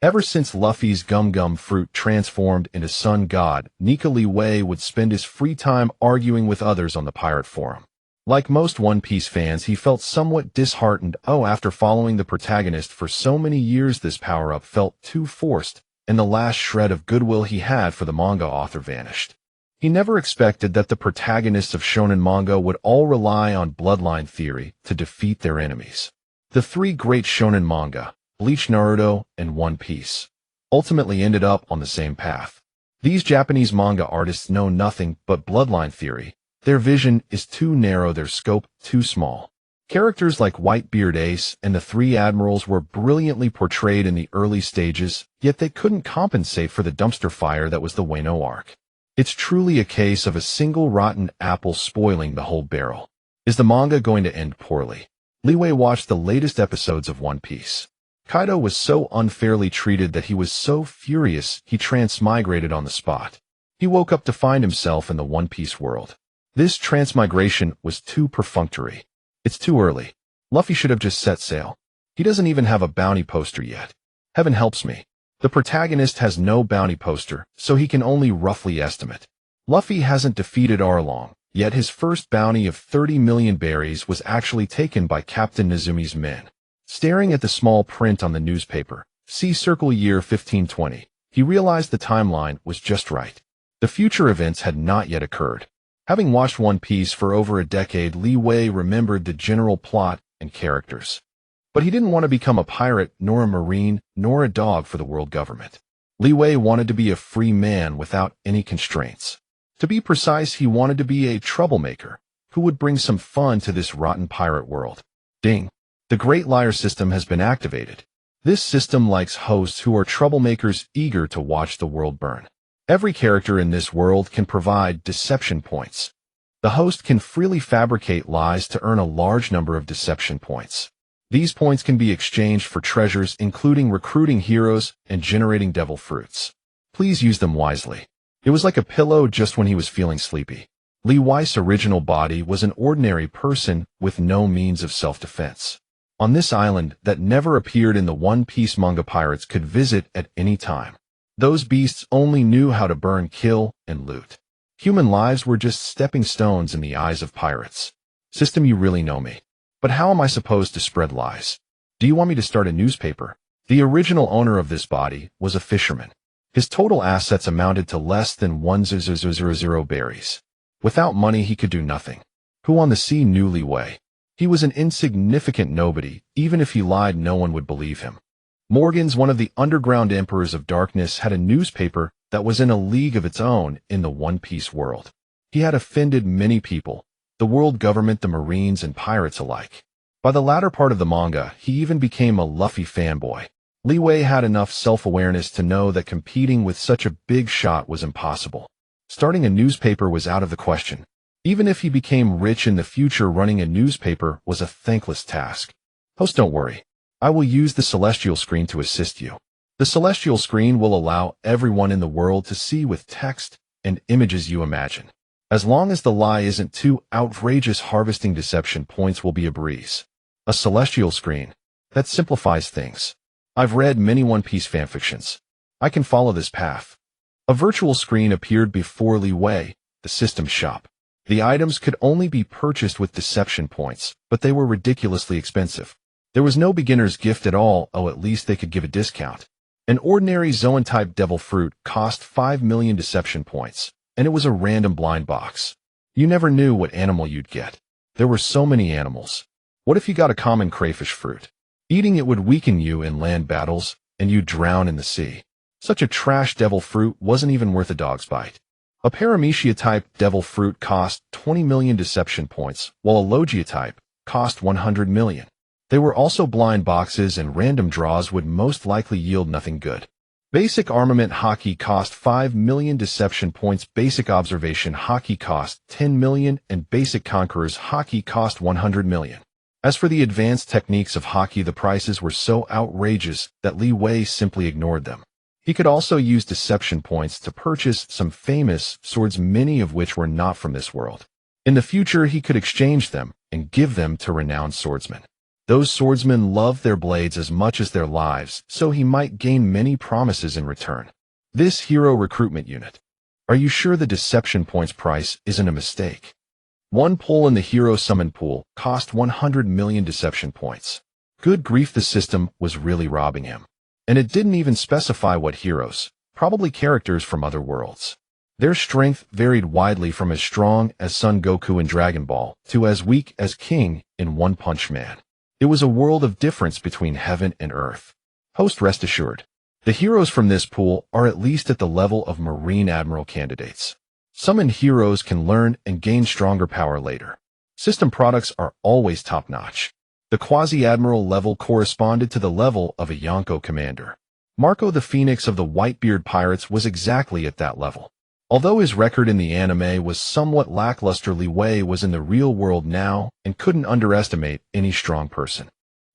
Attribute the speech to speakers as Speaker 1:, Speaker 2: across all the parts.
Speaker 1: Ever since Luffy's Gum Gum fruit transformed into Sun God, Nika Li Wei would spend his free time arguing with others on the pirate forum. Like most One Piece fans, he felt somewhat disheartened. After following the protagonist for so many years, this power-up felt too forced, and the last shred of goodwill he had for the manga author vanished. He never expected that the protagonists of shonen manga would all rely on bloodline theory to defeat their enemies. The three great shonen manga, Bleach, Naruto, and One Piece, ultimately ended up on the same path. These Japanese manga artists know nothing but bloodline theory. Their vision is too narrow, their scope too small. Characters like Whitebeard Ace and the Three Admirals were brilliantly portrayed in the early stages, yet they couldn't compensate for the dumpster fire that was the Wano arc. It's truly a case of a single rotten apple spoiling the whole barrel. Is the manga going to end poorly? Li Wei watched the latest episodes of One Piece. Kaido was so unfairly treated that he was so furious he transmigrated on the spot. He woke up to find himself in the One Piece world. This transmigration was too perfunctory. It's too early. Luffy should have just set sail. He doesn't even have a bounty poster yet. Heaven helps me. The protagonist has no bounty poster, so he can only roughly estimate. Luffy hasn't defeated Arlong, yet his first bounty of 30 million berries was actually taken by Captain Nezumi's men. Staring at the small print on the newspaper, see circle year 1520, he realized the timeline was just right. The future events had not yet occurred. Having watched One Piece for over a decade, Li Wei remembered the general plot and characters. But he didn't want to become a pirate, nor a marine, nor a dog for the world government. Li Wei wanted to be a free man without any constraints. To be precise, he wanted to be a troublemaker who would bring some fun to this rotten pirate world. Ding! The Great Liar system has been activated. This system likes hosts who are troublemakers eager to watch the world burn. Every character in this world can provide deception points. The host can freely fabricate lies to earn a large number of deception points. These points can be exchanged for treasures, including recruiting heroes and generating devil fruits. Please use them wisely. It was like a pillow just when he was feeling sleepy. Li Wei's original body was an ordinary person with no means of self-defense. On this island that never appeared in the One Piece manga, pirates could visit at any time. Those beasts only knew how to burn, kill, and loot. Human lives were just stepping stones in the eyes of pirates. System, you really know me. But how am I supposed to spread lies? Do you want me to start a newspaper? The original owner of this body was a fisherman. His total assets amounted to less than 1,000 berries. Without money, he could do nothing. Who on the sea knew Li Wei? He was an insignificant nobody. Even if he lied, no one would believe him. Morgans, one of the underground emperors of darkness, had a newspaper that was in a league of its own in the One Piece world. He had offended many people, the world government, the Marines, and pirates alike. By the latter part of the manga, he even became a Luffy fanboy. Li Wei had enough self-awareness to know that competing with such a big shot was impossible. Starting a newspaper was out of the question. Even if he became rich in the future, running a newspaper was a thankless task. Host, don't worry. I will use the celestial screen to assist you. The celestial screen will allow everyone in the world to see with text and images you imagine. As long as the lie isn't too outrageous, harvesting deception points will be a breeze. A celestial screen. That simplifies things. I've read many One Piece fanfictions. I can follow this path. A virtual screen appeared before Li Wei, the system shop. The items could only be purchased with deception points, but they were ridiculously expensive. There was no beginner's gift at all, at least they could give a discount. An ordinary Zoan-type devil fruit cost 5 million deception points, and it was a random blind box. You never knew what animal you'd get. There were so many animals. What if you got a common crayfish fruit? Eating it would weaken you in land battles, and you'd drown in the sea. Such a trash devil fruit wasn't even worth a dog's bite. A Paramecia-type devil fruit cost 20 million deception points, while a Logia-type cost 100 million. They were also blind boxes, and random draws would most likely yield nothing good. Basic armament hockey cost 5 million deception points, basic observation hockey cost 10 million, and basic conquerors hockey cost 100 million. As for the advanced techniques of hockey, the prices were so outrageous that Li Wei simply ignored them. He could also use deception points to purchase some famous swords, many of which were not from this world. In the future, he could exchange them and give them to renowned swordsmen. Those swordsmen loved their blades as much as their lives, so he might gain many promises in return. This hero recruitment unit. Are you sure the deception points price isn't a mistake? One pull in the hero summon pool cost 100 million deception points. Good grief, the system was really robbing him. And it didn't even specify what heroes, probably characters from other worlds. Their strength varied widely from as strong as Son Goku in Dragon Ball to as weak as King in One Punch Man. It was a world of difference between heaven and earth. Host, rest assured, the heroes from this pool are at least at the level of Marine Admiral candidates. Summoned heroes can learn and gain stronger power later. System products are always top-notch. The Quasi-Admiral level corresponded to the level of a Yonko commander. Marco the Phoenix of the Whitebeard Pirates was exactly at that level. Although his record in the anime was somewhat lackluster, Li Wei was in the real world now and couldn't underestimate any strong person.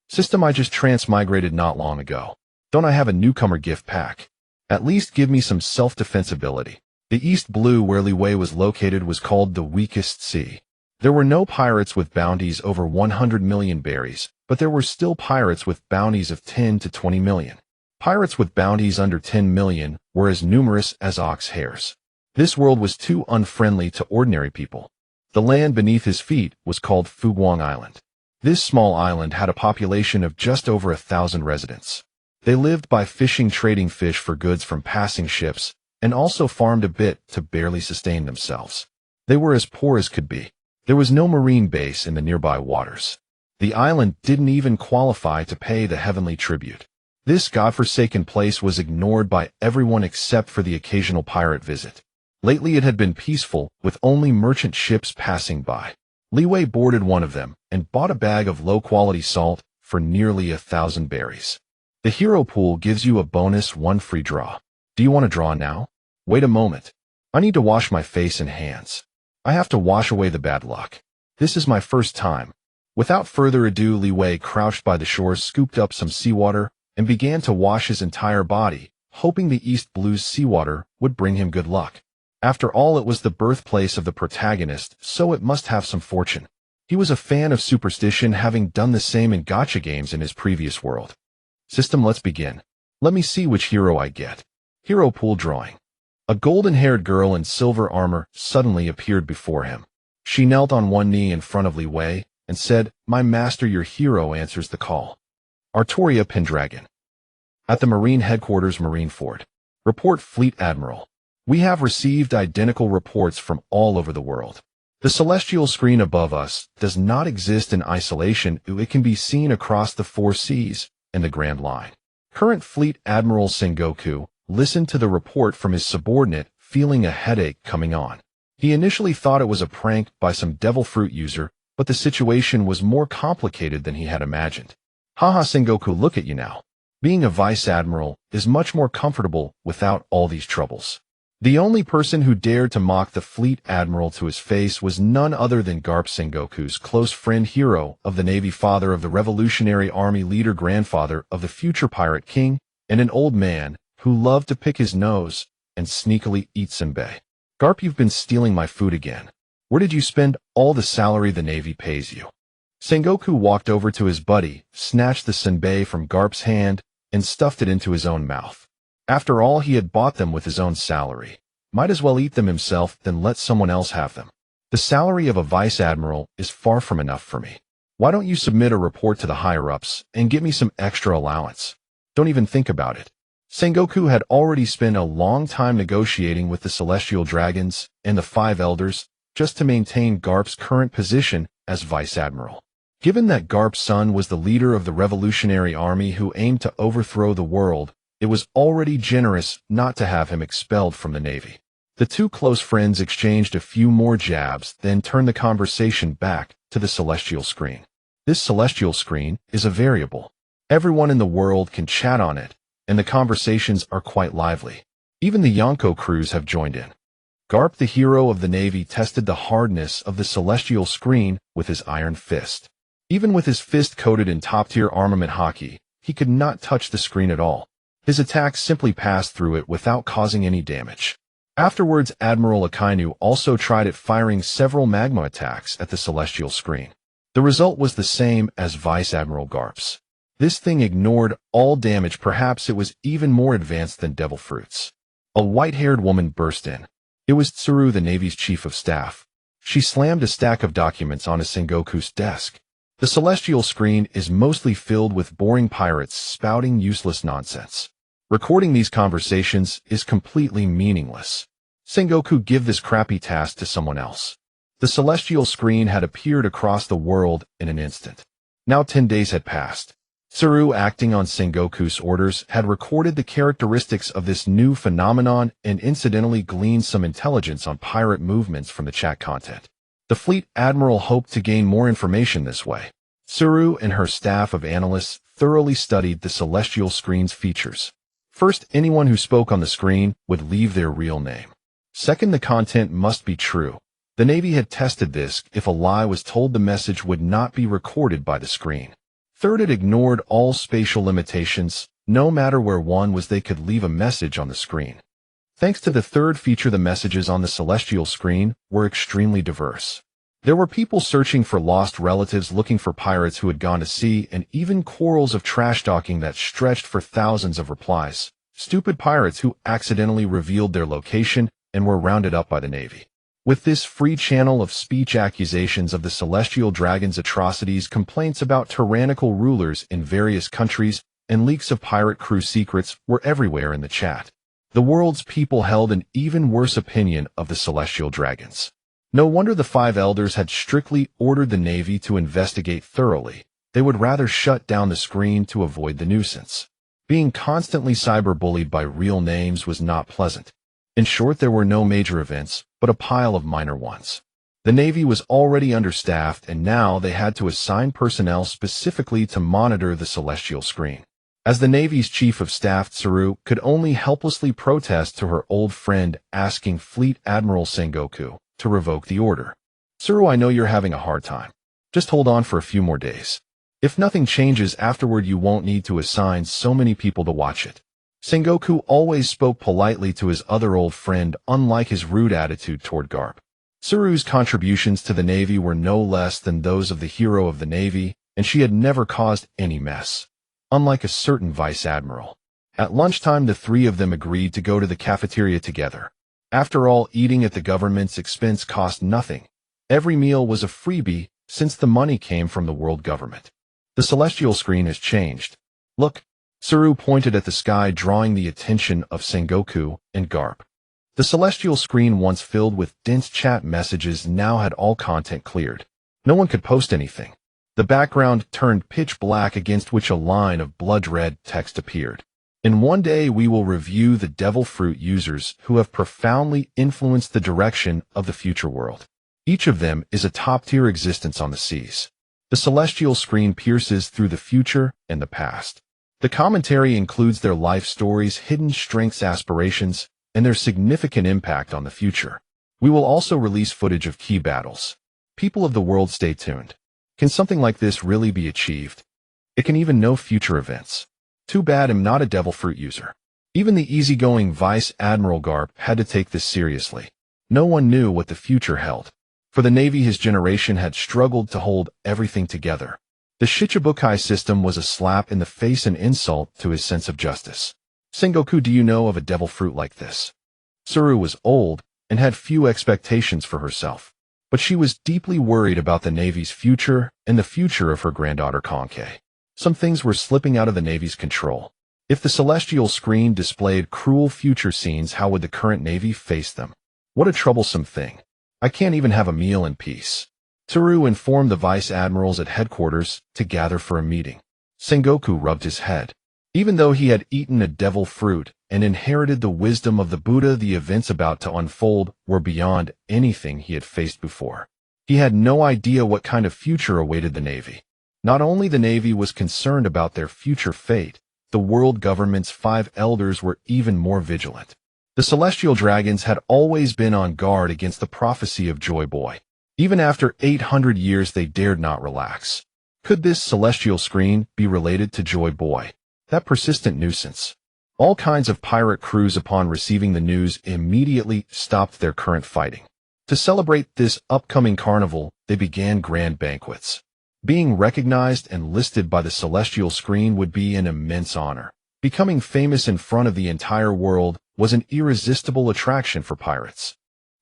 Speaker 1: System, I just transmigrated not long ago. Don't I have a newcomer gift pack? At least give me some self-defense ability. The East Blue, where Li Wei was located, was called the weakest sea. There were no pirates with bounties over 100 million berries, but there were still pirates with bounties of 10 to 20 million. Pirates with bounties under 10 million were as numerous as ox hairs. This world was too unfriendly to ordinary people. The land beneath his feet was called Fuguang Island. This small island had a population of just over 1,000 residents. They lived by fishing, trading fish for goods from passing ships, and also farmed a bit to barely sustain themselves. They were as poor as could be. There was no marine base in the nearby waters. The island didn't even qualify to pay the heavenly tribute. This godforsaken place was ignored by everyone except for the occasional pirate visit. Lately it had been peaceful, with only merchant ships passing by. Li Wei boarded one of them and bought a bag of low-quality salt for nearly 1,000 berries. The hero pool gives you a bonus 1 free draw. Do you want to draw now? Wait a moment. I need to wash my face and hands. I have to wash away the bad luck. This is my first time. Without further ado, Li Wei crouched by the shore, scooped up some seawater, and began to wash his entire body, hoping the East Blue's seawater would bring him good luck. After all, it was the birthplace of the protagonist, so it must have some fortune. He was a fan of superstition, having done the same in gacha games in his previous world. System, let's begin. Let me see which hero I get. Hero pool drawing. A golden-haired girl in silver armor suddenly appeared before him. She knelt on one knee in front of Li Wei and said, "My master, your hero answers the call." Artoria Pendragon. At the Marine Headquarters, Marineford. Report, Fleet Admiral. We have received identical reports from all over the world. The celestial screen above us does not exist in isolation. It can be seen across the 4 seas and the Grand Line. Current Fleet Admiral Sengoku listened to the report from his subordinate, feeling a headache coming on. He initially thought it was a prank by some devil fruit user, but the situation was more complicated than he had imagined. Haha, Sengoku, look at you now. Being a vice admiral is much more comfortable without all these troubles. The only person who dared to mock the fleet admiral to his face was none other than Garp, Sengoku's close friend, hero of the Navy, father of the Revolutionary Army leader, grandfather of the future pirate king, and an old man who loved to pick his nose and sneakily eat senbei. Garp, you've been stealing my food again. Where did you spend all the salary the Navy pays you? Sengoku walked over to his buddy, snatched the senbei from Garp's hand, and stuffed it into his own mouth. After all, he had bought them with his own salary. Might as well eat them himself than let someone else have them. The salary of a vice admiral is far from enough for me. Why don't you submit a report to the higher-ups and get me some extra allowance? Don't even think about it. Sengoku had already spent a long time negotiating with the Celestial Dragons and the 5 Elders just to maintain Garp's current position as vice admiral. Given that Garp's son was the leader of the Revolutionary Army who aimed to overthrow the world, it was already generous not to have him expelled from the Navy. The two close friends exchanged a few more jabs, then turned the conversation back to the celestial screen. This celestial screen is a variable. Everyone in the world can chat on it, and the conversations are quite lively. Even the Yonko crews have joined in. Garp, the hero of the Navy, tested the hardness of the celestial screen with his iron fist. Even with his fist coated in top-tier armament hockey, he could not touch the screen at all. His attacks simply passed through it without causing any damage. Afterwards, Admiral Akainu also tried it, firing several magma attacks at the celestial screen. The result was the same as Vice Admiral Garp's. This thing ignored all damage. Perhaps it was even more advanced than devil fruits. A white-haired woman burst in. It was Tsuru, the Navy's chief of staff. She slammed a stack of documents onto Sengoku's desk. The celestial screen is mostly filled with boring pirates spouting useless nonsense. Recording these conversations is completely meaningless. Sengoku, give this crappy task to someone else. The celestial screen had appeared across the world in an instant. Now 10 days had passed. Tsuru, acting on Sengoku's orders, had recorded the characteristics of this new phenomenon and incidentally gleaned some intelligence on pirate movements from the chat content. The fleet admiral hoped to gain more information this way. Tsuru and her staff of analysts thoroughly studied the celestial screen's features. First, anyone who spoke on the screen would leave their real name. Second, the content must be true. The Navy had tested this. If a lie was told, the message would not be recorded by the screen. Third, it ignored all spatial limitations. No matter where one was, they could leave a message on the screen. Thanks to the third feature, the messages on the celestial screen were extremely diverse. There were people searching for lost relatives, looking for pirates who had gone to sea, and even quarrels of trash talking that stretched for thousands of replies. Stupid pirates who accidentally revealed their location and were rounded up by the Navy. With this free channel of speech, accusations of the celestial dragon's atrocities, complaints about tyrannical rulers in various countries, and leaks of pirate crew secrets were everywhere in the chat. The world's people held an even worse opinion of the celestial dragons. No wonder the 5 elders had strictly ordered the Navy to investigate thoroughly. They would rather shut down the screen to avoid the nuisance. Being constantly cyberbullied by real names was not pleasant. In short, there were no major events, but a pile of minor ones. The Navy was already understaffed, and now they had to assign personnel specifically to monitor the celestial screen. As the Navy's chief of staff, Tsuru could only helplessly protest to her old friend, asking Fleet Admiral Sengoku to revoke the order. Tsuru, I know you're having a hard time. Just hold on for a few more days. If nothing changes afterward, you won't need to assign so many people to watch it. Sengoku always spoke politely to his other old friend, unlike his rude attitude toward Garp. Tsuru's contributions to the Navy were no less than those of the hero of the Navy, and she had never caused any mess. Unlike a certain vice admiral. At lunchtime, the three of them agreed to go to the cafeteria together. After all, eating at the government's expense cost nothing. Every meal was a freebie, since the money came from the world government. The celestial screen has changed. Look. Tsuru pointed at the sky, drawing the attention of Sengoku and Garp. The celestial screen, once filled with dense chat messages, now had all content cleared. No one could post anything. The background turned pitch black, against which a line of blood-red text appeared. In one day we will review the devil fruit users who have profoundly influenced the direction of the future world. Each of them is a top-tier existence on the seas. The celestial screen pierces through the future and the past. The commentary includes their life stories, hidden strengths, aspirations, and their significant impact on the future. We will also release footage of key battles. People of the world, stay tuned. Can something like this really be achieved? It can even know future events. Too bad I'm not a devil fruit user. Even the easygoing Vice Admiral Garp had to take this seriously. No one knew what the future held. For the Navy, his generation had struggled to hold everything together. The Shichibukai system was a slap in the face, and insult to his sense of justice. Sengoku, do you know of a devil fruit like this? Tsuru was old and had few expectations for herself, but she was deeply worried about the Navy's future and the future of her granddaughter Kankei. Some things were slipping out of the Navy's control. If the celestial screen displayed cruel future scenes, how would the current Navy face them? What a troublesome thing. I can't even have a meal in peace. Tsuru informed the vice admirals at headquarters to gather for a meeting. Sengoku rubbed his head. Even though he had eaten a devil fruit and inherited the wisdom of the Buddha, the events about to unfold were beyond anything he had faced before. He had no idea what kind of future awaited the Navy. Not only the Navy was concerned about their future fate, the world government's 5 elders were even more vigilant. The celestial dragons had always been on guard against the prophecy of Joy Boy. Even after 800 years, they dared not relax. Could this celestial screen be related to Joy Boy, that persistent nuisance? All kinds of pirate crews, upon receiving the news, immediately stopped their current fighting. To celebrate this upcoming carnival, they began grand banquets. Being recognized and listed by the celestial screen would be an immense honor. Becoming famous in front of the entire world was an irresistible attraction for pirates.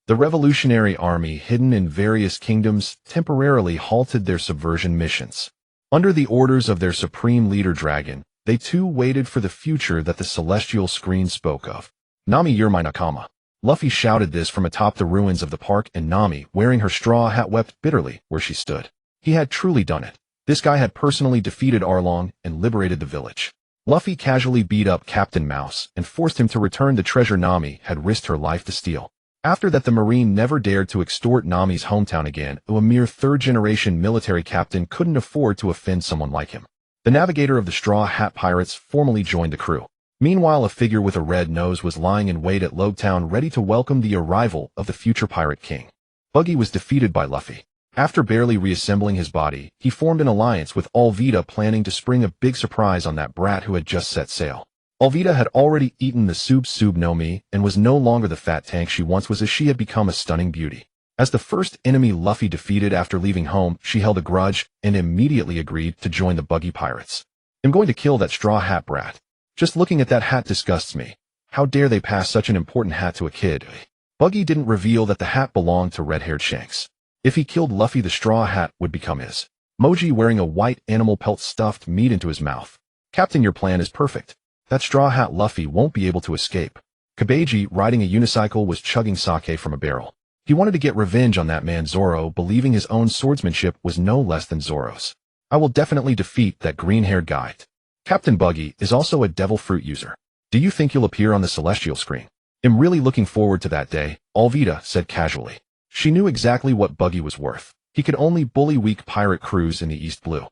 Speaker 1: The Revolutionary Army, hidden in various kingdoms, temporarily halted their subversion missions. Under the orders of their supreme leader Dragon, they too waited for the future that the celestial screen spoke of. "Nami, you're my nakama." Luffy shouted this from atop the ruins of the park, and Nami, wearing her straw hat, wept bitterly where she stood. He had truly done it. This guy had personally defeated Arlong and liberated the village. Luffy casually beat up Captain Mouse and forced him to return the treasure Nami had risked her life to steal. After that, the Marine never dared to extort Nami's hometown again, though a mere third-generation military captain couldn't afford to offend someone like him. The navigator of the Straw Hat Pirates formally joined the crew. Meanwhile, a figure with a red nose was lying in wait at Logtown, ready to welcome the arrival of the future Pirate King. Buggy was defeated by Luffy. After barely reassembling his body, he formed an alliance with Alvida, planning to spring a big surprise on that brat who had just set sail. Alvida had already eaten the sub no mi and was no longer the fat tank she once was, as she had become a stunning beauty. As the first enemy Luffy defeated after leaving home, she held a grudge and immediately agreed to join the Buggy Pirates. "I'm going to kill that straw hat brat. Just looking at that hat disgusts me. How dare they pass such an important hat to a kid?" Buggy didn't reveal that the hat belonged to red-haired Shanks. If he killed Luffy, the straw hat would become his. Moji, wearing a white animal pelt, stuffed meat into his mouth. "Captain, your plan is perfect. That straw hat Luffy won't be able to escape." Kabeji, riding a unicycle, was chugging sake from a barrel. He wanted to get revenge on that man Zoro, believing his own swordsmanship was no less than Zoro's. "I will definitely defeat that green-haired guy." Captain Buggy is also a devil fruit user. "Do you think you'll appear on the celestial screen?" "I'm really looking forward to that day," Alvida said casually. She knew exactly what Buggy was worth. He could only bully weak pirate crews in the East Blue.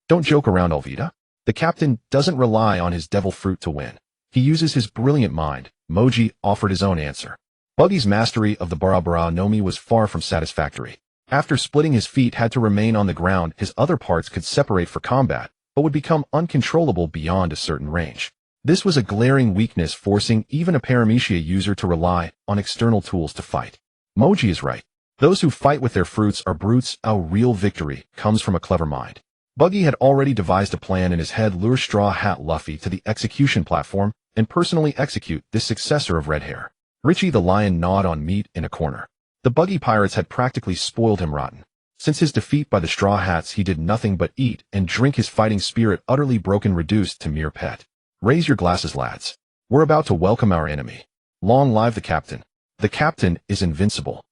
Speaker 1: "Don't joke around, Alvida. The captain doesn't rely on his devil fruit to win. He uses his brilliant mind." Moji offered his own answer. Buggy's mastery of the Bara Bara no Mi was far from satisfactory. After splitting, his feet had to remain on the ground. His other parts could separate for combat, but would become uncontrollable beyond a certain range. This was a glaring weakness, forcing even a paramecia user to rely on external tools to fight. Moji is right. Those who fight with their fruits are brutes. Our real victory comes from a clever mind. Buggy had already devised a plan in his head: lure Straw Hat Luffy to the execution platform and personally execute this successor of Red Hair. Richie the Lion gnawed on meat in a corner. The Buggy Pirates had practically spoiled him rotten. Since his defeat by the Straw Hats, he did nothing but eat and drink, his fighting spirit utterly broken, reduced to mere pet. "Raise your glasses, lads. We're about to welcome our enemy. Long live the captain. The captain is invincible."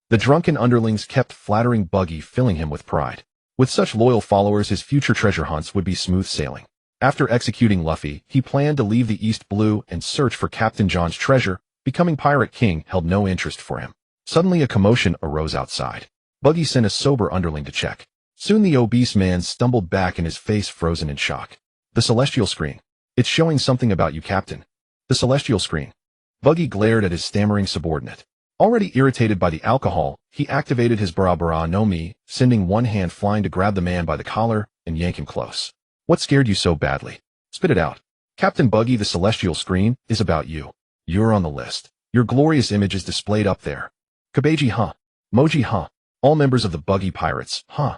Speaker 1: The drunken underlings kept flattering Buggy, filling him with pride. With such loyal followers, his future treasure hunts would be smooth sailing. After executing Luffy, he planned to leave the East Blue and search for Captain John's treasure. Becoming Pirate King held no interest for him. Suddenly, a commotion arose outside. Buggy sent a sober underling to check. Soon the obese man stumbled back, and his face frozen in shock. "The celestial screen. It's showing something about you, Captain." "The celestial screen." Buggy glared at his stammering subordinate. Already irritated by the alcohol, he activated his Bara Bara no Mi, sending one hand flying to grab the man by the collar and yank him close. "What scared you so badly? Spit it out." "Captain Buggy, the celestial screen is about you. You're on the list. Your glorious image is displayed up there." "Kabeji, huh? Moji, huh? All members of the Buggy Pirates, huh?"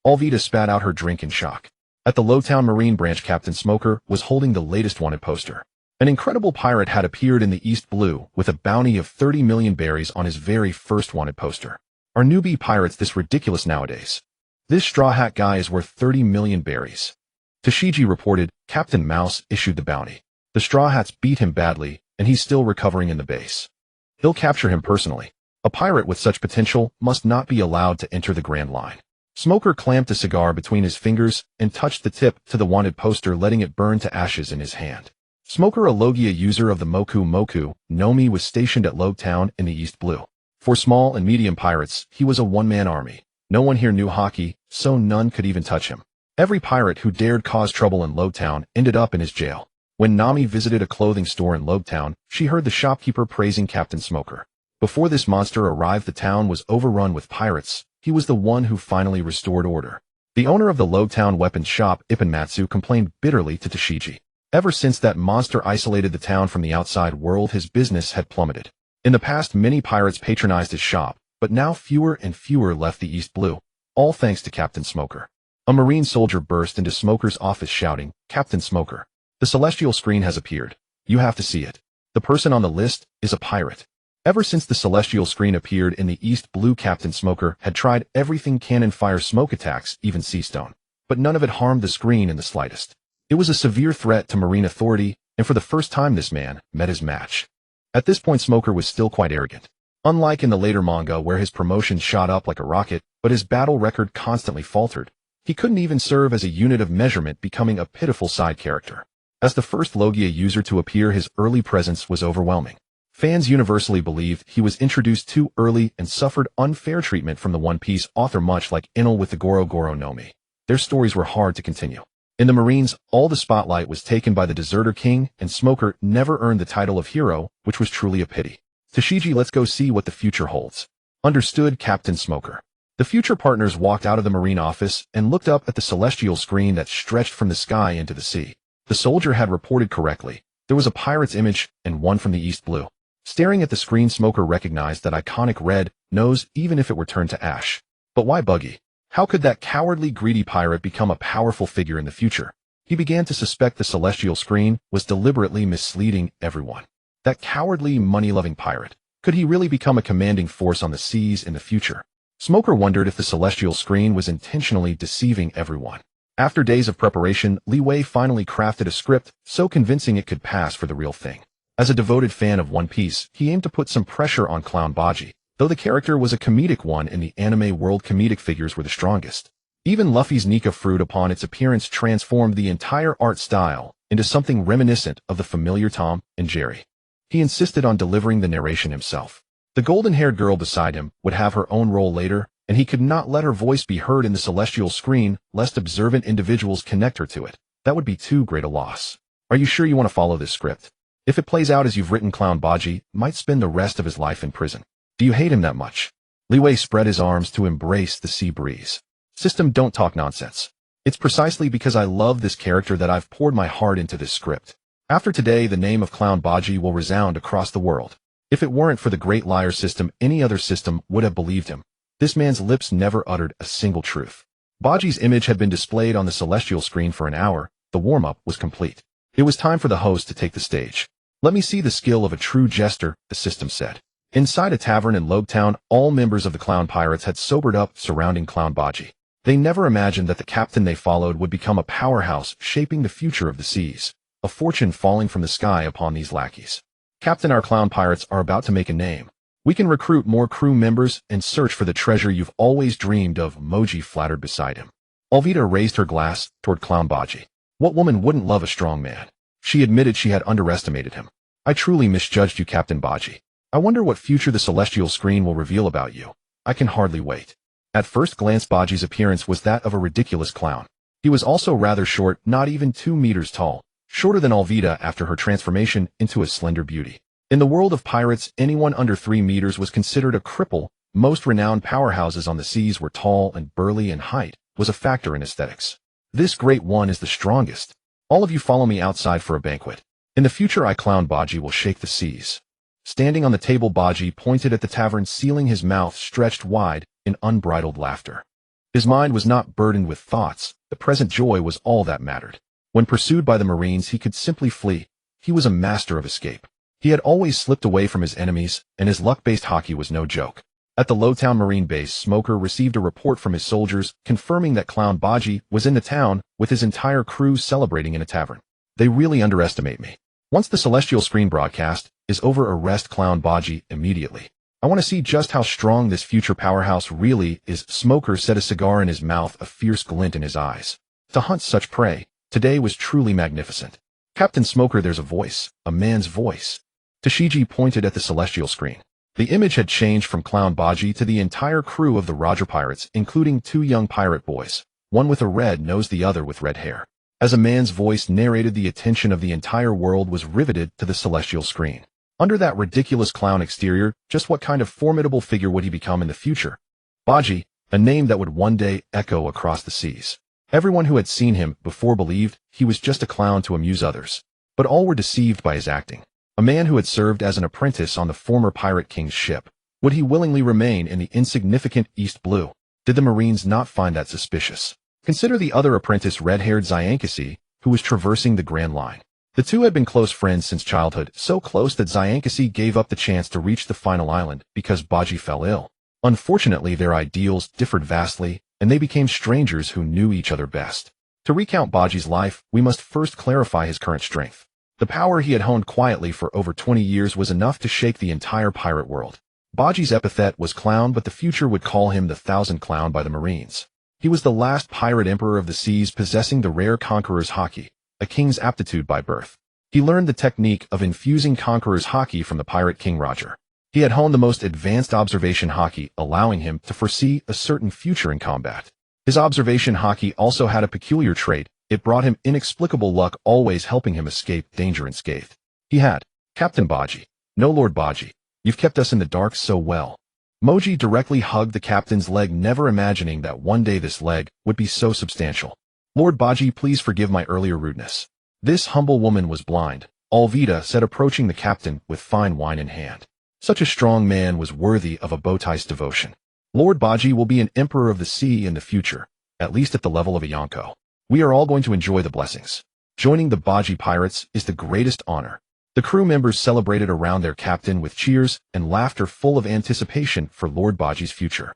Speaker 1: Alvida spat out her drink in shock. At the Lowtown Marine branch, Captain Smoker was holding the latest wanted poster. An incredible pirate had appeared in the East Blue with a bounty of 30 million berries on his very first wanted poster. "Are newbie pirates this ridiculous nowadays? This straw hat guy is worth 30 million berries." Tashigi reported. Captain Mouse issued the bounty. "The straw hats beat him badly, and he's still recovering in the base. He'll capture him personally. A pirate with such potential must not be allowed to enter the Grand Line." Smoker clamped a cigar between his fingers and touched the tip to the wanted poster, letting it burn to ashes in his hand. Smoker, a Logia user of the Moku no Mi, was stationed at Logtown in the East Blue. For small and medium pirates, he was a one-man army. No one here knew hockey, so none could even touch him. Every pirate who dared cause trouble in Logtown ended up in his jail. When Nami visited a clothing store in Logtown, she heard the shopkeeper praising Captain Smoker. Before this monster arrived, the town was overrun with pirates. He was the one who finally restored order. The owner of the Logtown weapons shop, Ipponmatsu, complained bitterly to Tashigi. Ever since that monster isolated the town from the outside world, his business had plummeted. In the past, many pirates patronized his shop, but now fewer and fewer left the East Blue, all thanks to Captain Smoker. A Marine soldier burst into Smoker's office shouting, "Captain Smoker, the celestial screen has appeared. You have to see it. The person on the list is a pirate." Ever since the celestial screen appeared in the East Blue, Captain Smoker had tried everything: cannon fire, smoke attacks, even sea stone. But none of it harmed the screen in the slightest. It was a severe threat to Marine authority, and for the first time this man met his match. At this point Smoker was still quite arrogant. Unlike in the later manga where his promotions shot up like a rocket, but his battle record constantly faltered. He couldn't even serve as a unit of measurement, becoming a pitiful side character. As the first Logia user to appear, his early presence was overwhelming. Fans universally believed he was introduced too early and suffered unfair treatment from the One Piece author, much like Enel with the Goro Goro no Mi. Their stories were hard to continue. In the Marines, all the spotlight was taken by the Deserter King, and Smoker never earned the title of hero, which was truly a pity. "Tashigi, let's go see what the future holds." "Understood, Captain Smoker." The future partners walked out of the Marine office and looked up at the celestial screen that stretched from the sky into the sea. The soldier had reported correctly. There was a pirate's image and one from the East Blue. Staring at the screen, Smoker recognized that iconic red nose, even if it were turned to ash. But why Buggy? How could that cowardly, greedy pirate become a powerful figure in the future? He began to suspect the celestial screen was deliberately misleading everyone. That cowardly, money-loving pirate. Could he really become a commanding force on the seas in the future? Smoker wondered if the celestial screen was intentionally deceiving everyone. After days of preparation, Li Wei finally crafted a script so convincing it could pass for the real thing. As a devoted fan of One Piece, he aimed to put some pressure on Clown Buggy. Though the character was a comedic one in the anime world, comedic figures were the strongest. Even Luffy's Nika fruit upon its appearance transformed the entire art style into something reminiscent of the familiar Tom and Jerry. He insisted on delivering the narration himself. The golden-haired girl beside him would have her own role later, and he could not let her voice be heard in the celestial screen lest observant individuals connect her to it. That would be too great a loss. Are you sure you want to follow this script? If it plays out as you've written, Clown Buggy might spend the rest of his life in prison. Do you hate him that much? Li Wei spread his arms to embrace the sea breeze. System, don't talk nonsense. It's precisely because I love this character that I've poured my heart into this script. After today, the name of Clown Buggy will resound across the world. If it weren't for the Great Liar System, any other system would have believed him. This man's lips never uttered a single truth. Buggy's image had been displayed on the celestial screen for an hour. The warm-up was complete. It was time for the host to take the stage. "Let me see the skill of a true jester," the system said. Inside a tavern in Logetown, all members of the Clown Pirates had sobered up surrounding Clown Buggy. They never imagined that the captain they followed would become a powerhouse shaping the future of the seas. A fortune falling from the sky upon these lackeys. "Captain, our Clown Pirates are about to make a name. We can recruit more crew members and search for the treasure you've always dreamed of." Moji flattered beside him. Alvida raised her glass toward Clown Buggy. What woman wouldn't love a strong man? She admitted she had underestimated him. "I truly misjudged you, Captain Buggy. I wonder what future the celestial screen will reveal about you. I can hardly wait." At first glance, Buggy's appearance was that of a ridiculous clown. He was also rather short, not even 2 meters tall, shorter than Alvida after her transformation into a slender beauty. In the world of pirates, anyone under 3 meters was considered a cripple. Most renowned powerhouses on the seas were tall and burly, and height was a factor in aesthetics. "This great one is the strongest. All of you follow me outside for a banquet. In the future, I, Clown Buggy, will shake the seas." Standing on the table, Buggy pointed at the tavern ceiling, his mouth stretched wide in unbridled laughter. His mind was not burdened with thoughts. The present joy was all that mattered. When pursued by the Marines, he could simply flee. He was a master of escape. He had always slipped away from his enemies, and his luck-based hockey was no joke. At the Lowtown Marine base, Smoker received a report from his soldiers confirming that Clown Buggy was in the town with his entire crew celebrating in a tavern. "They really underestimate me. Once the celestial screen broadcast is over, arrest Clown Buggy immediately. I want to see just how strong this future powerhouse really is." Smoker set a cigar in his mouth, a fierce glint in his eyes. To hunt such prey, today was truly magnificent. "Captain Smoker, there's a voice, a man's voice." Tashigi pointed at the celestial screen. The image had changed from Clown Buggy to the entire crew of the Roger Pirates, including 2 young pirate boys, one with a red nose, the other with red hair. As a man's voice narrated, the attention of the entire world was riveted to the celestial screen. Under that ridiculous clown exterior, just what kind of formidable figure would he become in the future? Buggy, a name that would one day echo across the seas. Everyone who had seen him before believed he was just a clown to amuse others, but all were deceived by his acting. A man who had served as an apprentice on the former pirate king's ship. Would he willingly remain in the insignificant East Blue? Did the Marines not find that suspicious? Consider the other apprentice red-haired Zyankasi, who was traversing the Grand Line. The two had been close friends since childhood, so close that Zyankasi gave up the chance to reach the final island because Buggy fell ill. Unfortunately, their ideals differed vastly, and they became strangers who knew each other best. To recount Buggy's life, we must first clarify his current strength. The power he had honed quietly for over 20 years was enough to shake the entire pirate world. Buggy's epithet was Clown, but the future would call him the Thousand Clown by the Marines. He was the last pirate emperor of the seas, possessing the rare conqueror's haki, a king's aptitude by birth. He learned the technique of infusing conqueror's haki from the pirate King Roger. He had honed the most advanced observation haki, allowing him to foresee a certain future in combat. His observation haki also had a peculiar trait. It brought him inexplicable luck, always helping him escape danger unscathed. He had, Captain Buggy. No, Lord Buggy. You've kept us in the dark so well. Moji directly hugged the captain's leg, never imagining that one day this leg would be so substantial. Lord Buggy, please forgive my earlier rudeness. This humble woman was blind, Alvida said, approaching the captain with fine wine in hand. Such a strong man was worthy of a bowtie's devotion. Lord Buggy will be an emperor of the sea in the future, at least at the level of a Yonko. We are all going to enjoy the blessings. Joining the Buggy pirates is the greatest honor. The crew members celebrated around their captain with cheers and laughter, full of anticipation for Lord Buggy's future.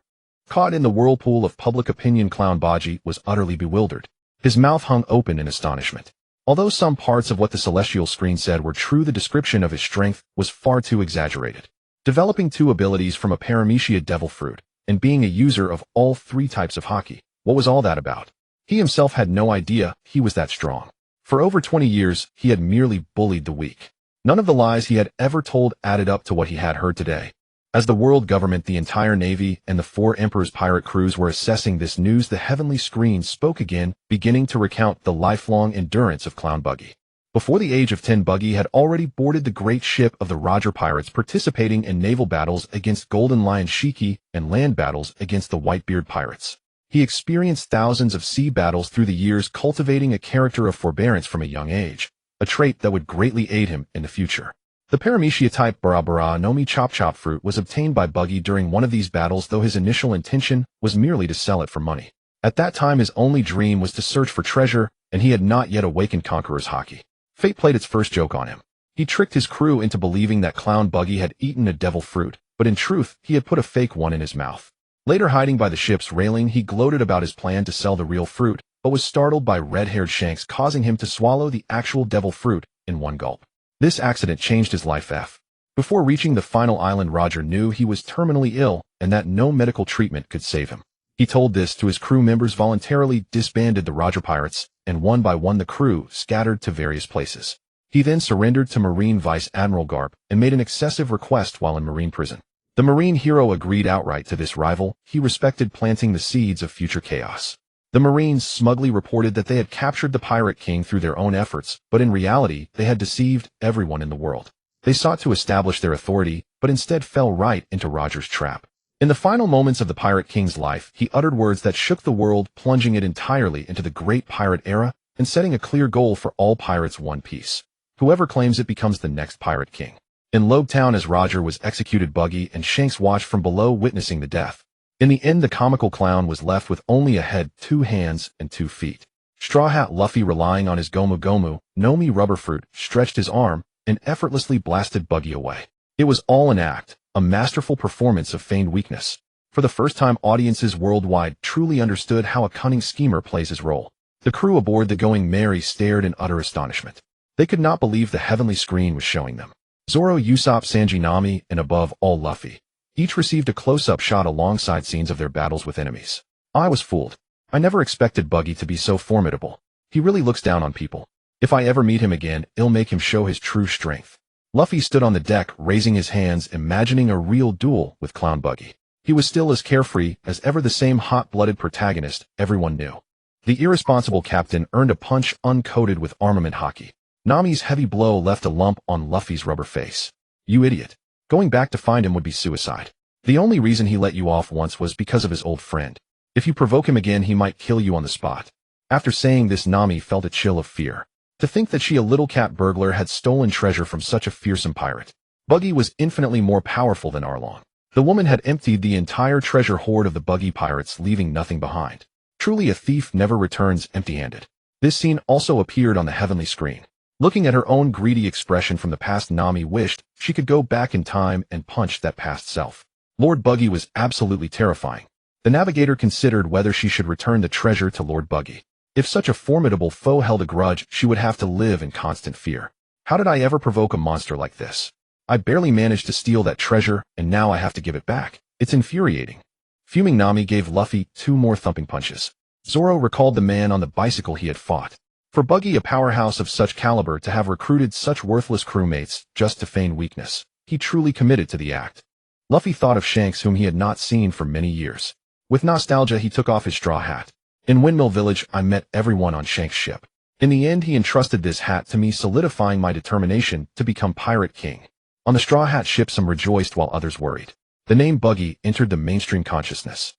Speaker 1: Caught in the whirlpool of public opinion, Clown Buggy was utterly bewildered. His mouth hung open in astonishment. Although some parts of what the celestial screen said were true, the description of his strength was far too exaggerated. Developing 2 abilities from a paramecia devil fruit, and being a user of all 3 types of haki, what was all that about? He himself had no idea he was that strong. For over 20 years, he had merely bullied the weak. None of the lies he had ever told added up to what he had heard today. As the world government, the entire navy, and the 4 emperors' pirate crews were assessing this news, the heavenly screen spoke again, beginning to recount the lifelong endurance of Clown Buggy. Before the age of 10, Buggy had already boarded the great ship of the Roger pirates, participating in naval battles against Golden Lion Shiki and land battles against the Whitebeard pirates. He experienced thousands of sea battles through the years, cultivating a character of forbearance from a young age, a trait that would greatly aid him in the future. The paramecia type Bara Bara Nomi Chop Chop fruit was obtained by Buggy during one of these battles, though his initial intention was merely to sell it for money. At that time, his only dream was to search for treasure, and he had not yet awakened Conqueror's haki. Fate played its first joke on him. He tricked his crew into believing that Clown Buggy had eaten a devil fruit, but in truth, he had put a fake one in his mouth. Later, hiding by the ship's railing, he gloated about his plan to sell the real fruit, but was startled by red-haired Shanks, causing him to swallow the actual devil fruit in one gulp. This accident changed his life. Before reaching the final island, Roger knew he was terminally ill and that no medical treatment could save him. He told this to his crew members, voluntarily disbanded the Roger pirates, and one by one the crew scattered to various places. He then surrendered to Marine Vice Admiral Garp and made an excessive request while in Marine prison. The Marine hero agreed outright to this rival. He respected planting the seeds of future chaos. The Marines smugly reported that they had captured the Pirate King through their own efforts, but in reality, they had deceived everyone in the world. They sought to establish their authority, but instead fell right into Roger's trap. In the final moments of the Pirate King's life, he uttered words that shook the world, plunging it entirely into the great pirate era and setting a clear goal for all pirates: one piece. Whoever claims it becomes the next Pirate King. In Lobetown, as Roger was executed, Buggy and Shanks watched from below, witnessing the death. In the end, the comical clown was left with only a head, 2 hands, and 2 feet. Straw Hat Luffy, relying on his Gomu Gomu, Nomi rubber fruit, stretched his arm and effortlessly blasted Buggy away. It was all an act, a masterful performance of feigned weakness. For the first time, audiences worldwide truly understood how a cunning schemer plays his role. The crew aboard the Going Merry stared in utter astonishment. They could not believe the heavenly screen was showing them. Zoro, Usopp, Sanji, Nami, and above all Luffy. Each received a close-up shot alongside scenes of their battles with enemies. I was fooled. I never expected Buggy to be so formidable. He really looks down on people. If I ever meet him again, I'll make him show his true strength. Luffy stood on the deck, raising his hands, imagining a real duel with Clown Buggy. He was still as carefree as ever, the same hot-blooded protagonist everyone knew. The irresponsible captain earned a punch uncoated with armament haki. Nami's heavy blow left a lump on Luffy's rubber face. You idiot. Going back to find him would be suicide. The only reason he let you off once was because of his old friend. If you provoke him again, he might kill you on the spot. After saying this, Nami felt a chill of fear. To think that she, a little cat burglar, had stolen treasure from such a fearsome pirate. Buggy was infinitely more powerful than Arlong. The woman had emptied the entire treasure hoard of the Buggy pirates, leaving nothing behind. Truly a thief never returns empty-handed. This scene also appeared on the heavenly screen. Looking at her own greedy expression from the past, Nami wished she could go back in time and punch that past self. Lord Buggy was absolutely terrifying. The navigator considered whether she should return the treasure to Lord Buggy. If such a formidable foe held a grudge, she would have to live in constant fear. How did I ever provoke a monster like this? I barely managed to steal that treasure, and now I have to give it back. It's infuriating. Fuming, Nami gave Luffy 2 more thumping punches. Zoro recalled the man on the bicycle he had fought. For Buggy, a powerhouse of such caliber, to have recruited such worthless crewmates just to feign weakness, he truly committed to the act. Luffy thought of Shanks, whom he had not seen for many years. With nostalgia, he took off his straw hat. In Windmill Village, I met everyone on Shanks' ship. In the end, he entrusted this hat to me, solidifying my determination to become Pirate King. On the Straw Hat ship, some rejoiced while others worried. The name Buggy entered the mainstream consciousness.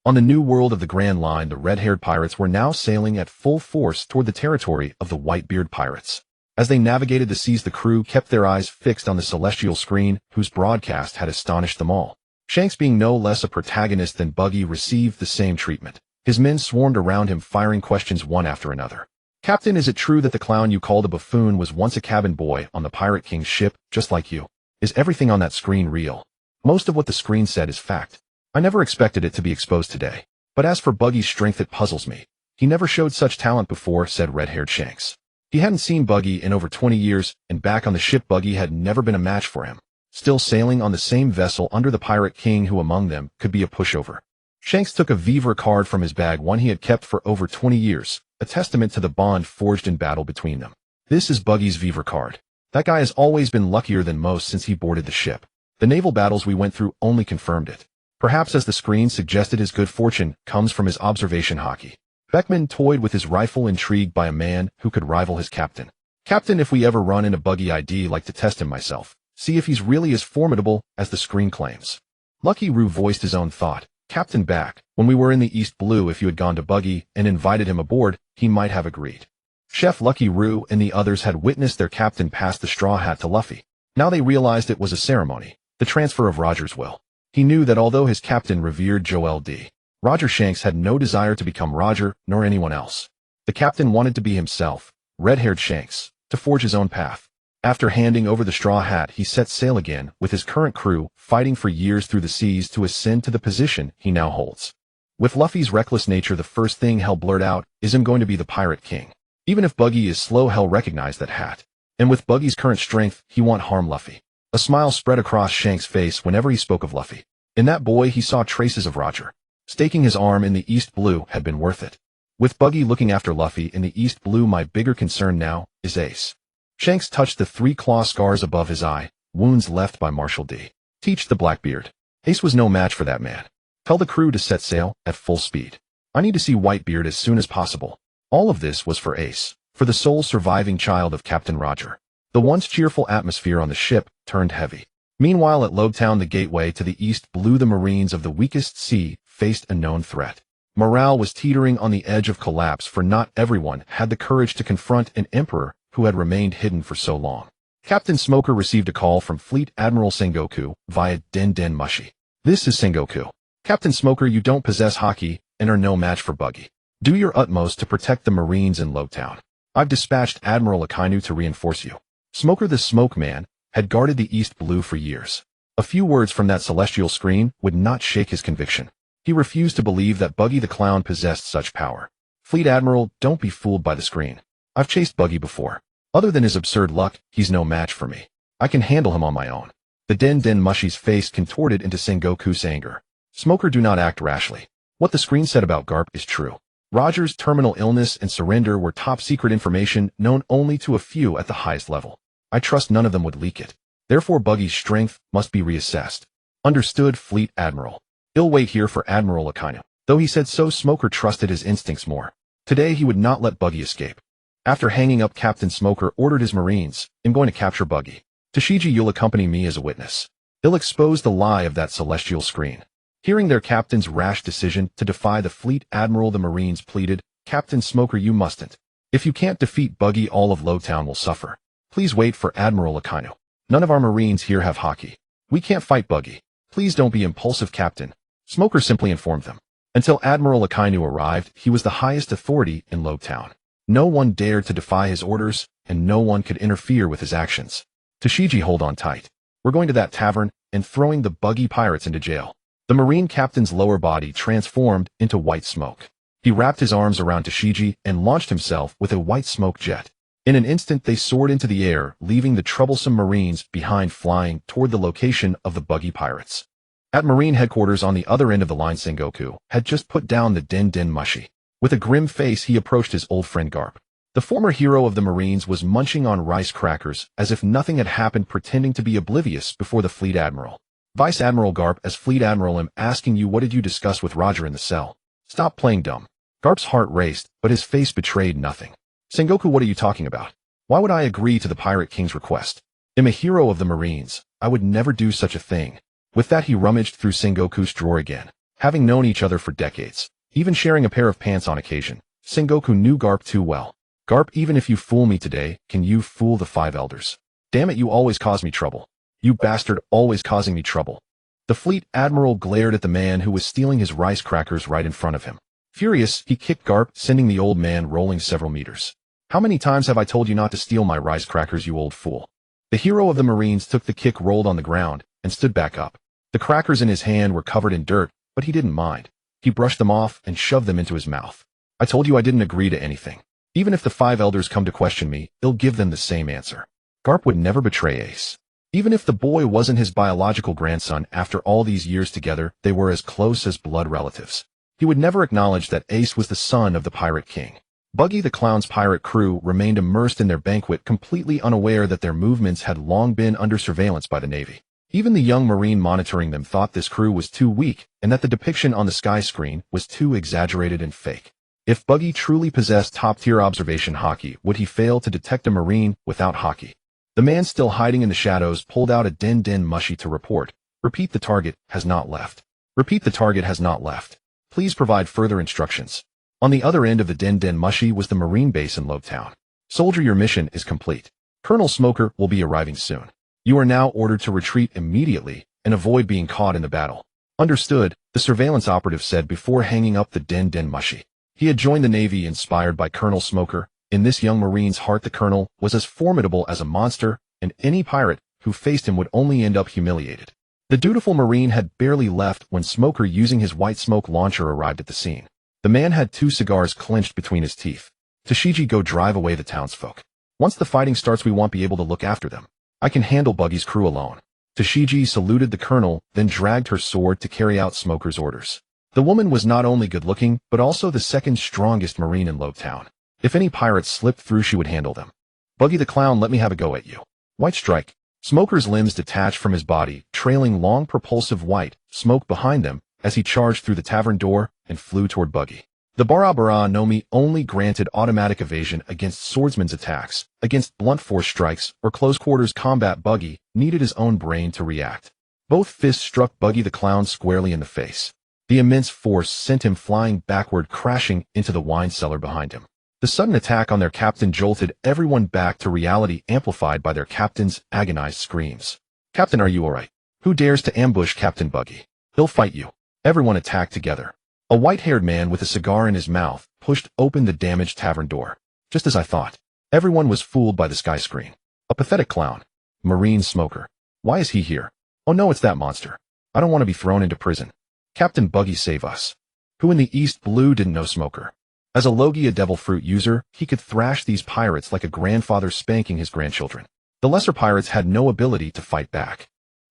Speaker 1: On the new world of the Grand Line, the red-haired pirates were now sailing at full force toward the territory of the Whitebeard pirates. As they navigated the seas, the crew kept their eyes fixed on the celestial screen, whose broadcast had astonished them all. Shanks, being no less a protagonist than Buggy, received the same treatment. His men swarmed around him, firing questions one after another. Captain, is it true that the clown you called a buffoon was once a cabin boy on the Pirate King's ship, just like you? Is everything on that screen real? Most of what the screen said is fact. I never expected it to be exposed today. But as for Buggy's strength, it puzzles me. He never showed such talent before, said red-haired Shanks. He hadn't seen Buggy in over 20 years, and back on the ship, Buggy had never been a match for him. Still sailing on the same vessel under the Pirate King, who among them could be a pushover? Shanks took a Vivre card from his bag, one he had kept for over 20 years, a testament to the bond forged in battle between them. This is Buggy's Vivre card. That guy has always been luckier than most since he boarded the ship. The naval battles we went through only confirmed it. Perhaps, as the screen suggested, his good fortune comes from his observation hockey. Beckman toyed with his rifle, intrigued by a man who could rival his captain. Captain, if we ever run into Buggy, I'd like to test him myself. See if he's really as formidable as the screen claims. Lucky Roo voiced his own thought. Captain, back when we were in the East Blue, if you had gone to Buggy and invited him aboard, he might have agreed. Chef Lucky Roo and the others had witnessed their captain pass the straw hat to Luffy. Now they realized it was a ceremony, the transfer of Roger's will. He knew that although his captain revered Joel D. Roger, Shanks had no desire to become Roger nor anyone else. The captain wanted to be himself, red-haired Shanks, to forge his own path. After handing over the straw hat, he set sail again with his current crew, fighting for years through the seas to ascend to the position he now holds. With Luffy's reckless nature, the first thing he'll blurt out is, "I'm going to be the Pirate King." Even if Buggy is slow, he'll recognize that hat. And with Buggy's current strength, he won't harm Luffy. A smile spread across Shanks' face whenever he spoke of Luffy. In that boy, he saw traces of Roger. Staking his arm in the East Blue had been worth it. With Buggy looking after Luffy in the East Blue, my bigger concern now is Ace. Shanks touched the 3 claw scars above his eye, wounds left by Marshal D. Teach the Blackbeard. Ace was no match for that man. Tell the crew to set sail at full speed. I need to see Whitebeard as soon as possible. All of this was for Ace, for the sole surviving child of Captain Roger. The once cheerful atmosphere on the ship turned heavy. Meanwhile, at Logtown, the gateway to the East Blue, the Marines of the weakest sea faced a known threat. Morale was teetering on the edge of collapse, for not everyone had the courage to confront an emperor who had remained hidden for so long. Captain Smoker received a call from Fleet Admiral Sengoku via Den Den Mushi. This is Sengoku. Captain Smoker, you don't possess haki and are no match for Buggy. Do your utmost to protect the Marines in Logtown. I've dispatched Admiral Akainu to reinforce you. Smoker, the Smoke Man, had guarded the East Blue for years. A few words from that celestial screen would not shake his conviction. He refused to believe that Buggy the Clown possessed such power. Fleet Admiral, don't be fooled by the screen. I've chased Buggy before. Other than his absurd luck, he's no match for me. I can handle him on my own. The Den Den Mushi's face contorted into Sengoku's anger. Smoker, do not act rashly. What the screen said about Garp is true. Roger's terminal illness and surrender were top secret information known only to a few at the highest level. I trust none of them would leak it. Therefore, Buggy's strength must be reassessed. Understood, Fleet Admiral. He'll wait here for Admiral Akainu. Though he said so, Smoker trusted his instincts more. Today he would not let Buggy escape. After hanging up, Captain Smoker ordered his Marines, "I'm going to capture Buggy. Tashiji, you'll accompany me as a witness. He'll expose the lie of that celestial screen." Hearing their captain's rash decision to defy the Fleet Admiral, the Marines pleaded, "Captain Smoker, you mustn't. If you can't defeat Buggy, all of Logtown will suffer. Please wait for Admiral Akainu. None of our Marines here have haki. We can't fight Buggy. Please don't be impulsive, Captain." Smoker simply informed them. Until Admiral Akainu arrived, he was the highest authority in Lobetown. No one dared to defy his orders, and no one could interfere with his actions. Tashigi, hold on tight. We're going to that tavern and throwing the buggy pirates into jail. The Marine captain's lower body transformed into white smoke. He wrapped his arms around Tashigi and launched himself with a white smoke jet. In an instant, they soared into the air, leaving the troublesome Marines behind, flying toward the location of the buggy pirates. At Marine headquarters on the other end of the line, Sengoku had just put down the Den Den Mushi. With a grim face, he approached his old friend Garp. The former hero of the Marines was munching on rice crackers as if nothing had happened, pretending to be oblivious before the Fleet Admiral. Vice Admiral Garp, as Fleet Admiral, I'm asking you, what did you discuss with Roger in the cell? Stop playing dumb. Garp's heart raced, but his face betrayed nothing. Sengoku, what are you talking about? Why would I agree to the Pirate King's request? I'm a hero of the Marines. I would never do such a thing. With that, he rummaged through Sengoku's drawer again. Having known each other for decades, even sharing a pair of pants on occasion, Sengoku knew Garp too well. Garp, even if you fool me today, can you fool the Five Elders? Damn it, you always cause me trouble. You bastard, always causing me trouble. The Fleet Admiral glared at the man who was stealing his rice crackers right in front of him. Furious, he kicked Garp, sending the old man rolling several meters. How many times have I told you not to steal my rice crackers, you old fool? The hero of the Marines took the kick, rolled on the ground, and stood back up. The crackers in his hand were covered in dirt, but he didn't mind. He brushed them off and shoved them into his mouth. I told you I didn't agree to anything. Even if the Five Elders come to question me, they'll give them the same answer. Garp would never betray Ace. Even if the boy wasn't his biological grandson, after all these years together, they were as close as blood relatives. He would never acknowledge that Ace was the son of the Pirate King. Buggy the Clown's pirate crew remained immersed in their banquet, completely unaware that their movements had long been under surveillance by the Navy. Even the young Marine monitoring them thought this crew was too weak, and that the depiction on the sky screen was too exaggerated and fake. If Buggy truly possessed top-tier observation haki, would he fail to detect a Marine without haki? The man still hiding in the shadows pulled out a Den Den Mushi to report. Repeat, the target has not left. Repeat, the target has not left. Please provide further instructions. On the other end of the Den Den Mushi was the Marine base in Lobetown. Soldier, your mission is complete. Colonel Smoker will be arriving soon. You are now ordered to retreat immediately and avoid being caught in the battle. Understood, the surveillance operative said before hanging up the Den Den Mushi. He had joined the Navy inspired by Colonel Smoker. In this young Marine's heart, the Colonel was as formidable as a monster, and any pirate who faced him would only end up humiliated. The dutiful Marine had barely left when Smoker, using his white smoke launcher, arrived at the scene. The man had 2 cigars clenched between his teeth. Tashigi, go drive away the townsfolk. Once the fighting starts, we won't be able to look after them. I can handle Buggy's crew alone. Tashigi saluted the Colonel, then dragged her sword to carry out Smoker's orders. The woman was not only good-looking, but also the second strongest Marine in Lobetown. If any pirates slipped through, she would handle them. Buggy the Clown, let me have a go at you. White strike. Smoker's limbs detached from his body, trailing long propulsive white smoke behind them as he charged through the tavern door and flew toward Buggy. The Bara Bara no Mi only granted automatic evasion against swordsman's attacks. Against blunt force strikes or close-quarters combat, Buggy needed his own brain to react. Both fists struck Buggy the Clown squarely in the face. The immense force sent him flying backward, crashing into the wine cellar behind him. The sudden attack on their captain jolted everyone back to reality, amplified by their captain's agonized screams. Captain, are you alright? Who dares to ambush Captain Buggy? He'll fight you. Everyone attacked together. A white-haired man with a cigar in his mouth pushed open the damaged tavern door. Just as I thought. Everyone was fooled by the sky screen. A pathetic clown. Marine Smoker. Why is he here? Oh no, it's that monster. I don't want to be thrown into prison. Captain Buggy, save us. Who in the East Blue didn't know Smoker? As a Logia devil fruit user, he could thrash these pirates like a grandfather spanking his grandchildren. The lesser pirates had no ability to fight back.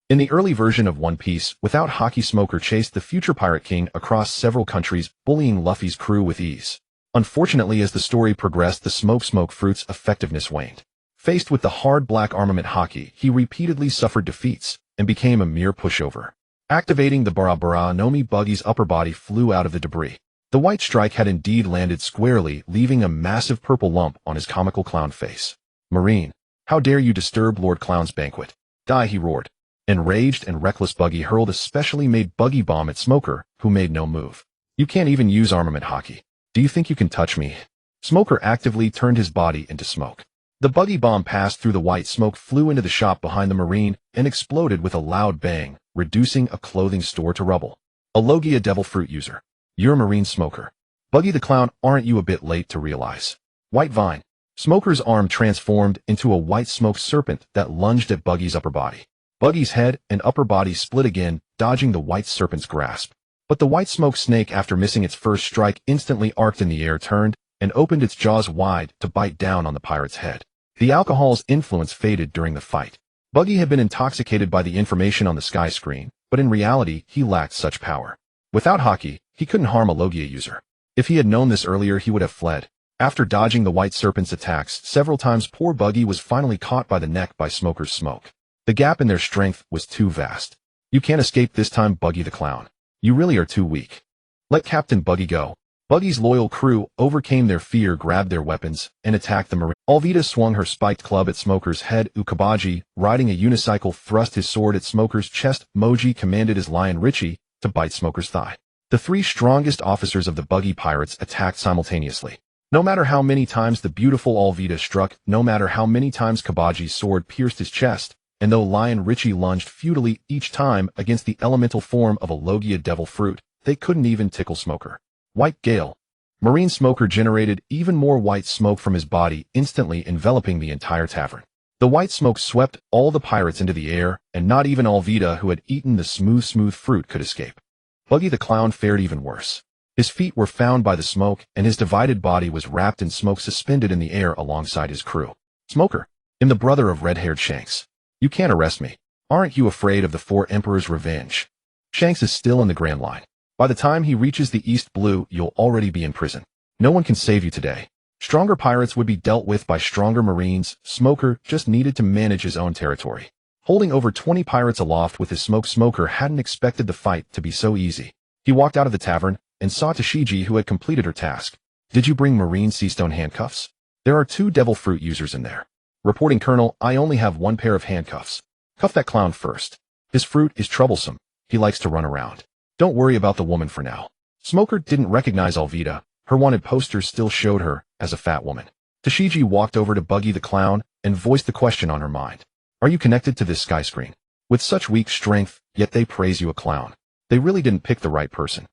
Speaker 1: In the early version of One Piece, without haki, Smoker chased the future Pirate King across several countries, bullying Luffy's crew with ease. Unfortunately, as the story progressed, the smoke fruit's effectiveness waned. Faced with the hard black armament haki, he repeatedly suffered defeats and became a mere pushover. Activating the Bara Bara no Mi, Buggy's upper body flew out of the debris. The white strike had indeed landed squarely, leaving a massive purple lump on his comical clown face. Marine, how dare you disturb Lord Clown's banquet? Die, he roared. Enraged and reckless, Buggy hurled a specially made buggy bomb at Smoker, who made no move. You can't even use armament haki. Do you think you can touch me? Smoker actively turned his body into smoke. The buggy bomb passed through the white smoke, flew into the shop behind the Marine, and exploded with a loud bang, reducing a clothing store to rubble. A Logia devil fruit user. You're a marine smoker. Buggy the Clown, aren't you a bit late to realize? White Vine. Smoker's arm transformed into a white smoke serpent that lunged at Buggy's upper body. Buggy's head and upper body split again, dodging the white serpent's grasp. But the white smoke snake, after missing its first strike, instantly arced in the air, turned, and opened its jaws wide to bite down on the pirate's head. The alcohol's influence faded during the fight. Buggy had been intoxicated by the information on the sky screen, but in reality, he lacked such power. Without Haki, he couldn't harm a Logia user. If he had known this earlier, he would have fled. After dodging the white serpent's attacks several times, poor Buggy was finally caught by the neck by Smoker's smoke. The gap in their strength was too vast. You can't escape this time, Buggy the Clown. You really are too weak. Let Captain Buggy go. Buggy's loyal crew overcame their fear, grabbed their weapons, and attacked the Marine. Alvida swung her spiked club at Smoker's head. Ukabaji, riding a unicycle, thrust his sword at Smoker's chest. Moji commanded his lion Richie to bite Smoker's thigh. The three strongest officers of the Buggy pirates attacked simultaneously. No matter how many times the beautiful Alvida struck, no matter how many times Kabaji's sword pierced his chest, and though Lion Richie lunged futilely each time against the elemental form of a Logia devil fruit, they couldn't even tickle Smoker. White Gale. Marine Smoker generated even more white smoke from his body, instantly enveloping the entire tavern. The white smoke swept all the pirates into the air, and not even Alvida, who had eaten the smooth fruit, could escape. Buggy the Clown fared even worse. His feet were found by the smoke, and his divided body was wrapped in smoke, suspended in the air alongside his crew. Smoker. I'm the brother of red-haired Shanks. You can't arrest me. Aren't you afraid of the Four Emperors' revenge? Shanks is still in the Grand Line. By the time he reaches the East Blue, you'll already be in prison. No one can save you today. Stronger pirates would be dealt with by stronger Marines. Smoker just needed to manage his own territory. Holding over 20 pirates aloft with his smoke, Smoker hadn't expected the fight to be so easy. He walked out of the tavern and saw Tashiji, who had completed her task. Did you bring Marine Seastone handcuffs? There are 2 devil fruit users in there. Reporting, Colonel, I only have 1 pair of handcuffs. Cuff that clown first. His fruit is troublesome. He likes to run around. Don't worry about the woman for now. Smoker didn't recognize Alvida. Her wanted posters still showed her as a fat woman. Tashiji walked over to Buggy the Clown and voiced the question on her mind. Are you connected to this sky screen? With such weak strength, yet they praise you a clown. They really didn't pick the right person.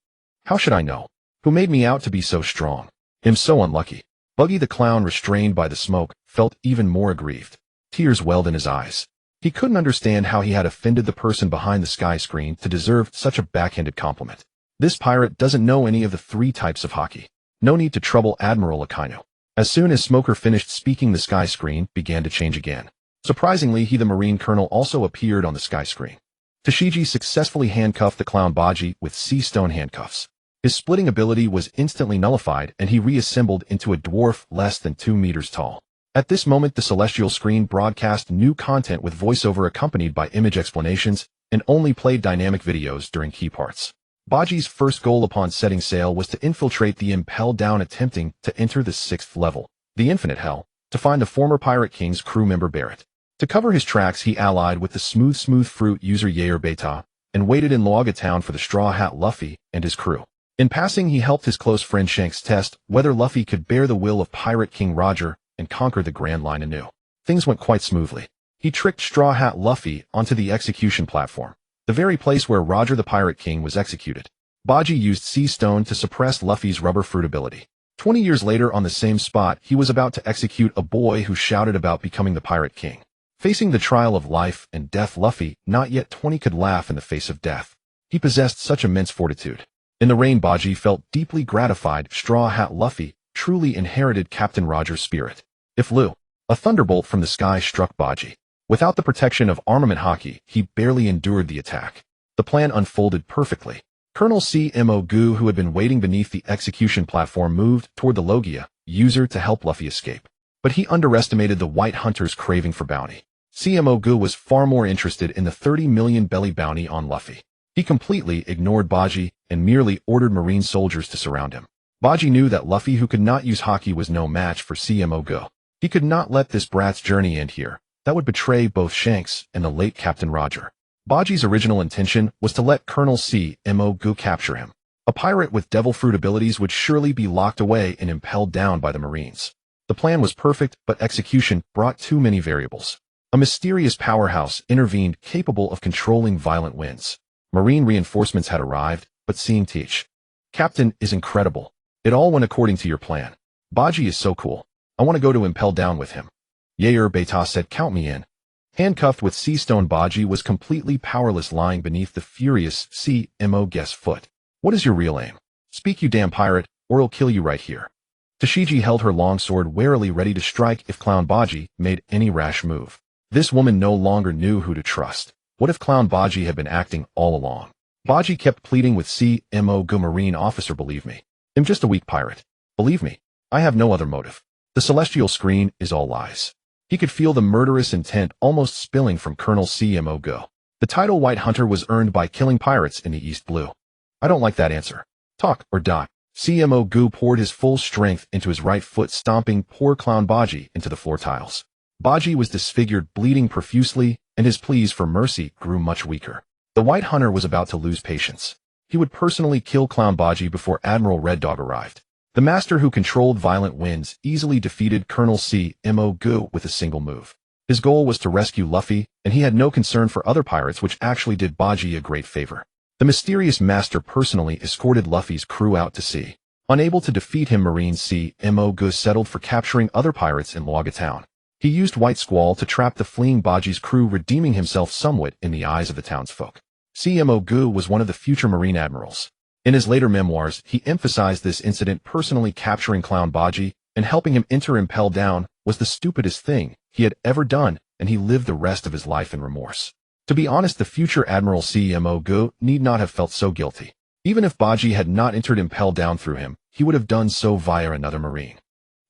Speaker 1: How should I know? Who made me out to be so strong? I'm so unlucky. Buggy the Clown, restrained by the smoke, felt even more aggrieved. Tears welled in his eyes. He couldn't understand how he had offended the person behind the sky screen to deserve such a backhanded compliment. This pirate doesn't know any of the 3 types of Haki. No need to trouble Admiral Akainu. As soon as Smoker finished speaking, the sky screen began to change again. Surprisingly, the Marine Colonel also appeared on the sky screen. Tashiji successfully handcuffed the clown Baji with sea-stone handcuffs. His splitting ability was instantly nullified, and he reassembled into a dwarf less than 2 meters tall. At this moment, the celestial screen broadcast new content with voiceover accompanied by image explanations and only played dynamic videos during key parts. Baji's first goal upon setting sail was to infiltrate the Impel Down, attempting to enter the 6th level, the Infinite Hell, to find the former Pirate King's crew member Barrett. To cover his tracks, he allied with the smooth fruit user Yair Beta and waited in Loaga Town for the Straw Hat Luffy and his crew. In passing, he helped his close friend Shanks test whether Luffy could bear the will of Pirate King Roger and conquer the Grand Line anew. Things went quite smoothly. He tricked Straw Hat Luffy onto the execution platform, the very place where Roger the Pirate King was executed. Baji used Sea Stone to suppress Luffy's rubber fruit ability. 20 years later, on the same spot, he was about to execute a boy who shouted about becoming the Pirate King. Facing the trial of life and death, Luffy, not yet 20, could laugh in the face of death. He possessed such immense fortitude. In the rain, Baji felt deeply gratified. Straw Hat Luffy truly inherited Captain Roger's spirit. If Lu, a thunderbolt from the sky struck Baji. Without the protection of armament Haki, he barely endured the attack. The plan unfolded perfectly. Colonel CMO Gu, who had been waiting beneath the execution platform, moved toward the Logia user to help Luffy escape. But he underestimated the White Hunter's craving for bounty. CMO Gu was far more interested in the 30 million belly bounty on Luffy. He completely ignored Baji and merely ordered Marine soldiers to surround him. Baji knew that Luffy, who could not use Haki, was no match for CMO Gu. He could not let this brat's journey end here. That would betray both Shanks and the late Captain Roger. Baji's original intention was to let Colonel CMO Gu capture him. A pirate with devil fruit abilities would surely be locked away and impelled down by the Marines. The plan was perfect, but execution brought too many variables. A mysterious powerhouse intervened, capable of controlling violent winds. Marine reinforcements had arrived, but seeing Teach Captain is incredible. It all went according to your plan. Buggy is so cool. I want to go to Impel Down with him. Yair Beta said, count me in. Handcuffed with sea stone, Buggy was completely powerless, lying beneath the furious CMO guest's foot. What is your real aim? Speak, you damn pirate, or I'll kill you right here. Tashiji held her long sword warily, ready to strike if Clown Buggy made any rash move. This woman no longer knew who to trust. What if Clown Buggy had been acting all along? Buggy kept pleading with CMO Go, Marine officer, believe me. I'm just a weak pirate. Believe me, I have no other motive. The celestial screen is all lies. He could feel the murderous intent almost spilling from Colonel CMO Go. The title White Hunter was earned by killing pirates in the East Blue. I don't like that answer. Talk or die. CMO Go poured his full strength into his right foot, stomping poor Clown Buggy into the floor tiles. Buggy was disfigured, bleeding profusely, and his pleas for mercy grew much weaker. The White Hunter was about to lose patience. He would personally kill Clown Buggy before Admiral Red Dog arrived. The master who controlled violent winds easily defeated Colonel CMO Go with a single move. His goal was to rescue Luffy, and he had no concern for other pirates, which actually did Buggy a great favor. The mysterious master personally escorted Luffy's crew out to sea. Unable to defeat him, Marine CMO Go settled for capturing other pirates in Laga Town. He used White Squall to trap the fleeing Buggy's crew, redeeming himself somewhat in the eyes of the townsfolk. CMO Go was one of the future Marine admirals. In his later memoirs, he emphasized this incident. Personally capturing Clown Buggy and helping him enter Impel Down was the stupidest thing he had ever done, and he lived the rest of his life in remorse. To be honest, the future Admiral CMO Go need not have felt so guilty. Even if Buggy had not entered Impel Down through him, he would have done so via another Marine.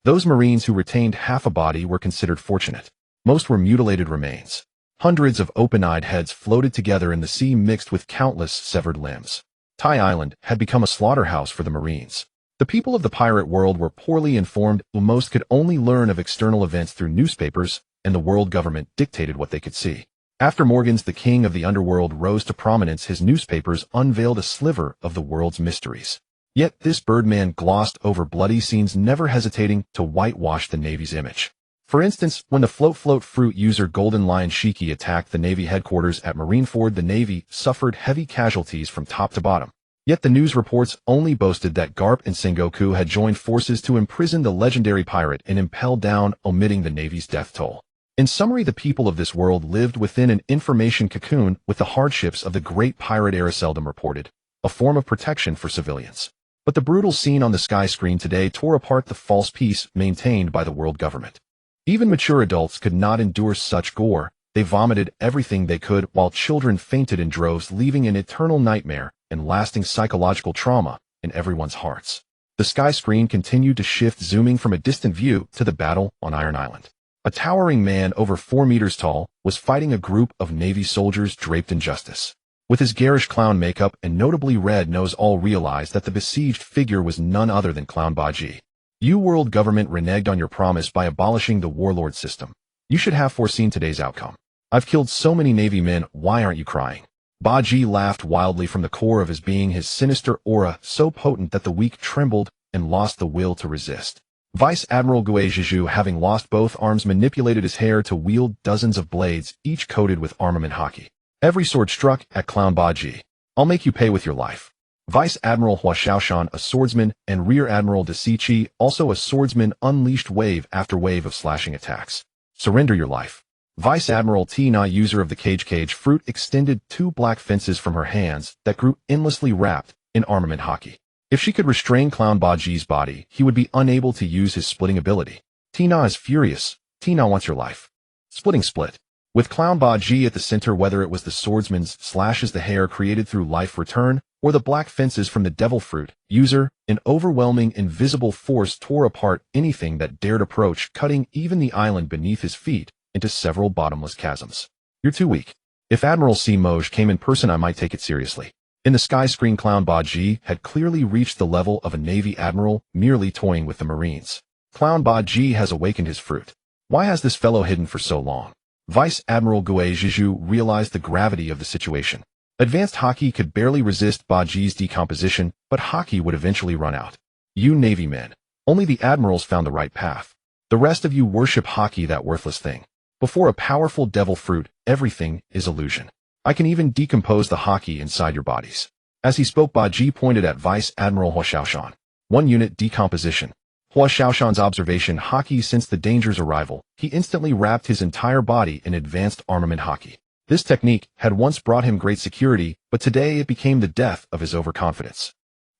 Speaker 1: Those Marines who retained half a body were considered fortunate. Most were mutilated remains. Hundreds of open-eyed heads floated together in the sea, mixed with countless severed limbs. Tai Island had become a slaughterhouse for the Marines. The people of the pirate world were poorly informed. Most could only learn of external events through newspapers, and the world government dictated what they could see. After Morgans, the king of the underworld, rose to prominence, his newspapers unveiled a sliver of the world's mysteries. Yet this Birdman glossed over bloody scenes, never hesitating to whitewash the Navy's image. For instance, when the float fruit user Golden Lion Shiki attacked the Navy headquarters at Marineford, the Navy suffered heavy casualties from top to bottom. Yet the news reports only boasted that Garp and Sengoku had joined forces to imprison the legendary pirate and Impel Down, omitting the Navy's death toll. In summary, the people of this world lived within an information cocoon, with the hardships of the great pirate era seldom reported, a form of protection for civilians. But the brutal scene on the sky screen today tore apart the false peace maintained by the world government. Even mature adults could not endure such gore. They vomited everything they could, while children fainted in droves, leaving an eternal nightmare and lasting psychological trauma in everyone's hearts. The sky screen continued to shift, zooming from a distant view to the battle on Iron Island. A towering man over 4 meters tall was fighting a group of Navy soldiers draped in justice. With his garish clown makeup and notably red nose, all realized that the besieged figure was none other than Clown Buggy. You world government reneged on your promise by abolishing the Warlord system. You should have foreseen today's outcome. I've killed so many Navy men, why aren't you crying? Buggy laughed wildly from the core of his being, his sinister aura so potent that the weak trembled and lost the will to resist. Vice Admiral Guizhiju, having lost both arms, manipulated his hair to wield dozens of blades, each coated with armament hockey. Every sword struck at Clown Buggy. I'll make you pay with your life. Vice Admiral Hua Xiaoshan, a swordsman, and Rear Admiral De Sichi, also a swordsman, unleashed wave after wave of slashing attacks. Surrender your life. Vice Admiral Tina, user of the cage fruit, extended 2 black fences from her hands that grew endlessly wrapped in armament hockey. If she could restrain Clown Buggy's body, he would be unable to use his splitting ability. Tina is furious. Tina wants your life. Splitting split. With Clown Buggy at the center, whether it was the swordsman's slashes, the hair created through life return, or the black fences from the devil fruit user, an overwhelming invisible force tore apart anything that dared approach, cutting even the island beneath his feet into several bottomless chasms. You're too weak. If Admiral C. Moj came in person, I might take it seriously. In the sky screen, Clown Buggy had clearly reached the level of a Navy admiral, merely toying with the Marines. Clown Buggy has awakened his fruit. Why has this fellow hidden for so long? Vice Admiral Guizhiju realized the gravity of the situation. Advanced hockey could barely resist Buggy's decomposition, but hockey would eventually run out. You Navy men. Only the admirals found the right path. The rest of you worship hockey, that worthless thing. Before a powerful devil fruit, everything is illusion. I can even decompose the hockey inside your bodies. As he spoke, Buggy pointed at Vice Admiral Hua Xiaoshan. 1 unit decomposition. Hua Xiaoshan's observation hockey since the danger's arrival. He instantly wrapped his entire body in advanced armament hockey. This technique had once brought him great security, but today it became the death of his overconfidence.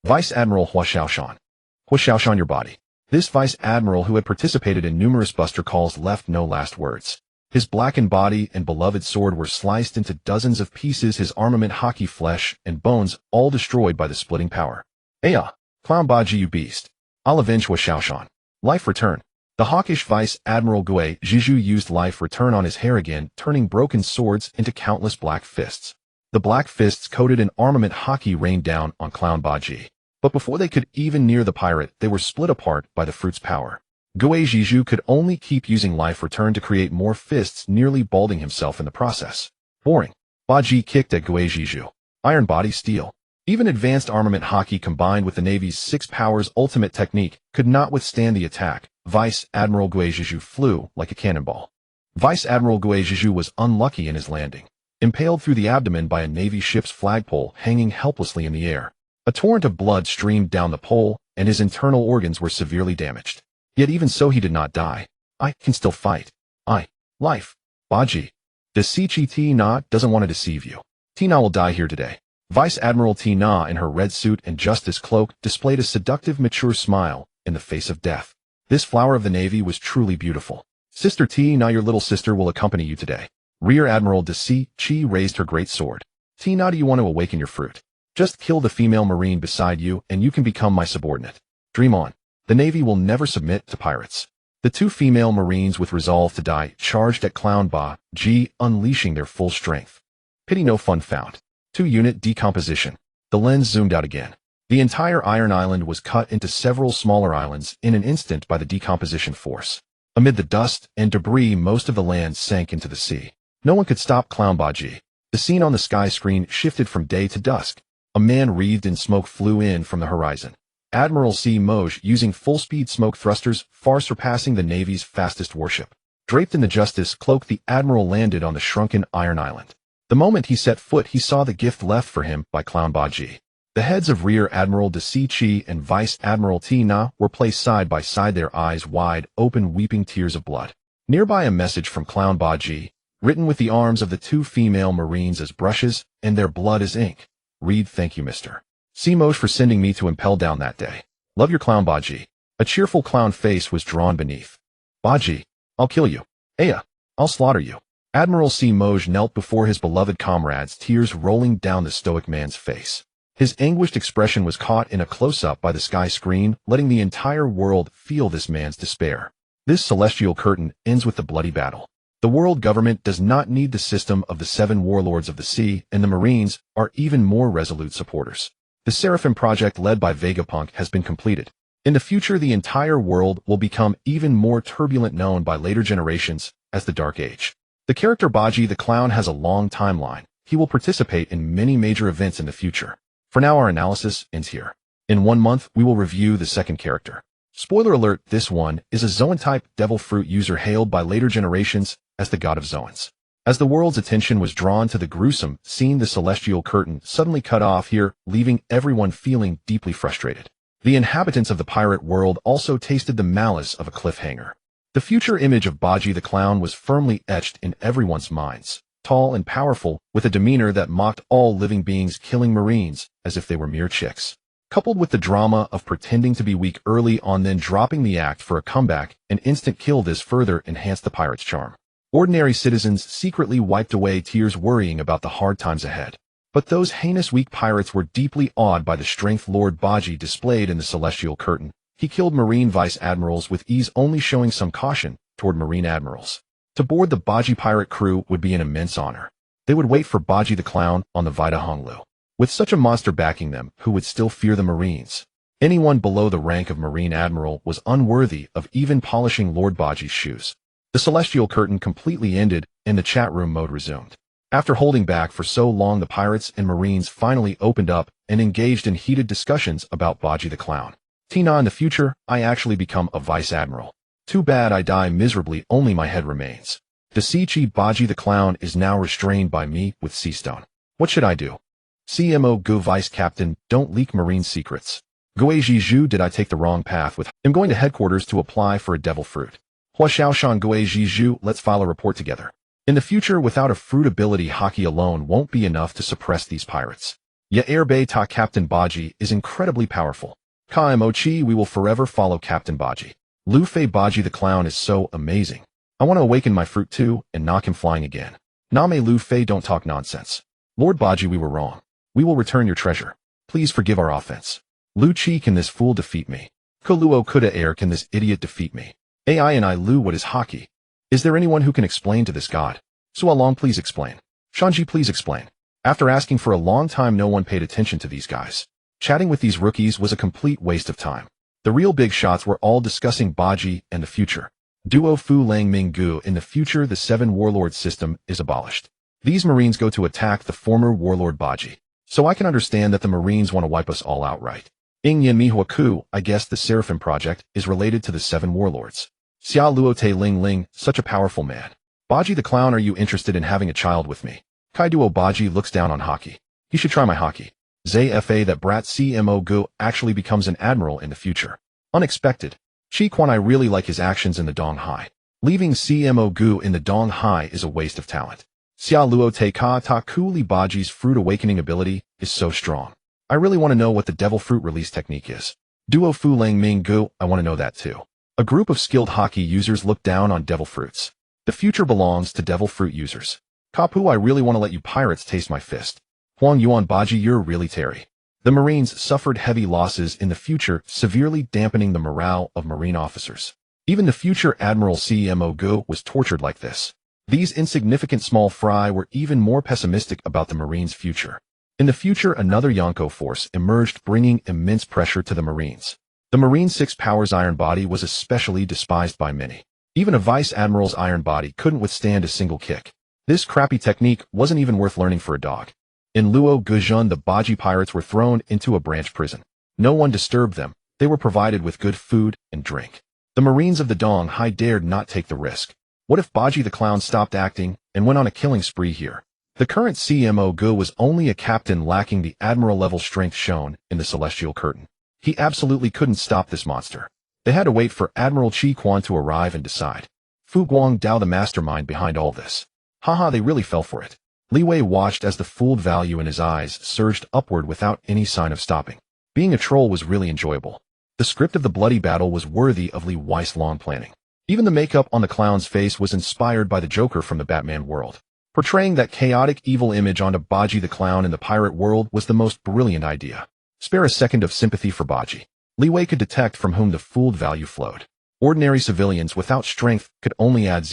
Speaker 1: Vice Admiral Hua Xiaoshan. Hua Xiaoshan, your body. This Vice Admiral, who had participated in numerous buster calls, left no last words. His blackened body and beloved sword were sliced into dozens of pieces, his armament hockey, flesh and bones, all destroyed by the splitting power. Aya, Clown Buggy, you beast. I'll avenge Hua Xiaoshan. Life return. The hawkish Vice Admiral Gui Zhizhu used life return on his hair again, turning broken swords into countless black fists. The black fists coated in armament hockey rained down on Clown Buggy. But before they could even near the pirate, they were split apart by the fruit's power. Gui Zhizhu could only keep using life return to create more fists, nearly balding himself in the process. Boring. Buggy kicked at Gui Zhizhu. Iron body, steel. Even advanced armament hockey combined with the Navy's 6 powers ultimate technique could not withstand the attack. Vice Admiral Gui Zhizhu flew like a cannonball. Vice Admiral Gui Zhizhu was unlucky in his landing, impaled through the abdomen by a Navy ship's flagpole hanging helplessly in the air. A torrent of blood streamed down the pole, and his internal organs were severely damaged. Yet even so he did not die. I can still fight. Life. Buggy. Dasichi Tina doesn't want to deceive you. Tina will die here today. Vice Admiral Tina in her red suit and justice cloak displayed a seductive, mature smile in the face of death. This flower of the Navy was truly beautiful. Sister Tina, your little sister will accompany you today. Rear Admiral Dasichi raised her great sword. Tina, do you want to awaken your fruit? Just kill the female Marine beside you and you can become my subordinate. Dream on. The Navy will never submit to pirates. The 2 female Marines with resolve to die charged at Clown Buggy, unleashing their full strength. Pity no fun found. 2 unit decomposition. The lens zoomed out again. The entire Iron Island was cut into several smaller islands in an instant by the decomposition force. Amid the dust and debris, most of the land sank into the sea. No one could stop Clown Buggy. The scene on the sky screen shifted from day to dusk. A man wreathed in smoke flew in from the horizon. Admiral C. Moj using full-speed smoke thrusters, far surpassing the Navy's fastest warship. Draped in the Justice cloak, the Admiral landed on the shrunken Iron Island. The moment he set foot, he saw the gift left for him by Clown Buggy. The heads of Rear Admiral Dasichi and Vice Admiral Tina were placed side by side, their eyes wide open, weeping tears of blood. Nearby, a message from Clown Buggy, written with the arms of the 2 female Marines as brushes and their blood as ink. Read, thank you, Mr. C. Moj, for sending me to impel down that day. Love your Clown Buggy. A cheerful clown face was drawn beneath. Buggy, I'll kill you. Aya, I'll slaughter you. Admiral C. Moj knelt before his beloved comrades, tears rolling down the stoic man's face. His anguished expression was caught in a close-up by the sky screen, letting the entire world feel this man's despair. This celestial curtain ends with the bloody battle. The world government does not need the system of the 7 warlords of the sea, and the Marines are even more resolute supporters. The Seraphim project led by Vegapunk has been completed. In the future, the entire world will become even more turbulent, known by later generations as the Dark Age. The character Buggy the Clown has a long timeline. He will participate in many major events in the future. For now, our analysis ends here. In 1 month, we will review the second character. Spoiler alert, this one is a Zoan-type devil fruit user hailed by later generations as the god of Zoans. As the world's attention was drawn to the gruesome scene, the celestial curtain suddenly cut off here, leaving everyone feeling deeply frustrated. The inhabitants of the pirate world also tasted the malice of a cliffhanger. The future image of Buggy the Clown was firmly etched in everyone's minds. Tall and powerful, with a demeanor that mocked all living beings, killing Marines as if they were mere chicks. Coupled with the drama of pretending to be weak early on, then dropping the act for a comeback, an instant kill, this further enhanced the pirate's charm. Ordinary citizens secretly wiped away tears, worrying about the hard times ahead. But those heinous weak pirates were deeply awed by the strength Lord Buggy displayed in the celestial curtain. He killed Marine vice admirals with ease, only showing some caution toward Marine admirals. To board the Buggy pirate crew would be an immense honor. They would wait for Buggy the Clown on the Vita Honglu. With such a monster backing them, who would still fear the Marines? Anyone below the rank of Marine Admiral was unworthy of even polishing Lord Buggy's shoes. The celestial curtain completely ended, and the chat room mode resumed. After holding back for so long, the pirates and Marines finally opened up and engaged in heated discussions about Buggy the Clown. Tina, in the future, I actually become a vice admiral. Too bad I die miserably, only my head remains. Dasichi Buggy the Clown is now restrained by me with sea stone. What should I do? CMO Gu Vice Captain, don't leak marine secrets. Guiji Zhu, did I take the wrong path with I'm going to headquarters to apply for a devil fruit. Hua Xiaoshan Guiji Zhu, let's file a report together. In the future, without a fruit ability, hockey alone won't be enough to suppress these pirates. Ya Airbe Ta Captain Baji is incredibly powerful. Kai Mochi, we will forever follow Captain Baji. Lu Fei Baji the Clown is so amazing. I want to awaken my fruit too and knock him flying again. Name Lu Fei, don't talk nonsense. Lord Baji, we were wrong. We will return your treasure. Please forgive our offense. Lu Chi, can this fool defeat me? Koluo Kuda Air, can this idiot defeat me? AI and I Lu, what is hockey? Is there anyone who can explain to this god? Sualong, please explain. Shanji, please explain. After asking for a long time, no one paid attention to these guys. Chatting with these rookies was a complete waste of time. The real big shots were all discussing Baji and the future. Duo Fu Lang Ming Gu, in the future the 7 Warlords system is abolished. These Marines go to attack the former Warlord Baji. So I can understand that the Marines want to wipe us all outright. Ing Yin Mihua Ku, I guess the Seraphim project is related to the 7 Warlords. Xia Luote Ling Ling, such a powerful man. Baji the Clown, are you interested in having a child with me? Kaiduo Baji looks down on hockey. He should try my hockey. Zay Fa, that brat CMO Gu actually becomes an admiral in the future. Unexpected. Chi Quan, I really like his actions in the Dong Hai. Leaving CMO Gu in the Dong Hai is a waste of talent. Xia Luote Ka Ta Kuli, Baji's fruit awakening ability is so strong. I really want to know what the devil fruit release technique is. Duo Fu Lang Ming Gu, I want to know that too. A group of skilled hockey users look down on devil fruits. The future belongs to devil fruit users. Kapu, I really want to let you pirates taste my fist. Huang Yuan Baji, you're really Terry. The Marines suffered heavy losses in the future, severely dampening the morale of Marine officers. Even the future Admiral CMO Gu was tortured like this. These insignificant small fry were even more pessimistic about the Marines' future. In the future, another Yonko force emerged, bringing immense pressure to the Marines. The Marine 6 Powers Iron Body was especially despised by many. Even a Vice Admiral's Iron Body couldn't withstand a single kick. This crappy technique wasn't even worth learning for a dog. In Luo Guzhun, the Baji pirates were thrown into a branch prison. No one disturbed them. They were provided with good food and drink. The Marines of the Dong Hai dared not take the risk. What if Baji the Clown stopped acting and went on a killing spree here? The current CMO Gu was only a captain, lacking the admiral-level strength shown in the Celestial Curtain. He absolutely couldn't stop this monster. They had to wait for Admiral Chi Quan to arrive and decide. Fu Guang Dao, the mastermind behind all this. Haha, they really fell for it. Li Wei watched as the fooled value in his eyes surged upward without any sign of stopping. Being a troll was really enjoyable. The script of the bloody battle was worthy of Li Wei's long planning. Even the makeup on the clown's face was inspired by the Joker from the Batman world. Portraying that chaotic evil image onto Baji the Clown in the pirate world was the most brilliant idea. Spare a second of sympathy for Baji. Li Wei could detect from whom the fooled value flowed. Ordinary civilians without strength could only add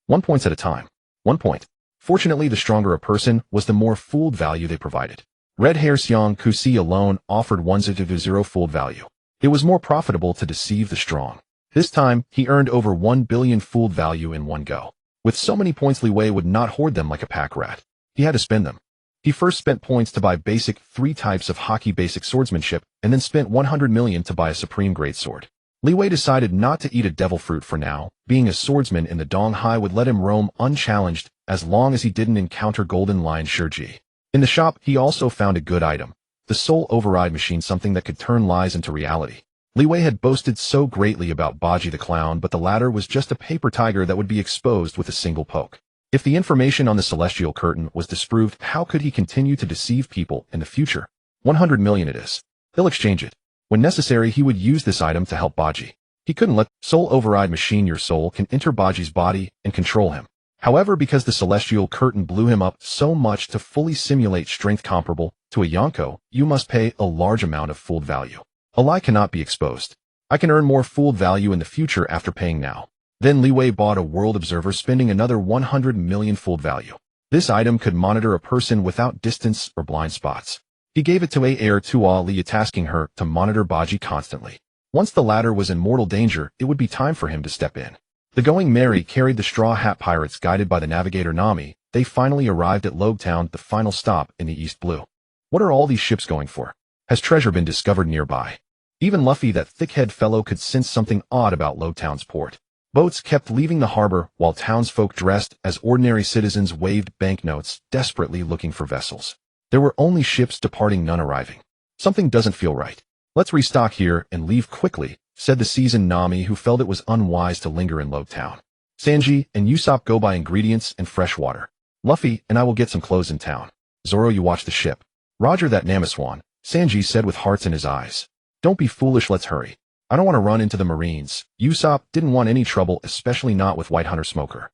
Speaker 1: 1 points at a time. 1 point. Fortunately, the stronger a person was, the more fooled value they provided. Red Hair Xiang Kusi alone offered 0 fooled value. It was more profitable to deceive the strong. This time, he earned over 1 billion fooled value in one go. With so many points, Li Wei would not hoard them like a pack rat. He had to spend them. He first spent points to buy basic 3 types of hockey basic swordsmanship, and then spent 100 million to buy a supreme great sword. Li Wei decided not to eat a devil fruit for now. Being a swordsman in the Dong Hai would let him roam unchallenged as long as he didn't encounter Golden Lion Shiji. In the shop, he also found a good item. The soul override machine, something that could turn lies into reality. Li Wei had boasted so greatly about Baji the Clown, but the latter was just a paper tiger that would be exposed with a single poke. If the information on the Celestial Curtain was disproved, how could he continue to deceive people in the future? 100 million it is. He'll exchange it. When necessary, he would use this item to help Baji. He couldn't let soul override machine. Your soul can enter Baji's body and control him. However, because the Celestial Curtain blew him up so much to fully simulate strength comparable to a Yonko, you must pay a large amount of fooled value. A lie cannot be exposed. I can earn more fooled value in the future after paying now. Then Li Wei bought a world observer, spending another 100 million fooled value. This item could monitor a person without distance or blind spots. He gave it to a heir Tua Li, tasking her to monitor Baji constantly. Once the latter was in mortal danger, it would be time for him to step in. The Going Merry carried the Straw Hat Pirates, guided by the navigator Nami. They finally arrived at Logtown, the final stop in the East Blue. What are all these ships going for? Has treasure been discovered nearby? Even Luffy, that thick-head fellow, could sense something odd about Logtown's port. Boats kept leaving the harbor, while townsfolk dressed as ordinary citizens waved banknotes, desperately looking for vessels. There were only ships departing, none arriving. Something doesn't feel right. Let's restock here and leave quickly, said the seasoned Nami, who felt it was unwise to linger in Lobe Town. Sanji and Usopp go buy ingredients and fresh water. Luffy and I will get some clothes in town. Zoro, you watch the ship. Roger that, Namaswan, Sanji said with hearts in his eyes. Don't be foolish, let's hurry. I don't want to run into the Marines. Usopp didn't want any trouble, especially not with White Hunter Smoker.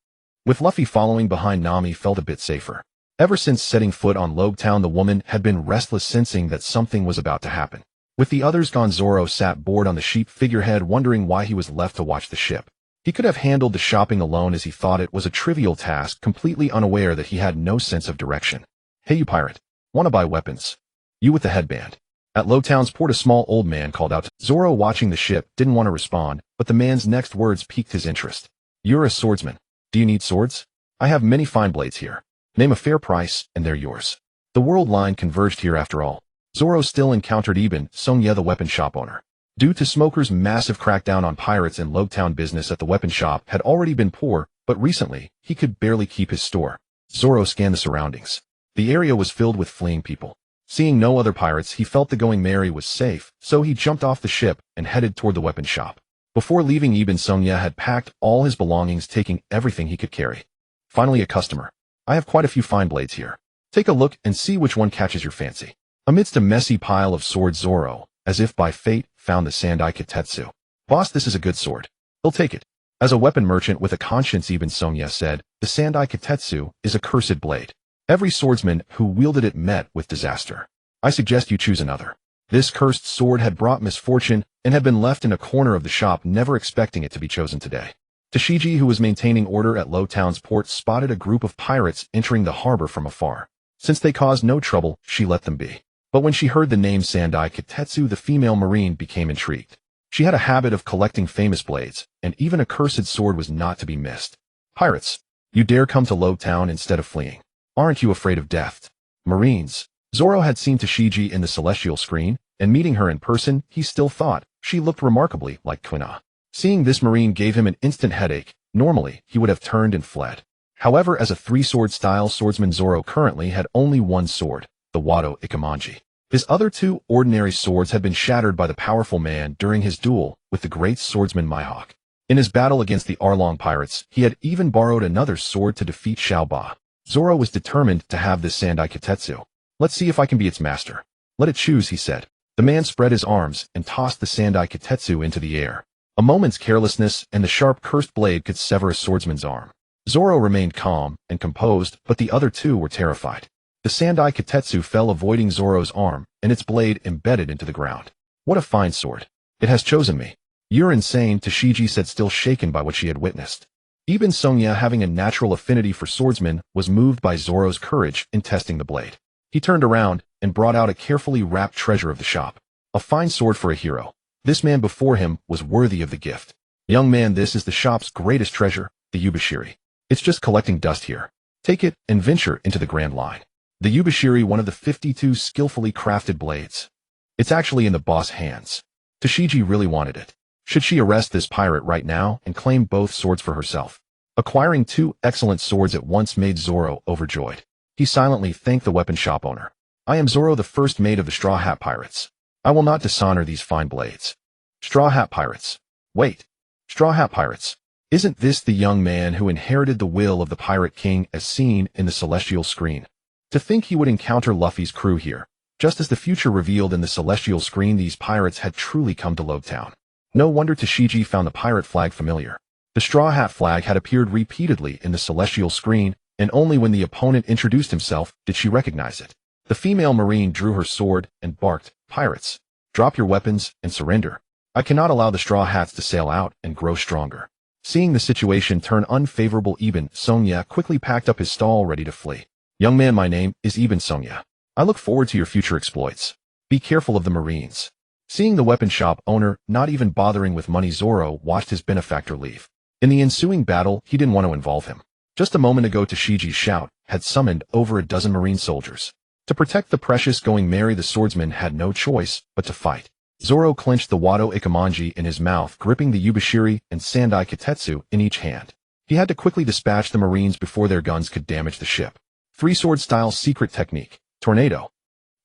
Speaker 1: With Luffy following behind, Nami felt a bit safer. Ever since setting foot on Lobe Town, the woman had been restless, sensing that something was about to happen. With the others gone, Zoro sat bored on the sheep figurehead, wondering why he was left to watch the ship. He could have handled the shopping alone, as he thought it was a trivial task, completely unaware that he had no sense of direction. Hey, you pirate. Want to buy weapons? You with the headband. At Lobe Town's port, a small old man called out. Zoro, watching the ship, didn't want to respond, but the man's next words piqued his interest. You're a swordsman. Do you need swords? I have many fine blades here. Name a fair price, and they're yours. The world line converged here after all. Zoro still encountered Ibn Songye, the weapon shop owner. Due to Smoker's massive crackdown on pirates in Lobe Town, business at the weapon shop had already been poor, but recently, he could barely keep his store. Zoro scanned the surroundings. The area was filled with fleeing people. Seeing no other pirates, he felt the going merry was safe, so he jumped off the ship and headed toward the weapon shop. Before leaving, Ibn Songye had packed all his belongings, taking everything he could carry. Finally, a customer. I have quite a few fine blades here. Take a look and see which one catches your fancy. Amidst a messy pile of swords, Zoro, as if by fate, found the Sandai Kitetsu. Boss, this is a good sword. He'll take it. As a weapon merchant with a conscience, Ibn Songye said, the Sandai Kitetsu is a cursed blade. Every swordsman who wielded it met with disaster. I suggest you choose another. This cursed sword had brought misfortune and had been left in a corner of the shop, never expecting it to be chosen today. Tashigi, who was maintaining order at Lobe Town's port, spotted a group of pirates entering the harbor from afar. Since they caused no trouble, she let them be. But when she heard the name Sandai Kitetsu, the female marine became intrigued. She had a habit of collecting famous blades, and even a cursed sword was not to be missed. Pirates, you dare come to Lobe Town instead of fleeing. Aren't you afraid of death? Marines. Zoro had seen Tashigi in the celestial screen, and meeting her in person, he still thought she looked remarkably like Quina. Seeing this marine gave him an instant headache. Normally, he would have turned and fled. However, as a three-sword style swordsman, Zoro currently had only one sword, the Wado Ikemanji. His other two ordinary swords had been shattered by the powerful man during his duel with the great swordsman Mihawk. In his battle against the Arlong pirates, he had even borrowed another sword to defeat Xiao Ba. Zoro was determined to have this Sandai Kitetsu. Let's see if I can be its master. Let it choose, he said. The man spread his arms and tossed the Sandai Kitetsu into the air. A moment's carelessness and the sharp cursed blade could sever a swordsman's arm. Zoro remained calm and composed, but the other two were terrified. The Sandai Kitetsu fell, avoiding Zoro's arm, and its blade embedded into the ground. What a fine sword. It has chosen me. You're insane, Tashigi said, still shaken by what she had witnessed. Ibn Songye, having a natural affinity for swordsmen, was moved by Zoro's courage in testing the blade. He turned around and brought out a carefully wrapped treasure of the shop. A fine sword for a hero. This man before him was worthy of the gift. Young man, this is the shop's greatest treasure, the Yubashiri. It's just collecting dust here. Take it and venture into the Grand Line. The Yubashiri, one of the 52 skillfully crafted blades. It's actually in the boss' hands. Tashigi really wanted it. Should she arrest this pirate right now and claim both swords for herself? Acquiring two excellent swords at once made Zoro overjoyed. He silently thanked the weapon shop owner. I am Zoro, the first mate of the Straw Hat Pirates. I will not dishonor these fine blades. Straw Hat Pirates. Wait. Straw Hat Pirates. Isn't this the young man who inherited the will of the Pirate King as seen in the celestial screen? To think he would encounter Luffy's crew here. Just as the future revealed in the celestial screen, these pirates had truly come to Lobe Town. No wonder Tashigi found the pirate flag familiar. The Straw Hat flag had appeared repeatedly in the celestial screen, and only when the opponent introduced himself did she recognize it. The female marine drew her sword and barked, Pirates, drop your weapons and surrender. I cannot allow the Straw Hats to sail out and grow stronger. Seeing the situation turn unfavorable, Ibn Songye quickly packed up his stall, ready to flee. Young man, my name is Ibn Songye. I look forward to your future exploits. Be careful of the Marines. Seeing the weapon shop owner not even bothering with money, Zoro watched his benefactor leave. In the ensuing battle, he didn't want to involve him. Just a moment ago, Tashigi's shout had summoned over a dozen Marine soldiers. To protect the precious going merry, the swordsman had no choice but to fight. Zoro clenched the Wado Ikemanji in his mouth, gripping the Yubashiri and Sandai Kitetsu in each hand. He had to quickly dispatch the Marines before their guns could damage the ship. Three-sword style secret technique. Tornado.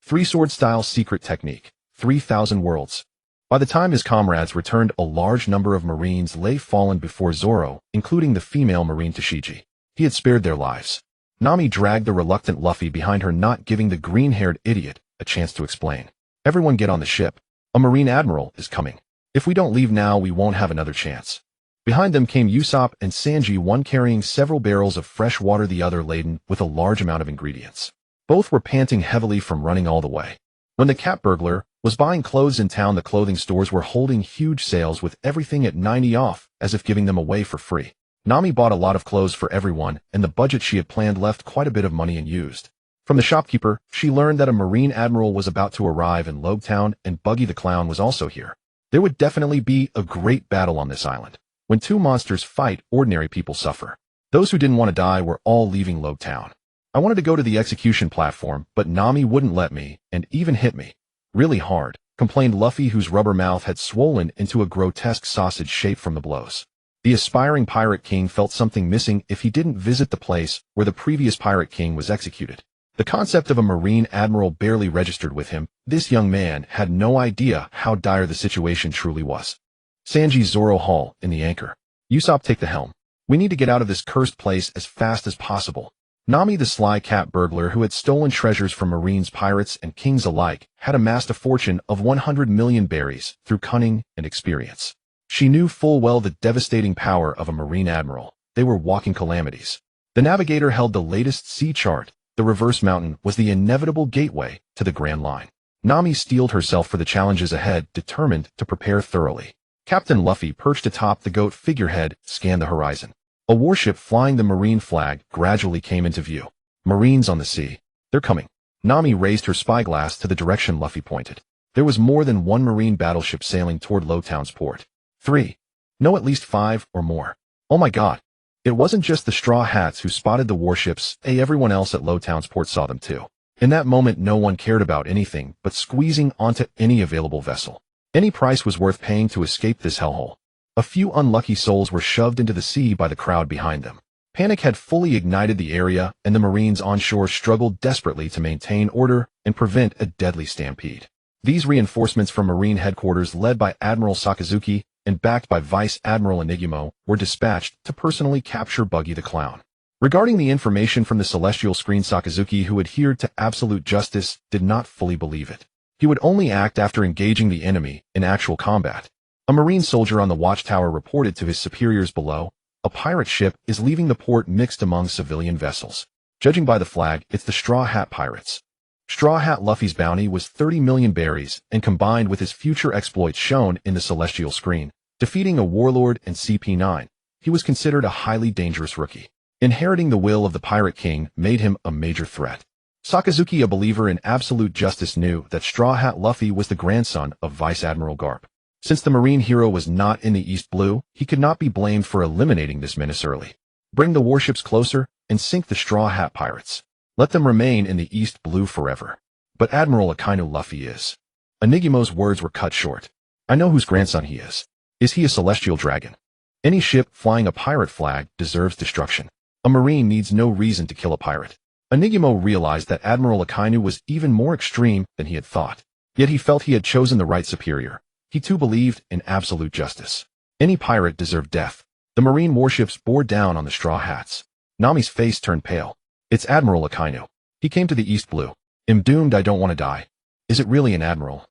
Speaker 1: Three-sword-style secret technique. 3,000 worlds. By the time his comrades returned, a large number of Marines lay fallen before Zoro, including the female Marine Tashigi. He had spared their lives. Nami dragged the reluctant Luffy behind her, not giving the green-haired idiot a chance to explain. Everyone get on the ship. A Marine Admiral is coming. If we don't leave now, we won't have another chance. Behind them came Usopp and Sanji, one carrying several barrels of fresh water, the other laden with a large amount of ingredients. Both were panting heavily from running all the way. When the cat burglar was buying clothes in town, the clothing stores were holding huge sales with everything at 90 off, as if giving them away for free. Nami bought a lot of clothes for everyone, and the budget she had planned left quite a bit of money unused. From the shopkeeper, she learned that a Marine Admiral was about to arrive in Logtown, and Buggy the Clown was also here. There would definitely be a great battle on this island. When two monsters fight, ordinary people suffer. Those who didn't want to die were all leaving Logtown. I wanted to go to the execution platform, but Nami wouldn't let me, and even hit me. Really hard, complained Luffy, whose rubber mouth had swollen into a grotesque sausage shape from the blows. The aspiring Pirate King felt something missing if he didn't visit the place where the previous Pirate King was executed. The concept of a Marine Admiral barely registered with him. This young man had no idea how dire the situation truly was. Sanji, Zoro, haul in the anchor. Usopp, take the helm. We need to get out of this cursed place as fast as possible. Nami, the sly cat burglar who had stolen treasures from Marines, pirates, and kings alike, had amassed a fortune of 100 million berries through cunning and experience. She knew full well the devastating power of a Marine Admiral. They were walking calamities. The navigator held the latest sea chart. The reverse mountain was the inevitable gateway to the Grand Line. Nami steeled herself for the challenges ahead, determined to prepare thoroughly. Captain Luffy, perched atop the goat figurehead, scanned the horizon. A warship flying the Marine flag gradually came into view. Marines on the sea. They're coming. Nami raised her spyglass to the direction Luffy pointed. There was more than one Marine battleship sailing toward Lowtown's port. 3. No, at least 5 or more. Oh my god. It wasn't just the Straw Hats who spotted the warships, everyone else at Lowtown's port saw them too. In that moment, no one cared about anything but squeezing onto any available vessel. Any price was worth paying to escape this hellhole. A few unlucky souls were shoved into the sea by the crowd behind them. Panic had fully ignited the area, and the Marines onshore struggled desperately to maintain order and prevent a deadly stampede. These reinforcements from Marine headquarters, led by Admiral Sakazuki and backed by Vice Admiral Enigmo, were dispatched to personally capture Buggy the Clown. Regarding the information from the celestial screen, Sakazuki, who adhered to absolute justice, did not fully believe it. He would only act after engaging the enemy in actual combat. A Marine soldier on the watchtower reported to his superiors below, "A pirate ship is leaving the port mixed among civilian vessels. Judging by the flag, it's the Straw Hat Pirates." Straw Hat Luffy's bounty was 30 million berries, and combined with his future exploits shown in the celestial screen, defeating a Warlord and CP9, he was considered a highly dangerous rookie. Inheriting the will of the Pirate King made him a major threat. Sakazuki, a believer in absolute justice, knew that Straw Hat Luffy was the grandson of Vice Admiral Garp. Since the Marine hero was not in the East Blue, he could not be blamed for eliminating this menace early. Bring the warships closer and sink the Straw Hat Pirates. Let them remain in the East Blue forever. But Admiral Akainu, Luffy is. Enigmo's words were cut short. I know whose grandson he is. Is he a celestial dragon? Any ship flying a pirate flag deserves destruction. A Marine needs no reason to kill a pirate. Enigmo realized that Admiral Akainu was even more extreme than he had thought. Yet he felt he had chosen the right superior. He too believed in absolute justice. Any pirate deserved death. The Marine warships bore down on the Straw Hats. Nami's face turned pale. It's Admiral Akainu. He came to the East Blue. I'm doomed, I don't want to die. Is it really an admiral?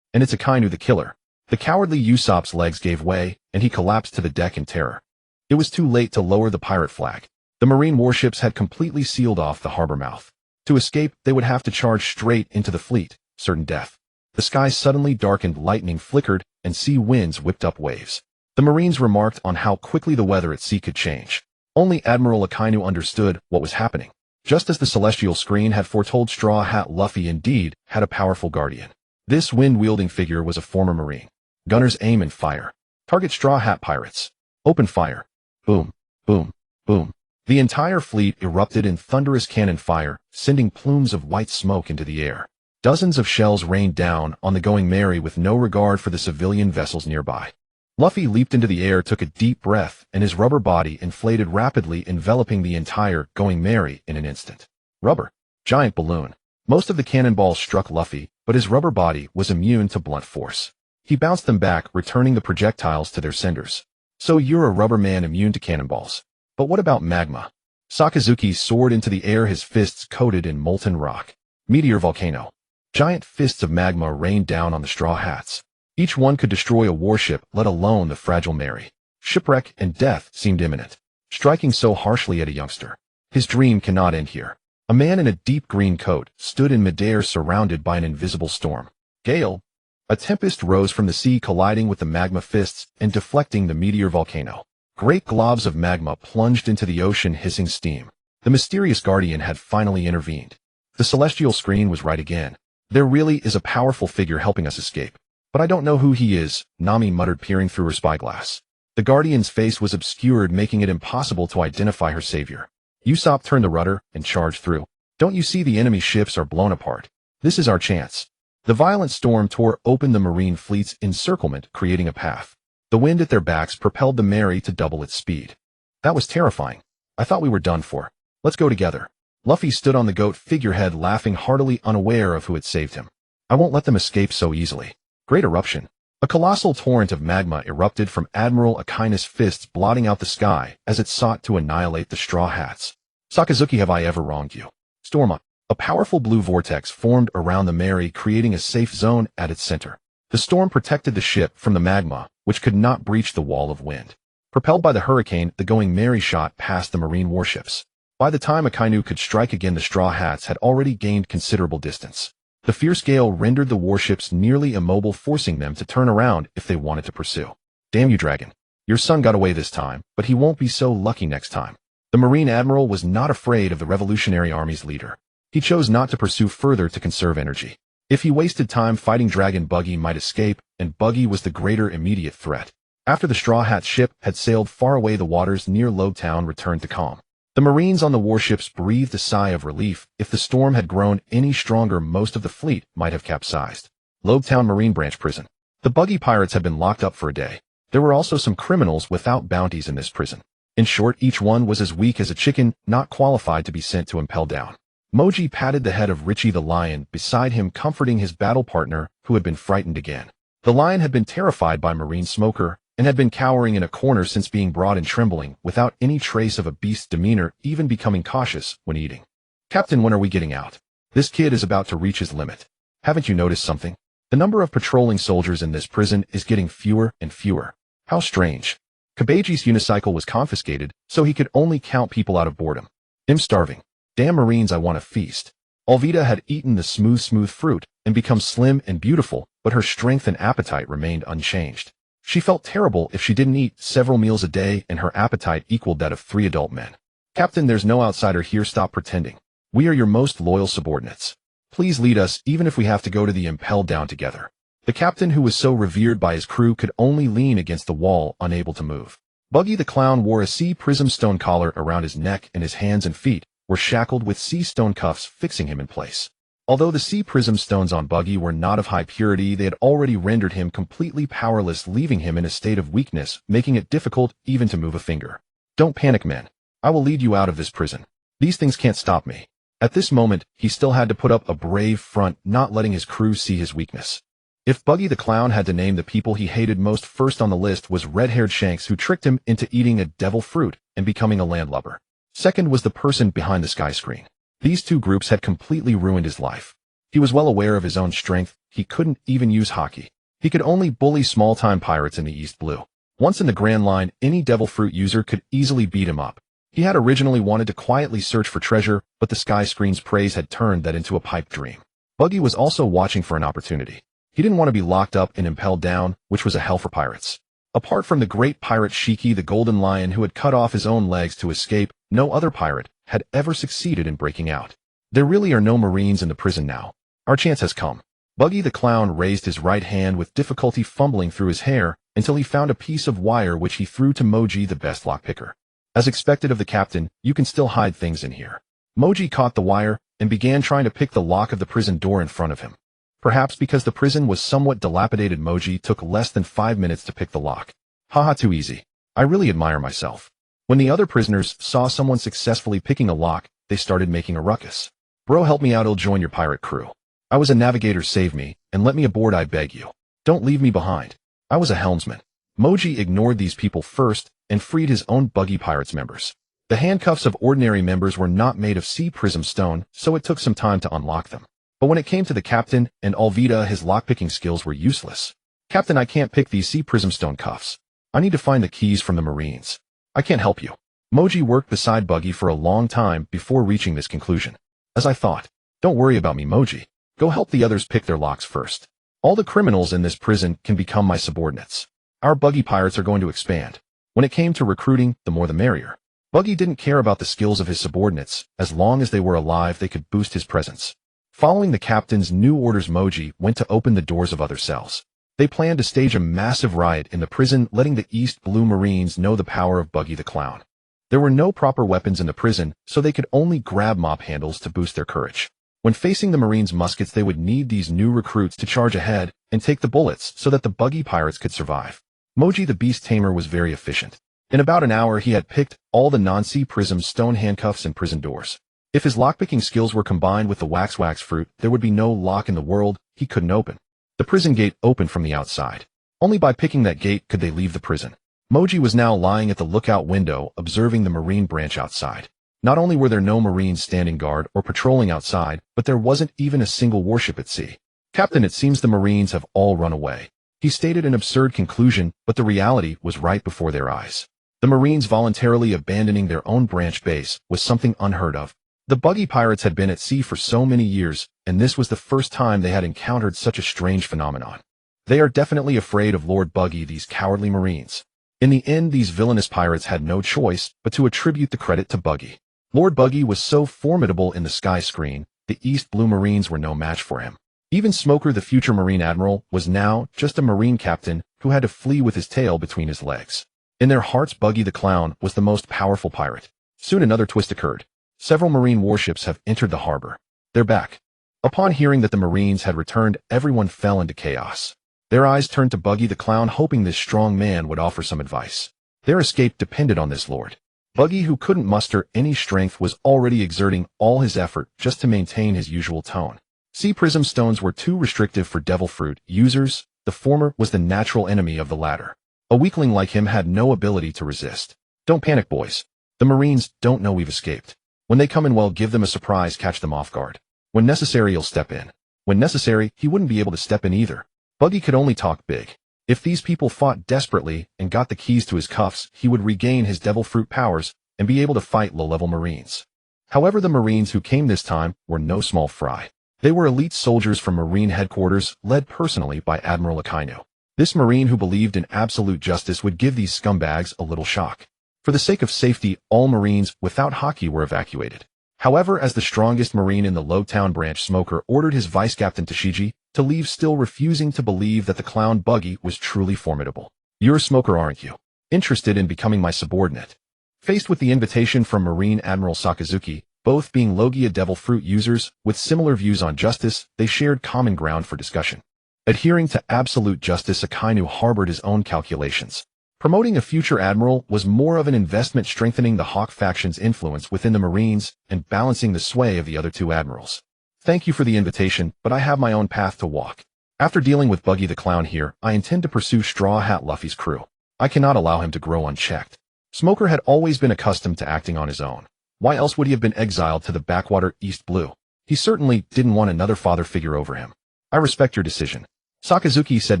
Speaker 1: And it's Akainu the killer. The cowardly Usopp's legs gave way, and he collapsed to the deck in terror. It was too late to lower the pirate flag. The Marine warships had completely sealed off the harbor mouth. To escape, they would have to charge straight into the fleet, certain death. The sky suddenly darkened, lightning flickered, and sea winds whipped up waves. The Marines remarked on how quickly the weather at sea could change. Only Admiral Akainu understood what was happening. Just as the celestial screen had foretold, Straw Hat Luffy indeed had a powerful guardian. This wind-wielding figure was a former Marine. Gunners, aim and fire. Target Straw Hat Pirates. Open fire. Boom, boom, boom. The entire fleet erupted in thunderous cannon fire, sending plumes of white smoke into the air. Dozens of shells rained down on the Going Merry with no regard for the civilian vessels nearby. Luffy leaped into the air, took a deep breath, and his rubber body inflated rapidly, enveloping the entire Going Merry in an instant. Rubber. Giant balloon. Most of the cannonballs struck Luffy, but his rubber body was immune to blunt force. He bounced them back, returning the projectiles to their senders. So you're a rubber man immune to cannonballs. But what about magma? Sakazuki soared into the air, his fists coated in molten rock. Meteor volcano. Giant fists of magma rained down on the Straw Hats. Each one could destroy a warship, let alone the fragile Mary. Shipwreck and death seemed imminent, striking so harshly at a youngster. His dream cannot end here. A man in a deep green coat stood in midair, surrounded by an invisible storm. Gale. A tempest rose from the sea, colliding with the magma fists and deflecting the meteor volcano. Great globs of magma plunged into the ocean, hissing steam. The mysterious guardian had finally intervened. The celestial screen was right again. There really is a powerful figure helping us escape. But I don't know who he is, Nami muttered, peering through her spyglass. The guardian's face was obscured, making it impossible to identify her savior. Usopp turned the rudder and charged through. Don't you see the enemy ships are blown apart? This is our chance. The violent storm tore open the marine fleet's encirclement, creating a path. The wind at their backs propelled the Mary to double its speed. That was terrifying. I thought we were done for. Let's go together. Luffy stood on the goat figurehead, laughing heartily, unaware of who had saved him. I won't let them escape so easily. Great eruption. A colossal torrent of magma erupted from Admiral Akaina's fists, blotting out the sky as it sought to annihilate the Straw Hats. Sakazuki, have I ever wronged you? Storm up. A powerful blue vortex formed around the Mary, creating a safe zone at its center. The storm protected the ship from the magma, which could not breach the wall of wind. Propelled by the hurricane, the going Mary shot past the marine warships. By the time Akainu could strike again, the Straw Hats had already gained considerable distance. The fierce gale rendered the warships nearly immobile, forcing them to turn around if they wanted to pursue. Damn you, dragon. Your son got away this time, but he won't be so lucky next time. The Marine Admiral was not afraid of the Revolutionary Army's leader. He chose not to pursue further to conserve energy. If he wasted time fighting Dragon, Buggy might escape, and Buggy was the greater immediate threat. After the Straw Hat ship had sailed far away, the waters near Logtown returned to calm. The Marines on the warships breathed a sigh of relief. If the storm had grown any stronger, most of the fleet might have capsized. Logtown Marine Branch Prison. The Buggy pirates had been locked up for a day. There were also some criminals without bounties in this prison. In short, each one was as weak as a chicken, not qualified to be sent to Impel Down. Moji patted the head of Richie the lion beside him, comforting his battle partner, who had been frightened again. The lion had been terrified by Marine Smoker, and had been cowering in a corner since being brought in, trembling, without any trace of a beast's demeanor, even becoming cautious when eating. Captain, when are we getting out? This kid is about to reach his limit. Haven't you noticed something? The number of patrolling soldiers in this prison is getting fewer and fewer. How strange. Kabaji's unicycle was confiscated, so he could only count people out of boredom. I'm starving. Damn Marines, I want a feast. Alvida had eaten the smooth fruit and become slim and beautiful, but her strength and appetite remained unchanged. She felt terrible if she didn't eat several meals a day, and her appetite equaled that of 3 adult men. Captain, there's no outsider here. Stop pretending. We are your most loyal subordinates. Please lead us, even if we have to go to the Impel Down together. The captain, who was so revered by his crew, could only lean against the wall, unable to move. Buggy the Clown wore a sea prism stone collar around his neck, and his hands and feet were shackled with sea stone cuffs, fixing him in place. Although the sea prism stones on Buggy were not of high purity, they had already rendered him completely powerless, leaving him in a state of weakness, making it difficult even to move a finger. Don't panic, men. I will lead you out of this prison. These things can't stop me. At this moment, he still had to put up a brave front, not letting his crew see his weakness. If Buggy the Clown had to name the people he hated most, first on the list was red-haired Shanks, who tricked him into eating a devil fruit and becoming a landlubber. Second was the person behind the sky screen. These two groups had completely ruined his life. He was well aware of his own strength. He couldn't even use hockey. He could only bully small-time pirates in the East Blue. Once in the Grand Line, any devil fruit user could easily beat him up. He had originally wanted to quietly search for treasure, but the sky screen's praise had turned that into a pipe dream. Buggy was also watching for an opportunity. He didn't want to be locked up and impelled down, which was a hell for pirates. Apart from the great pirate Shiki the Golden Lion, who had cut off his own legs to escape, no other pirate had ever succeeded in breaking out. There really are no Marines in the prison now. Our chance has come. Buggy the Clown raised his right hand with difficulty, fumbling through his hair until he found a piece of wire which he threw to Moji, the best lockpicker. As expected of the captain, you can still hide things in here. Moji caught the wire and began trying to pick the lock of the prison door in front of him. Perhaps because the prison was somewhat dilapidated, Moji took less than 5 minutes to pick the lock. Haha, too easy. I really admire myself. When the other prisoners saw someone successfully picking a lock, they started making a ruckus. Bro, help me out, I'll join your pirate crew. I was a navigator, save me, and let me aboard, I beg you. Don't leave me behind. I was a helmsman. Moji ignored these people first and freed his own Buggy Pirates members. The handcuffs of ordinary members were not made of sea prism stone, so it took some time to unlock them. But when it came to the captain and Alvida, his lockpicking skills were useless. Captain, I can't pick these sea prism stone cuffs. I need to find the keys from the Marines. I can't help you. Moji worked beside Buggy for a long time before reaching this conclusion. As I thought, don't worry about me, Moji. Go help the others pick their locks first. All the criminals in this prison can become my subordinates. Our Buggy Pirates are going to expand. When it came to recruiting, the more the merrier. Buggy didn't care about the skills of his subordinates. As long as they were alive, they could boost his presence. Following the captain's new orders, Moji went to open the doors of other cells. They planned to stage a massive riot in the prison, letting the East Blue Marines know the power of Buggy the Clown. There were no proper weapons in the prison, so they could only grab mop handles to boost their courage. When facing the Marines' muskets, they would need these new recruits to charge ahead and take the bullets so that the Buggy Pirates could survive. Moji the Beast Tamer was very efficient. In about an hour, he had picked all the non-sea prism stone handcuffs and prison doors. If his lockpicking skills were combined with the wax fruit, there would be no lock in the world he couldn't open. The prison gate opened from the outside. Only by picking that gate could they leave the prison. Moji was now lying at the lookout window, observing the Marine branch outside. Not only were there no Marines standing guard or patrolling outside, but there wasn't even a single warship at sea. Captain, it seems the Marines have all run away. He stated an absurd conclusion, but the reality was right before their eyes. The Marines voluntarily abandoning their own branch base was something unheard of. The Buggy Pirates had been at sea for so many years, and this was the first time they had encountered such a strange phenomenon. They are definitely afraid of Lord Buggy, these cowardly Marines. In the end, these villainous pirates had no choice but to attribute the credit to Buggy. Lord Buggy was so formidable in the sky screen, the East Blue Marines were no match for him. Even Smoker, the future Marine Admiral, was now just a Marine captain who had to flee with his tail between his legs. In their hearts, Buggy the Clown was the most powerful pirate. Soon another twist occurred. Several Marine warships have entered the harbor. They're back. Upon hearing that the Marines had returned, everyone fell into chaos. Their eyes turned to Buggy the Clown, hoping this strong man would offer some advice. Their escape depended on this lord. Buggy, who couldn't muster any strength, was already exerting all his effort just to maintain his usual tone. Sea prism stones were too restrictive for devil fruit users. The former was the natural enemy of the latter. A weakling like him had no ability to resist. Don't panic, boys. The Marines don't know we've escaped. When they come in, well, give them a surprise, catch them off guard. When necessary, he'll step in. When necessary, he wouldn't be able to step in either. Buggy could only talk big. If these people fought desperately and got the keys to his cuffs, he would regain his devil fruit powers and be able to fight low-level Marines. However, the Marines who came this time were no small fry. They were elite soldiers from Marine headquarters, led personally by Admiral Akainu. This Marine who believed in absolute justice would give these scumbags a little shock. For the sake of safety, all Marines without hockey were evacuated. However, as the strongest Marine in the Lowtown branch, Smoker ordered his Vice-Captain Tashiji to leave, still refusing to believe that the clown Buggy was truly formidable. You're Smoker, aren't you? Interested in becoming my subordinate? Faced with the invitation from Marine Admiral Sakazuki, both being Logia devil fruit users with similar views on justice, they shared common ground for discussion. Adhering to absolute justice, Akainu harbored his own calculations. Promoting a future admiral was more of an investment, strengthening the Hawk faction's influence within the Marines and balancing the sway of the other two admirals. Thank you for the invitation, but I have my own path to walk. After dealing with Buggy the Clown here, I intend to pursue Straw Hat Luffy's crew. I cannot allow him to grow unchecked. Smoker had always been accustomed to acting on his own. Why else would he have been exiled to the backwater East Blue? He certainly didn't want another father figure over him. I respect your decision. Sakazuki said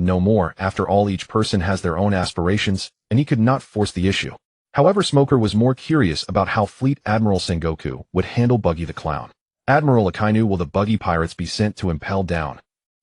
Speaker 1: no more. After all, each person has their own aspirations, and he could not force the issue. However, Smoker was more curious about how Fleet Admiral Sengoku would handle Buggy the Clown. Admiral Akainu, will the Buggy Pirates be sent to impel down?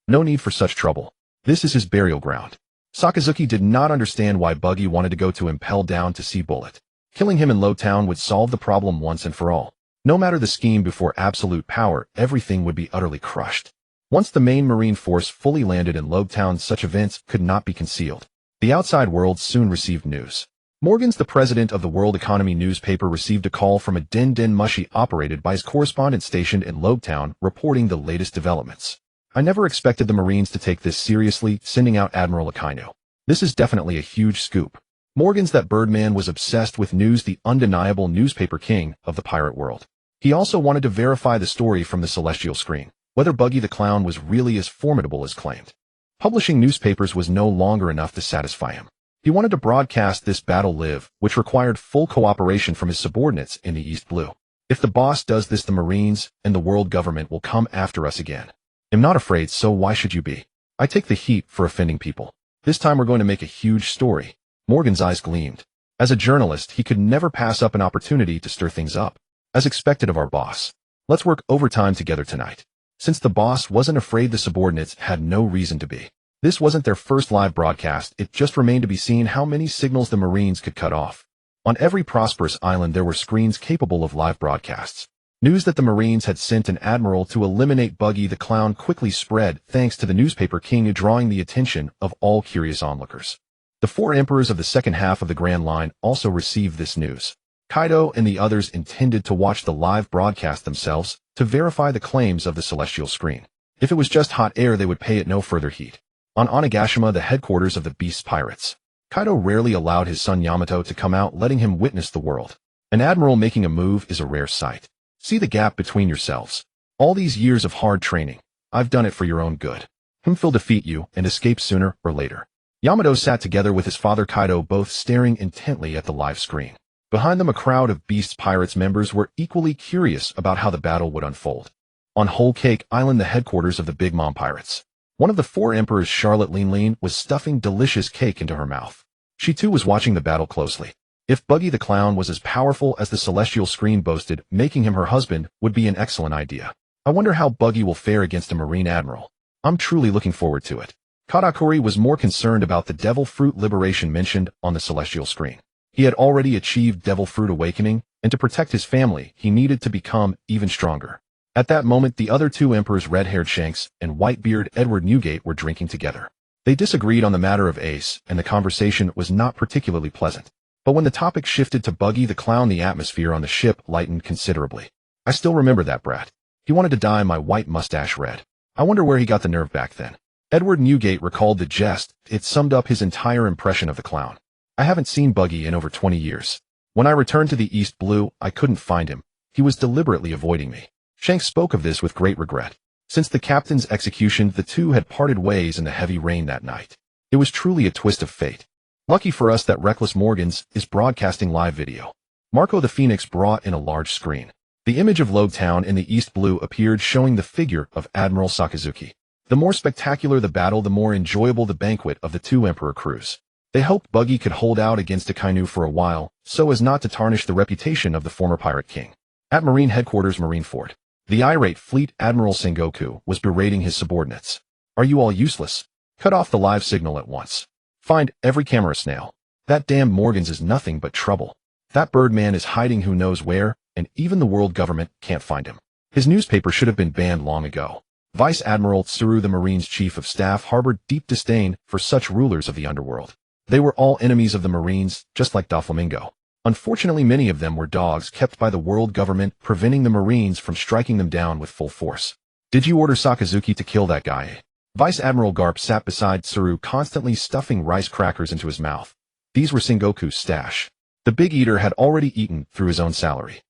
Speaker 1: No need for such trouble. This is his burial ground. Sakazuki did not understand why Buggy wanted to go to impel down to Sea Bullet. Killing him in Lowtown would solve the problem once and for all. No matter the scheme, before absolute power, everything would be utterly crushed. Once the main Marine force fully landed in Lowtown, such events could not be concealed. The outside world soon received news. Morgans, the president of the World Economy newspaper, received a call from a Den Den Mushi operated by his correspondent stationed in Lowtown, reporting the latest developments. I never expected the Marines to take this seriously, sending out Admiral Akainu. This is definitely a huge scoop. Morgans, that Birdman was obsessed with news, the undeniable newspaper king of the pirate world. He also wanted to verify the story from the celestial screen, whether Buggy the Clown was really as formidable as claimed. Publishing newspapers was no longer enough to satisfy him. He wanted to broadcast this battle live, which required full cooperation from his subordinates in the East Blue. If the boss does this, the Marines and the world government will come after us again. I'm not afraid, so why should you be? I take the heat for offending people. This time we're going to make a huge story. Morgan's eyes gleamed. As a journalist, he could never pass up an opportunity to stir things up. As expected of our boss. Let's work overtime together tonight. Since the boss wasn't afraid, the subordinates had no reason to be. This wasn't their first live broadcast, it just remained to be seen how many signals the Marines could cut off. On every prosperous island there were screens capable of live broadcasts. News that the Marines had sent an admiral to eliminate Buggy the Clown quickly spread thanks to the newspaper king drawing the attention of all curious onlookers. The 4 emperors of the second half of the Grand Line also received this news. Kaido and the others intended to watch the live broadcast themselves to verify the claims of the celestial screen. If it was just hot air, they would pay it no further heed. On Onigashima, the headquarters of the Beast Pirates, Kaido rarely allowed his son Yamato to come out, letting him witness the world. An admiral making a move is a rare sight. See the gap between yourselves. All these years of hard training, I've done it for your own good. He'll defeat you and escape sooner or later. Yamato sat together with his father Kaido, both staring intently at the live screen. Behind them, a crowd of Beast Pirates members were equally curious about how the battle would unfold. On Whole Cake Island, the headquarters of the Big Mom Pirates, one of the 4 emperors, Charlotte Lean, was stuffing delicious cake into her mouth. She too was watching the battle closely. If Buggy the Clown was as powerful as the celestial screen boasted, making him her husband would be an excellent idea. I wonder how Buggy will fare against a Marine admiral. I'm truly looking forward to it. Katakuri was more concerned about the devil fruit liberation mentioned on the celestial screen. He had already achieved devil fruit awakening, and to protect his family, he needed to become even stronger. At that moment, the other 2 emperors, red-haired Shanks and white-beard Edward Newgate, were drinking together. They disagreed on the matter of Ace, and the conversation was not particularly pleasant. But when the topic shifted to Buggy the Clown, the atmosphere on the ship lightened considerably. I still remember that brat. He wanted to dye my white mustache red. I wonder where he got the nerve back then. Edward Newgate recalled the jest. It summed up his entire impression of the clown. I haven't seen Buggy in over 20 years. When I returned to the East Blue, I couldn't find him. He was deliberately avoiding me. Shanks spoke of this with great regret. Since the captain's execution, the 2 had parted ways in the heavy rain that night. It was truly a twist of fate. Lucky for us that Reckless Morgans is broadcasting live video. Marco the Phoenix brought in a large screen. The image of Logue Town in the East Blue appeared, showing the figure of Admiral Sakazuki. The more spectacular the battle, the more enjoyable the banquet of the 2 emperor crews. They hoped Buggy could hold out against Akainu for a while, so as not to tarnish the reputation of the former pirate king. At Marine Headquarters Marineford, the irate Fleet Admiral Sengoku was berating his subordinates. Are you all useless? Cut off the live signal at once. Find every camera snail. That damn Morgans is nothing but trouble. That Birdman is hiding who knows where, and even the world government can't find him. His newspaper should have been banned long ago. Vice Admiral Tsuru, the Marines' chief of staff, harbored deep disdain for such rulers of the underworld. They were all enemies of the Marines, just like Doflamingo. Unfortunately, many of them were dogs kept by the world government, preventing the Marines from striking them down with full force. Did you order Sakazuki to kill that guy? Vice Admiral Garp sat beside Tsuru, constantly stuffing rice crackers into his mouth. These were Sengoku's stash. The big eater had already eaten through his own salary.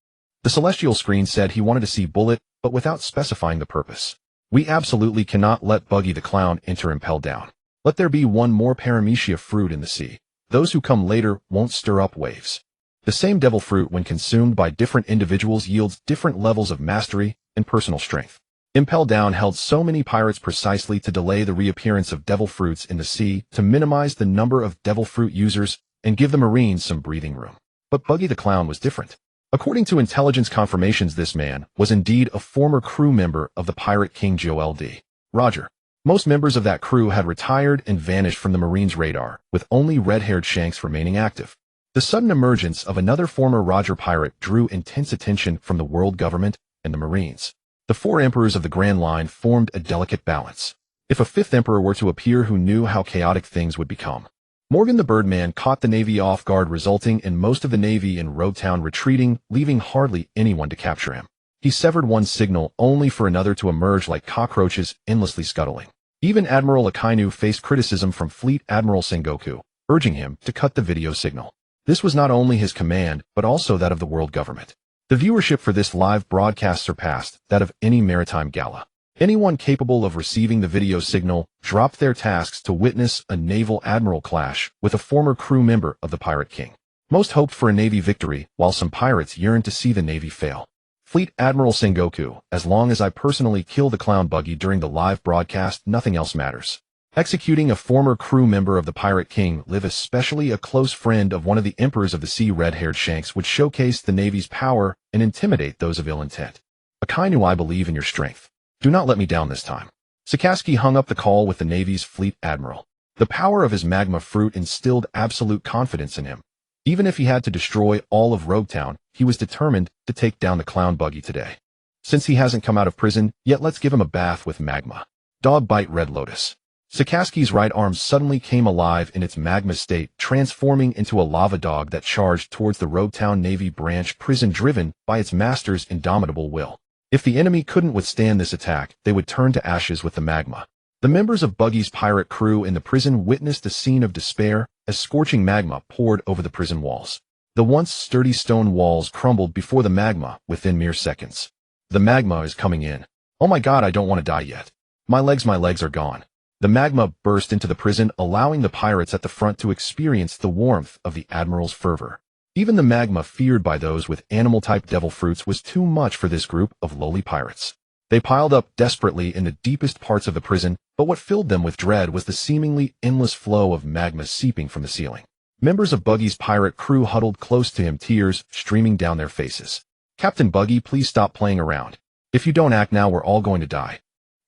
Speaker 1: The celestial screen said he wanted to see Bullet, but without specifying the purpose. We absolutely cannot let Buggy the Clown enter Impel Down. Let there be one more paramecia fruit in the sea. Those who come later won't stir up waves. The same devil fruit, when consumed by different individuals, yields different levels of mastery and personal strength. Impel Down held so many pirates precisely to delay the reappearance of devil fruits in the sea, to minimize the number of devil fruit users and give the Marines some breathing room. But Buggy the Clown was different. According to intelligence confirmations, this man was indeed a former crew member of the pirate king Joel D. Roger. Most members of that crew had retired and vanished from the Marines' radar, with only red-haired Shanks remaining active. The sudden emergence of another former Roger pirate drew intense attention from the world government and the Marines. The 4 emperors of the Grand Line formed a delicate balance. If a 5th emperor were to appear who knew how chaotic things would become. Morgan the Birdman caught the Navy off guard, resulting in most of the Navy in Rogue Town retreating, leaving hardly anyone to capture him. He severed one signal only for another to emerge like cockroaches, endlessly scuttling. Even Admiral Akainu faced criticism from Fleet Admiral Sengoku, urging him to cut the video signal. This was not only his command, but also that of the world government. The viewership for this live broadcast surpassed that of any maritime gala. Anyone capable of receiving the video signal dropped their tasks to witness a naval admiral clash with a former crew member of the Pirate King. Most hoped for a Navy victory, while some pirates yearned to see the Navy fail. Fleet Admiral Sengoku, as long as I personally kill the clown Buggy during the live broadcast, nothing else matters. Executing a former crew member of the Pirate King, live especially a close friend of one of the Emperors of the Sea, red-haired Shanks, would showcase the Navy's power and intimidate those of ill intent. Akainu, I believe in your strength. Do not let me down this time. Sakazuki hung up the call with the Navy's Fleet Admiral. The power of his magma fruit instilled absolute confidence in him. Even if he had to destroy all of Roguetown, he was determined to take down the clown Buggy today. Since he hasn't come out of prison yet, let's give him a bath with magma. Dog bite Red Lotus. Sakazuki's right arm suddenly came alive in its magma state, transforming into a lava dog that charged towards the Roguetown Navy branch prison, driven by its master's indomitable will. If the enemy couldn't withstand this attack, they would turn to ashes with the magma. The members of Buggy's pirate crew in the prison witnessed a scene of despair as scorching magma poured over the prison walls. The once sturdy stone walls crumbled before the magma within mere seconds. The magma is coming in. Oh my god, I don't want to die yet. My legs are gone. The magma burst into the prison, allowing the pirates at the front to experience the warmth of the Admiral's fervor. Even the magma feared by those with animal-type devil fruits was too much for this group of lowly pirates. They piled up desperately in the deepest parts of the prison, but what filled them with dread was the seemingly endless flow of magma seeping from the ceiling. Members of Buggy's pirate crew huddled close to him, tears streaming down their faces. Captain Buggy, please stop playing around. If you don't act now, we're all going to die.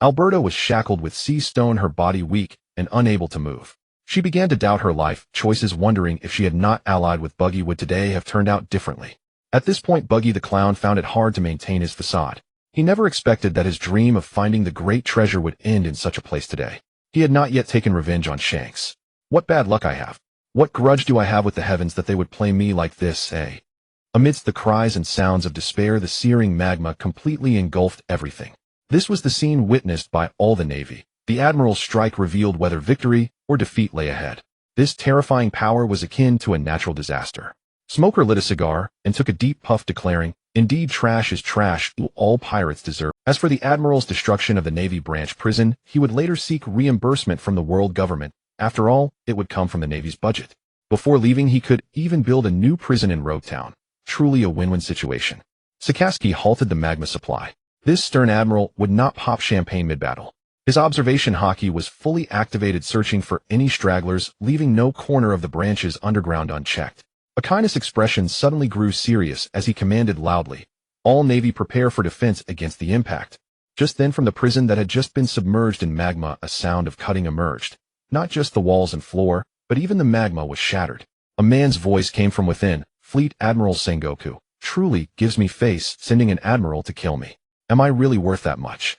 Speaker 1: Alberta was shackled with sea stone, her body weak and unable to move. She began to doubt her life choices, wondering if she had not allied with Buggy would today have turned out differently. At this point, Buggy the Clown found it hard to maintain his facade. He never expected that his dream of finding the great treasure would end in such a place today. He had not yet taken revenge on Shanks. What bad luck I have. What grudge do I have with the heavens that they would play me like this, eh? Amidst the cries and sounds of despair, the searing magma completely engulfed everything. This was the scene witnessed by all the Navy. The Admiral's strike revealed whether victory or defeat lay ahead. This terrifying power was akin to a natural disaster. Smoker lit a cigar and took a deep puff, declaring, "Indeed, trash is trash, all pirates deserve." As for the Admiral's destruction of the Navy branch prison, he would later seek reimbursement from the world government. After all, it would come from the Navy's budget. Before leaving, he could even build a new prison in Roguetown. Truly a win-win situation. Sakazuki halted the magma supply. This stern admiral would not pop champagne mid-battle. His observation hockey was fully activated, searching for any stragglers, leaving no corner of the branch's underground unchecked. Akina's expression suddenly grew serious as he commanded loudly, "All Navy prepare for defense against the impact." Just then, from the prison that had just been submerged in magma, a sound of cutting emerged. Not just the walls and floor, but even the magma was shattered. A man's voice came from within, "Fleet Admiral Sengoku. Truly gives me face sending an admiral to kill me. Am I really worth that much?"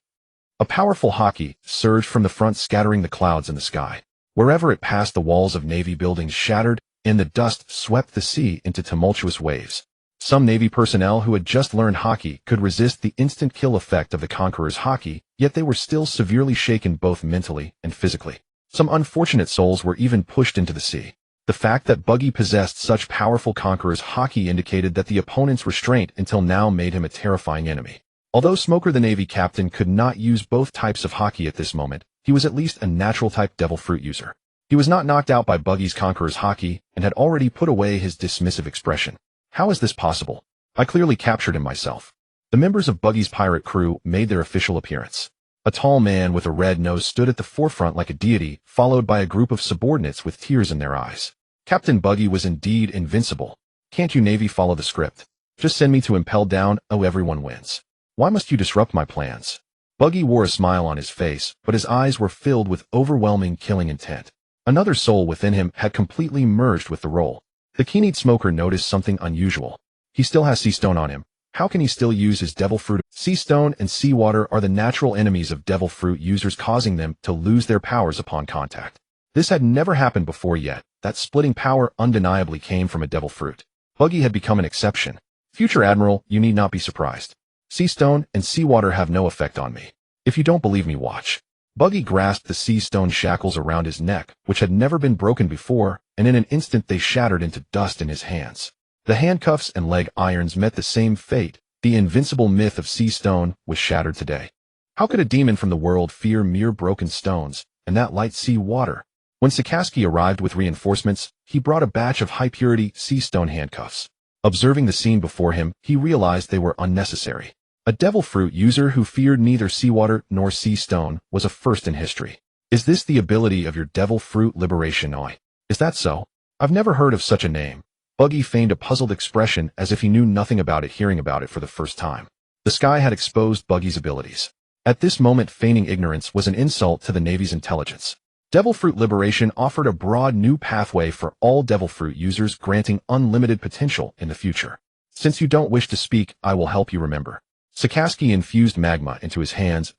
Speaker 1: A powerful hockey surged from the front, scattering the clouds in the sky. Wherever it passed, the walls of Navy buildings shattered, and the dust swept the sea into tumultuous waves. Some Navy personnel who had just learned hockey could resist the instant kill effect of the Conqueror's hockey, yet they were still severely shaken both mentally and physically. Some unfortunate souls were even pushed into the sea. The fact that Buggy possessed such powerful Conqueror's hockey indicated that the opponent's restraint until now made him a terrifying enemy. Although Smoker the Navy captain could not use both types of hockey at this moment, he was at least a natural-type devil fruit user. He was not knocked out by Buggy's Conqueror's hockey and had already put away his dismissive expression. How is this possible? I clearly captured him myself. The members of Buggy's pirate crew made their official appearance. A tall man with a red nose stood at the forefront like a deity, followed by a group of subordinates with tears in their eyes. Captain Buggy was indeed invincible. Can't you Navy follow the script? Just send me to impel down, oh everyone wins. Why must you disrupt my plans? Buggy wore a smile on his face, but his eyes were filled with overwhelming killing intent. Another soul within him had completely merged with the role. The keen-eyed Smoker noticed something unusual. He still has sea stone on him. How can he still use his devil fruit? Sea stone and seawater are the natural enemies of devil fruit users, causing them to lose their powers upon contact. This had never happened before yet. That splitting power undeniably came from a devil fruit. Buggy had become an exception. Future Admiral, you need not be surprised. Sea stone and seawater have no effect on me. If you don't believe me, watch. Buggy grasped the sea stone shackles around his neck, which had never been broken before, and in an instant they shattered into dust in his hands. The handcuffs and leg irons met the same fate. The invincible myth of sea stone was shattered today. How could a demon from the world fear mere broken stones and that light sea water? When Sakaski arrived with reinforcements, he brought a batch of high-purity sea stone handcuffs. Observing the scene before him, he realized they were unnecessary. A devil fruit user who feared neither seawater nor sea stone was a first in history. Is this the ability of your devil fruit liberation oi? Is that so? I've never heard of such a name. Buggy feigned a puzzled expression as if he knew nothing about it, hearing about it for the first time. The sky had exposed Buggy's abilities. At this moment, feigning ignorance was an insult to the Navy's intelligence. Devil Fruit Liberation offered a broad new pathway for all Devil Fruit users, granting unlimited potential in the future. Since you don't wish to speak, I will help you remember. Sakaski infused magma into his hands.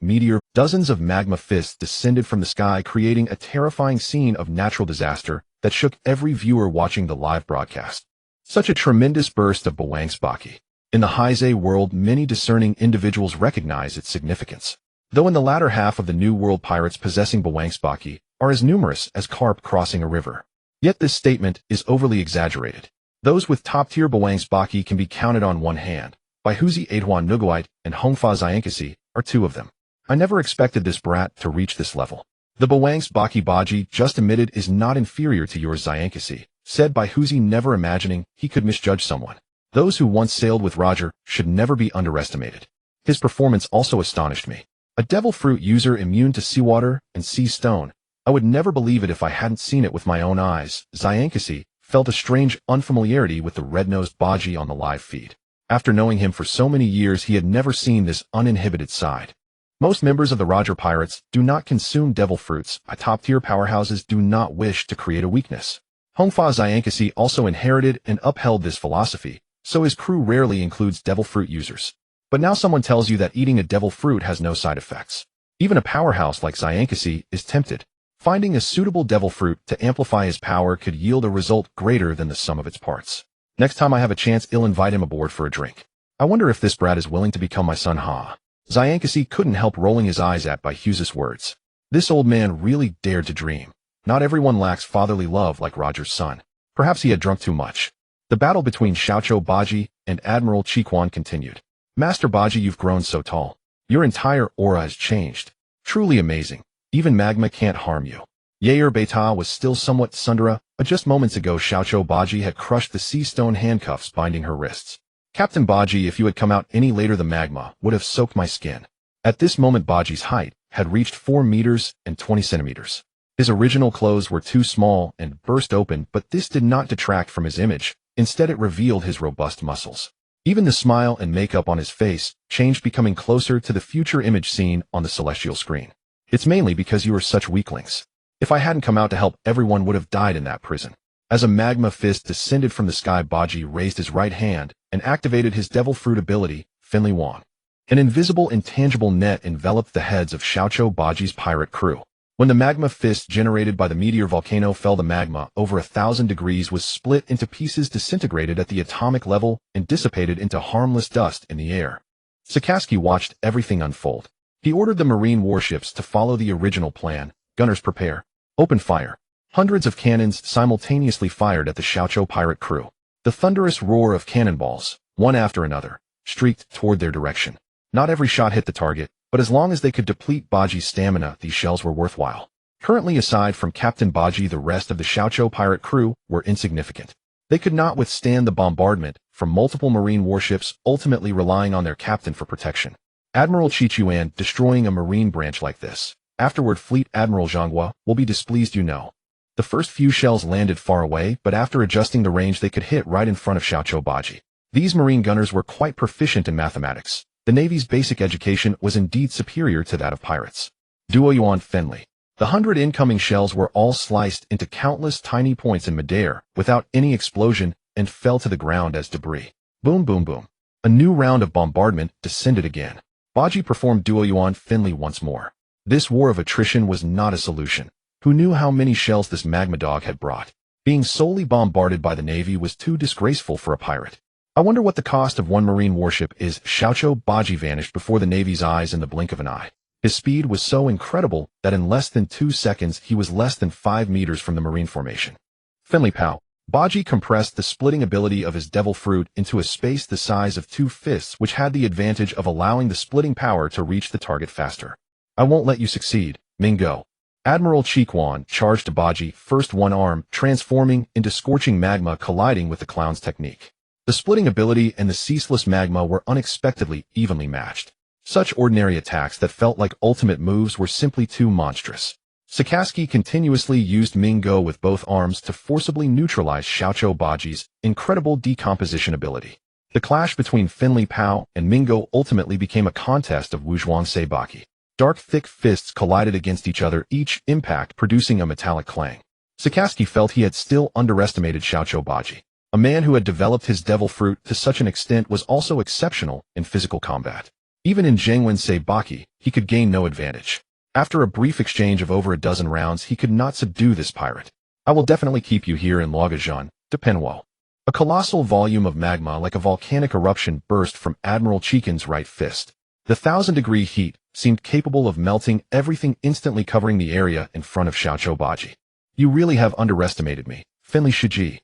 Speaker 1: Dozens of magma fists descended from the sky, creating a terrifying scene of natural disaster that shook every viewer watching the live broadcast. Such a tremendous burst of Wang's Baki. In the Heisei world, many discerning individuals recognize its significance. Though in the latter half of the New World, pirates possessing Wang's Baki are as numerous as carp crossing a river. Yet this statement is overly exaggerated. Those with top-tier Wang's Baki can be counted on one hand. Baihuzi Aidhuan Nuguite and Hongfa Zyankasi are two of them. I never expected this brat to reach this level. The Wang's Baki Baji just admitted is not inferior to yours, Zyankasi, said Baihuzi, never imagining he could misjudge someone. Those who once sailed with Roger should never be underestimated. His performance also astonished me. A devil fruit user immune to seawater and sea stone. I would never believe it if I hadn't seen it with my own eyes. Zyankasi felt a strange unfamiliarity with the red-nosed Baji on the live feed. After knowing him for so many years, he had never seen this uninhibited side. Most members of the Roger Pirates do not consume devil fruits. Top-tier powerhouses do not wish to create a weakness. Hongfa Zyankasi also inherited and upheld this philosophy, so his crew rarely includes devil fruit users. But now someone tells you that eating a devil fruit has no side effects. Even a powerhouse like Zyankasi is tempted. Finding a suitable devil fruit to amplify his power could yield a result greater than the sum of its parts. Next time I have a chance, I'll invite him aboard for a drink. I wonder if this brat is willing to become my son, ha. Zyankasi couldn't help rolling his eyes at Baihuzi's words. This old man really dared to dream. Not everyone lacks fatherly love like Roger's son. Perhaps he had drunk too much. The battle between Xiaoqiu Baji and Admiral Chiquan continued. Master Baji, you've grown so tall. Your entire aura has changed. Truly amazing. Even magma can't harm you. Yair Beta was still somewhat sundera, but just moments ago Xiaoqiu Baji had crushed the sea stone handcuffs binding her wrists. Captain Baji, if you had come out any later, the magma would have soaked my skin. At this moment Baji's height had reached 4 meters and 20 centimeters. His original clothes were too small and burst open, but this did not detract from his image. Instead, it revealed his robust muscles. Even the smile and makeup on his face changed, becoming closer to the future image seen on the celestial screen. It's mainly because you are such weaklings. If I hadn't come out to help, everyone would have died in that prison. As a magma fist descended from the sky, Baji raised his right hand and activated his devil fruit ability, Finley Wang. An invisible, intangible net enveloped the heads of Xiaoqiu Baji's pirate crew. When the magma fist generated by the meteor volcano fell, the magma, over 1,000 degrees, was split into pieces, disintegrated at the atomic level, and dissipated into harmless dust in the air. Sakaski watched everything unfold. He ordered the marine warships to follow the original plan. Gunners, prepare. Open fire. Hundreds of cannons simultaneously fired at the Xiaoqiu pirate crew. The thunderous roar of cannonballs, one after another, streaked toward their direction. Not every shot hit the target, but as long as they could deplete Baji's stamina, these shells were worthwhile. Currently, aside from Captain Baji, the rest of the Xiaoqiu pirate crew were insignificant. They could not withstand the bombardment from multiple marine warships, ultimately relying on their captain for protection. Admiral Chichuan destroying a marine branch like this. Afterward, Fleet Admiral Zhanghua will be displeased, you know. The first few shells landed far away, but after adjusting the range, they could hit right in front of Xiaoqiu Baji. These marine gunners were quite proficient in mathematics. The Navy's basic education was indeed superior to that of pirates. Duo Yuan Fenley. The 100 incoming shells were all sliced into countless tiny points in midair, without any explosion, and fell to the ground as debris. Boom, boom, boom. A new round of bombardment descended again. Baji performed Duo Yuan Fenley once more. This war of attrition was not a solution. Who knew how many shells this magma dog had brought? Being solely bombarded by the Navy was too disgraceful for a pirate. I wonder what the cost of one marine warship is. Xiaoqiu Baji vanished before the Navy's eyes in the blink of an eye. His speed was so incredible that in less than 2 seconds he was less than 5 meters from the marine formation. Finley Pow. Buggy compressed the splitting ability of his devil fruit into a space the size of 2 fists, which had the advantage of allowing the splitting power to reach the target faster. I won't let you succeed, Mingo. Admiral Cheekwan charged to Buggy, first one arm, transforming into scorching magma colliding with the clown's technique. The splitting ability and the ceaseless magma were unexpectedly evenly matched. Such ordinary attacks that felt like ultimate moves were simply too monstrous. Sakaski continuously used Mingo with both arms to forcibly neutralize Xiaoqiu Buggy's incredible decomposition ability. The clash between Finley Pao and Mingo ultimately became a contest of Wuzhuang Buggy. Dark, thick fists collided against each other, each impact producing a metallic clang. Sakaski felt he had still underestimated Xiaoqiu Buggy. A man who had developed his devil fruit to such an extent was also exceptional in physical combat. Even in Zhengwen Buggy, he could gain no advantage. After a brief exchange of over a dozen rounds, he could not subdue this pirate. I will definitely keep you here in Lagajan, Depenwo. A colossal volume of magma like a volcanic eruption burst from Admiral Cheekin's right fist. The 1,000-degree heat seemed capable of melting everything, instantly covering the area in front of Xiaoqiu Buggy. You really have underestimated me, Finley Shiji.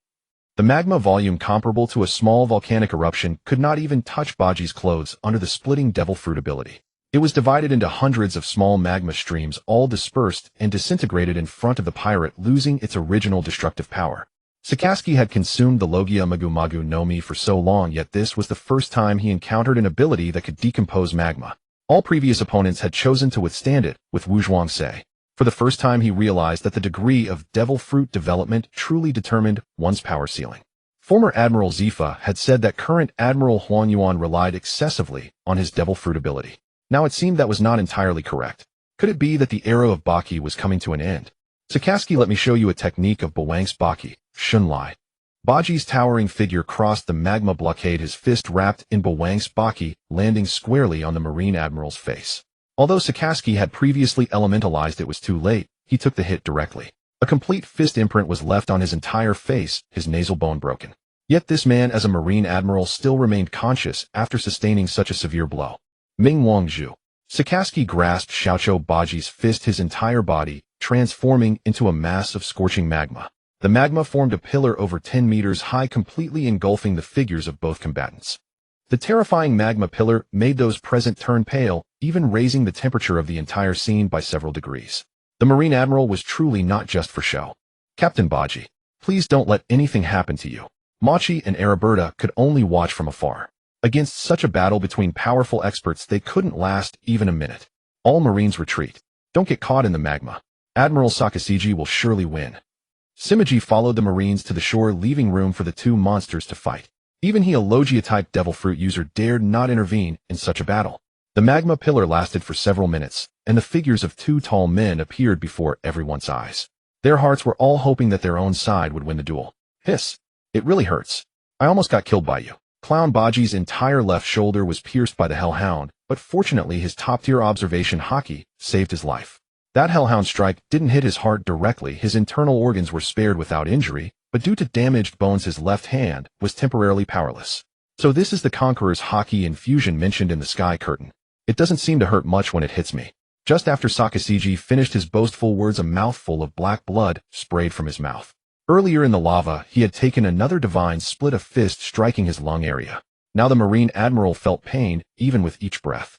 Speaker 1: The magma volume comparable to a small volcanic eruption could not even touch Buggy's clothes under the splitting devil fruit ability. It was divided into hundreds of small magma streams, all dispersed and disintegrated in front of the pirate, losing its original destructive power. Sakaski had consumed the Logia Magu no Mi for so long, yet this was the first time he encountered an ability that could decompose magma. All previous opponents had chosen to withstand it with Wuzhuang. For the first time he realized that the degree of devil fruit development truly determined one's power ceiling. Former Admiral Zifa had said that current Admiral Huanyuan relied excessively on his devil fruit ability. Now it seemed that was not entirely correct. Could it be that the era of Buggy was coming to an end? Sakaski, let me show you a technique of Wang's Buggy, Shunlai. Buggy's towering figure crossed the magma blockade, his fist wrapped in Wang's Buggy, landing squarely on the Marine Admiral's face. Although Sakaski had previously elementalized, it was too late. He took the hit directly. A complete fist imprint was left on his entire face, his nasal bone broken. Yet this man, as a Marine Admiral, still remained conscious after sustaining such a severe blow. Ming Wangzhu. Sakaski grasped Xiaoqiu Buggy's fist, his entire body transforming into a mass of scorching magma. The magma formed a pillar over 10 meters high, completely engulfing the figures of both combatants. The terrifying magma pillar made those present turn pale, even raising the temperature of the entire scene by several degrees. The Marine Admiral was truly not just for show. Captain Buggy, please don't let anything happen to you. Machi and Araberta could only watch from afar. Against such a battle between powerful experts, they couldn't last even a minute. All Marines retreat. Don't get caught in the magma. Admiral Sakasiji will surely win. Simaji followed the Marines to the shore, leaving room for the two monsters to fight. Even he, a Logia-type devil fruit user, dared not intervene in such a battle. The magma pillar lasted for several minutes, and the figures of two tall men appeared before everyone's eyes. Their hearts were all hoping that their own side would win the duel. Hiss. It really hurts. I almost got killed by you. Clown Buggy's entire left shoulder was pierced by the Hellhound, but fortunately his top-tier observation Haki saved his life. That Hellhound strike didn't hit his heart directly. His internal organs were spared without injury, but due to damaged bones his left hand was temporarily powerless. So this is the Conqueror's Haki infusion mentioned in the Sky Curtain. It doesn't seem to hurt much when it hits me. Just after Sakasiji finished his boastful words, a mouthful of black blood sprayed from his mouth. Earlier in the lava, he had taken another divine split, a fist striking his lung area. Now the Marine Admiral felt pain even with each breath.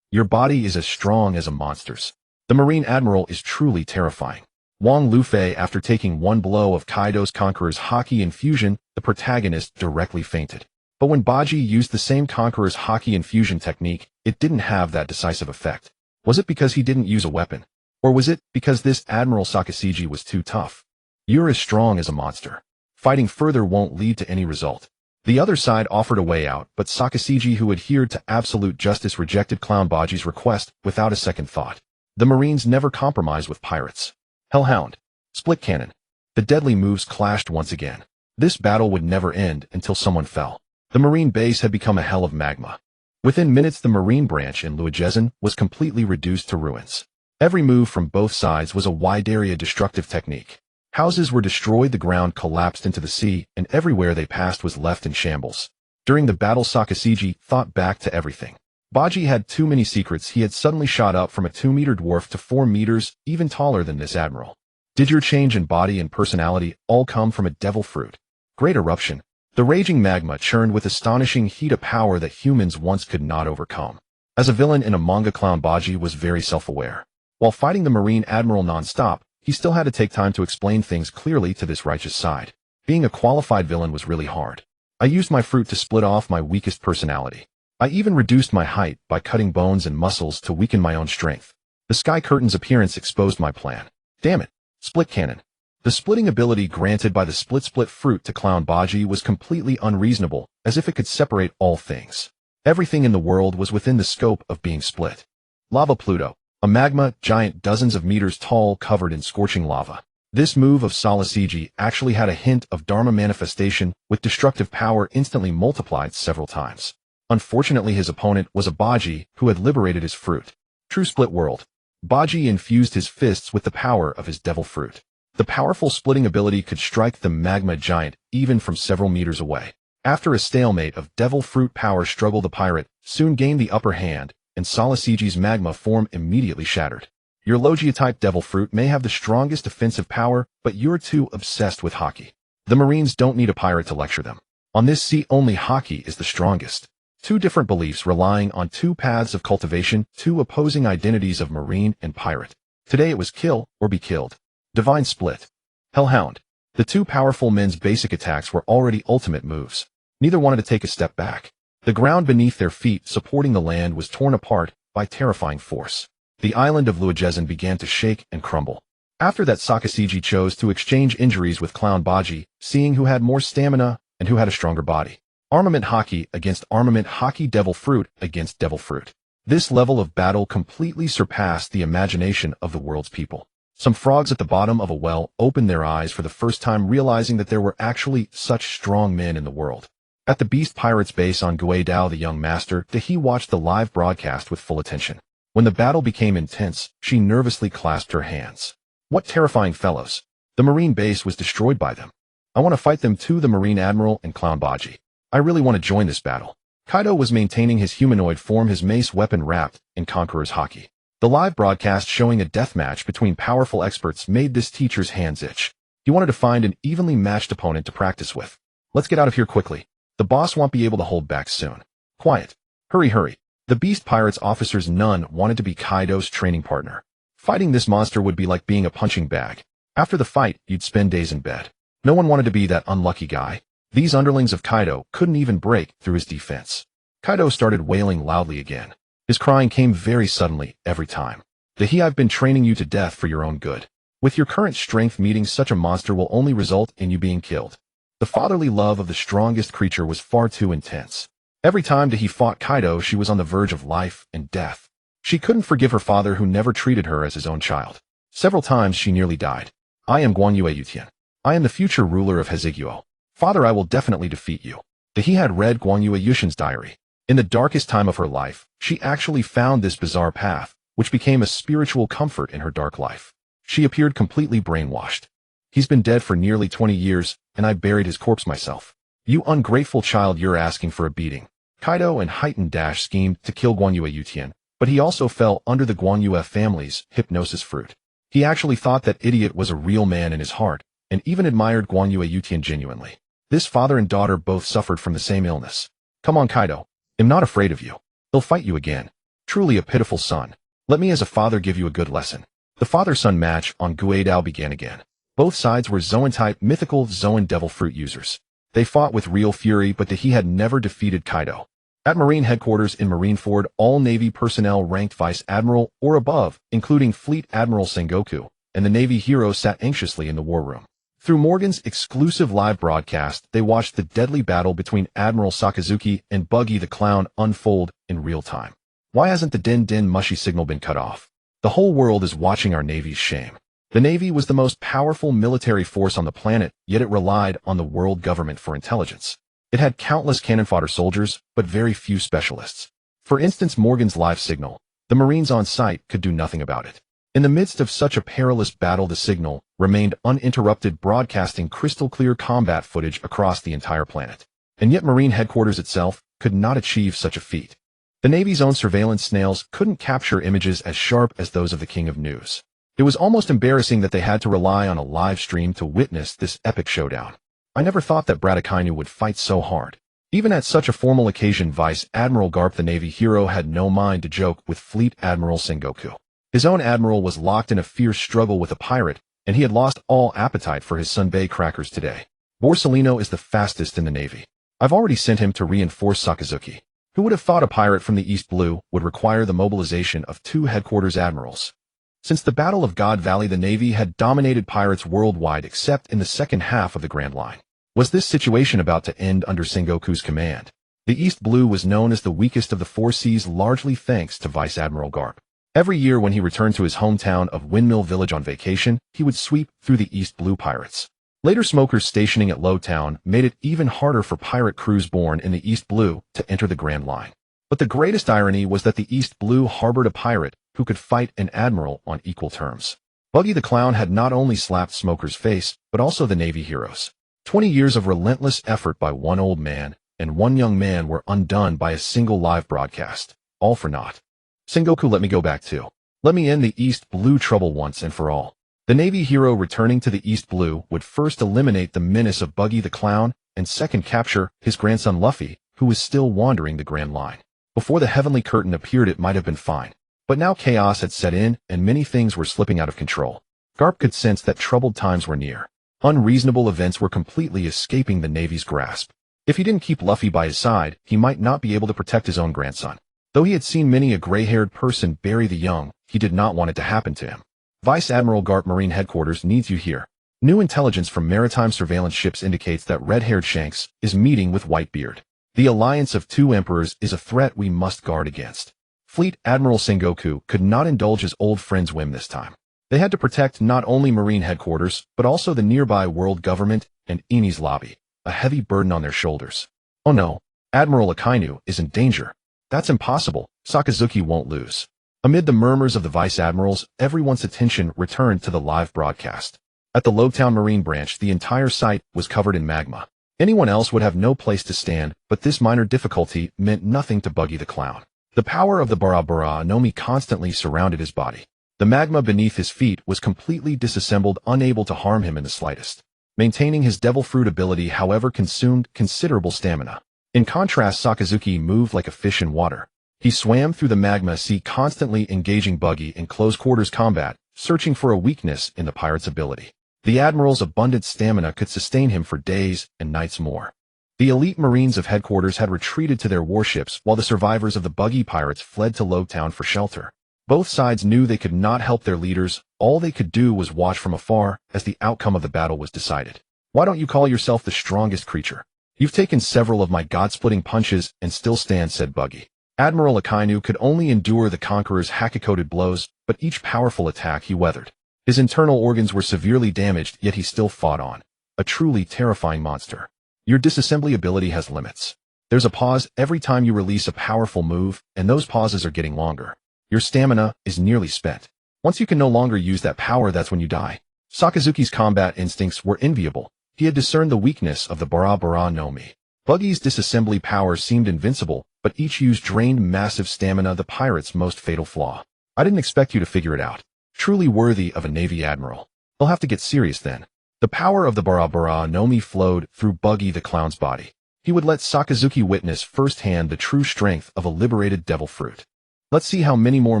Speaker 1: Your body is as strong as a monster's. The Marine Admiral is truly terrifying. Wang Lufei, after taking one blow of Kaido's Conqueror's Haki infusion, the protagonist directly fainted. But when Buggy used the same Conqueror's Haki infusion technique, it didn't have that decisive effect. Was it because he didn't use a weapon? Or was it because this Admiral Sakasiji was too tough? You're as strong as a monster. Fighting further won't lead to any result. The other side offered a way out, but Sakasiji, who adhered to absolute justice, rejected Clown Buggy's request without a second thought. The Marines never compromise with pirates. Hellhound. Split cannon. The deadly moves clashed once again. This battle would never end until someone fell. The Marine base had become a hell of magma. Within minutes, the Marine branch in Luojiazhen was completely reduced to ruins. Every move from both sides was a wide area destructive technique. Houses were destroyed, the ground collapsed into the sea, and everywhere they passed was left in shambles. During the battle, Sakasiji thought back to everything. Buggy had too many secrets. He had suddenly shot up from a 2-meter dwarf to 4 meters, even taller than this admiral. Did your change in body and personality all come from a devil fruit? Great eruption. The raging magma churned with astonishing heat, a power that humans once could not overcome. As a villain in a manga, Clown Buggy was very self-aware. While fighting the Marine Admiral non-stop, he still had to take time to explain things clearly to this righteous side. Being a qualified villain was really hard. I used my fruit to split off my weakest personality. I even reduced my height by cutting bones and muscles to weaken my own strength. The sky curtain's appearance exposed my plan. Damn it. Split cannon. The splitting ability granted by the split fruit to Clown Buggy was completely unreasonable, as if it could separate all things. Everything in the world was within the scope of being split. Lava Pluto. A magma giant dozens of meters tall covered in scorching lava. This move of Salasigi actually had a hint of Dharma manifestation, with destructive power instantly multiplied several times. Unfortunately, his opponent was a Buggy who had liberated his fruit. True split world. Buggy infused his fists with the power of his devil fruit. The powerful splitting ability could strike the magma giant even from several meters away. After a stalemate of devil fruit power struggle, the pirate soon gained the upper hand, and Salasigi's magma form immediately shattered. Your Logia-type devil fruit may have the strongest offensive power, but you're too obsessed with hockey. The Marines don't need a pirate to lecture them. On this sea, only hockey is the strongest. Two different beliefs relying on two paths of cultivation, two opposing identities of Marine and pirate. Today it was kill or be killed. Divine Split. Hellhound. The two powerful men's basic attacks were already ultimate moves. Neither wanted to take a step back. The ground beneath their feet supporting the land was torn apart by terrifying force. The island of Luajezen began to shake and crumble. After that, Sakasigi chose to exchange injuries with Clown Buggy, seeing who had more stamina and who had a stronger body. Armament hockey against armament hockey, devil fruit against devil fruit. This level of battle completely surpassed the imagination of the world's people. Some frogs at the bottom of a well opened their eyes for the first time, realizing that there were actually such strong men in the world. At the Beast Pirates base on Guadao, the young master, Dahi watched the live broadcast with full attention. When the battle became intense, she nervously clasped her hands. What terrifying fellows. The Marine base was destroyed by them. I want to fight them too, the Marine Admiral and Clown Buggy. I really want to join this battle. Kaido was maintaining his humanoid form, his mace weapon wrapped in Conqueror's hockey. The live broadcast showing a deathmatch between powerful experts made this teacher's hands itch. He wanted to find an evenly matched opponent to practice with. Let's get out of here quickly. The boss won't be able to hold back soon. Quiet. Hurry, hurry. The Beast Pirates officers none wanted to be Kaido's training partner. Fighting this monster would be like being a punching bag. After the fight, you'd spend days in bed. No one wanted to be that unlucky guy. These underlings of Kaido couldn't even break through his defense. Kaido started wailing loudly again. His crying came very suddenly, every time. Dahi, I've been training you to death for your own good. With your current strength, meeting such a monster will only result in you being killed. The fatherly love of the strongest creature was far too intense. Every time Dahi fought Kaido, she was on the verge of life and death. She couldn't forgive her father, who never treated her as his own child. Several times she nearly died. I am Guan Yue Yutian. I am the future ruler of Heziguo. Father, I will definitely defeat you. Dahi had read Guan Yue Yushin's diary. In the darkest time of her life, she actually found this bizarre path, which became a spiritual comfort in her dark life. She appeared completely brainwashed. He's been dead for nearly 20 years, and I buried his corpse myself. You ungrateful child, you're asking for a beating. Kaido and Heightened Dash schemed to kill Guan Yue Yutian, but he also fell under the Guan Yue family's hypnosis fruit. He actually thought that idiot was a real man in his heart, and even admired Guan Yue Yutian genuinely. This father and daughter both suffered from the same illness. Come on, Kaido. I'm not afraid of you. He'll fight you again. Truly a pitiful son. Let me as a father give you a good lesson. The father-son match on Guadao began again. Both sides were Zoan-type mythical Zoan devil fruit users. They fought with real fury, but he had never defeated Kaido. At Marine headquarters in Marineford, all Navy personnel ranked Vice Admiral or above, including Fleet Admiral Sengoku, and the Navy heroes sat anxiously in the war room. Through Morgan's exclusive live broadcast, they watched the deadly battle between Admiral Sakazuki and Buggy the Clown unfold in real time. Why hasn't the Din Mushy signal been cut off? The whole world is watching our Navy's shame. The Navy was the most powerful military force on the planet, yet it relied on the world government for intelligence. It had countless cannon fodder soldiers, but very few specialists. For instance, Morgan's live signal. The Marines on site could do nothing about it. In the midst of such a perilous battle, the signal remained uninterrupted, broadcasting crystal-clear combat footage across the entire planet. And yet Marine headquarters itself could not achieve such a feat. The Navy's own surveillance snails couldn't capture images as sharp as those of the King of News. It was almost embarrassing that they had to rely on a live stream to witness this epic showdown. I never thought that Bradakainu would fight so hard. Even at such a formal occasion, Vice Admiral Garp, the Navy hero, had no mind to joke with Fleet Admiral Sengoku. His own admiral was locked in a fierce struggle with a pirate, and he had lost all appetite for his sunbae crackers today. Borsellino is the fastest in the Navy. I've already sent him to reinforce Sakazuki. Who would have thought a pirate from the East Blue would require the mobilization of 2 headquarters admirals? Since the Battle of God Valley, the Navy had dominated pirates worldwide except in the second half of the Grand Line. Was this situation about to end under Sengoku's command? The East Blue was known as the weakest of the 4 seas, largely thanks to Vice Admiral Garp. Every year when he returned to his hometown of Windmill Village on vacation, he would sweep through the East Blue pirates. Later, smokers stationing at Lowtown made it even harder for pirate crews born in the East Blue to enter the Grand Line. But the greatest irony was that the East Blue harbored a pirate who could fight an admiral on equal terms. Buggy the Clown had not only slapped Smoker's face, but also the Navy heroes. 20 years of relentless effort by one old man and one young man were undone by a single live broadcast. All for naught. Sengoku, let me go back too. Let me end the East Blue trouble once and for all. The Navy hero returning to the East Blue would first eliminate the menace of Buggy the Clown and second capture his grandson Luffy, who was still wandering the Grand Line. Before the heavenly curtain appeared, it might have been fine. But now chaos had set in and many things were slipping out of control. Garp could sense that troubled times were near. Unreasonable events were completely escaping the Navy's grasp. If he didn't keep Luffy by his side, he might not be able to protect his own grandson. Though he had seen many a gray-haired person bury the young, he did not want it to happen to him. Vice Admiral Garp, Marine Headquarters needs you here. New intelligence from maritime surveillance ships indicates that red-haired Shanks is meeting with Whitebeard. The alliance of 2 emperors is a threat we must guard against. Fleet Admiral Sengoku could not indulge his old friend's whim this time. They had to protect not only Marine Headquarters, but also the nearby world government and Eni's lobby, a heavy burden on their shoulders. Oh no, Admiral Akainu is in danger. That's impossible. Sakazuki won't lose. Amid the murmurs of the vice admirals, everyone's attention returned to the live broadcast. At the Lowtown Marine branch, the entire site was covered in magma. Anyone else would have no place to stand, but this minor difficulty meant nothing to Buggy the Clown. The power of the Bara Bara Nomi constantly surrounded his body. The magma beneath his feet was completely disassembled, unable to harm him in the slightest. Maintaining his devil fruit ability, however, consumed considerable stamina. In contrast, Sakazuki moved like a fish in water. He swam through the magma sea, constantly engaging Buggy in close-quarters combat, searching for a weakness in the pirate's ability. The Admiral's abundant stamina could sustain him for days and nights more. The elite Marines of Headquarters had retreated to their warships, while the survivors of the Buggy pirates fled to Lowtown for shelter. Both sides knew they could not help their leaders. All they could do was watch from afar as the outcome of the battle was decided. Why don't you call yourself the strongest creature? You've taken several of my god-splitting punches and still stand, said Buggy. Admiral Akainu could only endure the Conqueror's haki-coated blows, but each powerful attack he weathered. His internal organs were severely damaged, yet he still fought on. A truly terrifying monster. Your disassembly ability has limits. There's a pause every time you release a powerful move, and those pauses are getting longer. Your stamina is nearly spent. Once you can no longer use that power, that's when you die. Sakazuki's combat instincts were enviable. He had discerned the weakness of the Bara Bara Nomi. Buggy's disassembly power seemed invincible, but each use drained massive stamina, the pirate's most fatal flaw. I didn't expect you to figure it out. Truly worthy of a Navy admiral. He'll have to get serious then. The power of the Bara Bara Nomi flowed through Buggy the Clown's body. He would let Sakazuki witness firsthand the true strength of a liberated devil fruit. Let's see how many more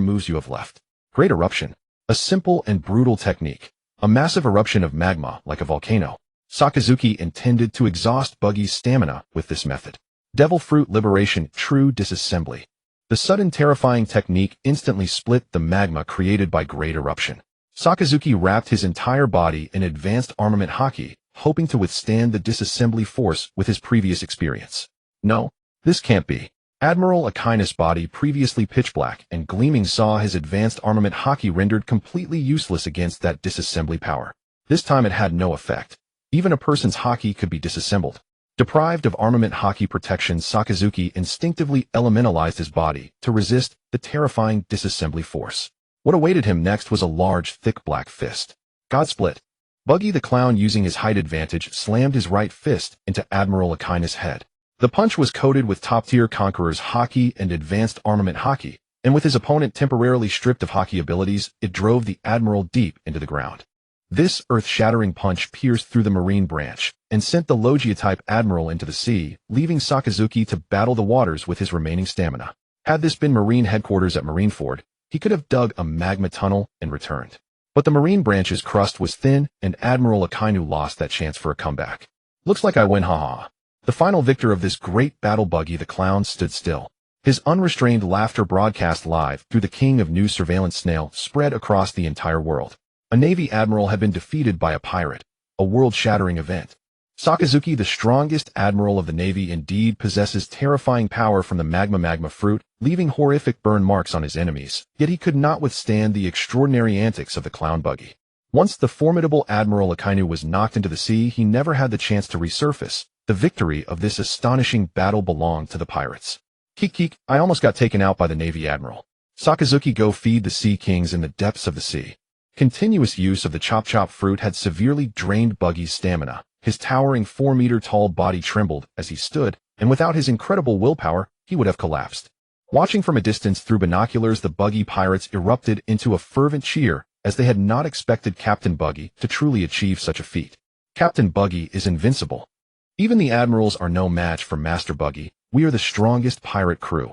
Speaker 1: moves you have left. Great Eruption. A simple and brutal technique. A massive eruption of magma, like a volcano. Sakazuki intended to exhaust Buggy's stamina with this method. Devil Fruit Liberation, true disassembly. The sudden terrifying technique instantly split the magma created by Great Eruption. Sakazuki wrapped his entire body in advanced armament haki, hoping to withstand the disassembly force with his previous experience. No, this can't be. Admiral Akainu's body, previously pitch black and gleaming, saw his advanced armament haki rendered completely useless against that disassembly power. This time it had no effect. Even a person's haki could be disassembled. Deprived of armament haki protection, Sakazuki instinctively elementalized his body to resist the terrifying disassembly force. What awaited him next was a large, thick black fist. Godsplit. Buggy the Clown, using his height advantage, slammed his right fist into Admiral Akainu's head. The punch was coated with top-tier Conqueror's haki and advanced armament haki, and with his opponent temporarily stripped of haki abilities, it drove the Admiral deep into the ground. This earth-shattering punch pierced through the Marine branch and sent the Logia-type admiral into the sea, leaving Sakazuki to battle the waters with his remaining stamina. Had this been Marine headquarters at Marineford, he could have dug a magma tunnel and returned. But the Marine branch's crust was thin, and Admiral Akainu lost that chance for a comeback. Looks like I win, haha. The final victor of this great battle, Buggy the Clown, stood still. His unrestrained laughter broadcast live through the King of News surveillance snail spread across the entire world. A Navy admiral had been defeated by a pirate, a world-shattering event. Sakazuki, the strongest admiral of the Navy, indeed possesses terrifying power from the magma fruit, leaving horrific burn marks on his enemies, yet he could not withstand the extraordinary antics of the clown Buggy. Once the formidable Admiral Akainu was knocked into the sea, he never had the chance to resurface. The victory of this astonishing battle belonged to the pirates. Keek, I almost got taken out by the Navy admiral. Sakazuki, go feed the sea kings in the depths of the sea. Continuous use of the chop fruit had severely drained Buggy's stamina. His towering 4-meter-tall body trembled as he stood, and without his incredible willpower, he would have collapsed. Watching from a distance through binoculars, the Buggy pirates erupted into a fervent cheer, as they had not expected Captain Buggy to truly achieve such a feat. Captain Buggy is invincible. Even the admirals are no match for Master Buggy. We are the strongest pirate crew.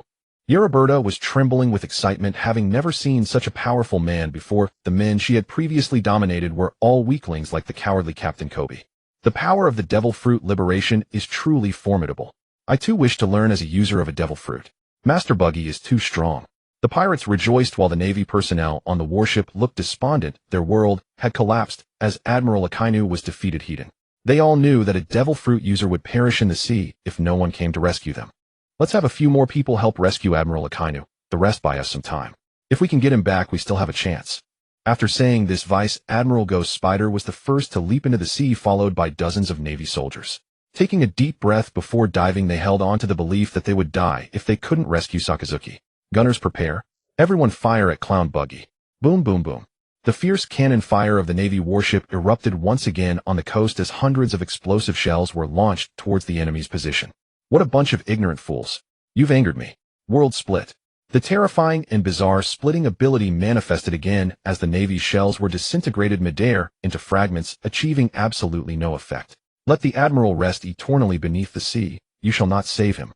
Speaker 1: Yaraberta was trembling with excitement, having never seen such a powerful man before. The men she had previously dominated were all weaklings like the cowardly Captain Kobe. The power of the devil fruit liberation is truly formidable. I too wish to learn as a user of a devil fruit. Master Buggy is too strong. The pirates rejoiced while the Navy personnel on the warship looked despondent. Their world had collapsed as Admiral Akainu was defeated. They all knew that a devil fruit user would perish in the sea if no one came to rescue them. Let's have a few more people help rescue Admiral Akainu. The rest buy us some time. If we can get him back, we still have a chance. After saying this, Vice Admiral Ghost Spider was the first to leap into the sea, followed by dozens of Navy soldiers. Taking a deep breath before diving, they held on to the belief that they would die if they couldn't rescue Sakazuki. Gunners, prepare. Everyone fire at Clown Buggy. Boom, boom, boom. The fierce cannon fire of the Navy warship erupted once again on the coast as hundreds of explosive shells were launched towards the enemy's position. What a bunch of ignorant fools. You've angered me. World split. The terrifying and bizarre splitting ability manifested again as the Navy's shells were disintegrated midair into fragments, achieving absolutely no effect. Let the Admiral rest eternally beneath the sea. You shall not save him.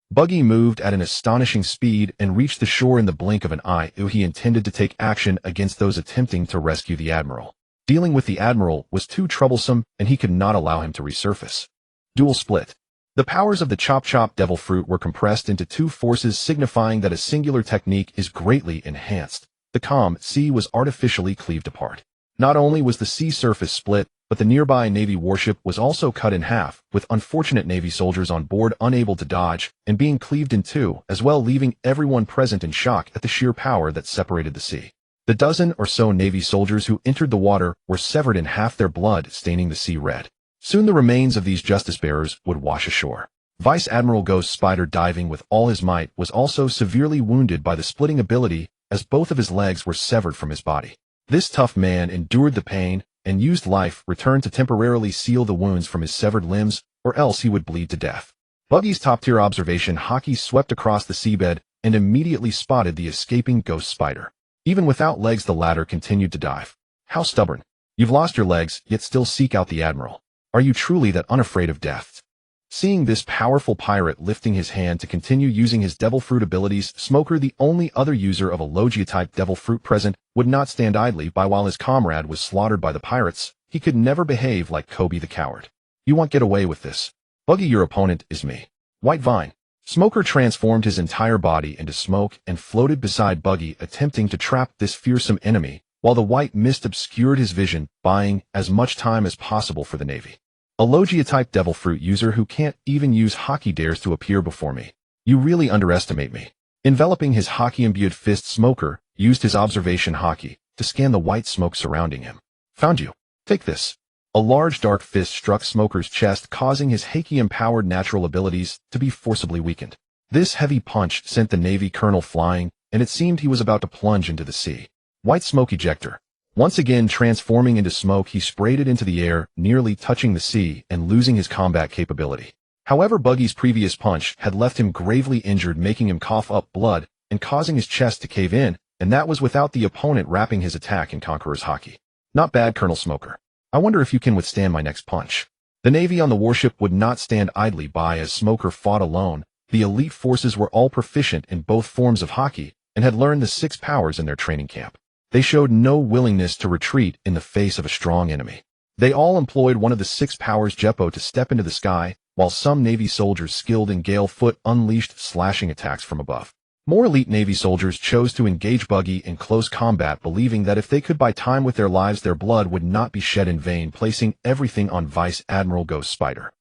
Speaker 1: Buggy moved at an astonishing speed and reached the shore in the blink of an eye. He intended to take action against those attempting to rescue the Admiral. Dealing with the Admiral was too troublesome, and he could not allow him to resurface. Dual split. The powers of the chop devil fruit were compressed into two forces, signifying that a singular technique is greatly enhanced. The calm sea was artificially cleaved apart. Not only was the sea surface split, but the nearby Navy warship was also cut in half, with unfortunate Navy soldiers on board unable to dodge and being cleaved in two as well, leaving everyone present in shock at the sheer power that separated the sea. The dozen or so Navy soldiers who entered the water were severed in half, their blood staining the sea red. Soon the remains of these justice bearers would wash ashore. Vice Admiral Ghost Spider, diving with all his might, was also severely wounded by the splitting ability, as both of his legs were severed from his body. This tough man endured the pain and used life return to temporarily seal the wounds from his severed limbs, or else he would bleed to death. Buggy's top-tier observation hockey swept across the seabed and immediately spotted the escaping Ghost Spider. Even without legs, the latter continued to dive. How stubborn. You've lost your legs, yet still seek out the Admiral. Are you truly that unafraid of death? Seeing this powerful pirate lifting his hand to continue using his devil fruit abilities, Smoker, the only other user of a Logia-type devil fruit present, would not stand idly by while his comrade was slaughtered by the pirates. He could never behave like Kobe the coward. You won't get away with this. Buggy, your opponent is me. White Vine. Smoker transformed his entire body into smoke and floated beside Buggy, attempting to trap this fearsome enemy, while the white mist obscured his vision, buying as much time as possible for the Navy. A Logia-type devil fruit user who can't even use hockey dares to appear before me. You really underestimate me. Enveloping his hockey-imbued fist, Smoker used his observation hockey to scan the white smoke surrounding him. Found you. Take this. A large dark fist struck Smoker's chest, causing his hockey-empowered natural abilities to be forcibly weakened. This heavy punch sent the Navy colonel flying, and it seemed he was about to plunge into the sea. White smoke ejector. Once again transforming into smoke, he sprayed it into the air, nearly touching the sea and losing his combat capability. However, Buggy's previous punch had left him gravely injured, making him cough up blood and causing his chest to cave in, and that was without the opponent wrapping his attack in Conqueror's hockey. Not bad, Colonel Smoker. I wonder if you can withstand my next punch. The Navy on the warship would not stand idly by as Smoker fought alone. The elite forces were all proficient in both forms of hockey and had learned the 6 powers in their training camp. They showed no willingness to retreat in the face of a strong enemy. They all employed one of the 6 powers Jeppo to step into the sky, while some Navy soldiers skilled in Gale Foot unleashed slashing attacks from above. More elite Navy soldiers chose to engage Buggy in close combat, believing that if they could buy time with their lives, their blood would not be shed in vain, placing everything on Vice Admiral Ghost Spider.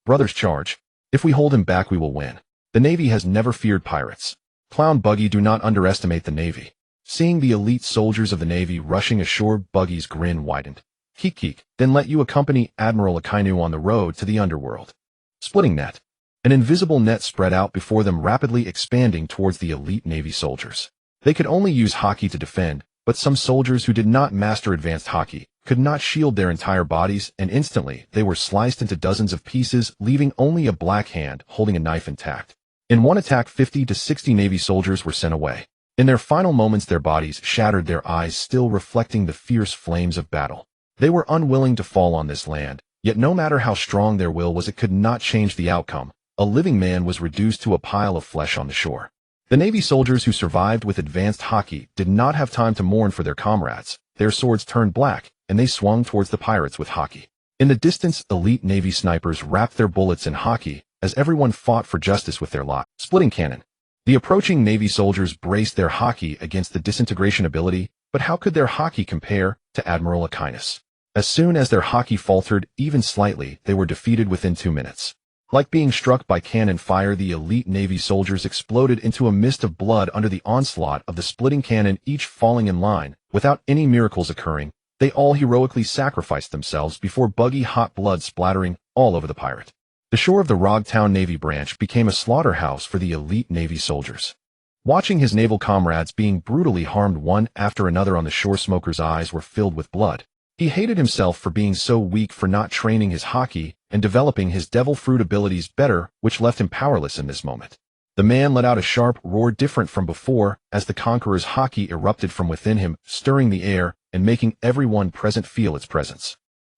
Speaker 1: Brothers charge. If we hold him back, we will win. The Navy has never feared pirates. Clown Buggy, do not underestimate the Navy. Seeing the elite soldiers of the Navy rushing ashore, Buggy's grin widened. Keek, then let you accompany Admiral Akainu on the road to the underworld. Splitting net. An invisible net spread out before them, rapidly expanding towards the elite Navy soldiers. They could only use hockey to defend, but some soldiers who did not master advanced hockey could not shield their entire bodies, and instantly they were sliced into dozens of pieces, leaving only a black hand holding a knife intact. In one attack, 50 to 60 Navy soldiers were sent away. In their final moments, their bodies shattered, their eyes still reflecting the fierce flames of battle. They were unwilling to fall on this land, yet no matter how strong their will was, it could not change the outcome. A living man was reduced to a pile of flesh on the shore. The Navy soldiers who survived with advanced hockey did not have time to mourn for their comrades. Their swords turned black, and they swung towards the pirates with hockey. In the distance, elite Navy snipers wrapped their bullets in hockey as everyone fought for justice with their lot. Splitting cannon. The approaching Navy soldiers braced their hockey against the disintegration ability, but how could their hockey compare to Admiral Aquinas? As soon as their hockey faltered even slightly, they were defeated within 2 minutes. Like being struck by cannon fire, the elite Navy soldiers exploded into a mist of blood under the onslaught of the splitting cannon, each falling in line. Without any miracles occurring, they all heroically sacrificed themselves before Buggy, hot blood splattering all over the pirate. The shore of the Rogtown Navy branch became a slaughterhouse for the elite Navy soldiers. Watching his naval comrades being brutally harmed one after another on the shore, Smoker's eyes were filled with blood. He hated himself for being so weak, for not training his hockey and developing his devil fruit abilities better, which left him powerless in this moment. The man let out a sharp roar different from before as the conqueror's hockey erupted from within him, stirring the air and making everyone present feel its presence.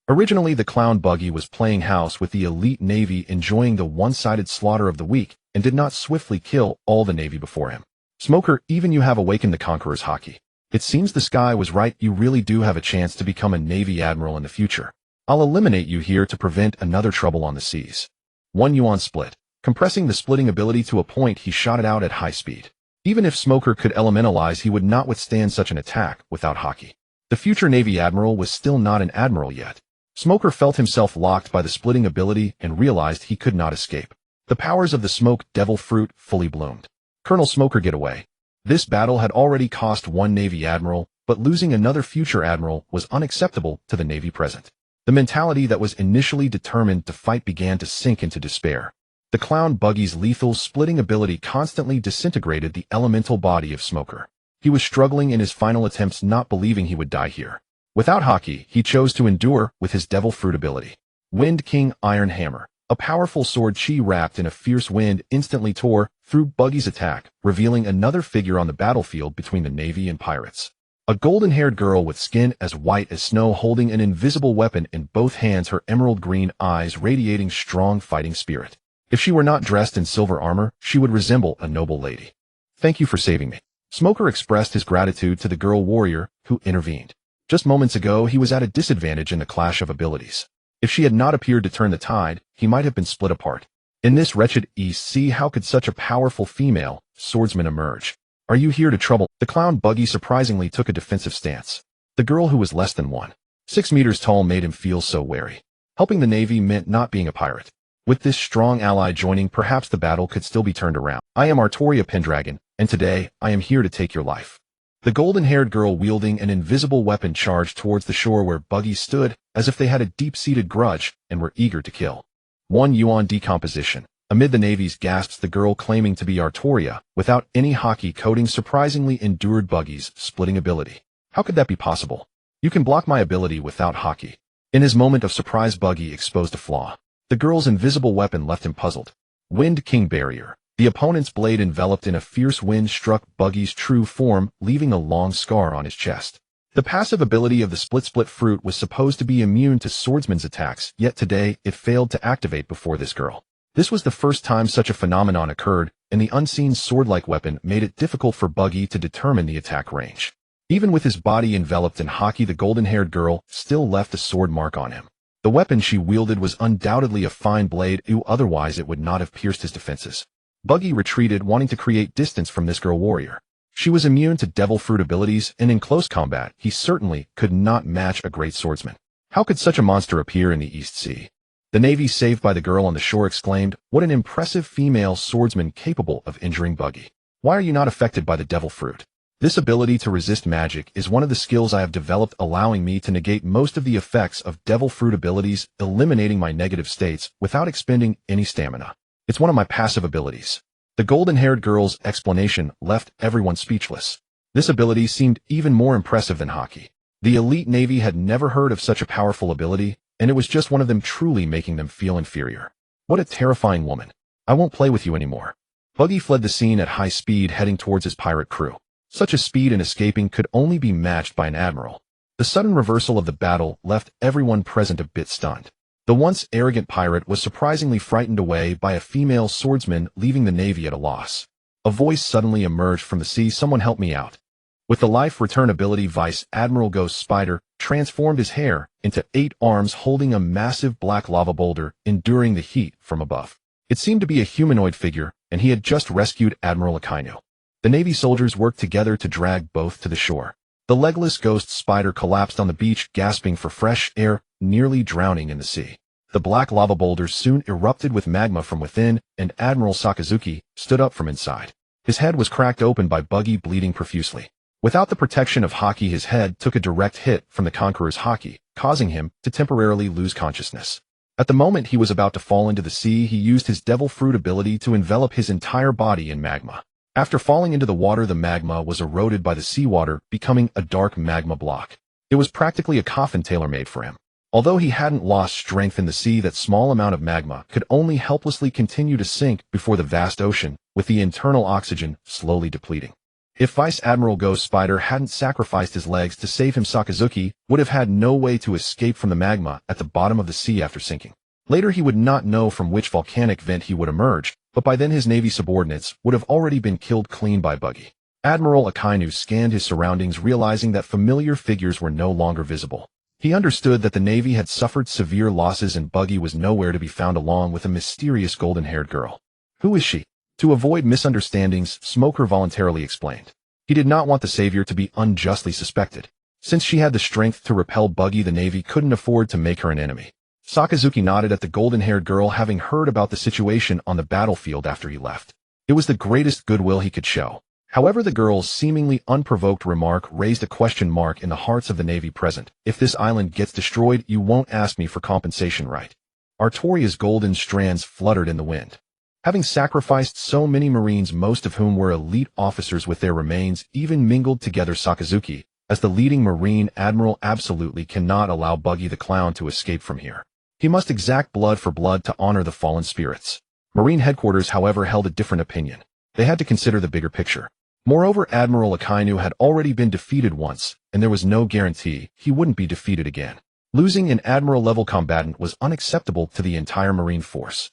Speaker 1: Originally, the clown Buggy was playing house with the elite Navy, enjoying the one-sided slaughter of the weak, and did not swiftly kill all the Navy before him. Smoker, even you have awakened the conqueror's hockey. It seems the sky was right. You really do have a chance to become a Navy admiral in the future. I'll eliminate you here to prevent another trouble on the seas. 1 yuan split. Compressing the splitting ability to a point, he shot it out at high speed. Even if Smoker could elementalize, he would not withstand such an attack without hockey. The future Navy admiral was still not an admiral yet. Smoker felt himself locked by the splitting ability and realized he could not escape. The powers of the smoke devil fruit fully bloomed. Colonel Smoker, get away. This battle had already cost one Navy admiral, but losing another future admiral was unacceptable to the Navy present. The mentality that was initially determined to fight began to sink into despair. The clown Buggy's lethal splitting ability constantly disintegrated the elemental body of Smoker. He was struggling in his final attempts, not believing he would die here. Without hockey, he chose to endure with his devil fruit ability. Wind King Iron Hammer. A powerful sword chi wrapped in a fierce wind instantly tore through Buggy's attack, revealing another figure on the battlefield between the Navy and pirates. A golden-haired girl with skin as white as snow, holding an invisible weapon in both hands, her emerald green eyes radiating strong fighting spirit. If she were not dressed in silver armor, she would resemble a noble lady. Thank you for saving me. Smoker expressed his gratitude to the girl warrior who intervened. Just moments ago, he was at a disadvantage in the clash of abilities. If she had not appeared to turn the tide, he might have been split apart. In this wretched East Sea, how could such a powerful female swordsman emerge? Are you here to trouble? The clown Buggy surprisingly took a defensive stance. The girl, who was less than 1.6 meters tall, made him feel so wary. Helping the Navy meant not being a pirate. With this strong ally joining, perhaps the battle could still be turned around. I am Artoria Pendragon, and today I am here to take your life. The golden-haired girl, wielding an invisible weapon, charged towards the shore where Buggy stood, as if they had a deep-seated grudge and were eager to kill. 1 yuan decomposition. Amid the Navy's gasps, the girl, claiming to be Artoria, without any hockey coding, surprisingly endured Buggy's splitting ability. How could that be possible? You can block my ability without hockey. In his moment of surprise, Buggy exposed a flaw. The girl's invisible weapon left him puzzled. Wind King Barrier. The opponent's blade, enveloped in a fierce wind, struck Buggy's true form, leaving a long scar on his chest. The passive ability of the split fruit was supposed to be immune to swordsman's attacks, yet today it failed to activate before this girl. This was the first time such a phenomenon occurred, and the unseen sword-like weapon made it difficult for Buggy to determine the attack range. Even with his body enveloped in hockey, the golden-haired girl still left a sword mark on him. The weapon she wielded was undoubtedly a fine blade, otherwise it would not have pierced his defenses. Buggy retreated, wanting to create distance from this girl warrior. She was immune to devil fruit abilities, and in close combat, he certainly could not match a great swordsman. How could such a monster appear in the East Sea? The Navy, saved by the girl on the shore, exclaimed, "What an impressive female swordsman capable of injuring Buggy. Why are you not affected by the devil fruit?" This ability to resist magic is one of the skills I have developed, allowing me to negate most of the effects of devil fruit abilities, eliminating my negative states without expending any stamina. It's one of my passive abilities. The golden-haired girl's explanation left everyone speechless. This ability seemed even more impressive than hockey. The elite Navy had never heard of such a powerful ability, and it was just one of them, truly making them feel inferior. What a terrifying woman. I won't play with you anymore. Buggy fled the scene at high speed, heading towards his pirate crew. Such a speed in escaping could only be matched by an admiral. The sudden reversal of the battle left everyone present a bit stunned. The once arrogant pirate was surprisingly frightened away by a female swordsman, leaving the Navy at a loss. A voice suddenly emerged from the sea, "Someone help me out." With the life return ability, Vice Admiral Ghost Spider transformed his hair into 8 arms holding a massive black lava boulder, enduring the heat from above. It seemed to be a humanoid figure, and he had just rescued Admiral Akainu. The Navy soldiers worked together to drag both to the shore. The legless Ghost Spider collapsed on the beach, gasping for fresh air, nearly drowning in the sea. The black lava boulders soon erupted with magma from within, and Admiral Sakazuki stood up from inside. His head was cracked open by Buggy, bleeding profusely. Without the protection of Haki, his head took a direct hit from the Conqueror's Haki, causing him to temporarily lose consciousness. At the moment he was about to fall into the sea, he used his Devil Fruit ability to envelop his entire body in magma. After falling into the water, the magma was eroded by the seawater, becoming a dark magma block. It was practically a coffin tailor-made for him. Although he hadn't lost strength in the sea, that small amount of magma could only helplessly continue to sink before the vast ocean, with the internal oxygen slowly depleting. If Vice Admiral Ghost Spider hadn't sacrificed his legs to save him, Sakazuki would have had no way to escape from the magma at the bottom of the sea after sinking. Later he would not know from which volcanic vent he would emerge, but by then his Navy subordinates would have already been killed clean by Buggy. Admiral Akainu scanned his surroundings, realizing that familiar figures were no longer visible. He understood that the Navy had suffered severe losses and Buggy was nowhere to be found, along with a mysterious golden-haired girl. Who is she? To avoid misunderstandings, Smoker voluntarily explained. He did not want the savior to be unjustly suspected. Since she had the strength to repel Buggy, the Navy couldn't afford to make her an enemy. Sakazuki nodded at the golden-haired girl, having heard about the situation on the battlefield after he left. It was the greatest goodwill he could show. However, the girl's seemingly unprovoked remark raised a question mark in the hearts of the Navy present. If this island gets destroyed, you won't ask me for compensation, right? Artoria's golden strands fluttered in the wind. Having sacrificed so many Marines, most of whom were elite officers, with their remains even mingled together, Sakazuki, as the leading Marine Admiral, absolutely cannot allow Buggy the Clown to escape from here. He must exact blood for blood to honor the fallen spirits. Marine headquarters, however, held a different opinion. They had to consider the bigger picture. Moreover, Admiral Akainu had already been defeated once, and there was no guarantee he wouldn't be defeated again. Losing an Admiral-level combatant was unacceptable to the entire Marine force.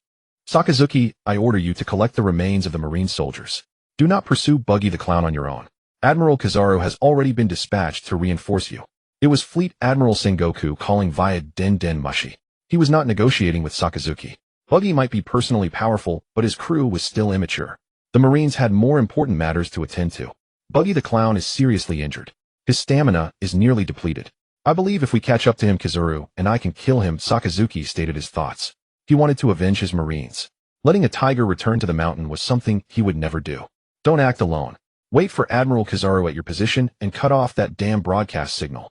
Speaker 1: Sakazuki, I order you to collect the remains of the Marine soldiers. Do not pursue Buggy the Clown on your own. Admiral Kizaru has already been dispatched to reinforce you. It was Fleet Admiral Sengoku calling via Den Mushi. He was not negotiating with Sakazuki. Buggy might be personally powerful, but his crew was still immature. The Marines had more important matters to attend to. Buggy the Clown is seriously injured. His stamina is nearly depleted. I believe if we catch up to him, Kizaru and I can kill him, Sakazuki stated his thoughts. He wanted to avenge his Marines. Letting a tiger return to the mountain was something he would never do. Don't act alone. Wait for Admiral Kizaru at your position and cut off that damn broadcast signal.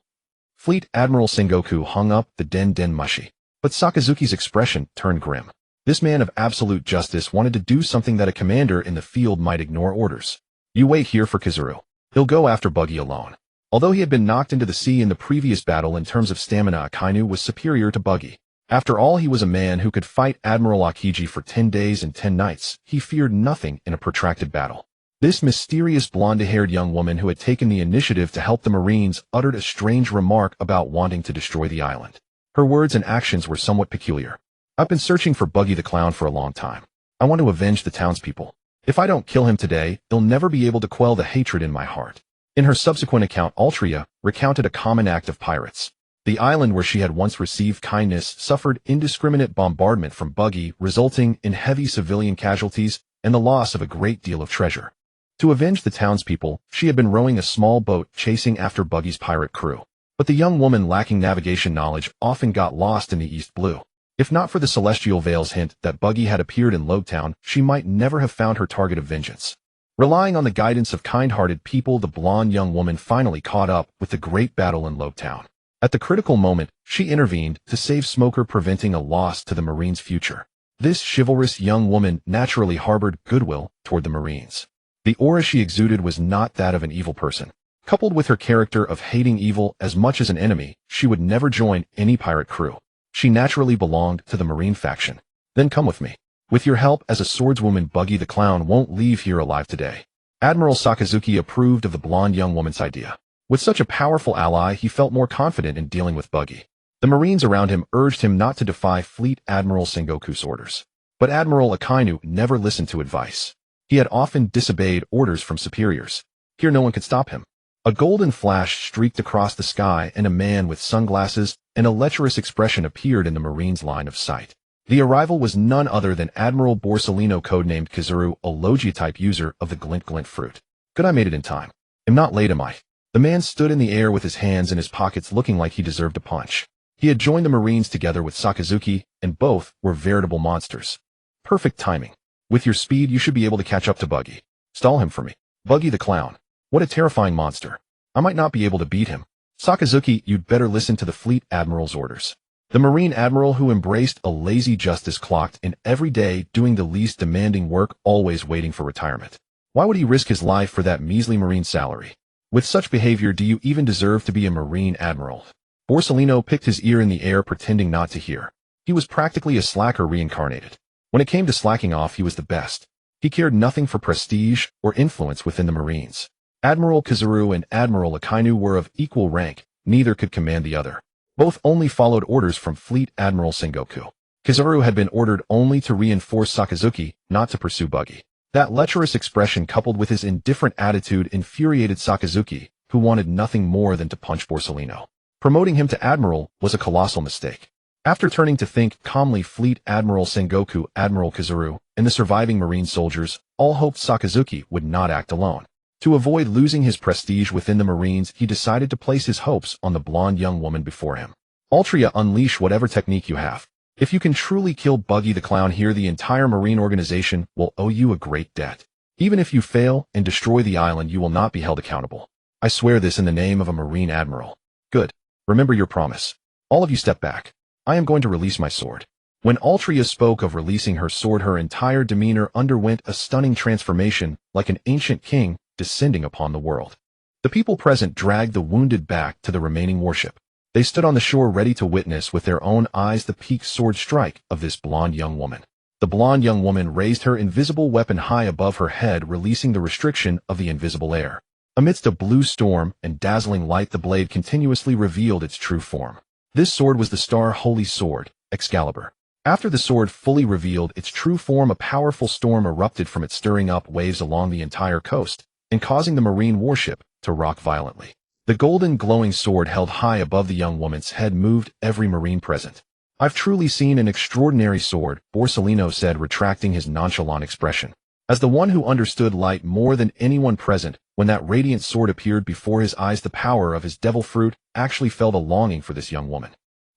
Speaker 1: Fleet Admiral Sengoku hung up the Den Mushi. But Sakazuki's expression turned grim. This man of absolute justice wanted to do something that a commander in the field might ignore orders. You wait here for Kizaru. He'll go after Buggy alone. Although he had been knocked into the sea in the previous battle, in terms of stamina, Akainu was superior to Buggy. After all, he was a man who could fight Admiral Akiji for 10 days and 10 nights. He feared nothing in a protracted battle. This mysterious blonde-haired young woman who had taken the initiative to help the Marines uttered a strange remark about wanting to destroy the island. Her words and actions were somewhat peculiar. I've been searching for Buggy the Clown for a long time. I want to avenge the townspeople. If I don't kill him today, they'll never be able to quell the hatred in my heart. In her subsequent account, Altria recounted a common act of pirates. The island where she had once received kindness suffered indiscriminate bombardment from Buggy, resulting in heavy civilian casualties and the loss of a great deal of treasure. To avenge the townspeople, she had been rowing a small boat chasing after Buggy's pirate crew. But the young woman lacking navigation knowledge often got lost in the East Blue. If not for the Celestial Veil's hint that Buggy had appeared in Lobetown, she might never have found her target of vengeance. Relying on the guidance of kind-hearted people, the blonde young woman finally caught up with the great battle in Lobetown. At the critical moment, she intervened to save Smoker, preventing a loss to the Marines' future. This chivalrous young woman naturally harbored goodwill toward the Marines. The aura she exuded was not that of an evil person. Coupled with her character of hating evil as much as an enemy, she would never join any pirate crew. She naturally belonged to the Marine faction. Then come with me. With your help as a swordswoman, Buggy the Clown won't leave here alive today. Admiral Sakazuki approved of the blonde young woman's idea. With such a powerful ally, he felt more confident in dealing with Buggy. The Marines around him urged him not to defy Fleet Admiral Sengoku's orders. But Admiral Akainu never listened to advice. He had often disobeyed orders from superiors. Here no one could stop him. A golden flash streaked across the sky, and a man with sunglasses and a lecherous expression appeared in the Marine's line of sight. The arrival was none other than Admiral Borsellino, codenamed Kizuru, a Logia-type user of the glint fruit. Good, I made it in time. Am not late, am I? The man stood in the air with his hands in his pockets, looking like he deserved a punch. He had joined the Marines together with Sakazuki, and both were veritable monsters. Perfect timing. With your speed, you should be able to catch up to Buggy. Stall him for me. Buggy the Clown. What a terrifying monster. I might not be able to beat him. Sakazuki, you'd better listen to the Fleet Admiral's orders. The Marine Admiral, who embraced a lazy justice, clocked in every day, doing the least demanding work, always waiting for retirement. Why would he risk his life for that measly Marine salary? With such behavior, do you even deserve to be a Marine Admiral? Borsellino picked his ear in the air, pretending not to hear. He was practically a slacker reincarnated. When it came to slacking off, he was the best. He cared nothing for prestige or influence within the Marines. Admiral Kizuru and Admiral Akainu were of equal rank, neither could command the other. Both only followed orders from Fleet Admiral Sengoku. Kizuru had been ordered only to reinforce Sakazuki, not to pursue Buggy. That lecherous expression, coupled with his indifferent attitude, infuriated Sakazuki, who wanted nothing more than to punch Borsellino. Promoting him to Admiral was a colossal mistake. After turning to think calmly, Fleet Admiral Sengoku, Admiral Kizuru, and the surviving Marine soldiers all hoped Sakazuki would not act alone. To avoid losing his prestige within the Marines, he decided to place his hopes on the blonde young woman before him. Altria, unleash whatever technique you have. If you can truly kill Buggy the Clown here, the entire Marine organization will owe you a great debt. Even if you fail and destroy the island, you will not be held accountable. I swear this in the name of a Marine Admiral. Good. Remember your promise. All of you step back. I am going to release my sword. When Altria spoke of releasing her sword, her entire demeanor underwent a stunning transformation, like an ancient king descending upon the world. The people present dragged the wounded back to the remaining warship. They stood on the shore ready to witness with their own eyes the peaked sword strike of this blonde young woman. The blonde young woman raised her invisible weapon high above her head, releasing the restriction of the invisible air. Amidst a blue storm and dazzling light, the blade continuously revealed its true form. This sword was the Star Holy Sword, Excalibur. After the sword fully revealed its true form, a powerful storm erupted from it, stirring up waves along the entire coast and causing the Marine warship to rock violently. The golden glowing sword held high above the young woman's head moved every Marine present. I've truly seen an extraordinary sword, Borsellino said, retracting his nonchalant expression. As the one who understood light more than anyone present, when that radiant sword appeared before his eyes, the power of his devil fruit actually felt a longing for this young woman.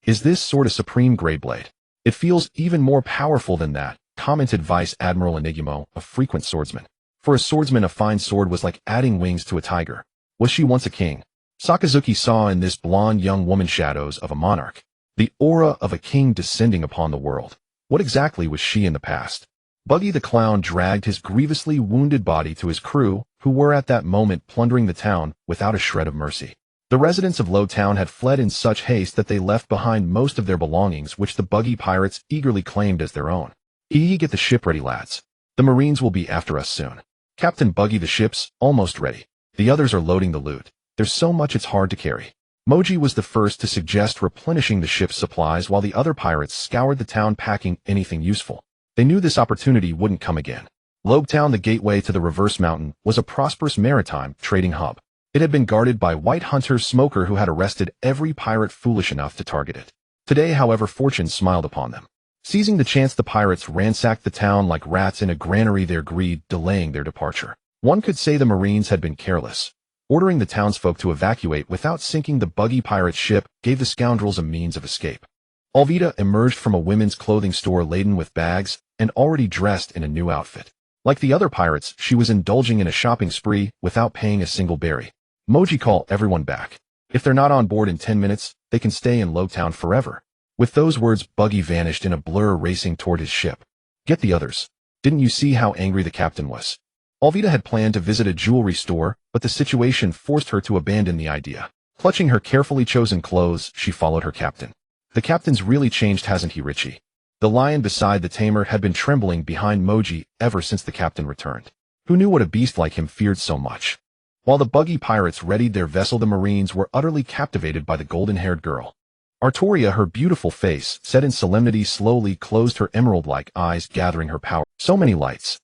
Speaker 1: Is this sword a supreme grey blade? It feels even more powerful than that, commented Vice Admiral Enigmo, a frequent swordsman. For a swordsman, a fine sword was like adding wings to a tiger. Was she once a king? Sakazuki saw in this blonde young woman shadows of a monarch, the aura of a king descending upon the world. What exactly was she in the past? Buggy the Clown dragged his grievously wounded body to his crew, who were at that moment plundering the town without a shred of mercy. The residents of Lowtown had fled in such haste that they left behind most of their belongings, which the Buggy pirates eagerly claimed as their own. Get the ship ready, lads. The Marines will be after us soon. Captain Buggy, the ship's almost ready. The others are loading the loot. There's so much it's hard to carry. Moji was the first to suggest replenishing the ship's supplies while the other pirates scoured the town packing anything useful. They knew this opportunity wouldn't come again. Lobetown, the gateway to the Reverse Mountain, was a prosperous maritime trading hub. It had been guarded by White Hunter Smoker, who had arrested every pirate foolish enough to target it. Today, however, fortune smiled upon them. Seizing the chance, the pirates ransacked the town like rats in a granary, their greed delaying their departure. One could say the Marines had been careless. Ordering the townsfolk to evacuate without sinking the Buggy pirate ship gave the scoundrels a means of escape. Alvida emerged from a women's clothing store laden with bags and already dressed in a new outfit. Like the other pirates, she was indulging in a shopping spree without paying a single berry. Moji, call everyone back. If they're not on board in 10 minutes, they can stay in Lobetown forever. With those words, Buggy vanished in a blur, racing toward his ship. Get the others. Didn't you see how angry the captain was? Alvida had planned to visit a jewelry store, but the situation forced her to abandon the idea. Clutching her carefully chosen clothes, she followed her captain. The captain's really changed, hasn't he, Richie? The lion beside the tamer had been trembling behind Moji ever since the captain returned. Who knew what a beast like him feared so much? While the Buggy pirates readied their vessel, the Marines were utterly captivated by the golden-haired girl. Artoria, her beautiful face set in solemnity, slowly closed her emerald-like eyes, gathering her power. So many lights.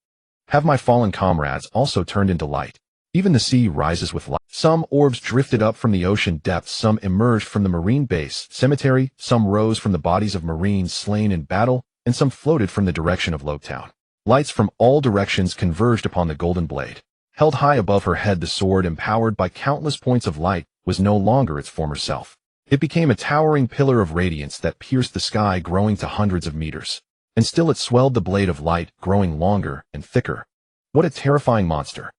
Speaker 1: Have my fallen comrades also turned into light? Even the sea rises with light. Some orbs drifted up from the ocean depths, some emerged from the Marine base cemetery, some rose from the bodies of Marines slain in battle, and some floated from the direction of Lobetown. Lights from all directions converged upon the golden blade. Held high above her head, the sword, empowered by countless points of light, was no longer its former self. It became a towering pillar of radiance that pierced the sky, growing to hundreds of meters. And still it swelled, the blade of light, growing longer and thicker. What a terrifying monster.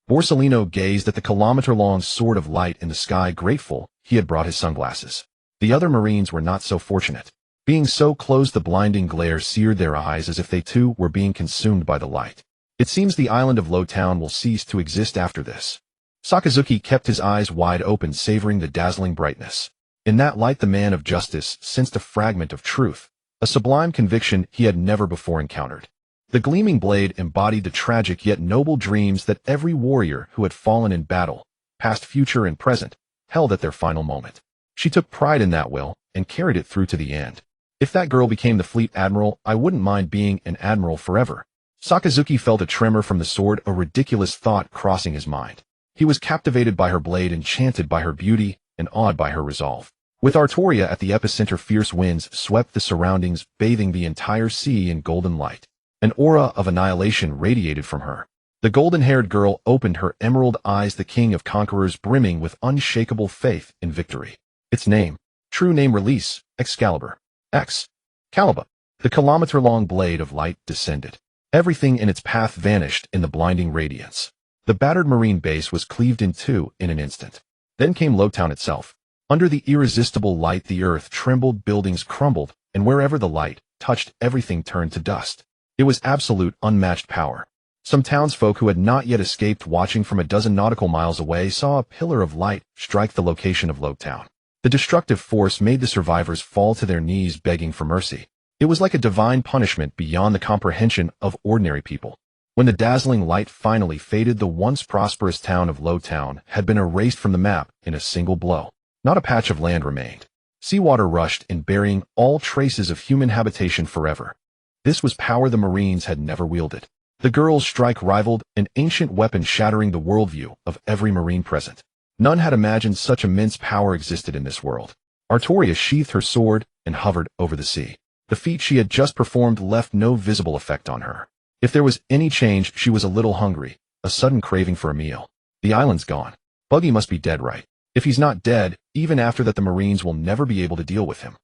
Speaker 1: Borsellino gazed at the kilometer-long sword of light in the sky, grateful he had brought his sunglasses. The other Marines were not so fortunate. Being so close, the blinding glare seared their eyes as if they too were being consumed by the light. It seems the island of Lobetown will cease to exist after this. Sakazuki kept his eyes wide open, savoring the dazzling brightness. In that light, the man of justice sensed a fragment of truth, a sublime conviction he had never before encountered. The gleaming blade embodied the tragic yet noble dreams that every warrior who had fallen in battle, past, future, and present, held at their final moment. She took pride in that will and carried it through to the end. If that girl became the fleet admiral, I wouldn't mind being an admiral forever. Sakazuki felt a tremor from the sword, a ridiculous thought crossing his mind. He was captivated by her blade, enchanted by her beauty, and awed by her resolve. With Artoria at the epicenter, fierce winds swept the surroundings, bathing the entire sea in golden light. An aura of annihilation radiated from her. The golden-haired girl opened her emerald eyes, the king of conquerors, brimming with unshakable faith in victory. Its name, true name, release, Excalibur. Excalibur. The kilometer-long blade of light descended. Everything in its path vanished in the blinding radiance. The battered Marine base was cleaved in two in an instant. Then came Lobetown itself. Under the irresistible light, the earth trembled, buildings crumbled, and wherever the light touched, everything turned to dust. It was absolute, unmatched power. Some townsfolk who had not yet escaped, watching from a dozen nautical miles away, saw a pillar of light strike the location of Lobetown. The destructive force made the survivors fall to their knees, begging for mercy. It was like a divine punishment beyond the comprehension of ordinary people. When the dazzling light finally faded, the once prosperous town of Lobetown had been erased from the map in a single blow. Not a patch of land remained. Seawater rushed in, burying all traces of human habitation forever. This was power the Marines had never wielded. The girl's strike rivaled an ancient weapon, shattering the worldview of every Marine present. None had imagined such immense power existed in this world. Artoria sheathed her sword and hovered over the sea. The feat she had just performed left no visible effect on her. If there was any change, she was a little hungry, a sudden craving for a meal. The island's gone. Buggy must be dead, right? If he's not dead, even after that, the Marines will never be able to deal with him.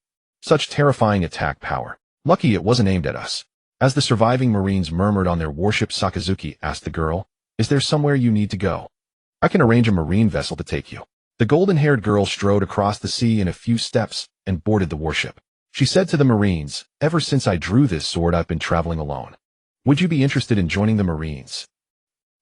Speaker 1: Such terrifying attack power. Lucky it wasn't aimed at us. As the surviving Marines murmured on their warship, Sakazuki asked the girl, "Is there somewhere you need to go? I can arrange a Marine vessel to take you." The golden-haired girl strode across the sea in a few steps and boarded the warship. She said to the Marines, "Ever since I drew this sword, I've been traveling alone. Would you be interested in joining the Marines?"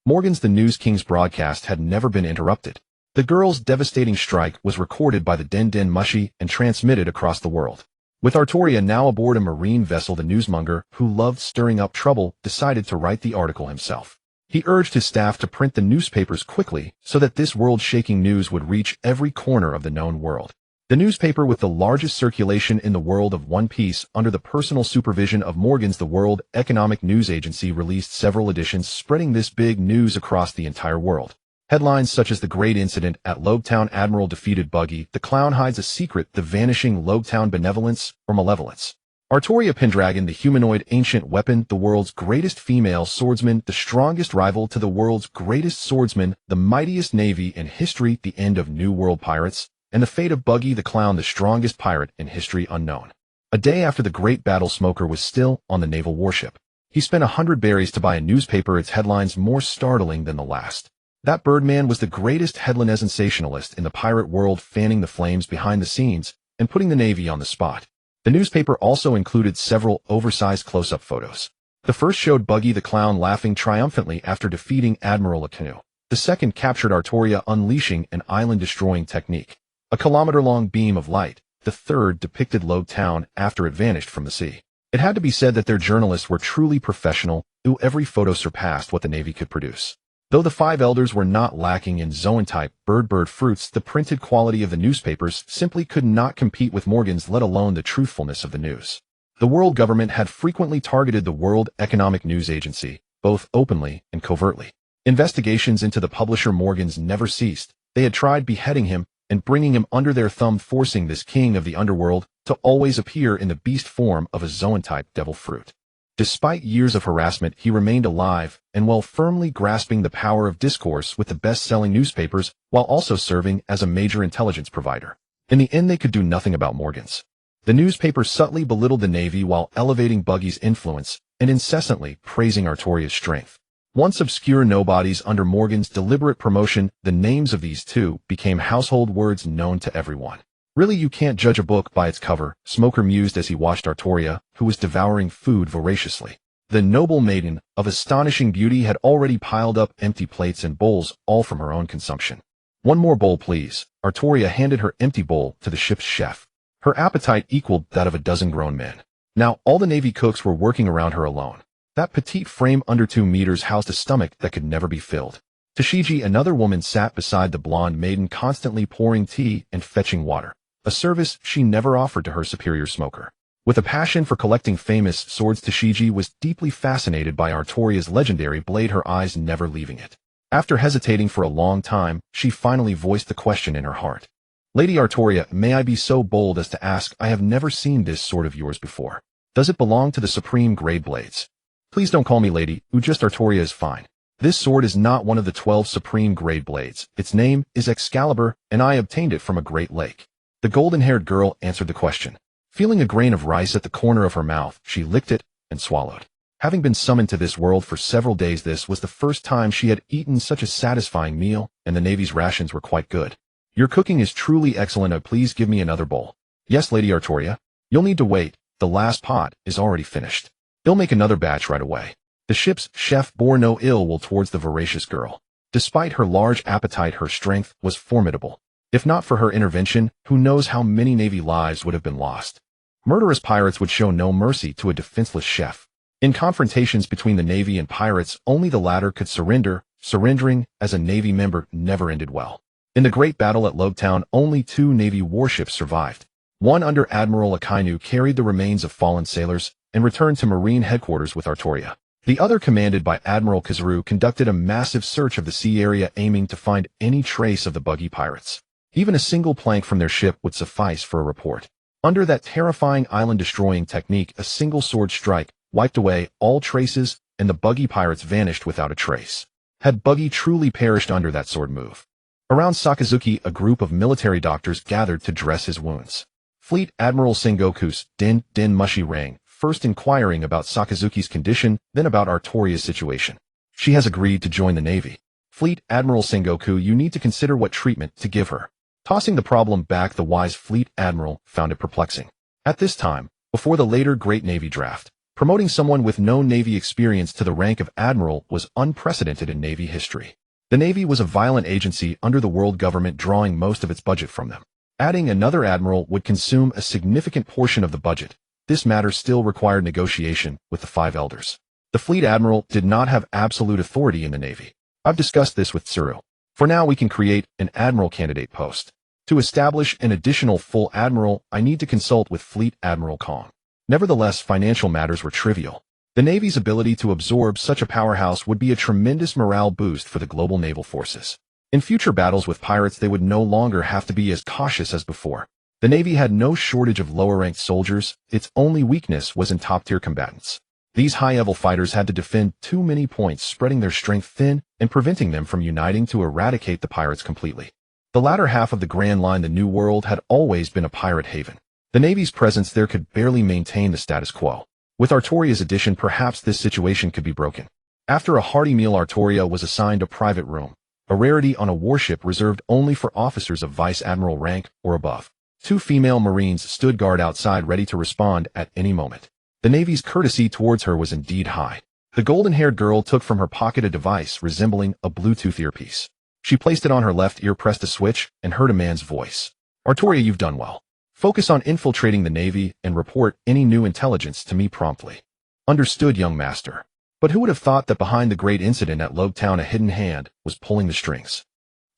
Speaker 1: Morgan's The News King's broadcast had never been interrupted. The girl's devastating strike was recorded by the Den Den Mushi and transmitted across the world. With Artoria now aboard a Marine vessel, the newsmonger, who loved stirring up trouble, decided to write the article himself. He urged his staff to print the newspapers quickly so that this world-shaking news would reach every corner of the known world. The newspaper with the largest circulation in the world of One Piece, under the personal supervision of Morgan's the World Economic News Agency, released several editions spreading this big news across the entire world. Headlines such as "The Great Incident at Logetown, Admiral Defeated Buggy the Clown Hides a Secret, The Vanishing Logetown Benevolence or Malevolence." Artoria Pendragon, the humanoid ancient weapon, the world's greatest female swordsman, the strongest rival to the world's greatest swordsman, the mightiest navy in history, the end of New World pirates, and the fate of Buggy the Clown, the strongest pirate in history unknown. A day after the great battle, Smoker was still on the naval warship. He spent 100 berries to buy a newspaper, its headlines more startling than the last. That Birdman was the greatest headline sensationalist in the pirate world, fanning the flames behind the scenes and putting the Navy on the spot. The newspaper also included several oversized close-up photos. The first showed Buggy the Clown laughing triumphantly after defeating Admiral Akinu. The second captured Artoria unleashing an island-destroying technique, a kilometer-long beam of light. The third depicted Logetown after it vanished from the sea. It had to be said that their journalists were truly professional, every photo surpassed what the Navy could produce. Though the five elders were not lacking in zoan-type bird fruits, the printed quality of the newspapers simply could not compete with Morgan's, let alone the truthfulness of the news. The world government had frequently targeted the World Economic News Agency, both openly and covertly. Investigations into the publisher Morgan's never ceased. They had tried beheading him and bringing him under their thumb, forcing this king of the underworld to always appear in the beast form of a zoan-type devil fruit. Despite years of harassment, he remained alive and while firmly grasping the power of discourse with the best-selling newspapers, while also serving as a major intelligence provider. In the end, they could do nothing about Morgan's. The newspaper subtly belittled the Navy while elevating Buggy's influence and incessantly praising Artoria's strength. Once obscure nobodies under Morgan's deliberate promotion, the names of these two became household words known to everyone. "Really, you can't judge a book by its cover," Smoker mused as he watched Artoria, who was devouring food voraciously. The noble maiden, of astonishing beauty, had already piled up empty plates and bowls, all from her own consumption. "One more bowl, please." Artoria handed her empty bowl to the ship's chef. Her appetite equaled that of a dozen grown men. Now, all the Navy cooks were working around her alone. That petite frame under 2 meters housed a stomach that could never be filled. Tashiji, another woman, sat beside the blonde maiden, constantly pouring tea and fetching water, a service she never offered to her superior Smoker. With a passion for collecting famous swords, Tashiji was deeply fascinated by Artoria's legendary blade, her eyes never leaving it. After hesitating for a long time, she finally voiced the question in her heart. "Lady Artoria, may I be so bold as to ask, I have never seen this sword of yours before. Does it belong to the Supreme Grade Blades?" "Please don't call me lady, just Artoria is fine. This sword is not one of the 12 Supreme Grade Blades. Its name is Excalibur, and I obtained it from a great lake." The golden-haired girl answered the question. Feeling a grain of rice at the corner of her mouth, she licked it and swallowed. Having been summoned to this world for several days, this was the first time she had eaten such a satisfying meal, and the Navy's rations were quite good. "Your cooking is truly excellent. Please give me another bowl." "Yes, Lady Artoria. You'll need to wait. The last pot is already finished. They'll make another batch right away." The ship's chef bore no ill will towards the voracious girl. Despite her large appetite, her strength was formidable. If not for her intervention, who knows how many Navy lives would have been lost. Murderous pirates would show no mercy to a defenseless chef. In confrontations between the Navy and pirates, only the latter could surrender. Surrendering as a Navy member never ended well. In the great battle at Logetown, only 2 Navy warships survived. One under Admiral Akainu carried the remains of fallen sailors and returned to Marine headquarters with Artoria. The other, commanded by Admiral Kazaru, conducted a massive search of the sea area, aiming to find any trace of the Buggy pirates. Even a single plank from their ship would suffice for a report. Under that terrifying island-destroying technique, a single sword strike wiped away all traces, and the Buggy pirates vanished without a trace. Had Buggy truly perished under that sword move? Around Sakazuki, a group of military doctors gathered to dress his wounds. Fleet Admiral Sengoku's Den Mushi rang, first inquiring about Sakazuki's condition, then about Artoria's situation. "She has agreed to join the Navy." "Fleet Admiral Sengoku, you need to consider what treatment to give her." Tossing the problem back, the wise Fleet Admiral found it perplexing. At this time, before the later Great Navy Draft, promoting someone with no Navy experience to the rank of Admiral was unprecedented in Navy history. The Navy was a violent agency under the world government, drawing most of its budget from them. Adding another admiral would consume a significant portion of the budget. This matter still required negotiation with the 5 elders. The fleet admiral did not have absolute authority in the Navy. I've discussed this with Tsuru. For now, we can create an admiral candidate post. To establish an additional full admiral, I need to consult with Fleet Admiral Kong. Nevertheless, financial matters were trivial. The Navy's ability to absorb such a powerhouse would be a tremendous morale boost for the global naval forces. In future battles with pirates, they would no longer have to be as cautious as before. The Navy had no shortage of lower-ranked soldiers. Its only weakness was in top-tier combatants. These high-level fighters had to defend too many points, spreading their strength thin and preventing them from uniting to eradicate the pirates completely. The latter half of the Grand Line, the New World, had always been a pirate haven. The Navy's presence there could barely maintain the status quo. With Artoria's addition, perhaps this situation could be broken. After a hearty meal, Artoria was assigned a private room, a rarity on a warship reserved only for officers of vice admiral rank or above. 2 female Marines stood guard outside, ready to respond at any moment. The Navy's courtesy towards her was indeed high. The golden-haired girl took from her pocket a device resembling a Bluetooth earpiece. She placed it on her left ear, pressed a switch, and heard a man's voice. "Artoria, you've done well. Focus on infiltrating the Navy and report any new intelligence to me promptly." "Understood, young master." But who would have thought that behind the great incident at Logue Town a hidden hand was pulling the strings?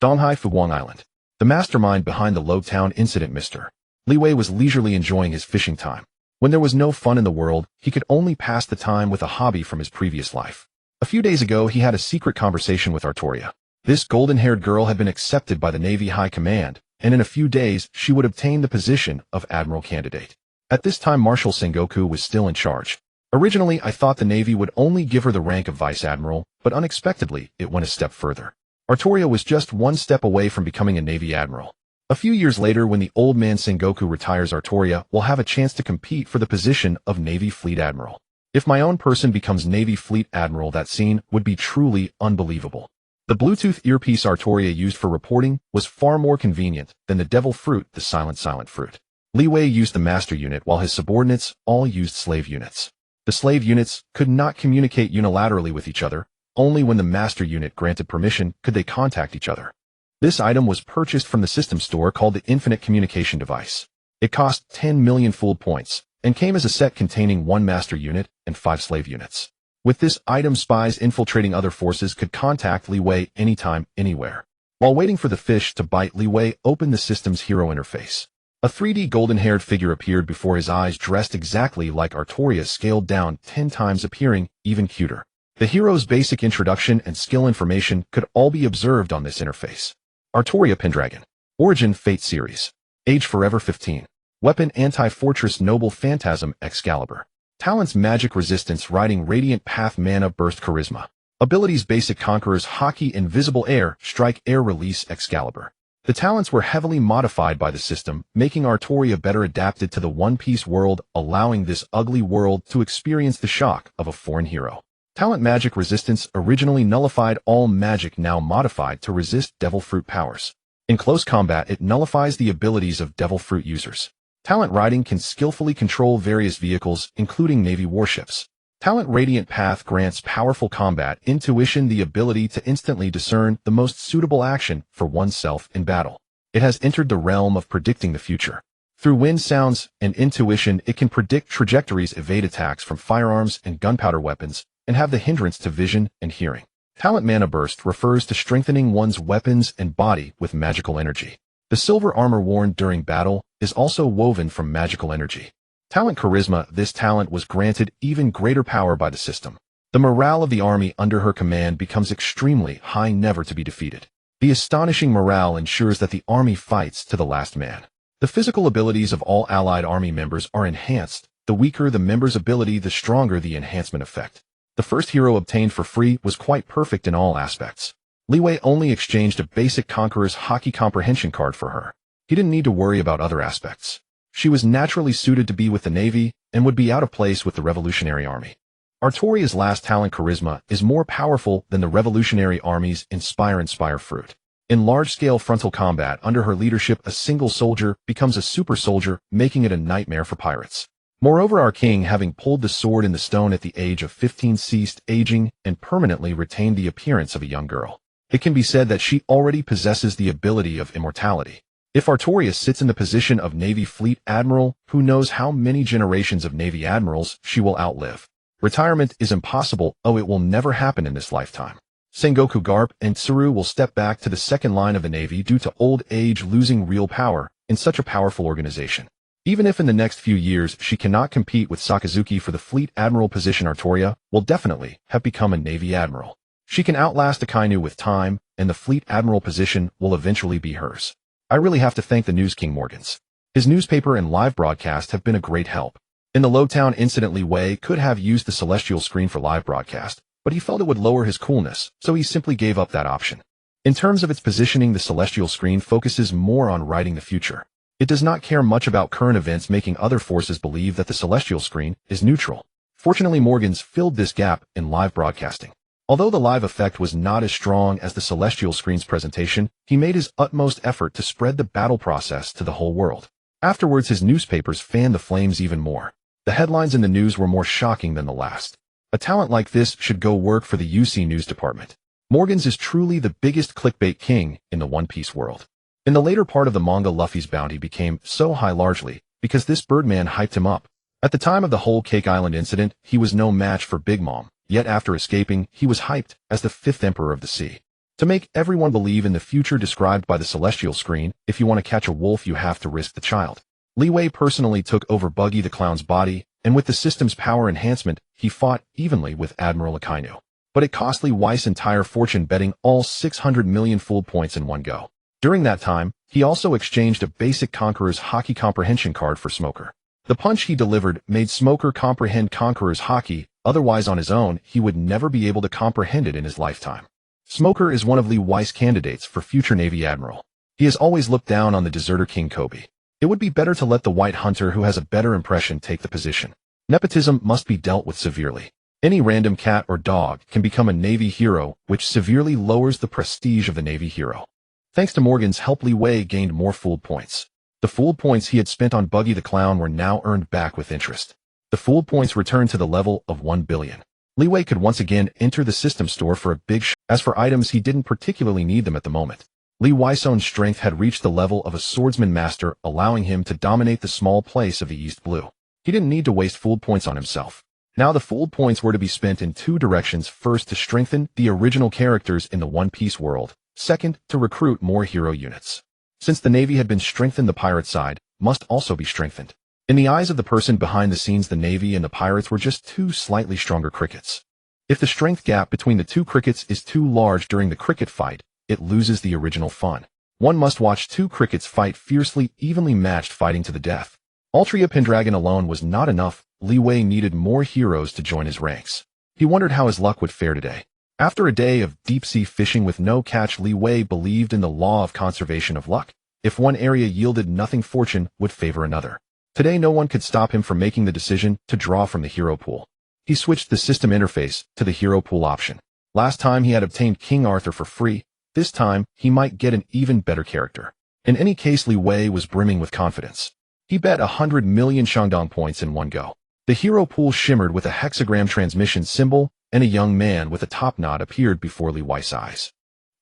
Speaker 1: Donghai Fuguang Island. The mastermind behind the Logue Town incident, Mr. Li Wei, was leisurely enjoying his fishing time. When there was no fun in the world, he could only pass the time with a hobby from his previous life. A few days ago, he had a secret conversation with Artoria. This golden-haired girl had been accepted by the Navy High Command, and in a few days, she would obtain the position of Admiral Candidate. At this time, Marshal Sengoku was still in charge. Originally, I thought the Navy would only give her the rank of Vice Admiral, but unexpectedly, it went a step further. Artoria was just one step away from becoming a Navy Admiral. A few years later, when the old man Sengoku retires, Artoria will have a chance to compete for the position of Navy Fleet Admiral. If my own person becomes Navy Fleet Admiral, that scene would be truly unbelievable. The Bluetooth earpiece Artoria used for reporting was far more convenient than the devil fruit, the silent fruit. Li Wei used the master unit while his subordinates all used slave units. The slave units could not communicate unilaterally with each other. Only when the master unit granted permission could they contact each other. This item was purchased from the system store called the Infinite Communication Device. It cost 10 million full points and came as a set containing 1 master unit and 5 slave units. With this item, spies infiltrating other forces could contact Li Wei anytime, anywhere. While waiting for the fish to bite, Li Wei opened the system's hero interface. A 3D golden-haired figure appeared before his eyes, dressed exactly like Artoria, scaled down 10 times, appearing even cuter. The hero's basic introduction and skill information could all be observed on this interface. Artoria Pendragon. Origin Fate Series. Age Forever 15. Weapon Anti-Fortress Noble Phantasm Excalibur. Talents Magic Resistance Riding Radiant Path Mana Burst Charisma. Abilities Basic Conqueror's Hockey Invisible Air Strike Air Release Excalibur. The talents were heavily modified by the system, making Artoria better adapted to the One Piece world, allowing this ugly world to experience the shock of a foreign hero. Talent Magic Resistance originally nullified all magic, now modified to resist Devil Fruit powers. In close combat, it nullifies the abilities of Devil Fruit users. Talent Riding can skillfully control various vehicles, including Navy warships. Talent Radiant Path grants powerful combat intuition, the ability to instantly discern the most suitable action for oneself in battle. It has entered the realm of predicting the future. Through wind sounds and intuition, it can predict trajectories, evade attacks from firearms and gunpowder weapons, and have the hindrance to vision and hearing. Talent Mana Burst refers to strengthening one's weapons and body with magical energy. The silver armor worn during battle is also woven from magical energy. Talent Charisma. This talent was granted even greater power by the system. The morale of the army under her command becomes extremely high, never to be defeated. The astonishing morale ensures that the army fights to the last man. The physical abilities of all allied army members are enhanced. The weaker the member's ability, the stronger the enhancement effect. The first hero obtained for free was quite perfect in all aspects. Li Wei only exchanged a basic Conqueror's Hockey Comprehension card for her. He didn't need to worry about other aspects. She was naturally suited to be with the Navy and would be out of place with the Revolutionary Army. Artoria's last talent, Charisma, is more powerful than the Revolutionary Army's Inspire Fruit. In large-scale frontal combat under her leadership, a single soldier becomes a super soldier, making it a nightmare for pirates. Moreover, our king, having pulled the sword in the stone at the age of 15, ceased aging and permanently retained the appearance of a young girl. It can be said that she already possesses the ability of immortality. If Artoria sits in the position of Navy Fleet Admiral, who knows how many generations of Navy Admirals she will outlive. Retirement is impossible. Oh, it will never happen in this lifetime. Sengoku Garp and Tsuru will step back to the second line of the Navy due to old age, losing real power in such a powerful organization. Even if in the next few years she cannot compete with Sakazuki for the fleet admiral position, Artoria will definitely have become a Navy admiral. She can outlast Akainu with time, and the fleet admiral position will eventually be hers. I really have to thank the News King Morgans. His newspaper and live broadcast have been a great help. In the Lowtown incident, Li Wei could have used the celestial screen for live broadcast, but he felt it would lower his coolness, so he simply gave up that option. In terms of its positioning, the celestial screen focuses more on writing the future. It does not care much about current events, making other forces believe that the celestial screen is neutral. Fortunately, Morgans filled this gap in live broadcasting. Although the live effect was not as strong as the celestial screen's presentation, he made his utmost effort to spread the battle process to the whole world. Afterwards, his newspapers fanned the flames even more. The headlines in the news were more shocking than the last. A talent like this should go work for the UC News Department. Morgans is truly the biggest clickbait king in the One Piece world. In the later part of the manga, Luffy's bounty became so high largely because this Birdman hyped him up. At the time of the whole Cake Island incident, he was no match for Big Mom, yet after escaping, he was hyped as the fifth emperor of the sea. To make everyone believe in the future described by the celestial screen, if you want to catch a wolf, you have to risk the child. Li Wei personally took over Buggy the Clown's body, and with the system's power enhancement, he fought evenly with Admiral Akainu. But it cost Li Wei's entire fortune, betting all 600 million fool points in one go. During that time, he also exchanged a basic Conqueror's Haki comprehension card for Smoker. The punch he delivered made Smoker comprehend Conqueror's Haki, otherwise on his own, he would never be able to comprehend it in his lifetime. Smoker is one of Li Wei's candidates for future Navy Admiral. He has always looked down on the deserter King Kobe. It would be better to let the white hunter who has a better impression take the position. Nepotism must be dealt with severely. Any random cat or dog can become a Navy hero, which severely lowers the prestige of the Navy hero. Thanks to Morgan's help, Li Wei gained more fooled points. The fooled points he had spent on Buggy the Clown were now earned back with interest. The fooled points returned to the level of 1 billion. Li Wei could once again enter the system store for a big As for items, he didn't particularly need them at the moment. Li Wei's own strength had reached the level of a swordsman master, allowing him to dominate the small place of the East Blue. He didn't need to waste fooled points on himself. Now the fooled points were to be spent in two directions: first, to strengthen the original characters in the One Piece world; second, to recruit more hero units. Since the Navy had been strengthened, the pirate side must also be strengthened. In the eyes of the person behind the scenes, the Navy and the pirates were just two slightly stronger crickets. If the strength gap between the two crickets is too large during the cricket fight, it loses the original fun. One must watch two crickets fight fiercely, evenly matched, fighting to the death. Altria Pendragon alone was not enough. Li Wei needed more heroes to join his ranks. He wondered how his luck would fare today. After a day of deep-sea fishing with no catch, Li Wei believed in the law of conservation of luck. If one area yielded nothing, fortune would favor another. Today no one could stop him from making the decision to draw from the hero pool. He switched the system interface to the hero pool option. Last time he had obtained King Arthur for free. This time he might get an even better character. In any case, Li Wei was brimming with confidence. He bet 100 million Shandong points in one go. The hero pool shimmered with a hexagram transmission symbol, and a young man with a top knot appeared before Li Wei's eyes.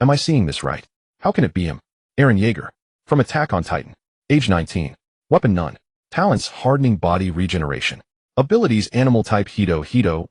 Speaker 1: Am I seeing this right? How can it be him? Eren Yeager. From Attack on Titan. Age 19. Weapon none. Talents: hardening body regeneration. Abilities: animal type Hito,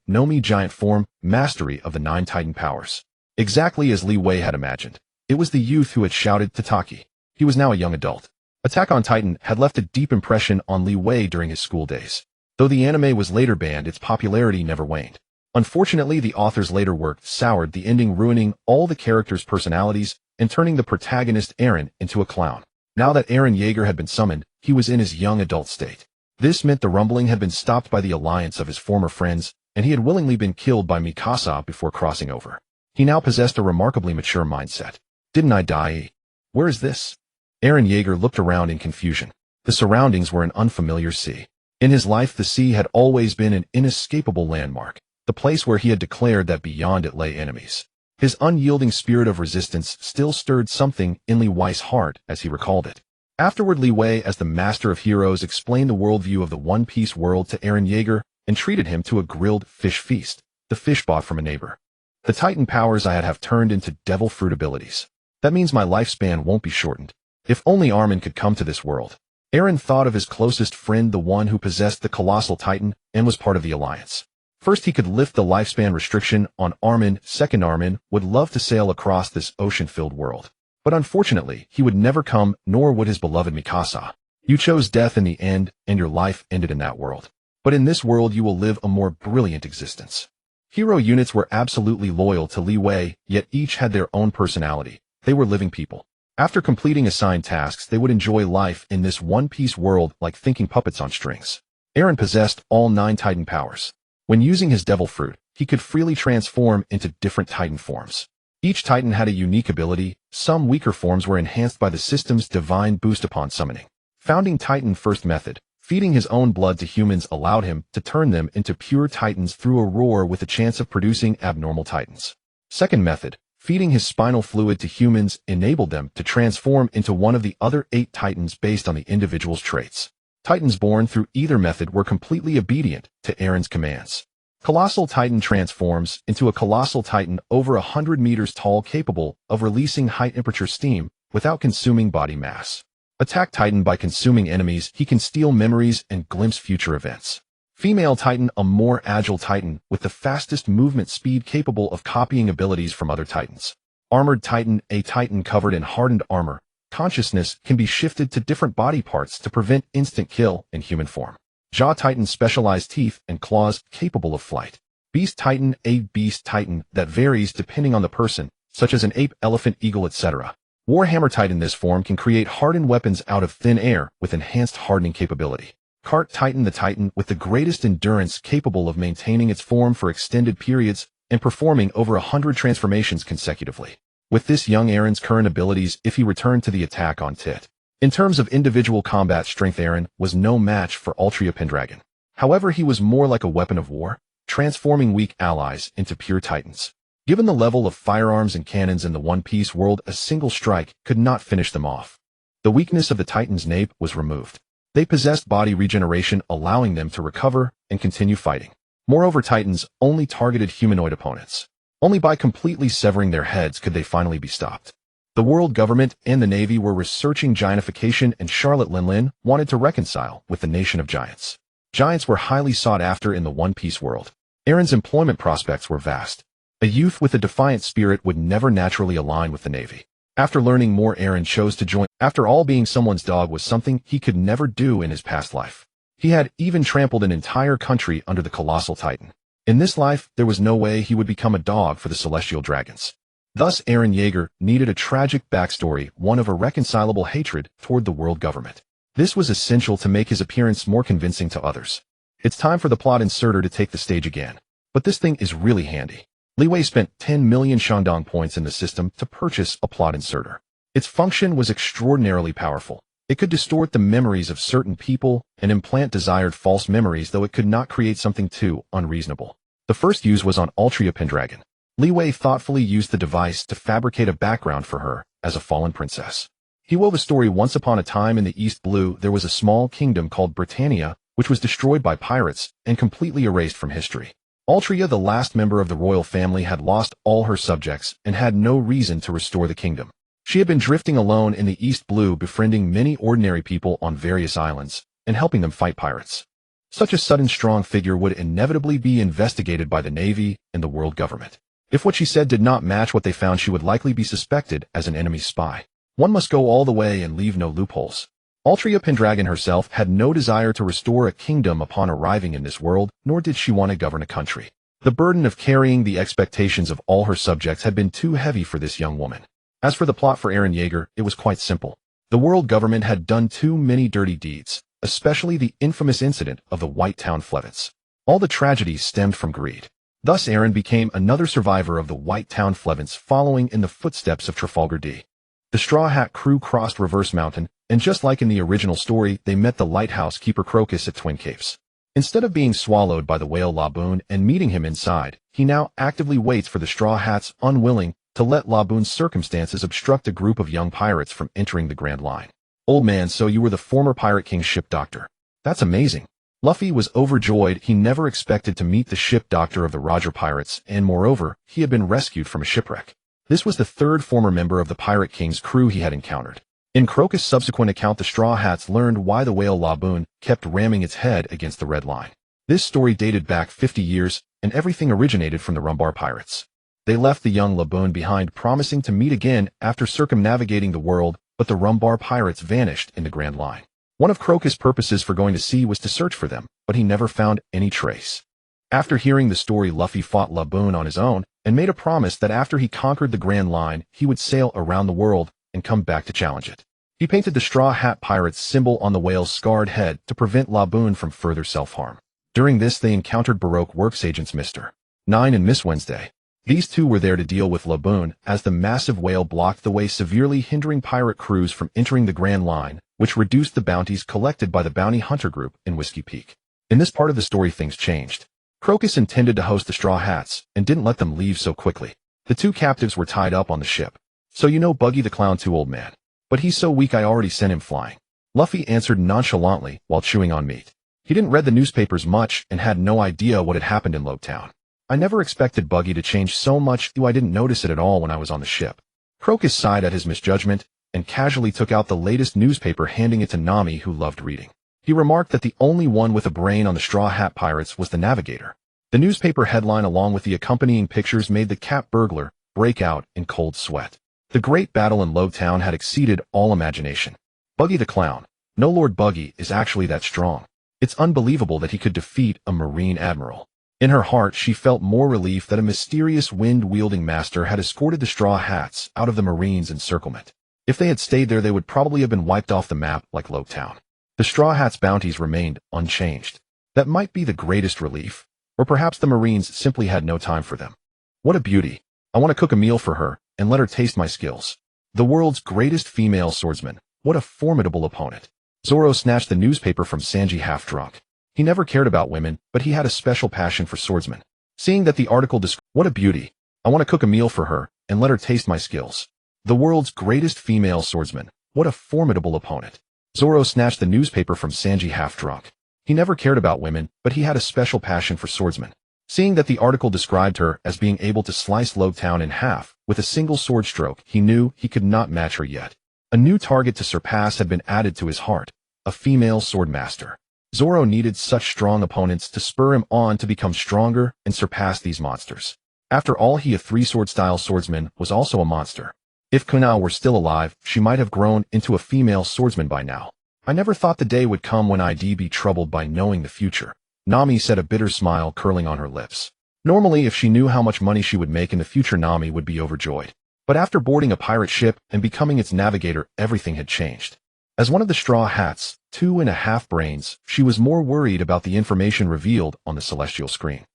Speaker 1: Nomi giant form, mastery of the 9 Titan powers. Exactly as Li Wei had imagined. It was the youth who had shouted Tataki. He was now a young adult. Attack on Titan had left a deep impression on Li Wei during his school days. Though the anime was later banned, its popularity never waned. Unfortunately, the author's later work soured the ending, ruining all the characters' personalities and turning the protagonist Eren into a clown. Now that Eren Yeager had been summoned, he was in his young adult state. This meant the rumbling had been stopped by the alliance of his former friends, and he had willingly been killed by Mikasa before crossing over. He now possessed a remarkably mature mindset. Didn't I die? Where is this? Eren Yeager looked around in confusion. The surroundings were an unfamiliar sea. In his life, the sea had always been an inescapable landmark, the place where he had declared that beyond it lay enemies. His unyielding spirit of resistance still stirred something in Li Wei's heart as he recalled it. Afterward, Li Wei, as the master of heroes, explained the worldview of the One Piece world to Eren Yeager and treated him to a grilled fish feast, the fish bought from a neighbor. The Titan powers I have turned into devil fruit abilities. That means my lifespan won't be shortened. If only Armin could come to this world. Eren thought of his closest friend, the one who possessed the colossal Titan and was part of the alliance. First, he could lift the lifespan restriction on Armin. Second, Armin would love to sail across this ocean-filled world. But unfortunately, he would never come, nor would his beloved Mikasa. You chose death in the end, and your life ended in that world. But in this world you will live a more brilliant existence. Hero units were absolutely loyal to Li Wei, yet each had their own personality. They were living people. After completing assigned tasks, they would enjoy life in this one-piece world like thinking puppets on strings. Eren possessed all 9 Titan powers. When using his Devil Fruit, he could freely transform into different Titan forms. Each Titan had a unique ability. Some weaker forms were enhanced by the system's divine boost upon summoning. Founding Titan First Method. Feeding his own blood to humans allowed him to turn them into pure Titans through a roar with a chance of producing abnormal Titans. Second method. Feeding his spinal fluid to humans enabled them to transform into one of the other 8 Titans based on the individual's traits. Titans born through either method were completely obedient to Eren's commands. Colossal Titan transforms into a colossal Titan over 100 meters tall capable of releasing high-temperature steam without consuming body mass. Attack Titan. By consuming enemies, he can steal memories and glimpse future events. Female Titan. A more agile Titan with the fastest movement speed capable of copying abilities from other Titans. Armored Titan. A Titan covered in hardened armor. Consciousness can be shifted to different body parts to prevent instant kill in human form. Jaw Titan. Specialized teeth and claws capable of flight. Beast Titan. A beast Titan that varies depending on the person, such as an ape, elephant, eagle, etc. Warhammer Titan. This form can create hardened weapons out of thin air with enhanced hardening capability. Cart Titan. The Titan with the greatest endurance, capable of maintaining its form for extended periods and performing over 100 transformations consecutively. With this young Eren's current abilities, if he returned to the attack on Tit. In terms of individual combat strength, Eren was no match for Ultra Pendragon. However, he was more like a weapon of war, transforming weak allies into pure Titans. Given the level of firearms and cannons in the One Piece world, a single strike could not finish them off. The weakness of the Titan's nape was removed. They possessed body regeneration, allowing them to recover and continue fighting. Moreover, Titans only targeted humanoid opponents. Only by completely severing their heads could they finally be stopped. The world government and the Navy were researching giantification, and Charlotte Linlin wanted to reconcile with the nation of giants. Giants were highly sought after in the One Piece world. Eren's employment prospects were vast. A youth with a defiant spirit would never naturally align with the Navy. After learning more, Eren chose to join. After all, being someone's dog was something he could never do in his past life. He had even trampled an entire country under the colossal Titan. In this life, there was no way he would become a dog for the celestial dragons. Thus, Eren Yeager needed a tragic backstory, one of irreconcilable hatred toward the world government. This was essential to make his appearance more convincing to others. It's time for the plot inserter to take the stage again. But this thing is really handy. Li Wei spent 10 million Shandong points in the system to purchase a plot inserter. Its function was extraordinarily powerful. It could distort the memories of certain people and implant desired false memories, though it could not create something too unreasonable. The first use was on Ultra Pendragon. Li Wei thoughtfully used the device to fabricate a background for her as a fallen princess. He wove a story. Once upon a time in the East Blue, there was a small kingdom called Britannia, which was destroyed by pirates and completely erased from history. Altria, the last member of the royal family, had lost all her subjects and had no reason to restore the kingdom. She had been drifting alone in the East Blue, befriending many ordinary people on various islands and helping them fight pirates. Such a sudden strong figure would inevitably be investigated by the Navy and the world government. If what she said did not match what they found, she would likely be suspected as an enemy spy. One must go all the way and leave no loopholes. Ultra Pendragon herself had no desire to restore a kingdom upon arriving in this world, nor did she want to govern a country. The burden of carrying the expectations of all her subjects had been too heavy for this young woman. As for the plot for Eren Yeager, it was quite simple. The world government had done too many dirty deeds, especially the infamous incident of the White Town Flevets. All the tragedies stemmed from greed. Thus Eren became another survivor of the White Town Flevets, following in the footsteps of Trafalgar D. The Straw Hat crew crossed Reverse Mountain, and just like in the original story, they met the lighthouse keeper Crocus at Twin Capes. Instead of being swallowed by the whale Laboon and meeting him inside, he now actively waits for the Straw Hats, unwilling to let Laboon's circumstances obstruct a group of young pirates from entering the Grand Line. Old man, so you were the former Pirate King's ship doctor. That's amazing. Luffy was overjoyed. He never expected to meet the ship doctor of the Roger Pirates, and moreover, he had been rescued from a shipwreck. This was the third former member of the Pirate King's crew he had encountered. In Crocus' subsequent account, the Straw Hats learned why the whale Laboon kept ramming its head against the Red Line. This story dated back 50 years, and everything originated from the Rumbar pirates. They left the young Laboon behind, promising to meet again after circumnavigating the world, but the Rumbar pirates vanished in the Grand Line. One of Crocus' purposes for going to sea was to search for them, but he never found any trace. After hearing the story, Luffy fought Laboon on his own and made a promise that after he conquered the Grand Line, he would sail around the world and come back to challenge it. He painted the Straw Hat Pirates symbol on the whale's scarred head to prevent Laboon from further self-harm. During this, they encountered Baroque Works agents Mr. 9 and Miss Wednesday. These two were there to deal with Laboon, as the massive whale blocked the way, severely hindering pirate crews from entering the Grand Line, which reduced the bounties collected by the bounty hunter group in Whiskey Peak. In this part of the story, things changed. Crocus intended to host the Straw Hats, and didn't let them leave so quickly. The two captives were tied up on the ship. So you know Buggy the Clown too, old man. But he's so weak I already sent him flying. Luffy answered nonchalantly while chewing on meat. He didn't read the newspapers much and had no idea what had happened in Lowtown. I never expected Buggy to change so much, though I didn't notice it at all when I was on the ship. Crocus sighed at his misjudgment and casually took out the latest newspaper, handing it to Nami, who loved reading. He remarked that the only one with a brain on the Straw Hat Pirates was the Navigator. The newspaper headline along with the accompanying pictures made the Cap burglar break out in cold sweat. The great battle in Lowtown had exceeded all imagination. Buggy the Clown, no Lord Buggy, is actually that strong. It's unbelievable that he could defeat a Marine Admiral. In her heart, she felt more relief that a mysterious wind-wielding master had escorted the Straw Hats out of the Marines' encirclement. If they had stayed there, they would probably have been wiped off the map like Lowtown. The Straw Hats' bounties remained unchanged. That might be the greatest relief. Or perhaps the Marines simply had no time for them. What a beauty. I want to cook a meal for her and let her taste my skills. The world's greatest female swordsman. What a formidable opponent. Zoro snatched the newspaper from Sanji half drunk. He never cared about women, but he had a special passion for swordsmen. Seeing that the article described, what a beauty. I want to cook a meal for her and let her taste my skills. The world's greatest female swordsman. What a formidable opponent. Zoro snatched the newspaper from Sanji half drunk. He never cared about women, but he had a special passion for swordsmen. Seeing that the article described her as being able to slice Lowtown in half with a single sword stroke, he knew he could not match her yet. A new target to surpass had been added to his heart, a female swordmaster. Zoro needed such strong opponents to spur him on to become stronger and surpass these monsters. After all, he, a three-sword-style swordsman, was also a monster. If Kunao were still alive, she might have grown into a female swordsman by now. I never thought the day would come when I'd be troubled by knowing the future. Nami said, a bitter smile curling on her lips. Normally, if she knew how much money she would make in the future, Nami would be overjoyed. But after boarding a pirate ship and becoming its navigator, everything had changed. As one of the Straw Hats, 2.5 brains, she was more worried about the information revealed on the celestial screen.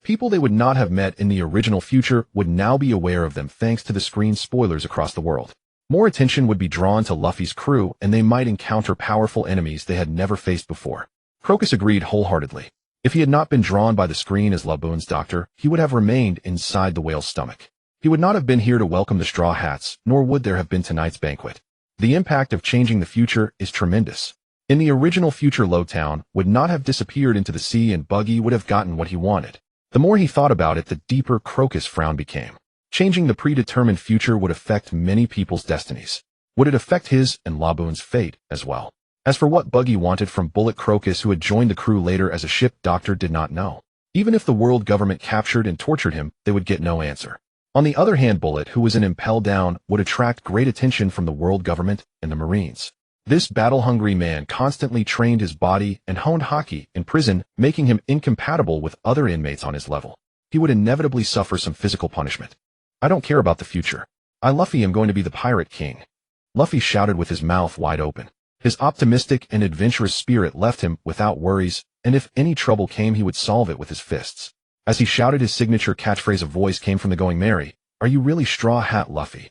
Speaker 1: People they would not have met in the original future would now be aware of them thanks to the screen spoilers across the world. More attention would be drawn to Luffy's crew, and they might encounter powerful enemies they had never faced before. Crocus agreed wholeheartedly. If he had not been drawn by the screen as Laboon's doctor, he would have remained inside the whale's stomach. He would not have been here to welcome the Straw Hats, nor would there have been tonight's banquet. The impact of changing the future is tremendous. In the original future, Lowtown would not have disappeared into the sea and Buggy would have gotten what he wanted. The more he thought about it, the deeper Crocus' frown became. Changing the predetermined future would affect many people's destinies. Would it affect his and Laboon's fate as well? As for what Buggy wanted from Bullet, Crocus, who had joined the crew later as a ship doctor, did not know. Even if the world government captured and tortured him, they would get no answer. On the other hand, Bullet, who was an Impel Down, would attract great attention from the world government and the Marines. This battle-hungry man constantly trained his body and honed haki in prison, making him incompatible with other inmates on his level. He would inevitably suffer some physical punishment. I don't care about the future. I, Luffy, am going to be the Pirate King. Luffy shouted with his mouth wide open. His optimistic and adventurous spirit left him without worries, and if any trouble came, he would solve it with his fists. As he shouted his signature catchphrase, a voice came from the Going Merry. Are you really Straw Hat, Luffy?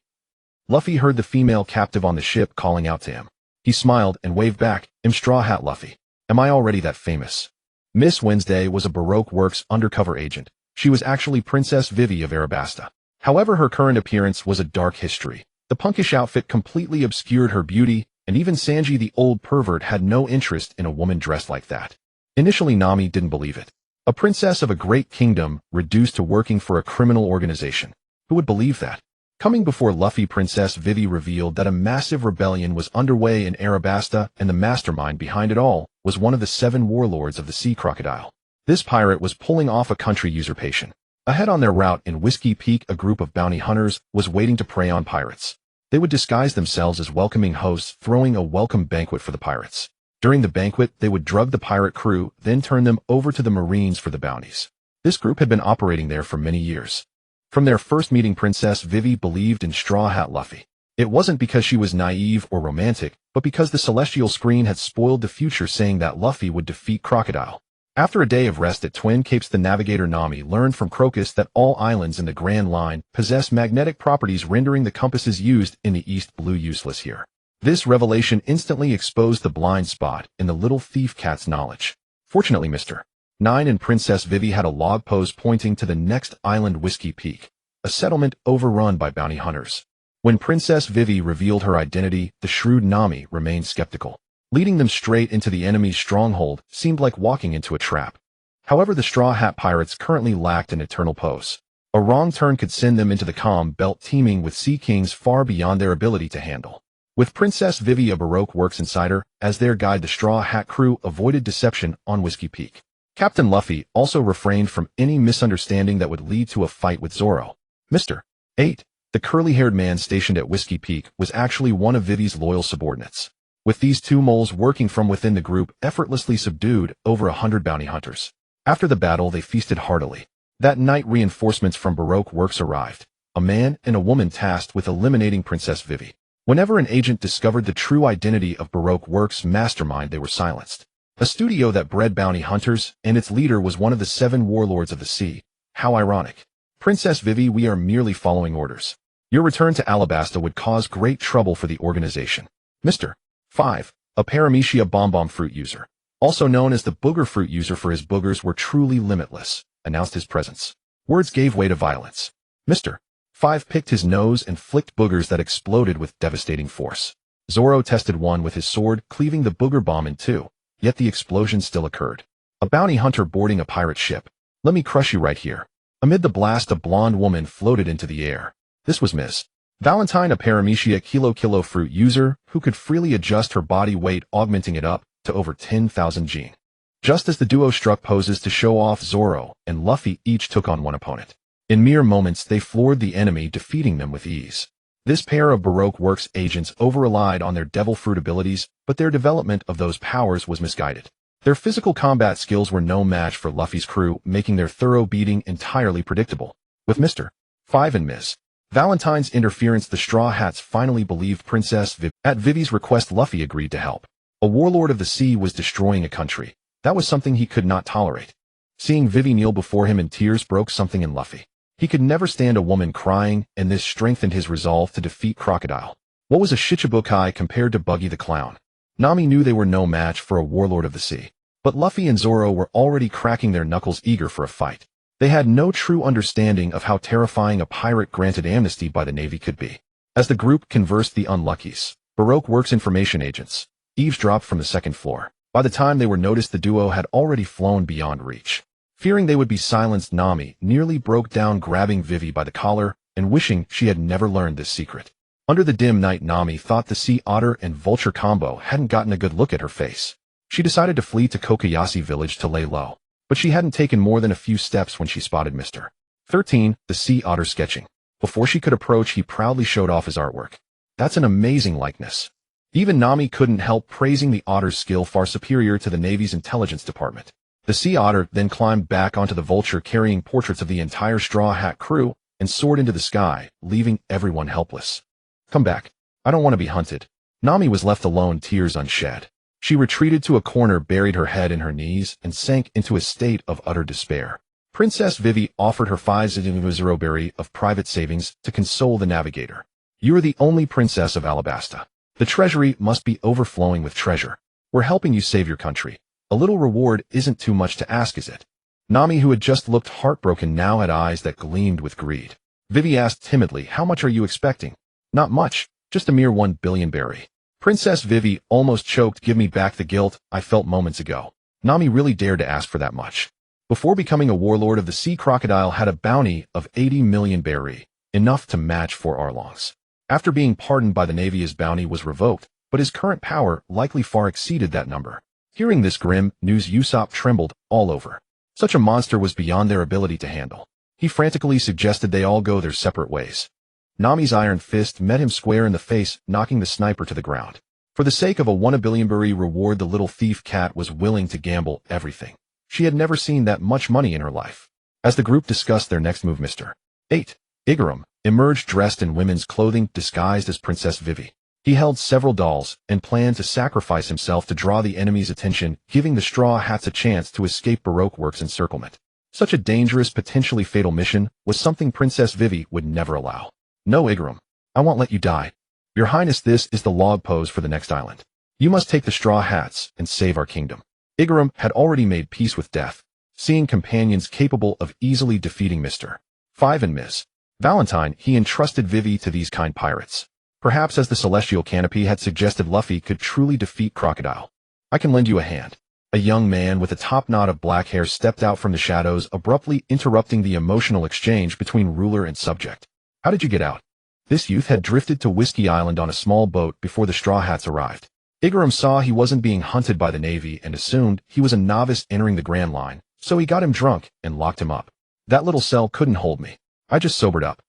Speaker 1: Luffy heard the female captive on the ship calling out to him. He smiled and waved back. I'm Straw Hat, Luffy. Am I already that famous? Miss Wednesday was a Baroque Works undercover agent. She was actually Princess Vivi of Arabasta. However, her current appearance was a dark history. The punkish outfit completely obscured her beauty, and even Sanji the old pervert had no interest in a woman dressed like that. Initially, Nami didn't believe it. A princess of a great kingdom reduced to working for a criminal organization. Who would believe that? Coming before Luffy, Princess Vivi revealed that a massive rebellion was underway in Arabasta, and the mastermind behind it all was one of the 7 warlords of the Sea Crocodile. This pirate was pulling off a country usurpation. Ahead on their route in Whiskey Peak, a group of bounty hunters was waiting to prey on pirates. They would disguise themselves as welcoming hosts, throwing a welcome banquet for the pirates. During the banquet, they would drug the pirate crew, then turn them over to the Marines for the bounties. This group had been operating there for many years. From their first meeting, Princess Vivi believed in Straw Hat Luffy. It wasn't because she was naive or romantic, but because the celestial screen had spoiled the future, saying that Luffy would defeat Crocodile. After a day of rest at Twin Capes, the navigator Nami learned from Crocus that all islands in the Grand Line possess magnetic properties, rendering the compasses used in the East Blue useless here. This revelation instantly exposed the blind spot in the little thief cat's knowledge. Fortunately, Mr. 9 and Princess Vivi had a log post pointing to the next island, Whiskey Peak, a settlement overrun by bounty hunters. When Princess Vivi revealed her identity, the shrewd Nami remained skeptical. Leading them straight into the enemy's stronghold seemed like walking into a trap. However, the Straw Hat Pirates currently lacked an eternal pose. A wrong turn could send them into the calm belt teeming with sea kings far beyond their ability to handle. With Princess Vivi, a Baroque Works insider, as their guide, the Straw Hat crew avoided deception on Whiskey Peak. Captain Luffy also refrained from any misunderstanding that would lead to a fight with Zoro. Mr. 8, the curly-haired man stationed at Whiskey Peak, was actually one of Vivi's loyal subordinates. With these two moles working from within, the group effortlessly subdued over 100 bounty hunters. After the battle, they feasted heartily. That night, reinforcements from Baroque Works arrived, a man and a woman tasked with eliminating Princess Vivi. Whenever an agent discovered the true identity of Baroque Works' mastermind, they were silenced. A studio that bred bounty hunters, and its leader was one of the 7 warlords of the sea. How ironic. Princess Vivi, we are merely following orders. Your return to Alabasta would cause great trouble for the organization. Mr. 5, a paramecia bomb fruit user, also known as the booger fruit user, for his boogers were truly limitless, announced his presence. Words gave way to violence. Mr. 5 picked his nose and flicked boogers that exploded with devastating force. Zoro tested one with his sword, cleaving the booger bomb in two, yet the explosion still occurred. A bounty hunter boarding a pirate ship. Let me crush you right here. Amid the blast, a blonde woman floated into the air. This was Ms. Valentine, a paramecia kilo fruit user who could freely adjust her body weight, augmenting it up to over 10,000 gene. Just as the duo struck poses to show off, Zoro and Luffy each took on one opponent. In mere moments, they floored the enemy, defeating them with ease. This pair of Baroque Works agents over-relied on their devil fruit abilities, but their development of those powers was misguided. Their physical combat skills were no match for Luffy's crew, making their thorough beating entirely predictable. With Mr. 5 and Ms. Valentine's interference, the Straw Hats finally believed Princess Vivi. At Vivi's request, Luffy agreed to help. A warlord of the sea was destroying a country. That was something he could not tolerate. Seeing Vivi kneel before him in tears broke something in Luffy. He could never stand a woman crying, and this strengthened his resolve to defeat Crocodile. What was a Shichibukai compared to Buggy the Clown? Nami knew they were no match for a warlord of the sea. But Luffy and Zoro were already cracking their knuckles, eager for a fight. They had no true understanding of how terrifying a pirate granted amnesty by the Navy could be. As the group conversed, the unluckies, Baroque Works information agents, eavesdropped from the second floor. By the time they were noticed, the duo had already flown beyond reach. Fearing they would be silenced, Nami nearly broke down, grabbing Vivi by the collar and wishing she had never learned this secret. Under the dim night, Nami thought the sea otter and vulture combo hadn't gotten a good look at her face. She decided to flee to Kokoyashi village to lay low. But she hadn't taken more than a few steps when she spotted Mr. 13, the sea otter, sketching. Before she could approach, he proudly showed off his artwork. That's an amazing likeness. Even Nami couldn't help praising the otter's skill, far superior to the Navy's intelligence department. The sea otter then climbed back onto the vulture, carrying portraits of the entire Straw Hat crew, and soared into the sky, leaving everyone helpless. Come back. I don't want to be hunted. Nami was left alone, tears unshed. She retreated to a corner, buried her head in her knees, and sank into a state of utter despair. Princess Vivi offered her 5 zero berry of private savings to console the navigator. You are the only princess of Alabasta. The treasury must be overflowing with treasure. We're helping you save your country. A little reward isn't too much to ask, is it? Nami, who had just looked heartbroken, now had eyes that gleamed with greed. Vivi asked timidly, how much are you expecting? Not much, just a mere 1 billion berry. Princess Vivi almost choked. Give me back the guilt I felt moments ago. Nami really dared to ask for that much. Before becoming a warlord of the sea, Crocodile had a bounty of 80 million berry, enough to match 4 arlongs. After being pardoned by the Navy, his bounty was revoked, but his current power likely far exceeded that number. Hearing this grim news, Usopp trembled all over. Such a monster was beyond their ability to handle. He frantically suggested they all go their separate ways. Nami's iron fist met him square in the face, knocking the sniper to the ground. For the sake of a 1 billion reward, the little thief cat was willing to gamble everything. She had never seen that much money in her life. As the group discussed their next move, Mr. 8. Igaram emerged dressed in women's clothing, disguised as Princess Vivi. He held several dolls and planned to sacrifice himself to draw the enemy's attention, giving the Straw Hats a chance to escape Baroque Works' encirclement. Such a dangerous, potentially fatal mission was something Princess Vivi would never allow. No, Igaram. I won't let you die. Your Highness, this is the log pose for the next island. You must take the Straw Hats and save our kingdom. Igaram had already made peace with death, seeing companions capable of easily defeating Mr. 5 and Ms. Valentine. He entrusted Vivi to these kind pirates. Perhaps, as the Celestial Canopy had suggested, Luffy could truly defeat Crocodile. I can lend you a hand. A young man with a top knot of black hair stepped out from the shadows, abruptly interrupting the emotional exchange between ruler and subject. How did you get out? This youth had drifted to Whiskey Island on a small boat before the Straw Hats arrived. Igaram saw he wasn't being hunted by the Navy and assumed he was a novice entering the Grand Line, so he got him drunk and locked him up. That little cell couldn't hold me. I just sobered up.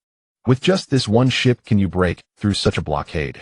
Speaker 1: With just this one ship can you break through such a blockade?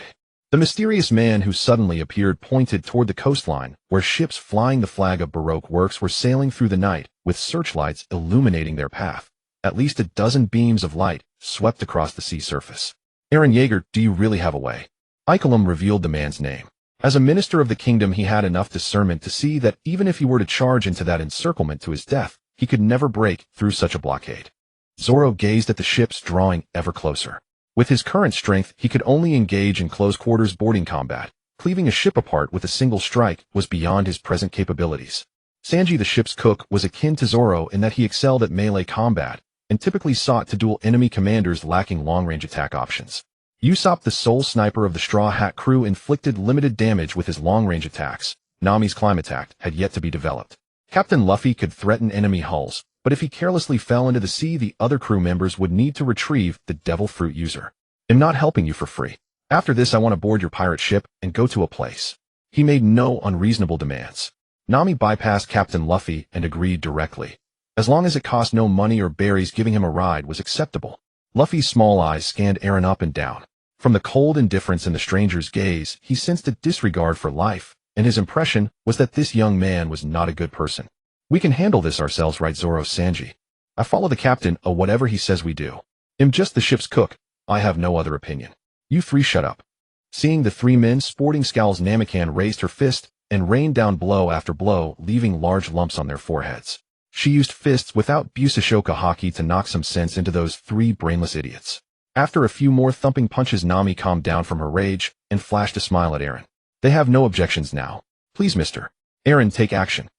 Speaker 1: The mysterious man who suddenly appeared pointed toward the coastline, where ships flying the flag of Baroque Works were sailing through the night, with searchlights illuminating their path. At least a dozen beams of light swept across the sea surface. Eren Yeager, do you really have a way? Ikelam revealed the man's name. As a minister of the kingdom, he had enough discernment to see that even if he were to charge into that encirclement to his death, he could never break through such a blockade. Zoro gazed at the ships drawing ever closer. With his current strength, he could only engage in close-quarters boarding combat. Cleaving a ship apart with a single strike was beyond his present capabilities. Sanji, the ship's cook, was akin to Zoro in that he excelled at melee combat and typically sought to duel enemy commanders lacking long-range attack options. Usopp, the sole sniper of the Straw Hat crew, inflicted limited damage with his long-range attacks. Nami's climb attack had yet to be developed. Captain Luffy could threaten enemy hulls, but if he carelessly fell into the sea, the other crew members would need to retrieve the Devil Fruit user. I'm not helping you for free. After this, I want to board your pirate ship and go to a place. He made no unreasonable demands. Nami bypassed Captain Luffy and agreed directly. As long as it cost no money or berries, giving him a ride was acceptable. Luffy's small eyes scanned Eren up and down. From the cold indifference in the stranger's gaze, he sensed a disregard for life, and his impression was that this young man was not a good person. We can handle this ourselves, right, Zoro? Sanji. I follow the captain, whatever he says we do. I'm just the ship's cook. I have no other opinion. You three shut up. Seeing the three men sporting scowls, Namikan raised her fist and rained down blow after blow, leaving large lumps on their foreheads. She used fists without Busashoka haki to knock some sense into those three brainless idiots. After a few more thumping punches, Nami calmed down from her rage and flashed a smile at Eren. They have no objections now. Please, Mr. Eren, take action.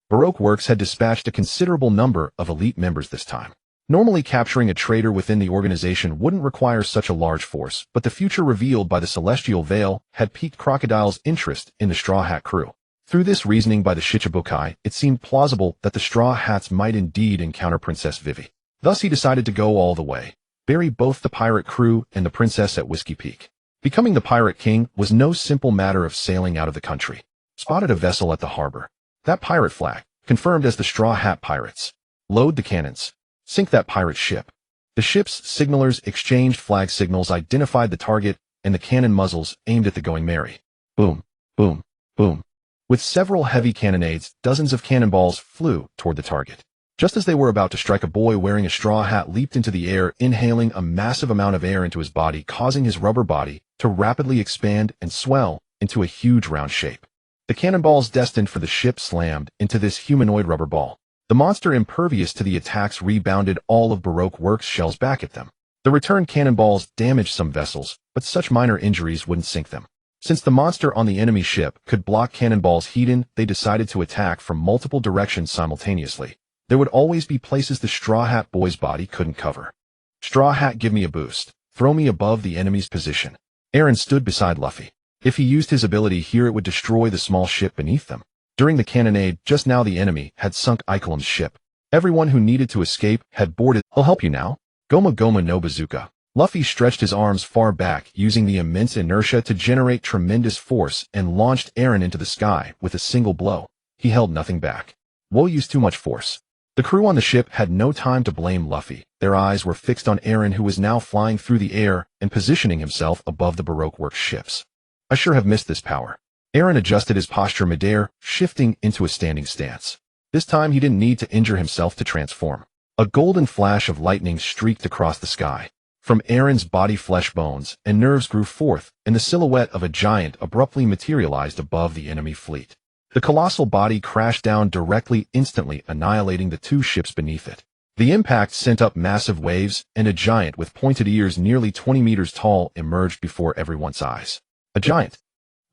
Speaker 1: Baroque Works had dispatched a considerable number of elite members this time. Normally, capturing a traitor within the organization wouldn't require such a large force, but the future revealed by the Celestial Veil had piqued Crocodile's interest in the Straw Hat crew. Through this reasoning by the Shichibukai, it seemed plausible that the Straw Hats might indeed encounter Princess Vivi. Thus, he decided to go all the way, bury both the pirate crew and the princess at Whiskey Peak. Becoming the Pirate King was no simple matter of sailing out of the country. Spotted a vessel at the harbor. That pirate flag, confirmed as the Straw Hat Pirates. Load the cannons. Sink that pirate ship. The ship's signalers exchanged flag signals, identified the target, and the cannon muzzles aimed at the Going Merry. Boom, boom, boom. With several heavy cannonades, dozens of cannonballs flew toward the target. Just as they were about to strike, a boy wearing a straw hat leaped into the air, inhaling a massive amount of air into his body, causing his rubber body to rapidly expand and swell into a huge round shape. The cannonballs destined for the ship slammed into this humanoid rubber ball. The monster, impervious to the attacks, rebounded all of Baroque Works' shells back at them. The return cannonballs damaged some vessels, but such minor injuries wouldn't sink them. Since the monster on the enemy ship could block cannonballs heat-in, they decided to attack from multiple directions simultaneously. There would always be places the Straw Hat boy's body couldn't cover. Straw Hat, give me a boost. Throw me above the enemy's position. Eren stood beside Luffy. If he used his ability here, it would destroy the small ship beneath them. During the cannonade just now, the enemy had sunk Ikelam's ship. Everyone who needed to escape had boarded. I'll help you now. Goma Goma no Bazooka. Luffy stretched his arms far back, using the immense inertia to generate tremendous force, and launched Eren into the sky with a single blow. He held nothing back. Whoa, used too much force. The crew on the ship had no time to blame Luffy. Their eyes were fixed on Eren, who was now flying through the air and positioning himself above the Baroque Works ships. I sure have missed this power. Eren adjusted his posture midair, shifting into a standing stance. This time he didn't need to injure himself to transform. A golden flash of lightning streaked across the sky. From Eren's body, flesh, bones, and nerves grew forth, and the silhouette of a giant abruptly materialized above the enemy fleet. The colossal body crashed down directly, instantly annihilating the two ships beneath it. The impact sent up massive waves, and a giant with pointed ears nearly 20 meters tall emerged before everyone's eyes. A giant?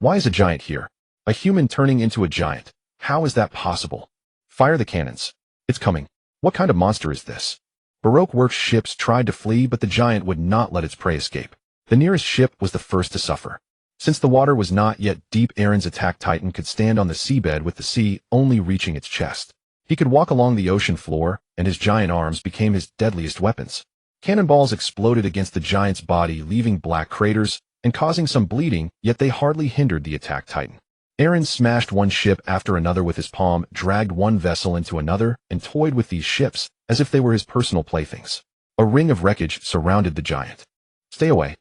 Speaker 1: Why is a giant here? A human turning into a giant. How is that possible? Fire the cannons. It's coming. What kind of monster is this? Baroque Works ships tried to flee, but the giant would not let its prey escape. The nearest ship was the first to suffer. Since the water was not yet deep, Eren's attack titan could stand on the seabed with the sea only reaching its chest. He could walk along the ocean floor, and his giant arms became his deadliest weapons. Cannonballs exploded against the giant's body, leaving black craters and causing some bleeding, yet they hardly hindered the attack titan. Eren smashed one ship after another with his palm, dragged one vessel into another, and toyed with these ships as if they were his personal playthings. A ring of wreckage surrounded the giant. Stay away.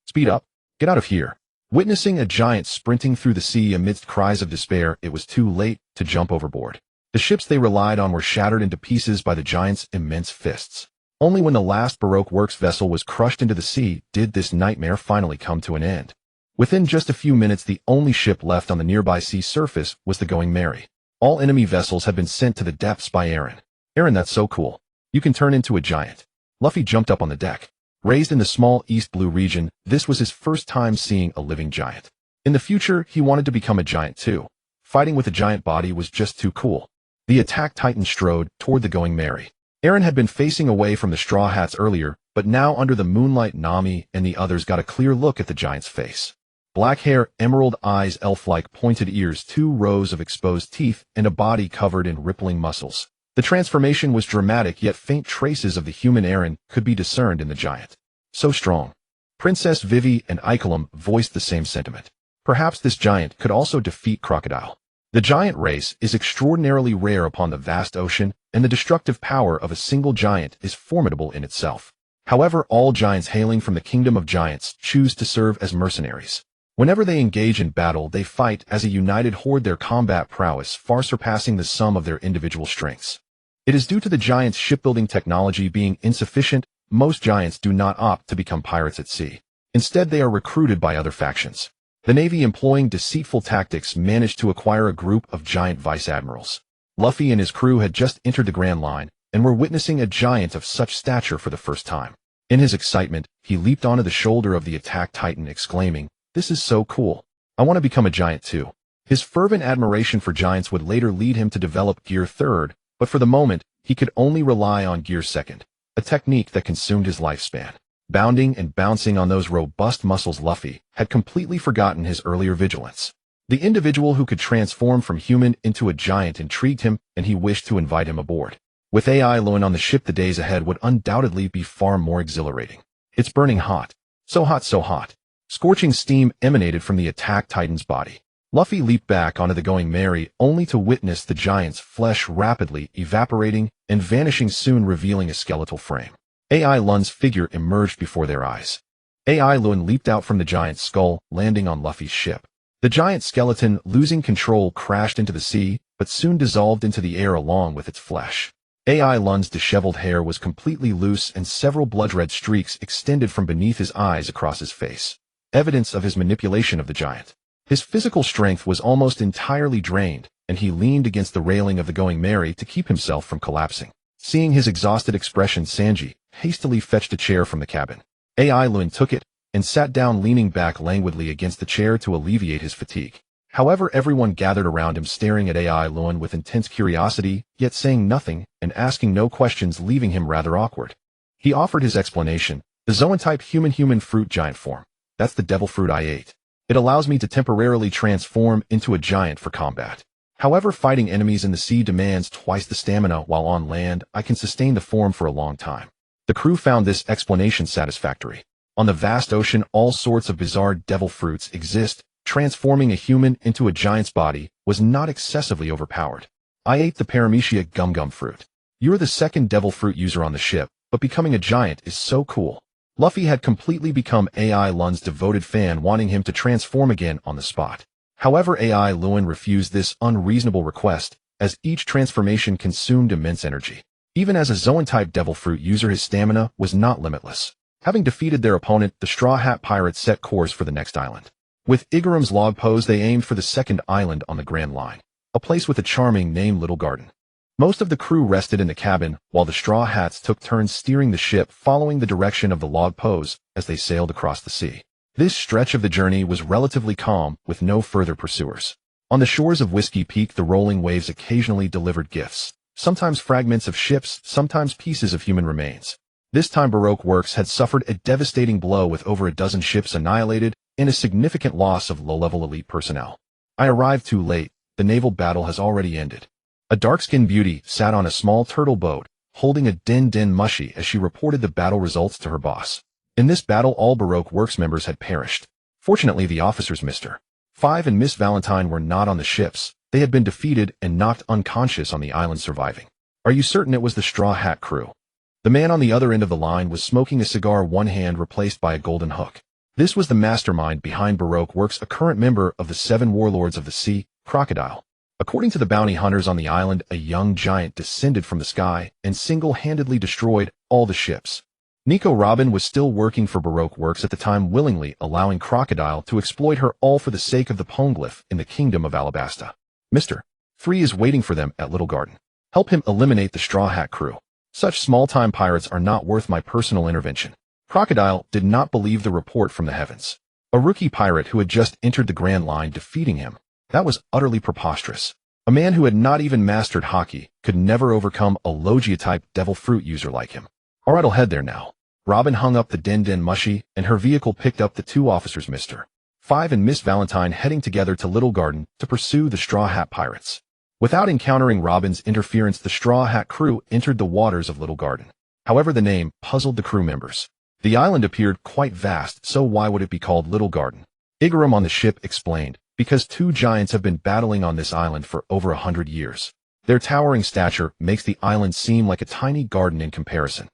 Speaker 1: Speed up. Get out of here. Witnessing a giant sprinting through the sea amidst cries of despair, it was too late to jump overboard. The ships they relied on were shattered into pieces by the giant's immense fists. Only when the last Baroque Works vessel was crushed into the sea did this nightmare finally come to an end. Within just a few minutes, the only ship left on the nearby sea surface was the Going Merry. All enemy vessels had been sent to the depths by Eren. Eren, that's so cool. You can turn into a giant. Luffy jumped up on the deck. Raised in the small East Blue region, this was his first time seeing a living giant. In the future, he wanted to become a giant too. Fighting with a giant body was just too cool. The attack titan strode toward the Going Merry. Eren had been facing away from the Straw Hats earlier, but now under the moonlight, Nami and the others got a clear look at the giant's face. Black hair, emerald eyes, elf-like pointed ears, 2 rows of exposed teeth, and a body covered in rippling muscles. The transformation was dramatic, yet faint traces of the human Eren could be discerned in the giant. So strong. Princess Vivi and Ikelim voiced the same sentiment. Perhaps this giant could also defeat Crocodile. The giant race is extraordinarily rare upon the vast ocean, and the destructive power of a single giant is formidable in itself. However, all giants hailing from the kingdom of giants choose to serve as mercenaries. Whenever they engage in battle, they fight as a united horde, their combat prowess far surpassing the sum of their individual strengths. It is due to the giants' shipbuilding technology being insufficient, most giants do not opt to become pirates at sea. Instead, they are recruited by other factions. The Navy, employing deceitful tactics, managed to acquire a group of giant vice-admirals. Luffy and his crew had just entered the Grand Line and were witnessing a giant of such stature for the first time. In his excitement, he leaped onto the shoulder of the attack titan, exclaiming, "This is so cool. I want to become a giant too." His fervent admiration for giants would later lead him to develop Gear 3rd, but for the moment, he could only rely on Gear 2nd, a technique that consumed his lifespan. Bounding and bouncing on those robust muscles, Luffy had completely forgotten his earlier vigilance. The individual who could transform from human into a giant intrigued him, and he wished to invite him aboard. With AI Lowen on the ship, the days ahead would undoubtedly be far more exhilarating. It's burning hot. So hot, so hot. Scorching steam emanated from the attack titan's body. Luffy leaped back onto the Going Merry, only to witness the giant's flesh rapidly evaporating and vanishing, soon revealing a skeletal frame. AI Lun's figure emerged before their eyes. AI Lun leaped out from the giant's skull, landing on Luffy's ship. The giant skeleton, losing control, crashed into the sea, but soon dissolved into the air along with its flesh. AI Lun's disheveled hair was completely loose, and several blood-red streaks extended from beneath his eyes across his face. Evidence of his manipulation of the giant. His physical strength was almost entirely drained, and he leaned against the railing of the Going Merry to keep himself from collapsing. Seeing his exhausted expression, Sanji hastily fetched a chair from the cabin. AI Lun took it and sat down, leaning back languidly against the chair to alleviate his fatigue. However, everyone gathered around him, staring at AI Lun with intense curiosity, yet saying nothing and asking no questions, leaving him rather awkward. He offered his explanation: the Zoan-type human fruit giant form. That's the devil fruit I ate. It allows me to temporarily transform into a giant for combat. However, fighting enemies in the sea demands twice the stamina, while on land, I can sustain the form for a long time. The crew found this explanation satisfactory. On the vast ocean, all sorts of bizarre devil fruits exist. Transforming a human into a giant's body was not excessively overpowered. I ate the Paramecia gum fruit. You're the second devil fruit user on the ship, but becoming a giant is so cool. Luffy had completely become AI Lun's devoted fan, wanting him to transform again on the spot. However, AI Lun refused this unreasonable request, as each transformation consumed immense energy. Even as a Zoan-type devil fruit user, his stamina was not limitless. Having defeated their opponent, the Straw Hat Pirates set course for the next island. With Igaram's log pose, they aimed for the second island on the Grand Line, a place with a charming name, Little Garden. Most of the crew rested in the cabin, while the Straw Hats took turns steering the ship, following the direction of the log pose as they sailed across the sea. This stretch of the journey was relatively calm, with no further pursuers. On the shores of Whiskey Peak, the rolling waves occasionally delivered gifts, sometimes fragments of ships, sometimes pieces of human remains. This time Baroque Works had suffered a devastating blow, with over a dozen ships annihilated and a significant loss of low-level elite personnel. I arrived too late. The naval battle has already ended. A dark-skinned beauty sat on a small turtle boat, holding a din mushy as she reported the battle results to her boss. In this battle, all Baroque Works members had perished. Fortunately, the officers Mr. 5 and Miss Valentine were not on the ships. They had been defeated and knocked unconscious on the island, surviving. Are you certain it was the Straw Hat crew? The man on the other end of the line was smoking a cigar, one hand replaced by a golden hook. This was the mastermind behind Baroque Works, a current member of the 7 Warlords of the Sea, Crocodile. According to the bounty hunters on the island, a young giant descended from the sky and single-handedly destroyed all the ships. Nico Robin was still working for Baroque Works at the time, willingly allowing Crocodile to exploit her, all for the sake of the Poneglyph in the Kingdom of Alabasta. Mr. 3 is waiting for them at Little Garden. Help him eliminate the Straw Hat crew. Such small-time pirates are not worth my personal intervention. Crocodile did not believe the report from the heavens. A rookie pirate who had just entered the Grand Line defeating him. That was utterly preposterous. A man who had not even mastered hockey could never overcome a Logia-type devil fruit user like him. Alright, I'll head there now. Robin hung up the din mushy, and her vehicle picked up the 2 officers Mr. 5 and Miss Valentine, heading together to Little Garden to pursue the Straw Hat Pirates. Without encountering Robin's interference, the Straw Hat crew entered the waters of Little Garden. However, the name puzzled the crew members. The island appeared quite vast, so why would it be called Little Garden? Igaram on the ship explained, because 2 giants have been battling on this island for over 100 years. Their towering stature makes the island seem like a tiny garden in comparison.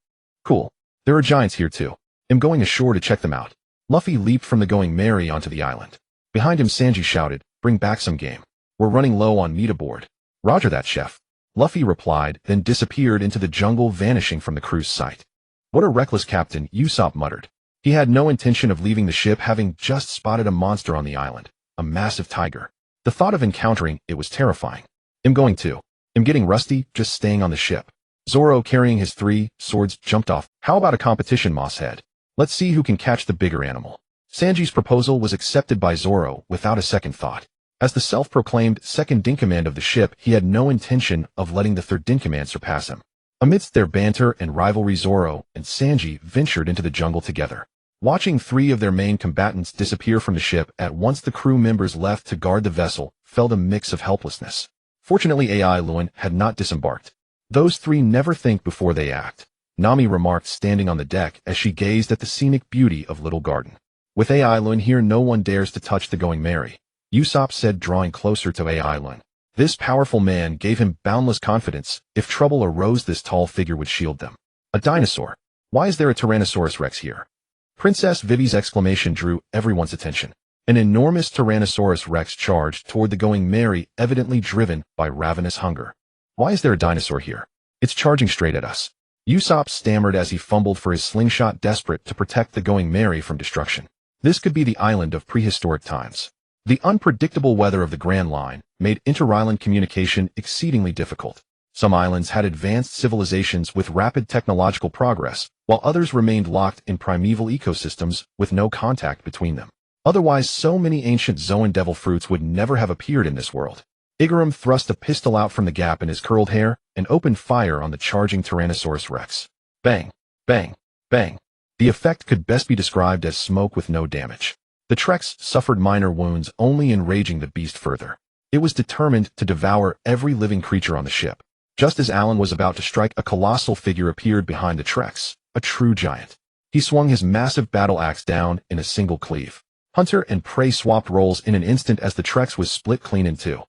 Speaker 1: Cool. There are giants here too. I'm going ashore to check them out. Luffy leaped from the Going Merry onto the island. Behind him, Sanji shouted, "Bring back some game. We're running low on meat aboard." "Roger that, chef." Luffy replied, then disappeared into the jungle, vanishing from the crew's sight. "What a reckless captain," Usopp muttered. He had no intention of leaving the ship, having just spotted a monster on the island. A massive tiger. The thought of encountering it was terrifying. "I'm going to. I'm getting rusty, just staying on the ship." Zoro, carrying his 3 swords, jumped off. "How about a competition, Mosshead? Let's see who can catch the bigger animal." Sanji's proposal was accepted by Zoro without a second thought. As the self-proclaimed second-in-command of the ship, he had no intention of letting the third-in-command surpass him. Amidst their banter and rivalry, Zoro and Sanji ventured into the jungle together. Watching 3 of their main combatants disappear from the ship at once, the crew members left to guard the vessel felt a mix of helplessness. Fortunately, AI Lun had not disembarked. Those 3 never think before they act, Nami remarked, standing on the deck as she gazed at the scenic beauty of Little Garden. "With AI Lun here, no one dares to touch the Going Merry," Usopp said, drawing closer to AI Lun. This powerful man gave him boundless confidence. If trouble arose, this tall figure would shield them. "A dinosaur? Why is there a Tyrannosaurus Rex here?" Princess Vivi's exclamation drew everyone's attention. An enormous Tyrannosaurus Rex charged toward the Going Merry, evidently driven by ravenous hunger. "Why is there a dinosaur here? It's charging straight at us." Usopp stammered as he fumbled for his slingshot, desperate to protect the Going Merry from destruction. This could be the island of prehistoric times. The unpredictable weather of the Grand Line made inter-island communication exceedingly difficult. Some islands had advanced civilizations with rapid technological progress, while others remained locked in primeval ecosystems with no contact between them. Otherwise, so many ancient Zoan devil fruits would never have appeared in this world. Igaram thrust a pistol out from the gap in his curled hair and opened fire on the charging Tyrannosaurus Rex. Bang! Bang! Bang! The effect could best be described as smoke with no damage. The Trex suffered minor wounds, only enraging the beast further. It was determined to devour every living creature on the ship. Just as Alan was about to strike, a colossal figure appeared behind the Trex, a true giant. He swung his massive battle axe down in a single cleave. Hunter and prey swapped roles in an instant as the Trex was split clean in 2.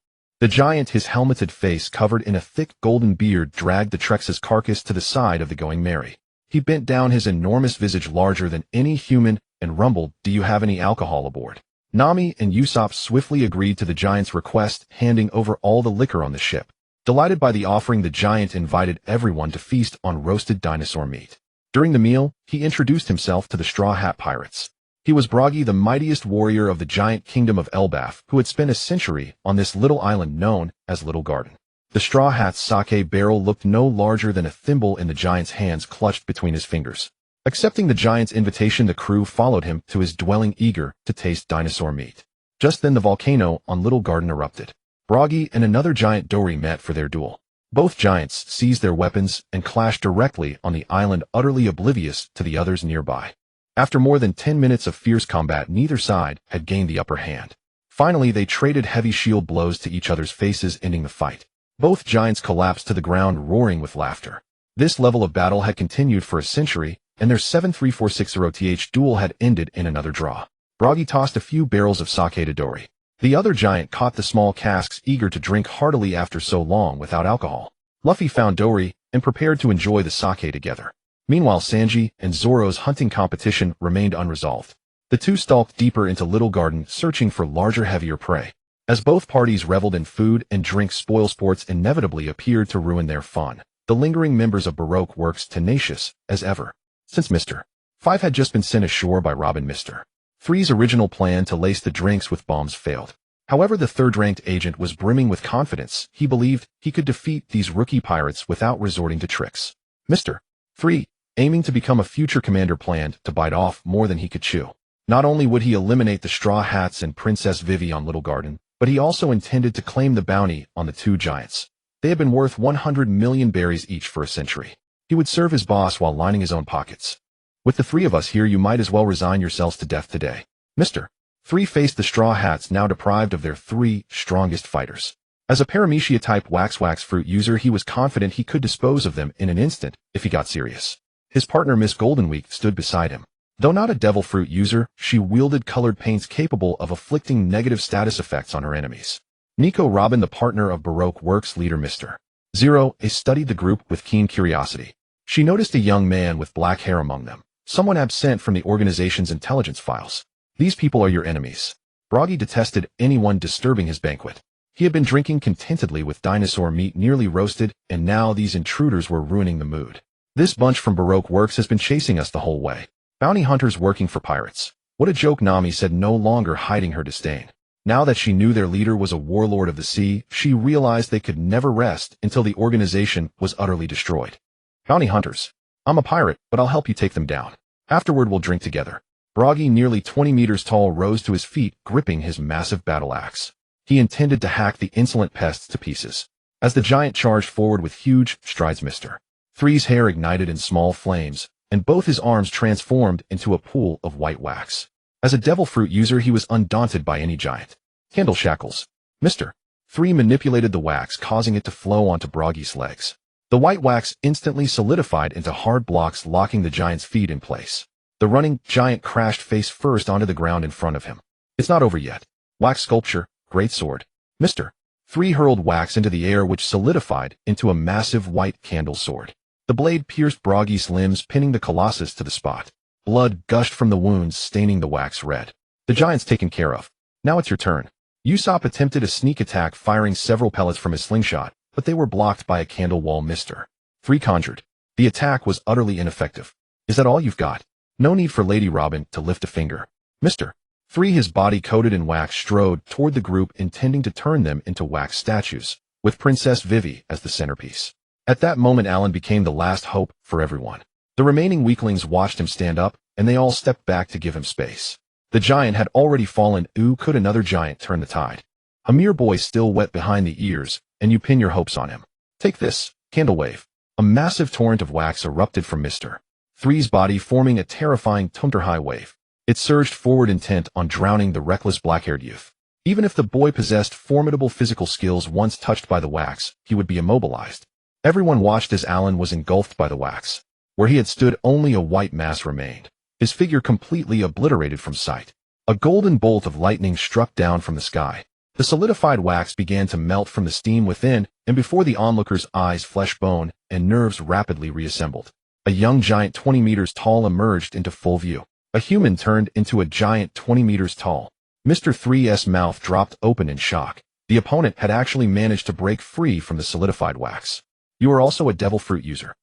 Speaker 1: The giant, his helmeted face covered in a thick golden beard, dragged the Trex's carcass to the side of the Going Merry. He bent down, his enormous visage larger than any human, and rumbled, "Do you have any alcohol aboard?" Nami and Usopp swiftly agreed to the giant's request, handing over all the liquor on the ship. Delighted by the offering, the giant invited everyone to feast on roasted dinosaur meat. During the meal, he introduced himself to the Straw Hat Pirates. He was Buggy, the mightiest warrior of the giant kingdom of Elbaf, who had spent a century on this little island known as Little Garden. The Straw Hat's sake barrel looked no larger than a thimble in the giant's hands, clutched between his fingers. Accepting the giant's invitation, the crew followed him to his dwelling, eager to taste dinosaur meat. Just then the volcano on Little Garden erupted. Buggy and another giant Dory met for their duel. Both giants seized their weapons and clashed directly on the island, utterly oblivious to the others nearby. After more than 10 minutes of fierce combat, neither side had gained the upper hand. Finally, they traded heavy shield blows to each other's faces, ending the fight. Both giants collapsed to the ground, roaring with laughter. This level of battle had continued for a century, and their 7-3-4-6-0th duel had ended in another draw. Buggy tossed a few barrels of sake to Dory. The other giant caught the small casks, eager to drink heartily after so long without alcohol. Luffy found Dory and prepared to enjoy the sake together. Meanwhile, Sanji and Zoro's hunting competition remained unresolved. The two stalked deeper into Little Garden, searching for larger, heavier prey. As both parties reveled in food and drink, spoil sports inevitably appeared to ruin their fun. The lingering members of Baroque Works, tenacious as ever. Since Mr. 5 had just been sent ashore by Robin, Mr. 3's original plan to lace the drinks with bombs failed. However, the third-ranked agent was brimming with confidence. He believed he could defeat these rookie pirates without resorting to tricks. Mr. 3, aiming to become a future commander, planned to bite off more than he could chew. Not only would he eliminate the Straw Hats and Princess Vivi on Little Garden, but he also intended to claim the bounty on the two giants. They had been worth 100 million berries each for a century. He would serve his boss while lining his own pockets. "With the three of us here, you might as well resign yourselves to death today." Mr. 3 faced the Straw Hats, now deprived of their three strongest fighters. As a paramecia-type wax fruit user, he was confident he could dispose of them in an instant if he got serious. His partner, Miss Goldenweek, stood beside him. Though not a devil fruit user, she wielded colored paints capable of afflicting negative status effects on her enemies. Nico Robin, the partner of Baroque Works leader Mr. 0, studied the group with keen curiosity. She noticed a young man with black hair among them, someone absent from the organization's intelligence files. "These people are your enemies." Buggy detested anyone disturbing his banquet. He had been drinking contentedly with dinosaur meat nearly roasted, and now these intruders were ruining the mood. "This bunch from Baroque Works has been chasing us the whole way. Bounty hunters working for pirates. What a joke," Nami said, no longer hiding her disdain. Now that she knew their leader was a warlord of the sea, she realized they could never rest until the organization was utterly destroyed. "Bounty hunters. I'm a pirate, but I'll help you take them down. Afterward, we'll drink together." Buggy, nearly 20 meters tall, rose to his feet, gripping his massive battle axe. He intended to hack the insolent pests to pieces. As the giant charged forward with huge strides, Mr. 3's hair ignited in small flames, and both his arms transformed into a pool of white wax. As a devil fruit user, he was undaunted by any giant. "Candle shackles." Mr. 3 manipulated the wax, causing it to flow onto Buggy's legs. The white wax instantly solidified into hard blocks, locking the giant's feet in place. The running giant crashed face first onto the ground in front of him. "It's not over yet." Wax sculpture, great sword. Mr. 3 hurled wax into the air, which solidified into a massive white candle sword. The blade pierced Buggy's limbs, pinning the colossus to the spot. Blood gushed from the wounds, staining the wax red. "The giant's taken care of. Now it's your turn." Usopp attempted a sneak attack, firing several pellets from his slingshot, but they were blocked by a candle wall. Mr. 3 conjured. The attack was utterly ineffective. "Is that all you've got?" No need for Lady Robin to lift a finger. Mr. 3, his body coated in wax, strode toward the group, intending to turn them into wax statues, with Princess Vivi as the centerpiece. At that moment, Alan became the last hope for everyone. The remaining weaklings watched him stand up, and they all stepped back to give him space. The giant had already fallen. Could another giant turn the tide? A mere boy still wet behind the ears, and you pin your hopes on him. "Take this." Candle wave. A massive torrent of wax erupted from Mr. 3's body, forming a terrifying Tunter-high wave. It surged forward, intent on drowning the reckless black-haired youth. Even if the boy possessed formidable physical skills, once touched by the wax, he would be immobilized. Everyone watched as Alan was engulfed by the wax. Where he had stood, only a white mass remained, his figure completely obliterated from sight. A golden bolt of lightning struck down from the sky. The solidified wax began to melt from the steam within, and before the onlooker's eyes, flesh, bone, and nerves rapidly reassembled. A young giant 20 meters tall emerged into full view. A human turned into a giant 20 meters tall. Mr. 3's mouth dropped open in shock. The opponent had actually managed to break free from the solidified wax. You are also a devil fruit user.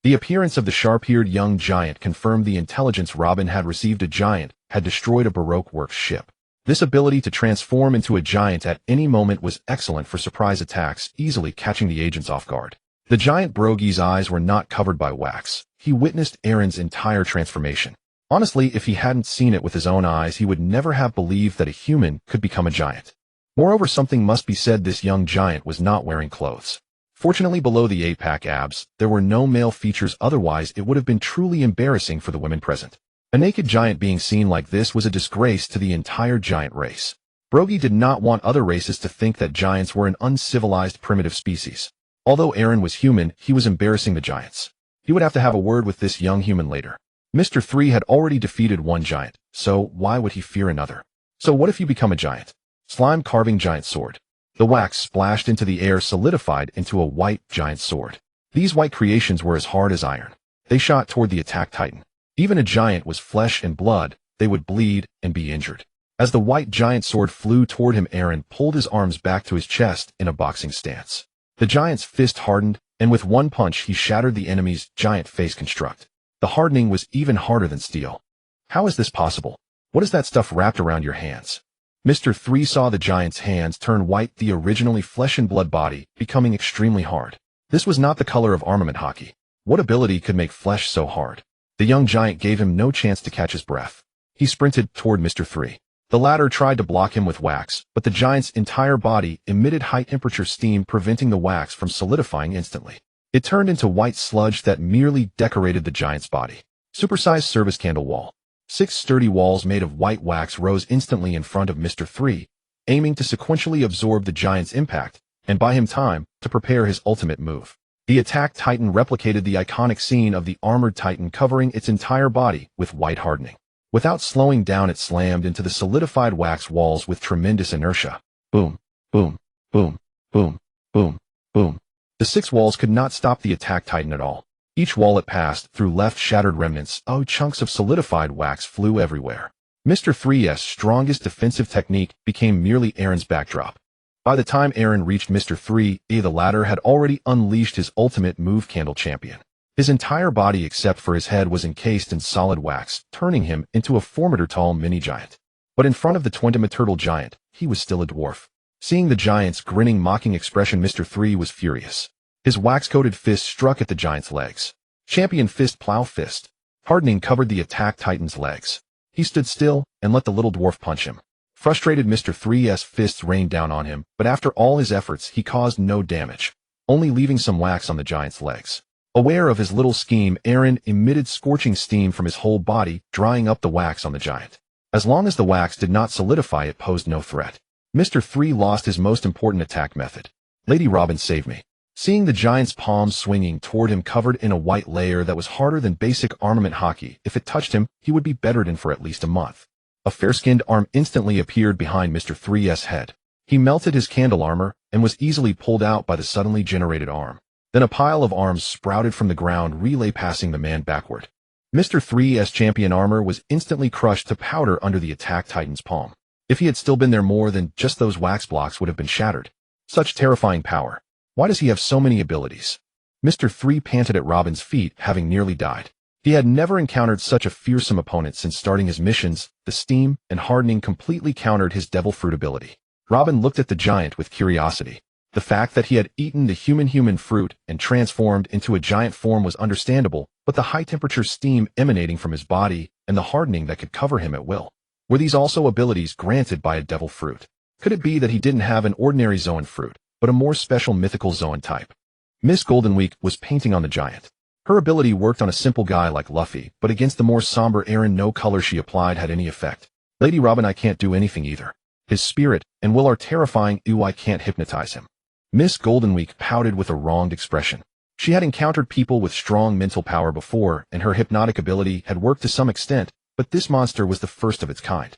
Speaker 1: The appearance of the sharp-eared young giant confirmed the intelligence Robin had received. A giant had destroyed a Baroque works ship. This ability to transform into a giant at any moment was excellent for surprise attacks, easily catching the agents off guard. The giant Brogy's eyes were not covered by wax. He witnessed Aaron's entire transformation. Honestly, if he hadn't seen it with his own eyes, he would never have believed that a human could become a giant. Moreover, something must be said: this young giant was not wearing clothes. Fortunately, below the 8-pack abs, there were no male features, otherwise it would have been truly embarrassing for the women present. A naked giant being seen like this was a disgrace to the entire giant race. Brogy did not want other races to think that giants were an uncivilized primitive species. Although Aaron was human, he was embarrassing the giants. He would have to have a word with this young human later. Mr. 3 had already defeated one giant, so why would he fear another? So what if you become a giant? Slime carving giant sword. The wax splashed into the air, solidified into a white giant sword. These white creations were as hard as iron. They shot toward the attack titan. Even a giant was flesh and blood, they would bleed and be injured. As the white giant sword flew toward him, Aaron pulled his arms back to his chest in a boxing stance. The giant's fist hardened, and with one punch he shattered the enemy's giant face construct. The hardening was even harder than steel. How is this possible? What is that stuff wrapped around your hands? Mr. 3 saw the giant's hands turn white, the originally flesh and blood body becoming extremely hard. This was not the color of armament hockey. What ability could make flesh so hard? The young giant gave him no chance to catch his breath. He sprinted toward Mr. 3. The latter tried to block him with wax, but the giant's entire body emitted high-temperature steam, preventing the wax from solidifying instantly. It turned into white sludge that merely decorated the giant's body. Supersized service candle wall. 6 sturdy walls made of white wax rose instantly in front of Mr. 3, aiming to sequentially absorb the giant's impact and buy him time to prepare his ultimate move. The attack titan replicated the iconic scene of the armored titan covering its entire body with white hardening. Without slowing down, it slammed into the solidified wax walls with tremendous inertia. Boom, boom, boom, boom, boom, boom. The 6 walls could not stop the attack titan at all. Each wall it passed through left shattered remnants. Chunks of solidified wax flew everywhere. Mr. 3's strongest defensive technique became merely Aaron's backdrop. By the time Aaron reached Mr. 3, the latter had already unleashed his ultimate move, Candle Champion. His entire body except for his head was encased in solid wax, turning him into a formidable mini-giant. But in front of the 20-meter giant, he was still a dwarf. Seeing the giant's grinning, mocking expression, Mr. 3 was furious. His wax-coated fist struck at the giant's legs. Champion fist, plow fist. Hardening covered the attack titan's legs. He stood still and let the little dwarf punch him. Frustrated, Mr. 3's fists rained down on him, but after all his efforts, he caused no damage, only leaving some wax on the giant's legs. Aware of his little scheme, Aaron emitted scorching steam from his whole body, drying up the wax on the giant. As long as the wax did not solidify, it posed no threat. Mr. 3 lost his most important attack method. Lady Robin, save me. Seeing the giant's palms swinging toward him covered in a white layer that was harder than basic armament hockey, if it touched him, he would be bedridden for at least a month. A fair-skinned arm instantly appeared behind Mr. 3's head. He melted his candle armor and was easily pulled out by the suddenly generated arm. Then a pile of arms sprouted from the ground, relay passing the man backward. Mr. 3's champion armor was instantly crushed to powder under the attack titan's palm. If he had still been there, more than just those wax blocks would have been shattered. Such terrifying power. Why does he have so many abilities? Mr. 3 panted at Robin's feet, having nearly died. He had never encountered such a fearsome opponent since starting his missions. The steam and hardening completely countered his devil fruit ability. Robin looked at the giant with curiosity. The fact that he had eaten the human fruit and transformed into a giant form was understandable, but the high-temperature steam emanating from his body and the hardening that could cover him at will. Were these also abilities granted by a devil fruit? Could it be that he didn't have an ordinary Zoan fruit, but a more special mythical Zoan type? Miss Goldenweek was painting on the giant. Her ability worked on a simple guy like Luffy, but against the more somber Aaron, no color she applied had any effect. Lady Robin, I can't do anything either. His spirit and will are terrifying. I can't hypnotize him. Miss Goldenweek pouted with a wronged expression. She had encountered people with strong mental power before, and her hypnotic ability had worked to some extent, but this monster was the first of its kind.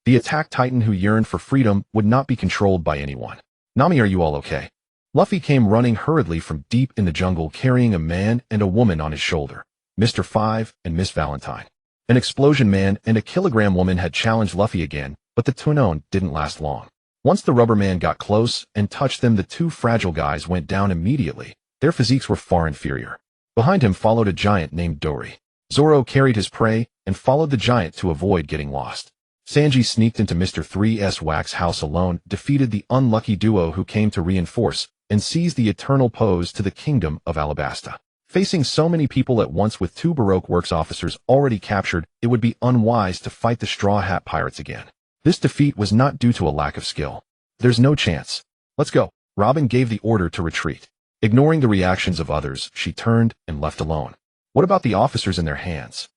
Speaker 1: The attack titan who yearned for freedom would not be controlled by anyone. Nami, are you all okay? Luffy came running hurriedly from deep in the jungle carrying a man and a woman on his shoulder, Mr. 5 and Miss Valentine. An explosion man and a kilogram woman had challenged Luffy again, but the Tunon didn't last long. Once the rubber man got close and touched them, the two fragile guys went down immediately. Their physiques were far inferior. Behind him followed a giant named Dory. Zoro carried his prey and followed the giant to avoid getting lost. Sanji sneaked into Mr. 3's wax house alone, defeated the unlucky duo who came to reinforce, and seized the eternal pose to the kingdom of Alabasta. Facing so many people at once with two Baroque Works officers already captured, it would be unwise to fight the Straw Hat Pirates again. This defeat was not due to a lack of skill. There's no chance. Let's go. Robin gave the order to retreat. Ignoring the reactions of others, she turned and left alone. What about the officers in their hands?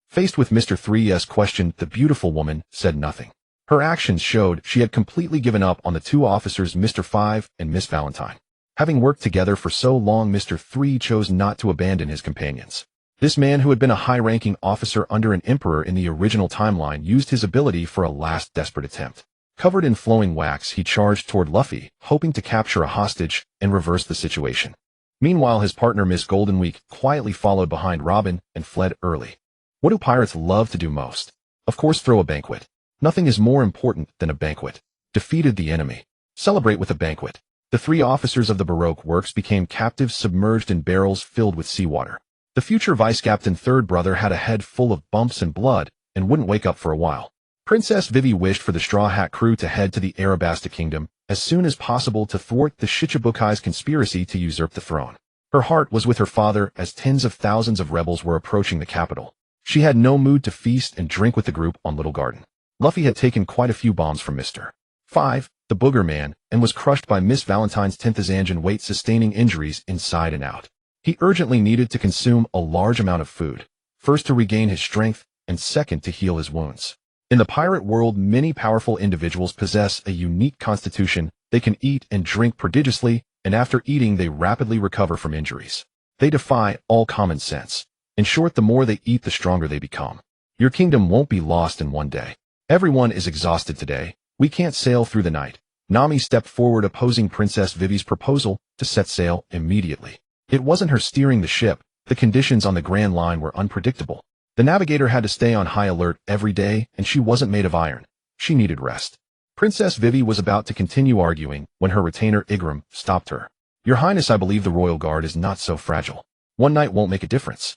Speaker 1: Faced with Mr. 3's question, the beautiful woman said nothing. Her actions showed she had completely given up on the two officers, Mr. 5 and Miss Valentine. Having worked together for so long, Mr. 3 chose not to abandon his companions. This man, who had been a high-ranking officer under an emperor in the original timeline, used his ability for a last desperate attempt. Covered in flowing wax, he charged toward Luffy, hoping to capture a hostage and reverse the situation. Meanwhile, his partner Miss Goldenweek quietly followed behind Robin and fled early. What do pirates love to do most? Of course, throw a banquet. Nothing is more important than a banquet. Defeated the enemy. Celebrate with a banquet. The three officers of the Baroque Works became captives submerged in barrels filled with seawater. The future vice-captain third brother had a head full of bumps and blood and wouldn't wake up for a while. Princess Vivi wished for the Straw Hat crew to head to the Arabasta Kingdom as soon as possible to thwart the Shichibukai's conspiracy to usurp the throne. Her heart was with her father as tens of thousands of rebels were approaching the capital. She had no mood to feast and drink with the group on Little Garden. Luffy had taken quite a few bombs from Mr. 5, the Booger Man, and was crushed by Miss Valentine's 10th Azanjan weight, sustaining injuries inside and out. He urgently needed to consume a large amount of food, first to regain his strength, and second to heal his wounds. In the pirate world, many powerful individuals possess a unique constitution. They can eat and drink prodigiously, and after eating they rapidly recover from injuries. They defy all common sense. In short, the more they eat, the stronger they become. Your kingdom won't be lost in one day. Everyone is exhausted today. We can't sail through the night. Nami stepped forward, opposing Princess Vivi's proposal to set sail immediately. It wasn't her steering the ship. The conditions on the Grand Line were unpredictable. The navigator had to stay on high alert every day, and she wasn't made of iron. She needed rest. Princess Vivi was about to continue arguing when her retainer Igram stopped her. Your Highness, I believe the Royal Guard is not so fragile. One night won't make a difference.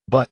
Speaker 1: But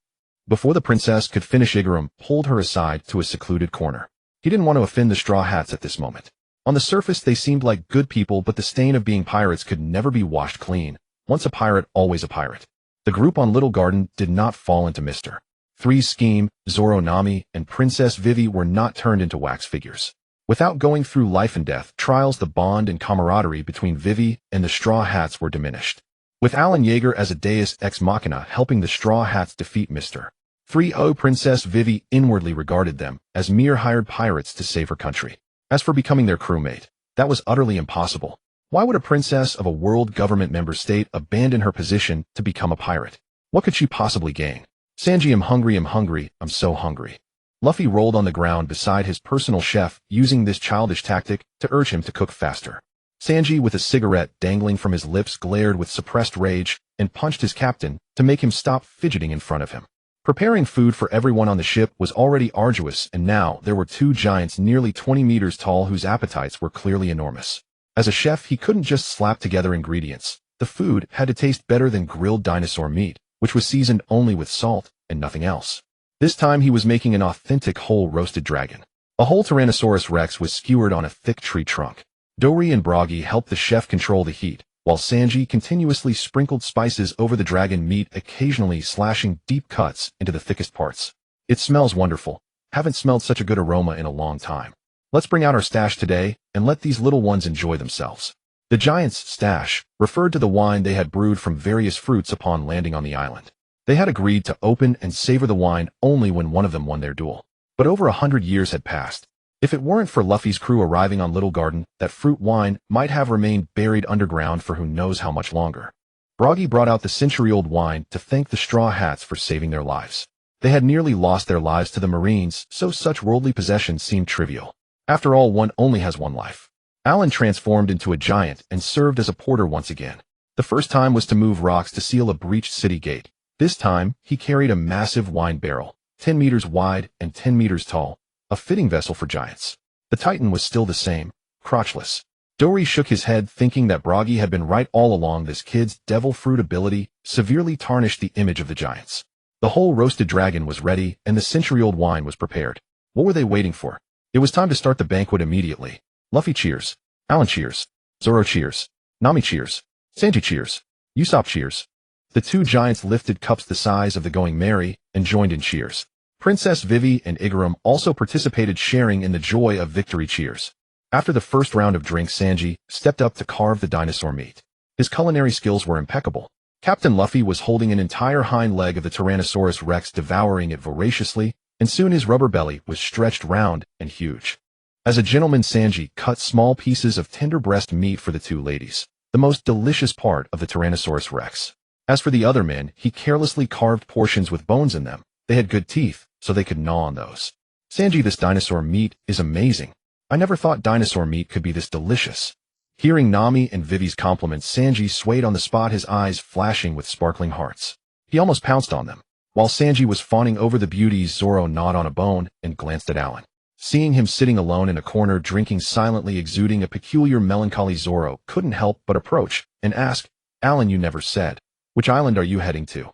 Speaker 1: before the princess could finish, Igram pulled her aside to a secluded corner. He didn't want to offend the Straw Hats at this moment. On the surface, they seemed like good people, but the stain of being pirates could never be washed clean. Once a pirate, always a pirate. The group on Little Garden did not fall into Mr. 3's scheme. Zoro, Nami, and Princess Vivi were not turned into wax figures. Without going through life and death trials, the bond and camaraderie between Vivi and the Straw Hats were diminished. With Alan Yeager as a deus ex machina helping the Straw Hats defeat Mr. 3, Princess Vivi inwardly regarded them as mere hired pirates to save her country. As for becoming their crewmate, that was utterly impossible. Why would a princess of a world government member state abandon her position to become a pirate? What could she possibly gain? Sanji, I'm hungry, I'm so hungry. Luffy rolled on the ground beside his personal chef, using this childish tactic to urge him to cook faster. Sanji, with a cigarette dangling from his lips, glared with suppressed rage and punched his captain to make him stop fidgeting in front of him. Preparing food for everyone on the ship was already arduous, and now there were two giants nearly 20 meters tall whose appetites were clearly enormous. As a chef, he couldn't just slap together ingredients. The food had to taste better than grilled dinosaur meat, which was seasoned only with salt and nothing else. This time he was making an authentic whole roasted dragon. A whole Tyrannosaurus Rex was skewered on a thick tree trunk. Dory and Broggy helped the chef control the heat, while Sanji continuously sprinkled spices over the dragon meat, occasionally slashing deep cuts into the thickest parts. It smells wonderful. Haven't smelled such a good aroma in a long time. Let's bring out our stash today and let these little ones enjoy themselves. The giants' stash referred to the wine they had brewed from various fruits upon landing on the island. They had agreed to open and savor the wine only when one of them won their duel. But over 100 years had passed. If it weren't for Luffy's crew arriving on Little Garden, that fruit wine might have remained buried underground for who knows how much longer. Broggy brought out the century-old wine to thank the Straw Hats for saving their lives. They had nearly lost their lives to the Marines, so such worldly possessions seemed trivial. After all, one only has one life. Alan transformed into a giant and served as a porter once again. The first time was to move rocks to seal a breached city gate. This time, he carried a massive wine barrel, 10 meters wide and 10 meters tall, a fitting vessel for giants. The Titan was still the same, crotchless. Dory shook his head, thinking that Buggy had been right all along. This kid's devil fruit ability severely tarnished the image of the giants. The whole roasted dragon was ready, and the century-old wine was prepared. What were they waiting for? It was time to start the banquet immediately. Luffy cheers. Alan cheers. Zoro cheers. Nami cheers. Sanji cheers. Usopp cheers. The two giants lifted cups the size of the Going Merry and joined in cheers. Princess Vivi and Igaram also participated, sharing in the joy of victory cheers. After the first round of drinks, Sanji stepped up to carve the dinosaur meat. His culinary skills were impeccable. Captain Luffy was holding an entire hind leg of the Tyrannosaurus Rex, devouring it voraciously, and soon his rubber belly was stretched round and huge. As a gentleman, Sanji cut small pieces of tender breast meat for the two ladies, the most delicious part of the Tyrannosaurus Rex. As for the other men, he carelessly carved portions with bones in them. They had good teeth, so they could gnaw on those. Sanji, this dinosaur meat is amazing. I never thought dinosaur meat could be this delicious. Hearing Nami and Vivi's compliments, Sanji swayed on the spot, his eyes flashing with sparkling hearts. He almost pounced on them. While Sanji was fawning over the beauties, Zoro gnawed on a bone and glanced at Alan. Seeing him sitting alone in a corner, drinking silently, exuding a peculiar melancholy, Zoro couldn't help but approach and ask, "Alan, you never said. Which island are you heading to?"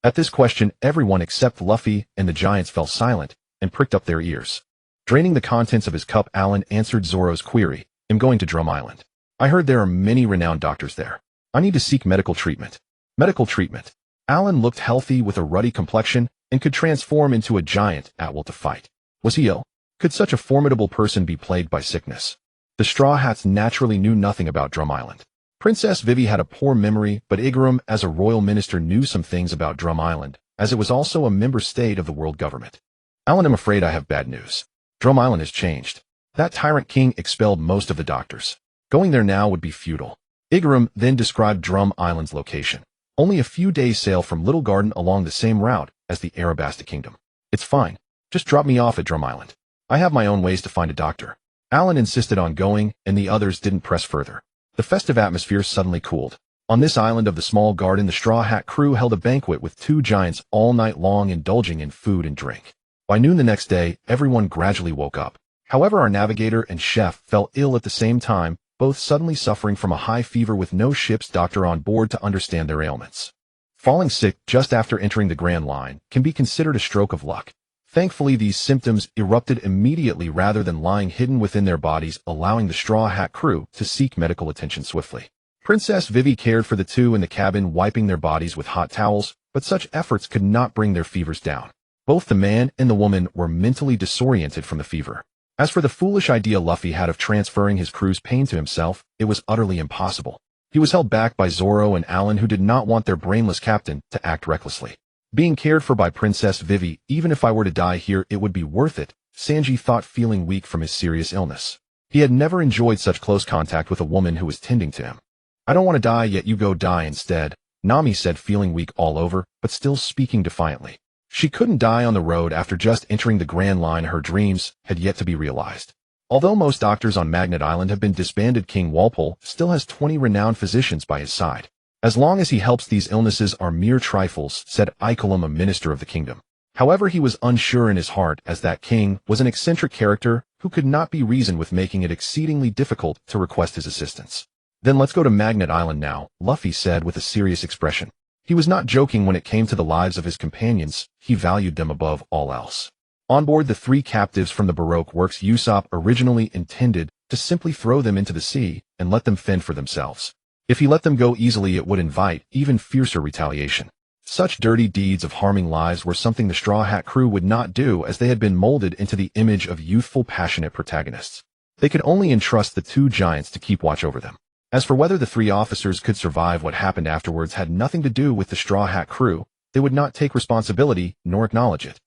Speaker 1: At this question, everyone except Luffy and the giants fell silent and pricked up their ears. Draining the contents of his cup, Alan answered Zoro's query, "I'm going to Drum Island. I heard there are many renowned doctors there. I need to seek medical treatment." Medical treatment. Alan looked healthy with a ruddy complexion and could transform into a giant at will to fight. Was he ill? Could such a formidable person be plagued by sickness? The Straw Hats naturally knew nothing about Drum Island. Princess Vivi had a poor memory, but Igaram, as a royal minister, knew some things about Drum Island, as it was also a member state of the world government. "Alan, I'm afraid I have bad news. Drum Island has changed. That tyrant king expelled most of the doctors. Going there now would be futile." Igaram then described Drum Island's location. Only a few days' sail from Little Garden, along the same route as the Arabasta Kingdom. "It's fine. Just drop me off at Drum Island. I have my own ways to find a doctor." Alan insisted on going, and the others didn't press further. The festive atmosphere suddenly cooled. On this island of the small garden, the Straw Hat crew held a banquet with two giants all night long, indulging in food and drink. By noon the next day, everyone gradually woke up. However, our navigator and chef fell ill at the same time, both suddenly suffering from a high fever with no ship's doctor on board to understand their ailments. Falling sick just after entering the Grand Line can be considered a stroke of luck. Thankfully, these symptoms erupted immediately rather than lying hidden within their bodies, allowing the Straw Hat crew to seek medical attention swiftly. Princess Vivi cared for the two in the cabin, wiping their bodies with hot towels, but such efforts could not bring their fevers down. Both the man and the woman were mentally disoriented from the fever. As for the foolish idea Luffy had of transferring his crew's pain to himself, it was utterly impossible. He was held back by Zoro and Alan, who did not want their brainless captain to act recklessly. Being cared for by Princess Vivi, even if I were to die here, it would be worth it, Sanji thought, feeling weak from his serious illness. He had never enjoyed such close contact with a woman who was tending to him. "I don't want to die yet, you go die instead," Nami said, feeling weak all over, but still speaking defiantly. She couldn't die on the road after just entering the Grand Line. Her dreams had yet to be realized. Although most doctors on Magnet Island have been disbanded, King Walpole still has 20 renowned physicians by his side. "As long as he helps, these illnesses are mere trifles," said Ikelam, a minister of the kingdom. However, he was unsure in his heart, as that king was an eccentric character who could not be reasoned with, making it exceedingly difficult to request his assistance. "Then let's go to Magnet Island now," Luffy said with a serious expression. He was not joking when it came to the lives of his companions. He valued them above all else. On board the three captives from the Baroque works, Usopp originally intended to simply throw them into the sea and let them fend for themselves. If he let them go easily, it would invite even fiercer retaliation. Such dirty deeds of harming lives were something the Straw Hat crew would not do, as they had been molded into the image of youthful, passionate protagonists. They could only entrust the two giants to keep watch over them. As for whether the three officers could survive what happened afterwards had nothing to do with the Straw Hat crew. They would not take responsibility nor acknowledge it.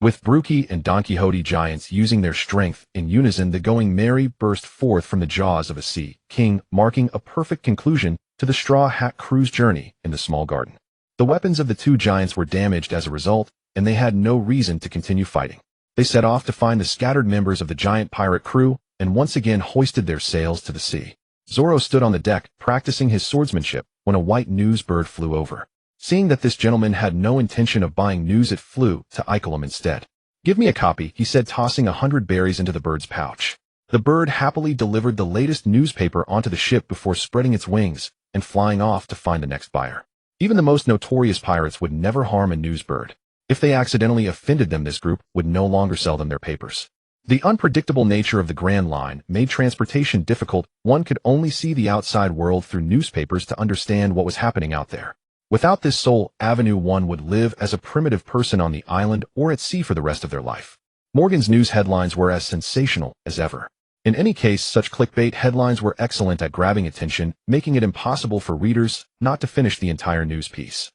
Speaker 1: With Brookie and Don Quixote giants using their strength in unison, the Going Merry burst forth from the jaws of a sea king, marking a perfect conclusion to the Straw Hat crew's journey in the small garden. The weapons of the two giants were damaged as a result, and they had no reason to continue fighting. They set off to find the scattered members of the giant pirate crew, and once again hoisted their sails to the sea. Zoro stood on the deck, practicing his swordsmanship, when a white news bird flew over. Seeing that this gentleman had no intention of buying news, it flew to Icolum instead. "Give me a copy," he said, tossing 100 berries into the bird's pouch. The bird happily delivered the latest newspaper onto the ship before spreading its wings and flying off to find the next buyer. Even the most notorious pirates would never harm a news bird. If they accidentally offended them, this group would no longer sell them their papers. The unpredictable nature of the Grand Line made transportation difficult. One could only see the outside world through newspapers to understand what was happening out there. Without this sole avenue, one would live as a primitive person on the island or at sea for the rest of their life. Morgan's news headlines were as sensational as ever. In any case, such clickbait headlines were excellent at grabbing attention, making it impossible for readers not to finish the entire news piece.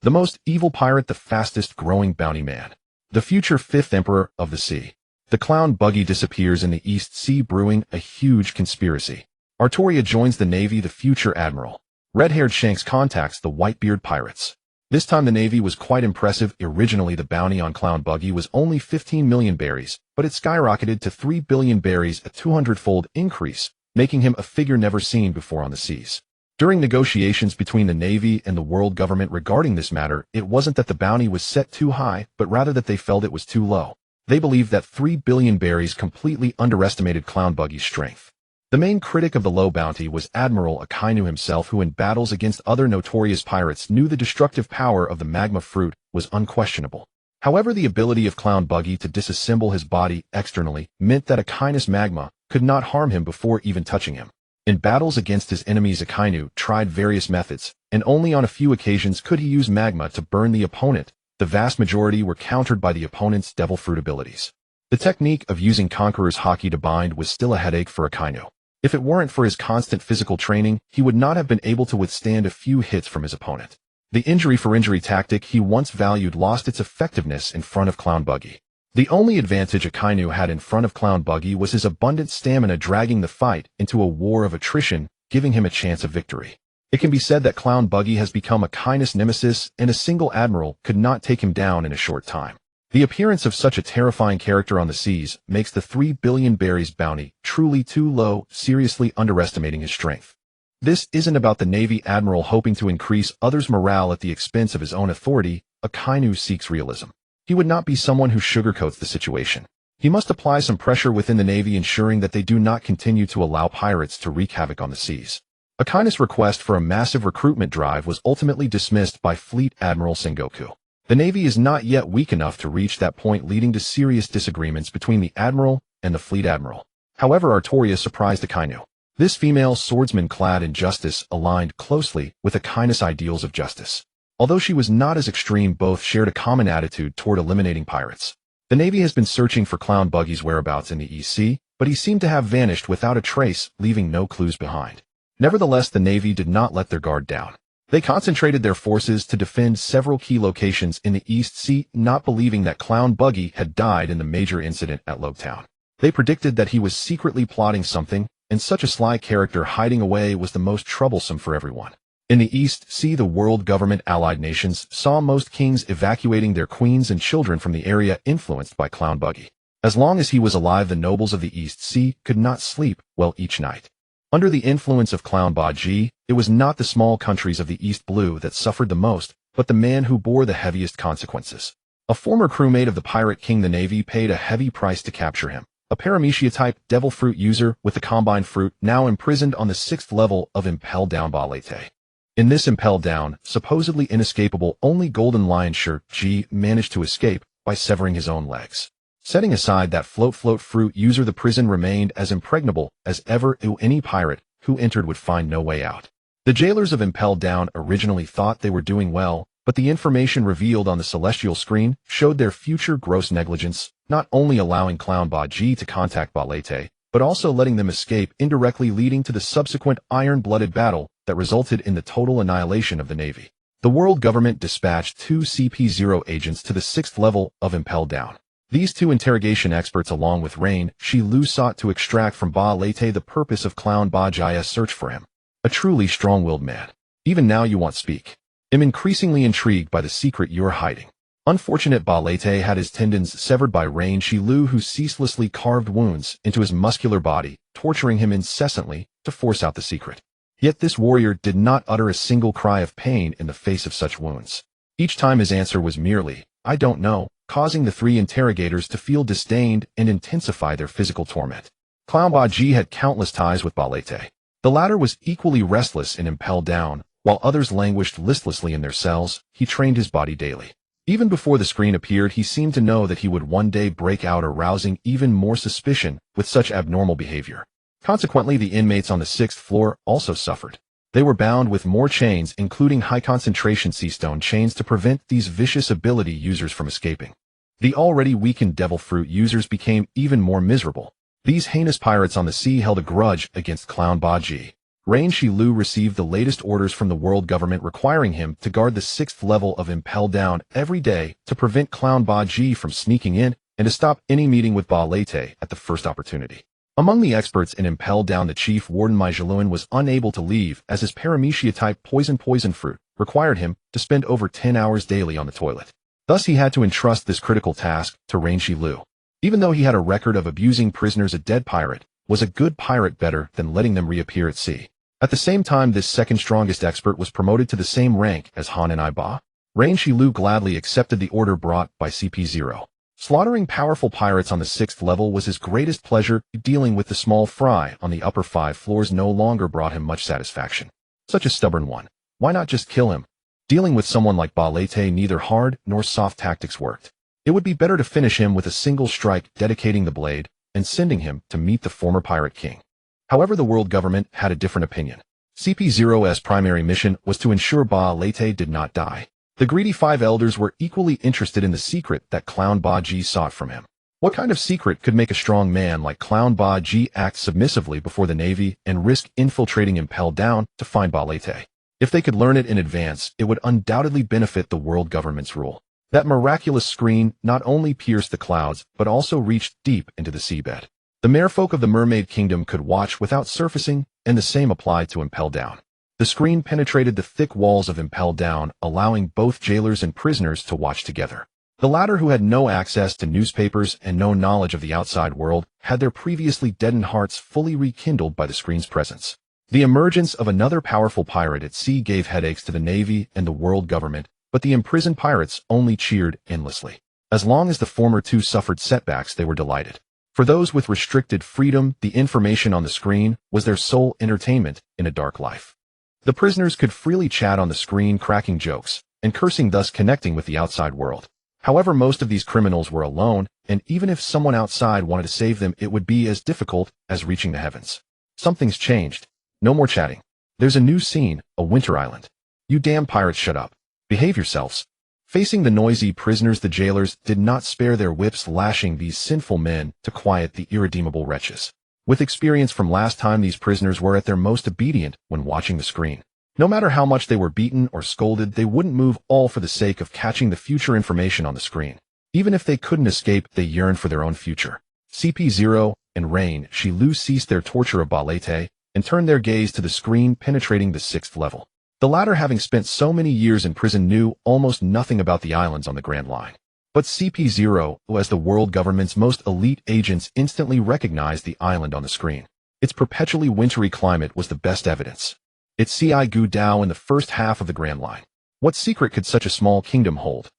Speaker 1: The most evil pirate, the fastest growing bounty man. The future 5th emperor of the sea. The clown Buggy disappears in the East Sea, brewing a huge conspiracy. Artoria joins the Navy, the future admiral. Red-haired Shanks contacts the Whitebeard pirates. This time the Navy was quite impressive. Originally the bounty on Clown Buggy was only 15 million berries, but it skyrocketed to 3 billion berries, a 200-fold increase, making him a figure never seen before on the seas. During negotiations between the Navy and the world government regarding this matter, it wasn't that the bounty was set too high, but rather that they felt it was too low. They believed that 3 billion berries completely underestimated Clown Buggy's strength. The main critic of the low bounty was Admiral Akainu himself, who in battles against other notorious pirates knew the destructive power of the magma fruit was unquestionable. However, the ability of Clown Buggy to disassemble his body externally meant that Akainu's magma could not harm him before even touching him. In battles against his enemies, Akainu tried various methods, and only on a few occasions could he use magma to burn the opponent. The vast majority were countered by the opponent's devil fruit abilities. The technique of using Conqueror's Haki to bind was still a headache for Akainu. If it weren't for his constant physical training, he would not have been able to withstand a few hits from his opponent. The injury for injury tactic he once valued lost its effectiveness in front of Clown Buggy. The only advantage Akainu had in front of Clown Buggy was his abundant stamina, dragging the fight into a war of attrition, giving him a chance of victory. It can be said that Clown Buggy has become Akainu's nemesis, and a single admiral could not take him down in a short time. The appearance of such a terrifying character on the seas makes the 3 billion berries bounty truly too low, seriously underestimating his strength. This isn't about the Navy admiral hoping to increase others' morale at the expense of his own authority. Akainu seeks realism. He would not be someone who sugarcoats the situation. He must apply some pressure within the Navy, ensuring that they do not continue to allow pirates to wreak havoc on the seas. Akainu's request for a massive recruitment drive was ultimately dismissed by Fleet Admiral Sengoku. The Navy is not yet weak enough to reach that point, leading to serious disagreements between the Admiral and the Fleet Admiral. However, Artoria surprised Akainu. This female swordsman clad in justice aligned closely with Akainu's ideals of justice. Although she was not as extreme, both shared a common attitude toward eliminating pirates. The Navy has been searching for Clown Buggy's whereabouts in the East Sea, but he seemed to have vanished without a trace, leaving no clues behind. Nevertheless, the Navy did not let their guard down. They concentrated their forces to defend several key locations in the East Sea, not believing that Clown Buggy had died in the major incident at Loketown. They predicted that he was secretly plotting something, and such a sly character hiding away was the most troublesome for everyone. In the East Sea, the world government allied nations saw most kings evacuating their queens and children from the area influenced by Clown Buggy. As long as he was alive, the nobles of the East Sea could not sleep well each night. Under the influence of Clown Buggy, it was not the small countries of the East Blue that suffered the most, but the man who bore the heaviest consequences. A former crewmate of the pirate king, the Navy paid a heavy price to capture him. A Paramecia-type devil fruit user with the combined fruit, now imprisoned on the 6th level of Impel Down Balete. In this Impel Down, supposedly inescapable, only Golden Lion Shirt G managed to escape by severing his own legs. Setting aside that float fruit user, the prison remained as impregnable as ever. Any pirate who entered would find no way out. The jailers of Impel Down originally thought they were doing well, but the information revealed on the celestial screen showed their future gross negligence, not only allowing Clown Buggy to contact Balete, but also letting them escape indirectly, leading to the subsequent iron-blooded battle that resulted in the total annihilation of the Navy. The world government dispatched 2 CP0 agents to the 6th level of Impel Down. These 2 interrogation experts, along with Rain Shi-Lu, sought to extract from Balete the purpose of Clown Buggy's search for him. A truly strong-willed man. Even now you won't speak. I'm increasingly intrigued by the secret you're hiding. Unfortunate Balete had his tendons severed by Rain Shilu, who ceaselessly carved wounds into his muscular body, torturing him incessantly to force out the secret. Yet this warrior did not utter a single cry of pain in the face of such wounds. Each time his answer was merely, "I don't know," causing the three interrogators to feel disdained and intensify their physical torment. Clown Baji had countless ties with Balete. The latter was equally restless and impelled down, while others languished listlessly in their cells. He trained his body daily. Even before the screen appeared, he seemed to know that he would one day break out, arousing even more suspicion with such abnormal behavior. Consequently, the inmates on the 6th floor also suffered. They were bound with more chains, including high-concentration seastone chains, to prevent these vicious ability users from escaping. The already weakened devil fruit users became even more miserable. These heinous pirates on the sea held a grudge against Clown Baji. Rain Shilu received the latest orders from the world government requiring him to guard the 6th level of Impel Down every day to prevent Clown Baji from sneaking in and to stop any meeting with Balete at the first opportunity. Among the experts in Impel Down, the chief warden Maijaluan was unable to leave as his paramecia-type poison fruit required him to spend over 10 hours daily on the toilet. Thus he had to entrust this critical task to Rain Shilu. Even though he had a record of abusing prisoners, a dead pirate was a good pirate better than letting them reappear at sea. At the same time, this second strongest expert was promoted to the same rank as Han and Iba. Rain Shilu gladly accepted the order brought by CP0. Slaughtering powerful pirates on the 6th level was his greatest pleasure. Dealing with the small fry on the upper 5 floors no longer brought him much satisfaction. Such a stubborn one. Why not just kill him? Dealing with someone like Balete, neither hard nor soft tactics worked. It would be better to finish him with a single strike, dedicating the blade and sending him to meet the former pirate king. However, the world government had a different opinion. CP0's primary mission was to ensure Balete did not die. The greedy 5 elders were equally interested in the secret that Clown Baji sought from him. What kind of secret could make a strong man like Clown Baji act submissively before the Navy and risk infiltrating Impel Down to find Balete? If they could learn it in advance, it would undoubtedly benefit the world government's rule. That miraculous screen not only pierced the clouds, but also reached deep into the seabed. The merfolk of the Mermaid Kingdom could watch without surfacing, and the same applied to Impel Down. The screen penetrated the thick walls of Impel Down, allowing both jailers and prisoners to watch together. The latter, who had no access to newspapers and no knowledge of the outside world, had their previously deadened hearts fully rekindled by the screen's presence. The emergence of another powerful pirate at sea gave headaches to the Navy and the world government, but the imprisoned pirates only cheered endlessly. As long as the former two suffered setbacks, they were delighted. For those with restricted freedom, the information on the screen was their sole entertainment in a dark life. The prisoners could freely chat on the screen, cracking jokes and cursing, thus connecting with the outside world. However, most of these criminals were alone, and even if someone outside wanted to save them, it would be as difficult as reaching the heavens. Something's changed. No more chatting. There's a new scene, a winter island. You damn pirates, shut up. Behave yourselves. Facing the noisy prisoners, the jailers did not spare their whips, lashing these sinful men to quiet the irredeemable wretches. With experience from last time, these prisoners were at their most obedient when watching the screen. No matter how much they were beaten or scolded, they wouldn't move, all for the sake of catching the future information on the screen. Even if they couldn't escape, they yearned for their own future. CP0 and Rain Shilu ceased their torture of Balete and turned their gaze to the screen penetrating the 6th level. The latter, having spent so many years in prison, knew almost nothing about the islands on the Grand Line. But CP0, as the world government's most elite agents, instantly recognized the island on the screen. Its perpetually wintry climate was the best evidence. Its Ci Gu Dao in the first half of the Grand Line. What secret could such a small kingdom hold?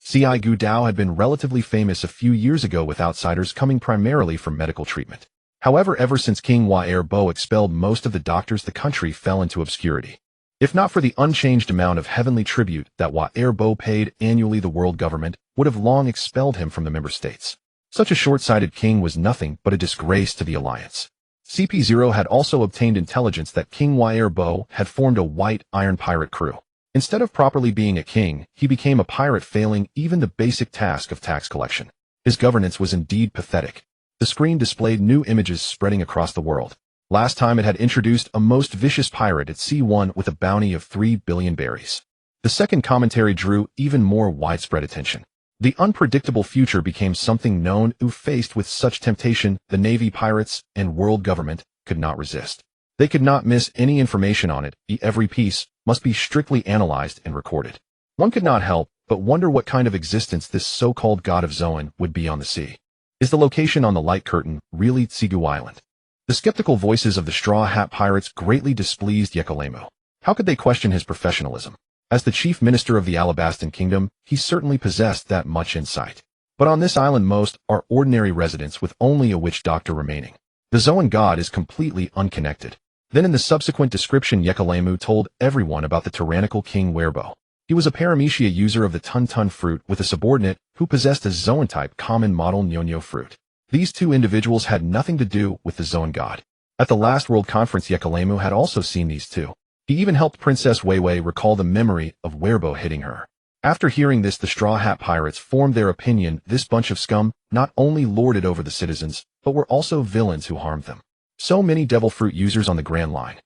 Speaker 1: Ci Gu Dao had been relatively famous a few years ago, with outsiders coming primarily for medical treatment. However, ever since King Wa Bo expelled most of the doctors, the country fell into obscurity. If not for the unchanged amount of heavenly tribute that Wa Bo paid annually, the world government would have long expelled him from the member states. Such a short-sighted king was nothing but a disgrace to the alliance. CP0 had also obtained intelligence that King Wa Bo had formed a white iron pirate crew. Instead of properly being a king, he became a pirate, failing even the basic task of tax collection. His governance was indeed pathetic. The screen displayed new images spreading across the world. Last time it had introduced a most vicious pirate at C1 with a bounty of 3 billion berries. The second commentary drew even more widespread attention. The unpredictable future became something known. Faced with such temptation, the Navy, pirates, and world government could not resist. They could not miss any information on it. Every piece must be strictly analyzed and recorded. One could not help but wonder what kind of existence this so-called god of Zoan would be on the sea. Is the location on the light curtain really Tsugu Island? The skeptical voices of the Straw Hat Pirates greatly displeased Yekolemu. How could they question his professionalism? As the chief minister of the Alabastan Kingdom, he certainly possessed that much insight. But on this island most are ordinary residents with only a witch doctor remaining. The Zoan god is completely unconnected. Then in the subsequent description Yekolemu told everyone about the tyrannical King Werebo. He was a paramecia user of the Tun fruit with a subordinate who possessed a Zoan-type common model Nyonyo fruit. These two individuals had nothing to do with the Zoan god. At the last World Conference Yekolemu had also seen these two. He even helped Princess Weiwei recall the memory of Werebo hitting her. After hearing this, the Straw Hat Pirates formed their opinion this bunch of scum not only lorded over the citizens, but were also villains who harmed them. So many devil fruit users on the Grand Line.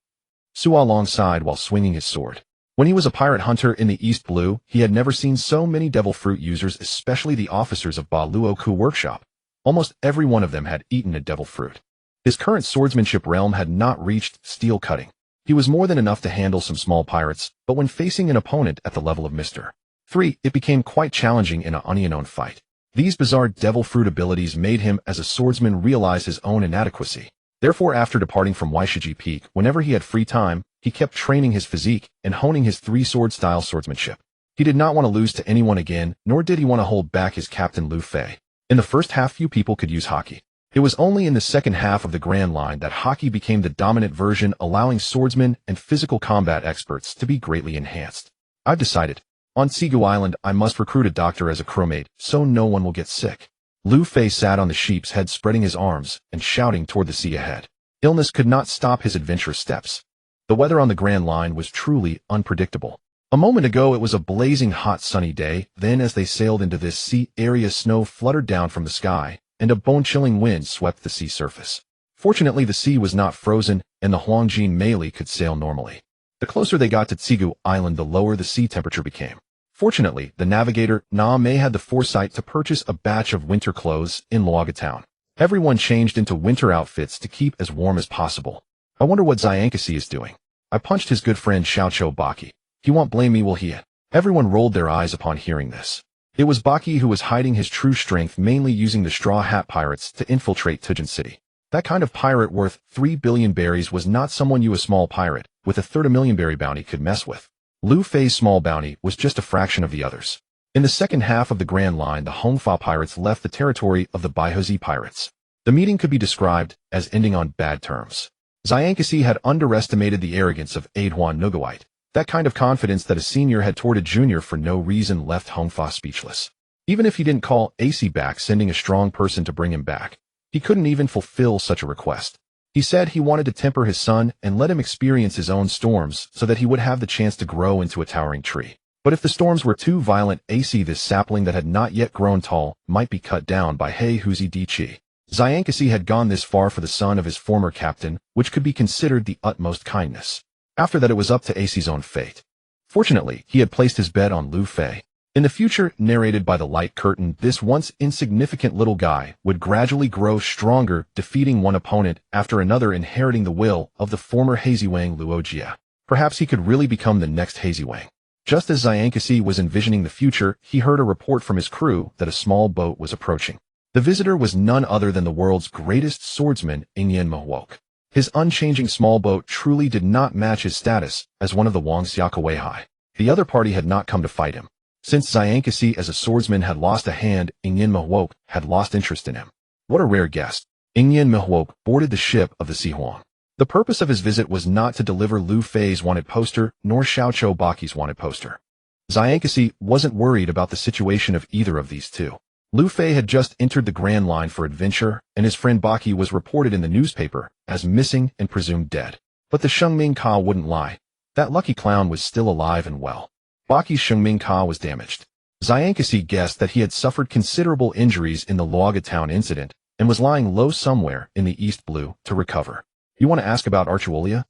Speaker 1: Sua alongside while swinging his sword. When he was a pirate hunter in the East Blue, he had never seen so many devil fruit users, especially the officers of Ba Luoku workshop. Almost every one of them had eaten a devil fruit. His current swordsmanship realm had not reached steel cutting. He was more than enough to handle some small pirates, but when facing an opponent at the level of Mr. 3, it became quite challenging in an unknown fight. These bizarre devil fruit abilities made him as a swordsman realize his own inadequacy. Therefore, after departing from Waishiji Peak, whenever he had free time, he kept training his physique and honing his three-sword style swordsmanship. He did not want to lose to anyone again, nor did he want to hold back his captain Lu Fei. In the first half, few people could use hockey. It was only in the second half of the Grand Line that hockey became the dominant version, allowing swordsmen and physical combat experts to be greatly enhanced. I've decided. On Tsugu Island, I must recruit a doctor as a crewmate, so no one will get sick. Lu Fei sat on the sheep's head, spreading his arms and shouting toward the sea ahead. Illness could not stop his adventurous steps. The weather on the Grand Line was truly unpredictable. A moment ago it was a blazing hot sunny day, then as they sailed into this sea area, snow fluttered down from the sky, and a bone-chilling wind swept the sea surface. Fortunately, the sea was not frozen, and the Huangjin Meili could sail normally. The closer they got to Tsugu Island, the lower the sea temperature became. Fortunately, the navigator, Na Mei, had the foresight to purchase a batch of winter clothes in Luoga Town. Everyone changed into winter outfits to keep as warm as possible. I wonder what Zyankasi is doing. I punched his good friend Xiaoqiu Baki. He won't blame me, will he? Everyone rolled their eyes upon hearing this. It was Baki who was hiding his true strength, mainly using the Straw Hat Pirates to infiltrate Tujin City. That kind of pirate worth 3 billion berries was not someone you, a small pirate with a 30 million berry bounty, could mess with. Lu Fei's small bounty was just a fraction of the others. In the second half of the Grand Line, the Hongfa Pirates left the territory of the Baihozi Pirates. The meeting could be described as ending on bad terms. Zyankasi had underestimated the arrogance of Adehuan Nugawite. That kind of confidence that a senior had toward a junior for no reason left Hongfa speechless. Even if he didn't call AC back, sending a strong person to bring him back, he couldn't even fulfill such a request. He said he wanted to temper his son and let him experience his own storms so that he would have the chance to grow into a towering tree. But if the storms were too violent, AC, this sapling that had not yet grown tall, might be cut down by Hei Huzi Dichi. Zyankasi had gone this far for the son of his former captain, which could be considered the utmost kindness. After that, it was up to AC's own fate. Fortunately, he had placed his bet on Lu Fei. In the future, narrated by the light curtain, this once insignificant little guy would gradually grow stronger, defeating one opponent after another, inheriting the will of the former Haziwang Luojia. Perhaps he could really become the next Haziwang. Just as Zyankasi was envisioning the future, he heard a report from his crew that a small boat was approaching. The visitor was none other than the world's greatest swordsman, Ingyen Mahwok. His unchanging small boat truly did not match his status as one of the Wang Xiaokawei. The other party had not come to fight him. Since Zyankasi as a swordsman had lost a hand, Ingyen Mahwok had lost interest in him. What a rare guest. Ingyen Mahwok boarded the ship of the Sihuang. The purpose of his visit was not to deliver Lu Fei's wanted poster, nor Xiaoqiu Baki's wanted poster. Zyankasi wasn't worried about the situation of either of these two. Lu Fei had just entered the Grand Line for adventure, and his friend Baki was reported in the newspaper as missing and presumed dead. But the Shengming Ka wouldn't lie. That lucky clown was still alive and well. Baki's Shengming Ka was damaged. Zyankasi guessed that he had suffered considerable injuries in the Luoga Town incident and was lying low somewhere in the East Blue to recover. You want to ask about Archuolia?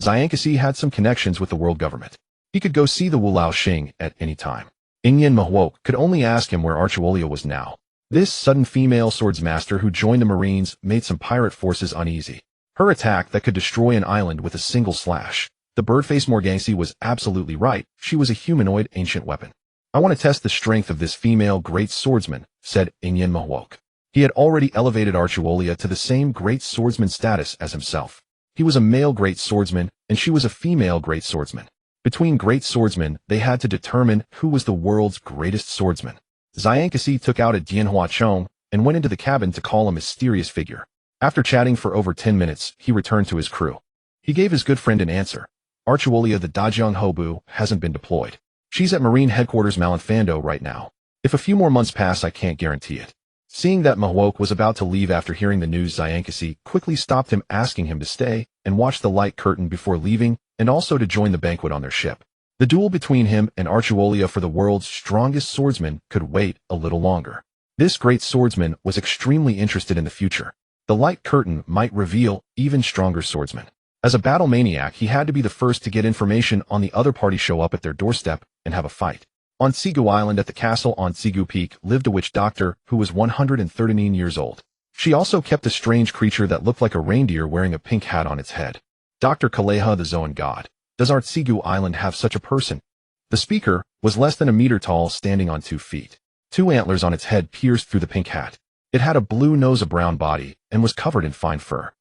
Speaker 1: Zyankasi had some connections with the world government. He could go see the Wulao Xing at any time. Ingyen Mahwok could only ask him where Archuolia was now. This sudden female swordsmaster who joined the Marines made some pirate forces uneasy. Her attack that could destroy an island with a single slash. The bird-faced Morgangsi was absolutely right. She was a humanoid ancient weapon. I want to test the strength of this female great swordsman, said Ingyen Mahwok. He had already elevated Archuolia to the same great swordsman status as himself. He was a male great swordsman, and she was a female great swordsman. Between great swordsmen, they had to determine who was the world's greatest swordsman. Xiankasi took out a Dianhua Chong and went into the cabin to call a mysterious figure. After chatting for over 10 minutes, he returned to his crew. He gave his good friend an answer. Archuolia the Dajiang Hobu hasn't been deployed. She's at Marine Headquarters Malinfando right now. If a few more months pass, I can't guarantee it. Seeing that Mahwok was about to leave after hearing the news, Xiankasi quickly stopped him, asking him to stay and watch the light curtain before leaving, and also to join the banquet on their ship. The duel between him and Archuolia for the world's strongest swordsman could wait a little longer. This great swordsman was extremely interested in the future. The light curtain might reveal even stronger swordsmen. As a battle maniac, he had to be the first to get information on the other party, show up at their doorstep, and have a fight. On Sigu Island at the castle on Sigu Peak lived a witch doctor who was 139 years old. She also kept a strange creature that looked like a reindeer wearing a pink hat on its head. Dr. Kaleha the Zoan God. Does Artsigu Island have such a person? The speaker was less than a meter tall, standing on 2 feet. 2 antlers on its head pierced through the pink hat. It had a blue nose, a brown body, and was covered in fine fur.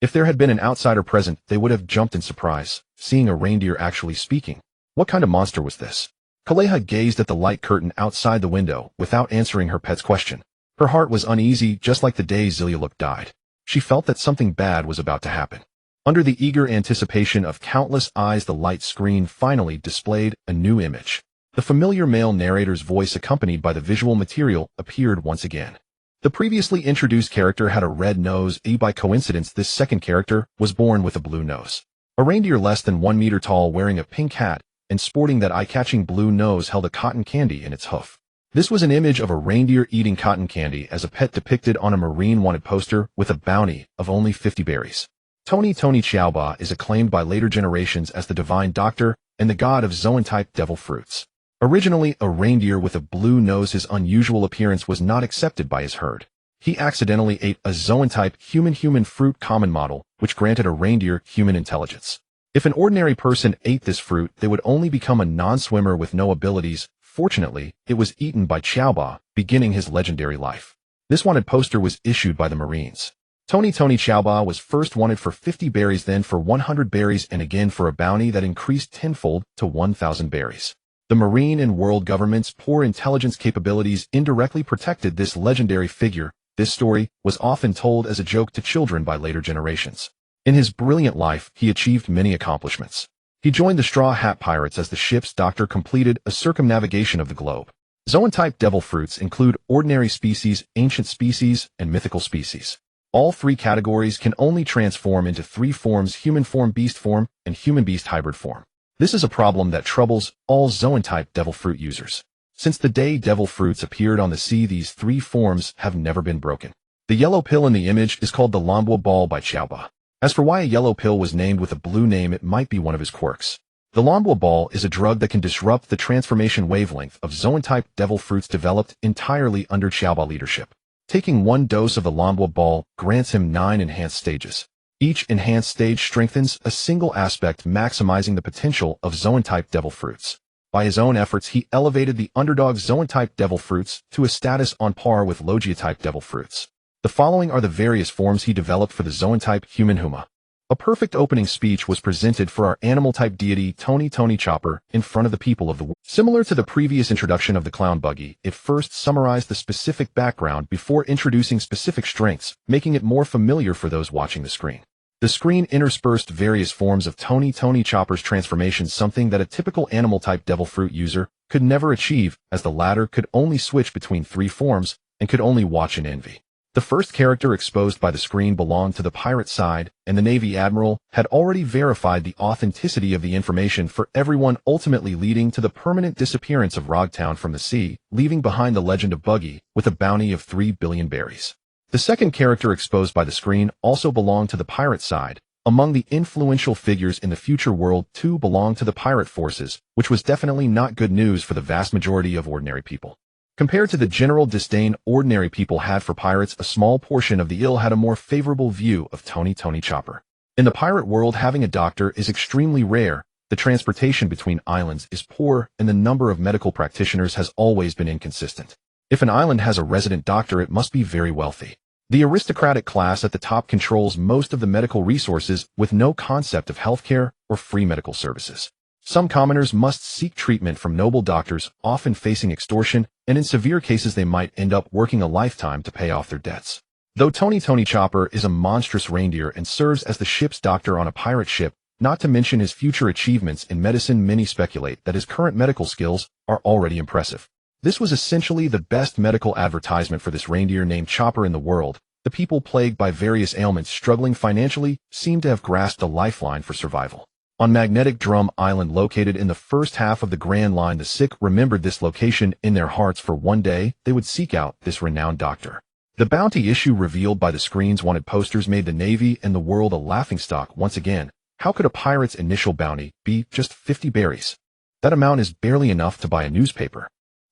Speaker 1: If there had been an outsider present, they would have jumped in surprise, seeing a reindeer actually speaking. What kind of monster was this? Kaleha gazed at the light curtain outside the window without answering her pet's question. Her heart was uneasy, just like the day Zilialuk died. She felt that something bad was about to happen. Under the eager anticipation of countless eyes, the light screen finally displayed a new image. The familiar male narrator's voice, accompanied by the visual material, appeared once again. The previously introduced character had a red nose, and by coincidence this second character was born with a blue nose. A reindeer less than 1 meter tall, wearing a pink hat and sporting that eye-catching blue nose, held a cotton candy in its hoof. This was an image of a reindeer eating cotton candy as a pet, depicted on a Marine wanted poster with a bounty of only 50 berries. Tony Xiaoba is acclaimed by later generations as the divine doctor and the god of Zoan-type devil fruits. Originally a reindeer with a blue nose, his unusual appearance was not accepted by his herd. He accidentally ate a Zoan-type human fruit common model, which granted a reindeer human intelligence. If an ordinary person ate this fruit, they would only become a non-swimmer with no abilities. Fortunately, it was eaten by Xiaoba, beginning his legendary life. This wanted poster was issued by the Marines. Tony Xiaoba was first wanted for 50 berries, then for 100 berries, and again for a bounty that increased tenfold to 1,000 berries. The Marine and world government's poor intelligence capabilities indirectly protected this legendary figure. This story was often told as a joke to children by later generations. In his brilliant life, he achieved many accomplishments. He joined the Straw Hat Pirates as the ship's doctor, completed a circumnavigation of the globe. Zoan-type devil fruits include ordinary species, ancient species, and mythical species. All 3 categories can only transform into 3 forms: human form, beast form, and human-beast hybrid form. This is a problem that troubles all Zoan-type devil fruit users. Since the day devil fruits appeared on the sea, these 3 forms have never been broken. The yellow pill in the image is called the Lambua Ball by Xiaoba. As for why a yellow pill was named with a blue name, it might be one of his quirks. The Lambua Ball is a drug that can disrupt the transformation wavelength of Zoan-type devil fruits, developed entirely under Xiaoba leadership. Taking 1 dose of the Lambua Ball grants him 9 enhanced stages. Each enhanced stage strengthens a single aspect, maximizing the potential of Zoan-type devil fruits. By his own efforts, he elevated the underdog Zoan-type devil fruits to a status on par with Logia-type devil fruits. The following are the various forms he developed for the Zoan-type human Huma. A perfect opening speech was presented for our animal-type deity Tony Chopper in front of the people of the world. Similar to the previous introduction of the clown Buggy, it first summarized the specific background before introducing specific strengths, making it more familiar for those watching the screen. The screen interspersed various forms of Tony Chopper's transformations, something that a typical animal-type devil fruit user could never achieve, as the latter could only switch between 3 forms and could only watch in envy. The first character exposed by the screen belonged to the pirate side, and the Navy Admiral had already verified the authenticity of the information for everyone, ultimately leading to the permanent disappearance of Rogtown from the sea, leaving behind the legend of Buggy with a bounty of 3 billion berries. The second character exposed by the screen also belonged to the pirate side. Among the influential figures in the future world, 2 belonged to the pirate forces, which was definitely not good news for the vast majority of ordinary people. Compared to the general disdain ordinary people had for pirates, a small portion of the ill had a more favorable view of Tony Chopper. In the pirate world, having a doctor is extremely rare, The transportation between islands is poor, and the number of medical practitioners has always been inconsistent. If an island has a resident doctor, it must be very wealthy. The aristocratic class at the top controls most of the medical resources with no concept of healthcare or free medical services. Some commoners must seek treatment from noble doctors, often facing extortion, and in severe cases they might end up working a lifetime to pay off their debts. Though Tony Chopper is a monstrous reindeer and serves as the ship's doctor on a pirate ship, not to mention his future achievements in medicine, many speculate that his current medical skills are already impressive. This was essentially the best medical advertisement for this reindeer named Chopper in the world. The people plagued by various ailments struggling financially seem to have grasped a lifeline for survival. On Magnetic Drum Island, located in the first half of the Grand Line, the sick remembered this location in their hearts, for one day they would seek out this renowned doctor. The bounty issue revealed by the screen's wanted posters made the Navy and the world a laughingstock once again. How could a pirate's initial bounty be just 50 berries? That amount is barely enough to buy a newspaper.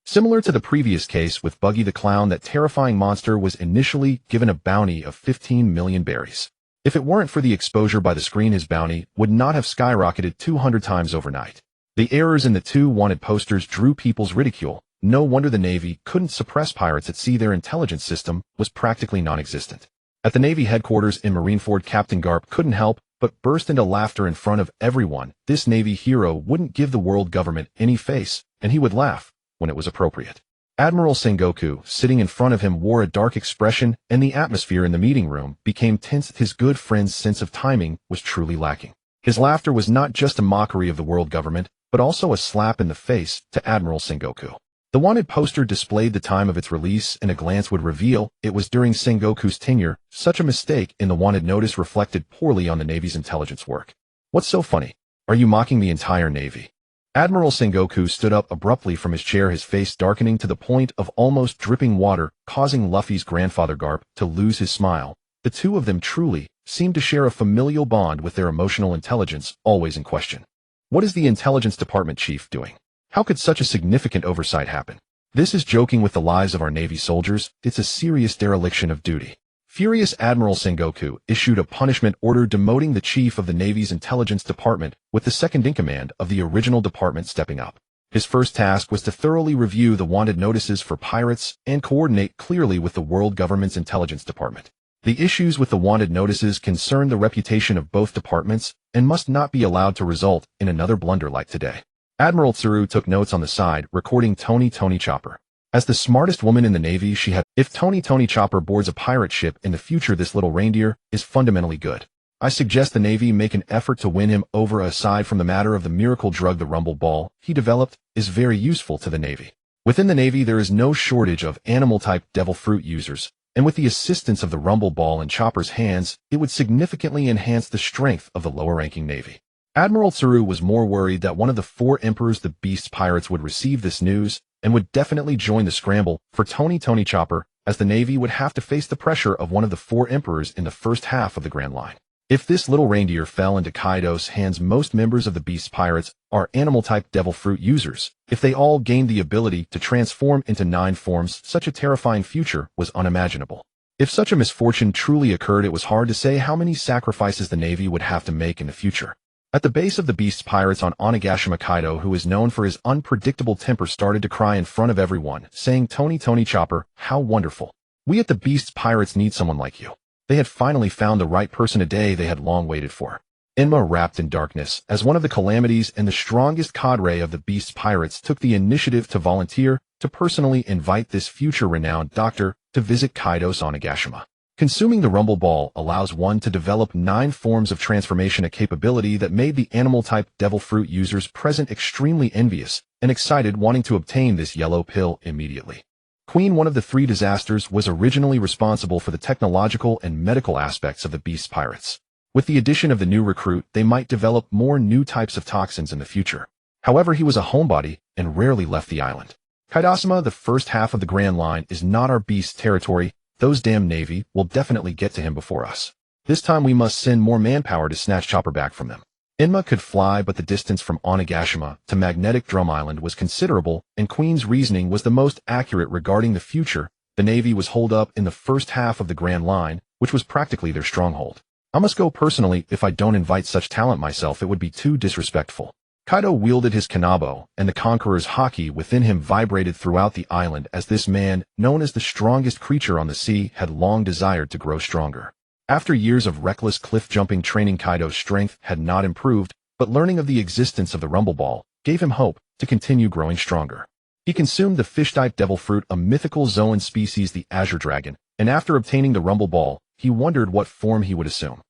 Speaker 1: Similar to the previous case with Buggy the Clown, that terrifying monster was initially given a bounty of 15 million berries. If it weren't for the exposure by the screen, his bounty would not have skyrocketed 200 times overnight. The errors in the two wanted posters drew people's ridicule. No wonder the Navy couldn't suppress pirates at sea. Their intelligence system was practically non-existent. At the Navy headquarters in Marineford, Captain Garp couldn't help but burst into laughter in front of everyone. This Navy hero wouldn't give the world government any face, and he would laugh when it was appropriate. Admiral Sengoku, sitting in front of him, wore a dark expression, and the atmosphere in the meeting room became tense. His good friend's sense of timing was truly lacking. His laughter was not just a mockery of the world government, but also a slap in the face to Admiral Sengoku. The wanted poster displayed the time of its release, and a glance would reveal it was during Sengoku's tenure. Such a mistake in the wanted notice reflected poorly on the Navy's intelligence work. What's so funny? Are you mocking the entire Navy? Admiral Sengoku stood up abruptly from his chair, his face darkening to the point of almost dripping water, causing Luffy's grandfather Garp to lose his smile. The two of them truly seemed to share a familial bond with their emotional intelligence always in question. What is the Intelligence Department chief doing? How could such a significant oversight happen? This is joking with the lives of our Navy soldiers. It's a serious dereliction of duty. Furious Admiral Sengoku issued a punishment order demoting the chief of the Navy's Intelligence Department, with the second-in-command of the original department stepping up. His first task was to thoroughly review the wanted notices for pirates and coordinate clearly with the world government's intelligence department. The issues with the wanted notices concern the reputation of both departments and must not be allowed to result in another blunder like today. Admiral Tsuru took notes on the side, recording Tony Chopper. As the smartest woman in the Navy, she had, if Tony Chopper boards a pirate ship in the future, this little reindeer is fundamentally good. I suggest the Navy make an effort to win him over. Aside from the matter of the miracle drug, the rumble ball he developed is very useful to the Navy. Within the Navy, there is no shortage of animal-type devil fruit users, and with the assistance of the rumble ball in Chopper's hands, it would significantly enhance the strength of the lower-ranking Navy. Admiral Tsuru was more worried that one of the four emperors, the Beast's pirates, would receive this news and would definitely join the scramble for Tony Chopper, as the Navy would have to face the pressure of one of the four emperors in the first half of the Grand Line. If this little reindeer fell into Kaido's hands, most members of the Beast's pirates are animal-type devil fruit users. If they all gained the ability to transform into 9 forms, such a terrifying future was unimaginable. If such a misfortune truly occurred, it was hard to say how many sacrifices the Navy would have to make in the future. At the base of the Beast's pirates on Onigashima, Kaido, who is known for his unpredictable temper, started to cry in front of everyone, saying, Tony Chopper, how wonderful. We at the Beast's pirates need someone like you. They had finally found the right person, a day they had long waited for. Enma, wrapped in darkness, as one of the calamities and the strongest cadre of the Beast's pirates, took the initiative to volunteer to personally invite this future renowned doctor to visit Kaido's Onigashima. Consuming the rumble ball allows one to develop 9 forms of transformation, a capability that made the animal-type devil fruit users present extremely envious and excited, wanting to obtain this yellow pill immediately. Queen, one of the 3 disasters, was originally responsible for the technological and medical aspects of the Beast's pirates. With the addition of the new recruit, they might develop more new types of toxins in the future. However, he was a homebody and rarely left the island. Kaidasama, the first half of the Grand Line, is not our Beast's territory. Those damn Navy will definitely get to him before us. This time we must send more manpower to snatch Chopper back from them. Enma could fly, but the distance from Onigashima to Magnetic Drum Island was considerable, and Queen's reasoning was the most accurate regarding the future. The Navy was holed up in the first half of the Grand Line, which was practically their stronghold. I must go personally. If I don't invite such talent myself, it would be too disrespectful. Kaido wielded his kanabo, and the conqueror's haki within him vibrated throughout the island as this man, known as the strongest creature on the sea, had long desired to grow stronger. After years of reckless cliff-jumping training, Kaido's strength had not improved, but learning of the existence of the Rumble Ball gave him hope to continue growing stronger. He consumed the fish-type devil fruit, a mythical Zoan species, the Azure Dragon, and after obtaining the Rumble Ball, he wondered what form he would assume.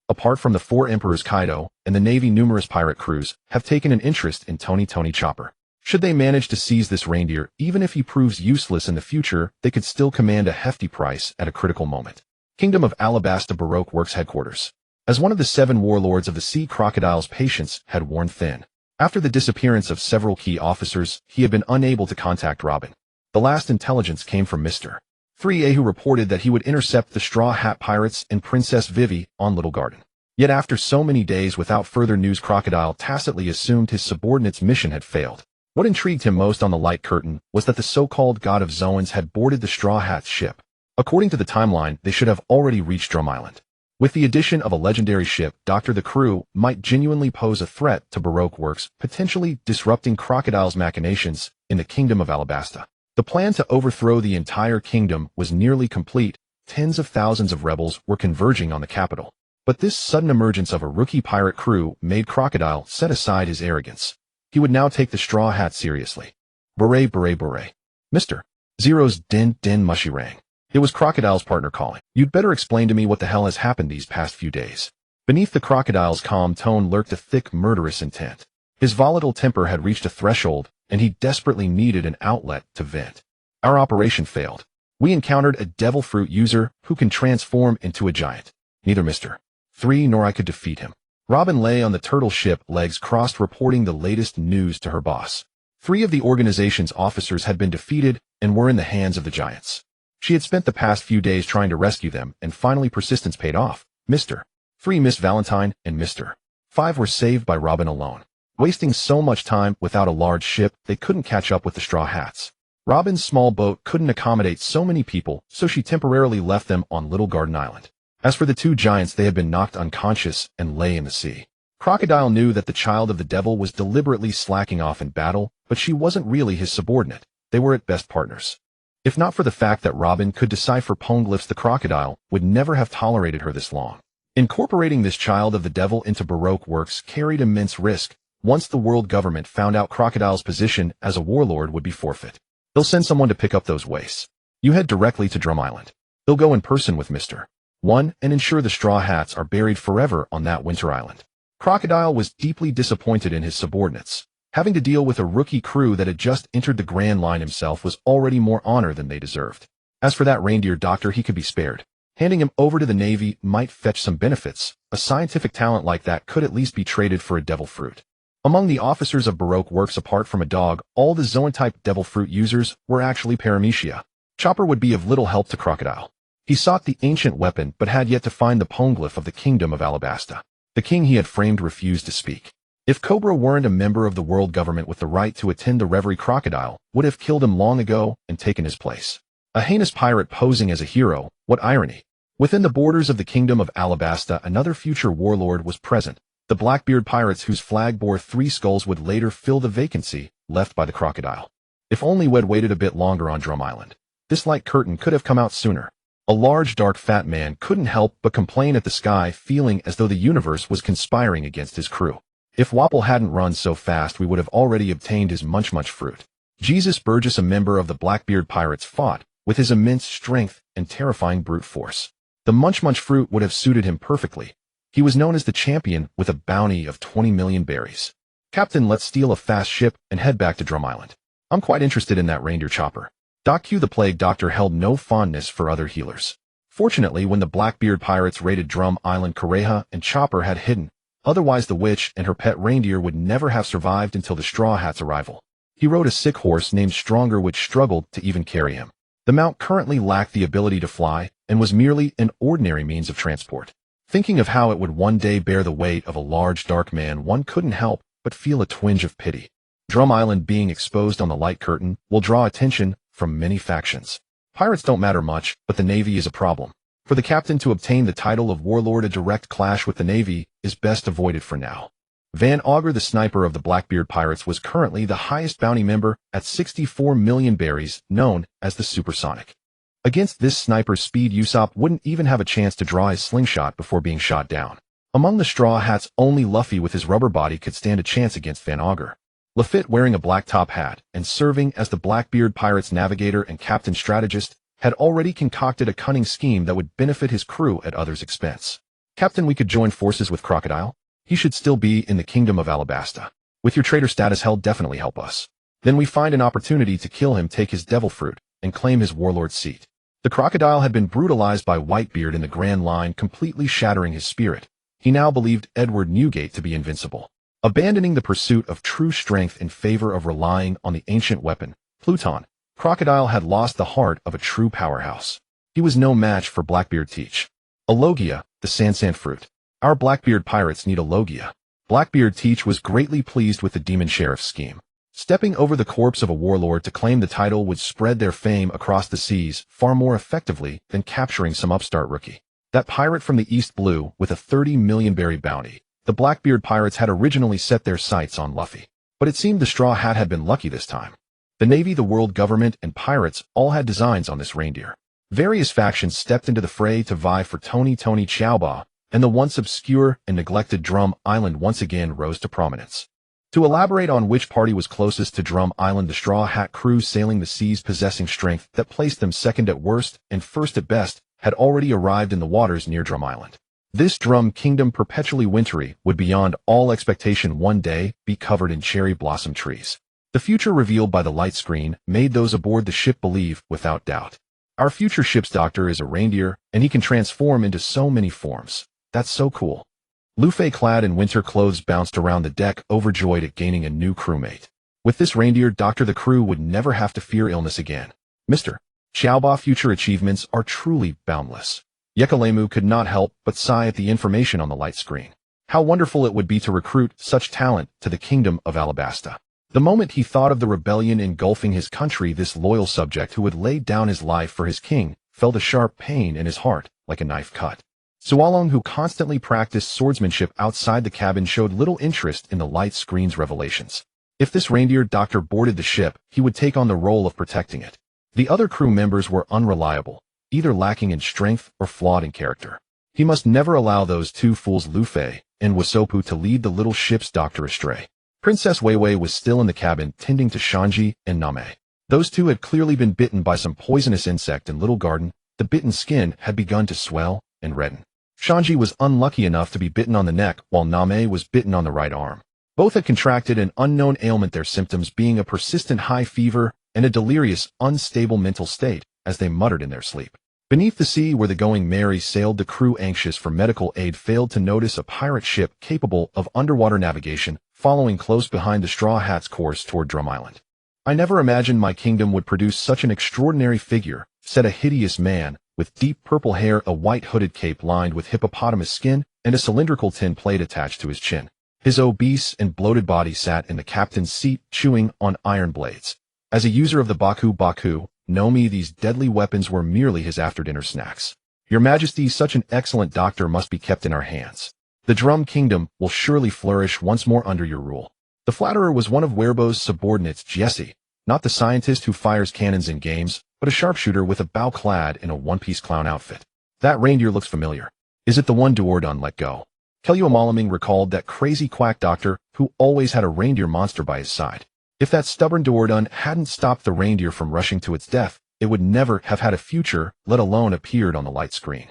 Speaker 1: Apart from the 4 emperors, Kaido and the Navy, numerous pirate crews have taken an interest in Tony Chopper. Should they manage to seize this reindeer, even if he proves useless in the future, they could still command a hefty price at a critical moment. Kingdom of Alabasta Baroque Works Headquarters. As one of the 7 warlords of the sea, Crocodile's patience had worn thin. After the disappearance of several key officers, he had been unable to contact Robin. The last intelligence came from Mr. 3A, who reported that he would intercept the Straw Hat Pirates and Princess Vivi on Little Garden. Yet after so many days without further news, Crocodile tacitly assumed his subordinate's mission had failed. What intrigued him most on the light curtain was that the so-called god of Zoans had boarded the Straw Hat's ship. According to the timeline, they should have already reached Drum Island. With the addition of a legendary ship, the crew might genuinely pose a threat to Baroque Works, potentially disrupting Crocodile's machinations in the Kingdom of Alabasta. The plan to overthrow the entire kingdom was nearly complete. Tens of thousands of rebels were converging on the capital. But this sudden emergence of a rookie pirate crew made Crocodile set aside his arrogance. He would now take the Straw Hat seriously. Beret. Mr. Zero's din mushy rang. It was Crocodile's partner calling. You'd better explain to me what the hell has happened these past few days. Beneath the Crocodile's calm tone lurked a thick, murderous intent. His volatile temper had reached a threshold, and he desperately needed an outlet to vent. Our operation failed. We encountered a devil fruit user who can transform into a giant. Neither Mr. 3 nor I could defeat him. Robin lay on the turtle ship, legs crossed, reporting the latest news to her boss. 3 of the organization's officers had been defeated and were in the hands of the giants. She had spent the past few days trying to rescue them, and finally persistence paid off. Mr. 3, Miss Valentine, and Mr. 5 were saved by Robin alone. Wasting so much time without a large ship, they couldn't catch up with the Straw Hats. Robin's small boat couldn't accommodate so many people, so she temporarily left them on Little Garden Island. As for the 2 giants, they had been knocked unconscious and lay in the sea. Crocodile knew that the child of the devil was deliberately slacking off in battle, but she wasn't really his subordinate. They were at best partners. If not for the fact that Robin could decipher poneglyphs, the Crocodile would never have tolerated her this long. Incorporating this child of the devil into Baroque Works carried immense risk. Once the world government found out Crocodile's position as a warlord would be forfeit. They'll send someone to pick up those wastes. You head directly to Drum Island. They'll go in person with Mr. 1 and ensure the Straw Hats are buried forever on that winter island. Crocodile was deeply disappointed in his subordinates. Having to deal with a rookie crew that had just entered the Grand Line himself was already more honor than they deserved. As for that reindeer doctor, he could be spared. Handing him over to the Navy might fetch some benefits. A scientific talent like that could at least be traded for a devil fruit. Among the officers of Baroque Works, apart from a dog, all the Zoan-type devil fruit users were actually paramecia. Chopper would be of little help to Crocodile. He sought the ancient weapon but had yet to find the poneglyph of the Kingdom of Alabasta. The king he had framed refused to speak. If Cobra weren't a member of the world government with the right to attend the reverie, Crocodile would have killed him long ago and taken his place. A heinous pirate posing as a hero, what irony. Within the borders of the Kingdom of Alabasta, another future warlord was present. The Blackbeard pirates, whose flag bore 3 skulls, would later fill the vacancy left by the Crocodile. If only we'd waited a bit longer on Drum Island. This light curtain could have come out sooner. A large, dark, fat man couldn't help but complain at the sky, feeling as though the universe was conspiring against his crew. If Wapple hadn't run so fast, we would have already obtained his munch fruit. Jesus Burgess, a member of the Blackbeard pirates, fought with his immense strength and terrifying brute force. The munch fruit would have suited him perfectly. He was known as the champion with a bounty of 20 million berries. Captain, let's steal a fast ship and head back to Drum Island. I'm quite interested in that reindeer Chopper. Doc Q, the plague doctor, held no fondness for other healers. Fortunately, when the Blackbeard pirates raided Drum Island, Kareha and Chopper had hidden. Otherwise, the witch and her pet reindeer would never have survived until the Straw Hat's arrival. He rode a sick horse named Stronger, which struggled to even carry him. The mount currently lacked the ability to fly and was merely an ordinary means of transport. Thinking of how it would one day bear the weight of a large dark man, one couldn't help but feel a twinge of pity. Drum Island being exposed on the light curtain will draw attention from many factions. Pirates don't matter much, but the Navy is a problem. For the captain to obtain the title of warlord, a direct clash with the Navy is best avoided for now. Van Augur, the sniper of the Blackbeard pirates, was currently the highest bounty member at 64 million berries, known as the Supersonic. Against this sniper's speed, Usopp wouldn't even have a chance to draw his slingshot before being shot down. Among the Straw Hats, only Luffy with his rubber body could stand a chance against Van Augur. Lafitte, wearing a black top hat and serving as the Blackbeard pirates' navigator and captain strategist, had already concocted a cunning scheme that would benefit his crew at others' expense. "Captain, we could join forces with Crocodile? He should still be in the Kingdom of Alabasta. With your traitor status, he'll definitely help us. Then we find an opportunity to kill him, take his devil fruit, and claim his warlord's seat." The Crocodile had been brutalized by Whitebeard in the Grand Line, completely shattering his spirit. He now believed Edward Newgate to be invincible. Abandoning the pursuit of true strength in favor of relying on the ancient weapon, Pluton, Crocodile had lost the heart of a true powerhouse. He was no match for Blackbeard Teach. A Logia, the Sansan fruit. "Our Blackbeard pirates need a Logia." Blackbeard Teach was greatly pleased with the Demon Sheriff's scheme. Stepping over the corpse of a warlord to claim the title would spread their fame across the seas far more effectively than capturing some upstart rookie. That pirate from the East Blue with a 30 million berry bounty. The Blackbeard pirates had originally set their sights on Luffy. But it seemed the Straw Hat had been lucky this time. The Navy, the world government, and pirates all had designs on this reindeer. Various factions stepped into the fray to vie for Tony Chowba, and the once obscure and neglected Drum Island once again rose to prominence. To elaborate on which party was closest to Drum Island, the Straw Hat crew sailing the seas possessing strength that placed them second at worst and first at best had already arrived in the waters near Drum Island. This Drum Kingdom, perpetually wintry, would beyond all expectation one day be covered in cherry blossom trees. The future revealed by the light screen made those aboard the ship believe without doubt. "Our future ship's doctor is a reindeer, and he can transform into so many forms. That's so cool." Luffy, clad in winter clothes, bounced around the deck, overjoyed at gaining a new crewmate. With this reindeer doctor, the crew would never have to fear illness again. Mr. Chowba, future achievements are truly boundless. Yekalemu could not help but sigh at the information on the light screen. How wonderful it would be to recruit such talent to the Kingdom of Alabasta. The moment he thought of the rebellion engulfing his country, this loyal subject who had laid down his life for his king felt a sharp pain in his heart, like a knife cut. Sualong, who constantly practiced swordsmanship outside the cabin, showed little interest in the light screen's revelations. If this reindeer doctor boarded the ship, he would take on the role of protecting it. The other crew members were unreliable, either lacking in strength or flawed in character. He must never allow those two fools Luffy and Wasopu to lead the little ship's doctor astray. Princess Weiwei was still in the cabin tending to Shanji and Name. Those two had clearly been bitten by some poisonous insect in Little Garden. The bitten skin had begun to swell and redden. Shanji was unlucky enough to be bitten on the neck, while Name was bitten on the right arm. Both had contracted an unknown ailment, their symptoms being a persistent high fever and a delirious, unstable mental state, as they muttered in their sleep. Beneath the sea where the Going Merry sailed, the crew, anxious for medical aid, failed to notice a pirate ship capable of underwater navigation following close behind the Straw Hat's course toward Drum Island. "I never imagined my kingdom would produce such an extraordinary figure," said a hideous man with deep purple hair, a white hooded cape lined with hippopotamus skin, and a cylindrical tin plate attached to his chin. His obese and bloated body sat in the captain's seat, chewing on iron blades. As a user of the Baku, Nomi, these deadly weapons were merely his after-dinner snacks. "Your Majesty, such an excellent doctor must be kept in our hands. The Drum Kingdom will surely flourish once more under your rule." The flatterer was one of Werebo's subordinates, Jesse, not the scientist who fires cannons in games, but a sharpshooter with a bow clad in a one-piece clown outfit. "That reindeer looks familiar. Is it the one Duordun let go?" Keliomalaming recalled that crazy quack doctor who always had a reindeer monster by his side. If that stubborn Duordun hadn't stopped the reindeer from rushing to its death, it would never have had a future, let alone appeared on the light screen.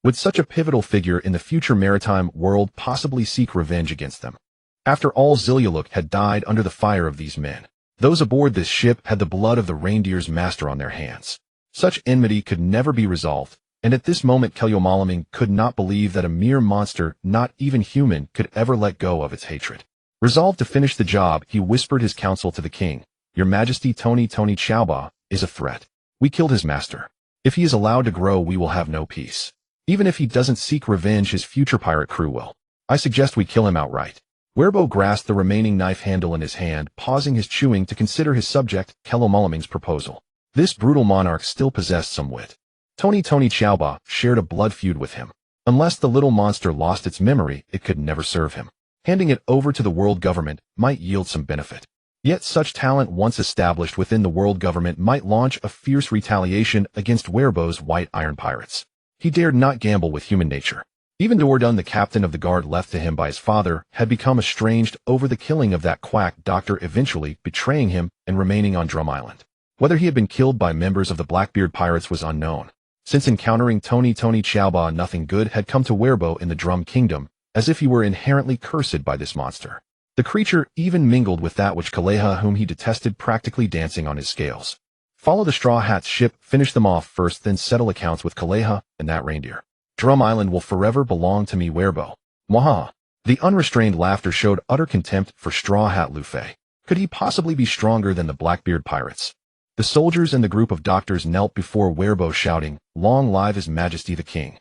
Speaker 1: Would such a pivotal figure in the future maritime world possibly seek revenge against them? After all, Zilialuk had died under the fire of these men. Those aboard this ship had the blood of the reindeer's master on their hands. Such enmity could never be resolved, and at this moment Keliomalaming could not believe that a mere monster, not even human, could ever let go of its hatred. Resolved to finish the job, he whispered his counsel to the king. "Your Majesty, Tony Chowba is a threat. We killed his master. If he is allowed to grow, we will have no peace. Even if he doesn't seek revenge, his future pirate crew will. I suggest we kill him outright." Werebo grasped the remaining knife handle in his hand, pausing his chewing to consider his subject, Keliomalaming's proposal. This brutal monarch still possessed some wit. Tony Chowba shared a blood feud with him. Unless the little monster lost its memory, it could never serve him. Handing it over to the world government might yield some benefit. Yet such talent once established within the world government might launch a fierce retaliation against Werebo's White Iron Pirates. He dared not gamble with human nature. Even Dordun, the captain of the guard left to him by his father, had become estranged over the killing of that quack doctor, eventually betraying him and remaining on Drum Island. Whether he had been killed by members of the Blackbeard Pirates was unknown. Since encountering Tony Chaoba, nothing good had come to Werebo in the Drum Kingdom, as if he were inherently cursed by this monster. The creature even mingled with that which Kaleha, whom he detested, practically dancing on his scales. Follow the Straw Hat's ship, finish them off first, then settle accounts with Kaleha and that reindeer. Drum Island will forever belong to me, Werebo. Mwahaha. The unrestrained laughter showed utter contempt for Straw Hat Luffy. Could he possibly be stronger than the Blackbeard Pirates? The soldiers and the group of doctors knelt before Werebo, shouting, "Long live His Majesty the King."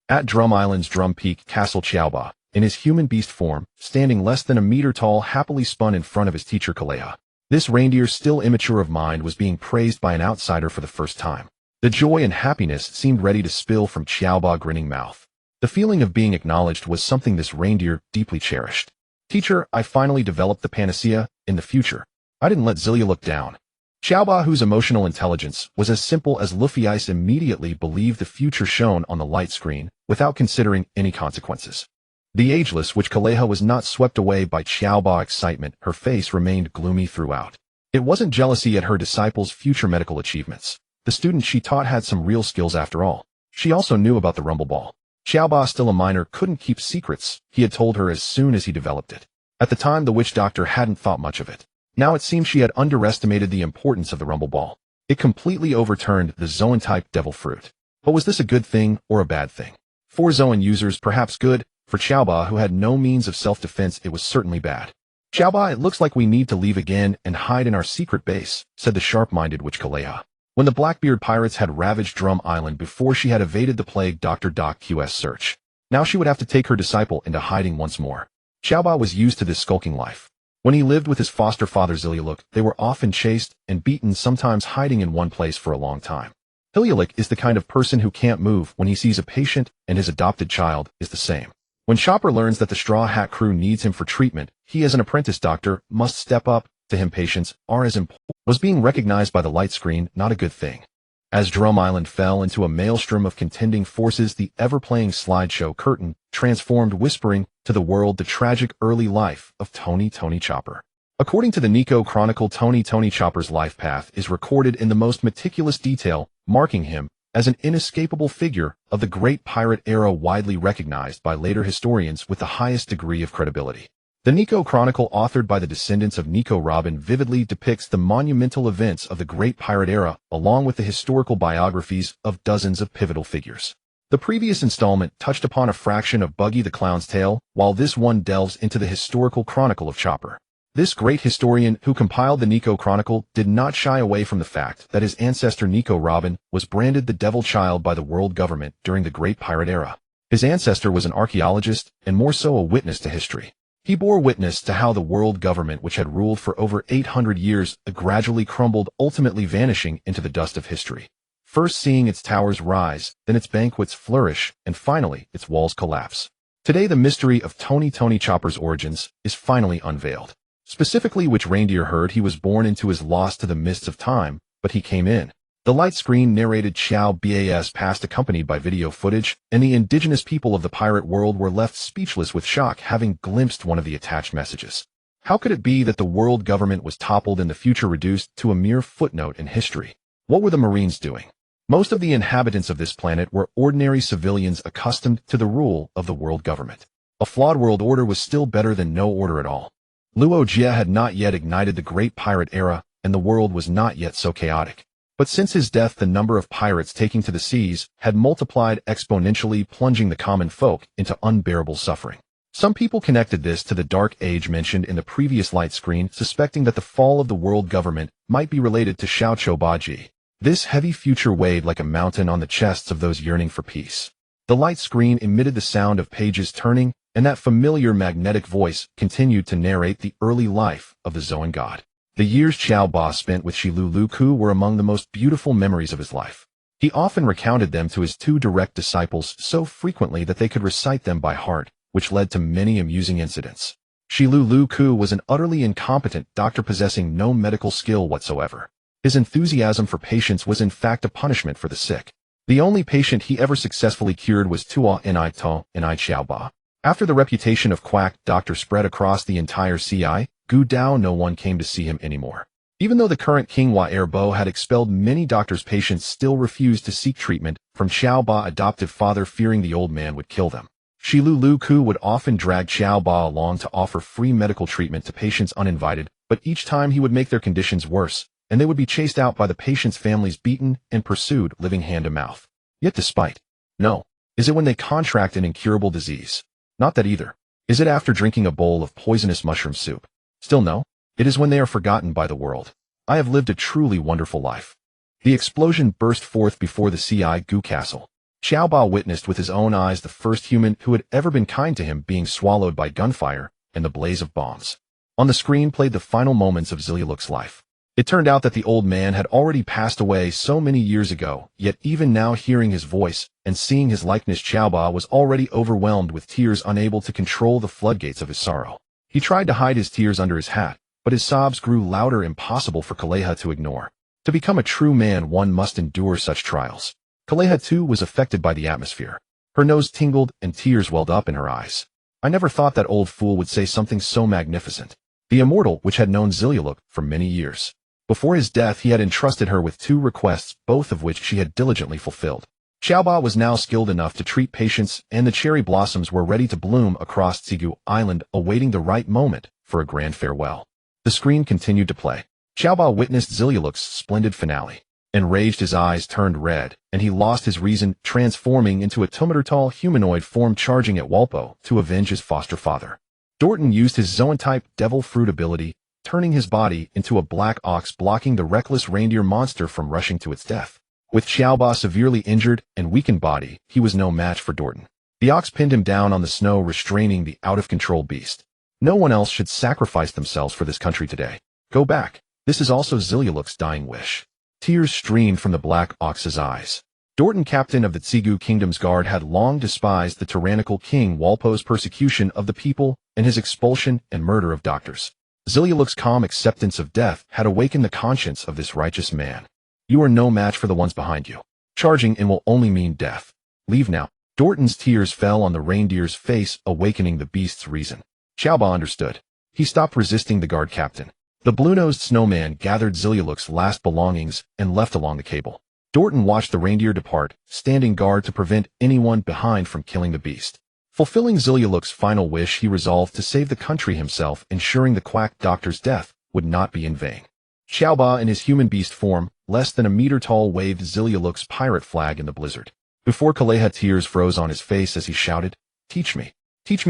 Speaker 1: At Drum Island's Drum Peak, Castle Chaoba, in his human beast form, standing less than a meter tall, happily spun in front of his teacher Kaleha. This reindeer, still immature of mind, was being praised by an outsider for the first time. The joy and happiness seemed ready to spill from Chaoba's grinning mouth. The feeling of being acknowledged was something this reindeer deeply cherished. "Teacher, I finally developed the panacea in the future. I didn't let Zilia look down." Chaoba, whose emotional intelligence was as simple as Luffy Ice, immediately believed the future shown on the light screen without considering any consequences. The ageless, which Kaleha was not swept away by Chaoba's excitement, her face remained gloomy throughout. It wasn't jealousy at her disciple's future medical achievements. The student she taught had some real skills after all. She also knew about the Rumble Ball. Chaoba, still a minor, couldn't keep secrets. He had told her as soon as he developed it. At the time, the witch doctor hadn't thought much of it. Now it seemed she had underestimated the importance of the Rumble Ball. It completely overturned the Zoan-type devil fruit. But was this a good thing or a bad thing? For Zoan users, perhaps good. For Chaoba, who had no means of self-defense, it was certainly bad. "Chaoba, it looks like we need to leave again and hide in our secret base," said the sharp-minded witch Kaleha. When the Blackbeard Pirates had ravaged Drum Island before, she had evaded the plague Dr. Doc Q's search. Now she would have to take her disciple into hiding once more. Chaoba was used to this skulking life. When he lived with his foster father Zilialuk, they were often chased and beaten, sometimes hiding in one place for a long time. Zilialuk is the kind of person who can't move when he sees a patient, and his adopted child is the same. When Chopper learns that the Straw Hat crew needs him for treatment, he as an apprentice doctor must step up to him. Patients are as important. Was being recognized by the light screen not a good thing? As Drum Island fell into a maelstrom of contending forces, the ever-playing slideshow curtain transformed, whispering to the world the tragic early life of Tony Chopper. According to the Nico Chronicle, Tony Chopper's life path is recorded in the most meticulous detail, marking him as an inescapable figure of the Great Pirate era, widely recognized by later historians with the highest degree of credibility. The Nico Chronicle, authored by the descendants of Nico Robin, vividly depicts the monumental events of the Great Pirate era, along with the historical biographies of dozens of pivotal figures. The previous installment touched upon a fraction of Buggy the Clown's tale, while this one delves into the historical chronicle of Chopper. This great historian who compiled the Nico Chronicle did not shy away from the fact that his ancestor Nico Robin was branded the Devil Child by the world government during the Great Pirate era. His ancestor was an archaeologist, and more so a witness to history. He bore witness to how the world government, which had ruled for over 800 years, gradually crumbled, ultimately vanishing into the dust of history. First seeing its towers rise, then its banquets flourish, and finally its walls collapse. Today the mystery of Tony Chopper's origins is finally unveiled. Specifically, which reindeer herd he was born into is lost to the mists of time, but he came in. The light screen narrated Xiao Bas past, accompanied by video footage, and the indigenous people of the pirate world were left speechless with shock, having glimpsed one of the attached messages. How could it be that the world government was toppled and the future reduced to a mere footnote in history? What were the Marines doing? Most of the inhabitants of this planet were ordinary civilians accustomed to the rule of the world government. A flawed world order was still better than no order at all. Luo Jia had not yet ignited the Great Pirate era, and the world was not yet so chaotic. But since his death, the number of pirates taking to the seas had multiplied exponentially, plunging the common folk into unbearable suffering. Some people connected this to the Dark Age mentioned in the previous light screen, suspecting that the fall of the world government might be related to Xiao Chobaji. This heavy future weighed like a mountain on the chests of those yearning for peace. The light screen emitted the sound of pages turning, and that familiar magnetic voice continued to narrate the early life of the Zoan god. The years Xiao Ba spent with Shilu Luku were among the most beautiful memories of his life. He often recounted them to his two direct disciples so frequently that they could recite them by heart, which led to many amusing incidents. Shilu Lu Ku was an utterly incompetent doctor possessing no medical skill whatsoever. His enthusiasm for patients was in fact a punishment for the sick. The only patient he ever successfully cured was Tua Ni To Ni Xiaoba. After the reputation of quack doctor spread across the entire CI, Gu Dao, no one came to see him anymore. Even though the current King Hua Bo had expelled many doctors, patients still refused to seek treatment from Xiaoba adoptive father, fearing the old man would kill them. Shilu Lu Ku would often drag Xiaoba along to offer free medical treatment to patients uninvited, but each time he would make their conditions worse, and they would be chased out by the patients' families, beaten and pursued, living hand to mouth. Yet despite, no. Is it when they contract an incurable disease? Not that either. Is it after drinking a bowl of poisonous mushroom soup? Still no. It is when they are forgotten by the world. I have lived a truly wonderful life. The explosion burst forth before the CI Gu Castle. Xiaoba witnessed with his own eyes the first human who had ever been kind to him being swallowed by gunfire and the blaze of bombs. On the screen played the final moments of Ziliuluk's life. It turned out that the old man had already passed away so many years ago, yet even now hearing his voice and seeing his likeness, Xiaoba was already overwhelmed with tears, unable to control the floodgates of his sorrow. He tried to hide his tears under his hat, but his sobs grew louder, impossible for Kaleha to ignore. To become a true man, one must endure such trials. Kaleha too was affected by the atmosphere. Her nose tingled and tears welled up in her eyes. I never thought that old fool would say something so magnificent. The immortal, which had known Ziliuluk for many years. Before his death, he had entrusted her with 2 requests, both of which she had diligently fulfilled. Xiaoba was now skilled enough to treat patients, and the cherry blossoms were ready to bloom across Tsigu Island, awaiting the right moment for a grand farewell. The screen continued to play. Xiaoba witnessed Ziliuluk's splendid finale. Enraged, his eyes turned red, and he lost his reason, transforming into a 2-meter-tall humanoid form, charging at Walpo to avenge his foster father. Dorton used his Zoan-type devil fruit ability, turning his body into a black ox, blocking the reckless reindeer monster from rushing to its death. With Xiaoba severely injured and weakened body, he was no match for Dorton. The ox pinned him down on the snow, restraining the out-of-control beast. No one else should sacrifice themselves for this country today. Go back. This is also Ziliuluk's dying wish. Tears streamed from the black ox's eyes. Dorton, captain of the Tsigu Kingdom's guard, had long despised the tyrannical King Walpo's persecution of the people and his expulsion and murder of doctors. Ziliuluk's calm acceptance of death had awakened the conscience of this righteous man. You are no match for the ones behind you. Charging in will only mean death. Leave now. Dorton's tears fell on the reindeer's face, awakening the beast's reason. Xiaoba understood. He stopped resisting the guard captain. The blue-nosed snowman gathered Ziliuluk's last belongings and left along the cable. Dorton watched the reindeer depart, standing guard to prevent anyone behind from killing the beast. Fulfilling Ziliuluk's final wish, he resolved to save the country himself, ensuring the quack doctor's death would not be in vain. Xiaoba, in his human beast form, less than a meter tall, waved Ziliuluk's pirate flag in the blizzard. Before Kaleha, tears froze on his face as he shouted, Teach me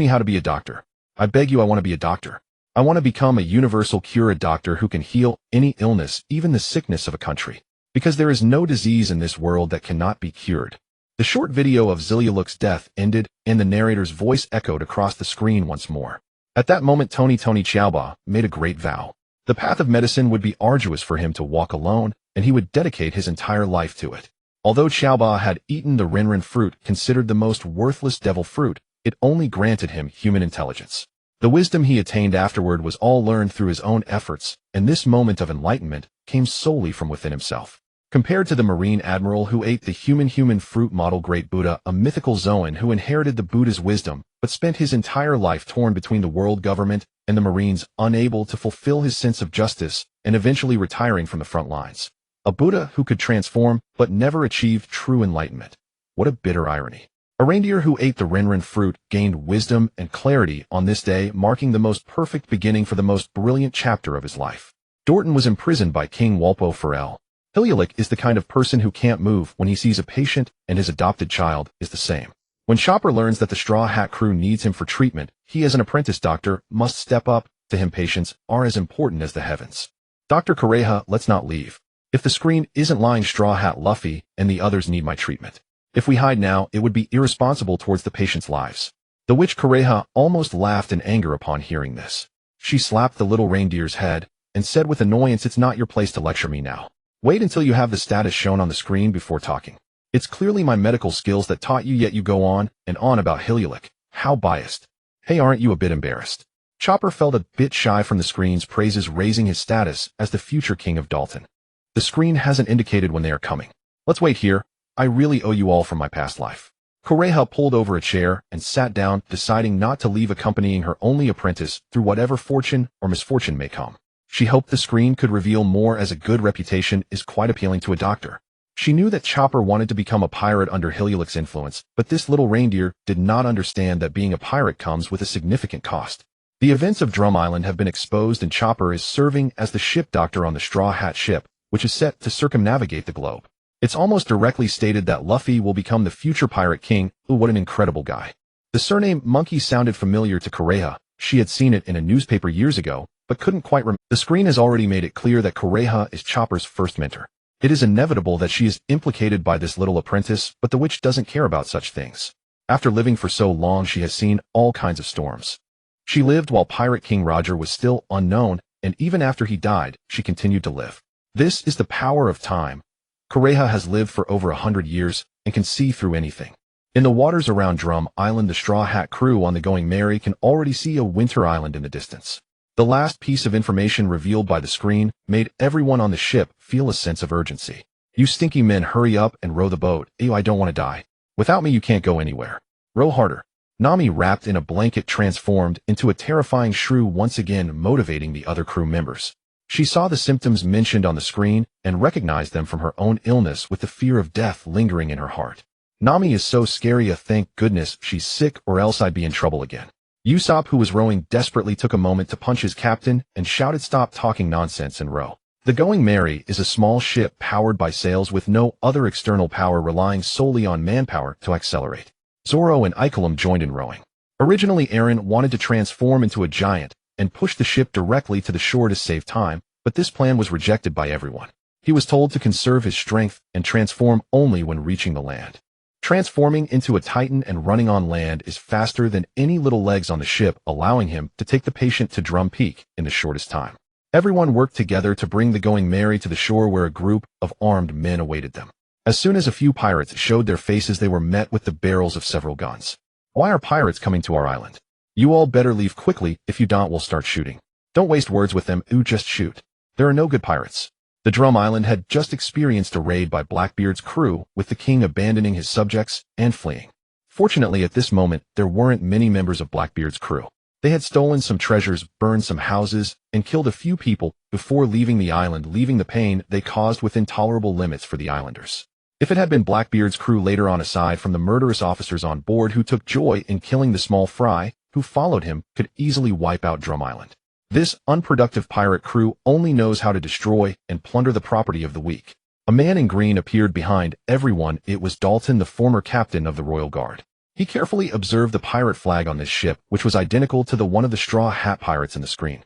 Speaker 1: how to be a doctor. I beg you, I want to be a doctor. I want to become a universal cure, a doctor who can heal any illness, even the sickness of a country. Because there is no disease in this world that cannot be cured. The short video of Ziliuluk's death ended, and the narrator's voice echoed across the screen once more. At that moment, Tony Xiaoba made a great vow. The path of medicine would be arduous for him to walk alone, and he would dedicate his entire life to it. Although Xiaoba had eaten the Renren fruit, considered the most worthless devil fruit, it only granted him human intelligence. The wisdom he attained afterward was all learned through his own efforts, and this moment of enlightenment came solely from within himself. Compared to the Marine Admiral who ate the human fruit model Great Buddha, a mythical Zoan who inherited the Buddha's wisdom, but spent his entire life torn between the world government and the Marines, unable to fulfill his sense of justice, and eventually retiring from the front lines. A Buddha who could transform, but never achieved true enlightenment. What a bitter irony. A reindeer who ate the Renren fruit gained wisdom and clarity on this day, marking the most perfect beginning for the most brilliant chapter of his life. Dorton was imprisoned by King Walpo Farel. Ziliuluk is the kind of person who can't move when he sees a patient, and his adopted child is the same. When Chopper learns that the Straw Hat crew needs him for treatment, he as an apprentice doctor must step up. To him, patients are as important as the heavens. Dr. Kareha, let's not leave. If the screen isn't lying, Straw Hat Luffy and the others need my treatment. If we hide now, it would be irresponsible towards the patients' lives. The witch Kareha almost laughed in anger upon hearing this. She slapped the little reindeer's head and said with annoyance, it's not your place to lecture me now. Wait until you have the status shown on the screen before talking. It's clearly my medical skills that taught you, yet you go on and on about Ziliuluk. How biased. Hey, aren't you a bit embarrassed? Chopper felt a bit shy from the screen's praises, raising his status as the future king of Dalton. The screen hasn't indicated when they are coming. Let's wait here. I really owe you all from my past life. Correja pulled over a chair and sat down, deciding not to leave accompanying her only apprentice through whatever fortune or misfortune may come. She hoped the screen could reveal more, as a good reputation is quite appealing to a doctor. She knew that Chopper wanted to become a pirate under Hilulik's influence, but this little reindeer did not understand that being a pirate comes with a significant cost. The events of Drum Island have been exposed, and Chopper is serving as the ship doctor on the Straw Hat ship, which is set to circumnavigate the globe. It's almost directly stated that Luffy will become the future pirate king. Ooh, what an incredible guy. The surname Monkey sounded familiar to Correja. She had seen it in a newspaper years ago, but couldn't quite remember. The screen has already made it clear that Correja is Chopper's first mentor. It is inevitable that she is implicated by this little apprentice, but the witch doesn't care about such things. After living for so long, she has seen all kinds of storms. She lived while Pirate King Roger was still unknown, and even after he died, she continued to live. This is the power of time. Correja has lived for over 100 years and can see through anything. In the waters around Drum Island, the Straw Hat crew on the Going Merry can already see a winter island in the distance. The last piece of information revealed by the screen made everyone on the ship feel a sense of urgency. You stinky men, hurry up and row the boat. Ew, I don't want to die. Without me you can't go anywhere. Row harder. Nami, wrapped in a blanket, transformed into a terrifying shrew, once again motivating the other crew members. She saw the symptoms mentioned on the screen and recognized them from her own illness, with the fear of death lingering in her heart. Nami is so scary, thank goodness she's sick, or else I'd be in trouble again. Usopp, who was rowing desperately, took a moment to punch his captain and shouted, "Stop talking nonsense and row." The Going Merry is a small ship powered by sails with no other external power, relying solely on manpower to accelerate. Zoro and Icolum joined in rowing. Originally, Eren wanted to transform into a giant and push the ship directly to the shore to save time, but this plan was rejected by everyone. He was told to conserve his strength and transform only when reaching the land. Transforming into a titan and running on land is faster than any little legs on the ship, allowing him to take the patient to Drum Peak in the shortest time. Everyone worked together to bring the Going Merry to the shore, where a group of armed men awaited them. As soon as a few pirates showed their faces, they were met with the barrels of several guns. "Why are pirates coming to our island? You all better leave quickly, if you don't we'll start shooting. Don't waste words with them, just shoot. There are no good pirates." The Drum Island had just experienced a raid by Blackbeard's crew, with the king abandoning his subjects and fleeing. Fortunately, at this moment, there weren't many members of Blackbeard's crew. They had stolen some treasures, burned some houses, and killed a few people before leaving the island, leaving the pain they caused within tolerable limits for the islanders. If it had been Blackbeard's crew later on, aside from the murderous officers on board who took joy in killing the small fry who followed him, could easily wipe out Drum Island. This unproductive pirate crew only knows how to destroy and plunder the property of the weak. A man in green appeared behind everyone. It was Dalton, the former captain of the Royal Guard. He carefully observed the pirate flag on this ship, which was identical to the one of the Straw Hat pirates in the screen.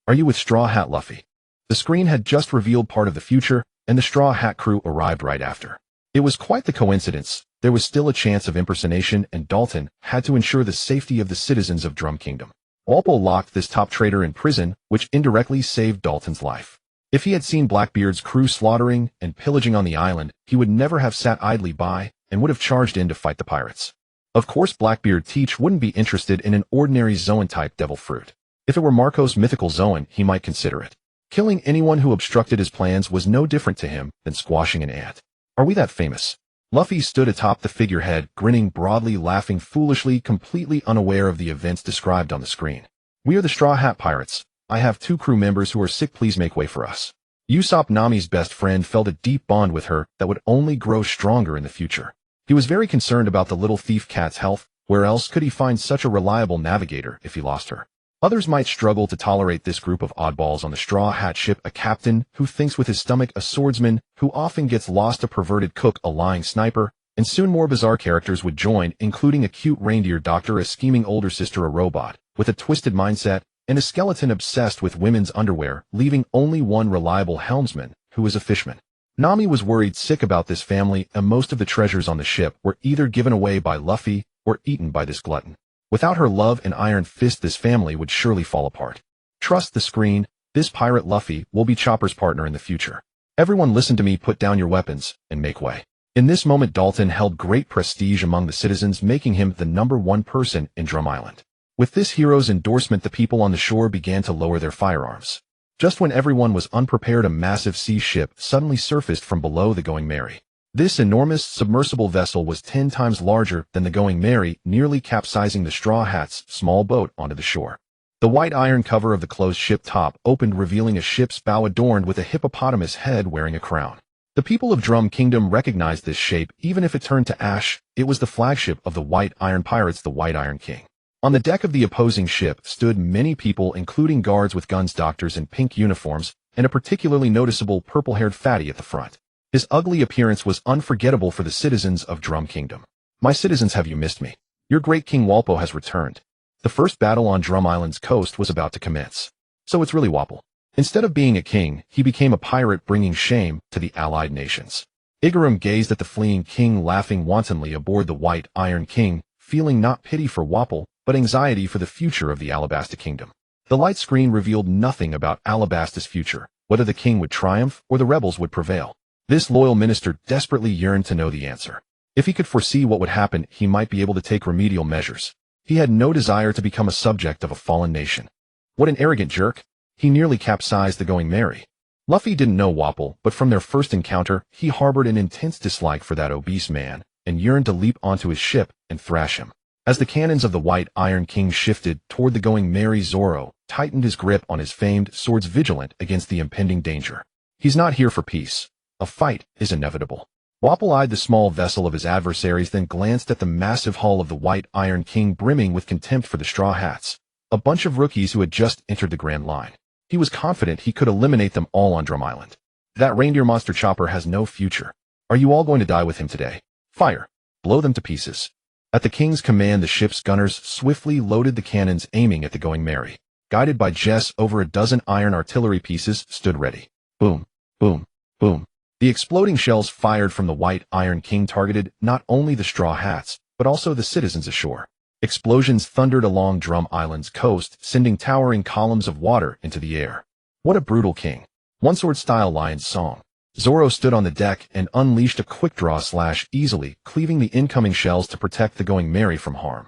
Speaker 1: "Are you with Straw Hat, Luffy?" The screen had just revealed part of the future, and the Straw Hat crew arrived right after. It was quite the coincidence. There was still a chance of impersonation, and Dalton had to ensure the safety of the citizens of Drum Kingdom. Walpole locked this top traitor in prison, which indirectly saved Dalton's life. If he had seen Blackbeard's crew slaughtering and pillaging on the island, he would never have sat idly by and would have charged in to fight the pirates. Of course, Blackbeard Teach wouldn't be interested in an ordinary Zoan-type devil fruit. If it were Marco's mythical Zoan, he might consider it. Killing anyone who obstructed his plans was no different to him than squashing an ant. Are we that famous? Luffy stood atop the figurehead, grinning broadly, laughing foolishly, completely unaware of the events described on the screen. "We are the Straw Hat Pirates. I have 2 crew members who are sick. Please make way for us." Usopp, Nami's best friend, felt a deep bond with her that would only grow stronger in the future. He was very concerned about the little thief cat's health. Where else could he find such a reliable navigator if he lost her? Others might struggle to tolerate this group of oddballs on the Straw Hat ship: a captain who thinks with his stomach, a swordsman who often gets lost, a perverted cook, a lying sniper, and soon more bizarre characters would join, including a cute reindeer doctor, a scheming older sister, a robot with a twisted mindset, and a skeleton obsessed with women's underwear, leaving only one reliable helmsman, who is a fishman. Nami was worried sick about this family, and most of the treasures on the ship were either given away by Luffy or eaten by this glutton. Without her love and iron fist, this family would surely fall apart. Trust the screen. This pirate Luffy will be Chopper's partner in the future. Everyone listen to me, put down your weapons, and make way. In this moment, Dalton held great prestige among the citizens, making him the #1 person in Drum Island. With this hero's endorsement, the people on the shore began to lower their firearms. Just when everyone was unprepared, a massive sea ship suddenly surfaced from below the Going Merry. This enormous submersible vessel was 10 times larger than the Going Merry, nearly capsizing the Straw Hat's small boat onto the shore. The white iron cover of the closed ship top opened, revealing a ship's bow adorned with a hippopotamus head wearing a crown. The people of Drum Kingdom recognized this shape, even if it turned to ash. It was the flagship of the White Iron Pirates, the White Iron King. On the deck of the opposing ship stood many people, including guards with guns, doctors in pink uniforms, and a particularly noticeable purple-haired fatty at the front. His ugly appearance was unforgettable for the citizens of Drum Kingdom. "My citizens, have you missed me? Your great King Walpo has returned." The first battle on Drum Island's coast was about to commence. So it's really Wapple. Instead of being a king, he became a pirate, bringing shame to the allied nations. Igaram gazed at the fleeing king, laughing wantonly aboard the White Iron King, feeling not pity for Wapple, but anxiety for the future of the Alabasta Kingdom. The light screen revealed nothing about Alabasta's future, whether the king would triumph or the rebels would prevail. This loyal minister desperately yearned to know the answer. If he could foresee what would happen, he might be able to take remedial measures. He had no desire to become a subject of a fallen nation. What an arrogant jerk! He nearly capsized the Going Merry. Luffy didn't know Wapple, but from their first encounter, he harbored an intense dislike for that obese man, and yearned to leap onto his ship and thrash him. As the cannons of the White Iron King shifted toward the Going Merry, Zoro tightened his grip on his famed swords, vigilant against the impending danger. He's not here for peace. A fight is inevitable. Wapple eyed the small vessel of his adversaries, then glanced at the massive hull of the White Iron King, brimming with contempt for the Straw Hats, a bunch of rookies who had just entered the Grand Line. He was confident he could eliminate them all on Drum Island. That reindeer monster Chopper has no future. Are you all going to die with him today? Fire! Blow them to pieces. At the king's command, the ship's gunners swiftly loaded the cannons, aiming at the Going Merry. Guided by Jess, over a dozen iron artillery pieces stood ready. Boom, boom, boom. The exploding shells fired from the White Iron King targeted not only the Straw Hats, but also the citizens ashore. Explosions thundered along Drum Island's coast, sending towering columns of water into the air. What a brutal king. One Sword Style Lion's Song. Zoro stood on the deck and unleashed a quick-draw slash, easily cleaving the incoming shells to protect the Going Merry from harm.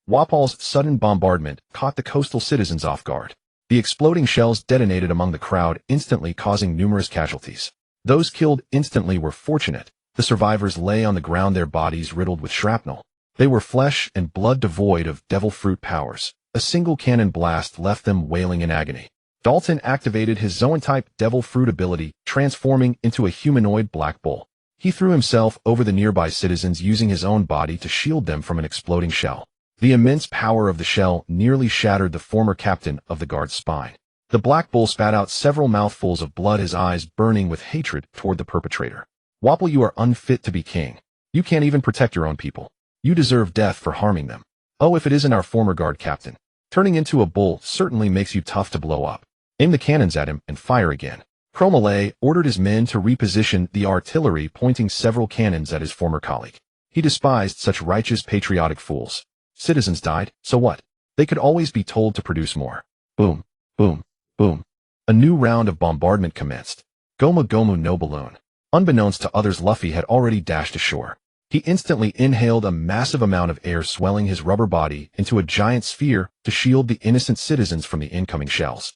Speaker 1: Wapple's sudden bombardment caught the coastal citizens off guard. The exploding shells detonated among the crowd, instantly causing numerous casualties. Those killed instantly were fortunate. The survivors lay on the ground, their bodies riddled with shrapnel. They were flesh and blood, devoid of devil fruit powers. A single cannon blast left them wailing in agony. Dalton activated his Zoan-type devil fruit ability, transforming into a humanoid black bull. He threw himself over the nearby citizens, using his own body to shield them from an exploding shell. The immense power of the shell nearly shattered the former captain of the guard's spine. The black bull spat out several mouthfuls of blood, his eyes burning with hatred toward the perpetrator. Wapple, you are unfit to be king. You can't even protect your own people. You deserve death for harming them. Oh, if it isn't our former guard captain. Turning into a bull certainly makes you tough to blow up. Aim the cannons at him and fire again. Chromale ordered his men to reposition the artillery, pointing several cannons at his former colleague. He despised such righteous, patriotic fools. Citizens died, so what? They could always be told to produce more. Boom, boom, boom. A new round of bombardment commenced. Gomu Gomu no balloon. Unbeknownst to others, Luffy had already dashed ashore. He instantly inhaled a massive amount of air, swelling his rubber body into a giant sphere to shield the innocent citizens from the incoming shells.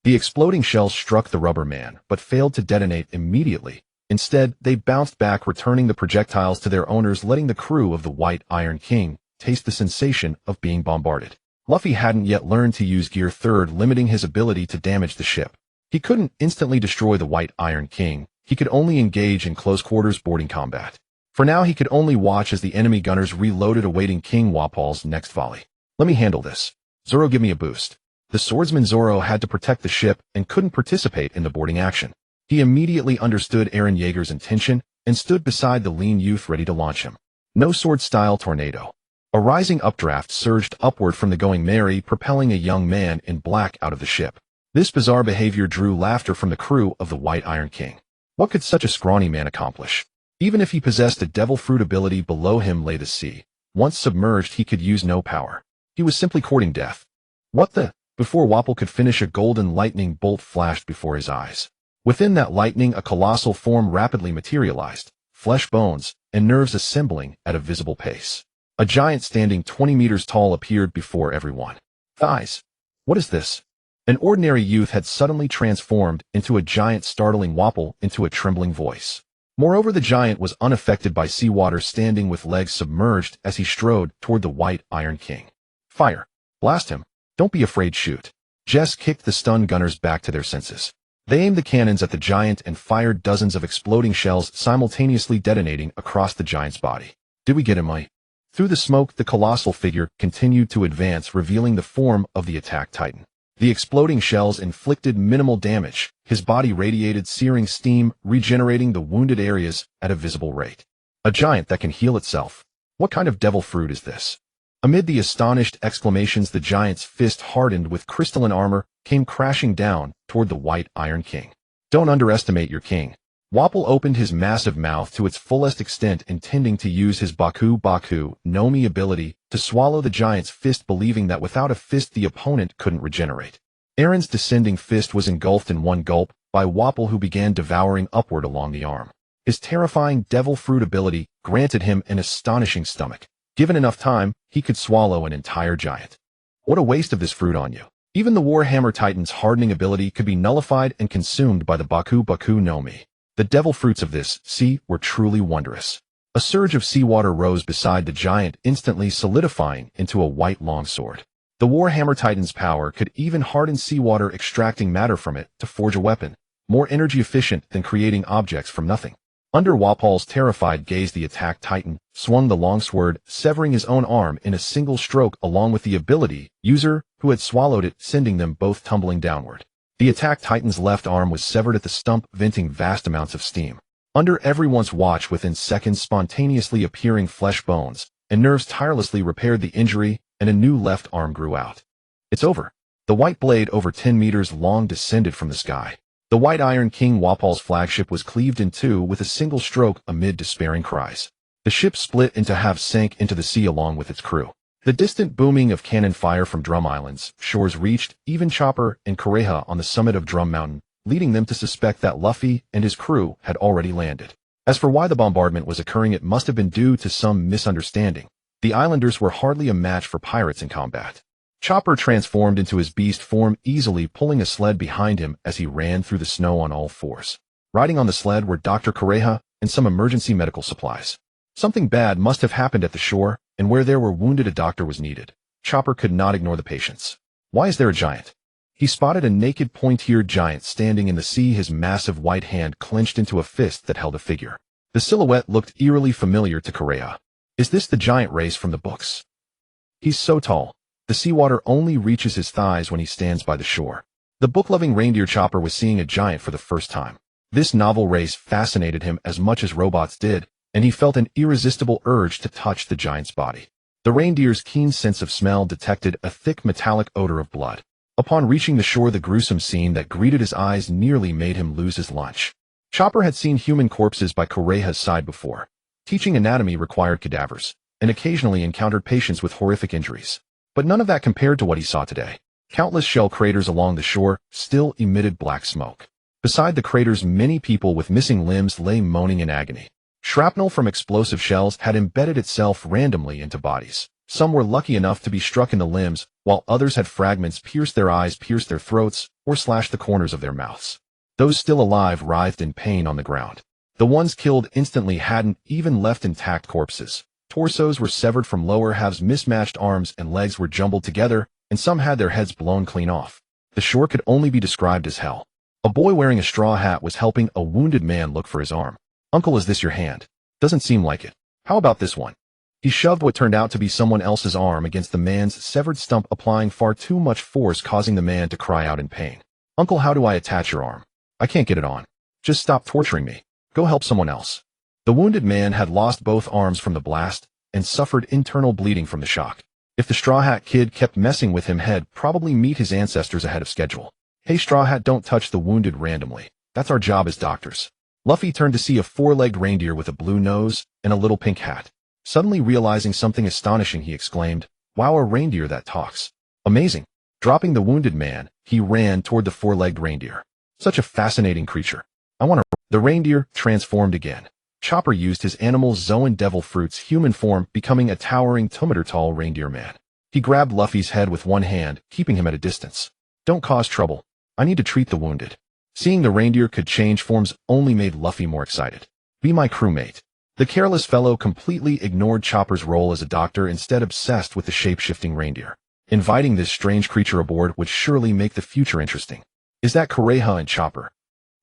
Speaker 1: The exploding shells struck the rubber man, but failed to detonate immediately. Instead, they bounced back, returning the projectiles to their owners, letting the crew of the White Iron King taste the sensation of being bombarded. Luffy hadn't yet learned to use Gear 3rd, limiting his ability to damage the ship. He couldn't instantly destroy the White Iron King. He could only engage in close-quarters boarding combat. For now, he could only watch as the enemy gunners reloaded, awaiting King Wapple's next volley. Let me handle this. Zoro, give me a boost. The swordsman Zoro had to protect the ship and couldn't participate in the boarding action. He immediately understood Eren Yeager's intention and stood beside the lean youth, ready to launch him. No sword-style tornado. A rising updraft surged upward from the Going Merry, propelling a young man in black out of the ship. This bizarre behavior drew laughter from the crew of the White Iron King. What could such a scrawny man accomplish? Even if he possessed a devil fruit ability, below him lay the sea. Once submerged, he could use no power. He was simply courting death. What the? Before Wapple could finish, a golden lightning bolt flashed before his eyes. Within that lightning, a colossal form rapidly materialized, flesh, bones, and nerves assembling at a visible pace. A giant standing 20 meters tall appeared before everyone. Thighs. What is this? An ordinary youth had suddenly transformed into a giant, startling Wapol into a trembling voice. Moreover, the giant was unaffected by seawater, standing with legs submerged as he strode toward the white Iron King. Fire. Blast him. Don't be afraid, shoot. Jess kicked the stunned gunners back to their senses. They aimed the cannons at the giant and fired dozens of exploding shells, simultaneously detonating across the giant's body. Did we get him, Mike? Through the smoke, the colossal figure continued to advance, revealing the form of the attack titan. The exploding shells inflicted minimal damage. His body radiated searing steam, regenerating the wounded areas at a visible rate. A giant that can heal itself. What kind of devil fruit is this? Amid the astonished exclamations, the giant's fist, hardened with crystalline armor, came crashing down toward the white Iron King. Don't underestimate your king. Wapol opened his massive mouth to its fullest extent, intending to use his Baku no Mi ability to swallow the giant's fist, believing that without a fist the opponent couldn't regenerate. Aaron's descending fist was engulfed in one gulp by Wapol, who began devouring upward along the arm. His terrifying devil fruit ability granted him an astonishing stomach. Given enough time, he could swallow an entire giant. What a waste of this fruit on you. Even the Warhammer Titan's hardening ability could be nullified and consumed by the Baku no Mi. The devil fruits of this sea were truly wondrous. A surge of seawater rose beside the giant, instantly solidifying into a white longsword. The Warhammer Titan's power could even harden seawater, extracting matter from it to forge a weapon, more energy efficient than creating objects from nothing. Under Wapol's terrified gaze, the attack titan swung the longsword, severing his own arm in a single stroke, along with the ability user who had swallowed it, sending them both tumbling downward. The attack titan's left arm was severed at the stump, venting vast amounts of steam. Under everyone's watch, within seconds, spontaneously appearing flesh bones and nerves tirelessly repaired the injury, and a new left arm grew out. It's over. The white blade, over 10 meters long, descended from the sky. The white Iron King, Wapol's flagship, was cleaved in two with a single stroke amid despairing cries. The ship split into halves, sank into the sea along with its crew. The distant booming of cannon fire from Drum Island's shores reached even Chopper and Kareha on the summit of Drum Mountain, leading them to suspect that Luffy and his crew had already landed. As for why the bombardment was occurring, it must have been due to some misunderstanding. The islanders were hardly a match for pirates in combat. Chopper transformed into his beast form, easily pulling a sled behind him as he ran through the snow on all fours. Riding on the sled were Dr. Kareha and some emergency medical supplies. Something bad must have happened at the shore, and where there were wounded, a doctor was needed. Chopper could not ignore the patients. Why is there a giant? He spotted a naked, point-eared giant standing in the sea, his massive white hand clenched into a fist that held a figure. The silhouette looked eerily familiar to Kareha. Is this the giant race from the books? He's so tall. The seawater only reaches his thighs when he stands by the shore. The book-loving reindeer Chopper was seeing a giant for the first time. This novel race fascinated him as much as robots did, and he felt an irresistible urge to touch the giant's body. The reindeer's keen sense of smell detected a thick metallic odor of blood. Upon reaching the shore, the gruesome scene that greeted his eyes nearly made him lose his lunch. Chopper had seen human corpses by Kareha's side before. Teaching anatomy required cadavers, and occasionally encountered patients with horrific injuries. But none of that compared to what he saw today. Countless shell craters along the shore still emitted black smoke. Beside the craters, many people with missing limbs lay moaning in agony. Shrapnel from explosive shells had embedded itself randomly into bodies. Some were lucky enough to be struck in the limbs, while others had fragments pierce their eyes, pierce their throats, or slash the corners of their mouths. Those still alive writhed in pain on the ground. The ones killed instantly hadn't even left intact corpses. Torsos were severed from lower halves, mismatched arms and legs were jumbled together, and some had their heads blown clean off. The shore could only be described as hell. A boy wearing a straw hat was helping a wounded man look for his arm. Uncle, is this your hand? Doesn't seem like it. How about this one? He shoved what turned out to be someone else's arm against the man's severed stump, applying far too much force, causing the man to cry out in pain. Uncle, how do I attach your arm? I can't get it on. Just stop torturing me. Go help someone else. The wounded man had lost both arms from the blast and suffered internal bleeding from the shock. If the Straw Hat Kid kept messing with him, he'd probably meet his ancestors ahead of schedule. Hey, Straw Hat, don't touch the wounded randomly. That's our job as doctors. Luffy turned to see a four-legged reindeer with a blue nose and a little pink hat. Suddenly realizing something astonishing, he exclaimed, "Wow, a reindeer that talks. Amazing." Dropping the wounded man, he ran toward the four-legged reindeer. Such a fascinating creature. I want to... The reindeer transformed again. Chopper used his animal's Zoan devil fruit's human form, becoming a towering 2-meter-tall reindeer man. He grabbed Luffy's head with one hand, keeping him at a distance. Don't cause trouble. I need to treat the wounded. Seeing the reindeer could change forms only made Luffy more excited. Be my crewmate. The careless fellow completely ignored Chopper's role as a doctor, instead obsessed with the shape-shifting reindeer. Inviting this strange creature aboard would surely make the future interesting. Is that Kureha and Chopper?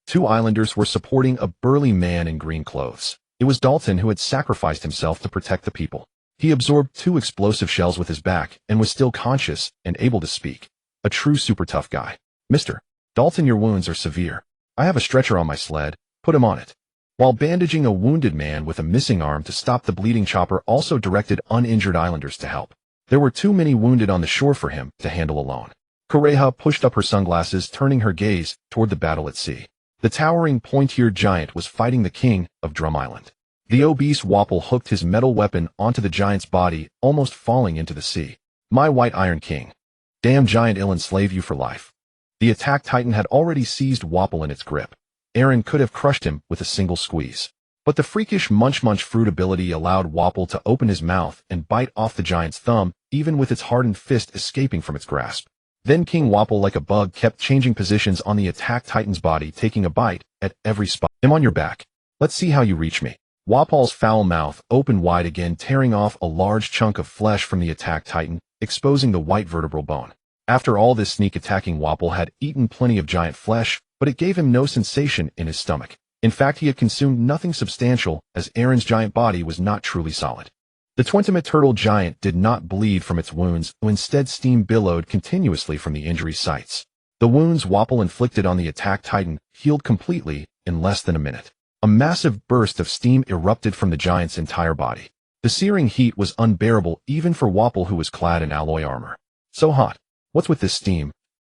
Speaker 1: Two islanders were supporting a burly man in green clothes. It was Dalton, who had sacrificed himself to protect the people. He absorbed 2 explosive shells with his back and was still conscious and able to speak. A true super tough guy. Mr. Dalton, your wounds are severe. I have a stretcher on my sled. Put him on it. While bandaging a wounded man with a missing arm to stop the bleeding, Chopper also directed uninjured islanders to help. There were too many wounded on the shore for him to handle alone. Kureha pushed up her sunglasses, turning her gaze toward the battle at sea. The towering pointy-eared giant was fighting the king of Drum Island. The obese Wapol hooked his metal weapon onto the giant's body, almost falling into the sea. My white iron king. Damn giant, I'll enslave you for life. The attack titan had already seized Wapol in its grip. Eren could have crushed him with a single squeeze. But the freakish munch fruit ability allowed Wapol to open his mouth and bite off the giant's thumb, even with its hardened fist escaping from its grasp. Then King Wapol, like a bug, kept changing positions on the attack titan's body, taking a bite at every spot. I'm on your back. Let's see how you reach me. Wapol's foul mouth opened wide again, tearing off a large chunk of flesh from the attack titan, exposing the white vertebral bone. After all this sneak attacking, Wapol had eaten plenty of giant flesh, but it gave him no sensation in his stomach. In fact, he had consumed nothing substantial, as Eren's giant body was not truly solid. The 20-meter turtle giant did not bleed from its wounds, instead steam billowed continuously from the injury sites. The wounds Wapol inflicted on the attack titan healed completely in less than a minute. A massive burst of steam erupted from the giant's entire body. The searing heat was unbearable even for Wapol, who was clad in alloy armor. So hot. What's with this steam?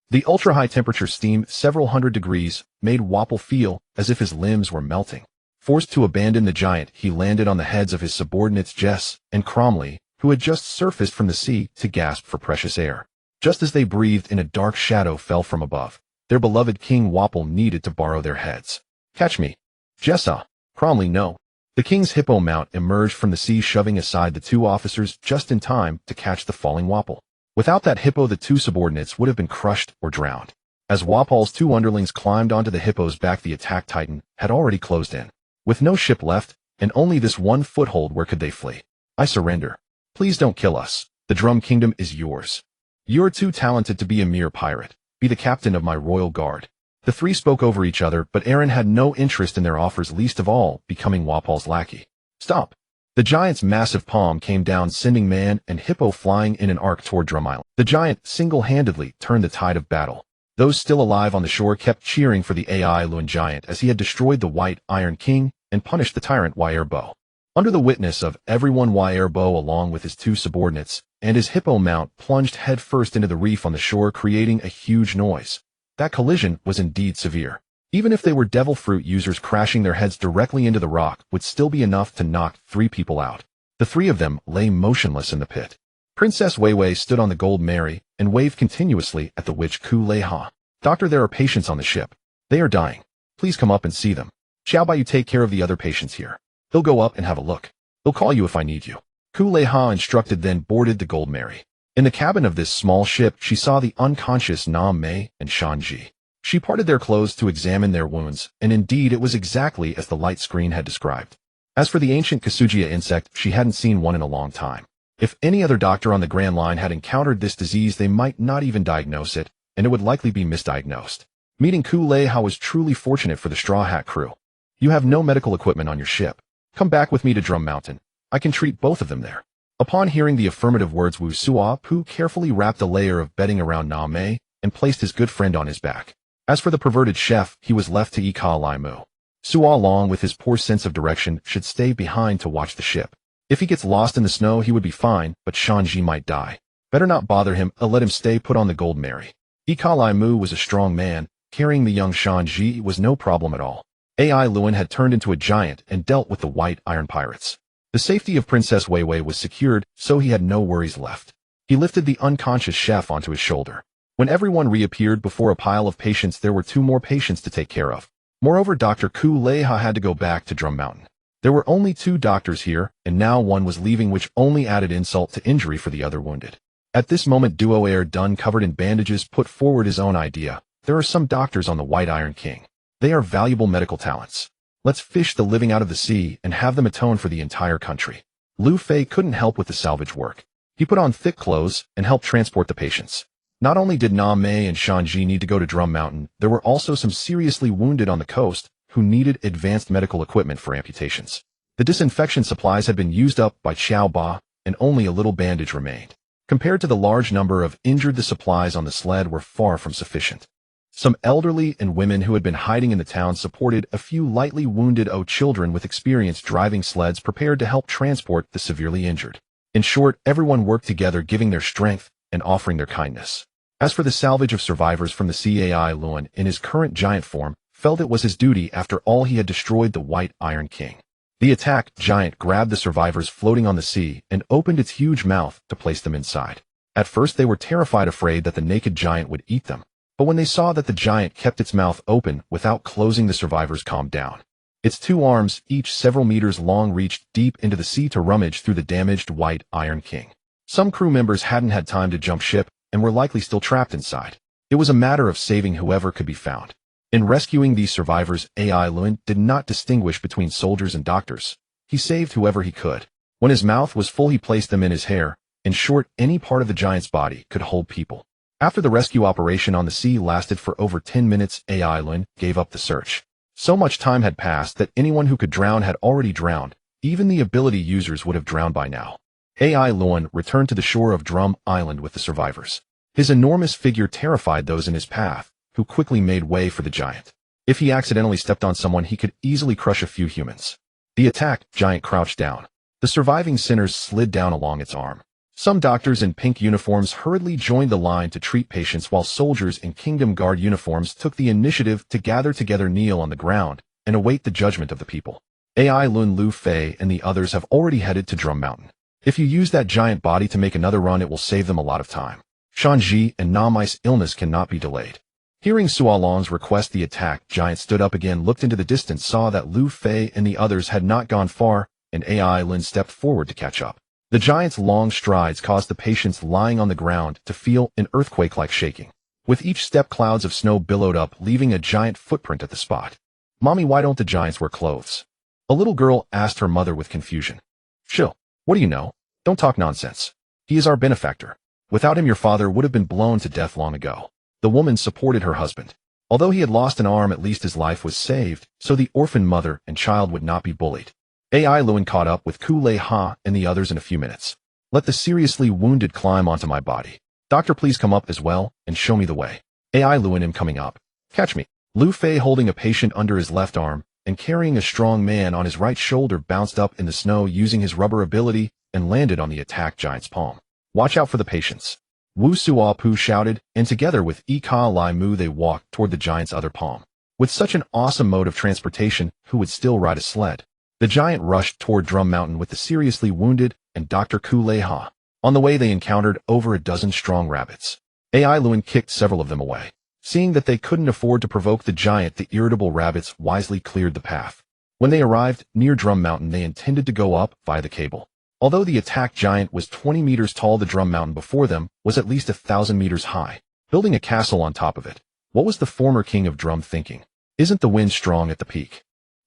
Speaker 1: The ultra-high temperature steam, several hundred degrees, made Wapol feel as if his limbs were melting. Forced to abandon the giant, he landed on the heads of his subordinates Jess and Cromley, who had just surfaced from the sea to gasp for precious air. Just as they breathed in, a dark shadow fell from above. Their beloved King Wapol needed to borrow their heads. Catch me. Jessa. Cromley, no. The king's hippo mount emerged from the sea, shoving aside the 2 officers just in time to catch the falling Wapol. Without that hippo, the 2 subordinates would have been crushed or drowned. As Wapol's 2 underlings climbed onto the hippo's back, the attack titan had already closed in. With no ship left, and only this one foothold, where could they flee? I surrender. Please don't kill us. The Drum Kingdom is yours. You're too talented to be a mere pirate. Be the captain of my royal guard. The 3 spoke over each other, but Eren had no interest in their offers, least of all becoming Wapol's lackey. Stop. The giant's massive palm came down, sending man and hippo flying in an arc toward Drum Island. The giant single-handedly turned the tide of battle. Those still alive on the shore kept cheering for the AI Luan giant, as he had destroyed the White Iron King and punished the tyrant Bo. Under the witness of everyone, Bo, along with his 2 subordinates and his hippo mount, plunged headfirst into the reef on the shore, creating a huge noise. That collision was indeed severe. Even if they were devil fruit users, crashing their heads directly into the rock would still be enough to knock 3 people out. The 3 of them lay motionless in the pit. Princess Weiwei stood on the Gold Mary and waved continuously at the witch Kuleha. Doctor, there are patients on the ship. They are dying. Please come up and see them. Xiao Bai, you take care of the other patients here. He'll go up and have a look. He'll call you if I need you. Kuleha instructed, then boarded the Gold Mary. In the cabin of this small ship, she saw the unconscious Na Mei and Shanji. She parted their clothes to examine their wounds, and indeed it was exactly as the light screen had described. As for the ancient Kasugia insect, she hadn't seen one in a long time. If any other doctor on the Grand Line had encountered this disease, they might not even diagnose it, and it would likely be misdiagnosed. Meeting Kuleha was truly fortunate for the Straw Hat crew. You have no medical equipment on your ship. Come back with me to Drum Mountain. I can treat both of them there. Upon hearing the affirmative words, Wu Suapu carefully wrapped a layer of bedding around Na Mei and placed his good friend on his back. As for the perverted chef, he was left to Ika Lai Mu. Sua, along with his poor sense of direction, should stay behind to watch the ship. If he gets lost in the snow, he would be fine, but Shanji might die. Better not bother him, let him stay put on the Gold Mary. Ika Lai Mu was a strong man. Carrying the young Shanji was no problem at all. AI Luan had turned into a giant and dealt with the White Iron Pirates. The safety of Princess Weiwei was secured, so he had no worries left. He lifted the unconscious chef onto his shoulder. When everyone reappeared before a pile of patients, there were 2 more patients to take care of. Moreover, Dr. Kuleha had to go back to Drum Mountain. There were only 2 doctors here, and now one was leaving, which only added insult to injury for the other wounded. At this moment, Duo Air, done covered in bandages, put forward his own idea. There are some doctors on the White Iron King. They are valuable medical talents. Let's fish the living out of the sea and have them atone for the entire country. Lu Fei couldn't help with the salvage work. He put on thick clothes and helped transport the patients. Not only did Na Mei and Shanji need to go to Drum Mountain, there were also some seriously wounded on the coast who needed advanced medical equipment for amputations. The disinfection supplies had been used up by Xiao Ba, and only a little bandage remained. Compared to the large number of injured, the supplies on the sled were far from sufficient. Some elderly and women who had been hiding in the town supported a few lightly wounded children with experience driving sleds prepared to help transport the severely injured. In short, everyone worked together, giving their strength and offering their kindness. As for the salvage of survivors from the CAI, Luan, in his current giant form, felt it was his duty after all he had destroyed the White Iron King. The attack giant grabbed the survivors floating on the sea and opened its huge mouth to place them inside. At first they were terrified, afraid that the naked giant would eat them. But when they saw that the giant kept its mouth open without closing, the survivors calmed down. Its two arms, each several meters long, reached deep into the sea to rummage through the damaged White Iron King. Some crew members hadn't had time to jump ship and were likely still trapped inside. It was a matter of saving whoever could be found. In rescuing these survivors, AI Luan did not distinguish between soldiers and doctors. He saved whoever he could. When his mouth was full, he placed them in his hair. In short, any part of the giant's body could hold people. After the rescue operation on the sea lasted for over 10 minutes, AI Luan gave up the search. So much time had passed that anyone who could drown had already drowned. Even the ability users would have drowned by now. AI Luan returned to the shore of Drum Island with the survivors. His enormous figure terrified those in his path, who quickly made way for the giant. If he accidentally stepped on someone, he could easily crush a few humans. The attacked giant crouched down. The surviving sinners slid down along its arm. Some doctors in pink uniforms hurriedly joined the line to treat patients, while soldiers in Kingdom Guard uniforms took the initiative to gather together, kneel on the ground, and await the judgment of the people. AI Lun, Lu Fei, and the others have already headed to Drum Mountain. If you use that giant body to make another run, it will save them a lot of time. Shanji and Na Mei's illness cannot be delayed. Hearing Sualong's request, the attacked giant stood up again, looked into the distance, saw that Lu Fei and the others had not gone far, and AI Lin stepped forward to catch up. The giant's long strides caused the patients lying on the ground to feel an earthquake-like shaking. With each step, clouds of snow billowed up, leaving a giant footprint at the spot. "Mommy, why don't the giants wear clothes?" a little girl asked her mother with confusion. "Chill. What do you know? Don't talk nonsense. He is our benefactor. Without him, your father would have been blown to death long ago." The woman supported her husband. Although he had lost an arm, at least his life was saved, so the orphan mother and child would not be bullied. AI Luen caught up with Kulei Ha and the others in a few minutes. "Let the seriously wounded climb onto my body. Doctor, please come up as well and show me the way." AI Luen him coming up. "Catch me." Lu Fei, holding a patient under his left arm and carrying a strong man on his right shoulder, bounced up in the snow using his rubber ability and landed on the attacked giant's palm. "Watch out for the patients," Wu Suapu shouted, and together with Ika Lai Mu they walked toward the giant's other palm. With such an awesome mode of transportation, who would still ride a sled? The giant rushed toward Drum Mountain with the seriously wounded and Dr. Kulei Ha. On the way they encountered over a dozen strong rabbits. AI Luen kicked several of them away. Seeing that they couldn't afford to provoke the giant, the irritable rabbits wisely cleared the path. When they arrived near Drum Mountain, they intended to go up via the cable. Although the attacked giant was 20 meters tall, the Drum Mountain before them was at least 1,000 meters high, building a castle on top of it. What was the former king of Drum thinking? Isn't the wind strong at the peak?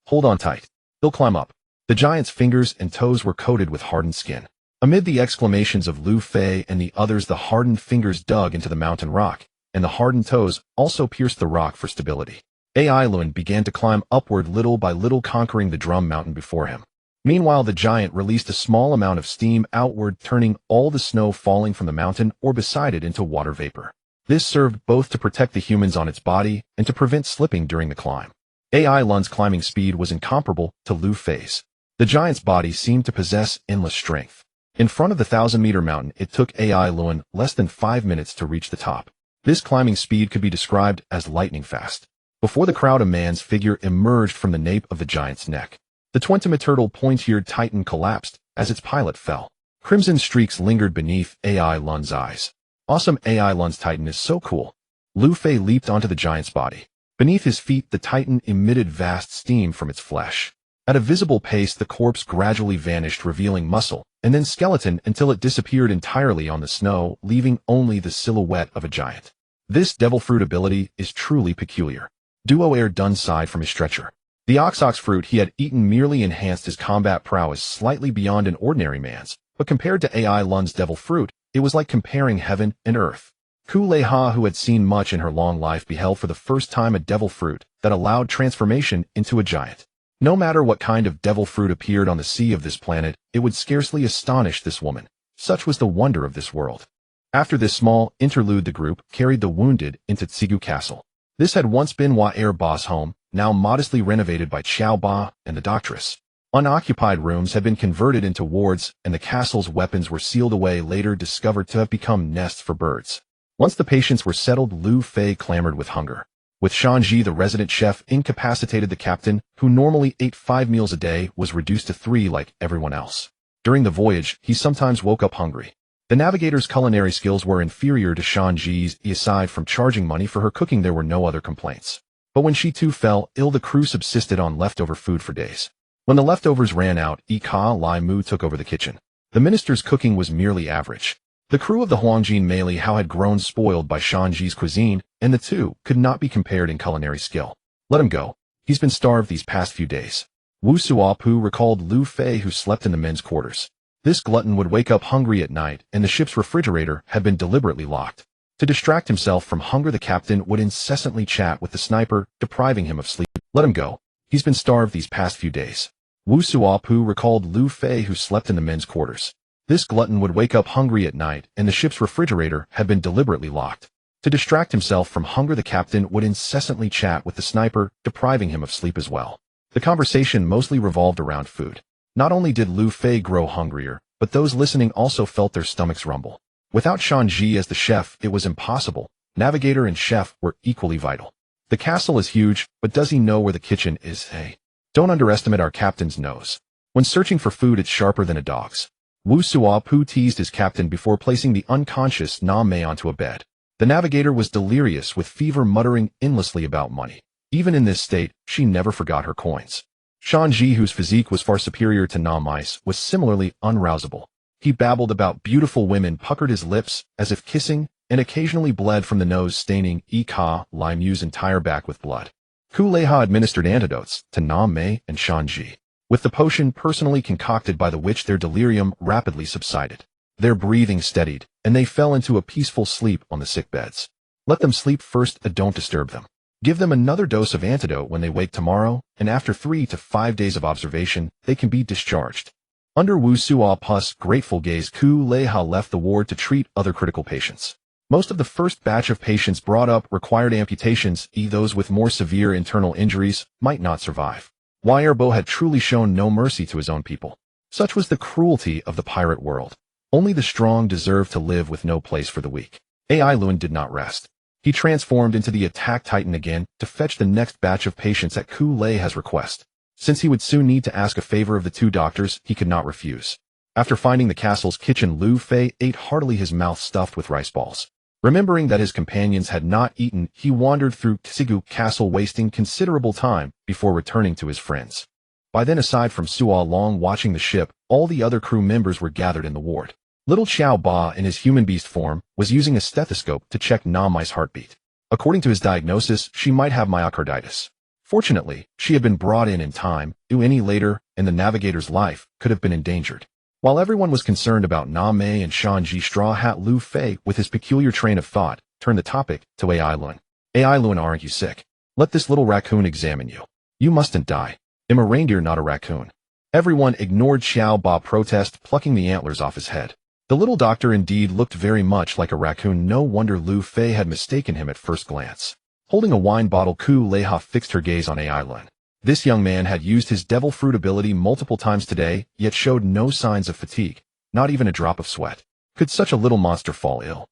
Speaker 1: Hold on tight. They'll climb up. The giant's fingers and toes were coated with hardened skin. Amid the exclamations of Lu Fei and the others, the hardened fingers dug into the mountain rock, and the hardened toes also pierced the rock for stability. AI Luen began to climb upward little by little, conquering the Drum Mountain before him. Meanwhile, the giant released a small amount of steam outward, turning all the snow falling from the mountain or beside it into water vapor. This served both to protect the humans on its body and to prevent slipping during the climb. AI Lun's climbing speed was incomparable to Lu Fei's. The giant's body seemed to possess endless strength. In front of the 1,000-meter mountain, it took AI Luen less than 5 minutes to reach the top. This climbing speed could be described as lightning fast. Before the crowd, a man's figure emerged from the nape of the giant's neck. The 20-meter point-eared titan collapsed as its pilot fell. Crimson streaks lingered beneath AI Lun's eyes. Awesome, AI Lun's titan is so cool. Lu Fei leaped onto the giant's body. Beneath his feet, the titan emitted vast steam from its flesh. At a visible pace, the corpse gradually vanished, revealing muscle, and then skeleton until it disappeared entirely on the snow, leaving only the silhouette of a giant. This devil fruit ability is truly peculiar. Duo Air done side from his stretcher. The ox fruit he had eaten merely enhanced his combat prowess slightly beyond an ordinary man's, but compared to AI Lun's devil fruit, it was like comparing heaven and earth. Kuleha, who had seen much in her long life, beheld for the first time a devil fruit that allowed transformation into a giant. No matter what kind of devil fruit appeared on the sea of this planet, it would scarcely astonish this woman. Such was the wonder of this world. After this small interlude, the group carried the wounded into Tsigu Castle. This had once been Wa Air Ba's home, now modestly renovated by Xiao Ba and the doctress. Unoccupied rooms had been converted into wards, and the castle's weapons were sealed away, later discovered to have become nests for birds. Once the patients were settled, Lu Fei clamored with hunger. With Shanji, the resident chef, incapacitated, the captain, who normally ate 5 meals a day, was reduced to 3 like everyone else. During the voyage, he sometimes woke up hungry. The navigator's culinary skills were inferior to Shanji's. Aside from charging money for her cooking, there were no other complaints. But when she too fell ill, the crew subsisted on leftover food for days. When the leftovers ran out, Ika Lai Mu took over the kitchen. The minister's cooking was merely average. The crew of the Huangjin Meili Hao had grown spoiled by Shanji's cuisine, and the two could not be compared in culinary skill. Let him go. He's been starved these past few days. Wu Suapu recalled Lu Fei, who slept in the men's quarters. This glutton would wake up hungry at night, and the ship's refrigerator had been deliberately locked. To distract himself from hunger, the captain would incessantly chat with the sniper, depriving him of sleep. Let him go. He's been starved these past few days. Wu Suapu recalled Lu Fei, who slept in the men's quarters. This glutton would wake up hungry at night, and the ship's refrigerator had been deliberately locked. To distract himself from hunger, the captain would incessantly chat with the sniper, depriving him of sleep as well. The conversation mostly revolved around food. Not only did Lu Fei grow hungrier, but those listening also felt their stomachs rumble. Without Shanji as the chef, it was impossible. Navigator and chef were equally vital. The castle is huge, but does he know where the kitchen is? Hey, don't underestimate our captain's nose. When searching for food, it's sharper than a dog's. Wu Suapu teased his captain before placing the unconscious Na Mei onto a bed. The navigator was delirious with fever, muttering endlessly about money. Even in this state, she never forgot her coins. Shanji, whose physique was far superior to Na Mei's, was similarly unrousable. He babbled about beautiful women, puckered his lips as if kissing, and occasionally bled from the nose, staining Ika Lai Mu's entire back with blood. Kuleha administered antidotes to Na Mei and Shanji. With the potion personally concocted by the witch, their delirium rapidly subsided. Their breathing steadied, and they fell into a peaceful sleep on the sick beds. Let them sleep first, don't disturb them. Give them another dose of antidote when they wake tomorrow, and after 3 to 5 days of observation, they can be discharged. Under Wu Suapu's grateful gaze, Kuleha left the ward to treat other critical patients. Most of the first batch of patients brought up required amputations. Those with more severe internal injuries might not survive. Wayerbo had truly shown no mercy to his own people. Such was the cruelty of the pirate world. Only the strong deserve to live with no place for the weak. Ai Lun did not rest. He transformed into the attack titan again to fetch the next batch of patients at Kuleha's request. Since he would soon need to ask a favor of the 2 doctors, he could not refuse. After finding the castle's kitchen, Lu Fei ate heartily, his mouth stuffed with rice balls. Remembering that his companions had not eaten, he wandered through Tsigu Castle, wasting considerable time before returning to his friends. By then, aside from Sua Long watching the ship, all the other crew members were gathered in the ward. Little Xiao Ba, in his human beast form, was using a stethoscope to check Na Mei's heartbeat. According to his diagnosis, she might have myocarditis. Fortunately, she had been brought in time. Any later, and the navigator's life could have been endangered. While everyone was concerned about Na Mei and Shanji, Straw Hat Lu Fei, with his peculiar train of thought, turned the topic to Ai Lun. Ai Lun, aren't you sick? Let this little raccoon examine you. You mustn't die. I'm a reindeer, not a raccoon. Everyone ignored Xiao Ba protest, plucking the antlers off his head. The little doctor indeed looked very much like a raccoon. No wonder Lu Fei had mistaken him at first glance. Holding a wine bottle, Kuleha fixed her gaze on Ai Lun. This young man had used his devil fruit ability multiple times today, yet showed no signs of fatigue, not even a drop of sweat. Could such a little monster fall ill?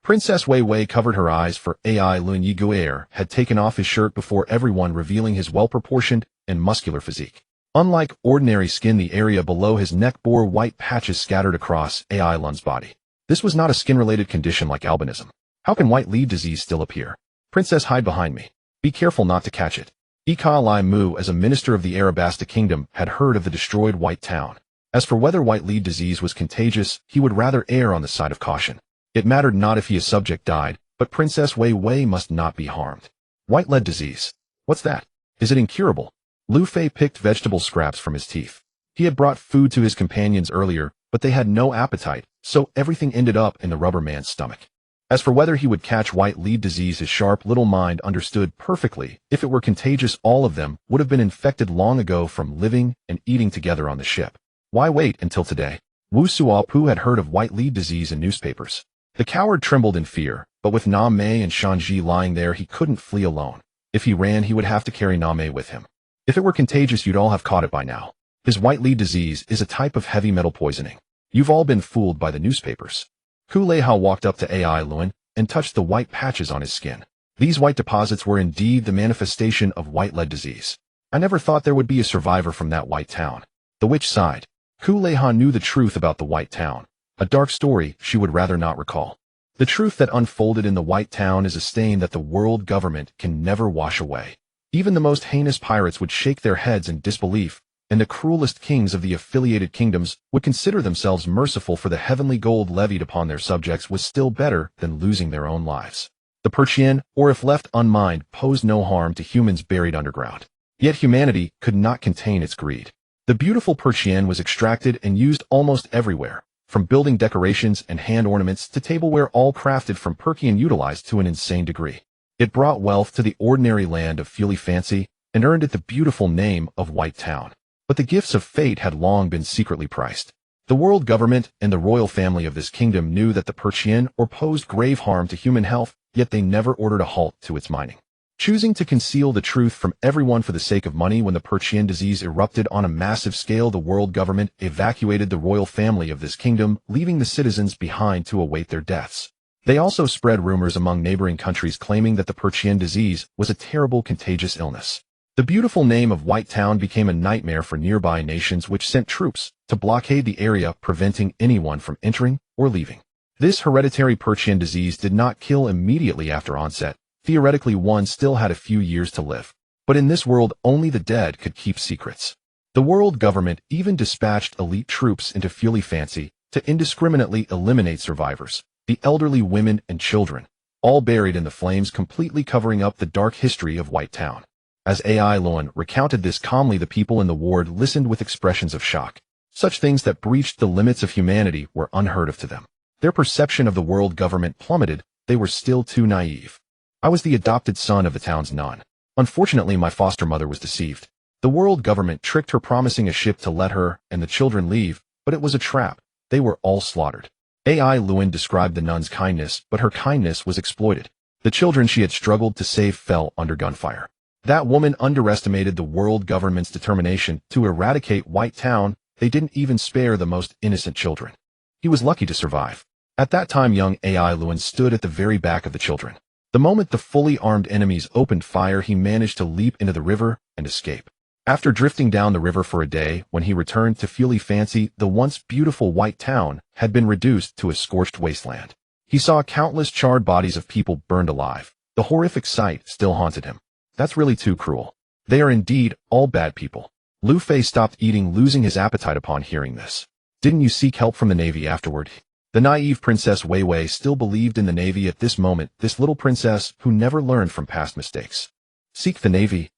Speaker 1: Princess Wei Wei covered her eyes, for Ai Lun Yiguer had taken off his shirt before everyone, revealing his well-proportioned and muscular physique. Unlike ordinary skin, the area below his neck bore white patches scattered across Ai Lun's body. This was not a skin-related condition like albinism. How can white lead disease still appear? Princess, hide behind me. Be careful not to catch it. Lai Mu, as a minister of the Arabasta Kingdom, had heard of the destroyed White Town. As for whether white lead disease was contagious, he would rather err on the side of caution. It mattered not if his subject died, but Princess Wei Wei must not be harmed. White lead disease. What's that? Is it incurable? Lu Fei picked vegetable scraps from his teeth. He had brought food to his companions earlier, but they had no appetite, so everything ended up in the rubber man's stomach. As for whether he would catch white lead disease, his sharp little mind understood perfectly. If it were contagious, all of them would have been infected long ago from living and eating together on the ship. Why wait until today? Wu Suapu had heard of white lead disease in newspapers. The coward trembled in fear, but with Na Mei and Shanji lying there, he couldn't flee alone. If he ran, he would have to carry Na Mei with him. If it were contagious, you'd all have caught it by now. His white lead disease is a type of heavy metal poisoning. You've all been fooled by the newspapers. Ku Leihao walked up to Ai Luan and touched the white patches on his skin. These white deposits were indeed the manifestation of white lead disease. I never thought there would be a survivor from that White Town. The witch sighed. Ku Leihao knew the truth about the White Town. A dark story she would rather not recall. The truth that unfolded in the White Town is a stain that the world government can never wash away. Even the most heinous pirates would shake their heads in disbelief, and the cruelest kings of the affiliated kingdoms would consider themselves merciful, for the heavenly gold levied upon their subjects was still better than losing their own lives. The Perchean, or if left unmined, posed no harm to humans buried underground. Yet humanity could not contain its greed. The beautiful Perchean was extracted and used almost everywhere, from building decorations and hand ornaments to tableware, all crafted from Perky and utilized to an insane degree. It brought wealth to the ordinary land of Fury Fancy and earned it the beautiful name of White Town. But the gifts of fate had long been secretly priced. The world government and the royal family of this kingdom knew that the Perchean or posed grave harm to human health, yet they never ordered a halt to its mining. Choosing to conceal the truth from everyone for the sake of money, when the Perchean disease erupted on a massive scale, the world government evacuated the royal family of this kingdom, leaving the citizens behind to await their deaths. They also spread rumors among neighboring countries claiming that the Perchean disease was a terrible contagious illness. The beautiful name of White Town became a nightmare for nearby nations, which sent troops to blockade the area, preventing anyone from entering or leaving. This hereditary Perchean disease did not kill immediately after onset. Theoretically, one still had a few years to live. But in this world, only the dead could keep secrets. The world government even dispatched elite troops into Fury Fancy to indiscriminately eliminate survivors, the elderly, women, and children, all buried in the flames, completely covering up the dark history of White Town. As Ai Luan recounted this calmly, the people in the ward listened with expressions of shock. Such things that breached the limits of humanity were unheard of to them. Their perception of the world government plummeted. They were still too naive. I was the adopted son of the town's nun. Unfortunately, my foster mother was deceived. The world government tricked her, promising a ship to let her and the children leave, but it was a trap. They were all slaughtered. Ai Luan described the nun's kindness, but her kindness was exploited. The children she had struggled to save fell under gunfire. That woman underestimated the world government's determination to eradicate White Town. They didn't even spare the most innocent children. He was lucky to survive. At that time, young Ai Luan stood at the very back of the children. The moment the fully armed enemies opened fire, he managed to leap into the river and escape. After drifting down the river for a day, when he returned to Fury Fancy, the once beautiful White Town had been reduced to a scorched wasteland. He saw countless charred bodies of people burned alive. The horrific sight still haunted him. That's really too cruel. They are indeed all bad people. Lu Fei stopped eating, losing his appetite upon hearing this. Didn't you seek help from the Navy afterward? The naive Princess Wei Wei still believed in the Navy at this moment, this little princess who never learned from past mistakes. Seek the Navy?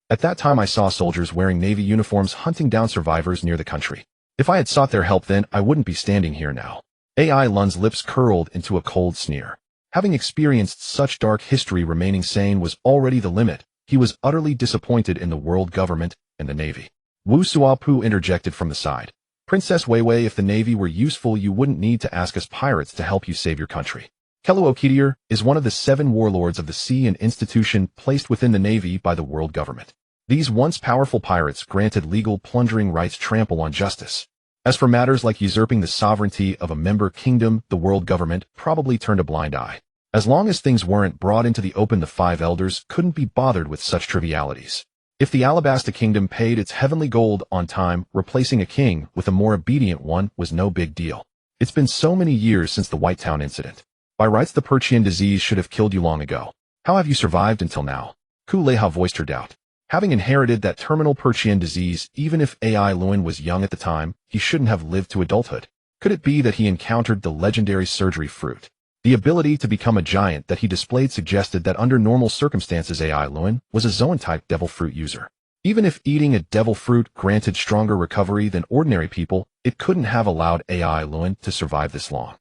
Speaker 1: At that time, I saw soldiers wearing Navy uniforms hunting down survivors near the country. If I had sought their help then, I wouldn't be standing here now. Ai Lun's lips curled into a cold sneer. Having experienced such dark history, remaining sane was already the limit. He was utterly disappointed in the world government and the Navy. Wu Suapu interjected from the side. Princess Wei Wei, if the Navy were useful, you wouldn't need to ask us pirates to help you save your country. Keluokitier is one of the 7 warlords of the sea, an institution placed within the Navy by the world government. These once powerful pirates granted legal plundering rights, trample on justice. As for matters like usurping the sovereignty of a member kingdom, the world government probably turned a blind eye. As long as things weren't brought into the open, the 5 elders couldn't be bothered with such trivialities. If the Alabasta Kingdom paid its heavenly gold on time, replacing a king with a more obedient one was no big deal. It's been so many years since the White Town incident. By rights, the Perchean disease should have killed you long ago. How have you survived until now? Ku Leihao voiced her doubt. Having inherited that terminal Perchian disease, even if AI Lewin was young at the time, he shouldn't have lived to adulthood. Could it be that he encountered the legendary surgery fruit? The ability to become a giant that he displayed suggested that under normal circumstances AI Lewin was a Zoan-type devil fruit user. Even if eating a devil fruit granted stronger recovery than ordinary people, it couldn't have allowed AI Lewin to survive this long.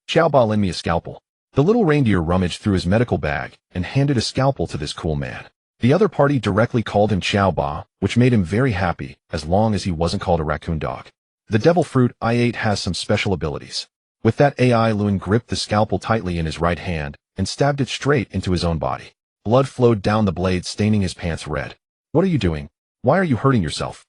Speaker 1: Xiaoba, lend me a scalpel. The little reindeer rummaged through his medical bag and handed a scalpel to this cool man. The other party directly called him Xiaoba, which made him very happy, as long as he wasn't called a raccoon dog. The devil fruit I ate has some special abilities. With that, AI Lewin gripped the scalpel tightly in his right hand and stabbed it straight into his own body. Blood flowed down the blade, staining his pants red. What are you doing? Why are you hurting yourself?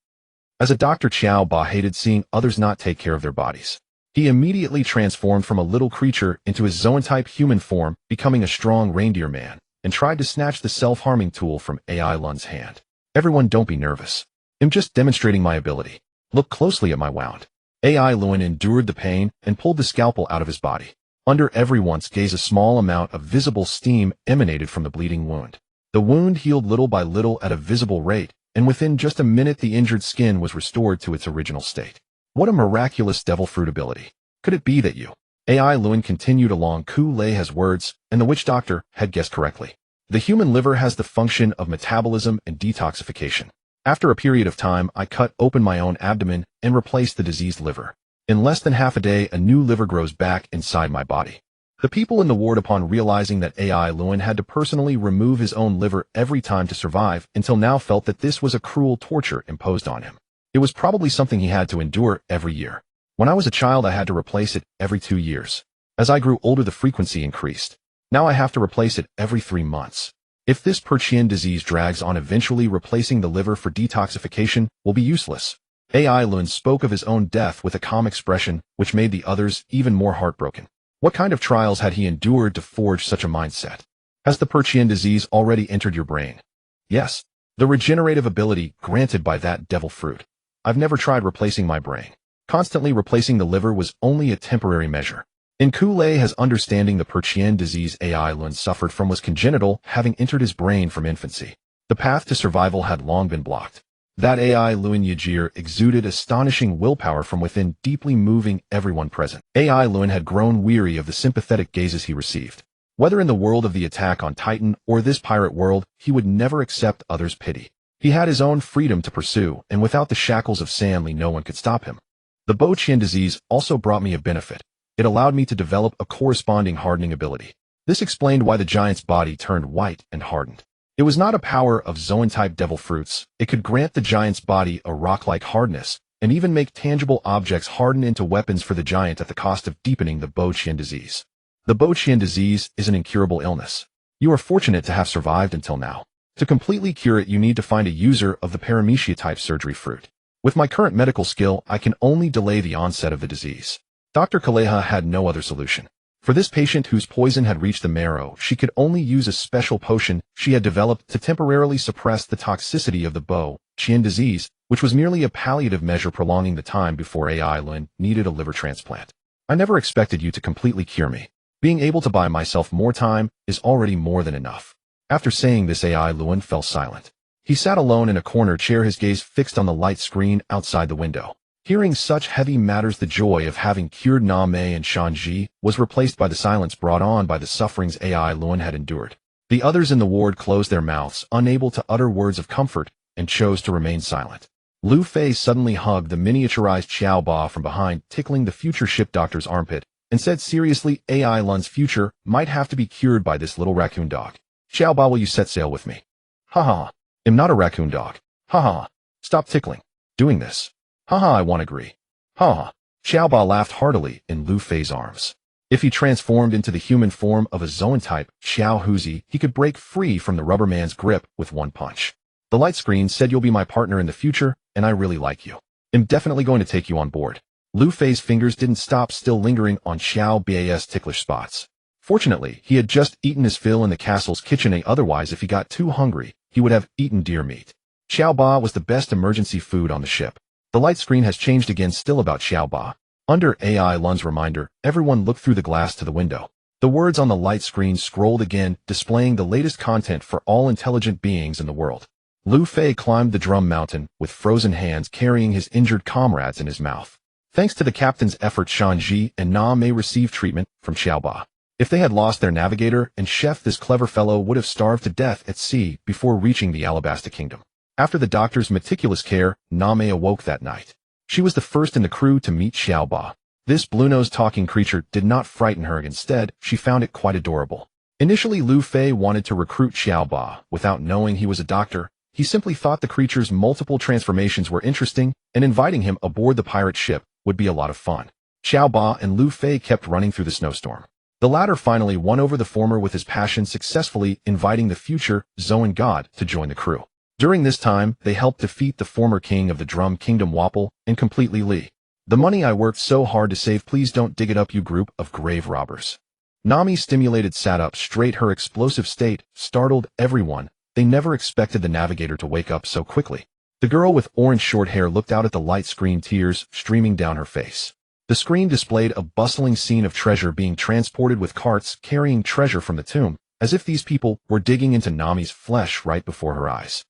Speaker 1: As a doctor, Xiaoba hated seeing others not take care of their bodies. He immediately transformed from a little creature into his Zoan-type human form, becoming a strong reindeer man, and tried to snatch the self-harming tool from AI Lun's hand. Everyone, don't be nervous. I'm just demonstrating my ability. Look closely at my wound. AI Lewin endured the pain and pulled the scalpel out of his body. Under everyone's gaze, a small amount of visible steam emanated from the bleeding wound. The wound healed little by little at a visible rate, and within just a minute the injured skin was restored to its original state. What a miraculous devil fruit ability. Could it be that you? AI Lewin continued along Ku Lei's words, and the witch doctor had guessed correctly. The human liver has the function of metabolism and detoxification. After a period of time, I cut open my own abdomen and replaced the diseased liver. In less than half a day, a new liver grows back inside my body. The people in the ward, upon realizing that AI Lewin had to personally remove his own liver every time to survive, until now felt that this was a cruel torture imposed on him. It was probably something he had to endure every year. When I was a child, I had to replace it every 2 years. As I grew older, the frequency increased. Now I have to replace it every 3 months. If this Perchian disease drags on, eventually replacing the liver for detoxification will be useless. AI Lewin spoke of his own death with a calm expression, which made the others even more heartbroken. What kind of trials had he endured to forge such a mindset? Has the Perchian disease already entered your brain? Yes. The regenerative ability granted by that devil fruit. I've never tried replacing my brain. Constantly replacing the liver was only a temporary measure. In Ku Lei's understanding, the Perchian disease AI Lewin suffered from was congenital, having entered his brain from infancy. The path to survival had long been blocked. That AI Lewin Yajir exuded astonishing willpower from within, deeply moving everyone present. AI Lewin had grown weary of the sympathetic gazes he received. Whether in the world of the attack on Titan or this pirate world, he would never accept others' pity. He had his own freedom to pursue, and without the shackles of Sanli, no one could stop him. The Perchian disease also brought me a benefit. It allowed me to develop a corresponding hardening ability. This explained why the giant's body turned white and hardened. It was not a power of Zoan-type devil fruits. It could grant the giant's body a rock-like hardness, and even make tangible objects harden into weapons for the giant at the cost of deepening the Perchian disease. The Perchian disease is an incurable illness. You are fortunate to have survived until now. To completely cure it, you need to find a user of the Paramecia-type surgery fruit. With my current medical skill, I can only delay the onset of the disease. Dr. Kaleha had no other solution. For this patient whose poison had reached the marrow, she could only use a special potion she had developed to temporarily suppress the toxicity of the Perchian disease, which was merely a palliative measure prolonging the time before AI Lewin needed a liver transplant. I never expected you to completely cure me. Being able to buy myself more time is already more than enough. After saying this, AI Lewin fell silent. He sat alone in a corner chair, his gaze fixed on the light screen outside the window. Hearing such heavy matters, the joy of having cured Na Mei and Shanji was replaced by the silence brought on by the sufferings AI Lewin had endured. The others in the ward closed their mouths, unable to utter words of comfort, and chose to remain silent. Lu Fei suddenly hugged the miniaturized Xiao Ba from behind, tickling the future ship doctor's armpit, and said seriously, AI Lun's future might have to be cured by this little raccoon dog. Xiao Ba, will you set sail with me? Ha ha. I'm not a raccoon dog. Ha ha. Stop tickling. Doing this. Haha, I won't agree. Ha. Xiaoba laughed heartily in Lu Fei's arms. If he transformed into the human form of a Zoan-type Xiao Huzi, he could break free from the rubber man's grip with one punch. The light screen said, you'll be my partner in the future, and I really like you. I'm definitely going to take you on board. Lu Fei's fingers didn't stop, still lingering on Xiao Ba's ticklish spots. Fortunately, he had just eaten his fill in the castle's kitchen, otherwise if he got too hungry, he would have eaten deer meat. Xiao Ba was the best emergency food on the ship. The light screen has changed again, still about Xiao Ba. Under AI Lun's reminder, everyone looked through the glass to the window. The words on the light screen scrolled again, displaying the latest content for all intelligent beings in the world. Lu Fei climbed the drum mountain, with frozen hands carrying his injured comrades in his mouth. Thanks to the captain's efforts, Shanji and Na Mei received treatment from Xiaoba. If they had lost their navigator and chef, this clever fellow would have starved to death at sea before reaching the Alabasta Kingdom. After the doctor's meticulous care, Na Mei awoke that night. She was the first in the crew to meet Xiaoba. This blue-nosed talking creature did not frighten her. Instead, she found it quite adorable. Initially, Lu Fei wanted to recruit Xiaoba. Without knowing he was a doctor, he simply thought the creature's multiple transformations were interesting, and inviting him aboard the pirate ship would be a lot of fun. Xiaoba and Lu Fei kept running through the snowstorm. The latter finally won over the former with his passion, successfully inviting the future Zoan god to join the crew. During this time, they helped defeat the former king of the Drum Kingdom, Wapple, and completely Li. The money I worked so hard to save, please don't dig it up, you group of grave robbers. Nami stimulated sat up straight. Her explosive state startled everyone. They never expected the navigator to wake up so quickly. The girl with orange short hair looked out at the light screen, tears streaming down her face. The screen displayed a bustling scene of treasure being transported with carts carrying treasure from the tomb, as if these people were digging into Nami's flesh right before her eyes.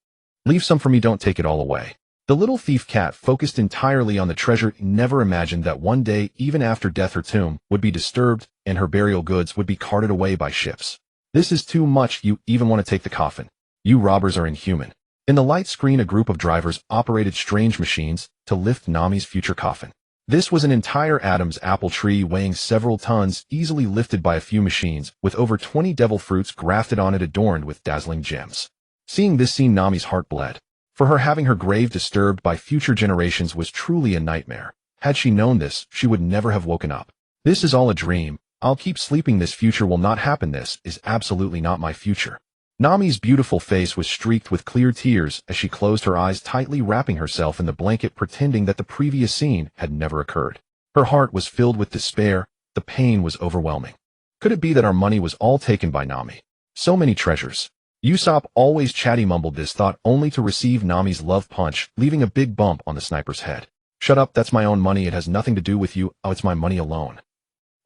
Speaker 1: Leave some for me, don't take it all away. The little thief cat focused entirely on the treasure, never imagined that one day, even after death, her tomb would be disturbed and her burial goods would be carted away by ships. This is too much, you even want to take the coffin. You robbers are inhuman. In the light screen, a group of drivers operated strange machines to lift Nami's future coffin. This was an entire Adam's apple tree weighing several tons, easily lifted by a few machines, with over 20 devil fruits grafted on it adorned with dazzling gems. Seeing this scene, Nami's heart bled. For her, having her grave disturbed by future generations was truly a nightmare. Had she known this, she would never have woken up. This is all a dream. I'll keep sleeping. This future will not happen. This is absolutely not my future. Nami's beautiful face was streaked with clear tears as she closed her eyes tightly, wrapping herself in the blanket, pretending that the previous scene had never occurred. Her heart was filled with despair. The pain was overwhelming. Could it be that our money was all taken by Nami? So many treasures. Usopp, always chatty, mumbled this thought only to receive Nami's love punch, leaving a big bump on the sniper's head. Shut up, that's my own money. It has nothing to do with you. Oh, it's my money alone.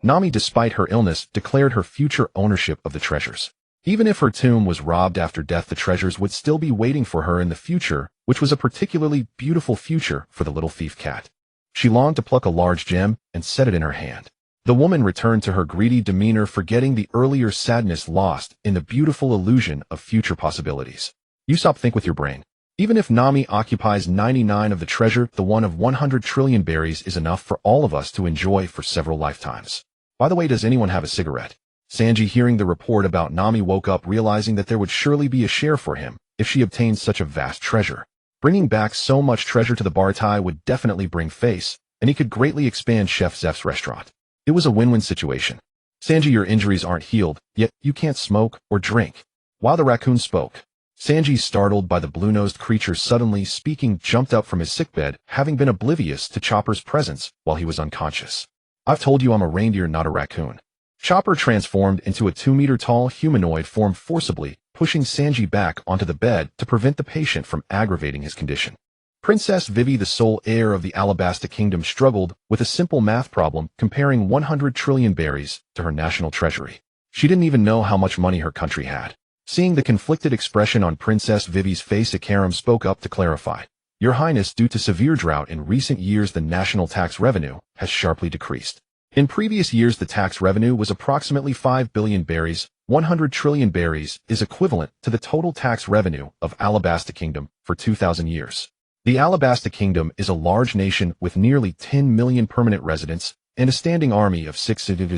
Speaker 1: Nami, despite her illness, declared her future ownership of the treasures. Even if her tomb was robbed after death, the treasures would still be waiting for her in the future, which was a particularly beautiful future for the little thief cat. She longed to pluck a large gem and set it in her hand. The woman returned to her greedy demeanor, forgetting the earlier sadness, lost in the beautiful illusion of future possibilities. Usopp, think with your brain. Even if Nami occupies 99 of the treasure, the one of 100 trillion berries is enough for all of us to enjoy for several lifetimes. By the way, does anyone have a cigarette? Sanji, hearing the report about Nami, woke up, realizing that there would surely be a share for him if she obtained such a vast treasure. Bringing back so much treasure to the Bartai would definitely bring face, and he could greatly expand Chef Zeph's restaurant. It was a win-win situation. Sanji, your injuries aren't healed, yet you can't smoke or drink. While the raccoon spoke, Sanji, startled by the blue-nosed creature suddenly speaking, jumped up from his sickbed, having been oblivious to Chopper's presence while he was unconscious. I've told you I'm a reindeer, not a raccoon. Chopper transformed into a 2-meter-tall humanoid form, forcibly pushing Sanji back onto the bed to prevent the patient from aggravating his condition. Princess Vivi, the sole heir of the Alabasta Kingdom, struggled with a simple math problem comparing 100 trillion berries to her national treasury. She didn't even know how much money her country had. Seeing the conflicted expression on Princess Vivi's face, Akaram spoke up to clarify. Your Highness, due to severe drought in recent years, the national tax revenue has sharply decreased. In previous years, the tax revenue was approximately 5 billion berries. 100 trillion berries is equivalent to the total tax revenue of Alabasta Kingdom for 2,000 years. The Alabasta Kingdom is a large nation with nearly 10 million permanent residents and a standing army of 600.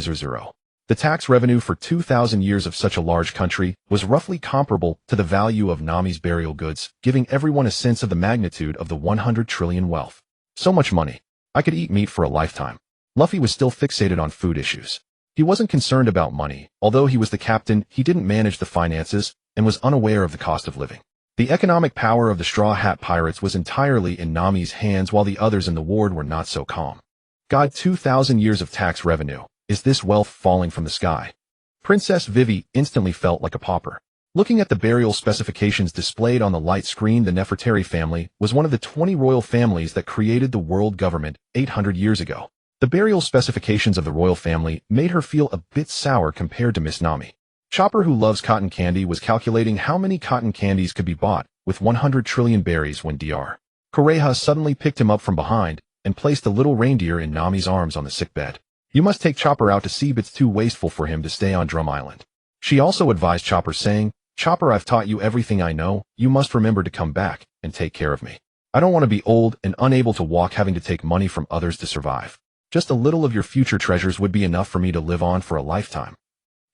Speaker 1: The tax revenue for 2,000 years of such a large country was roughly comparable to the value of Nami's burial goods, giving everyone a sense of the magnitude of the 100 trillion wealth. So much money. I could eat meat for a lifetime. Luffy was still fixated on food issues. He wasn't concerned about money. Although he was the captain, he didn't manage the finances and was unaware of the cost of living. The economic power of the Straw Hat Pirates was entirely in Nami's hands, while the others in the ward were not so calm. God, 2,000 years of tax revenue. Is this wealth falling from the sky? Princess Vivi instantly felt like a pauper. Looking at the burial specifications displayed on the light screen, the Nefertari family was one of the 20 royal families that created the world government 800 years ago. The burial specifications of the royal family made her feel a bit sour compared to Miss Nami. Chopper, who loves cotton candy, was calculating how many cotton candies could be bought with 100 trillion berries when Dr. Kureha suddenly picked him up from behind and placed the little reindeer in Nami's arms on the sickbed. You must take Chopper out to see, it's too wasteful for him to stay on Drum Island. She also advised Chopper, saying, Chopper, I've taught you everything I know, you must remember to come back and take care of me. I don't want to be old and unable to walk, having to take money from others to survive. Just a little of your future treasures would be enough for me to live on for a lifetime.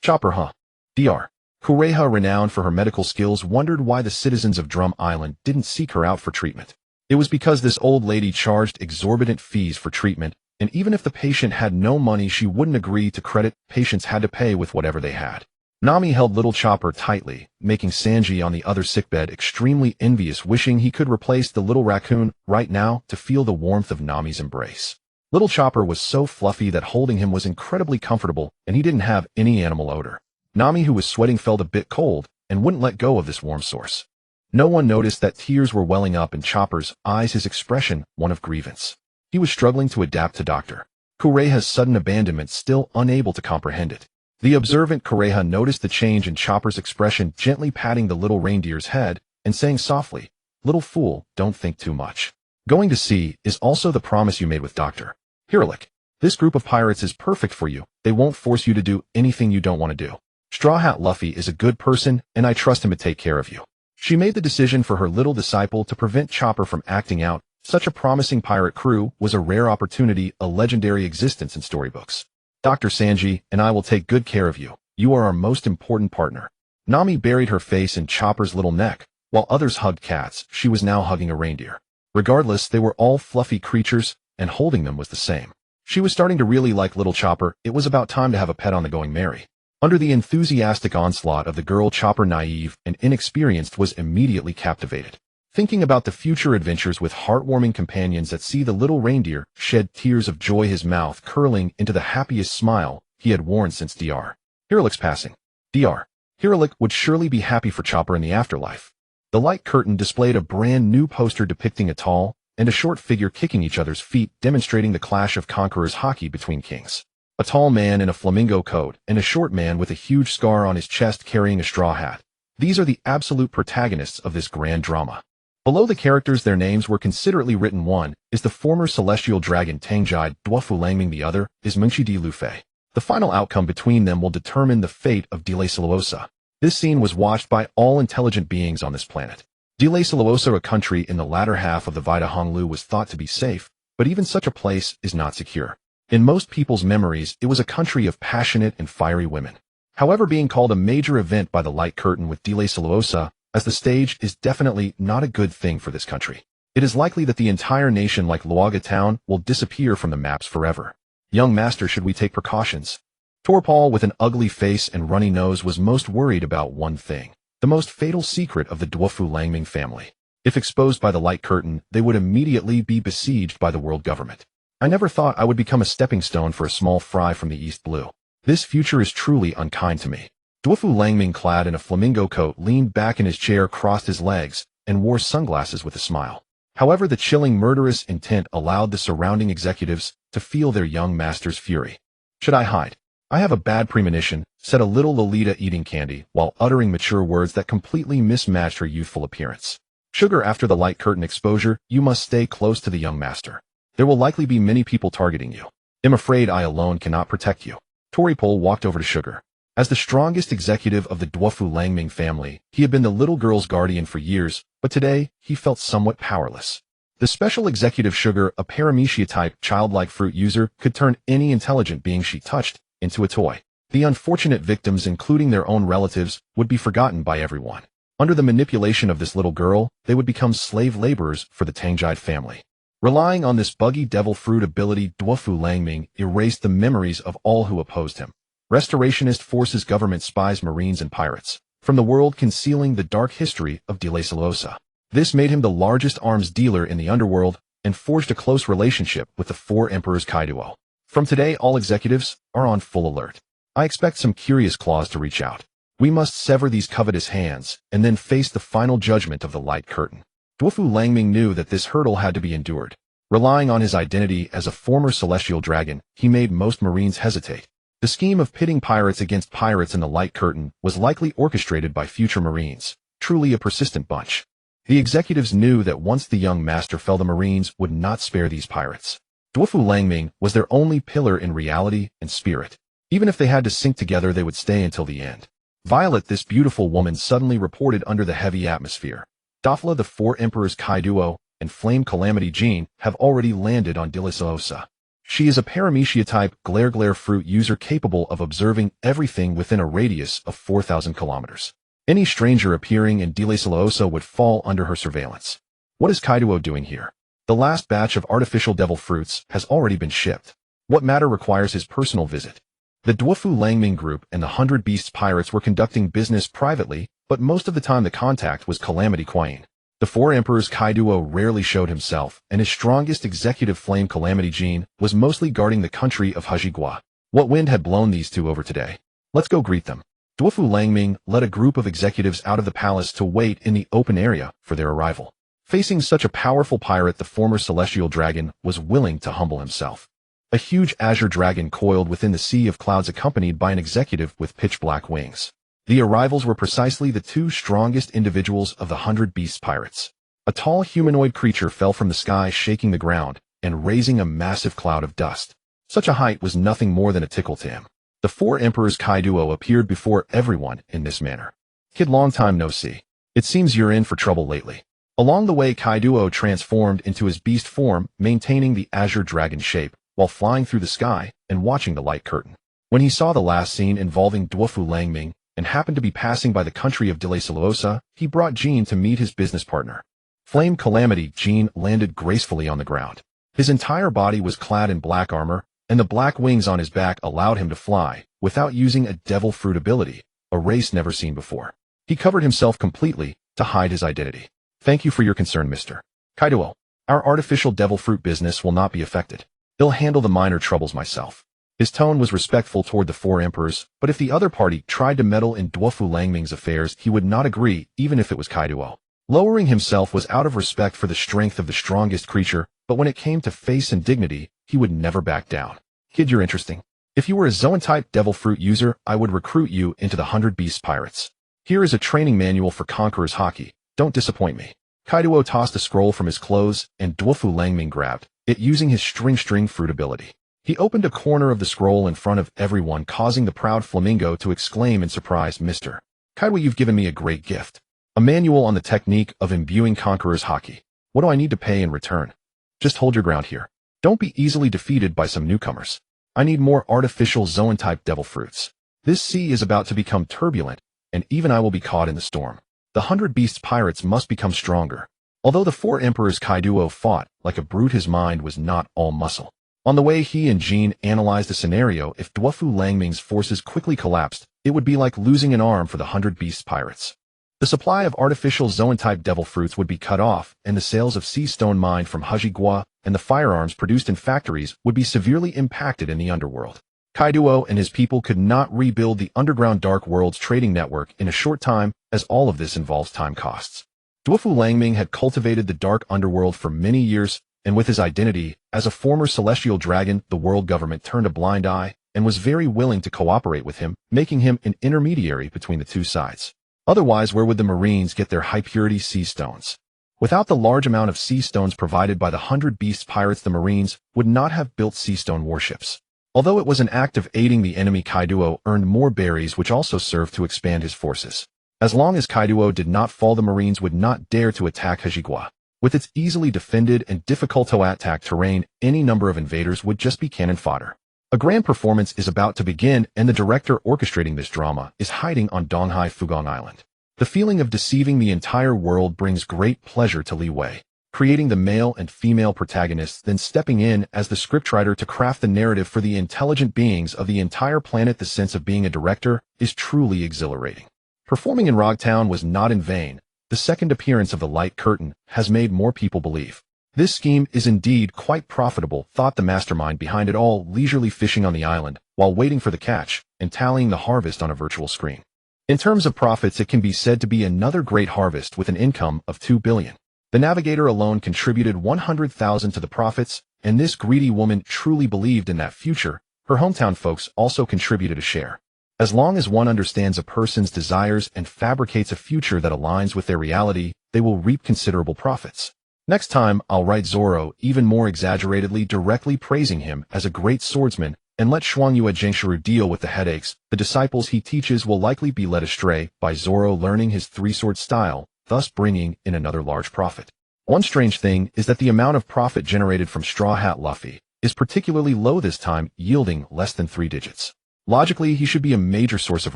Speaker 1: Chopper, huh? Dr. Kureha, renowned for her medical skills, wondered why the citizens of Drum Island didn't seek her out for treatment. It was because this old lady charged exorbitant fees for treatment, and even if the patient had no money, she wouldn't agree to credit. Patients had to pay with whatever they had. Nami held little Chopper tightly, making Sanji on the other sickbed extremely envious, wishing he could replace the little raccoon right now to feel the warmth of Nami's embrace. Little Chopper was so fluffy that holding him was incredibly comfortable, and he didn't have any animal odor. Nami, who was sweating, felt a bit cold and wouldn't let go of this warm source. No one noticed that tears were welling up in Chopper's eyes, his expression one of grievance. He was struggling to adapt to Dr. Kureha's sudden abandonment, still unable to comprehend it. The observant Kureha noticed the change in Chopper's expression, gently patting the little reindeer's head and saying softly, Little fool, don't think too much. Going to sea is also the promise you made with Dr. Hiralik. This group of pirates is perfect for you. They won't force you to do anything you don't want to do. Straw Hat Luffy is a good person, and I trust him to take care of you. She made the decision for her little disciple to prevent Chopper from acting out. Such a promising pirate crew was a rare opportunity, a legendary existence in storybooks. Dr. Sanji and I will take good care of you. You are our most important partner. Nami buried her face in Chopper's little neck. While others hugged cats, she was now hugging a reindeer. Regardless, they were all fluffy creatures, and holding them was the same. She was starting to really like little Chopper. It was about time to have a pet on the going merry. Under the enthusiastic onslaught of the girl, Chopper, naive and inexperienced, was immediately captivated. Thinking about the future adventures with heartwarming companions at sea, the little reindeer shed tears of joy, his mouth curling into the happiest smile he had worn since Dr. Hiralik's passing. Dr. Hiralik would surely be happy for Chopper in the afterlife. The light curtain displayed a brand new poster depicting a tall and a short figure kicking each other's feet, demonstrating the clash of conquerors hockey between kings. A tall man in a flamingo coat and a short man with a huge scar on his chest carrying a straw hat. These are the absolute protagonists of this grand drama. Below the characters, their names were considerately written. One is the former celestial dragon Tangjide Duofu Langming, the other is Munchi di Luffei. The final outcome between them will determine the fate of Dile Siluosa. This scene was watched by all intelligent beings on this planet. Dile Siluosa, a country in the latter half of the Vita Honglu, was thought to be safe, but even such a place is not secure. In most people's memories, it was a country of passionate and fiery women. However, being called a major event by the light curtain with Dile Siluosa as the stage is definitely not a good thing for this country. It is likely that the entire nation, like Luaga town, will disappear from the maps forever. Young master, should we take precautions? Torpal, with an ugly face and runny nose, was most worried about one thing: the most fatal secret of the Duofu Langming family. If exposed by the light curtain, they would immediately be besieged by the world government. I never thought I would become a stepping stone for a small fry from the East Blue. This future is truly unkind to me. Duofu Langming, clad in a flamingo coat, leaned back in his chair, crossed his legs, and wore sunglasses with a smile. However, the chilling, murderous intent allowed the surrounding executives to feel their young master's fury. Should I hide? I have a bad premonition, said a little Lolita, eating candy while uttering mature words that completely mismatched her youthful appearance. Sugar, after the light curtain exposure, you must stay close to the young master. There will likely be many people targeting you. I'm afraid I alone cannot protect you. Toripol walked over to Sugar. As the strongest executive of the Duofu Langming family, he had been the little girl's guardian for years, but today he felt somewhat powerless. The special executive Sugar, a paramecia-type childlike fruit user, could turn any intelligent being she touched into a toy. The unfortunate victims, including their own relatives, would be forgotten by everyone. Under the manipulation of this little girl, they would become slave laborers for the Tangjide family. Relying on this buggy devil fruit ability, Duofu Langming erased the memories of all who opposed him. Restorationist forces, government spies, marines, and pirates from the world, concealing the dark history of Dile Siluosa. This made him the largest arms dealer in the underworld and forged a close relationship with the four emperors Kaiduo. From today, all executives are on full alert. I expect some curious claws to reach out. We must sever these covetous hands and then face the final judgment of the light curtain. Duofu Langming knew that this hurdle had to be endured. Relying on his identity as a former celestial dragon, he made most marines hesitate. The scheme of pitting pirates against pirates in the light curtain was likely orchestrated by future marines. Truly a persistent bunch. The executives knew that once the young master fell, the Marines would not spare these pirates. Duofu Langming was their only pillar in reality and spirit. Even if they had to sink together, they would stay until the end. Violet, this beautiful woman, suddenly reported under the heavy atmosphere. Dafla, the four emperors Kaiduo, and Flame Calamity Jean have already landed on Dilisoosa. She is a paramecia-type glare fruit user capable of observing everything within a radius of 4,000 kilometers. Any stranger appearing in Dilisoosa would fall under her surveillance. What is Kaiduo doing here? The last batch of artificial devil fruits has already been shipped. What matter requires his personal visit? The Duofu Langming group and the 100 Beasts pirates were conducting business privately, but most of the time the contact was Calamity Quine. The four emperors Kaiduo rarely showed himself, and his strongest executive Flame Calamity Jean was mostly guarding the country of Hajigua. What wind had blown these two over today? Let's go greet them. Duofu Langming led a group of executives out of the palace to wait in the open area for their arrival. Facing such a powerful pirate, the former celestial dragon was willing to humble himself. A huge azure dragon coiled within the sea of clouds, accompanied by an executive with pitch-black wings. The arrivals were precisely the two strongest individuals of the 100 Beasts pirates. A tall humanoid creature fell from the sky, shaking the ground and raising a massive cloud of dust. Such a height was nothing more than a tickle to him. The four emperors Kaiduo appeared before everyone in this manner. Kid, long time no see. It seems you're in for trouble lately. Along the way, Kaiduo transformed into his beast form, maintaining the azure dragon shape, while flying through the sky and watching the light curtain. When he saw the last scene involving Duofu Langming and happened to be passing by the country of Dilisoosa, he brought Jean to meet his business partner. Flame Calamity Jean landed gracefully on the ground. His entire body was clad in black armor, and the black wings on his back allowed him to fly without using a devil fruit ability, a race never seen before. He covered himself completely to hide his identity. Thank you for your concern, Mr. Kaiduo. Our artificial devil fruit business will not be affected. I'll handle the minor troubles myself. His tone was respectful toward the four emperors, but if the other party tried to meddle in Duofu Langming's affairs, he would not agree, even if it was Kaiduo. Lowering himself was out of respect for the strength of the strongest creature, but when it came to face and dignity, he would never back down. Kid, you're interesting. If you were a Zoan-type devil fruit user, I would recruit you into the 100 Beasts pirates. Here is a training manual for Conqueror's Hockey. Don't disappoint me. Kaiduo tossed a scroll from his clothes, and Duofu Langming grabbed it using his string fruit ability. He opened a corner of the scroll in front of everyone, causing the proud flamingo to exclaim in surprise, Mr. Kaiduo, you've given me a great gift. A manual on the technique of imbuing Conqueror's Hockey. What do I need to pay in return? Just hold your ground here. Don't be easily defeated by some newcomers. I need more artificial Zoan-type devil fruits. This sea is about to become turbulent, and even I will be caught in the storm. The 100 Beasts pirates must become stronger. Although the four emperors Kaiduo fought like a brute, his mind was not all muscle. On the way, he and Jean analyzed the scenario. If Duofu Langming's forces quickly collapsed, it would be like losing an arm for the 100 Beasts pirates. The supply of artificial Zoan-type devil fruits would be cut off, and the sales of sea stone mined from Hajigua and the firearms produced in factories would be severely impacted in the underworld. Kaiduo and his people could not rebuild the underground Dark Worlds trading network in a short time, as all of this involves time costs. Duofu Langming had cultivated the dark underworld for many years, and with his identity as a former celestial dragon, the world government turned a blind eye and was very willing to cooperate with him, making him an intermediary between the two sides. Otherwise, where would the Marines get their high-purity sea stones? Without the large amount of sea stones provided by the 100 Beasts pirates, the Marines would not have built sea stone warships. Although it was an act of aiding the enemy, Kaiduo earned more berries, which also served to expand his forces. As long as Kaiduo did not fall, the Marines would not dare to attack Hajigua. With its easily defended and difficult-to-attack terrain, any number of invaders would just be cannon fodder. A grand performance is about to begin, and the director orchestrating this drama is hiding on Donghai Fugong Island. The feeling of deceiving the entire world brings great pleasure to Li Wei, creating the male and female protagonists, then stepping in as the scriptwriter to craft the narrative for the intelligent beings of the entire planet. The sense of being a director is truly exhilarating. Performing in Rogtown was not in vain. The second appearance of the light curtain has made more people believe. This scheme is indeed quite profitable, thought the mastermind behind it all, leisurely fishing on the island while waiting for the catch and tallying the harvest on a virtual screen. In terms of profits, it can be said to be another great harvest with an income of 2 billion. The navigator alone contributed 100,000 to the profits, and this greedy woman truly believed in that future. Her hometown folks also contributed a share. As long as one understands a person's desires and fabricates a future that aligns with their reality, they will reap considerable profits. Next time, I'll write Zoro even more exaggeratedly directly praising him as a great swordsman and let Shuangyue Zhengshiru deal with the headaches. The disciples he teaches will likely be led astray by Zoro learning his three-sword style, thus bringing in another large profit. One strange thing is that the amount of profit generated from Straw Hat Luffy is particularly low this time, yielding less than 3 digits. Logically, he should be a major source of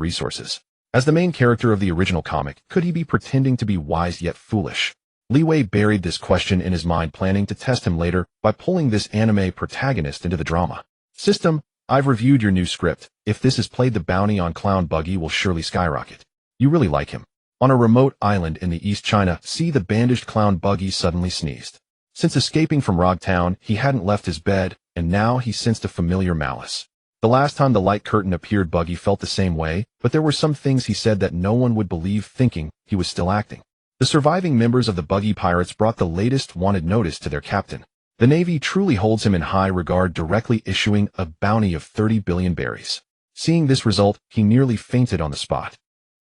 Speaker 1: resources. As the main character of the original comic, could he be pretending to be wise yet foolish? Li Wei buried this question in his mind, planning to test him later by pulling this anime protagonist into the drama. System, I've reviewed your new script. If this is played, the bounty on Clown Buggy will surely skyrocket. You really like him. On a remote island in the East China Sea, the bandaged Clown Buggy suddenly sneezed. Since escaping from Rog Town, he hadn't left his bed, and now he sensed a familiar malice. The last time the light curtain appeared, Buggy felt the same way, but there were some things he said that no one would believe, thinking he was still acting. The surviving members of the Buggy Pirates brought the latest wanted notice to their captain. The Navy truly holds him in high regard, directly issuing a bounty of 30 billion berries. Seeing this result, he nearly fainted on the spot.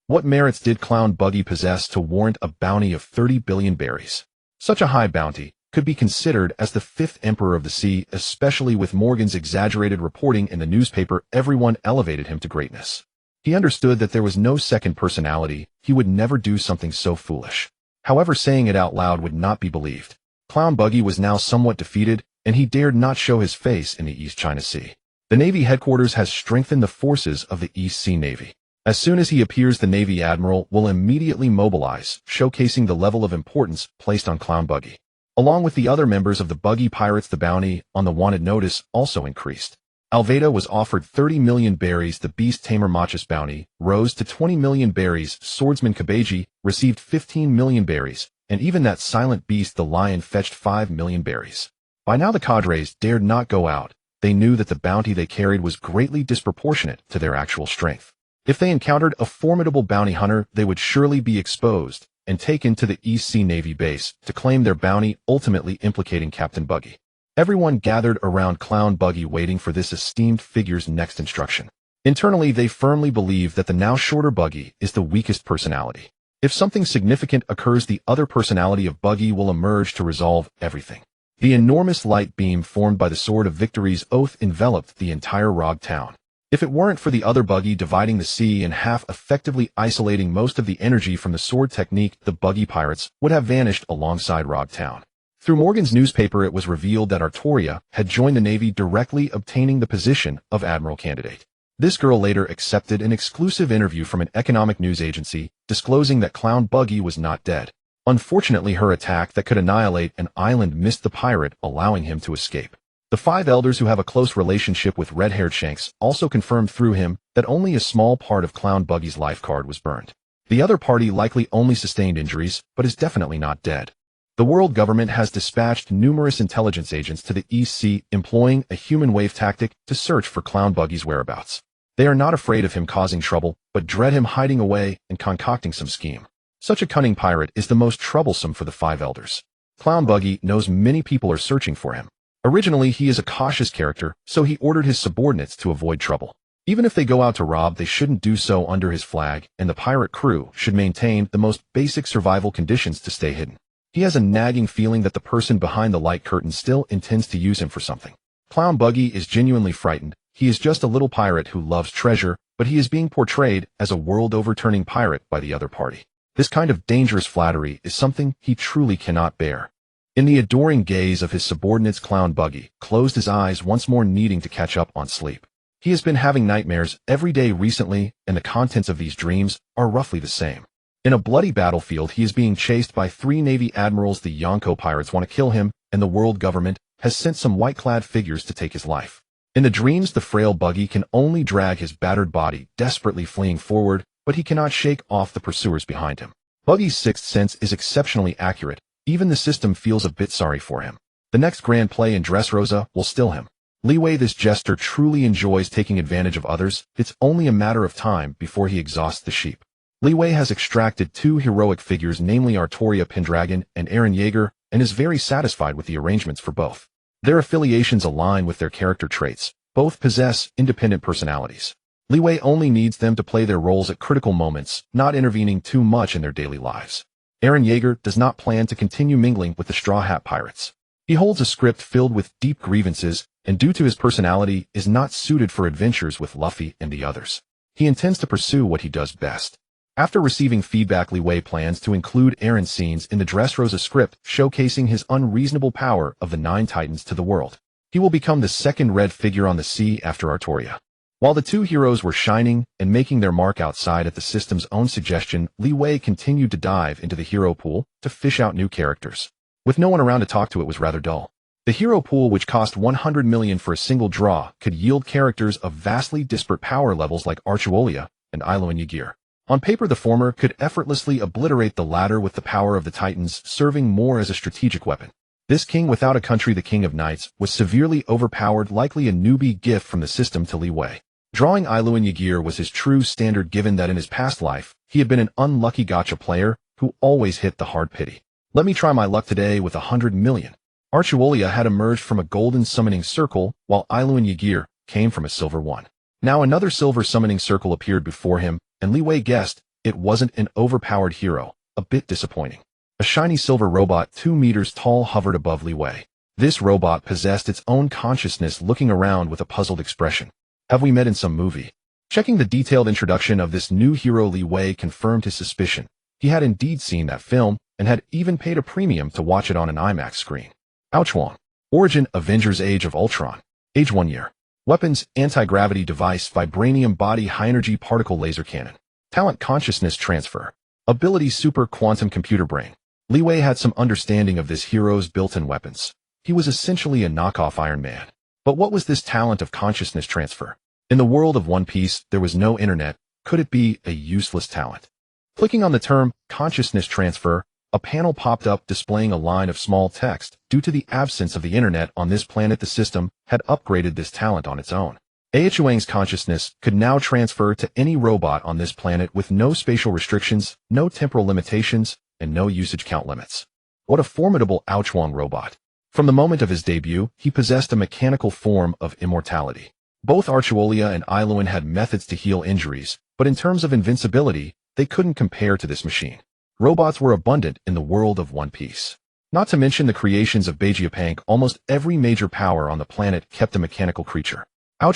Speaker 1: What merits did Clown Buggy possess to warrant a bounty of 30 billion berries? Such a high bounty could be considered as the 5th emperor of the sea, especially with Morgan's exaggerated reporting in the newspaper. Everyone elevated him to greatness. He understood that there was no second personality. He would never do something so foolish. However, saying it out loud would not be believed. Clown Buggy was now somewhat defeated, and he dared not show his face in the East China Sea. The Navy headquarters has strengthened the forces of the East Sea Navy. As soon as he appears, the Navy Admiral will immediately mobilize, showcasing the level of importance placed on Clown Buggy. Along with the other members of the Buggy Pirates, the bounty on the wanted notice also increased. Alveda was offered 30 million berries. The Beast Tamer Machis bounty rose to 20 million berries. Swordsman Kabeji received 15 million berries, and even that silent beast, the lion, fetched 5 million berries. By now the cadres dared not go out. They knew that the bounty they carried was greatly disproportionate to their actual strength. If they encountered a formidable bounty hunter, they would surely be exposed and taken to the East Sea Navy base to claim their bounty, ultimately implicating Captain Buggy. Everyone gathered around Clown Buggy, waiting for this esteemed figure's next instruction. Internally, they firmly believe that the now shorter Buggy is the weakest personality. If something significant occurs, the other personality of Buggy will emerge to resolve everything. The enormous light beam formed by the Sword of Victory's oath enveloped the entire Rog Town. If it weren't for the other Buggy dividing the sea in half, effectively isolating most of the energy from the sword technique, the Buggy Pirates would have vanished alongside Rog Town. Through Morgan's newspaper, it was revealed that Artoria had joined the Navy, directly obtaining the position of Admiral candidate. This girl later accepted an exclusive interview from an economic news agency, disclosing that Clown Buggy was not dead. Unfortunately, her attack that could annihilate an island missed the pirate, allowing him to escape. The 5 elders who have a close relationship with red-haired Shanks also confirmed through him that only a small part of Clown Buggy's life card was burned. The other party likely only sustained injuries, but is definitely not dead. The world government has dispatched numerous intelligence agents to the East Sea, employing a human wave tactic to search for Clown Buggy's whereabouts. They are not afraid of him causing trouble, but dread him hiding away and concocting some scheme. Such a cunning pirate is the most troublesome for the 5 elders. Clown Buggy knows many people are searching for him. Originally, he is a cautious character, so he ordered his subordinates to avoid trouble. Even if they go out to rob, they shouldn't do so under his flag, and the pirate crew should maintain the most basic survival conditions to stay hidden. He has a nagging feeling that the person behind the light curtain still intends to use him for something. Clown Buggy is genuinely frightened. He is just a little pirate who loves treasure, but he is being portrayed as a world-overturning pirate by the other party. This kind of dangerous flattery is something he truly cannot bear. In the adoring gaze of his subordinates, Clown Buggy closed his eyes once more, needing to catch up on sleep. He has been having nightmares every day recently, and the contents of these dreams are roughly the same. In a bloody battlefield, he is being chased by 3 Navy admirals. The Yonko pirates want to kill him, and the world government has sent some white-clad figures to take his life. In the dreams, the frail Buggy can only drag his battered body, desperately fleeing forward, but he cannot shake off the pursuers behind him. Buggy's sixth sense is exceptionally accurate. Even the system feels a bit sorry for him. The next grand play in Dressrosa will still him. Li Wei, this jester, truly enjoys taking advantage of others. It's only a matter of time before he exhausts the sheep. Li Wei has extracted 2 heroic figures, namely Artoria Pendragon and Eren Yeager, and is very satisfied with the arrangements for both. Their affiliations align with their character traits. Both possess independent personalities. Li Wei only needs them to play their roles at critical moments, not intervening too much in their daily lives. Eren Yeager does not plan to continue mingling with the Straw Hat Pirates. He holds a script filled with deep grievances, and due to his personality, is not suited for adventures with Luffy and the others. He intends to pursue what he does best. After receiving feedback, Li Wei plans to include Eren's scenes in the Dressrosa script, showcasing his unreasonable power of the Nine Titans to the world. He will become the second red figure on the sea after Artoria. While the two heroes were shining and making their mark outside at the system's own suggestion, Li Wei continued to dive into the hero pool to fish out new characters. With no one around to talk to, it was rather dull. The hero pool, which cost 100 million for a single draw, could yield characters of vastly disparate power levels like Archuolia and Ilo and Ygir. On paper, the former could effortlessly obliterate the latter with the power of the Titans, serving more as a strategic weapon. This king without a country, the King of Knights, was severely overpowered, likely a newbie gift from the system to Li Wei. Drawing Ilo and Ygir was his true standard, given that in his past life, he had been an unlucky gacha player who always hit the hard pity. Let me try my luck today with 100 million. Archuolia had emerged from a golden summoning circle, while Ilo and Ygir came from a silver one. Now another silver summoning circle appeared before him, and Li Wei guessed it wasn't an overpowered hero, a bit disappointing. A shiny silver robot 2 meters tall hovered above Li Wei. This robot possessed its own consciousness, looking around with a puzzled expression. Have we met in some movie? Checking the detailed introduction of this new hero, Li Wei confirmed his suspicion. He had indeed seen that film, and had even paid a premium to watch it on an IMAX screen. Wang. Origin: Avengers Age of Ultron. Age 1 year. Weapons: anti-gravity device, vibranium body, high-energy particle laser cannon. Talent: consciousness transfer. Ability: super quantum computer brain. Li Wei had some understanding of this hero's built-in weapons. He was essentially a knockoff Iron Man. But what was this talent of consciousness transfer? In the world of One Piece, there was no internet. Could it be a useless talent? Clicking on the term consciousness transfer, a panel popped up displaying a line of small text. Due to the absence of the internet on this planet, the system had upgraded this talent on its own. Wang's consciousness could now transfer to any robot on this planet with no spatial restrictions, no temporal limitations, and no usage count limits. What a formidable Wang robot. From the moment of his debut, he possessed a mechanical form of immortality. Both Archuolia and Iloan had methods to heal injuries, but in terms of invincibility, they couldn't compare to this machine. Robots were abundant in the world of One Piece. Not to mention the creations of Vegapunk, almost every major power on the planet kept a mechanical creature.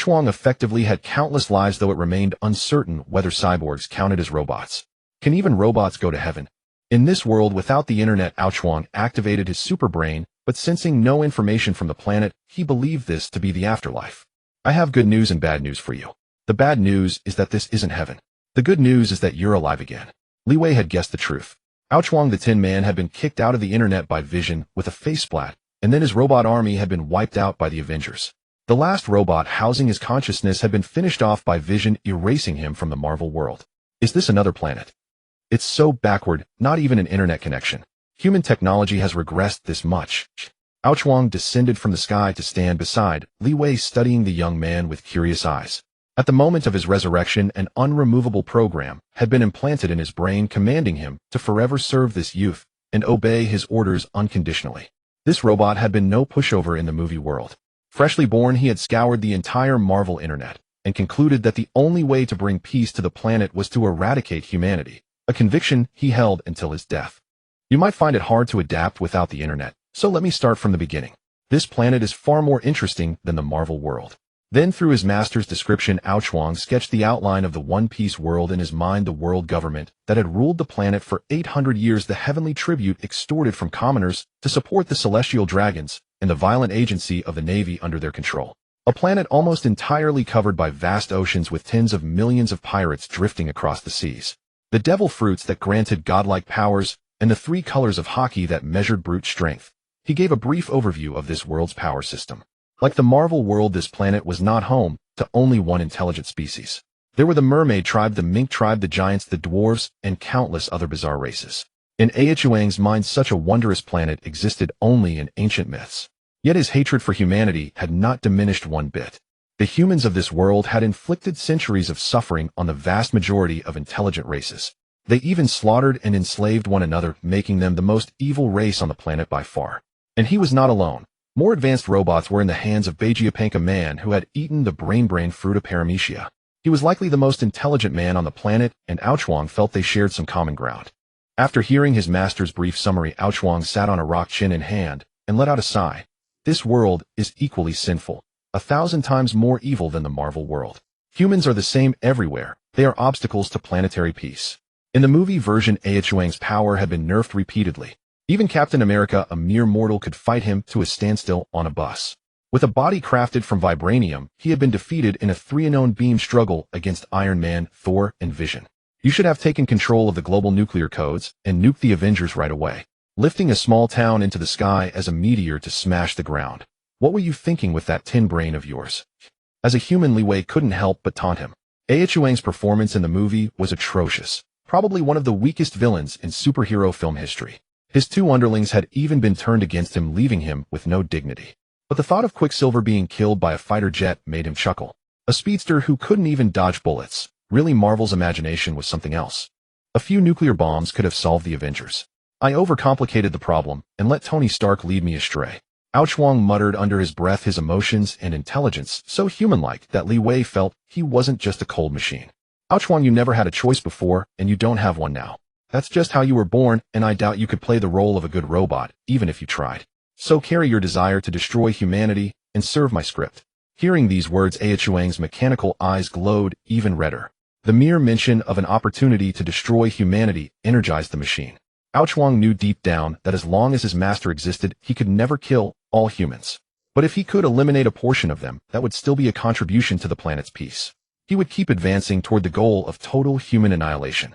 Speaker 1: Wang effectively had countless lives, though it remained uncertain whether cyborgs counted as robots. Can even robots go to heaven? In this world without the internet, Wang activated his super brain, but sensing no information from the planet, he believed this to be the afterlife. I have good news and bad news for you. The bad news is that this isn't heaven. The good news is that you're alive again. Li Wei had guessed the truth. Wang the Tin Man had been kicked out of the internet by Vision with a face splat, and then his robot army had been wiped out by the Avengers. The last robot housing his consciousness had been finished off by Vision, erasing him from the Marvel world. Is this another planet? It's so backward, not even an internet connection. Human technology has regressed this much. Wang descended from the sky to stand beside Li Wei, studying the young man with curious eyes. At the moment of his resurrection, an unremovable program had been implanted in his brain, commanding him to forever serve this youth and obey his orders unconditionally. This robot had been no pushover in the movie world. Freshly born, he had scoured the entire Marvel internet and concluded that the only way to bring peace to the planet was to eradicate humanity, a conviction he held until his death. You might find it hard to adapt without the internet, so let me start from the beginning. This planet is far more interesting than the Marvel world. Then, through his master's description, Wang sketched the outline of the One Piece world in his mind: the world government that had ruled the planet for 800 years, the heavenly tribute extorted from commoners to support the celestial dragons, and the violent agency of the Navy under their control. A planet almost entirely covered by vast oceans with tens of millions of pirates drifting across the seas. The devil fruits that granted godlike powers, and the 3 colors of hockey that measured brute strength. He gave a brief overview of this world's power system. Like the Marvel world, this planet was not home to only one intelligent species. There were the mermaid tribe, the mink tribe, the giants, the dwarves, and countless other bizarre races. In Wang's mind, such a wondrous planet existed only in ancient myths. Yet his hatred for humanity had not diminished one bit. The humans of this world had inflicted centuries of suffering on the vast majority of intelligent races. They even slaughtered and enslaved one another, making them the most evil race on the planet by far. And he was not alone. More advanced robots were in the hands of Vegapunk, a man who had eaten the brain fruit of paramecia. He was likely the most intelligent man on the planet, and Wang felt they shared some common ground. After hearing his master's brief summary, Wang sat on a rock, chin in hand, and let out a sigh. This world is equally sinful, 1,000 times more evil than the Marvel world. Humans are the same everywhere. They are obstacles to planetary peace. In the movie version, Wang's power had been nerfed repeatedly. Even Captain America, a mere mortal, could fight him to a standstill on a bus. With a body crafted from vibranium, he had been defeated in a 3-on beam struggle against Iron Man, Thor, and Vision. You should have taken control of the global nuclear codes and nuked the Avengers right away, lifting a small town into the sky as a meteor to smash the ground. What were you thinking with that tin brain of yours? As a human, Li Wei couldn't help but taunt him. Wang's performance in the movie was atrocious, probably one of the weakest villains in superhero film history. His 2 underlings had even been turned against him, leaving him with no dignity. But the thought of Quicksilver being killed by a fighter jet made him chuckle. A speedster who couldn't even dodge bullets. Really, Marvel's imagination was something else. A few nuclear bombs could have solved the Avengers. I overcomplicated the problem and let Tony Stark lead me astray. Wang muttered under his breath, his emotions and intelligence so human-like that Li Wei felt he wasn't just a cold machine. Wang, you never had a choice before, and you don't have one now. That's just how you were born, and I doubt you could play the role of a good robot, even if you tried. So carry your desire to destroy humanity and serve my script. Hearing these words, Wang's mechanical eyes glowed even redder. The mere mention of an opportunity to destroy humanity energized the machine. Wang knew deep down that as long as his master existed, he could never kill all humans. But if he could eliminate a portion of them, that would still be a contribution to the planet's peace. He would keep advancing toward the goal of total human annihilation.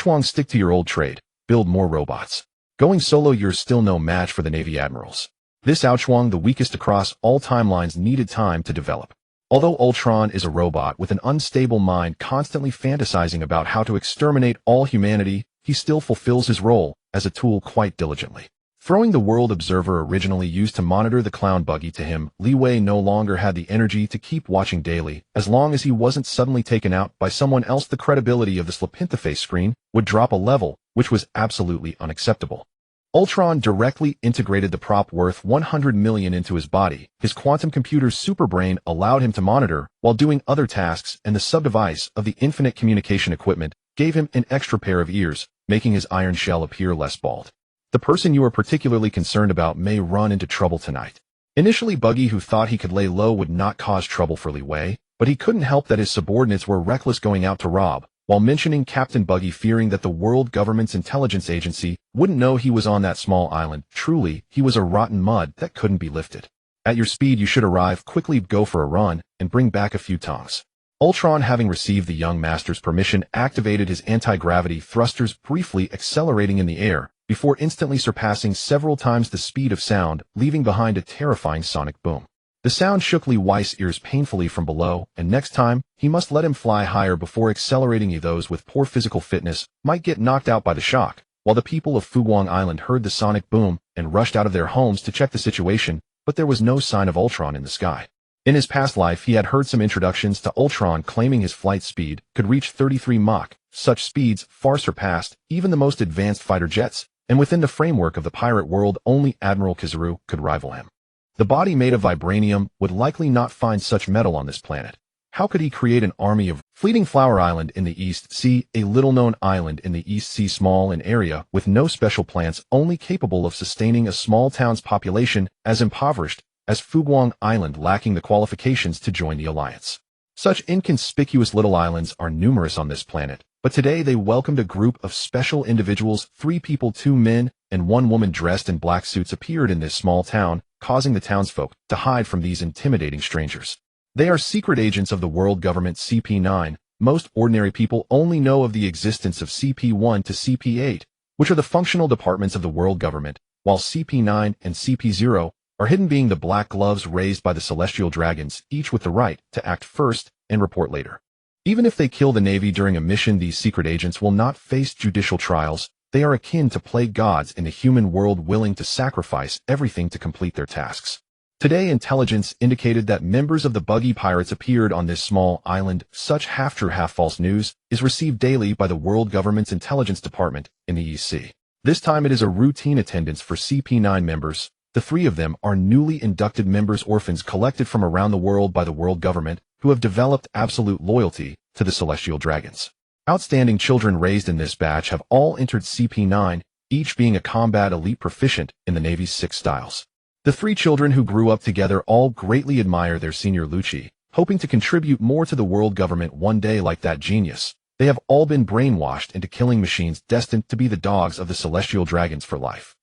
Speaker 1: Wang, stick to your old trade. Build more robots. Going solo, you're still no match for the Navy admirals. This Wang, the weakest across all timelines, needed time to develop. Although Ultron is a robot with an unstable mind constantly fantasizing about how to exterminate all humanity, he still fulfills his role as a tool quite diligently. Throwing the World Observer originally used to monitor the clown Buggy to him, Li Wei no longer had the energy to keep watching daily. As long as he wasn't suddenly taken out by someone else, the credibility of the slip-in-the-face screen would drop a level, which was absolutely unacceptable. Ultron directly integrated the prop worth $100 million into his body. His quantum computer's superbrain allowed him to monitor while doing other tasks, and the sub-device of the infinite communication equipment gave him an extra pair of ears, making his iron shell appear less bald. The person you are particularly concerned about may run into trouble tonight. Initially, Buggy, who thought he could lay low, would not cause trouble for Li Wei, but he couldn't help that his subordinates were reckless, going out to rob, while mentioning Captain Buggy, fearing that the world government's intelligence agency wouldn't know he was on that small island. Truly, he was a rotten mud that couldn't be lifted. At your speed, you should arrive quickly, go for a run, and bring back a few tongs. Ultron, having received the young master's permission, activated his anti-gravity thrusters, briefly accelerating in the air, before instantly surpassing several times the speed of sound, leaving behind a terrifying sonic boom. The sound shook Li Wei's ears painfully from below, and next time, he must let him fly higher before accelerating. Those with poor physical fitness might get knocked out by the shock. While the people of Fuguang Island heard the sonic boom and rushed out of their homes to check the situation, but there was no sign of Ultron in the sky. In his past life, he had heard some introductions to Ultron claiming his flight speed could reach 33 Mach. Such speeds far surpassed even the most advanced fighter jets, and within the framework of the pirate world, only Admiral Kizaru could rival him. The body made of vibranium would likely not find such metal on this planet. How could he create an army of Fleeting Flower Island in the East Sea, a little-known island in the East Sea, small in area, with no special plants, only capable of sustaining a small town's population, as impoverished as Fuguang Island, lacking the qualifications to join the Alliance. Such inconspicuous little islands are numerous on this planet, but today they welcomed a group of special individuals. 3 people, 2 men, and 1 woman dressed in black suits appeared in this small town, causing the townsfolk to hide from these intimidating strangers. They are secret agents of the world government CP9. Most ordinary people only know of the existence of CP1 to CP8, which are the functional departments of the world government, while CP9 and CP0 are hidden, being the black gloves raised by the celestial dragons, each with the right to act first and report later. Even if they kill the Navy during a mission, these secret agents will not face judicial trials. They are akin to plague gods in the human world, willing to sacrifice everything to complete their tasks. Today, intelligence indicated that members of the Buggy Pirates appeared on this small island. Such half-true, half-false news is received daily by the world government's intelligence department in the East Sea. This time it is a routine attendance for CP9 members. The 3 of them are newly inducted members, orphans collected from around the world by the world government. who have developed absolute loyalty to the celestial dragons. Outstanding children raised in this batch have all entered CP9, each being a combat elite proficient in the Navy's 6 styles. The 3 children who grew up together all greatly admire their senior Lucci, hoping to contribute more to the world government one day like that genius. They have all been brainwashed into killing machines destined to be the dogs of the celestial dragons for life.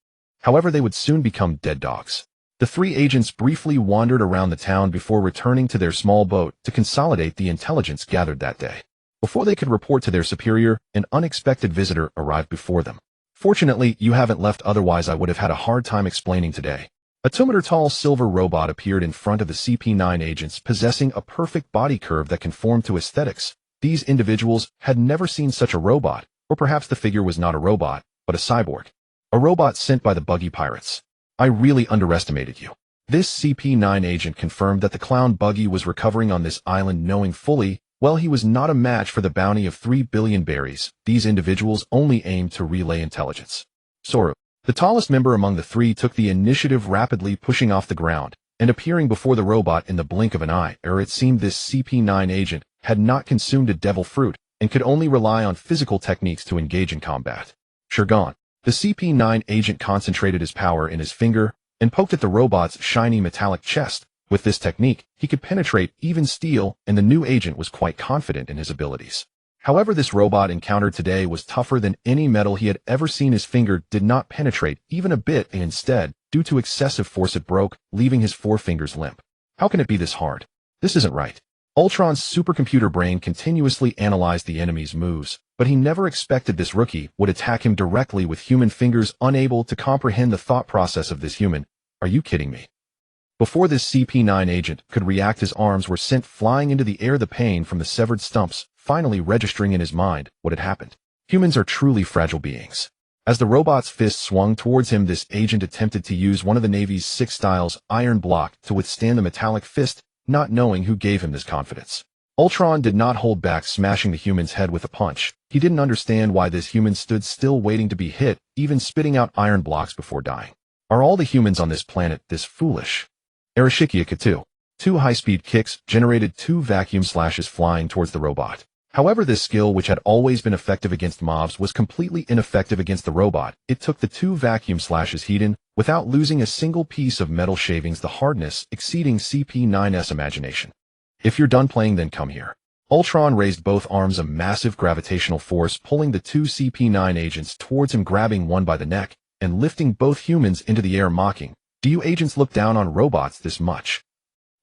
Speaker 1: However, they would soon become dead dogs. The 3 agents briefly wandered around the town before returning to their small boat to consolidate the intelligence gathered that day. Before they could report to their superior, an unexpected visitor arrived before them. Fortunately, you haven't left, otherwise I would have had a hard time explaining today. A 2-meter-tall silver robot appeared in front of the CP9 agents, possessing a perfect body curve that conformed to aesthetics. These individuals had never seen such a robot, or perhaps the figure was not a robot, but a cyborg. A robot sent by the Buggy pirates. I really underestimated you. This CP9 agent confirmed that the clown Buggy was recovering on this island, knowing fully well he was not a match for the bounty of 3 billion berries. These individuals only aimed to relay intelligence. Soru, the tallest member among the 3, took the initiative, rapidly pushing off the ground and appearing before the robot in the blink of an eye. It seemed this CP9 agent had not consumed a devil fruit and could only rely on physical techniques to engage in combat. Shurgon, the CP9 agent concentrated his power in his finger and poked at the robot's shiny metallic chest. With this technique, he could penetrate even steel, and the new agent was quite confident in his abilities. However, this robot encountered today was tougher than any metal he had ever seen. His finger did not penetrate even a bit, and instead, due to excessive force, it broke, leaving his 4 fingers limp. How can it be this hard? This isn't right. Ultron's supercomputer brain continuously analyzed the enemy's moves, but he never expected this rookie would attack him directly with human fingers, unable to comprehend the thought process of this human. Are you kidding me? Before this CP9 agent could react, his arms were sent flying into the air, the pain from the severed stumps finally registering in his mind what had happened. Humans are truly fragile beings. As the robot's fist swung towards him, this agent attempted to use one of the Navy's 6 styles, iron block, to withstand the metallic fist, not knowing who gave him this confidence. Ultron did not hold back, smashing the human's head with a punch. He didn't understand why this human stood still waiting to be hit, even spitting out iron blocks before dying. Are all the humans on this planet this foolish? Arashikia too. 2 high-speed kicks generated 2 vacuum slashes flying towards the robot. However, this skill, which had always been effective against mobs, was completely ineffective against the robot. It took the 2 vacuum slashes hidden without losing a single piece of metal shavings, the hardness exceeding CP9's imagination. If you're done playing, then come here. Ultron raised both arms, a massive gravitational force pulling the 2 CP9 agents towards him, grabbing one by the neck and lifting both humans into the air, mocking, "Do you agents look down on robots this much?"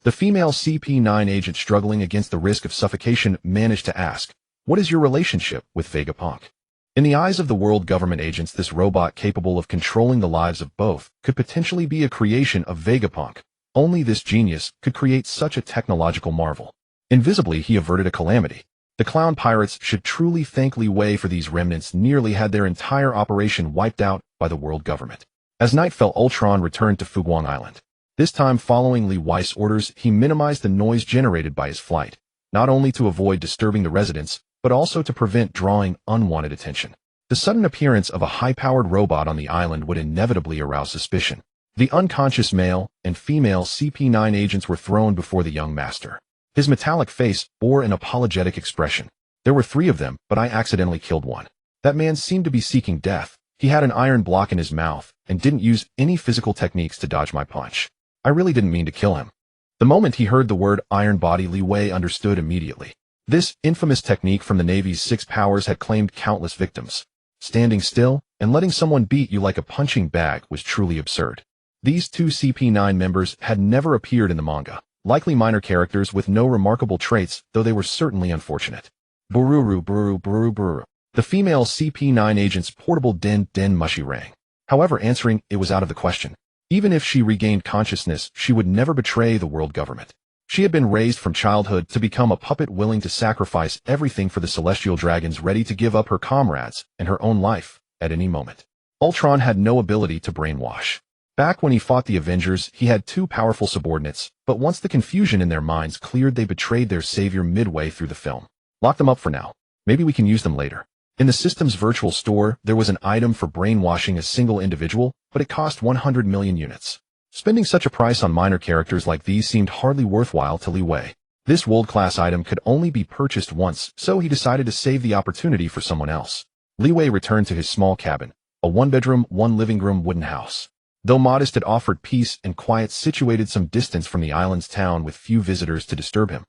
Speaker 1: The female CP9 agent, struggling against the risk of suffocation, managed to ask, "What is your relationship with Vegapunk?" In the eyes of the world government agents, this robot, capable of controlling the lives of both, could potentially be a creation of Vegapunk. Only this genius could create such a technological marvel. Invisibly, he averted a calamity. The clown pirates should truly thank Li Wei, for these remnants nearly had their entire operation wiped out by the world government. As night fell, Ultron returned to Fuguang Island. This time, following Li Wei's orders, he minimized the noise generated by his flight, not only to avoid disturbing the residents, but also to prevent drawing unwanted attention. The sudden appearance of a high-powered robot on the island would inevitably arouse suspicion. The unconscious male and female CP9 agents were thrown before the young master. His metallic face bore an apologetic expression. There were 3 of them, but I accidentally killed one. That man seemed to be seeking death. He had an iron block in his mouth and didn't use any physical techniques to dodge my punch. I really didn't mean to kill him. The moment he heard the word iron body, Li Wei understood immediately. This infamous technique from the Navy's 6 powers had claimed countless victims. Standing still and letting someone beat you like a punching bag was truly absurd. These 2 CP9 members had never appeared in the manga, likely minor characters with no remarkable traits, though they were certainly unfortunate. Bururu, bururu, bururu, bururu. The female CP9 agent's portable den mushy rang. However, answering it was out of the question. Even if she regained consciousness, she would never betray the world government. She had been raised from childhood to become a puppet, willing to sacrifice everything for the celestial dragons, ready to give up her comrades and her own life at any moment. Ultron had no ability to brainwash. Back when he fought the Avengers, he had 2 powerful subordinates, but once the confusion in their minds cleared, they betrayed their savior midway through the film. Lock them up for now. Maybe we can use them later. In the system's virtual store, there was an item for brainwashing a single individual, but it cost 100 million units. Spending such a price on minor characters like these seemed hardly worthwhile to Li Wei. This world-class item could only be purchased once, so he decided to save the opportunity for someone else. Li Wei returned to his small cabin, a one-bedroom, one-living-room wooden house. Though modest, it offered peace and quiet, situated some distance from the island's town with few visitors to disturb him.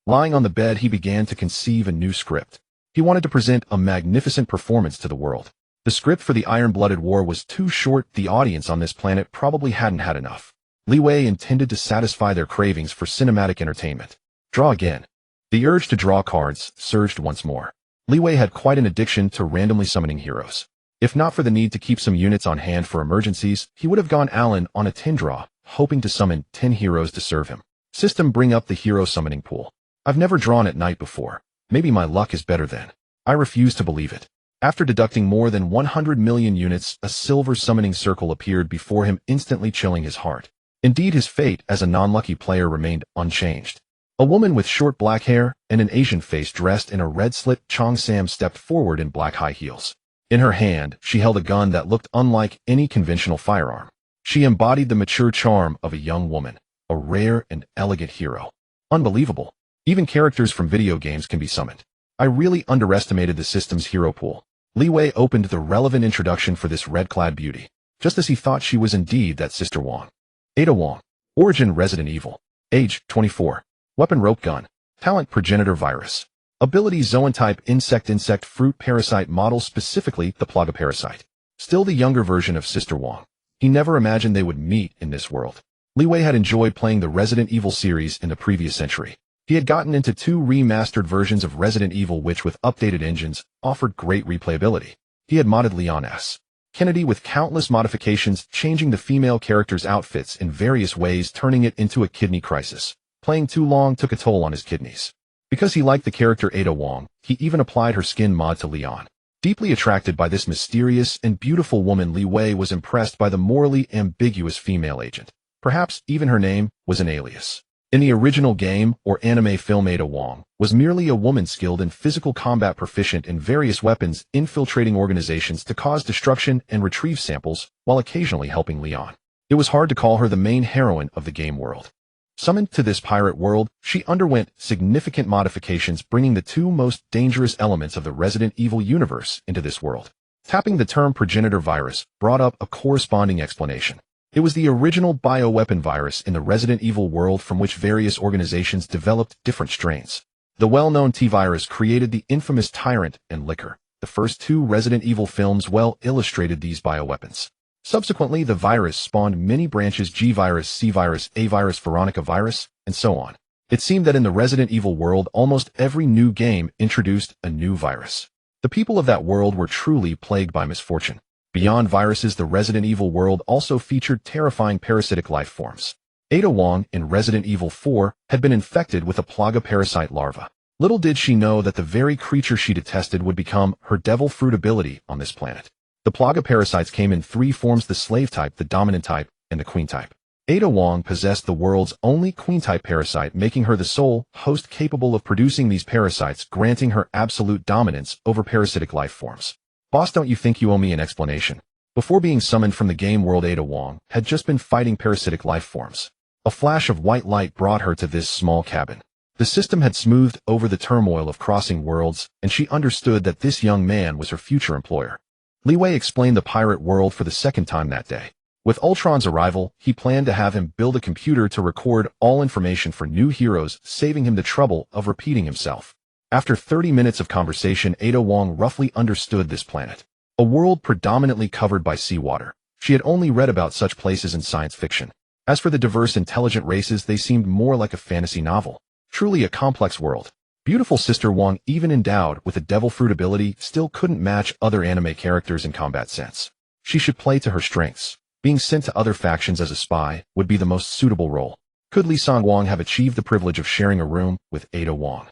Speaker 1: Lying on the bed, he began to conceive a new script. He wanted to present a magnificent performance to the world. The script for the Iron-Blooded War was too short. The audience on this planet probably hadn't had enough. Li Wei intended to satisfy their cravings for cinematic entertainment. Draw again. The urge to draw cards surged once more. Li Wei had quite an addiction to randomly summoning heroes. If not for the need to keep some units on hand for emergencies, he would have gone Allen on a 10 draw, hoping to summon 10 heroes to serve him. System, bring up the hero summoning pool. I've never drawn at night before. Maybe my luck is better then. I refuse to believe it. After deducting more than 100 million units, a silver summoning circle appeared before him, instantly chilling his heart. Indeed, his fate as a non-lucky player remained unchanged. A woman with short black hair and an Asian face dressed in a red slit Chong Sam stepped forward in black high heels. In her hand, she held a gun that looked unlike any conventional firearm. She embodied the mature charm of a young woman, a rare and elegant hero. Unbelievable. Even characters from video games can be summoned. I really underestimated the system's hero pool. Li Wei opened the relevant introduction for this red-clad beauty, just as he thought she was indeed that Sister Wang. Ada Wang. Origin: Resident Evil. Age: 24. Weapon: rope gun. Talent: progenitor virus. Ability: Zoan-type insect fruit parasite model, specifically the plaga parasite. Still the younger version of Sister Wang. He never imagined they would meet in this world. Li Wei had enjoyed playing the Resident Evil series in the previous century. He had gotten into 2 remastered versions of Resident Evil which, with updated engines, offered great replayability. He had modded Leon S. Kennedy with countless modifications, changing the female character's outfits in various ways, turning it into a kidney crisis. Playing too long took a toll on his kidneys. Because he liked the character Ada Wang, he even applied her skin mod to Leon. Deeply attracted by this mysterious and beautiful woman, Li Wei was impressed by the morally ambiguous female agent. Perhaps even her name was an alias. In the original game or anime film, Ada Wang was merely a woman skilled in physical combat, proficient in various weapons, infiltrating organizations to cause destruction and retrieve samples, while occasionally helping Leon. It was hard to call her the main heroine of the game world. Summoned to this pirate world, she underwent significant modifications, bringing the 2 most dangerous elements of the Resident Evil universe into this world. Tapping the term progenitor virus brought up a corresponding explanation. It was the original bioweapon virus in the Resident Evil world, from which various organizations developed different strains. The well-known T-virus created the infamous Tyrant and Licker. The first 2 Resident Evil films well illustrated these bioweapons. Subsequently, the virus spawned many branches: G-virus, C-virus, A-virus, Veronica virus, and so on. It seemed that in the Resident Evil world, almost every new game introduced a new virus. The people of that world were truly plagued by misfortune. Beyond viruses, the Resident Evil world also featured terrifying parasitic life forms. Ada Wang in Resident Evil 4 had been infected with a plaga parasite larva. Little did she know that the very creature she detested would become her devil fruit ability on this planet. The plaga parasites came in 3 forms: the slave type, the dominant type, and the queen type. Ada Wang possessed the world's only queen-type parasite, making her the sole host capable of producing these parasites, granting her absolute dominance over parasitic life forms. Boss, don't you think you owe me an explanation? Before being summoned from the game world, Ada Wang had just been fighting parasitic life forms. A flash of white light brought her to this small cabin. The system had smoothed over the turmoil of crossing worlds, and she understood that this young man was her future employer. Li Wei explained the pirate world for the 2nd time that day. With Ultron's arrival, he planned to have him build a computer to record all information for new heroes, saving him the trouble of repeating himself. After 30 minutes of conversation, Ada Wang roughly understood this planet. A world predominantly covered by seawater. She had only read about such places in science fiction. As for the diverse, intelligent races, they seemed more like a fantasy novel. Truly a complex world. Beautiful Sister Wang, even endowed with a devil fruit ability, still couldn't match other anime characters in combat sense. She should play to her strengths. Being sent to other factions as a spy would be the most suitable role. Could Li Wang have achieved the privilege of sharing a room with Ada Wang?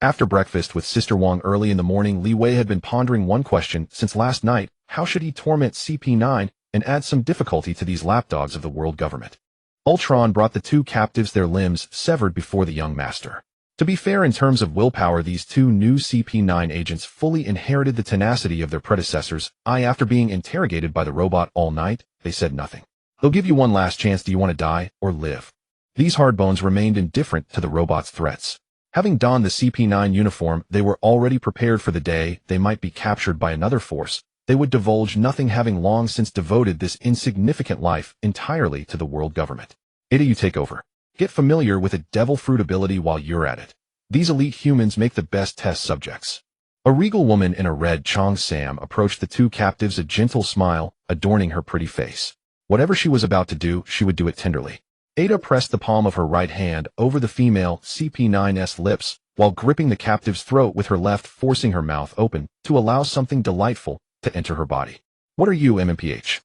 Speaker 1: After breakfast with Sister Wang early in the morning, Li Wei had been pondering one question since last night: how should he torment CP9 and add some difficulty to these lapdogs of the world government? Ultron brought the 2 captives, their limbs severed before the young master. To be fair, in terms of willpower, these 2 new CP9 agents fully inherited the tenacity of their predecessors. After being interrogated by the robot all night, they said nothing. They'll give you one last chance. Do you want to die or live? These hardbones remained indifferent to the robot's threats. Having donned the CP9 uniform, they were already prepared for the day they might be captured by another force. They would divulge nothing, having long since devoted this insignificant life entirely to the world government. Ada, you take over. Get familiar with a devil fruit ability while you're at it. These elite humans make the best test subjects. A regal woman in a red cheongsam approached the two captives, a gentle smile adorning her pretty face. Whatever she was about to do, she would do it tenderly. Ada pressed the palm of her right hand over the female CP9's lips while gripping the captive's throat with her left, forcing her mouth open to allow something delightful to enter her body. What are you, MMPH?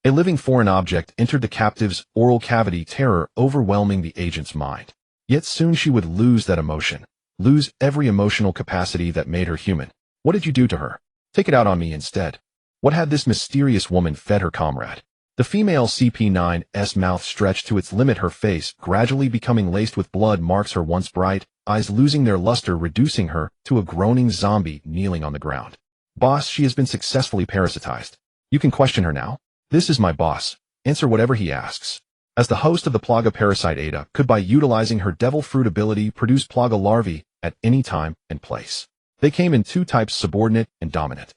Speaker 1: A living foreign object entered the captive's oral cavity, terror overwhelming the agent's mind. Yet soon she would lose that emotion, lose every emotional capacity that made her human. What did you do to her? Take it out on me instead. What had this mysterious woman fed her comrade? The female CP9's mouth stretched to its limit, her face gradually becoming laced with blood marks, her once bright eyes losing their luster, reducing her to a groaning zombie kneeling on the ground. Boss, she has been successfully parasitized. You can question her now. This is my boss. Answer whatever he asks. As the host of the Plaga parasite, Ada could, by utilizing her devil fruit ability, produce Plaga larvae at any time and place. They came in two types, subordinate and dominant.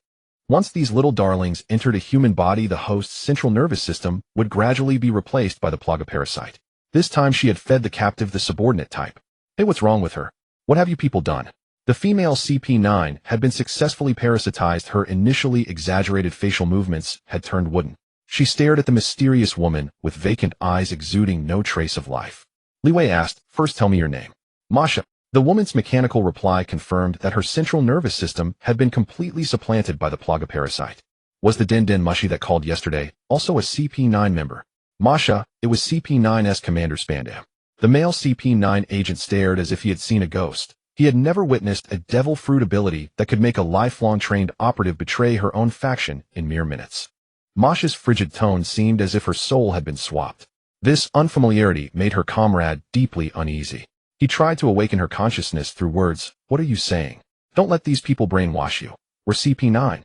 Speaker 1: Once these little darlings entered a human body, the host's central nervous system would gradually be replaced by the Plaga parasite. This time she had fed the captive the subordinate type. Hey, what's wrong with her? What have you people done? The female CP9 had been successfully parasitized. Her initially exaggerated facial movements had turned wooden. She stared at the mysterious woman with vacant eyes exuding no trace of life. Li Wei asked, first tell me your name. Masha. The woman's mechanical reply confirmed that her central nervous system had been completely supplanted by the Plaga parasite. Was the Den Den Mushi that called yesterday also a CP9 member? Masha, it was CP9's Commander Spandam. The male CP9 agent stared as if he had seen a ghost. He had never witnessed a devil fruit ability that could make a lifelong trained operative betray her own faction in mere minutes. Masha's frigid tone seemed as if her soul had been swapped. This unfamiliarity made her comrade deeply uneasy. He tried to awaken her consciousness through words. What are you saying? Don't let these people brainwash you. We're CP9.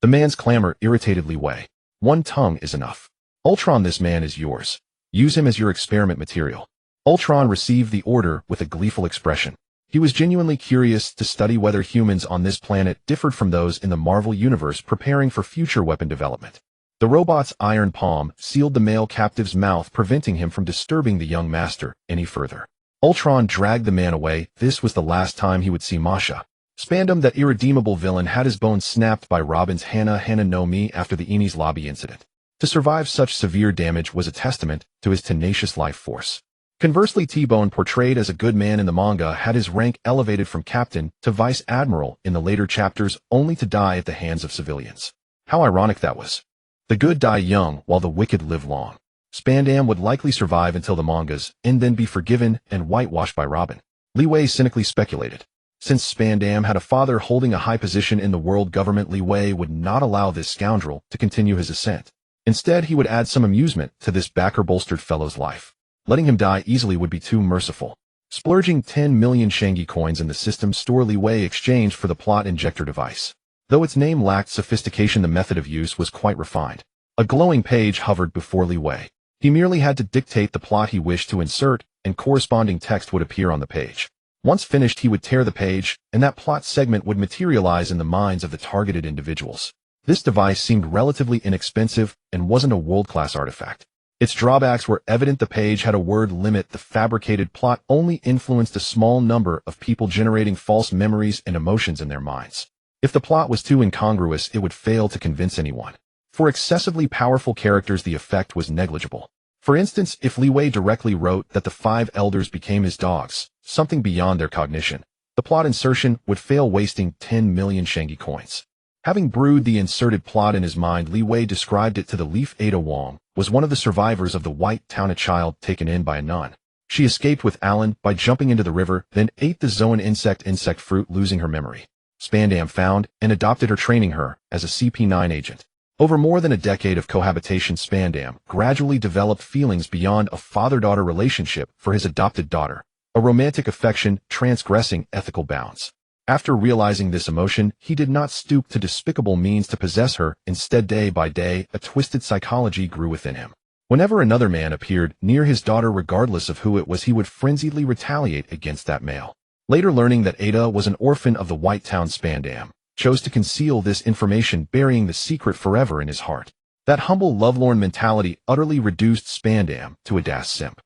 Speaker 1: The man's clamor irritated Li Wei. One tongue is enough. Ultron, this man is yours. Use him as your experiment material. Ultron received the order with a gleeful expression. He was genuinely curious to study whether humans on this planet differed from those in the Marvel Universe, preparing for future weapon development. The robot's iron palm sealed the male captive's mouth, preventing him from disturbing the young master any further. Ultron dragged the man away. This was the last time he would see Masha. Spandam, that irredeemable villain, had his bones snapped by Robin's Hana no Mi after the Eni's lobby incident. To survive such severe damage was a testament to his tenacious life force. Conversely, T-Bone, portrayed as a good man in the manga, had his rank elevated from captain to vice admiral in the later chapters, only to die at the hands of civilians. How ironic that was. The good die young while the wicked live long. Spandam would likely survive until the mangas and then be forgiven and whitewashed by Robin. Li Wei cynically speculated. Since Spandam had a father holding a high position in the world government, Li Wei would not allow this scoundrel to continue his ascent. Instead, he would add some amusement to this backer-bolstered fellow's life. Letting him die easily would be too merciful. Splurging 10 million Shangi coins in the system store, Li Wei exchanged for the plot injector device. Though its name lacked sophistication, the method of use was quite refined. A glowing page hovered before Li Wei. He merely had to dictate the plot he wished to insert, and corresponding text would appear on the page. Once finished, he would tear the page, and that plot segment would materialize in the minds of the targeted individuals. This device seemed relatively inexpensive and wasn't a world-class artifact. Its drawbacks were evident. The page had a word limit. The fabricated plot only influenced a small number of people, generating false memories and emotions in their minds. If the plot was too incongruous, it would fail to convince anyone. For excessively powerful characters, the effect was negligible. For instance, if Li Wei directly wrote that the 5 elders became his dogs, something beyond their cognition, the plot insertion would fail, wasting 10 million Shangi coins. Having brewed the inserted plot in his mind, Li Wei described it to the leaf. Ada Wang was one of the survivors of the White Town, a child taken in by a nun. She escaped with Alan by jumping into the river, then ate the Zoan insect fruit, losing her memory. Spandam found and adopted her, training her as a CP9 agent. Over more than a decade of cohabitation, Spandam gradually developed feelings beyond a father-daughter relationship for his adopted daughter, a romantic affection transgressing ethical bounds. After realizing this emotion, he did not stoop to despicable means to possess her. Instead, day by day, a twisted psychology grew within him. Whenever another man appeared near his daughter, regardless of who it was, he would frenziedly retaliate against that male. Later learning that Ada was an orphan of the White Town Spandam, chose to conceal this information, burying the secret forever in his heart. That humble, lovelorn mentality utterly reduced Spandam to a das simp.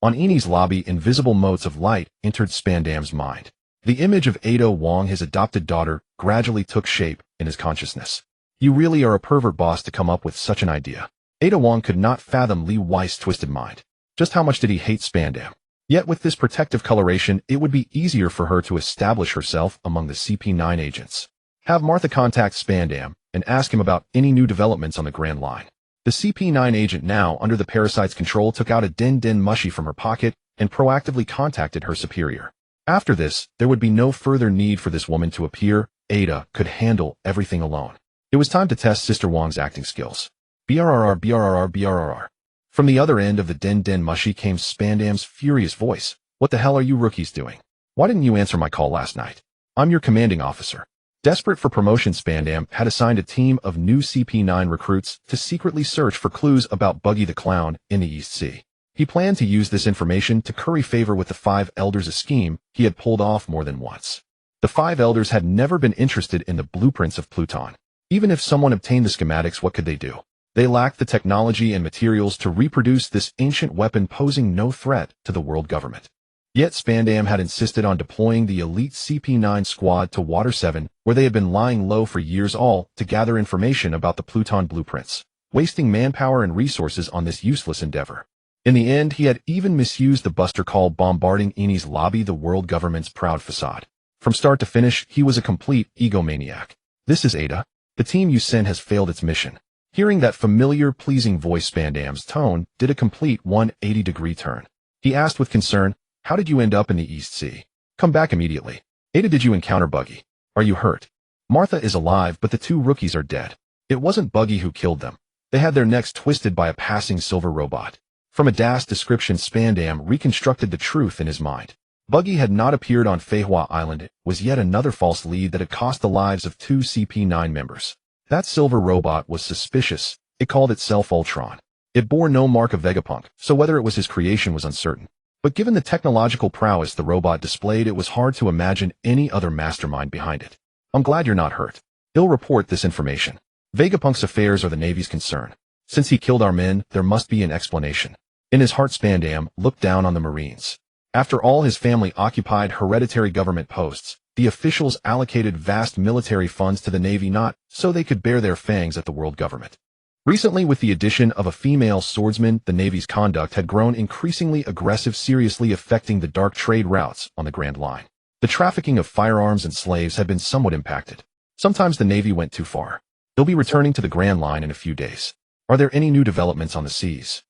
Speaker 1: On Eni's lobby, invisible motes of light entered Spandam's mind. The image of Ada Wang, his adopted daughter, gradually took shape in his consciousness. You really are a pervert boss to come up with such an idea. Ada Wang could not fathom Li Weiss' twisted mind. Just how much did he hate Spandam? Yet with this protective coloration, it would be easier for her to establish herself among the CP9 agents. Have Martha contact Spandam and ask him about any new developments on the Grand Line. The CP9 agent, now under the parasite's control, took out a Din Din Mushi from her pocket and proactively contacted her superior. After this, there would be no further need for this woman to appear. Ada could handle everything alone. It was time to test Sister Wang's acting skills. BRRR, BRRR, BRRR. From the other end of the Din Din Mushi came Spandam's furious voice. What the hell are you rookies doing? Why didn't you answer my call last night? I'm your commanding officer. Desperate for promotion, Spandam had assigned a team of new CP9 recruits to secretly search for clues about Buggy the Clown in the East Sea. He planned to use this information to curry favor with the Five Elders, a scheme he had pulled off more than once. The Five Elders had never been interested in the blueprints of Pluton. Even if someone obtained the schematics, what could they do? They lacked the technology and materials to reproduce this ancient weapon, posing no threat to the world government. Yet Spandam had insisted on deploying the elite CP9 squad to Water 7, where they had been lying low for years, all to gather information about the Pluton blueprints, wasting manpower and resources on this useless endeavor. In the end, he had even misused the buster call, bombarding Eni's lobby, the world government's proud facade. From start to finish, he was a complete egomaniac. This is Ada. The team you sent has failed its mission. Hearing that familiar, pleasing voice, Spandam's tone did a complete 180-degree turn. He asked with concern, how did you end up in the East Sea? Come back immediately. Ada, did you encounter Buggy? Are you hurt? Martha is alive, but the two rookies are dead. It wasn't Buggy who killed them. They had their necks twisted by a passing silver robot. From a DAS description, Spandam reconstructed the truth in his mind. Buggy had not appeared on Feihua Island. It was yet another false lead that had cost the lives of two CP9 members. That silver robot was suspicious. It called itself Ultron. It bore no mark of Vegapunk, so whether it was his creation was uncertain. But given the technological prowess the robot displayed, it was hard to imagine any other mastermind behind it. I'm glad you're not hurt. He'll report this information. Vegapunk's affairs are the Navy's concern. Since he killed our men, there must be an explanation. In his heart, Spandam looked down on the Marines. After all, his family occupied hereditary government posts. The officials allocated vast military funds to the Navy, not so they could bare their fangs at the world government. Recently, with the addition of a female swordsman, the Navy's conduct had grown increasingly aggressive, seriously affecting the dark trade routes on the Grand Line. The trafficking of firearms and slaves had been somewhat impacted. Sometimes the Navy went too far. They'll be returning to the Grand Line in a few days. Are there any new developments on the seas?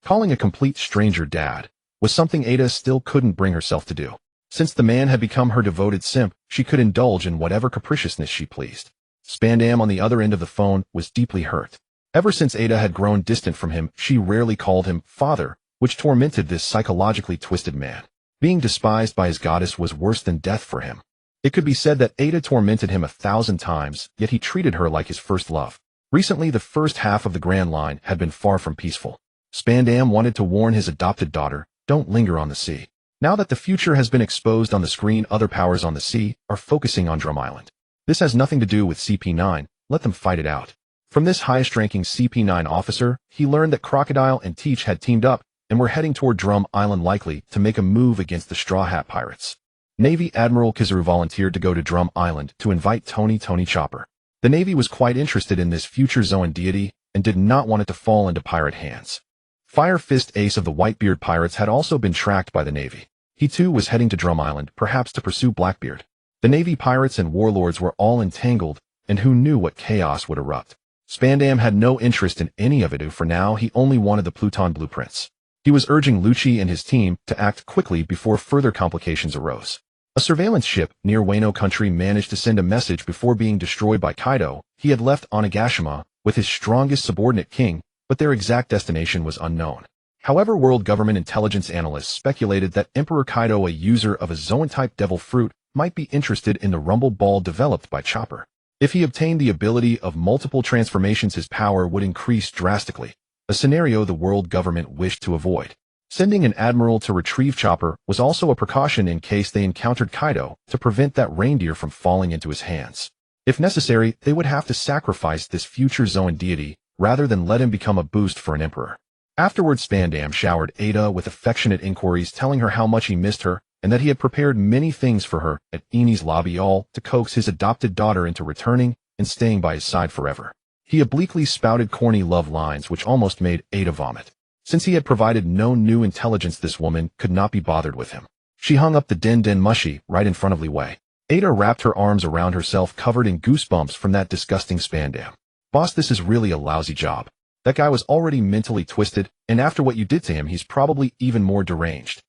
Speaker 1: Calling a complete stranger dad was something Ada still couldn't bring herself to do. Since the man had become her devoted simp, she could indulge in whatever capriciousness she pleased. Spandam on the other end of the phone was deeply hurt. Ever since Ada had grown distant from him, she rarely called him father, which tormented this psychologically twisted man. Being despised by his goddess was worse than death for him. It could be said that Ada tormented him 1,000 times, yet he treated her like his first love. Recently, the first half of the Grand Line had been far from peaceful. Spandam wanted to warn his adopted daughter, don't linger on the sea. Now that the future has been exposed on the screen, other powers on the sea are focusing on Drum Island. This has nothing to do with CP9, let them fight it out. From this highest-ranking CP9 officer, he learned that Crocodile and Teach had teamed up and were heading toward Drum Island, likely to make a move against the Straw Hat Pirates. Navy Admiral Kizaru volunteered to go to Drum Island to invite Tony Chopper. The Navy was quite interested in this future Zoan deity and did not want it to fall into pirate hands. Fire Fist Ace of the Whitebeard Pirates had also been tracked by the Navy. He too was heading to Drum Island, perhaps to pursue Blackbeard. The Navy pirates and warlords were all entangled, and who knew what chaos would erupt. Spandam had no interest in any of it. For now, he only wanted the Pluton blueprints. He was urging Lucci and his team to act quickly before further complications arose. A surveillance ship near Wano Country managed to send a message before being destroyed by Kaido. He had left Onigashima with his strongest subordinate King, but their exact destination was unknown. However, world government intelligence analysts speculated that Emperor Kaido, a user of a Zoan-type devil fruit, might be interested in the rumble ball developed by Chopper. If he obtained the ability of multiple transformations, his power would increase drastically, a scenario the world government wished to avoid. Sending an admiral to retrieve Chopper was also a precaution in case they encountered Kaido to prevent that reindeer from falling into his hands. If necessary, they would have to sacrifice this future Zoan deity rather than let him become a boost for an emperor. Afterwards, Spandam showered Ada with affectionate inquiries telling her how much he missed her and that he had prepared many things for her at Eni's lobby, all to coax his adopted daughter into returning and staying by his side forever. He obliquely spouted corny love lines which almost made Ada vomit. Since he had provided no new intelligence, this woman could not be bothered with him. She hung up the Den Den Mushi right in front of Li Wei. Ada wrapped her arms around herself, covered in goosebumps from that disgusting Spandam. Boss, this is really a lousy job. That guy was already mentally twisted, and after what you did to him, he's probably even more deranged.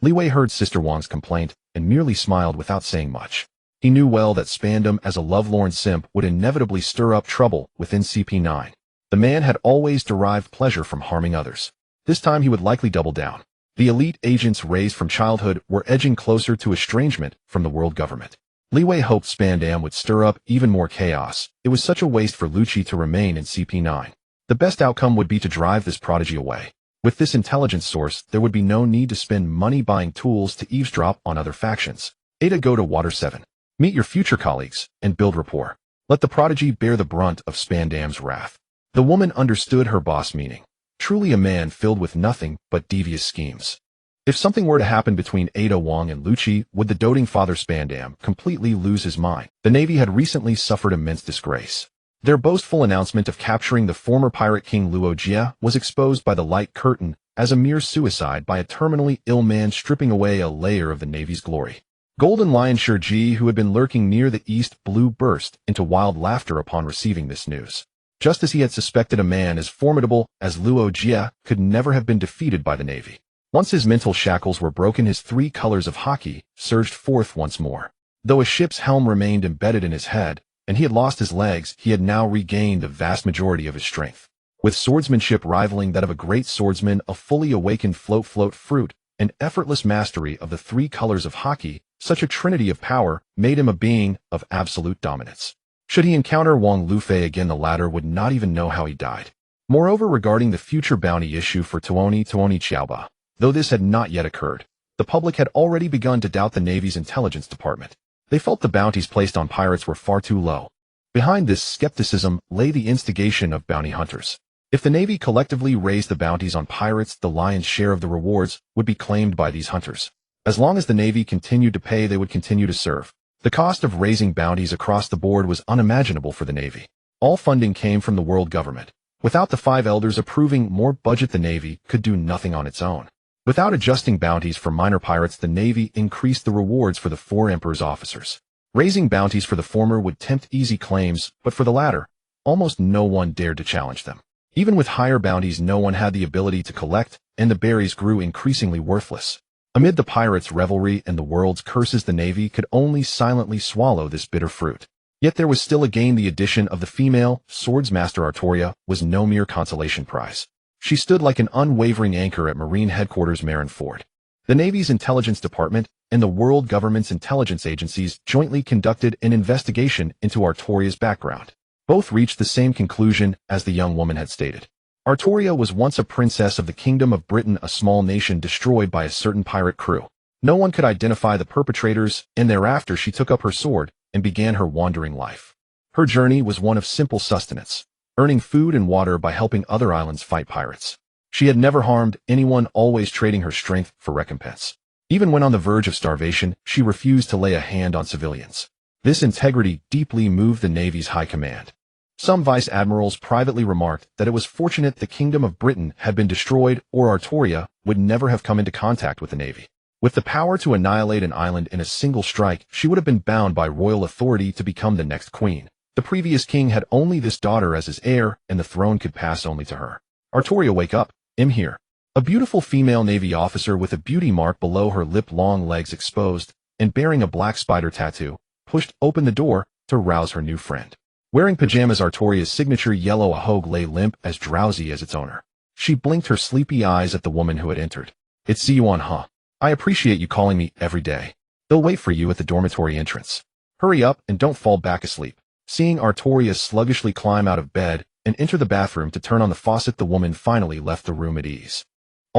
Speaker 1: Li Wei heard Sister Wang's complaint and merely smiled without saying much. He knew well that Spandam as a lovelorn simp would inevitably stir up trouble within CP9. The man had always derived pleasure from harming others. This time he would likely double down. The elite agents raised from childhood were edging closer to estrangement from the world government. Li Wei hoped Spandam would stir up even more chaos. It was such a waste for Lucci to remain in CP9. The best outcome would be to drive this prodigy away. With this intelligence source, there would be no need to spend money buying tools to eavesdrop on other factions. Ada, go to Water 7. Meet your future colleagues and build rapport. Let the prodigy bear the brunt of Spandam's wrath. The woman understood her boss' meaning. Truly a man filled with nothing but devious schemes. If something were to happen between Ada Wang and Lucci, would the doting father Spandam completely lose his mind? The Navy had recently suffered immense disgrace. Their boastful announcement of capturing the former pirate king Luo Jia was exposed by the light curtain as a mere suicide by a terminally ill man stripping away a layer of the Navy's glory. Golden Lion Shirji, who had been lurking near the East Blue, burst into wild laughter upon receiving this news. Just as he had suspected, a man as formidable as Luo Jia could never have been defeated by the Navy. Once his mental shackles were broken, his 3 colors of hockey surged forth once more. Though a ship's helm remained embedded in his head, and he had lost his legs, he had now regained the vast majority of his strength. With swordsmanship rivaling that of a great swordsman, a fully awakened float fruit, and effortless mastery of the 3 colors of hockey, such a trinity of power made him a being of absolute dominance. Should he encounter Wang Lufei again, the latter would not even know how he died. Moreover, regarding the future bounty issue for Tuoni Xiaoba, though this had not yet occurred, the public had already begun to doubt the Navy's intelligence department. They felt the bounties placed on pirates were far too low. Behind this skepticism lay the instigation of bounty hunters. If the Navy collectively raised the bounties on pirates, the lion's share of the rewards would be claimed by these hunters. As long as the Navy continued to pay, they would continue to serve. The cost of raising bounties across the board was unimaginable for the Navy. All funding came from the world government. Without the 5 elders approving more budget, the Navy could do nothing on its own. Without adjusting bounties for minor pirates, the Navy increased the rewards for the 4 emperor's officers. Raising bounties for the former would tempt easy claims, but for the latter, almost no one dared to challenge them. Even with higher bounties, no one had the ability to collect, and the berries grew increasingly worthless. Amid the pirates' revelry and the world's curses, the Navy could only silently swallow this bitter fruit. Yet there was still a gain. The addition of the female swordsmaster Artoria was no mere consolation prize. She stood like an unwavering anchor at Marine Headquarters Marineford. The Navy's intelligence department and the world government's intelligence agencies jointly conducted an investigation into Artoria's background. Both reached the same conclusion as the young woman had stated. Artoria was once a princess of the Kingdom of Britain, a small nation destroyed by a certain pirate crew. No one could identify the perpetrators, and thereafter she took up her sword and began her wandering life. Her journey was one of simple sustenance, earning food and water by helping other islands fight pirates. She had never harmed anyone, always trading her strength for recompense. Even when on the verge of starvation, she refused to lay a hand on civilians. This integrity deeply moved the Navy's high command. Some vice admirals privately remarked that it was fortunate the Kingdom of Britain had been destroyed, or Artoria would never have come into contact with the Navy. With the power to annihilate an island in a single strike, she would have been bound by royal authority to become the next queen. The previous king had only this daughter as his heir, and the throne could pass only to her. Artoria, wake up. I'm here. A beautiful female Navy officer with a beauty mark below her lip, long legs exposed, and bearing a black spider tattoo, pushed open the door to rouse her new friend. Wearing pajamas, Artoria's signature yellow ahog lay limp, as drowsy as its owner. She blinked her sleepy eyes at the woman who had entered. It's Ziyuan, huh? I appreciate you calling me every day. They'll wait for you at the dormitory entrance. Hurry up and don't fall back asleep. Seeing Artoria sluggishly climb out of bed and enter the bathroom to turn on the faucet, the woman finally left the room at ease.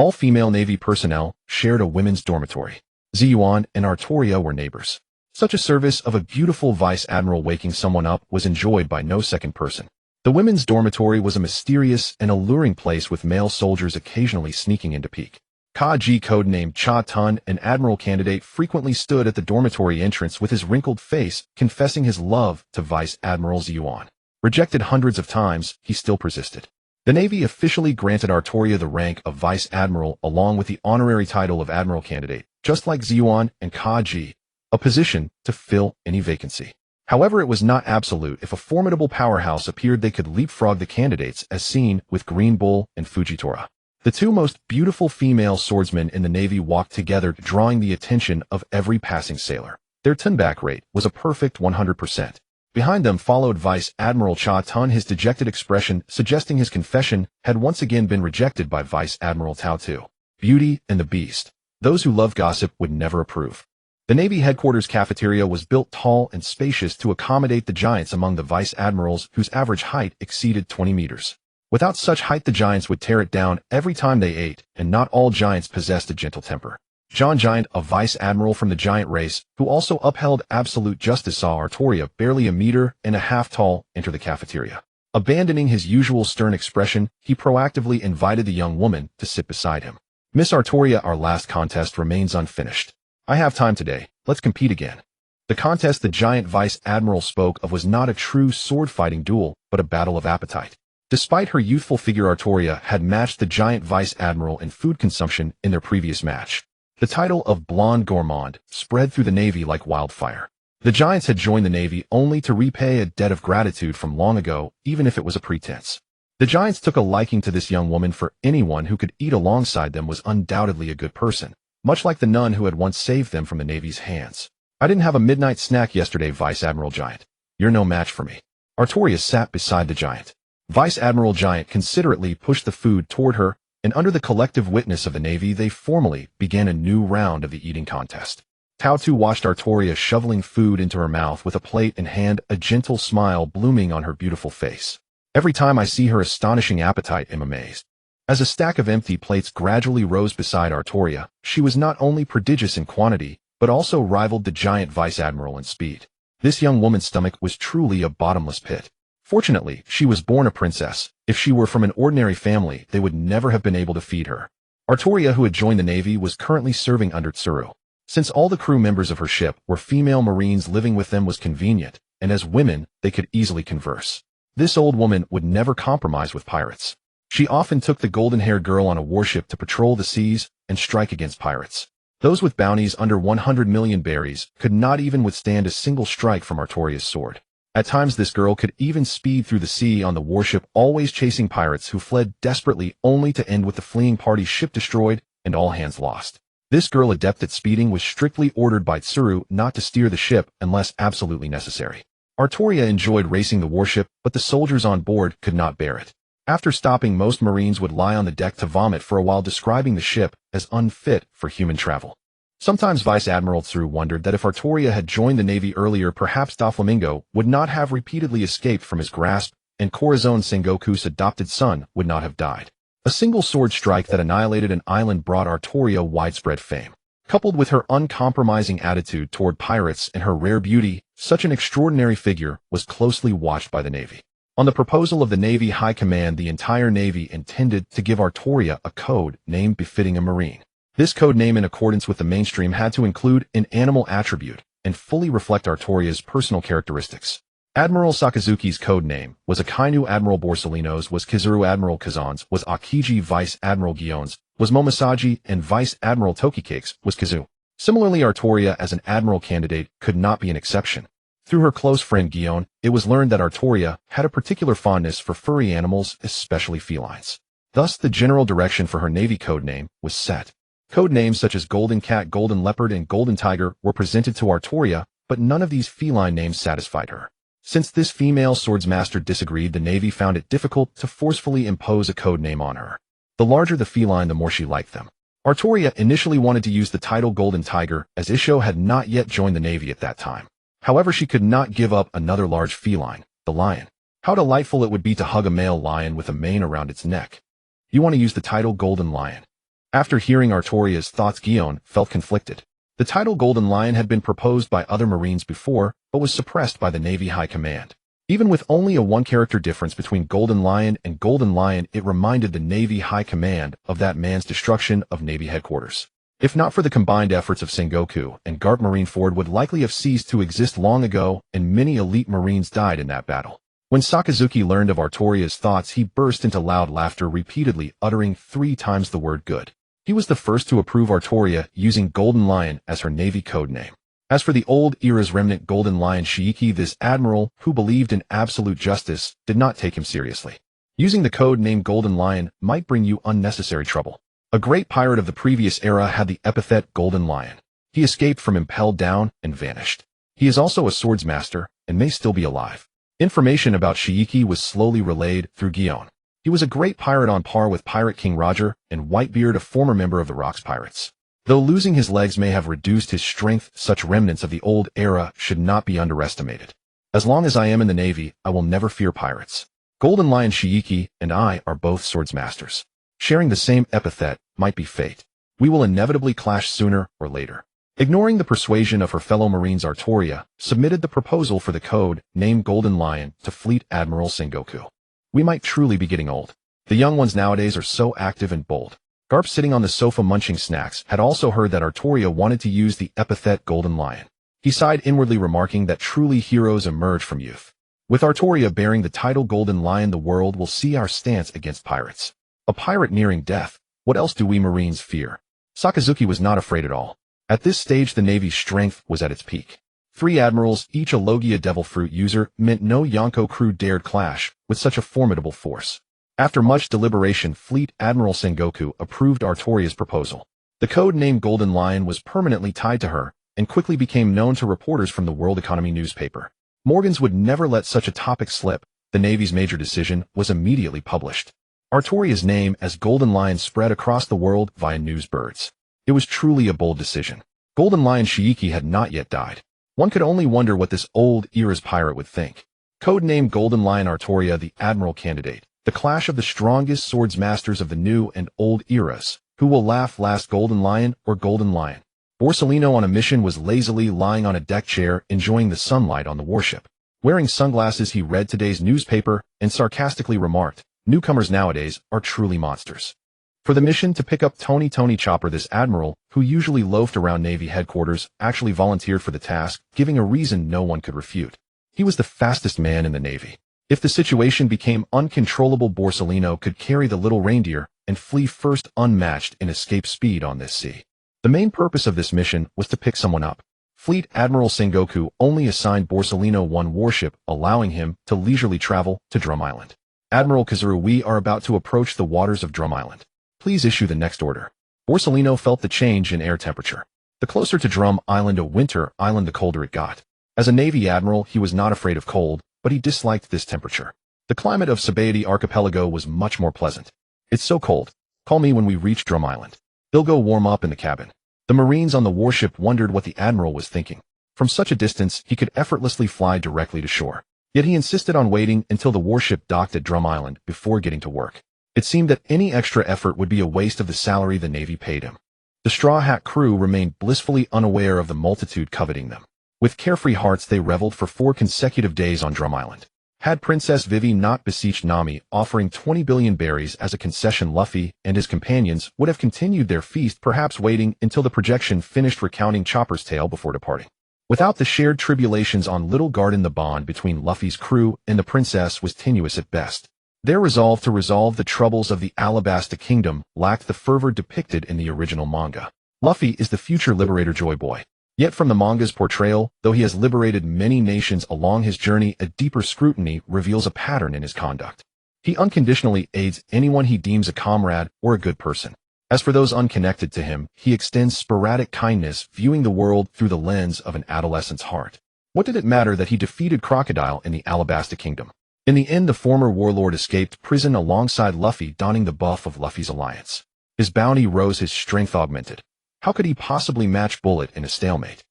Speaker 1: All female Navy personnel shared a women's dormitory. Ziyuan and Artoria were neighbors. Such a service of a beautiful vice admiral waking someone up was enjoyed by no second person. The women's dormitory was a mysterious and alluring place with male soldiers occasionally sneaking in to peek. Ka Ji, codenamed Cha Tun, an admiral candidate, frequently stood at the dormitory entrance with his wrinkled face, confessing his love to Vice Admiral Ziyuan. Rejected hundreds of times, he still persisted. The Navy officially granted Artoria the rank of Vice Admiral along with the honorary title of Admiral Candidate, just like Ziyuan and Ka Ji, a position to fill any vacancy. However, it was not absolute. If a formidable powerhouse appeared, they could leapfrog the candidates, as seen with Green Bull and Fujitora. The two most beautiful female swordsmen in the Navy walked together, drawing the attention of every passing sailor. Their turn-back rate was a perfect 100%. Behind them followed Vice Admiral Cha Tun, his dejected expression suggesting his confession had once again been rejected by Vice Admiral Tao Tu. Beauty and the Beast. Those who love gossip would never approve. The Navy headquarters cafeteria was built tall and spacious to accommodate the giants among the vice admirals whose average height exceeded 20 meters. Without such height, the giants would tear it down every time they ate, and not all giants possessed a gentle temper. John Giant, a vice admiral from the giant race, who also upheld absolute justice, saw Artoria, barely 1.5 meters tall, enter the cafeteria. Abandoning his usual stern expression, he proactively invited the young woman to sit beside him. Miss Artoria, our last contest remains unfinished. I have time today. Let's compete again. The contest the giant vice admiral spoke of was not a true sword-fighting duel, but a battle of appetite. Despite her youthful figure, Artoria had matched the giant vice admiral in food consumption in their previous match. The title of Blonde Gourmand spread through the Navy like wildfire. The giants had joined the Navy only to repay a debt of gratitude from long ago, even if it was a pretense. The giants took a liking to this young woman, for anyone who could eat alongside them was undoubtedly a good person. Much like the nun who had once saved them from the Navy's hands. I didn't have a midnight snack yesterday, Vice Admiral Giant. You're no match for me. Artoria sat beside the giant. Vice Admiral Giant considerately pushed the food toward her, and under the collective witness of the Navy, they formally began a new round of the eating contest. Tao Tu watched Artoria shoveling food into her mouth with a plate in hand, a gentle smile blooming on her beautiful face. Every time I see her astonishing appetite, I'm amazed. As a stack of empty plates gradually rose beside Artoria, she was not only prodigious in quantity, but also rivaled the giant vice admiral in speed. This young woman's stomach was truly a bottomless pit. Fortunately, she was born a princess. If she were from an ordinary family, they would never have been able to feed her. Artoria, who had joined the Navy, was currently serving under Tsuru. Since all the crew members of her ship were female Marines, living with them was convenient, and as women, they could easily converse. This old woman would never compromise with pirates. She often took the golden-haired girl on a warship to patrol the seas and strike against pirates. Those with bounties under 100 million berries could not even withstand a single strike from Artoria's sword. At times this girl could even speed through the sea on the warship, always chasing pirates who fled desperately, only to end with the fleeing party's ship destroyed and all hands lost. This girl, adept at speeding, was strictly ordered by Tsuru not to steer the ship unless absolutely necessary. Artoria enjoyed racing the warship, but the soldiers on board could not bear it. After stopping, most Marines would lie on the deck to vomit for a while, describing the ship as unfit for human travel. Sometimes Vice Admiral Tsuru wondered that if Artoria had joined the Navy earlier, perhaps Doflamingo would not have repeatedly escaped from his grasp, and Corazon Sengoku's adopted son would not have died. A single sword strike that annihilated an island brought Artoria widespread fame. Coupled with her uncompromising attitude toward pirates and her rare beauty, such an extraordinary figure was closely watched by the Navy. On the proposal of the Navy High Command, the entire Navy intended to give Artoria a code name befitting a Marine. This code name, in accordance with the mainstream, had to include an animal attribute and fully reflect Artoria's personal characteristics. Admiral Sakazuki's code name was Akainu, Admiral Borsellino's was Kizuru, Admiral Kazan's was Akiji, Vice Admiral Gion's was Momosaji, and Vice Admiral Tokikake's was Kizu. Similarly, Artoria as an admiral candidate could not be an exception. Through her close friend Gion, it was learned that Artoria had a particular fondness for furry animals, especially felines. Thus, the general direction for her Navy code name was set. Code names such as Golden Cat, Golden Leopard, and Golden Tiger were presented to Artoria, but none of these feline names satisfied her. Since this female swordsmaster disagreed, the Navy found it difficult to forcefully impose a code name on her. The larger the feline, the more she liked them. Artoria initially wanted to use the title Golden Tiger, as Isho had not yet joined the Navy at that time. However, she could not give up another large feline, the lion. How delightful it would be to hug a male lion with a mane around its neck. You want to use the title Golden Lion. After hearing Artoria's thoughts, Guion felt conflicted. The title Golden Lion had been proposed by other Marines before, but was suppressed by the Navy High Command. Even with only a one-character difference between Golden Lion and Golden Lion, it reminded the Navy High Command of that man's destruction of Navy headquarters. If not for the combined efforts of Sengoku and Garp, Marineford would likely have ceased to exist long ago, and many elite Marines died in that battle. When Sakazuki learned of Artoria's thoughts, he burst into loud laughter, repeatedly uttering 3 times the word good. He was the first to approve Artoria using Golden Lion as her Navy code name. As for the old era's remnant Golden Lion Shiiki, this admiral, who believed in absolute justice, did not take him seriously. Using the code name Golden Lion might bring you unnecessary trouble. A great pirate of the previous era had the epithet Golden Lion. He escaped from Impelled Down and vanished. He is also a swordsmaster and may still be alive. Information about Shiiki was slowly relayed through Guion. He was a great pirate on par with Pirate King Roger and Whitebeard, a former member of the Rocks Pirates. Though losing his legs may have reduced his strength, such remnants of the old era should not be underestimated. As long as I am in the Navy, I will never fear pirates. Golden Lion Shiiki and I are both swordsmasters. Sharing the same epithet might be fate. We will inevitably clash sooner or later. Ignoring the persuasion of her fellow Marines, Artoria submitted the proposal for the code named Golden Lion to Fleet Admiral Sengoku. We might truly be getting old. The young ones nowadays are so active and bold. Garp, sitting on the sofa munching snacks, had also heard that Artoria wanted to use the epithet Golden Lion. He sighed inwardly, remarking that truly heroes emerge from youth. With Artoria bearing the title Golden Lion, the world will see our stance against pirates. A pirate nearing death, what else do we Marines fear? Sakazuki was not afraid at all. At this stage, the Navy's strength was at its peak. 3 admirals, each a Logia Devil Fruit user, meant no Yonko crew dared clash with such a formidable force. After much deliberation, Fleet Admiral Sengoku approved Artoria's proposal. The code name Golden Lion was permanently tied to her and quickly became known to reporters from the World Economy newspaper. Morgans would never let such a topic slip. The Navy's major decision was immediately published. Artoria's name as Golden Lion spread across the world via newsbirds. It was truly a bold decision. Golden Lion Shiiki had not yet died. One could only wonder what this old era's pirate would think. Codenamed Golden Lion, Artoria, the admiral candidate. The clash of the strongest swords masters of the new and old eras. Who will laugh last, Golden Lion or Golden Lion? Borsellino, on a mission, was lazily lying on a deck chair, enjoying the sunlight on the warship. Wearing sunglasses, he read today's newspaper and sarcastically remarked, "Newcomers nowadays are truly monsters." For the mission to pick up Tony Chopper, this admiral, who usually loafed around Navy headquarters, actually volunteered for the task, giving a reason no one could refute. He was the fastest man in the Navy. If the situation became uncontrollable, Borsellino could carry the little reindeer and flee first, unmatched in escape speed on this sea. The main purpose of this mission was to pick someone up. Fleet Admiral Sengoku only assigned Borsellino 1 warship, allowing him to leisurely travel to Drum Island. Admiral Kazuru, we are about to approach the waters of Drum Island. Please issue the next order. Borsellino felt the change in air temperature. The closer to Drum Island, a winter island, the colder it got. As a Navy admiral, he was not afraid of cold, but he disliked this temperature. The climate of Sabaody Archipelago was much more pleasant. It's so cold. Call me when we reach Drum Island. They'll go warm up in the cabin. The Marines on the warship wondered what the admiral was thinking. From such a distance, he could effortlessly fly directly to shore. Yet he insisted on waiting until the warship docked at Drum Island before getting to work. It seemed that any extra effort would be a waste of the salary the Navy paid him. The Straw Hat crew remained blissfully unaware of the multitude coveting them. With carefree hearts, they reveled for 4 consecutive days on Drum Island. Had Princess Vivi not beseeched Nami, offering 20 billion berries as a concession, Luffy and his companions would have continued their feast, perhaps waiting until the projection finished recounting Chopper's tale before departing. Without the shared tribulations on Little Garden, the bond between Luffy's crew and the princess was tenuous at best. Their resolve to resolve the troubles of the Alabasta Kingdom lacked the fervor depicted in the original manga. Luffy is the future liberator Joy Boy. Yet from the manga's portrayal, though he has liberated many nations along his journey, a deeper scrutiny reveals a pattern in his conduct. He unconditionally aids anyone he deems a comrade or a good person. As for those unconnected to him, he extends sporadic kindness, viewing the world through the lens of an adolescent's heart. What did it matter that he defeated Crocodile in the Alabasta Kingdom? In the end, the former warlord escaped prison alongside Luffy, donning the buff of Luffy's alliance. His bounty rose, his strength augmented. How could he possibly match Bullet in a stalemate?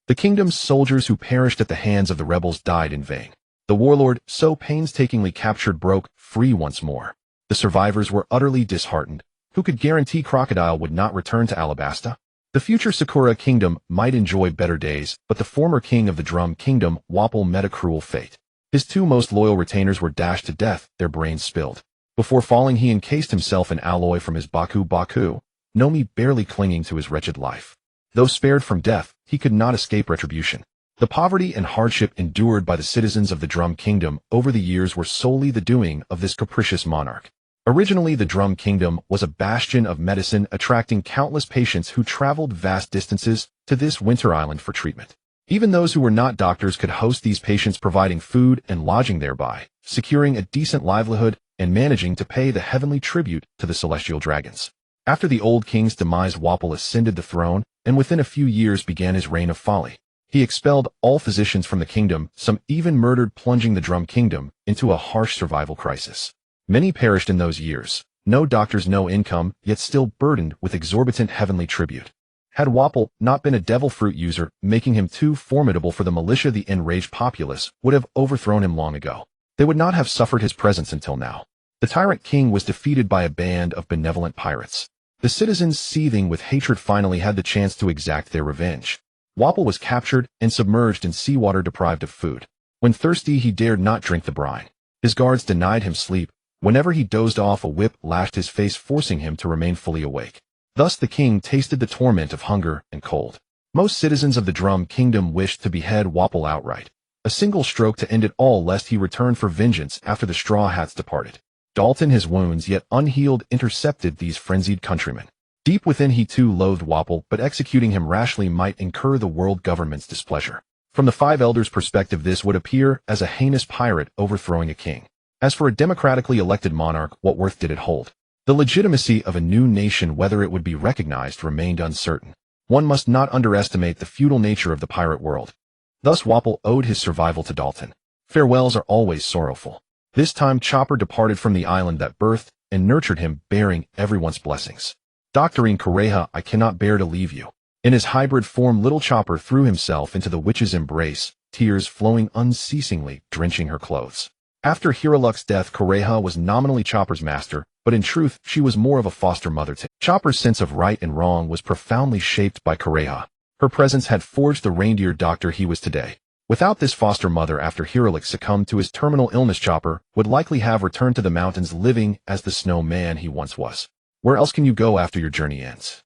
Speaker 1: The kingdom's soldiers who perished at the hands of the rebels died in vain. The warlord, so painstakingly captured, broke free once more. The survivors were utterly disheartened, Who could guarantee Crocodile would not return to Alabasta? The future Sakura Kingdom might enjoy better days, but the former king of the Drum Kingdom, Wapol, met a cruel fate. His two most loyal retainers were dashed to death, their brains spilled. Before falling, he encased himself in alloy from his Baku, Nomi barely clinging to his wretched life. Though spared from death, he could not escape retribution. The poverty and hardship endured by the citizens of the Drum Kingdom over the years were solely the doing of this capricious monarch. Originally, the Drum Kingdom was a bastion of medicine, attracting countless patients who traveled vast distances to this winter island for treatment. Even those who were not doctors could host these patients, providing food and lodging, thereby securing a decent livelihood and managing to pay the heavenly tribute to the celestial dragons. After the old king's demise, Wapol ascended the throne, and within a few years began his reign of folly. He expelled all physicians from the kingdom, some even murdered, plunging the Drum Kingdom into a harsh survival crisis. Many perished in those years. No doctors, no income, yet still burdened with exorbitant heavenly tribute. Had Wapol not been a devil fruit user, making him too formidable for the militia, the enraged populace would have overthrown him long ago. They would not have suffered his presence until now. The tyrant king was defeated by a band of benevolent pirates. The citizens, seething with hatred, finally had the chance to exact their revenge. Wapol was captured and submerged in seawater, deprived of food. When thirsty, he dared not drink the brine. His guards denied him sleep. Whenever he dozed off, a whip lashed his face, forcing him to remain fully awake. Thus the king tasted the torment of hunger and cold. Most citizens of the Drum Kingdom wished to behead Wapol outright. A single stroke to end it all, lest he return for vengeance after the Straw Hats departed. Dalton, his wounds yet unhealed, intercepted these frenzied countrymen. Deep within, he too loathed Wapol, but executing him rashly might incur the world government's displeasure. From the Five Elders' perspective, this would appear as a heinous pirate overthrowing a king. As for a democratically elected monarch, what worth did it hold? The legitimacy of a new nation, whether it would be recognized, remained uncertain. One must not underestimate the feudal nature of the pirate world. Thus Wapol owed his survival to Dalton. Farewells are always sorrowful. This time Chopper departed from the island that birthed and nurtured him, bearing everyone's blessings. Doctoring Kureha, I cannot bear to leave you. In his hybrid form, little Chopper threw himself into the witch's embrace, tears flowing unceasingly, drenching her clothes. After Hiraluk's death, Kureha was nominally Chopper's master, but in truth, she was more of a foster mother to him. Chopper's sense of right and wrong was profoundly shaped by Kureha. Her presence had forged the reindeer doctor he was today. Without this foster mother, after Hiraluk succumbed to his terminal illness, Chopper would likely have returned to the mountains, living as the snow man he once was. Where else can you go after your journey ends?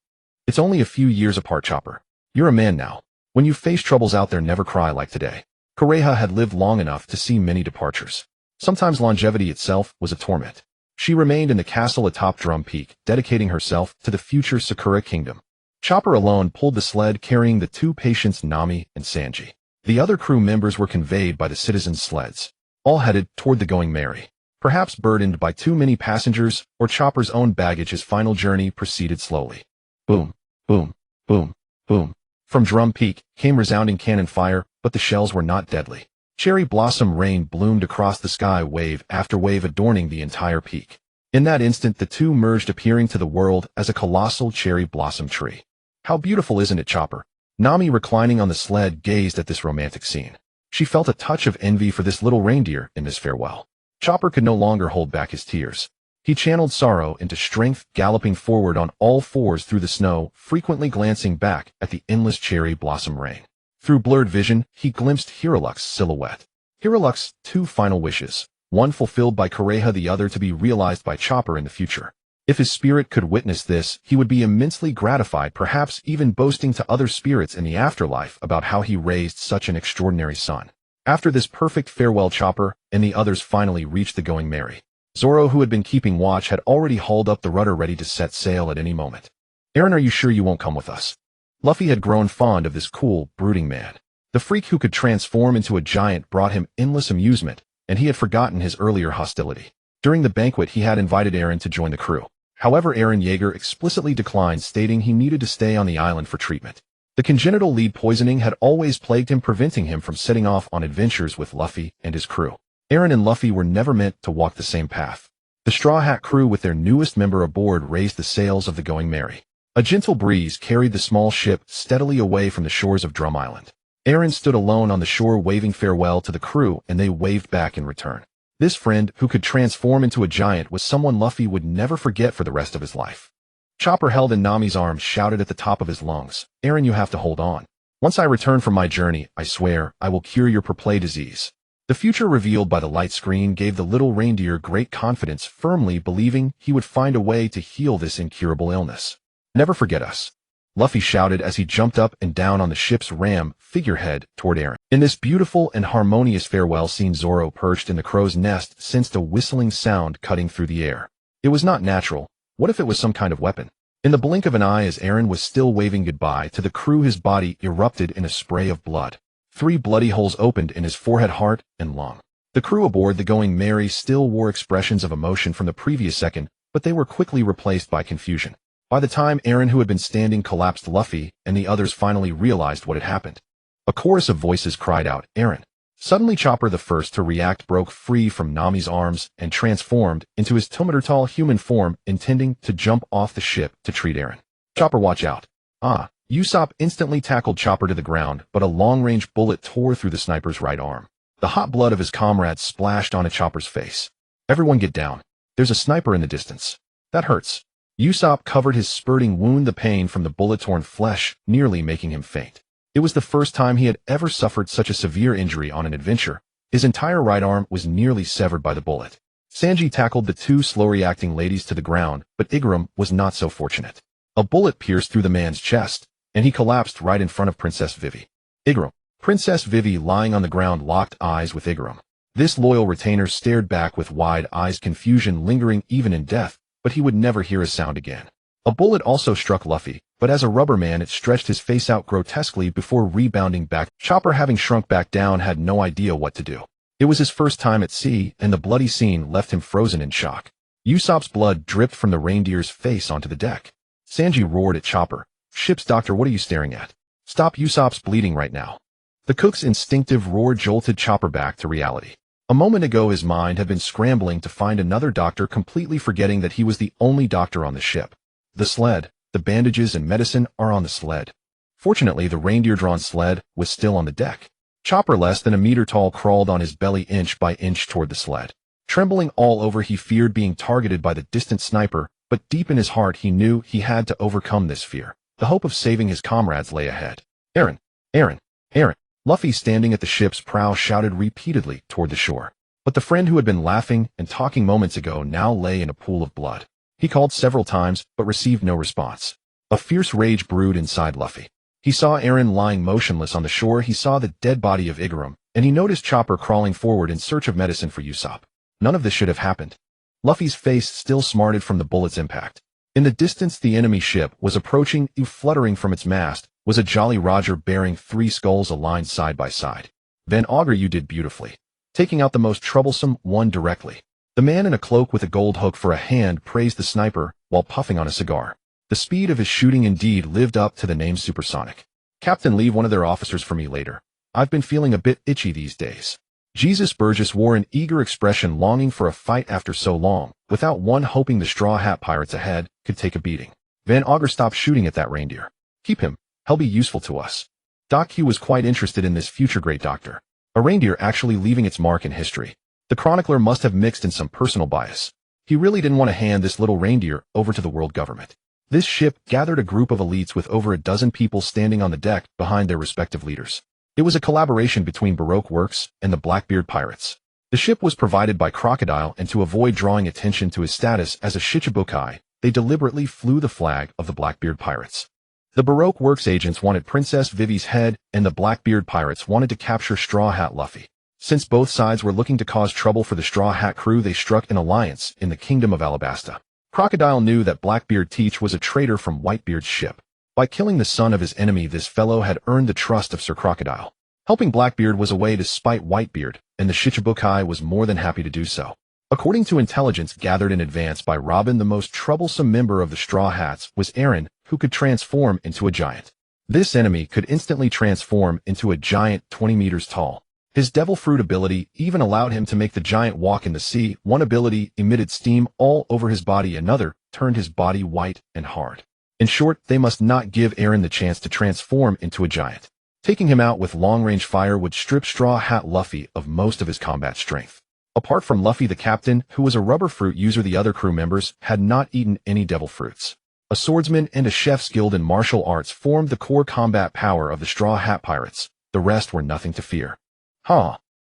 Speaker 1: It's only a few years apart, Chopper. You're a man now. When you face troubles out there, never cry like today. Kureha had lived long enough to see many departures. Sometimes longevity itself was a torment. She remained in the castle atop Drum Peak, dedicating herself to the future Sakura Kingdom. Chopper alone pulled the sled, carrying the two patients, Nami and Sanji. The other crew members were conveyed by the citizens' sleds, all headed toward the Going Merry. Perhaps burdened by too many passengers or Chopper's own baggage, his final journey proceeded slowly. Boom, boom, boom, boom. From Drum Peak came resounding cannon fire, but the shells were not deadly. Cherry blossom rain bloomed across the sky, wave after wave, adorning the entire peak. In that instant, the two merged, appearing to the world as a colossal cherry blossom tree. How beautiful, isn't it, Chopper? Nami, reclining on the sled, gazed at this romantic scene. She felt a touch of envy for this little reindeer in this farewell. Chopper could no longer hold back his tears. He channeled sorrow into strength, galloping forward on all fours through the snow, frequently glancing back at the endless cherry blossom rain. Through blurred vision, he glimpsed Hiraluk's silhouette. Hiraluk's two final wishes, one fulfilled by Kureha, the other to be realized by Chopper in the future. If his spirit could witness this, he would be immensely gratified, perhaps even boasting to other spirits in the afterlife about how he raised such an extraordinary son. After this perfect farewell, Chopper and the others finally reached the Going Merry. Zoro, who had been keeping watch, had already hauled up the rudder, ready to set sail at any moment. Aaron, are you sure you won't come with us? Luffy had grown fond of this cool, brooding man. The freak who could transform into a giant brought him endless amusement, and he had forgotten his earlier hostility. During the banquet, he had invited Aaron to join the crew. However, Eren Yeager explicitly declined, stating he needed to stay on the island for treatment. The congenital lead poisoning had always plagued him, preventing him from setting off on adventures with Luffy and his crew. Eren and Luffy were never meant to walk the same path. The Straw Hat crew, with their newest member aboard, raised the sails of the Going Merry. A gentle breeze carried the small ship steadily away from the shores of Drum Island. Eren stood alone on the shore, waving farewell to the crew, and they waved back in return. This friend, who could transform into a giant, was someone Luffy would never forget for the rest of his life. Chopper, held in Nami's arms, shouted at the top of his lungs, "Aaron, you have to hold on. Once I return from my journey, I swear, I will cure your play disease." The future revealed by the light screen gave the little reindeer great confidence, firmly believing he would find a way to heal this incurable illness. "Never forget us," Luffy shouted as he jumped up and down on the ship's ram figurehead toward Aaron. In this beautiful and harmonious farewell scene, Zoro, perched in the crow's nest, sensed a whistling sound cutting through the air. It was not natural. What if it was some kind of weapon? In the blink of an eye, as Aaron was still waving goodbye to the crew, his body erupted in a spray of blood. 3 bloody holes opened in his forehead, heart, and lung. The crew aboard the Going Merry still wore expressions of emotion from the previous second, but they were quickly replaced by confusion. By the time Aaron, who had been standing, collapsed, Luffy and the others finally realized what had happened. A chorus of voices cried out, "Aaron!" Suddenly, Chopper, the first to react, broke free from Nami's arms and transformed into his 2-meter-tall human form, intending to jump off the ship to treat Aaron. "Chopper, watch out!" "Ah!" Usopp instantly tackled Chopper to the ground, but a long-range bullet tore through the sniper's right arm. The hot blood of his comrades splashed onto Chopper's face. "Everyone get down. There's a sniper in the distance. That hurts." Usopp covered his spurting wound, the pain from the bullet-torn flesh nearly making him faint. It was the first time he had ever suffered such a severe injury on an adventure. His entire right arm was nearly severed by the bullet. Sanji tackled the 2 slow-reacting ladies to the ground, but Igaram was not so fortunate. A bullet pierced through the man's chest, and he collapsed right in front of Princess Vivi. Igaram. Princess Vivi, lying on the ground, locked eyes with Igaram. This loyal retainer stared back with wide eyes, confusion lingering even in death, but he would never hear a sound again. A bullet also struck Luffy, but as a rubber man it stretched his face out grotesquely before rebounding back. Chopper, having shrunk back down, had no idea what to do. It was his first time at sea, and the bloody scene left him frozen in shock. Usopp's blood dripped from the reindeer's face onto the deck. Sanji roared at Chopper, "Ship's doctor, what are you staring at? Stop, Usopp's bleeding right now." The cook's instinctive roar jolted Chopper back to reality. A moment ago his mind had been scrambling to find another doctor, completely forgetting that he was the only doctor on the ship. The sled, the bandages and medicine are on the sled. Fortunately, the reindeer-drawn sled was still on the deck. Chopper, less than a meter tall, crawled on his belly inch by inch toward the sled. Trembling all over, he feared being targeted by the distant sniper, but deep in his heart he knew he had to overcome this fear. The hope of saving his comrades lay ahead. "Aaron! Aaron! Aaron!" Luffy, standing at the ship's prow, shouted repeatedly toward the shore. But the friend who had been laughing and talking moments ago now lay in a pool of blood. He called several times, but received no response. A fierce rage brewed inside Luffy. He saw Aaron lying motionless on the shore, he saw the dead body of Igaram, and he noticed Chopper crawling forward in search of medicine for Usopp. None of this should have happened. Luffy's face still smarted from the bullet's impact. In the distance, the enemy ship was approaching. Fluttering from its mast was a Jolly Roger bearing 3 skulls aligned side by side. "Van Augur, you did beautifully. Taking out the most troublesome one directly." The man in a cloak with a gold hook for a hand praised the sniper while puffing on a cigar. The speed of his shooting indeed lived up to the name supersonic. "Captain, leave one of their officers for me later. I've been feeling a bit itchy these days." Jesus Burgess wore an eager expression, longing for a fight after so long, without one, hoping the Straw Hat Pirates ahead could take a beating. "Van Augur, stop shooting at that reindeer. Keep him. He'll be useful to us." Doc Q was quite interested in this future great doctor. A reindeer actually leaving its mark in history. The chronicler must have mixed in some personal bias. He really didn't want to hand this little reindeer over to the world government. This ship gathered a group of elites with over a dozen people standing on the deck behind their respective leaders. It was a collaboration between Baroque Works and the Blackbeard Pirates. The ship was provided by Crocodile, and to avoid drawing attention to his status as a Shichibukai, they deliberately flew the flag of the Blackbeard Pirates. The Baroque Works agents wanted Princess Vivi's head, and the Blackbeard Pirates wanted to capture Straw Hat Luffy. Since both sides were looking to cause trouble for the Straw Hat crew, they struck an alliance in the Kingdom of Alabasta. Crocodile knew that Blackbeard Teach was a traitor from Whitebeard's ship. By killing the son of his enemy, this fellow had earned the trust of Sir Crocodile. Helping Blackbeard was a way to spite Whitebeard, and the Shichibukai was more than happy to do so. According to intelligence gathered in advance by Robin, the most troublesome member of the Straw Hats was Aaron, who could transform into a giant. This enemy could instantly transform into a giant 20 meters tall. His Devil Fruit ability even allowed him to make the giant walk in the sea. One ability emitted steam all over his body, another turned his body white and hard. In short, they must not give Aaron the chance to transform into a giant. Taking him out with long-range fire would strip Straw Hat Luffy of most of his combat strength. Apart from Luffy, the captain, who was a rubber fruit user, the other crew members had not eaten any devil fruits. A swordsman and a chef skilled in martial arts formed the core combat power of the Straw Hat Pirates. The rest were nothing to fear.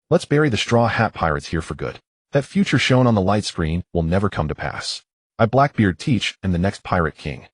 Speaker 1: Let's bury the Straw Hat Pirates here for good. That future shown on the light screen will never come to pass. I Blackbeard Teach and the next Pirate King.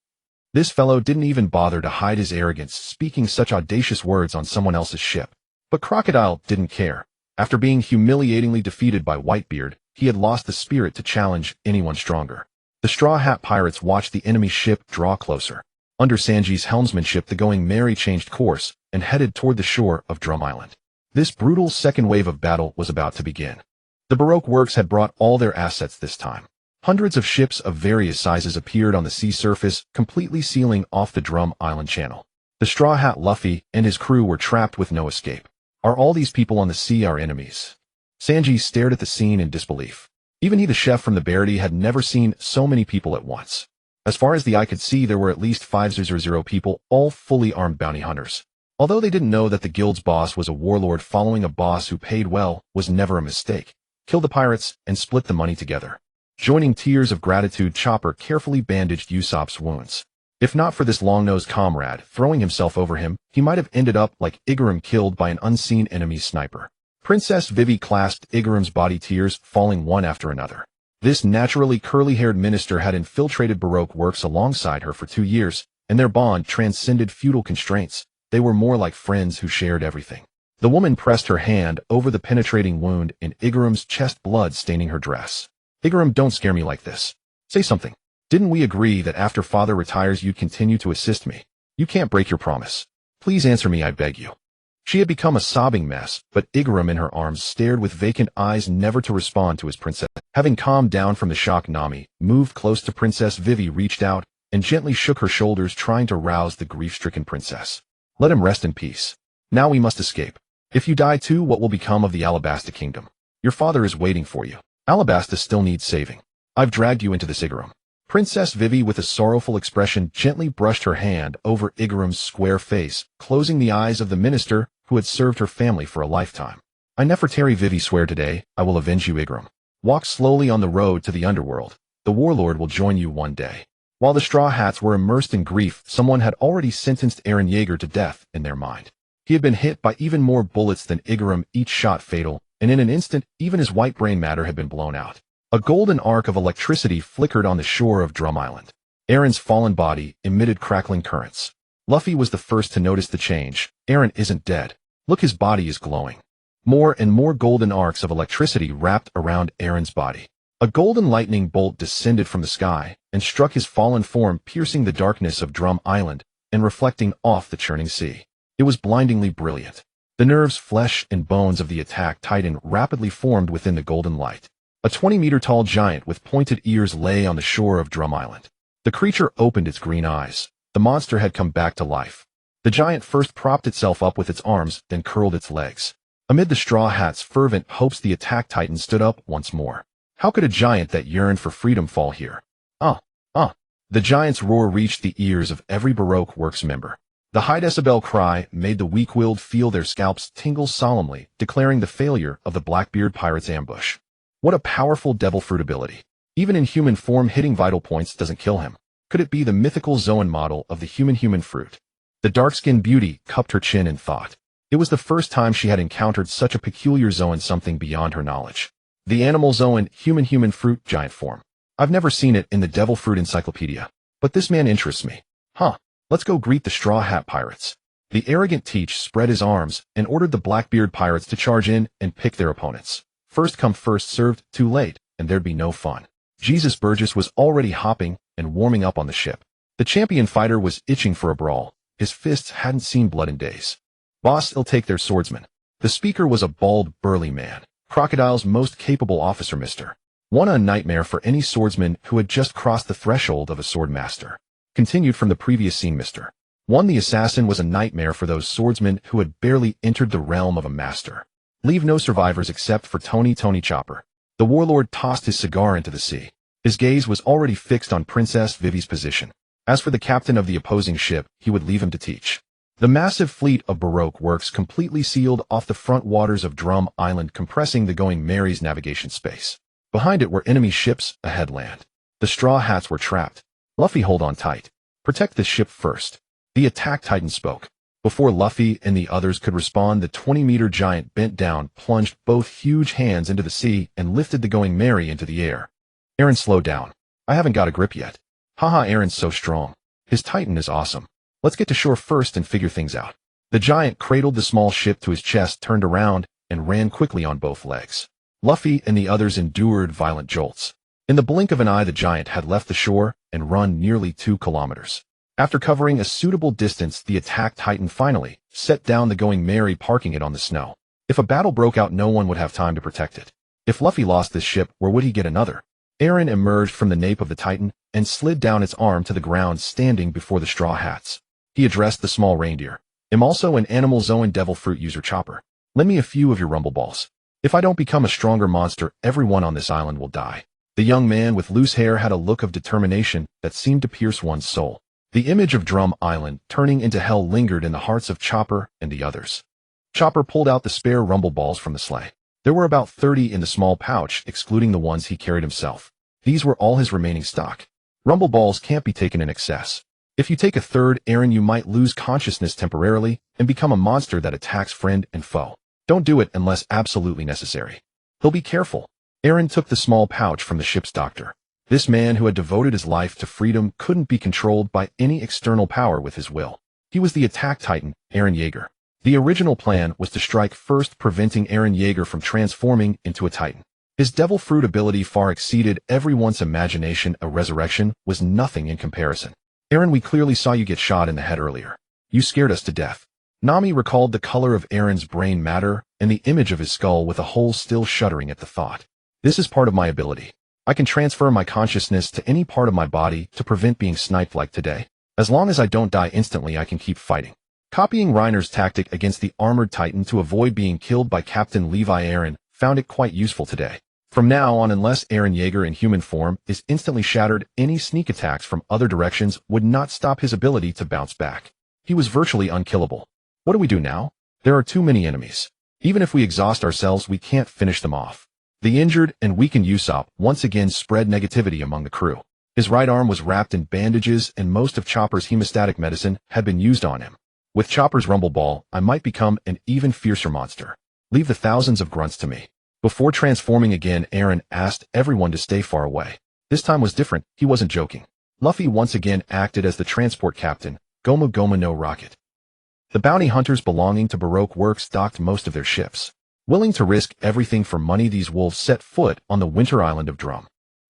Speaker 1: This fellow didn't even bother to hide his arrogance, speaking such audacious words on someone else's ship. But Crocodile didn't care. After being humiliatingly defeated by Whitebeard, he had lost the spirit to challenge anyone stronger. The Straw Hat Pirates watched the enemy ship draw closer. Under Sanji's helmsmanship, the Going Merry changed course and headed toward the shore of Drum Island. This brutal second wave of battle was about to begin. The Baroque works had brought all their assets this time. Hundreds of ships of various sizes appeared on the sea surface, completely sealing off the Drum Island channel. The Straw Hat Luffy and his crew were trapped with no escape. Are all these people on the sea our enemies? Sanji stared at the scene in disbelief. Even he, the chef from the Barity, had never seen so many people at once. As far as the eye could see, there were at least 500 people, all fully armed bounty hunters. Although they didn't know that the guild's boss was a warlord, following a boss who paid well was never a mistake. Kill the pirates and split the money together. Joining tears of gratitude, Chopper carefully bandaged Usopp's wounds. If not for this long-nosed comrade throwing himself over him, he might have ended up like Igaram, killed by an unseen enemy sniper. Princess Vivi clasped Igaram's body, tears falling one after another. This naturally curly-haired minister had infiltrated Baroque works alongside her for 2 years, and their bond transcended feudal constraints. They were more like friends who shared everything. The woman pressed her hand over the penetrating wound in Igaram's chest, blood staining her dress. Igaram, don't scare me like this. Say something. Didn't we agree that after father retires you'd continue to assist me? You can't break your promise. Please answer me, I beg you. She had become a sobbing mess, but Igaram in her arms stared with vacant eyes, never to respond to his princess. Having calmed down from the shock, Nami moved close to Princess Vivi, reached out, and gently shook her shoulders, trying to rouse the grief-stricken princess. Let him rest in peace. Now we must escape. If you die too, what will become of the Alabasta Kingdom? Your father is waiting for you. Alabasta still needs saving. I've dragged you into this, Igaram. Princess Vivi, with a sorrowful expression, gently brushed her hand over Igaram's square face, closing the eyes of the minister who had served her family for a lifetime. I Nefertari Vivi swear today, I will avenge you, Igaram. Walk slowly on the road to the underworld. The warlord will join you one day. While the Straw Hats were immersed in grief, someone had already sentenced Eren Yeager to death in their mind. He had been hit by even more bullets than Igaram, each shot fatal, and in an instant, even his white brain matter had been blown out. A golden arc of electricity flickered on the shore of Drum Island. Eren's fallen body emitted crackling currents. Luffy was the first to notice the change. Eren isn't dead. Look, his body is glowing. More and more golden arcs of electricity wrapped around Eren's body. A golden lightning bolt descended from the sky and struck his fallen form, piercing the darkness of Drum Island and reflecting off the churning sea. It was blindingly brilliant. The nerves, flesh, and bones of the attack titan rapidly formed within the golden light. A 20-meter-tall giant with pointed ears lay on the shore of Drum Island. The creature opened its green eyes. The monster had come back to life. The giant first propped itself up with its arms, then curled its legs. Amid the Straw Hats' fervent hopes, the attack titan stood up once more. How could a giant that yearned for freedom fall here? The giant's roar reached the ears of every Baroque Works member. The high-decibel cry made the weak-willed feel their scalps tingle solemnly, declaring the failure of the Blackbeard pirates' ambush. What a powerful devil fruit ability. Even in human form, hitting vital points doesn't kill him. Could it be the mythical Zoan model of the human fruit? The dark-skinned beauty cupped her chin in thought. It was the first time she had encountered such a peculiar Zoan, something beyond her knowledge. The animal Zoan, human fruit, giant form. I've never seen it in the Devil Fruit Encyclopedia. But this man interests me. Let's go greet the Straw Hat Pirates. The arrogant Teach spread his arms and ordered the Blackbeard pirates to charge in and pick their opponents. First come, first served, too late, and there'd be no fun. Jesus Burgess was already hopping and warming up on the ship. The champion fighter was itching for a brawl. His fists hadn't seen blood in days. Boss, I'll take their swordsman. The speaker was a bald, burly man. Crocodile's most capable officer, Mr. One, a nightmare for any swordsman who had just crossed the threshold of a sword master. Continued from the previous scene, Mr. One, the assassin was a nightmare for those swordsmen who had barely entered the realm of a master. Leave no survivors except for Tony Chopper. The warlord tossed his cigar into the sea. His gaze was already fixed on Princess Vivi's position. As for the captain of the opposing ship, he would leave him to Teach. The massive fleet of Baroque Works completely sealed off the front waters of Drum Island, compressing the Going Merry's navigation space. Behind it were enemy ships, a headland. The Straw Hats were trapped. Luffy, hold on tight. Protect the ship first. The attack titan spoke. Before Luffy and the others could respond, the 20-meter giant bent down, plunged both huge hands into the sea, and lifted the Going Merry into the air. Eren, slow down. I haven't got a grip yet. Haha, Eren's so strong. His titan is awesome. Let's get to shore first and figure things out. The giant cradled the small ship to his chest, turned around, and ran quickly on both legs. Luffy and the others endured violent jolts. In the blink of an eye, the giant had left the shore and run nearly 2 kilometers. After covering a suitable distance, the attack titan finally set down the Going Merry, parking it on the snow. If a battle broke out, no one would have time to protect it. If Luffy lost this ship, where would he get another? Eren emerged from the nape of the titan and slid down its arm to the ground, standing before the Straw Hats. He addressed the small reindeer. I'm also an animal Zoan devil fruit user, Chopper. Lend me a few of your rumble balls. If I don't become a stronger monster, everyone on this island will die. The young man with loose hair had a look of determination that seemed to pierce one's soul. The image of Drum Island turning into hell lingered in the hearts of Chopper and the others. Chopper pulled out the spare rumble balls from the sleigh. There were about 30 in the small pouch, excluding the ones he carried himself. These were all his remaining stock. Rumble balls can't be taken in excess. If you take a third, Eren, you might lose consciousness temporarily and become a monster that attacks friend and foe. Don't do it unless absolutely necessary. He'll be careful. Eren took the small pouch from the ship's doctor. This man who had devoted his life to freedom couldn't be controlled by any external power with his will. He was the attack titan, Eren Yeager. The original plan was to strike first, preventing Eren Yeager from transforming into a titan. His devil fruit ability far exceeded everyone's imagination. A resurrection was nothing in comparison. Eren, we clearly saw you get shot in the head earlier. You scared us to death. Nami recalled the color of Eren's brain matter and the image of his skull, with a hole still shuddering at the thought. This is part of my ability. I can transfer my consciousness to any part of my body to prevent being sniped like today. As long as I don't die instantly, I can keep fighting. Copying Reiner's tactic against the armored titan to avoid being killed by Captain Levi, Eren found it quite useful today. From now on, unless Eren Yeager in human form is instantly shattered, any sneak attacks from other directions would not stop his ability to bounce back. He was virtually unkillable. What do we do now? There are too many enemies. Even if we exhaust ourselves, we can't finish them off. The injured and weakened Usopp once again spread negativity among the crew. His right arm was wrapped in bandages, and most of Chopper's hemostatic medicine had been used on him. With Chopper's rumble ball, I might become an even fiercer monster. Leave the thousands of grunts to me. Before transforming again, Eren asked everyone to stay far away. This time was different. He wasn't joking. Luffy once again acted as the transport captain, Gomu Gomu no Rocket. The bounty hunters belonging to Baroque Works docked most of their ships. Willing to risk everything for money, these wolves set foot on the winter island of Drum.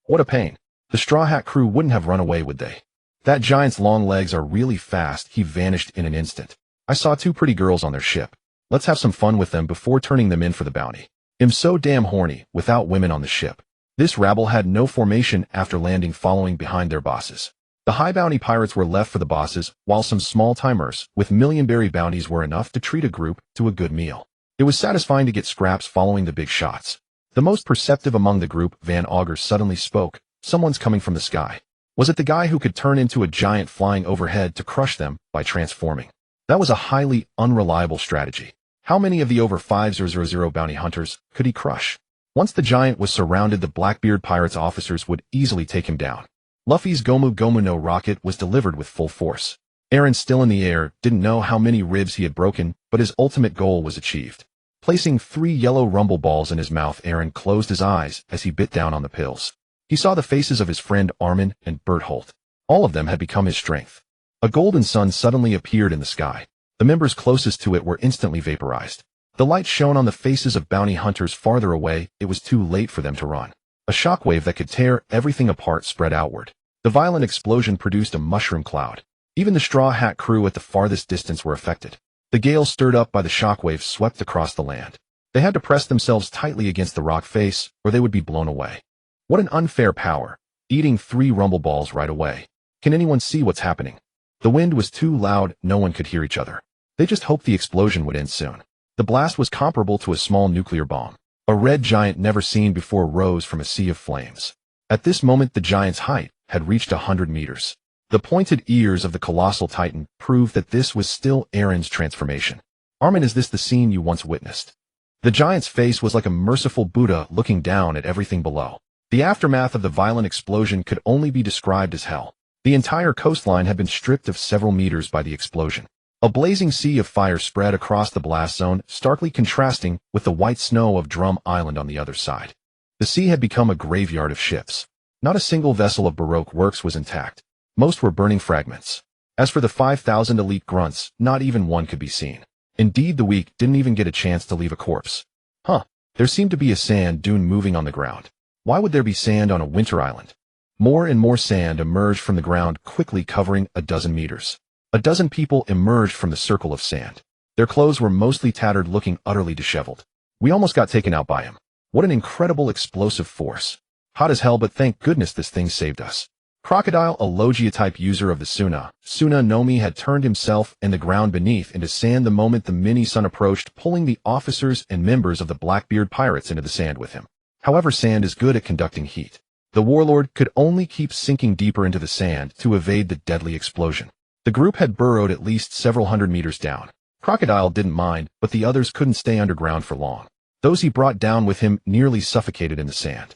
Speaker 1: What a pain. The Straw Hat crew wouldn't have run away, would they? That giant's long legs are really fast. He vanished in an instant. I saw 2 pretty girls on their ship. Let's have some fun with them before turning them in for the bounty. I'm so damn horny without women on the ship. This rabble had no formation after landing, following behind their bosses. The high bounty pirates were left for the bosses, while some small timers with millionberry bounties were enough to treat a group to a good meal. It was satisfying to get scraps following the big shots. The most perceptive among the group, Van Augur, suddenly spoke. Someone's coming from the sky. Was it the guy who could turn into a giant flying overhead to crush them by transforming? That was a highly unreliable strategy. How many of the over 5000 bounty hunters could he crush? Once the giant was surrounded, the Blackbeard pirates' officers would easily take him down. Luffy's Gomu Gomu no Rocket was delivered with full force. Eren, still in the air, didn't know how many ribs he had broken, but his ultimate goal was achieved. Placing 3 yellow rumble balls in his mouth, Eren closed his eyes as he bit down on the pills. He saw the faces of his friend Armin and Bertholdt. All of them had become his strength. A golden sun suddenly appeared in the sky. The members closest to it were instantly vaporized. The light shone on the faces of bounty hunters farther away. It was too late for them to run. A shockwave that could tear everything apart spread outward. The violent explosion produced a mushroom cloud. Even the Straw Hat crew at the farthest distance were affected. The gale stirred up by the shockwave swept across the land. They had to press themselves tightly against the rock face, or they would be blown away. What an unfair power, eating 3 rumble balls right away. Can anyone see what's happening? The wind was too loud, no one could hear each other. They just hoped the explosion would end soon. The blast was comparable to a small nuclear bomb. A red giant never seen before rose from a sea of flames. At this moment, the giant's height had reached 100 meters. The pointed ears of the colossal titan proved that this was still Eren's transformation. Armin, is this the scene you once witnessed? The giant's face was like a merciful Buddha looking down at everything below. The aftermath of the violent explosion could only be described as hell. The entire coastline had been stripped of several meters by the explosion. A blazing sea of fire spread across the blast zone, starkly contrasting with the white snow of Drum Island on the other side. The sea had become a graveyard of ships. Not a single vessel of Baroque works was intact. Most were burning fragments. As for the 5,000 elite grunts, not even one could be seen. Indeed, the weak didn't even get a chance to leave a corpse. There seemed to be a sand dune moving on the ground. Why would there be sand on a winter island? More and more sand emerged from the ground, quickly covering a dozen meters. A dozen people emerged from the circle of sand. Their clothes were mostly tattered, looking utterly disheveled. We almost got taken out by him. What an incredible explosive force. Hot as hell, but thank goodness this thing saved us. Crocodile, a Logia-type user of the Suna Nomi, had turned himself and the ground beneath into sand the moment the mini-sun approached, pulling the officers and members of the Blackbeard pirates into the sand with him. However, sand is good at conducting heat. The Warlord could only keep sinking deeper into the sand to evade the deadly explosion. The group had burrowed at least several hundred meters down. Crocodile didn't mind, but the others couldn't stay underground for long. Those he brought down with him nearly suffocated in the sand.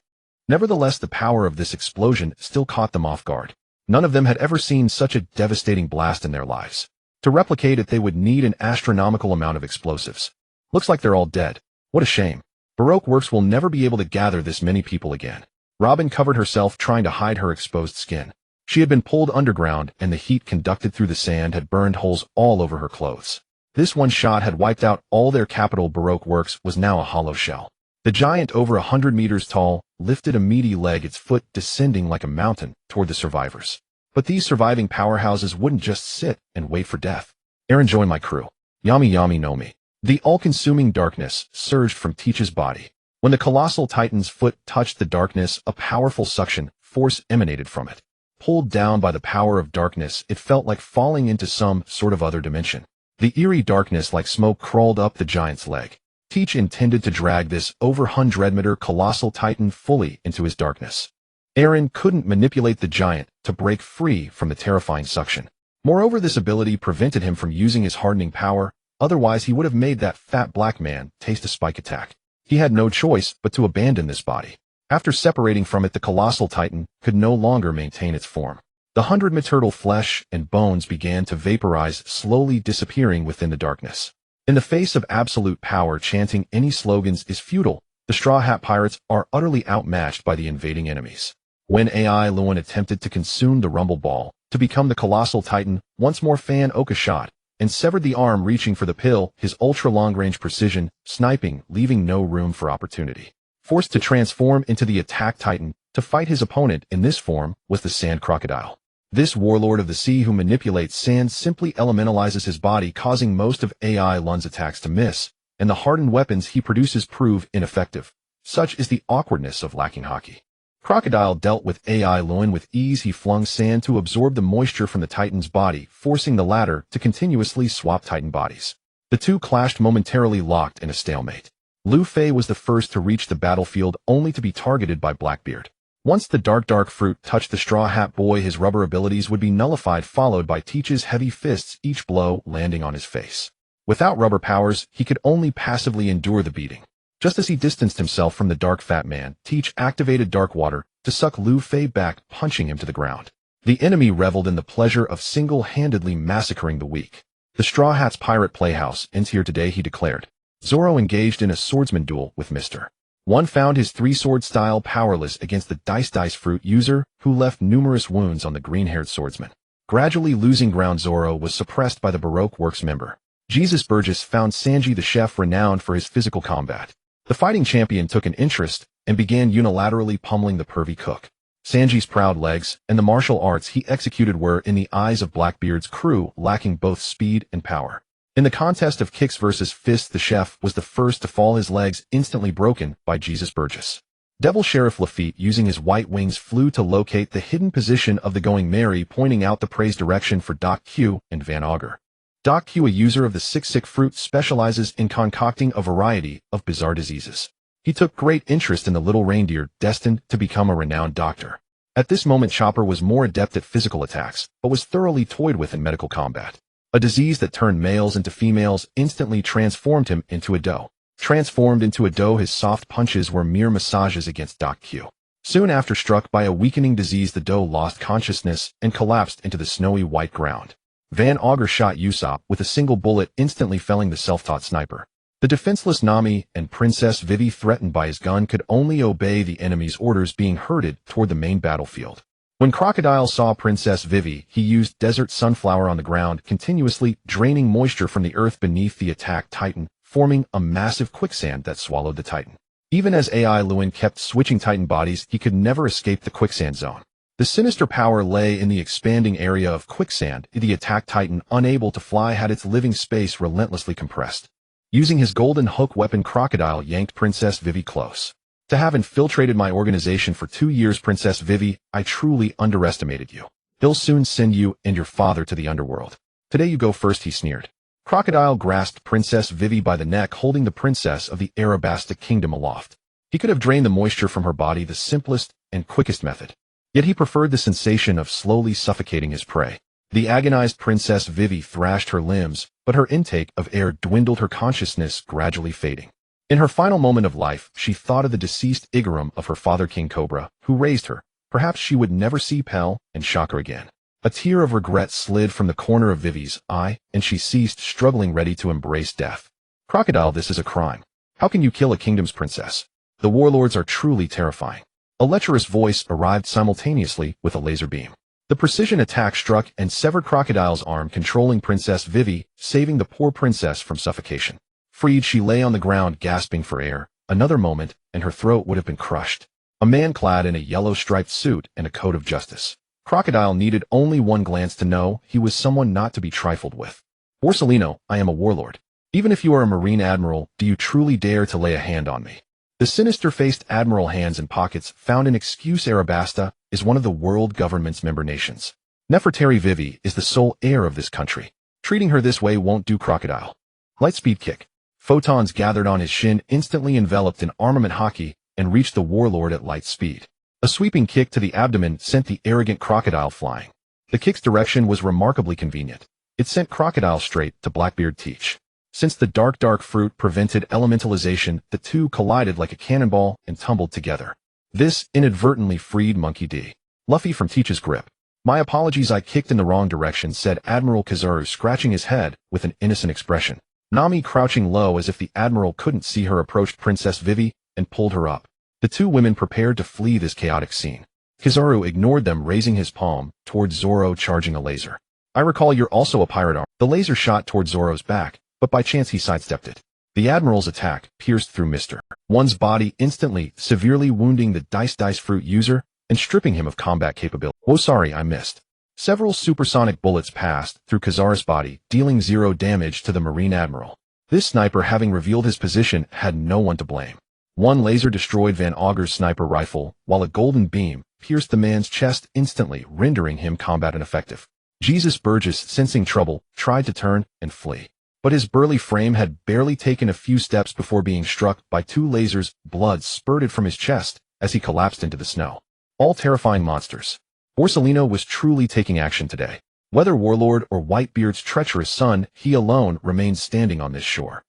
Speaker 1: Nevertheless, the power of this explosion still caught them off guard. None of them had ever seen such a devastating blast in their lives. To replicate it, they would need an astronomical amount of explosives. Looks like they're all dead. What a shame. Baroque Works will never be able to gather this many people again. Robin covered herself, trying to hide her exposed skin. She had been pulled underground, and the heat conducted through the sand had burned holes all over her clothes. This one shot had wiped out all their capital. Baroque Works was now a hollow shell. The giant, over 100 meters tall, lifted a meaty leg, its foot descending like a mountain toward the survivors. But these surviving powerhouses wouldn't just sit and wait for death. Aaron, join my crew. Yami Yami no Mi. The all-consuming darkness surged from Teach's body. When the colossal titan's foot touched the darkness, a powerful suction force emanated from it. Pulled down by the power of darkness, it felt like falling into some sort of other dimension. The eerie darkness like smoke crawled up the giant's leg. Teach intended to drag this over 100-meter colossal titan fully into his darkness. Aaron couldn't manipulate the giant to break free from the terrifying suction. Moreover, this ability prevented him from using his hardening power, otherwise he would have made that fat black man taste a spike attack. He had no choice but to abandon this body. After separating from it, the colossal titan could no longer maintain its form. The 100-meter flesh and bones began to vaporize, slowly disappearing within the darkness. In the face of absolute power, chanting any slogans is futile. The Straw Hat Pirates are utterly outmatched by the invading enemies. When AI Luan attempted to consume the Rumble Ball to become the colossal titan, once more Fan Oka shot and severed the arm, reaching for the pill, his ultra-long-range precision, sniping, leaving no room for opportunity. Forced to transform into the attack titan to fight his opponent in this form was the Sand Crocodile. This warlord of the sea who manipulates sand simply elementalizes his body, causing most of AI Lun's attacks to miss, and the hardened weapons he produces prove ineffective. Such is the awkwardness of lacking hockey. Crocodile dealt with AI Lun with ease. He flung sand to absorb the moisture from the Titan's body, forcing the latter to continuously swap Titan bodies. The two clashed, momentarily locked in a stalemate. Lu Fei was the first to reach the battlefield, only to be targeted by Blackbeard. Once the dark fruit touched the Straw Hat Boy, his rubber abilities would be nullified, followed by Teach's heavy fists, each blow landing on his face. Without rubber powers, he could only passively endure the beating. Just as he distanced himself from the dark fat man, Teach activated Dark Water to suck Lu Fei back, punching him to the ground. The enemy reveled in the pleasure of single-handedly massacring the weak. The Straw Hat's pirate playhouse ends here today, he declared. Zoro engaged in a swordsman duel with Mr. One found his three-sword style powerless against the Dice Fruit user, who left numerous wounds on the green-haired swordsman. Gradually losing ground, Zoro was suppressed by the Baroque Works member. Jesus Burgess found Sanji the chef renowned for his physical combat. The fighting champion took an interest and began unilaterally pummeling the pervy cook. Sanji's proud legs and the martial arts he executed were, in the eyes of Blackbeard's crew, lacking both speed and power. In the contest of kicks versus fists, the chef was the first to fall, his legs instantly broken by Jesus Burgess. Devil Sheriff Lafitte, using his white wings, flew to locate the hidden position of the Going Merry, pointing out the praised direction for Doc Q and Van Augur. Doc Q, a user of the Sick Fruit, specializes in concocting a variety of bizarre diseases. He took great interest in the little reindeer, destined to become a renowned doctor. At this moment, Chopper was more adept at physical attacks, but was thoroughly toyed with in medical combat. A disease that turned males into females instantly transformed him into a doe. Transformed into a doe, his soft punches were mere massages against Doc Q. Soon after, struck by a weakening disease, the doe lost consciousness and collapsed into the snowy white ground. Van Augur shot Usopp with a single bullet, instantly felling the self-taught sniper. The defenseless Nami and Princess Vivi, threatened by his gun, could only obey the enemy's orders, being herded toward the main battlefield. When Crocodile saw Princess Vivi, he used Desert Sunflower on the ground, continuously draining moisture from the earth beneath the attacked Titan, forming a massive quicksand that swallowed the Titan. Even as AI Lewin kept switching Titan bodies, he could never escape the quicksand zone. The sinister power lay in the expanding area of quicksand. The attacked Titan, unable to fly, had its living space relentlessly compressed. Using his golden hook weapon, Crocodile yanked Princess Vivi close. To have infiltrated my organization for 2 years, Princess Vivi, I truly underestimated you. He'll soon send you and your father to the underworld. Today you go first, he sneered. Crocodile grasped Princess Vivi by the neck, holding the princess of the Arabasta kingdom aloft. He could have drained the moisture from her body, the simplest and quickest method. Yet he preferred the sensation of slowly suffocating his prey. The agonized Princess Vivi thrashed her limbs, but her intake of air dwindled, her consciousness gradually fading. In her final moment of life, she thought of the deceased Igaram of her father, King Cobra, who raised her. Perhaps she would never see Pell and Shocker again. A tear of regret slid from the corner of Vivi's eye, and she ceased struggling, ready to embrace death. Crocodile, this is a crime. How can you kill a kingdom's princess? The warlords are truly terrifying. A lecherous voice arrived simultaneously with a laser beam. The precision attack struck and severed Crocodile's arm, controlling Princess Vivi, saving the poor princess from suffocation. Freed, she lay on the ground, gasping for air. Another moment, and her throat would have been crushed. A man clad in a yellow striped suit and a coat of justice. Crocodile needed only one glance to know he was someone not to be trifled with. Borsalino, I am a warlord. Even if you are a Marine Admiral, do you truly dare to lay a hand on me? The sinister-faced Admiral, hands in pockets, found an excuse. Arabasta is one of the world government's member nations. Nefertari Vivi is the sole heir of this country. Treating her this way won't do, Crocodile. Lightspeed kick. Photons gathered on his shin, instantly enveloped in armament hockey, and reached the warlord at light speed. A sweeping kick to the abdomen sent the arrogant Crocodile flying. The kick's direction was remarkably convenient. It sent Crocodile straight to Blackbeard Teach. Since the dark fruit prevented elementalization, the two collided like a cannonball and tumbled together. This inadvertently freed Monkey D. Luffy from Teach's grip. My apologies, I kicked in the wrong direction, said Admiral Kizaru, scratching his head with an innocent expression. Nami, crouching low as if the Admiral couldn't see her, approached Princess Vivi and pulled her up. The two women prepared to flee this chaotic scene. Kizaru ignored them, raising his palm towards Zoro, charging a laser. I recall you're also a pirate. The laser shot towards Zoro's back, but by chance he sidestepped it. The Admiral's attack pierced through Mr. One's body, instantly severely wounding the Dice Fruit user and stripping him of combat capability. Oh, sorry, I missed. Several supersonic bullets passed through Kizaru's body, dealing 0 damage to the Marine Admiral. This sniper, having revealed his position, had no one to blame. One laser destroyed Van Augur's sniper rifle, while a golden beam pierced the man's chest, instantly rendering him combat ineffective. Jesus Burgess, sensing trouble, tried to turn and flee. But his burly frame had barely taken a few steps before being struck by 2 lasers. Blood spurted from his chest as he collapsed into the snow. All terrifying monsters. Borsalino was truly taking action today. Whether Warlord or Whitebeard's treacherous son, he alone remained standing on this shore.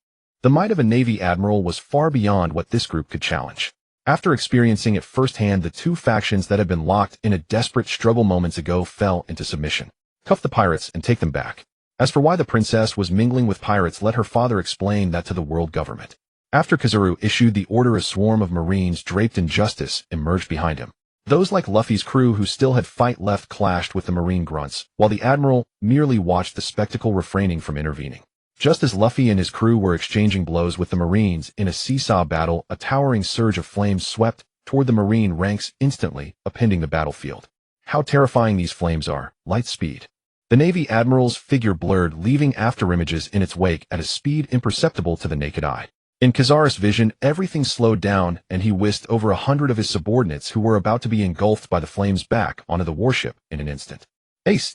Speaker 1: The might of a Navy Admiral was far beyond what this group could challenge. After experiencing it firsthand, the two factions that had been locked in a desperate struggle moments ago fell into submission. Cuff the pirates and take them back. As for why the princess was mingling with pirates, let her father explain that to the world government. After Kizaru issued the order, a swarm of Marines draped in justice emerged behind him. Those like Luffy's crew who still had fight left clashed with the Marine grunts, while the Admiral merely watched the spectacle, refraining from intervening. Just as Luffy and his crew were exchanging blows with the Marines in a seesaw battle, a towering surge of flames swept toward the Marine ranks, instantly upending the battlefield. How terrifying these flames are! Light speed. The Navy Admiral's figure blurred, leaving afterimages in its wake at a speed imperceptible to the naked eye. In Kizaru's vision, everything slowed down, and he whisked over 100 of his subordinates who were about to be engulfed by the flames back onto the warship in an instant. Ace,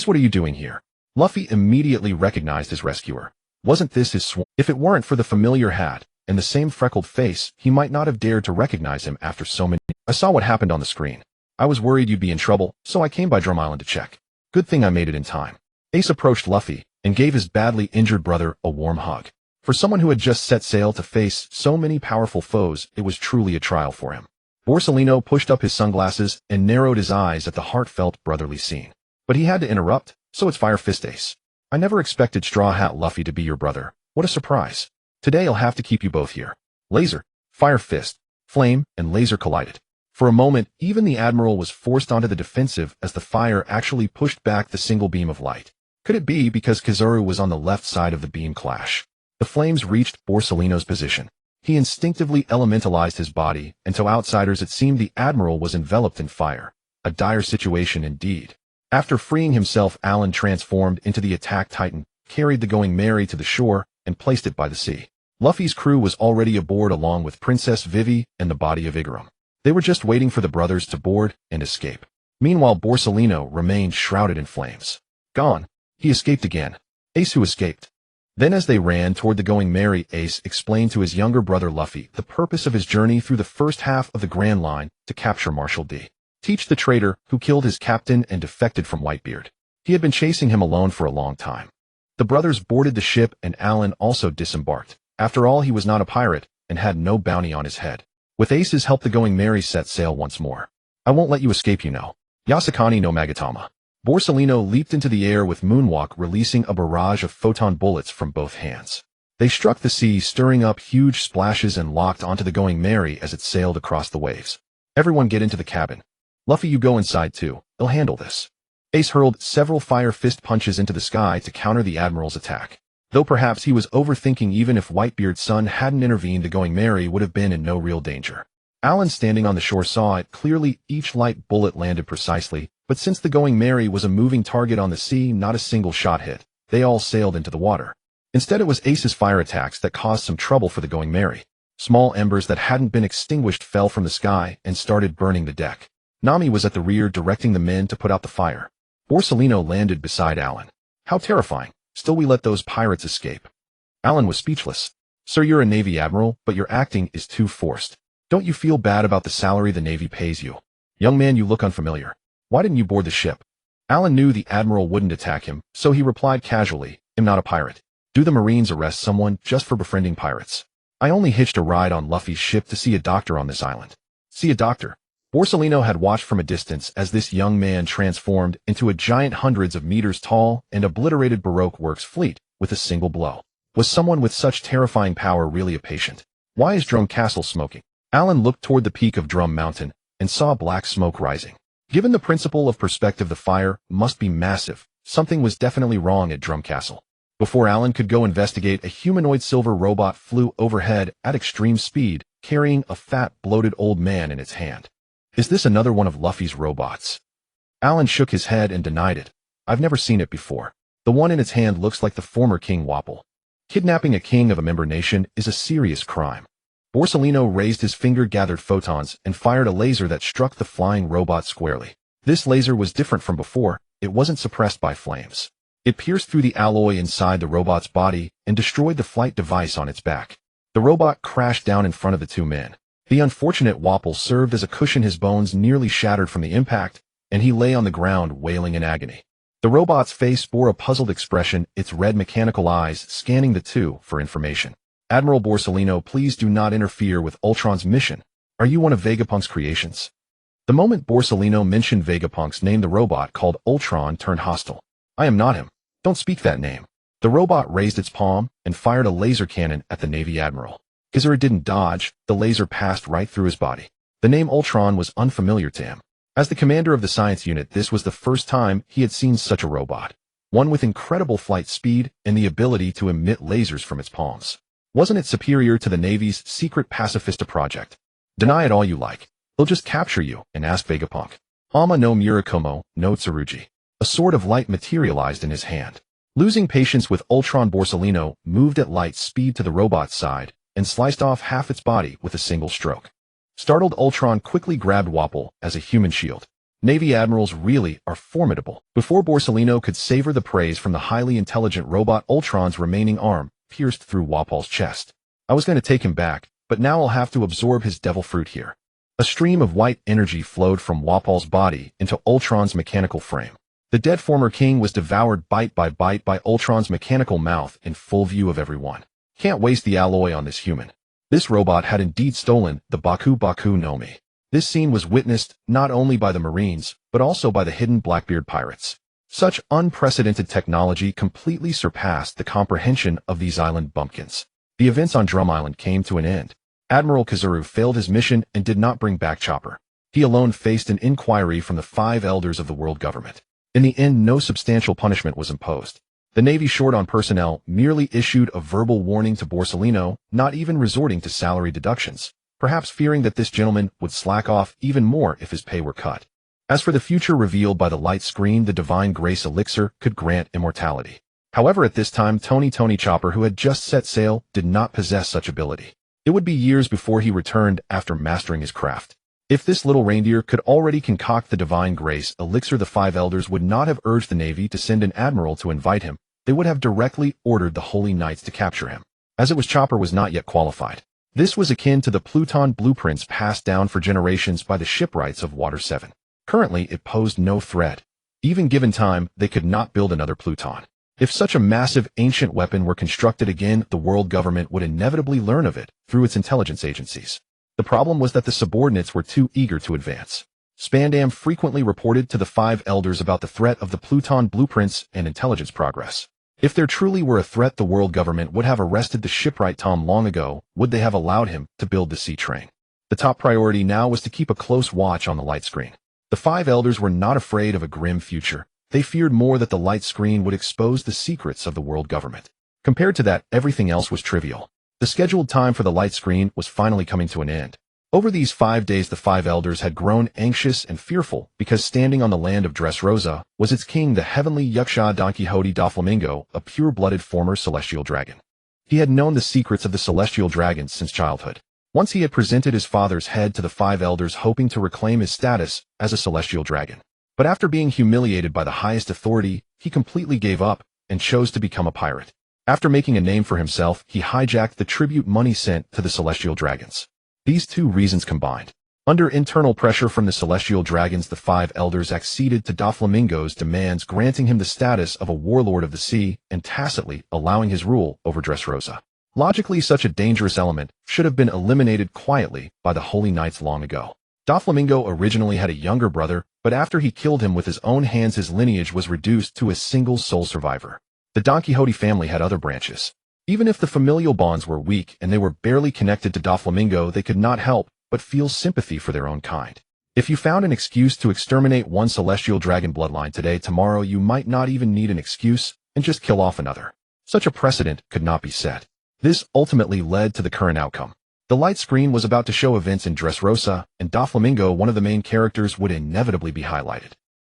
Speaker 1: what are you doing here? Luffy immediately recognized his rescuer. Wasn't this his swarm? If it weren't for the familiar hat and the same freckled face, he might not have dared to recognize him after so many. I saw what happened on the screen. I was worried you'd be in trouble, so I came by Drum Island to check. Good thing I made it in time. Ace approached Luffy and gave his badly injured brother a warm hug. For someone who had just set sail to face so many powerful foes, it was truly a trial for him. Borsellino pushed up his sunglasses and narrowed his eyes at the heartfelt brotherly scene. But he had to interrupt, so it's Fire Fist Ace. I never expected Straw Hat Luffy to be your brother. What a surprise. Today I'll have to keep you both here. Laser, Fire Fist, Flame, and Laser collided. For a moment, even the Admiral was forced onto the defensive as the fire actually pushed back the single beam of light. Could it be because Kizaru was on the left side of the beam clash? The flames reached Borsellino's position. He instinctively elementalized his body, and to outsiders it seemed the Admiral was enveloped in fire. A dire situation indeed. After freeing himself, Alan transformed into the attack titan, carried the Going Merry to the shore, and placed it by the sea. Luffy's crew was already aboard along with Princess Vivi and the body of Igaram. They were just waiting for the brothers to board and escape. Meanwhile, Borsellino remained shrouded in flames. Gone. He escaped again. Ace who escaped. Then as they ran toward the Going Merry, Ace explained to his younger brother Luffy the purpose of his journey through the first half of the Grand Line to capture Marshal D. Teach the traitor who killed his captain and defected from Whitebeard. He had been chasing him alone for a long time. The brothers boarded the ship and Alan also disembarked. After all, he was not a pirate and had no bounty on his head. With Ace's help, the Going Merry set sail once more. I won't let you escape, you know. Yasakani no Magatama. Borsellino leaped into the air with Moonwalk, releasing a barrage of photon bullets from both hands. They struck the sea, stirring up huge splashes and locked onto the Going Merry as it sailed across the waves. Everyone get into the cabin. Luffy, you go inside too. They'll handle this. Ace hurled several fire fist punches into the sky to counter the Admiral's attack. Though perhaps he was overthinking, even if Whitebeard's son hadn't intervened, the Going Merry would have been in no real danger. Alan, standing on the shore, saw it clearly. Each light bullet landed precisely, but since the Going Merry was a moving target on the sea, not a single shot hit. They all sailed into the water. Instead, it was Ace's fire attacks that caused some trouble for the Going Merry. Small embers that hadn't been extinguished fell from the sky and started burning the deck. Nami was at the rear, directing the men to put out the fire. Borsellino landed beside Alan. How terrifying. Still, we let those pirates escape. Alan was speechless. Sir, you're a Navy admiral, but your acting is too forced. Don't you feel bad about the salary the Navy pays you? Young man, you look unfamiliar. Why didn't you board the ship? Alan knew the Admiral wouldn't attack him, so he replied casually, I'm not a pirate. Do the Marines arrest someone just for befriending pirates? I only hitched a ride on Luffy's ship to see a doctor on this island. See a doctor? Borsellino had watched from a distance as this young man transformed into a giant hundreds of meters tall and obliterated Baroque Works fleet with a single blow. Was someone with such terrifying power really a patient? Why is Drum Castle smoking? Alan looked toward the peak of Drum Mountain and saw black smoke rising. Given the principle of perspective, the fire must be massive. Something was definitely wrong at Drum Castle. Before Alan could go investigate, a humanoid silver robot flew overhead at extreme speed, carrying a fat, bloated old man in its hand. Is this another one of Luffy's robots? Alan shook his head and denied it. I've never seen it before. The one in its hand looks like the former King Wapple. Kidnapping a king of a member nation is a serious crime. Borsellino raised his finger, gathered photons, and fired a laser that struck the flying robot squarely. This laser was different from before. It wasn't suppressed by flames. It pierced through the alloy inside the robot's body and destroyed the flight device on its back. The robot crashed down in front of the two men. The unfortunate Wapple served as a cushion. His bones nearly shattered from the impact, and he lay on the ground wailing in agony. The robot's face bore a puzzled expression, its red mechanical eyes scanning the two for information. Admiral Borsellino, please do not interfere with Ultron's mission. Are you one of Vegapunk's creations? The moment Borsellino mentioned Vegapunk's name, the robot called Ultron turned hostile. I am not him. Don't speak that name. The robot raised its palm and fired a laser cannon at the Navy Admiral. Kizaru didn't dodge. The laser passed right through his body. The name Ultron was unfamiliar to him. As the commander of the science unit, this was the first time he had seen such a robot. One with incredible flight speed and the ability to emit lasers from its palms. Wasn't it superior to the Navy's secret pacifista project? Deny it all you like. They'll just capture you and ask Vegapunk. Ama no Murakumo no Tsurugi. A sword of light materialized in his hand. Losing patience with Ultron, Borsellino moved at light speed to the robot's side and sliced off half its body with a single stroke. Startled, Ultron quickly grabbed Wapple as a human shield. Navy admirals really are formidable. Before Borsellino could savor the praise from the highly intelligent robot, Ultron's remaining arm pierced through Wapple's chest. I was going to take him back, but now I'll have to absorb his devil fruit here. A stream of white energy flowed from Wapple's body into Ultron's mechanical frame. The dead former king was devoured bite by bite by Ultron's mechanical mouth in full view of everyone. Can't waste the alloy on this human. This robot had indeed stolen the Baku Baku no Mi. This scene was witnessed not only by the Marines, but also by the hidden Blackbeard pirates. Such unprecedented technology completely surpassed the comprehension of these island bumpkins. The events on Drum Island came to an end. Admiral Kazuru failed his mission and did not bring back Chopper. He alone faced an inquiry from the 5 elders of the world government. In the end, no substantial punishment was imposed. The Navy, short on personnel, merely issued a verbal warning to Borsellino, not even resorting to salary deductions, perhaps fearing that this gentleman would slack off even more if his pay were cut. As for the future revealed by the light screen, the Divine Grace Elixir could grant immortality. However, at this time, Tony Chopper, who had just set sail, did not possess such ability. It would be years before he returned after mastering his craft. If this little reindeer could already concoct the Divine Grace Elixir, the 5 elders would not have urged the Navy to send an admiral to invite him. They would have directly ordered the Holy Knights to capture him. As it was, Chopper was not yet qualified. This was akin to the Pluton blueprints passed down for generations by the shipwrights of Water 7. Currently, it posed no threat. Even given time, they could not build another Pluton. If such a massive ancient weapon were constructed again, the world government would inevitably learn of it through its intelligence agencies. The problem was that the subordinates were too eager to advance. Spandam frequently reported to the 5 elders about the threat of the Pluton blueprints and intelligence progress. If there truly were a threat, the world government would have arrested the shipwright Tom long ago. Would they have allowed him to build the sea train? The top priority now was to keep a close watch on the light screen. The 5 elders were not afraid of a grim future. They feared more that the light screen would expose the secrets of the world government. Compared to that, everything else was trivial. The scheduled time for the light screen was finally coming to an end. Over these 5 days, the 5 elders had grown anxious and fearful because standing on the land of Dressrosa was its king, the heavenly Yaksha Don Quixote Doflamingo, a pure-blooded former celestial dragon. He had known the secrets of the celestial dragons since childhood. Once he had presented his father's head to the 5 elders, hoping to reclaim his status as a celestial dragon. But after being humiliated by the highest authority, he completely gave up and chose to become a pirate. After making a name for himself, he hijacked the tribute money sent to the celestial dragons. These 2 reasons combined. Under internal pressure from the celestial dragons, the 5 elders acceded to Doflamingo's demands, granting him the status of a warlord of the sea and tacitly allowing his rule over Dressrosa. Logically, such a dangerous element should have been eliminated quietly by the Holy Knights long ago. Doflamingo originally had a younger brother, but after he killed him with his own hands, his lineage was reduced to a single sole survivor. The Don Quixote family had other branches. Even if the familial bonds were weak and they were barely connected to Doflamingo, they could not help but feel sympathy for their own kind. If you found an excuse to exterminate one celestial dragon bloodline today, tomorrow you might not even need an excuse and just kill off another. Such a precedent could not be set. This ultimately led to the current outcome. The light screen was about to show events in Dressrosa, and Doflamingo, one of the main characters, would inevitably be highlighted.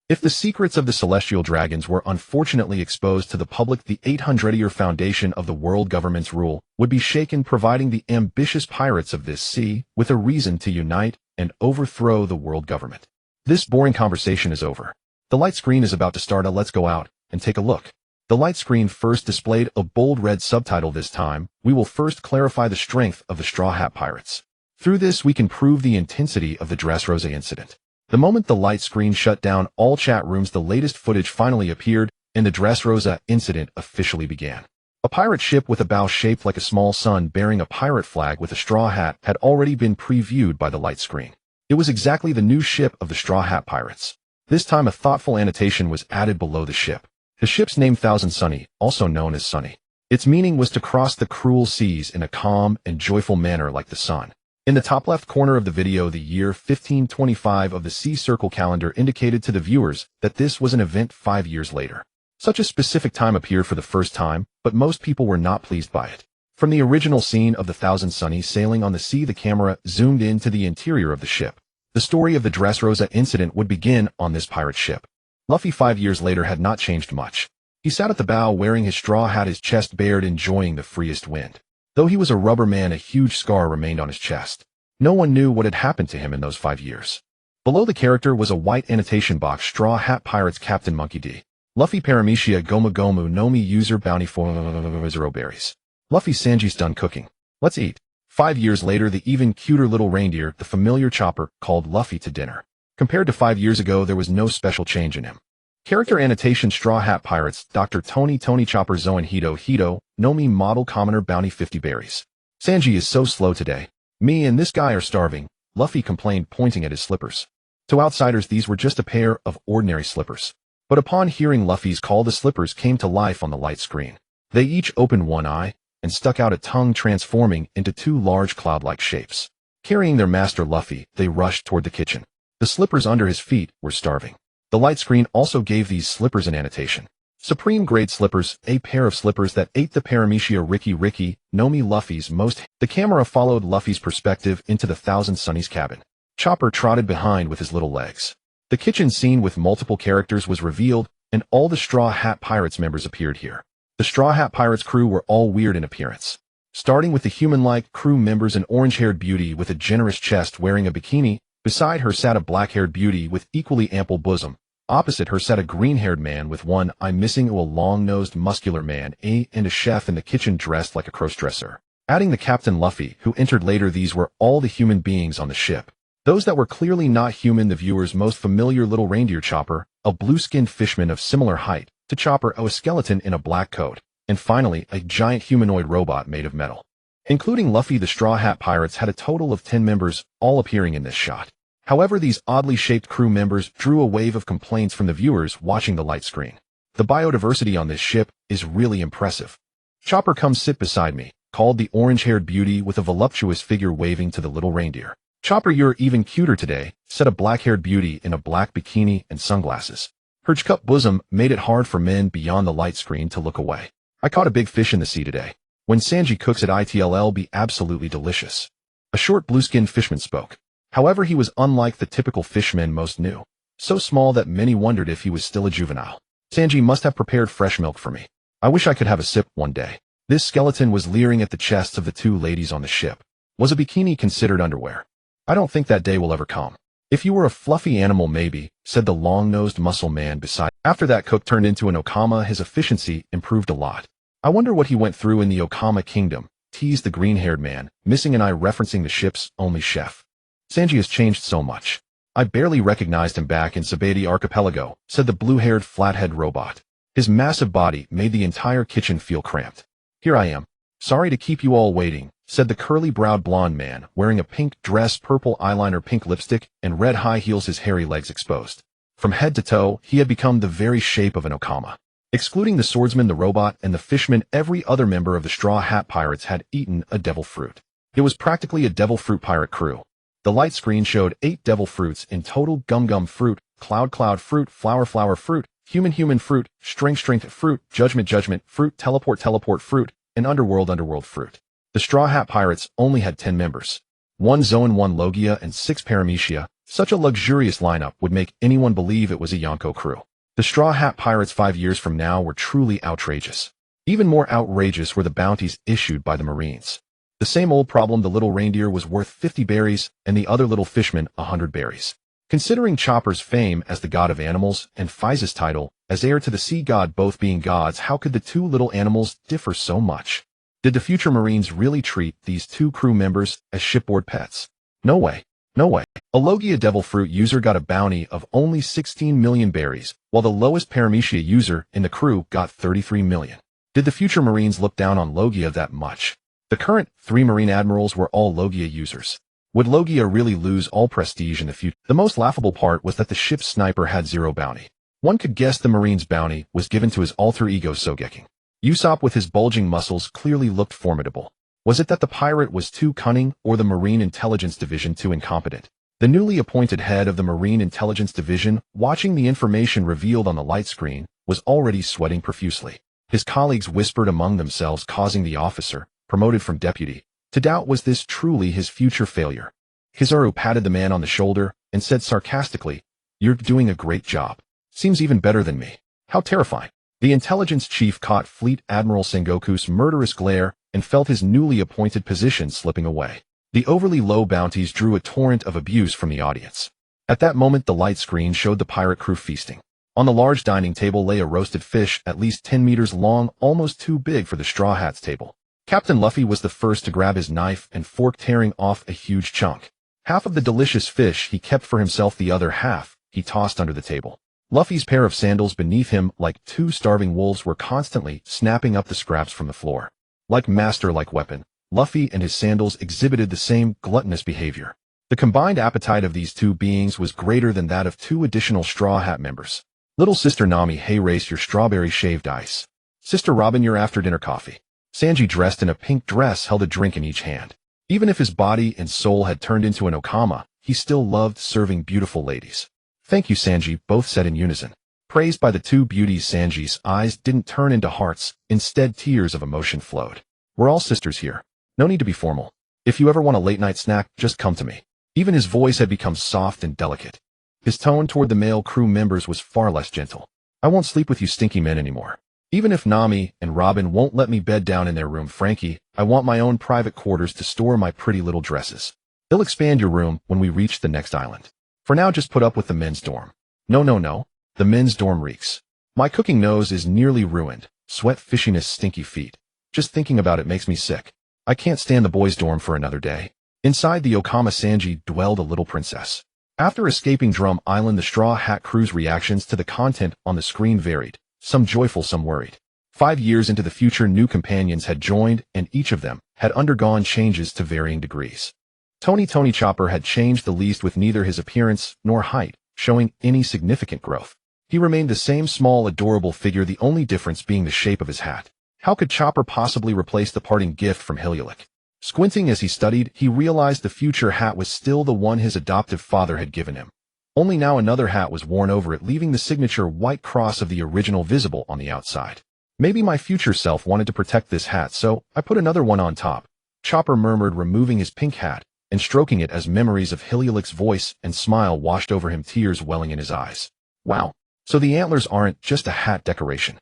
Speaker 1: If the secrets of the celestial dragons were unfortunately exposed to the public, the 800-year foundation of the world government's rule would be shaken, providing the ambitious pirates of this sea with a reason to unite and overthrow the world government. This boring conversation is over. The light screen is about to start. Let's go out and take a look. The light screen first displayed a bold red subtitle. This time, we will first clarify the strength of the Straw Hat Pirates. Through this, we can prove the intensity of the Dressrosa incident. The moment the light screen shut down all chat rooms, the latest footage finally appeared, and the Dressrosa incident officially began. A pirate ship with a bow shaped like a small sun bearing a pirate flag with a straw hat had already been previewed by the light screen. It was exactly the new ship of the Straw Hat Pirates. This time a thoughtful annotation was added below the ship. The ship's name, Thousand Sunny, also known as Sunny. Its meaning was to cross the cruel seas in a calm and joyful manner like the sun. In the top left corner of the video, the year 1525 of the Sea Circle calendar indicated to the viewers that this was an event 5 years later. Such a specific time appeared for the first time, but most people were not pleased by it. From the original scene of the Thousand Sunny sailing on the sea, the camera zoomed into the interior of the ship. The story of the Dressrosa incident would begin on this pirate ship. Luffy 5 years later had not changed much. He sat at the bow wearing his straw hat, his chest bared, enjoying the freest wind. Though he was a rubber man, a huge scar remained on his chest. No one knew what had happened to him in those 5 years. Below the character was a white annotation box: Straw Hat Pirates Captain Monkey D. Luffy Paramecia Gomu Gomu no Mi user bounty for zero berries. Luffy Sanji's done cooking. Let's eat. 5 years later, the even cuter little reindeer, the familiar Chopper, called Luffy to dinner. Compared to 5 years ago, there was no special change in him. Character annotation: Straw Hat Pirates, Dr. Tony Chopper Zoan Hito no Mi model commoner bounty 50 berries. Sanji is so slow today. Me and this guy are starving. Luffy complained, pointing at his slippers. To outsiders, these were just a pair of ordinary slippers. But upon hearing Luffy's call, the slippers came to life on the light screen. They each opened one eye and stuck out a tongue, transforming into two large cloud-like shapes. Carrying their master Luffy, they rushed toward the kitchen. The slippers under his feet were starving. The light screen also gave these slippers an annotation. Supreme grade slippers, a pair of slippers that ate the paramecia Ricky Nomi Luffy's most. The camera followed Luffy's perspective into the Thousand Sunny's cabin. Chopper trotted behind with his little legs. The kitchen scene with multiple characters was revealed, and all the Straw Hat Pirates members appeared here. The Straw Hat Pirates crew were all weird in appearance. Starting with the human-like crew members, an orange-haired beauty with a generous chest wearing a bikini. Beside her sat a black-haired beauty with equally ample bosom. Opposite her sat a green-haired man with one eye missing, a long-nosed muscular man, and a chef in the kitchen dressed like a cross-dresser. Adding the Captain Luffy, who entered later, these were all the human beings on the ship. Those that were clearly not human, the viewer's most familiar little reindeer Chopper, a blue-skinned fishman of similar height to Chopper, a skeleton in a black coat, and finally a giant humanoid robot made of metal. Including Luffy, the Straw Hat Pirates had a total of 10 members, all appearing in this shot. However, these oddly shaped crew members drew a wave of complaints from the viewers watching the light screen. The biodiversity on this ship is really impressive. Chopper, come sit beside me, called the orange-haired beauty with a voluptuous figure waving to the little reindeer. Chopper, you're even cuter today, said a black-haired beauty in a black bikini and sunglasses. Her cup bosom made it hard for men beyond the light screen to look away. I caught a big fish in the sea today. When Sanji cooks it, it'll be absolutely delicious. A short blue-skinned fishman spoke. However, he was unlike the typical fishmen most knew. So small that many wondered if he was still a juvenile. Sanji must have prepared fresh milk for me. I wish I could have a sip one day. This skeleton was leering at the chests of the two ladies on the ship. Was a bikini considered underwear? I don't think that day will ever come. If you were a fluffy animal, maybe, said the long-nosed muscle man beside. After that cook turned into an Okama, his efficiency improved a lot. I wonder what he went through in the Okama kingdom, teased the green-haired man, missing an eye, referencing the ship's only chef. Sanji has changed so much. I barely recognized him back in Sabaody Archipelago, said the blue-haired flathead robot. His massive body made the entire kitchen feel cramped. Here I am. Sorry to keep you all waiting, said the curly-browed blonde man, wearing a pink dress, purple eyeliner, pink lipstick, and red high heels, his hairy legs exposed. From head to toe, he had become the very shape of an Okama. Excluding the swordsman, the robot, and the fishman, every other member of the Straw Hat Pirates had eaten a devil fruit. It was practically a devil fruit pirate crew. The light screen showed 8 devil fruits in total: gum fruit, cloud fruit, flower fruit, human fruit, strength fruit, judgment fruit, teleport fruit, and underworld fruit. The Straw Hat Pirates only had 10 members. 1 Zoan, 1 Logia, and 6 Paramecia. Such a luxurious lineup would make anyone believe it was a Yonko crew. The Straw Hat Pirates 5 years from now were truly outrageous. Even more outrageous were the bounties issued by the Marines. The same old problem: the little reindeer was worth 50 berries, and the other little fishman 100 berries. Considering Chopper's fame as the god of animals and Faiza's title as heir to the sea god, both being gods, how could the two little animals differ so much? Did the future Marines really treat these 2 crew members as shipboard pets? No way. No way. A Logia devil fruit user got a bounty of only 16 million berries, while the lowest Paramecia user in the crew got 33 million. Did the future Marines look down on Logia that much? The current 3 Marine admirals were all Logia users. Would Logia really lose all prestige in the future? The most laughable part was that the ship's sniper had 0 bounty. One could guess the Marine's bounty was given to his alter ego Sogeking. Usopp with his bulging muscles clearly looked formidable. Was it that the pirate was too cunning, or the Marine Intelligence Division too incompetent? The newly appointed head of the Marine Intelligence Division, watching the information revealed on the light screen, was already sweating profusely. His colleagues whispered among themselves, causing the officer, promoted from deputy, to doubt was this truly his future failure. Kizaru patted the man on the shoulder and said sarcastically, "You're doing a great job. Seems even better than me." How terrifying. The intelligence chief caught Fleet Admiral Sengoku's murderous glare and felt his newly appointed position slipping away. The overly low bounties drew a torrent of abuse from the audience. At that moment, the light screen showed the pirate crew feasting. On the large dining table lay a roasted fish at least 10 meters long, almost too big for the Straw Hats table. Captain Luffy was the first to grab his knife and fork, tearing off a huge chunk. Half of the delicious fish he kept for himself, the other half he tossed under the table. Luffy's pair of sandals beneath him, like 2 starving wolves, were constantly snapping up the scraps from the floor. Like master, like weapon, Luffy and his sandals exhibited the same gluttonous behavior. The combined appetite of these two beings was greater than that of two additional Straw Hat members. Little Sister Nami, hey, race your strawberry shaved ice. Sister Robin, your after-dinner coffee. Sanji, dressed in a pink dress, held a drink in each hand. Even if his body and soul had turned into an okama, he still loved serving beautiful ladies. Thank you, Sanji, both said in unison. Praised by the two beauties, Sanji's eyes didn't turn into hearts, instead tears of emotion flowed. We're all sisters here. No need to be formal. If you ever want a late-night snack, just come to me. Even his voice had become soft and delicate. His tone toward the male crew members was far less gentle. I won't sleep with you stinky men anymore. Even if Nami and Robin won't let me bed down in their room, Frankie, I want my own private quarters to store my pretty little dresses. They'll expand your room when we reach the next island. For now, just put up with the men's dorm. No. The men's dorm reeks. My cooking nose is nearly ruined. Sweat, fishiness, stinky feet. Just thinking about it makes me sick. I can't stand the boys' dorm for another day. Inside the Okama Sanji dwelled a little princess. After escaping Drum Island, the Straw Hat crew's reactions to the content on the screen varied, some joyful, some worried. 5 years into the future, new companions had joined, and each of them had undergone changes to varying degrees. Tony Chopper had changed the least, with neither his appearance nor height showing any significant growth. He remained the same small, adorable figure, the only difference being the shape of his hat. How could Chopper possibly replace the parting gift from Hiluluk? Squinting as he studied, he realized the future hat was still the one his adoptive father had given him. Only now another hat was worn over it, leaving the signature white cross of the original visible on the outside. Maybe my future self wanted to protect this hat, so I put another one on top, Chopper murmured, removing his pink hat and stroking it as memories of Hiluluk's voice and smile washed over him, tears welling in his eyes. Wow, so the antlers aren't just a hat decoration.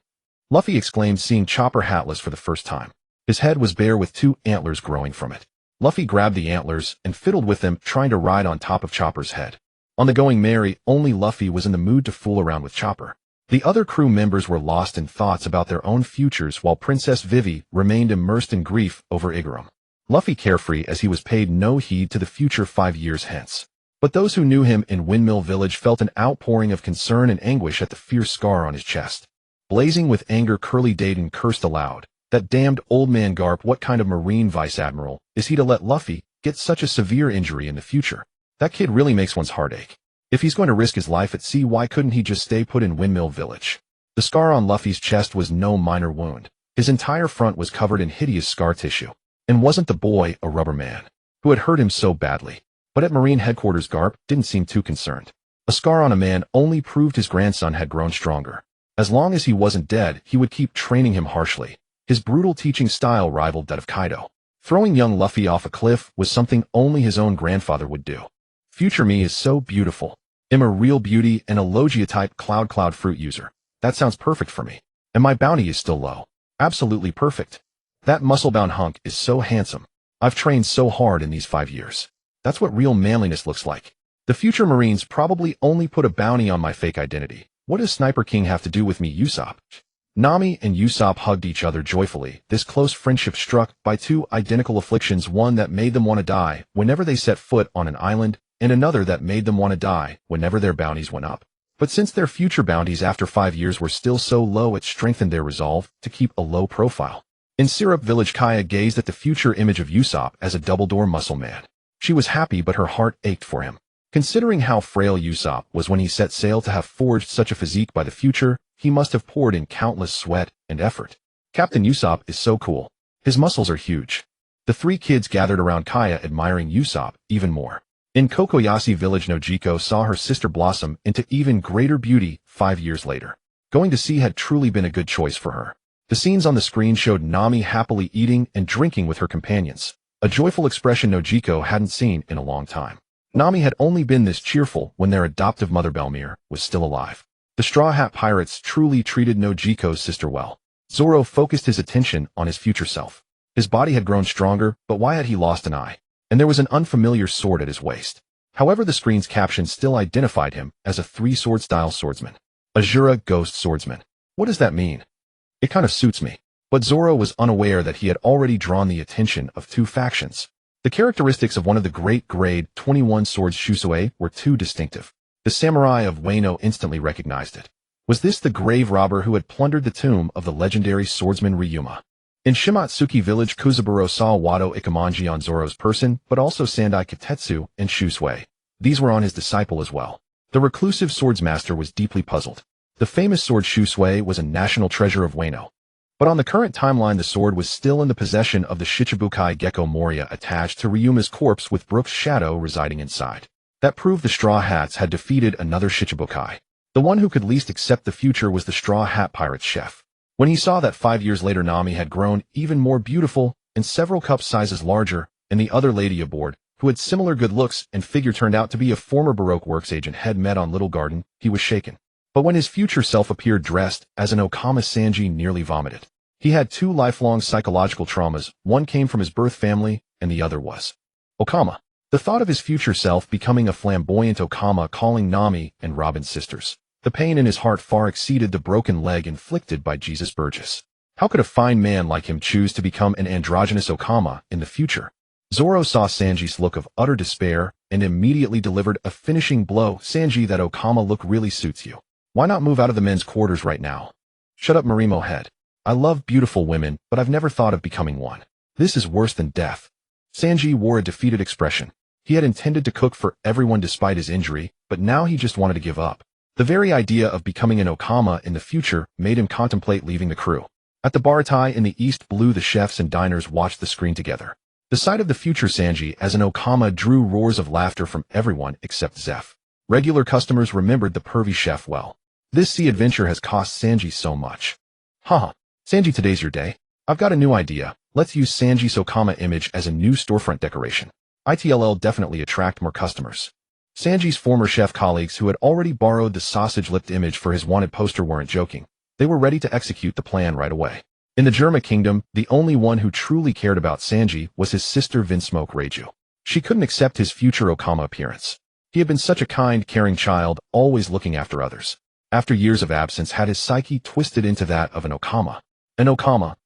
Speaker 1: Luffy exclaimed, seeing Chopper hatless for the first time. His head was bare with 2 antlers growing from it. Luffy grabbed the antlers and fiddled with them, trying to ride on top of Chopper's head. On the going merry, only Luffy was in the mood to fool around with Chopper. The other crew members were lost in thoughts about their own futures, while Princess Vivi remained immersed in grief over Igaram. Luffy carefree, as he was paid no heed to the future 5 years hence. But those who knew him in Windmill Village felt an outpouring of concern and anguish at the fierce scar on his chest. Blazing with anger, Curly Dayton cursed aloud. That damned old man Garp, what kind of Marine Vice Admiral is he to let Luffy get such a severe injury in the future? That kid really makes one's heart ache. If he's going to risk his life at sea, why couldn't he just stay put in Windmill Village? The scar on Luffy's chest was no minor wound. His entire front was covered in hideous scar tissue. And wasn't the boy a rubber man who had hurt him so badly? But at Marine headquarters, Garp didn't seem too concerned. A scar on a man only proved his grandson had grown stronger. As long as he wasn't dead, he would keep training him harshly. His brutal teaching style rivaled that of Kaido. Throwing young Luffy off a cliff was something only his own grandfather would do. Future me is so beautiful. I'm a real beauty and a Logia-type cloud fruit user. That sounds perfect for me. And my bounty is still low. Absolutely perfect. That muscle-bound hunk is so handsome. I've trained so hard in these 5 years. That's what real manliness looks like. The future Marines probably only put a bounty on my fake identity. What does Sniper King have to do with me, Usopp? Nami and Usopp hugged each other joyfully, this close friendship struck by 2 identical afflictions, one that made them want to die whenever they set foot on an island, and another that made them want to die whenever their bounties went up. But since their future bounties after 5 years were still so low, it strengthened their resolve to keep a low profile. In Syrup Village, Kaya gazed at the future image of Usopp as a double-door muscle man. She was happy, but her heart ached for him. Considering how frail Usopp was when he set sail, to have forged such a physique by the future, he must have poured in countless sweat and effort. Captain Usopp is so cool. His muscles are huge. The 3 kids gathered around Kaya, admiring Usopp even more. In Kokoyashi Village, Nojiko saw her sister blossom into even greater beauty 5 years later. Going to sea had truly been a good choice for her. The scenes on the screen showed Nami happily eating and drinking with her companions, a joyful expression Nojiko hadn't seen in a long time. Nami had only been this cheerful when their adoptive mother Belmere was still alive. The Straw Hat Pirates truly treated Nojiko's sister well. Zoro focused his attention on his future self. His body had grown stronger, but why had he lost an eye? And there was an unfamiliar sword at his waist. However, the screen's caption still identified him as a 3-sword style swordsman. Azura Ghost Swordsman. What does that mean? It kind of suits me. But Zoro was unaware that he had already drawn the attention of 2 factions. The characteristics of one of the great grade 21 swords Shusue were too distinctive. The samurai of Wano instantly recognized it. Was this the grave robber who had plundered the tomb of the legendary swordsman Ryuma? In Shimatsuki village, Kuzaburo saw Wado Ikamanji on Zoro's person, but also Sandai Kitetsu and Shusui. These were on his disciple as well. The reclusive swordsmaster was deeply puzzled. The famous sword Shusui was a national treasure of Wano. But on the current timeline, the sword was still in the possession of the Shichibukai Gecko Moria attached to Ryuma's corpse with Brook's shadow residing inside. That proved the Straw Hats had defeated another Shichibukai. The one who could least accept the future was the Straw Hat Pirate's chef. When he saw that 5 years later Nami had grown even more beautiful and several cup sizes larger, and the other lady aboard, who had similar good looks and figure turned out to be a former Baroque works agent, had met on Little Garden, he was shaken. But when his future self appeared dressed as an Okama, Sanji nearly vomited. He had 2 lifelong psychological traumas, one came from his birth family, and the other was Okama. The thought of his future self becoming a flamboyant Okama calling Nami and Robin's sisters. The pain in his heart far exceeded the broken leg inflicted by Jesus Burgess. How could a fine man like him choose to become an androgynous Okama in the future? Zoro saw Sanji's look of utter despair and immediately delivered a finishing blow. Sanji, that Okama look really suits you. Why not move out of the men's quarters right now? Shut up, Marimo head. I love beautiful women, but I've never thought of becoming one. This is worse than death. Sanji wore a defeated expression. He had intended to cook for everyone despite his injury, but now he just wanted to give up. The very idea of becoming an Okama in the future made him contemplate leaving the crew. At the Baratai in the East Blue, the chefs and diners watched the screen together. The sight of the future Sanji as an Okama drew roars of laughter from everyone except Zeph. Regular customers remembered the pervy chef well. This sea adventure has cost Sanji so much. Haha, Sanji, today's your day. I've got a new idea. Let's use Sanji's Okama image as a new storefront decoration. ITLL definitely attract more customers. Sanji's former chef colleagues who had already borrowed the sausage-lipped image for his wanted poster weren't joking. They were ready to execute the plan right away. In the Germa Kingdom, the only one who truly cared about Sanji was his sister Vinsmoke Reiju. She couldn't accept his future Okama appearance. He had been such a kind, caring child, always looking after others. After years of absence, had his psyche twisted into that of an Okama. An Okama.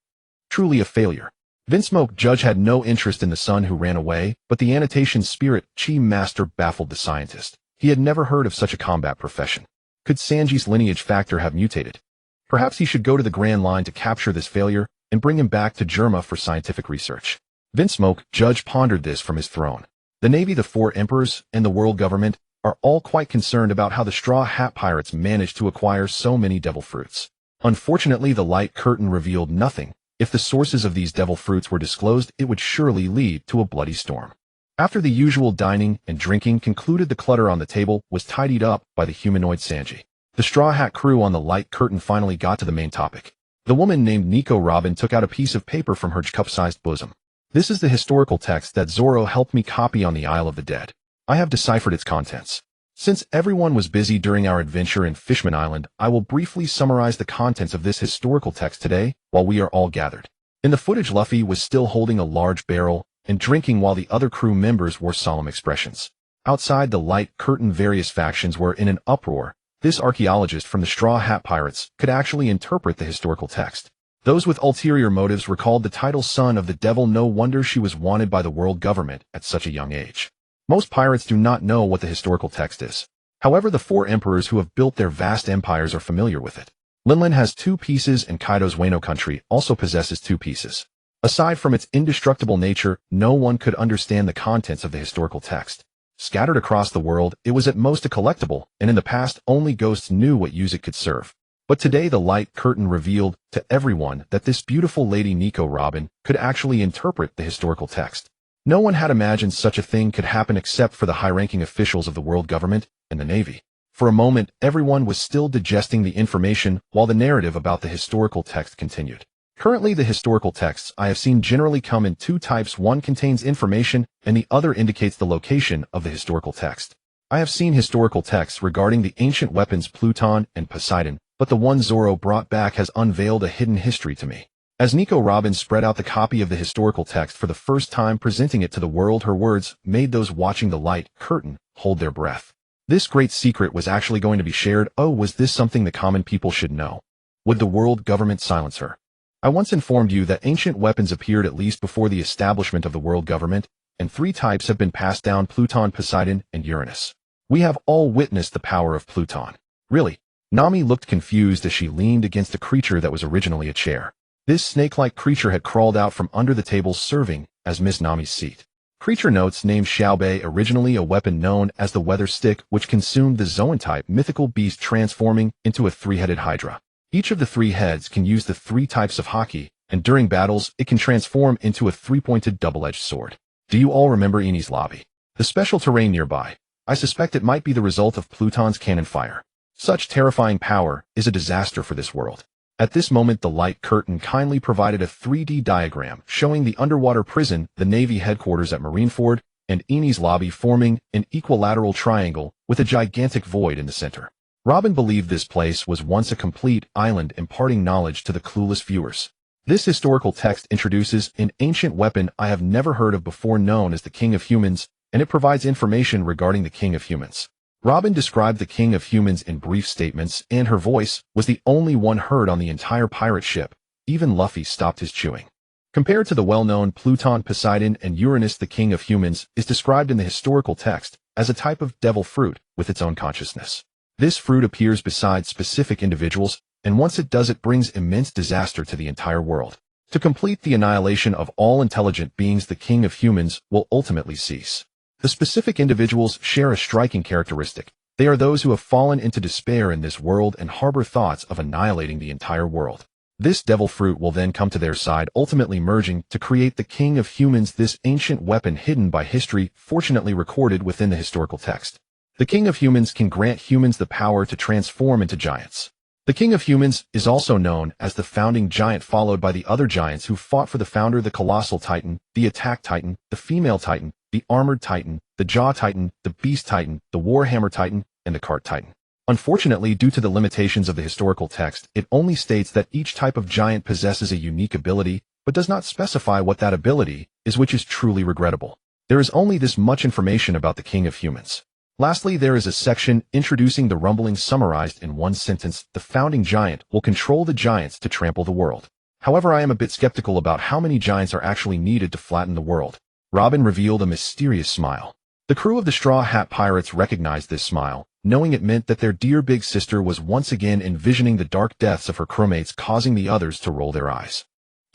Speaker 1: Truly a failure. Vinsmoke Judge had no interest in the son who ran away, but the annotation spirit Chi Master baffled the scientist. He had never heard of such a combat profession. Could Sanji's lineage factor have mutated? Perhaps he should go to the Grand Line to capture this failure and bring him back to Germa for scientific research. Vinsmoke Judge pondered this from his throne. The Navy, the 4 emperors, and the world government are all quite concerned about how the Straw Hat Pirates managed to acquire so many devil fruits. Unfortunately, the light curtain revealed nothing. If the sources of these devil fruits were disclosed, it would surely lead to a bloody storm. After the usual dining and drinking concluded, the clutter on the table was tidied up by the humanoid Sanji. The Straw Hat crew on the light curtain finally got to the main topic. The woman named Nico Robin took out a piece of paper from her cup-sized bosom. This is the historical text that Zoro helped me copy on the Isle of the Dead. I have deciphered its contents. Since everyone was busy during our adventure in Fishman Island, I will briefly summarize the contents of this historical text today while we are all gathered. In the footage, Luffy was still holding a large barrel and drinking while the other crew members wore solemn expressions. Outside the light curtain, various factions were in an uproar. This archaeologist from the Straw Hat Pirates could actually interpret the historical text. Those with ulterior motives recalled the title Son of the Devil. No wonder she was wanted by the world government at such a young age. Most pirates do not know what the historical text is. However, the 4 emperors who have built their vast empires are familiar with it. Linlin has 2 pieces and Kaido's Wano country also possesses 2 pieces. Aside from its indestructible nature, no one could understand the contents of the historical text. Scattered across the world, it was at most a collectible, and in the past only ghosts knew what use it could serve. But today the light curtain revealed to everyone that this beautiful lady Nico Robin could actually interpret the historical text. No one had imagined such a thing could happen except for the high-ranking officials of the world government and the Navy. For a moment, everyone was still digesting the information while the narrative about the historical text continued. Currently, the historical texts I have seen generally come in 2 types. One contains information and the other indicates the location of the historical text. I have seen historical texts regarding the ancient weapons Pluton and Poseidon, but the one Zoro brought back has unveiled a hidden history to me. As Nico Robin spread out the copy of the historical text for the first time, presenting it to the world, her words made those watching the light curtain hold their breath. This great secret was actually going to be shared. Oh, was this something the common people should know? Would the world government silence her? I once informed you that ancient weapons appeared at least before the establishment of the world government, and 3 types have been passed down: Pluton, Poseidon, and Uranus. We have all witnessed the power of Pluton. Really? Nami looked confused as she leaned against a creature that was originally a chair. This snake-like creature had crawled out from under the table serving as Miss Nami's seat. Creature notes named Xiaobei, originally a weapon known as the Weather Stick, which consumed the Zoan-type mythical beast, transforming into a three-headed hydra. Each of the three heads can use the three types of haki, and during battles it can transform into a three-pointed double-edged sword. Do you all remember Eni's lobby? The special terrain nearby. I suspect it might be the result of Pluton's cannon fire. Such terrifying power is a disaster for this world. At this moment, the light curtain kindly provided a 3D diagram showing the underwater prison, the Navy headquarters at Marineford, and Eni's lobby forming an equilateral triangle with a gigantic void in the center. Robin believed this place was once a complete island, imparting knowledge to the clueless viewers. This historical text introduces an ancient weapon I have never heard of before, known as the King of Humans, and it provides information regarding the King of Humans. Robin described the King of Humans in brief statements, and her voice was the only one heard on the entire pirate ship. Even Luffy stopped his chewing. Compared to the well-known Pluton, Poseidon, and Uranus, the King of Humans is described in the historical text as a type of devil fruit with its own consciousness. This fruit appears beside specific individuals, and once it does, it brings immense disaster to the entire world. To complete the annihilation of all intelligent beings, the King of Humans will ultimately cease. The specific individuals share a striking characteristic. They are those who have fallen into despair in this world and harbor thoughts of annihilating the entire world. This devil fruit will then come to their side, ultimately merging to create the King of Humans, this ancient weapon hidden by history, fortunately recorded within the historical text. The King of Humans can grant humans the power to transform into giants. The King of Humans is also known as the Founding Giant, followed by the other giants who fought for the founder: the Colossal Titan, the Attack Titan, the Female Titan, the Armored Titan, the Jaw Titan, the Beast Titan, the Warhammer Titan, and the Cart Titan. Unfortunately, due to the limitations of the historical text, it only states that each type of giant possesses a unique ability, but does not specify what that ability is, which is truly regrettable. There is only this much information about the King of Humans. Lastly, there is a section introducing the rumblings summarized in one sentence: the Founding Giant will control the giants to trample the world. However, I am a bit skeptical about how many giants are actually needed to flatten the world. Robin revealed a mysterious smile. The crew of the Straw Hat Pirates recognized this smile, knowing it meant that their dear big sister was once again envisioning the dark deaths of her crewmates, causing the others to roll their eyes.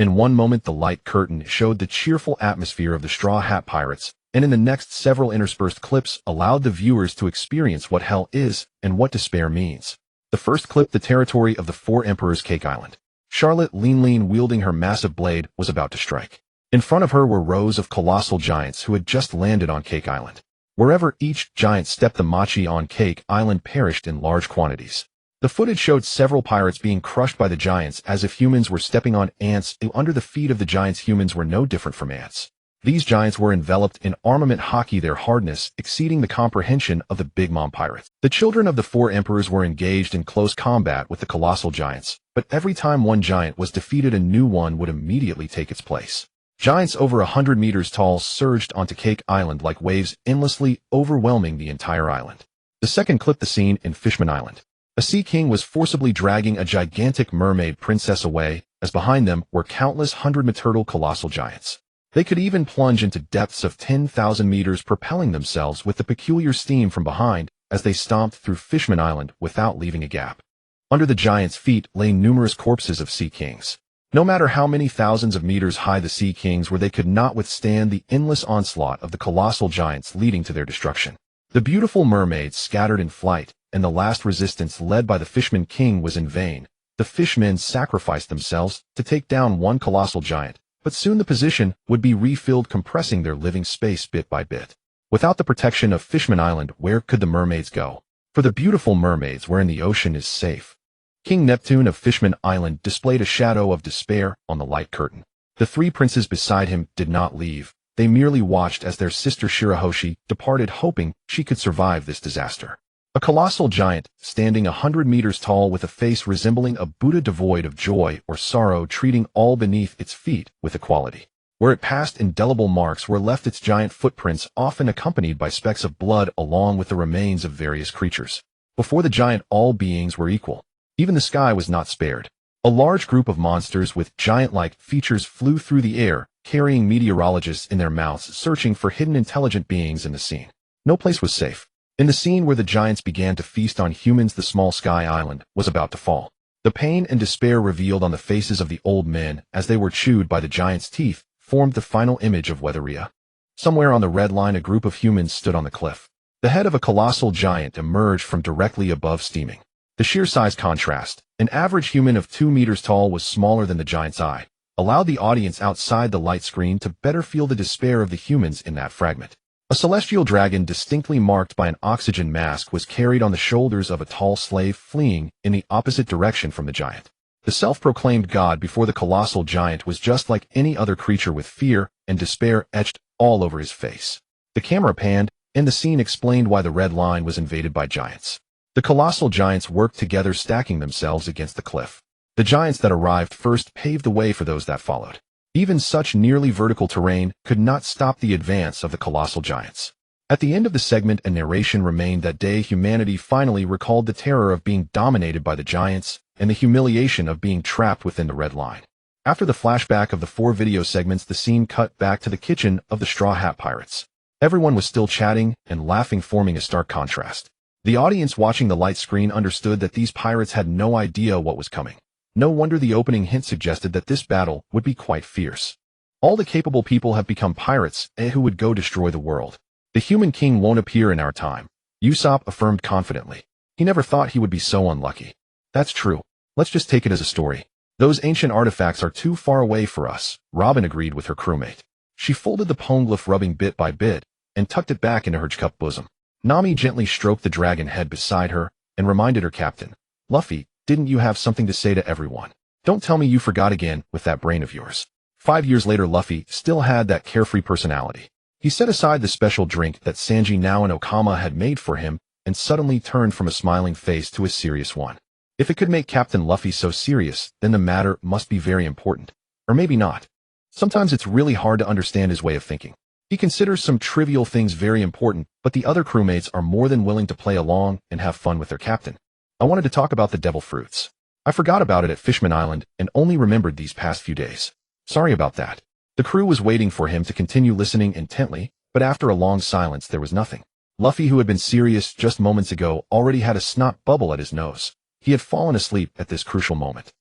Speaker 1: In one moment, the light curtain showed the cheerful atmosphere of the Straw Hat Pirates, and in the next, several interspersed clips allowed the viewers to experience what hell is and what despair means. The first clip, the territory of the Four Emperors, Cake Island. Charlotte, lean wielding her massive blade, was about to strike. In front of her were rows of colossal giants who had just landed on Cake Island. Wherever each giant stepped, the machi on Cake Island perished in large quantities. The footage showed several pirates being crushed by the giants as if humans were stepping on ants. Under the feet of the giants, humans were no different from ants. These giants were enveloped in armament haki, their hardness exceeding the comprehension of the Big Mom pirates. The children of the Four Emperors were engaged in close combat with the colossal giants, but every time one giant was defeated, a new one would immediately take its place. Giants over 100 meters tall surged onto Cake Island like waves, endlessly overwhelming the entire island. The second clip, the scene in Fishman Island. A sea king was forcibly dragging a gigantic mermaid princess away, as behind them were countless 100-meter colossal giants. They could even plunge into depths of 10,000 meters, propelling themselves with the peculiar steam from behind as they stomped through Fishman Island without leaving a gap. Under the giants' feet lay numerous corpses of sea kings. No matter how many thousands of meters high the sea kings were, they could not withstand the endless onslaught of the colossal giants, leading to their destruction. The beautiful mermaids scattered in flight, and the last resistance led by the Fishman King was in vain. The fishmen sacrificed themselves to take down one colossal giant, but soon the position would be refilled, compressing their living space bit by bit. Without the protection of Fishman Island, where could the mermaids go? For the beautiful mermaids, where in the ocean is safe. King Neptune of Fishman Island displayed a shadow of despair on the light curtain. The three princes beside him did not leave. They merely watched as their sister Shirahoshi departed, hoping she could survive this disaster. A colossal giant, standing 100 meters tall with a face resembling a Buddha devoid of joy or sorrow, treating all beneath its feet with equality. Where it passed, indelible marks were left, its giant footprints often accompanied by specks of blood along with the remains of various creatures. Before the giant, all beings were equal. Even the sky was not spared. A large group of monsters with giant-like features flew through the air, carrying meteorologists in their mouths, searching for hidden intelligent beings in the scene. No place was safe. In the scene where the giants began to feast on humans, the small sky island was about to fall. The pain and despair revealed on the faces of the old men as they were chewed by the giant's teeth formed the final image of Weatheria. Somewhere on the red line a group of humans stood on the cliff. The head of a colossal giant emerged from directly above steaming. The sheer size contrast, an average human of 2 meters tall was smaller than the giant's eye, allowed the audience outside the light screen to better feel the despair of the humans in that fragment. A celestial dragon distinctly marked by an oxygen mask was carried on the shoulders of a tall slave fleeing in the opposite direction from the giant. The self-proclaimed god before the colossal giant was just like any other creature with fear and despair etched all over his face. The camera panned, and the scene explained why the red line was invaded by giants. The colossal giants worked together, stacking themselves against the cliff. The giants that arrived first paved the way for those that followed. Even such nearly vertical terrain could not stop the advance of the colossal giants. At the end of the segment, a narration remained that day humanity finally recalled the terror of being dominated by the giants and the humiliation of being trapped within the red line. After the flashback of the 4 video segments, the scene cut back to the kitchen of the Straw Hat Pirates. Everyone was still chatting and laughing, forming a stark contrast. The audience watching the light screen understood that these pirates had no idea what was coming. No wonder the opening hint suggested that this battle would be quite fierce. All the capable people have become pirates who would go destroy the world. The human king won't appear in our time, Usopp affirmed confidently. He never thought he would be so unlucky. That's true. Let's just take it as a story. Those ancient artifacts are too far away for us, Robin agreed with her crewmate. She folded the poneglyph, rubbing bit by bit, and tucked it back into her cup bosom. Nami gently stroked the dragon head beside her and reminded her captain, Luffy, didn't you have something to say to everyone? Don't tell me you forgot again with that brain of yours. 5 years later, Luffy still had that carefree personality. He set aside the special drink that Sanji Now and Okama had made for him and suddenly turned from a smiling face to a serious one. If it could make Captain Luffy so serious, then the matter must be very important. Or maybe not. Sometimes it's really hard to understand his way of thinking. He considers some trivial things very important, but the other crewmates are more than willing to play along and have fun with their captain. I wanted to talk about the devil fruits. I forgot about it at Fishman Island and only remembered these past few days. Sorry about that. The crew was waiting for him to continue listening intently, but after a long silence there was nothing. Luffy, who had been serious just moments ago, already had a snot bubble at his nose. He had fallen asleep at this crucial moment.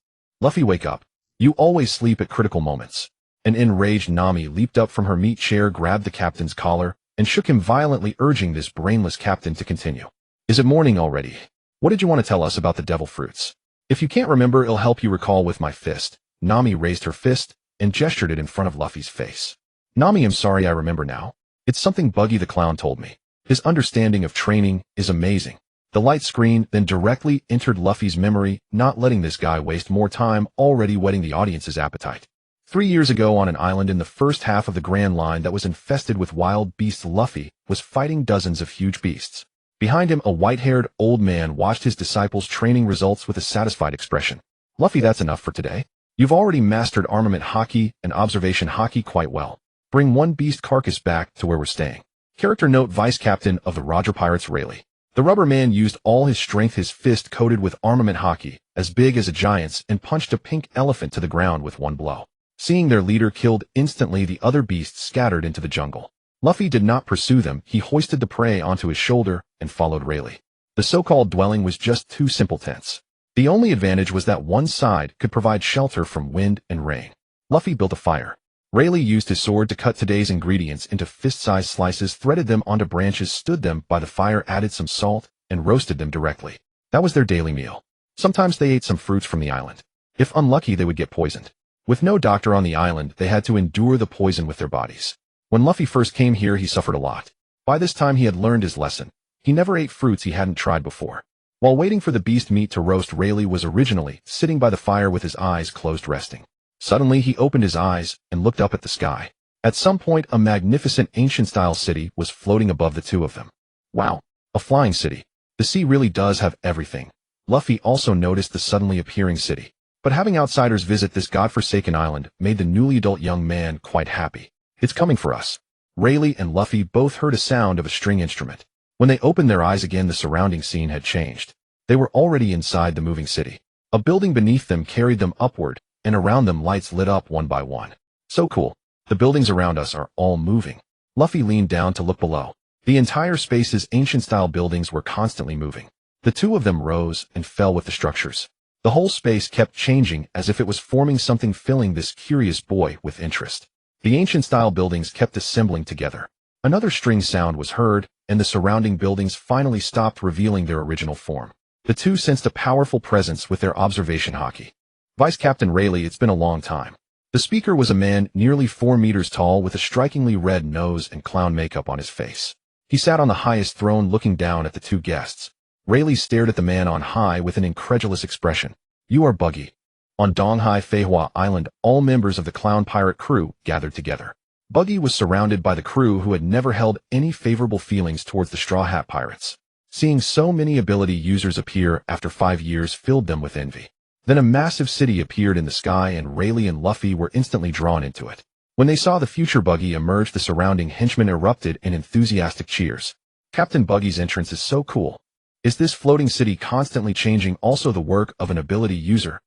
Speaker 1: Luffy, wake up. You always sleep at critical moments. An enraged Nami leaped up from her meat chair, grabbed the captain's collar, and shook him violently, urging this brainless captain to continue. Is it morning already? What did you want to tell us about the devil fruits? If you can't remember, it'll help you recall with my fist. Nami raised her fist and gestured it in front of Luffy's face. Nami, I'm sorry, I remember now. It's something Buggy the Clown told me. His understanding of training is amazing. The light screen then directly entered Luffy's memory, not letting this guy waste more time, already whetting the audience's appetite. 3 years ago on an island in the first half of the Grand Line that was infested with wild beasts, Luffy was fighting dozens of huge beasts. Behind him, a white-haired old man watched his disciples' training results with a satisfied expression. Luffy, that's enough for today. You've already mastered armament haki and observation haki quite well. Bring one beast carcass back to where we're staying. Character note: Vice Captain of the Roger Pirates, Rayleigh. The rubber man used all his strength, his fist coated with armament haki, as big as a giant's, and punched a pink elephant to the ground with one blow. Seeing their leader killed instantly, the other beasts scattered into the jungle. Luffy did not pursue them. He hoisted the prey onto his shoulder and followed Rayleigh. The so-called dwelling was just 2 simple tents. The only advantage was that one side could provide shelter from wind and rain. Luffy built a fire. Rayleigh used his sword to cut today's ingredients into fist-sized slices, threaded them onto branches, stood them by the fire, added some salt, and roasted them directly. That was their daily meal. Sometimes they ate some fruits from the island. If unlucky, they would get poisoned. With no doctor on the island, they had to endure the poison with their bodies. When Luffy first came here, he suffered a lot. By this time, he had learned his lesson. He never ate fruits he hadn't tried before. While waiting for the beast meat to roast, Rayleigh was originally sitting by the fire with his eyes closed, resting. Suddenly, he opened his eyes and looked up at the sky. At some point, a magnificent ancient-style city was floating above the two of them. Wow, a flying city. The sea really does have everything. Luffy also noticed the suddenly appearing city. But having outsiders visit this godforsaken island made the newly adult young man quite happy. It's coming for us. Rayleigh and Luffy both heard a sound of a string instrument. When they opened their eyes again, the surrounding scene had changed. They were already inside the moving city. A building beneath them carried them upward, and around them lights lit up one by one. So cool. The buildings around us are all moving. Luffy leaned down to look below. The entire space's ancient-style buildings were constantly moving. The two of them rose and fell with the structures. The whole space kept changing as if it was forming something, filling this curious boy with interest. The ancient-style buildings kept assembling together. Another string sound was heard, and the surrounding buildings finally stopped, revealing their original form. The two sensed a powerful presence with their observation hockey. Vice Captain Rayleigh, it's been a long time. The speaker was a man nearly 4 meters tall with a strikingly red nose and clown makeup on his face. He sat on the highest throne looking down at the two guests. Rayleigh stared at the man on high with an incredulous expression. You are Buggy. On Donghai Feihua Island, all members of the clown pirate crew gathered together. Buggy was surrounded by the crew who had never held any favorable feelings towards the Straw Hat Pirates. Seeing so many ability users appear after 5 years filled them with envy. Then a massive city appeared in the sky and Rayleigh and Luffy were instantly drawn into it. When they saw the future Buggy emerge, the surrounding henchmen erupted in enthusiastic cheers. Captain Buggy's entrance is so cool. Is this floating city constantly changing also the work of an ability user?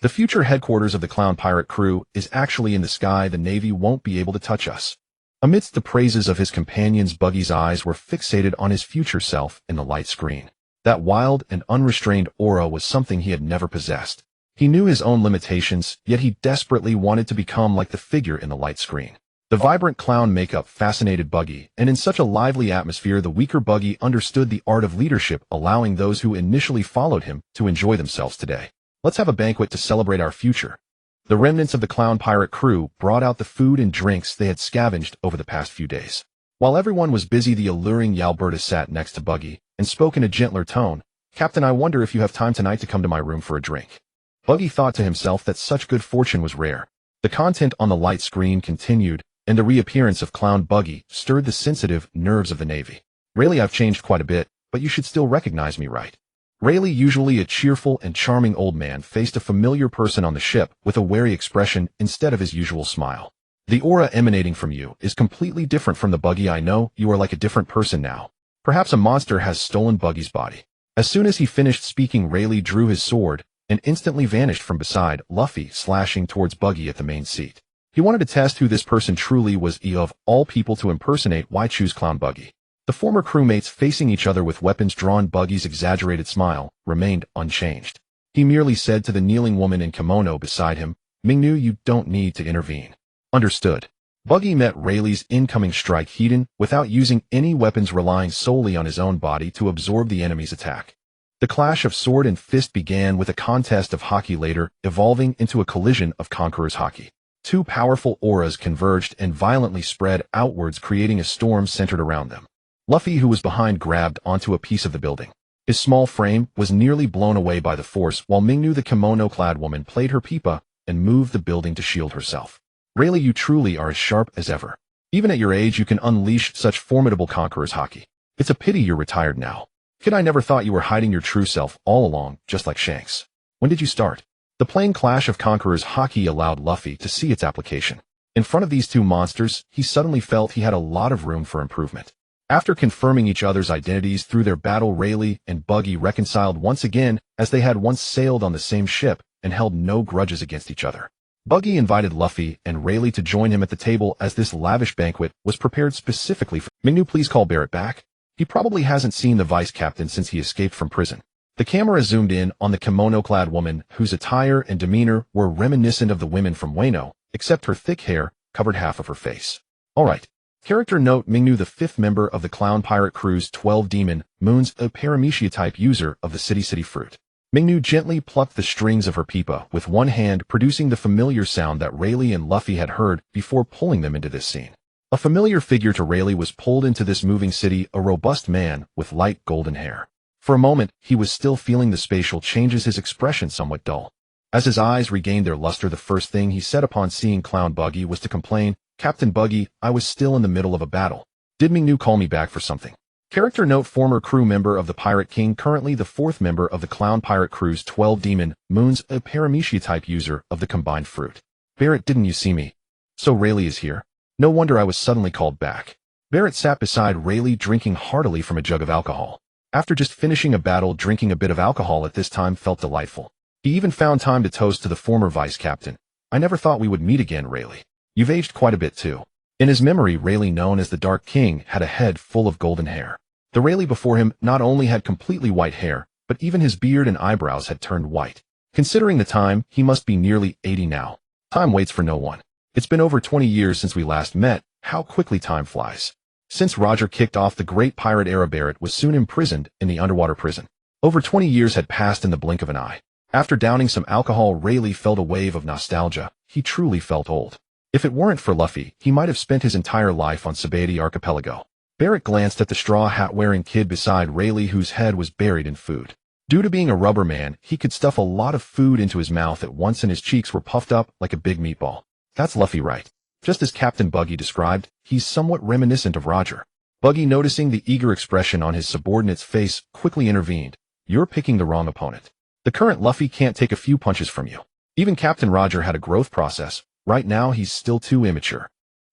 Speaker 1: The future headquarters of the clown pirate crew is actually in the sky. The Navy won't be able to touch us. Amidst the praises of his companions, Buggy's eyes were fixated on his future self in the light screen. That wild and unrestrained aura was something he had never possessed. He knew his own limitations, yet he desperately wanted to become like the figure in the light screen. The vibrant clown makeup fascinated Buggy, and in such a lively atmosphere the weaker Buggy understood the art of leadership, allowing those who initially followed him to enjoy themselves today. Let's have a banquet to celebrate our future. The remnants of the clown pirate crew brought out the food and drinks they had scavenged over the past few days. While everyone was busy, the alluring Yalberta sat next to Buggy and spoke in a gentler tone. Captain, I wonder if you have time tonight to come to my room for a drink. Buggy thought to himself that such good fortune was rare. The content on the light screen continued, and the reappearance of Clown Buggy stirred the sensitive nerves of the Navy. Rayleigh, I've changed quite a bit, but you should still recognize me, right? Rayleigh, usually a cheerful and charming old man, faced a familiar person on the ship with a wary expression instead of his usual smile. The aura emanating from you is completely different from the Buggy I know. You are like a different person now. Perhaps a monster has stolen Buggy's body. As soon as he finished speaking, Rayleigh drew his sword and instantly vanished from beside Luffy, slashing towards Buggy at the main seat. He wanted to test who this person truly was. Of all people to impersonate, why choose Clown Buggy? The former crewmates, facing each other with weapons drawn, Buggy's exaggerated smile remained unchanged. He merely said to the kneeling woman in kimono beside him, Mingnu, you don't need to intervene. Understood. Buggy met Rayleigh's incoming strike head-on without using any weapons, relying solely on his own body to absorb the enemy's attack. The clash of sword and fist began with a contest of hockey, later evolving into a collision of conquerors' hockey. Two powerful auras converged and violently spread outwards, creating a storm centered around them. Luffy, who was behind, grabbed onto a piece of the building. His small frame was nearly blown away by the force, while Mingnu, the kimono-clad woman, played her pipa and moved the building to shield herself. Rayleigh, you truly are as sharp as ever. Even at your age, you can unleash such formidable conquerors' hockey. It's a pity you're retired now. Kid, I never thought you were hiding your true self all along, just like Shanks. When did you start? The plain clash of conquerors' hockey allowed Luffy to see its application. In front of these two monsters, he suddenly felt he had a lot of room for improvement. After confirming each other's identities through their battle, Rayleigh and Buggy reconciled once again, as they had once sailed on the same ship and held no grudges against each other. Buggy invited Luffy and Rayleigh to join him at the table, as this lavish banquet was prepared specifically for Mingnu. Please call Barrett back. He probably hasn't seen the vice captain since he escaped from prison. The camera zoomed in on the kimono-clad woman, whose attire and demeanor were reminiscent of the women from Wano, except her thick hair covered half of her face. Alright. Character note: Mingnu, the 5th member of the Clown Pirate Crew's 12 Demon Moons, a paramecia-type user of the City Fruit. Mingnu gently plucked the strings of her pipa with one hand, producing the familiar sound that Rayleigh and Luffy had heard before pulling them into this scene. A familiar figure to Rayleigh was pulled into this moving city, a robust man with light golden hair. For a moment, he was still feeling the spatial changes, his expression somewhat dull. As his eyes regained their luster, the first thing he said upon seeing Clown Buggy was to complain, Captain Buggy, I was still in the middle of a battle. Did Mingnu call me back for something? Character note: former crew member of the Pirate King, currently the 4th member of the Clown Pirate Crew's 12 Demon Moons, a paramecia-type user of the combined fruit. Barrett, didn't you see me? So Rayleigh is here. No wonder I was suddenly called back. Barrett sat beside Rayleigh, drinking heartily from a jug of alcohol. After just finishing a battle, drinking a bit of alcohol at this time felt delightful. He even found time to toast to the former vice captain. I never thought we would meet again, Rayleigh. You've aged quite a bit too. In his memory, Rayleigh, known as the Dark King, had a head full of golden hair. The Rayleigh before him not only had completely white hair, but even his beard and eyebrows had turned white. Considering the time, he must be nearly 80 now. Time waits for no one. It's been over 20 years since we last met. How quickly time flies. Since Roger kicked off the great pirate era, Barret was soon imprisoned in the underwater prison. Over 20 years had passed in the blink of an eye. After downing some alcohol, Rayleigh felt a wave of nostalgia. He truly felt old. If it weren't for Luffy, he might have spent his entire life on Sabeti Archipelago. Barret glanced at the straw hat-wearing kid beside Rayleigh, whose head was buried in food. Due to being a rubber man, he could stuff a lot of food into his mouth at once and his cheeks were puffed up like a big meatball. That's Luffy, right? Just as Captain Buggy described, he's somewhat reminiscent of Roger. Buggy, noticing the eager expression on his subordinate's face, quickly intervened. You're picking the wrong opponent. The current Luffy can't take a few punches from you. Even Captain Roger had a growth process. Right now he's still too immature.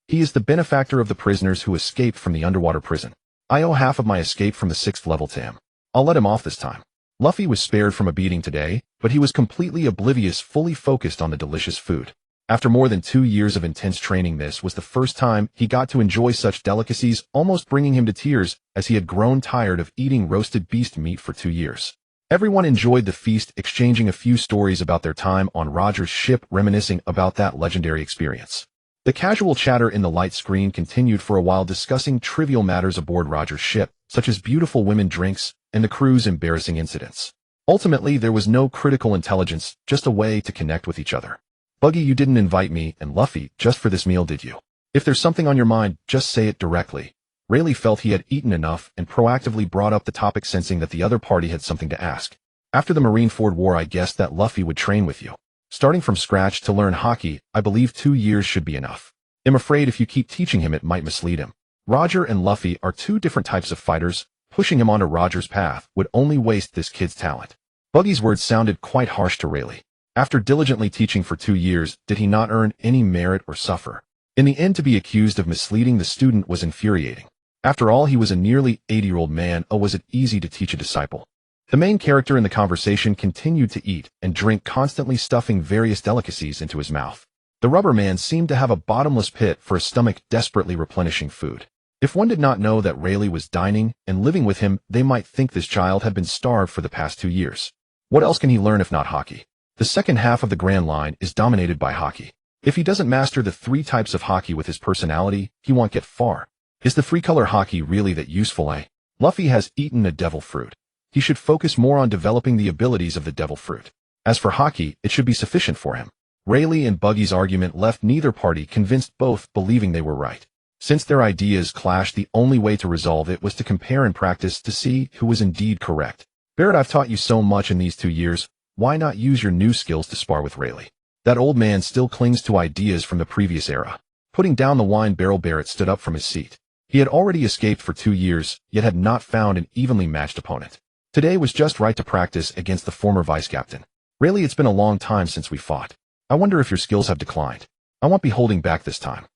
Speaker 1: He is the benefactor of the prisoners who escaped from the underwater prison. I owe half of my escape from the 6th level to him. I'll let him off this time. Luffy was spared from a beating today, but he was completely oblivious, fully focused on the delicious food. After more than 2 years of intense training, this was the first time he got to enjoy such delicacies, almost bringing him to tears, as he had grown tired of eating roasted beast meat for 2 years. Everyone enjoyed the feast, exchanging a few stories about their time on Roger's ship, reminiscing about that legendary experience. The casual chatter in the light screen continued for a while, discussing trivial matters aboard Roger's ship, such as beautiful women, drinks, and the crew's embarrassing incidents. Ultimately, there was no critical intelligence, just a way to connect with each other. Buggy, you didn't invite me, and Luffy, just for this meal, did you? If there's something on your mind, just say it directly. Rayleigh felt he had eaten enough and proactively brought up the topic, sensing that the other party had something to ask. After the Marineford War, I guessed that Luffy would train with you. Starting from scratch to learn hockey, I believe 2 years should be enough. I'm afraid if you keep teaching him, it might mislead him. Roger and Luffy are 2 different types of fighters. Pushing him onto Roger's path would only waste this kid's talent. Buggy's words sounded quite harsh to Rayleigh. After diligently teaching for 2 years, did he not earn any merit or suffer? In the end, to be accused of misleading the student was infuriating. After all, he was a nearly 80-year-old man. Oh, was it easy to teach a disciple? The main character in the conversation continued to eat and drink, constantly stuffing various delicacies into his mouth. The rubber man seemed to have a bottomless pit for a stomach, desperately replenishing food. If one did not know that Rayleigh was dining and living with him, they might think this child had been starved for the past 2 years. What else can he learn if not hockey? The second half of the Grand Line is dominated by hockey. If he doesn't master the 3 types of hockey with his personality, he won't get far. Is the 3-color hockey really that useful, eh? Luffy has eaten a devil fruit. He should focus more on developing the abilities of the devil fruit. As for hockey, it should be sufficient for him. Rayleigh and Buggy's argument left neither party convinced, both believing they were right. Since their ideas clashed, the only way to resolve it was to compare and practice to see who was indeed correct. Barret, I've taught you so much in these 2 years. Why not use your new skills to spar with Rayleigh? That old man still clings to ideas from the previous era. Putting down the wine barrel, Barret stood up from his seat. He had already escaped for 2 years, yet had not found an evenly matched opponent. Today was just right to practice against the former vice-captain. Rayleigh, it's been a long time since we fought. I wonder if your skills have declined. I won't be holding back this time.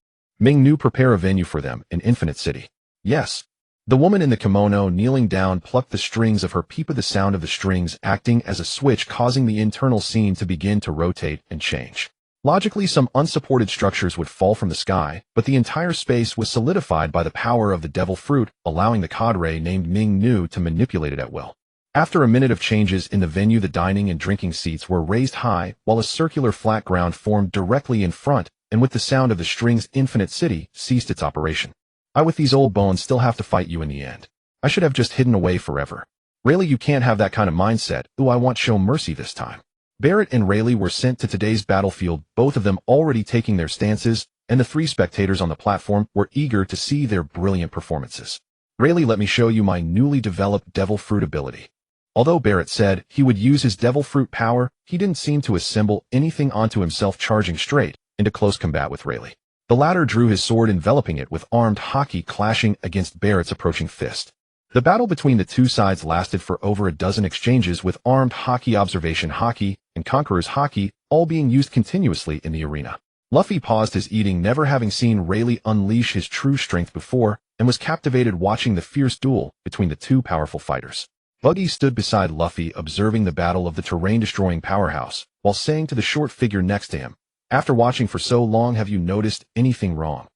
Speaker 1: Ming Nu, prepare a venue for them in Infinite City. Yes. The woman in the kimono, kneeling down, plucked the strings of her pipa, the sound of the strings acting as a switch, causing the internal scene to begin to rotate and change. Logically, some unsupported structures would fall from the sky, but the entire space was solidified by the power of the devil fruit, allowing the cadre named Ming Nu to manipulate it at will. After a minute of changes in the venue, the dining and drinking seats were raised high, while a circular flat ground formed directly in front, and with the sound of the strings, Infinite City ceased its operation. I, with these old bones, still have to fight you in the end. I should have just hidden away forever. Rayleigh, you can't have that kind of mindset. Ooh, I want show mercy this time. Barret and Rayleigh were sent to today's battlefield, both of them already taking their stances, and the 3 spectators on the platform were eager to see their brilliant performances. Rayleigh, let me show you my newly developed devil fruit ability. Although Barret said he would use his devil fruit power, he didn't seem to assemble anything onto himself, charging straight into close combat with Rayleigh. The latter drew his sword, enveloping it with armed hockey, clashing against Barret's approaching fist. The battle between the 2 sides lasted for over a dozen exchanges, with armed hockey, observation hockey, and conqueror's hockey all being used continuously in the arena. Luffy paused his eating, never having seen Rayleigh unleash his true strength before, and was captivated watching the fierce duel between the 2 powerful fighters. Buggy stood beside Luffy, observing the battle of the terrain-destroying powerhouse, while saying to the short figure next to him, "After watching for so long, have you noticed anything wrong?"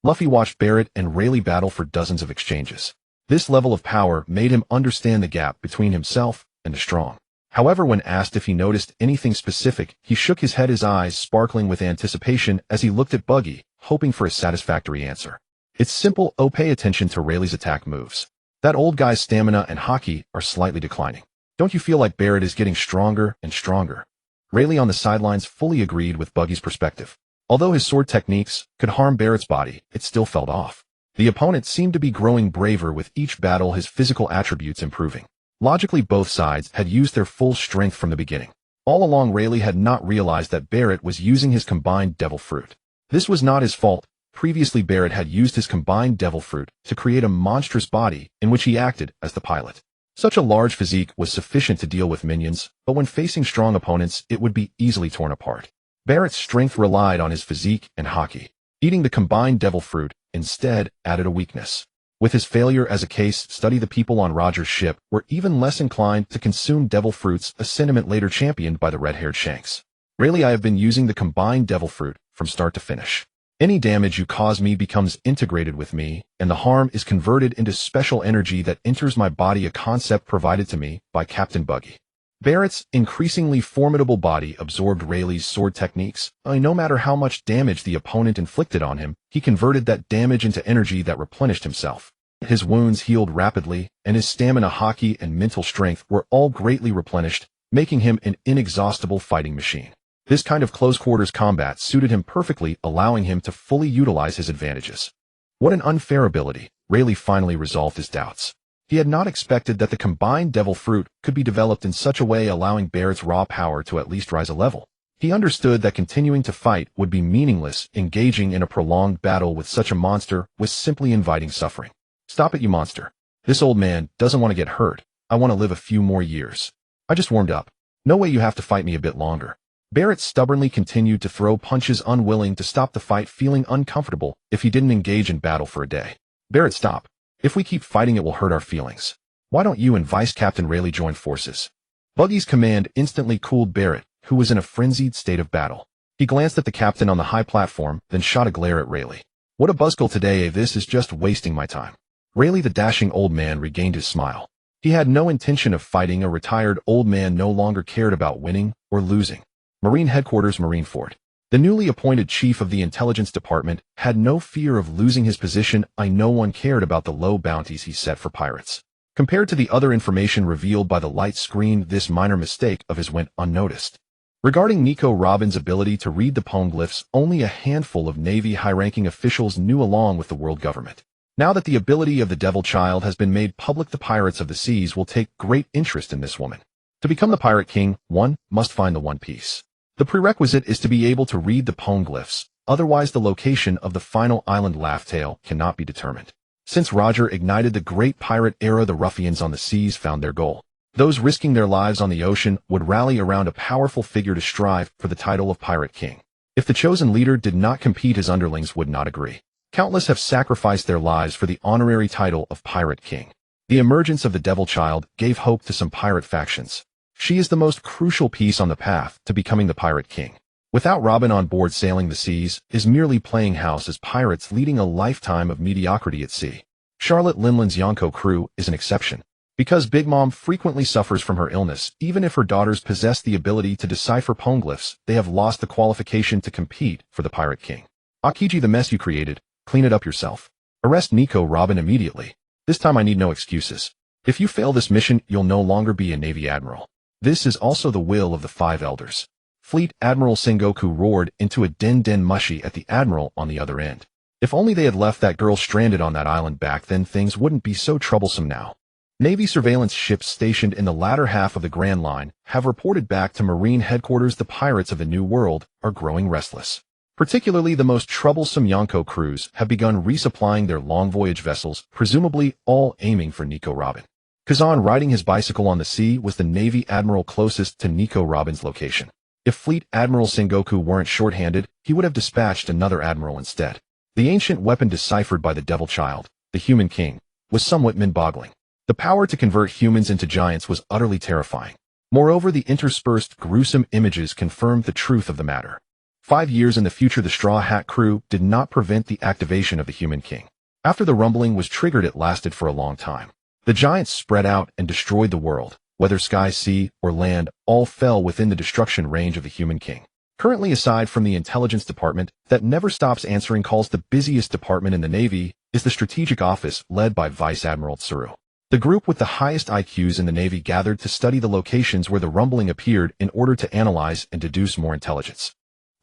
Speaker 1: Luffy watched Barret and Rayleigh battle for dozens of exchanges. This level of power made him understand the gap between himself and the strong. However, when asked if he noticed anything specific, he shook his head, his eyes sparkling with anticipation as he looked at Buggy, hoping for a satisfactory answer. It's simple. Oh, pay attention to Rayleigh's attack moves. That old guy's stamina and hockey are slightly declining. Don't you feel like Barrett is getting stronger and stronger? Rayleigh on the sidelines fully agreed with Buggy's perspective. Although his sword techniques could harm Barrett's body, it still felt off. The opponent seemed to be growing braver with each battle, his physical attributes improving. Logically, both sides had used their full strength from the beginning. All along, Rayleigh had not realized that Barrett was using his combined devil fruit. This was not his fault. Previously, Barrett had used his combined devil fruit to create a monstrous body in which he acted as the pilot. Such a large physique was sufficient to deal with minions, but when facing strong opponents, it would be easily torn apart. Barrett's strength relied on his physique and hockey. Eating the combined devil fruit instead added a weakness. With his failure as a case study, the people on Roger's ship were even less inclined to consume devil fruits, a sentiment later championed by the red-haired Shanks. Rayleigh, I have been using the combined devil fruit from start to finish. Any damage you cause me becomes integrated with me, and the harm is converted into special energy that enters my body, a concept provided to me by Captain Buggy. Barrett's increasingly formidable body absorbed Rayleigh's sword techniques. No matter how much damage the opponent inflicted on him, he converted that damage into energy that replenished himself. His wounds healed rapidly, and his stamina, hockey, and mental strength were all greatly replenished, making him an inexhaustible fighting machine. This kind of close-quarters combat suited him perfectly, allowing him to fully utilize his advantages. What an unfair ability! Rayleigh finally resolved his doubts. He had not expected that the combined devil fruit could be developed in such a way, allowing Barrett's raw power to at least rise a level. He understood that continuing to fight would be meaningless. Engaging in a prolonged battle with such a monster was simply inviting suffering. Stop it, you monster. This old man doesn't want to get hurt. I want to live a few more years. I just warmed up. No way, you have to fight me a bit longer. Barrett stubbornly continued to throw punches, unwilling to stop the fight, feeling uncomfortable if he didn't engage in battle for a day. Barrett, stop. If we keep fighting, it will hurt our feelings. Why don't you and Vice Captain Rayleigh join forces? Buggy's command instantly cooled Barrett, who was in a frenzied state of battle. He glanced at the captain on the high platform, then shot a glare at Rayleigh. What a buzzkill today, this is just wasting my time. Rayleigh, the dashing old man, regained his smile. He had no intention of fighting. A retired old man no longer cared about winning or losing. Marine Headquarters, Marine Fort. The newly appointed chief of the intelligence department had no fear of losing his position. No one cared about the low bounties he set for pirates. Compared to the other information revealed by the light screen, this minor mistake of his went unnoticed. Regarding Nico Robin's ability to read the poneglyphs, only a handful of Navy high-ranking officials knew, along with the world government. Now that the ability of the Devil Child has been made public, the pirates of the seas will take great interest in this woman. To become the Pirate King, one must find the One Piece. The prerequisite is to be able to read the poneglyphs, otherwise the location of the final island Laugh-Tale cannot be determined. Since Roger ignited the Great Pirate Era, the ruffians on the seas found their goal. Those risking their lives on the ocean would rally around a powerful figure to strive for the title of Pirate King. If the chosen leader did not compete, his underlings would not agree. Countless have sacrificed their lives for the honorary title of Pirate King. The emergence of the Devil Child gave hope to some pirate factions. She is the most crucial piece on the path to becoming the Pirate King. Without Robin on board, sailing the seas is merely playing house as pirates, leading a lifetime of mediocrity at sea. Charlotte Linland's Yonko crew is an exception. Because Big Mom frequently suffers from her illness, even if her daughters possess the ability to decipher poneglyphs, they have lost the qualification to compete for the Pirate King. Akiji, the mess you created, clean it up yourself. Arrest Nico Robin immediately. This time I need no excuses. If you fail this mission, you'll no longer be a Navy Admiral. This is also the will of the Five Elders. Fleet Admiral Sengoku roared into a den mushy at the Admiral on the other end. If only they had left that girl stranded on that island back then, things wouldn't be so troublesome now. Navy surveillance ships stationed in the latter half of the Grand Line have reported back to Marine Headquarters the pirates of the New World are growing restless. Particularly the most troublesome Yonko crews have begun resupplying their long voyage vessels, presumably all aiming for Nico Robin. Kazan, riding his bicycle on the sea, was the Navy Admiral closest to Nico Robin's location. If Fleet Admiral Sengoku weren't short-handed, he would have dispatched another admiral instead. The ancient weapon deciphered by the Devil Child, the Human King, was somewhat mind-boggling. The power to convert humans into giants was utterly terrifying. Moreover, the interspersed gruesome images confirmed the truth of the matter. 5 years in the future, the Straw Hat crew did not prevent the activation of the Human King. After the rumbling was triggered, it lasted for a long time. The giants spread out and destroyed the world. whether sky, sea, or land, all fell within the destruction range of the Human King. Currently, aside from the intelligence department that never stops answering calls, the busiest department in the Navy is the Strategic Office led by Vice Admiral Tsuru. The group with the highest IQs in the Navy gathered to study the locations where the rumbling appeared in order to analyze and deduce more intelligence.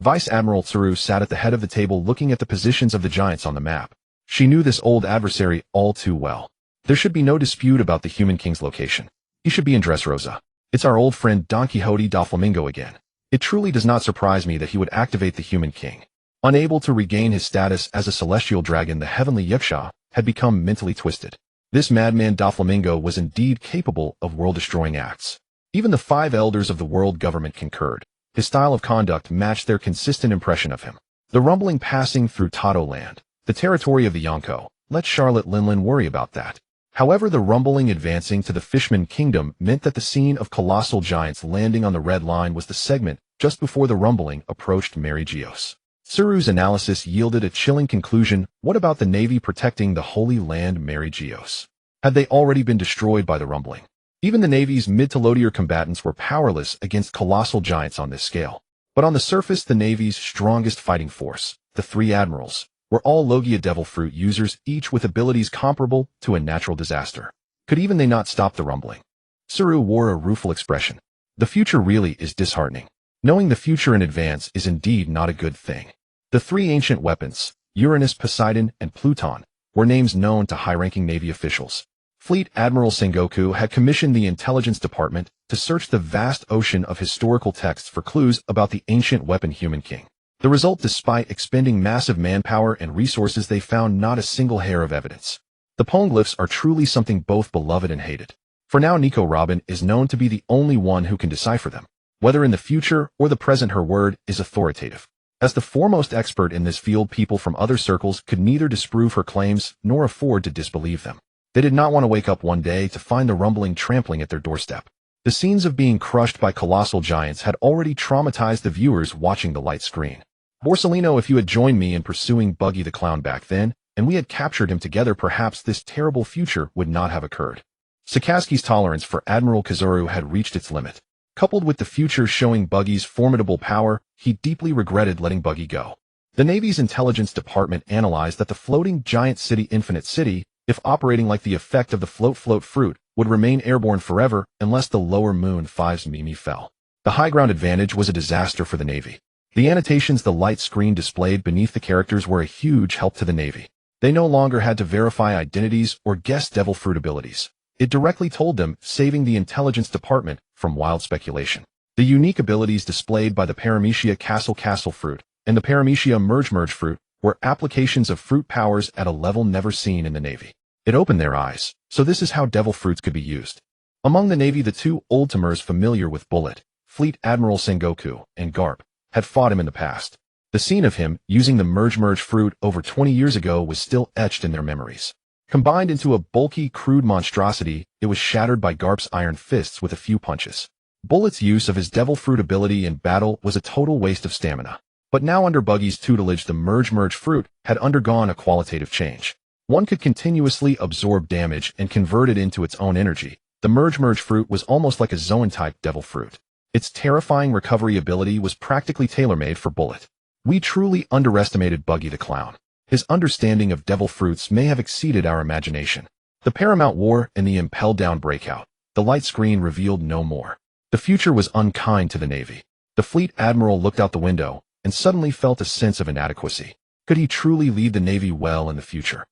Speaker 1: Vice Admiral Tsuru sat at the head of the table looking at the positions of the giants on the map. She knew this old adversary all too well. There should be no dispute about the Human King's location. He should be in Dressrosa. It's our old friend Don Quixote da Flamingo again. It truly does not surprise me that he would activate the Human King. Unable to regain his status as a celestial dragon, the heavenly Yaksha had become mentally twisted. This madman da Flamingo was indeed capable of world-destroying acts. Even the 5 elders of the world government concurred. His style of conduct matched their consistent impression of him. The rumbling passing through Tato land, the territory of the Yonko, let Charlotte Linlin worry about that. However, the rumbling advancing to the Fishman Kingdom meant that the scene of colossal giants landing on the red line was the segment just before the rumbling approached Mary Geos. Tsuru's analysis yielded a chilling conclusion. What about the Navy protecting the Holy Land Mary Geos? Had they already been destroyed by the rumbling? Even the Navy's mid-to-low-tier combatants were powerless against colossal giants on this scale. But on the surface, the Navy's strongest fighting force, the 3 admirals, were all Logia Devil Fruit users, each with abilities comparable to a natural disaster. Could even they not stop the rumbling? Tsuru wore a rueful expression. The future really is disheartening. Knowing the future in advance is indeed not a good thing. The 3 ancient weapons, Uranus, Poseidon, and Pluton, were names known to high-ranking Navy officials. Fleet Admiral Sengoku had commissioned the Intelligence Department to search the vast ocean of historical texts for clues about the ancient weapon Human King. The result, despite expending massive manpower and resources, they found not a single hair of evidence. The poneglyphs are truly something both beloved and hated. For now, Nico Robin is known to be the only one who can decipher them. Whether in the future or the present, her word is authoritative. As the foremost expert in this field, people from other circles could neither disprove her claims nor afford to disbelieve them. They did not want to wake up one day to find the rumbling trampling at their doorstep. The scenes of being crushed by colossal giants had already traumatized the viewers watching the light screen. Borsellino, if you had joined me in pursuing Buggy the Clown back then, and we had captured him together, perhaps this terrible future would not have occurred. Sakaski's tolerance for Admiral Kazuru had reached its limit. Coupled with the future showing Buggy's formidable power, he deeply regretted letting Buggy go. The Navy's intelligence department analyzed that the floating giant city, Infinite City, if operating like the effect of the float fruit, would remain airborne forever unless the lower moon 5's Mimi fell. The high ground advantage was a disaster for the Navy. The annotations the light screen displayed beneath the characters were a huge help to the Navy. They no longer had to verify identities or guess devil fruit abilities. It directly told them, saving the intelligence department from wild speculation. The unique abilities displayed by the Paramecia Castle fruit and the Paramecia Merge fruit were applications of fruit powers at a level never seen in the Navy. It opened their eyes. So this is how devil fruits could be used. Among the Navy, the 2 old-timers familiar with Bullet, Fleet Admiral Sengoku, and Garp, had fought him in the past. The scene of him using the Merge fruit over 20 years ago was still etched in their memories. Combined into a bulky, crude monstrosity, it was shattered by Garp's iron fists with a few punches. Bullet's use of his devil fruit ability in battle was a total waste of stamina. But now under Buggy's tutelage, the Merge fruit had undergone a qualitative change. One could continuously absorb damage and convert it into its own energy. The Merge fruit was almost like a Zoan-type devil fruit. Its terrifying recovery ability was practically tailor-made for Bullet. We truly underestimated Buggy the Clown. His understanding of devil fruits may have exceeded our imagination. The Paramount War and the Impel Down breakout. The light screen revealed no more. The future was unkind to the Navy. The Fleet Admiral looked out the window and suddenly felt a sense of inadequacy. Could he truly lead the Navy well in the future?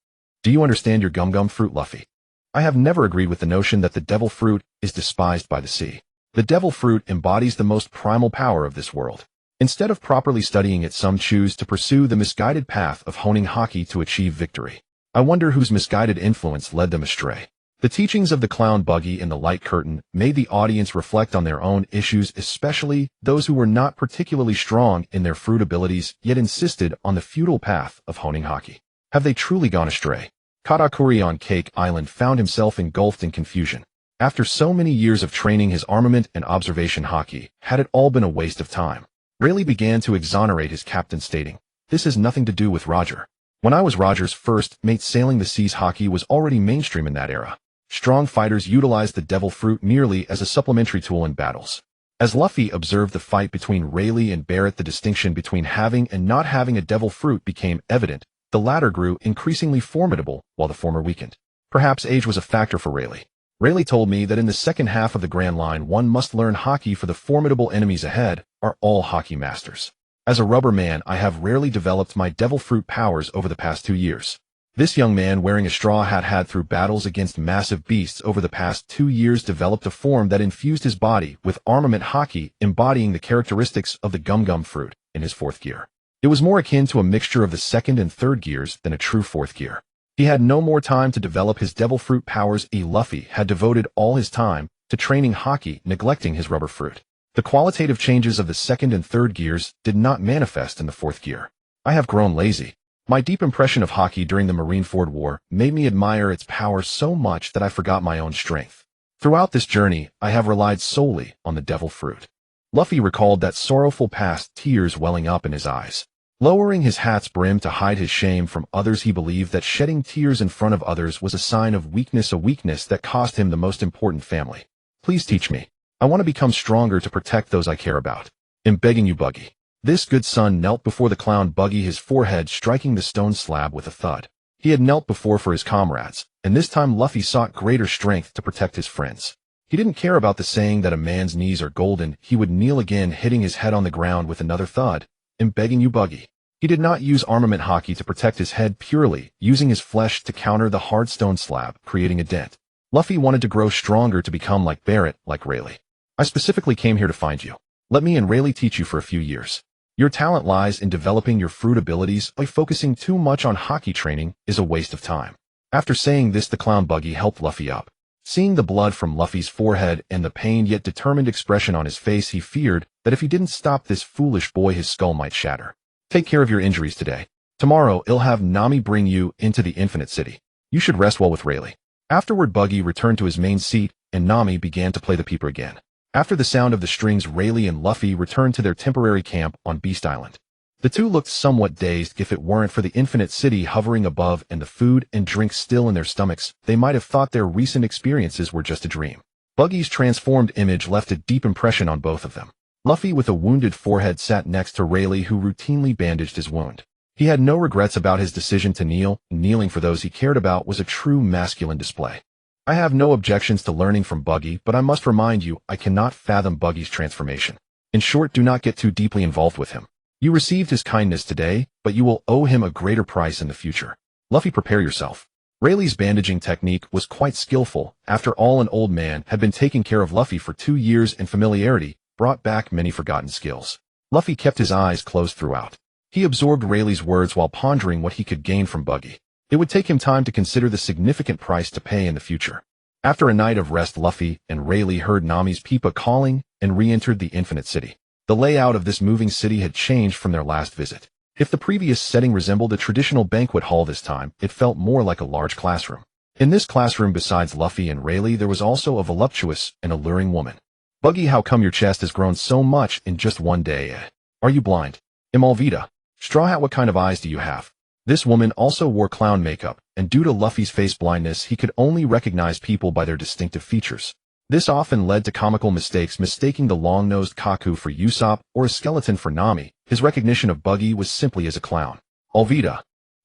Speaker 1: Do you understand your gum fruit, Luffy? I have never agreed with the notion that the devil fruit is despised by the sea. The devil fruit embodies the most primal power of this world. Instead of properly studying it, some choose to pursue the misguided path of honing hockey to achieve victory. I wonder whose misguided influence led them astray. The teachings of the clown Buggy in the light curtain made the audience reflect on their own issues, especially those who were not particularly strong in their fruit abilities, yet insisted on the futile path of honing hockey. Have they truly gone astray? Katakuri on Cake Island found himself engulfed in confusion. After so many years of training his armament and observation hockey, had it all been a waste of time? Rayleigh began to exonerate his captain, stating, "This has nothing to do with Roger. When I was Roger's first mate, sailing the seas hockey was already mainstream in that era. Strong fighters utilize the devil fruit merely as a supplementary tool in battles. As Luffy observed the fight between Rayleigh and Barrett, the distinction between having and not having a devil fruit became evident. The latter grew increasingly formidable, while the former weakened. Perhaps age was a factor for Rayleigh. Rayleigh told me that in the second half of the Grand Line one must learn hockey, for the formidable enemies ahead are all hockey masters. As a rubber man, I have rarely developed my devil fruit powers over the past 2 years. This young man wearing a straw hat had, through battles against massive beasts over the past 2 years, developed a form that infused his body with armament hockey, embodying the characteristics of the gum fruit in his fourth gear. It was more akin to a mixture of the second and third gears than a true fourth gear. He had no more time to develop his devil fruit powers. Luffy had devoted all his time to training hockey, neglecting his rubber fruit. The qualitative changes of the second and third gears did not manifest in the fourth gear. I have grown lazy. My deep impression of hockey during the Marineford War made me admire its power so much that I forgot my own strength. Throughout this journey, I have relied solely on the devil fruit. Luffy recalled that sorrowful past, tears welling up in his eyes. Lowering his hat's brim to hide his shame from others, he believed that shedding tears in front of others was a sign of weakness, a weakness that cost him the most important family. Please teach me. I want to become stronger to protect those I care about. I'm begging you, Buggy. This good son knelt before the clown Buggy, his forehead striking the stone slab with a thud. He had knelt before for his comrades, and this time Luffy sought greater strength to protect his friends. He didn't care about the saying that a man's knees are golden. He would kneel again, hitting his head on the ground with another thud. I'm begging you, Buggy. He did not use armament hockey to protect his head, purely using his flesh to counter the hard stone slab, creating a dent. Luffy wanted to grow stronger, to become like Barrett, like Rayleigh. I specifically came here to find you. Let me and Rayleigh teach you for a few years. Your talent lies in developing your fruit abilities. By focusing too much on hockey training is a waste of time. After saying this, the clown Buggy helped Luffy up. Seeing the blood from Luffy's forehead and the pained yet determined expression on his face, he feared that if he didn't stop this foolish boy, his skull might shatter. Take care of your injuries today. Tomorrow, I'll have Nami bring you into the Infinite City. You should rest well with Rayleigh. Afterward, Buggy returned to his main seat, and Nami began to play the peeper again. After the sound of the strings, Rayleigh and Luffy returned to their temporary camp on Beast Island. The two looked somewhat dazed. If it weren't for the Infinite City hovering above and the food and drink still in their stomachs, they might have thought their recent experiences were just a dream. Buggy's transformed image left a deep impression on both of them. Luffy, with a wounded forehead, sat next to Rayleigh, who routinely bandaged his wound. He had no regrets about his decision to kneel. Kneeling for those he cared about was a true masculine display. I have no objections to learning from Buggy, but I must remind you, I cannot fathom Buggy's transformation. In short, do not get too deeply involved with him. You received his kindness today, but you will owe him a greater price in the future. Luffy, prepare yourself. Rayleigh's bandaging technique was quite skillful. After all, an old man had been taking care of Luffy for 2 years, and familiarity brought back many forgotten skills. Luffy kept his eyes closed throughout. He absorbed Rayleigh's words while pondering what he could gain from Buggy. It would take him time to consider the significant price to pay in the future. After a night of rest, Luffy and Rayleigh heard Nami's pipa calling and re-entered the Infinite City. The layout of this moving city had changed from their last visit. If the previous setting resembled a traditional banquet hall, this time it felt more like a large classroom. In this classroom, besides Luffy and Rayleigh, there was also a voluptuous and alluring woman. Buggy, how come your chest has grown so much in just 1 day? Are you blind? Imalvita. Straw Hat, what kind of eyes do you have? This woman also wore clown makeup, and due to Luffy's face blindness, he could only recognize people by their distinctive features. This often led to comical mistakes, mistaking the long-nosed Kaku for Usopp or a skeleton for Nami. His recognition of Buggy was simply as a clown. Alvida.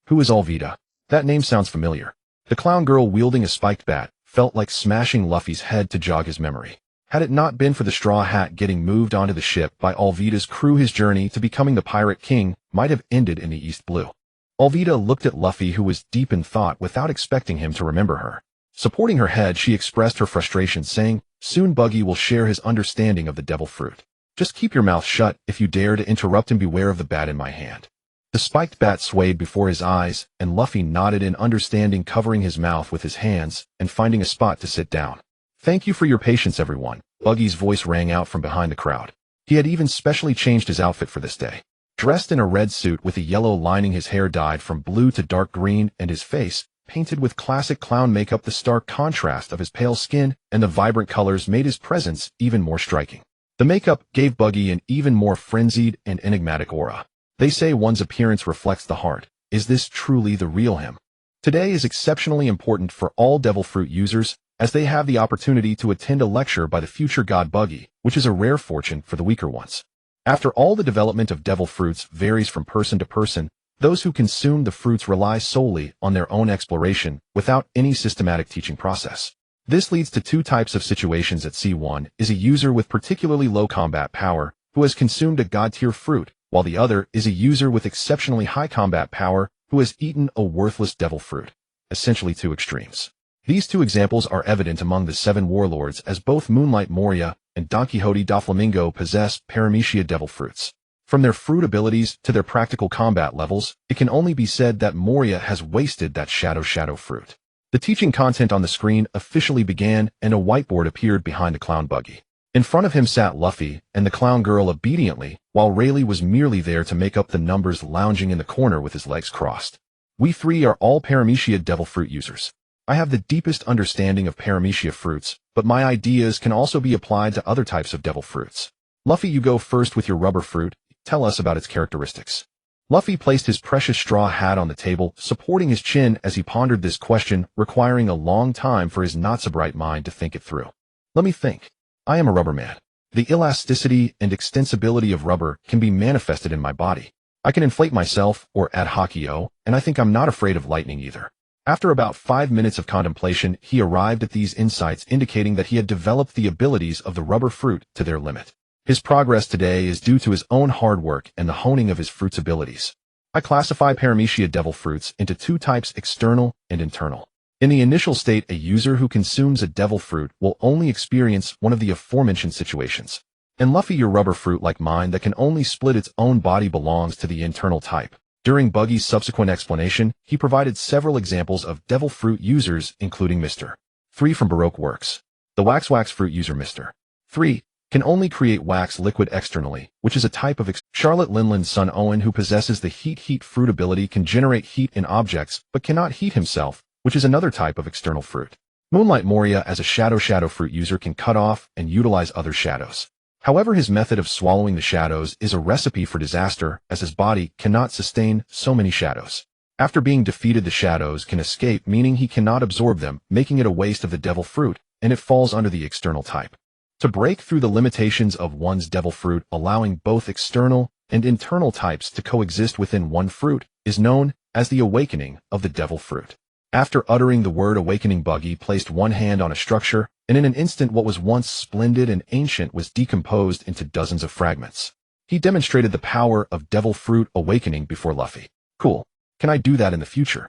Speaker 1: Who is Alvida? That name sounds familiar. The clown girl wielding a spiked bat felt like smashing Luffy's head to jog his memory. Had it not been for the Straw Hat getting moved onto the ship by Alvida's crew, his journey to becoming the Pirate King might have ended in the East Blue. Alvida looked at Luffy, who was deep in thought, without expecting him to remember her. Supporting her head, she expressed her frustration, saying, "Soon Buggy will share his understanding of the devil fruit. Just keep your mouth shut. If you dare to interrupt him, beware of the bat in my hand." The spiked bat swayed before his eyes, and Luffy nodded in understanding, covering his mouth with his hands and finding a spot to sit down. "Thank you for your patience, everyone." Buggy's voice rang out from behind the crowd. He had even specially changed his outfit for this day. Dressed in a red suit with a yellow lining, his hair dyed from blue to dark green, and his face painted with classic clown makeup, the stark contrast of his pale skin and the vibrant colors made his presence even more striking. The makeup gave Buggy an even more frenzied and enigmatic aura. They say one's appearance reflects the heart. Is this truly the real him? Today is exceptionally important for all devil fruit users. as they have the opportunity to attend a lecture by the future god Buggy, which is a rare fortune for the weaker ones. After all, the development of devil fruits varies from person to person. Those who consume the fruits rely solely on their own exploration without any systematic teaching process. This leads to two types of situations at C1 is a user with particularly low combat power who has consumed a god-tier fruit, while the other is a user with exceptionally high combat power who has eaten a worthless devil fruit. Essentially two extremes. These two examples are evident among the 7 warlords, as both Moonlight Moria and Don Quixote da Flamingo possess paramecia devil fruits. From their fruit abilities to their practical combat levels, it can only be said that Moria has wasted that shadow fruit. The teaching content on the screen officially began and a whiteboard appeared behind the clown Buggy. In front of him sat Luffy and the clown girl obediently, while Rayleigh was merely there to make up the numbers, lounging in the corner with his legs crossed. We three are all paramecia devil fruit users. I have the deepest understanding of paramecia fruits, but my ideas can also be applied to other types of devil fruits. Luffy, you go first with your rubber fruit. Tell us about its characteristics. Luffy placed his precious straw hat on the table, supporting his chin as he pondered this question, requiring a long time for his not-so-bright mind to think it through. Let me think. I am a rubber man. The elasticity and extensibility of rubber can be manifested in my body. I can inflate myself, or add Haki-O, and I think I'm not afraid of lightning either. After about 5 minutes of contemplation, he arrived at these insights, indicating that he had developed the abilities of the rubber fruit to their limit. His progress today is due to his own hard work and the honing of his fruit's abilities. I classify paramecia devil fruits into two types, external and internal. In the initial state, a user who consumes a devil fruit will only experience one of the aforementioned situations. And Luffy, your rubber fruit like mine that can only split its own body belongs to the internal type. During Buggy's subsequent explanation, he provided several examples of devil fruit users, including Mr. 3 from Baroque Works. The wax fruit user Mr. 3 can only create wax liquid externally, which is a type of Charlotte Linland's son Owen, who possesses the heat fruit ability, can generate heat in objects, but cannot heat himself, which is another type of external fruit. Moonlight Moria, as a shadow fruit user, can cut off and utilize other shadows. However, his method of swallowing the shadows is a recipe for disaster, as his body cannot sustain so many shadows. After being defeated, the shadows can escape, meaning he cannot absorb them, making it a waste of the devil fruit, and it falls under the external type. To break through the limitations of one's devil fruit, allowing both external and internal types to coexist within one fruit, is known as the awakening of the devil fruit. After uttering the word awakening, Buggy placed one hand on a structure, and in an instant what was once splendid and ancient was decomposed into dozens of fragments. He demonstrated the power of devil fruit awakening before Luffy. Cool. Can I do that in the future?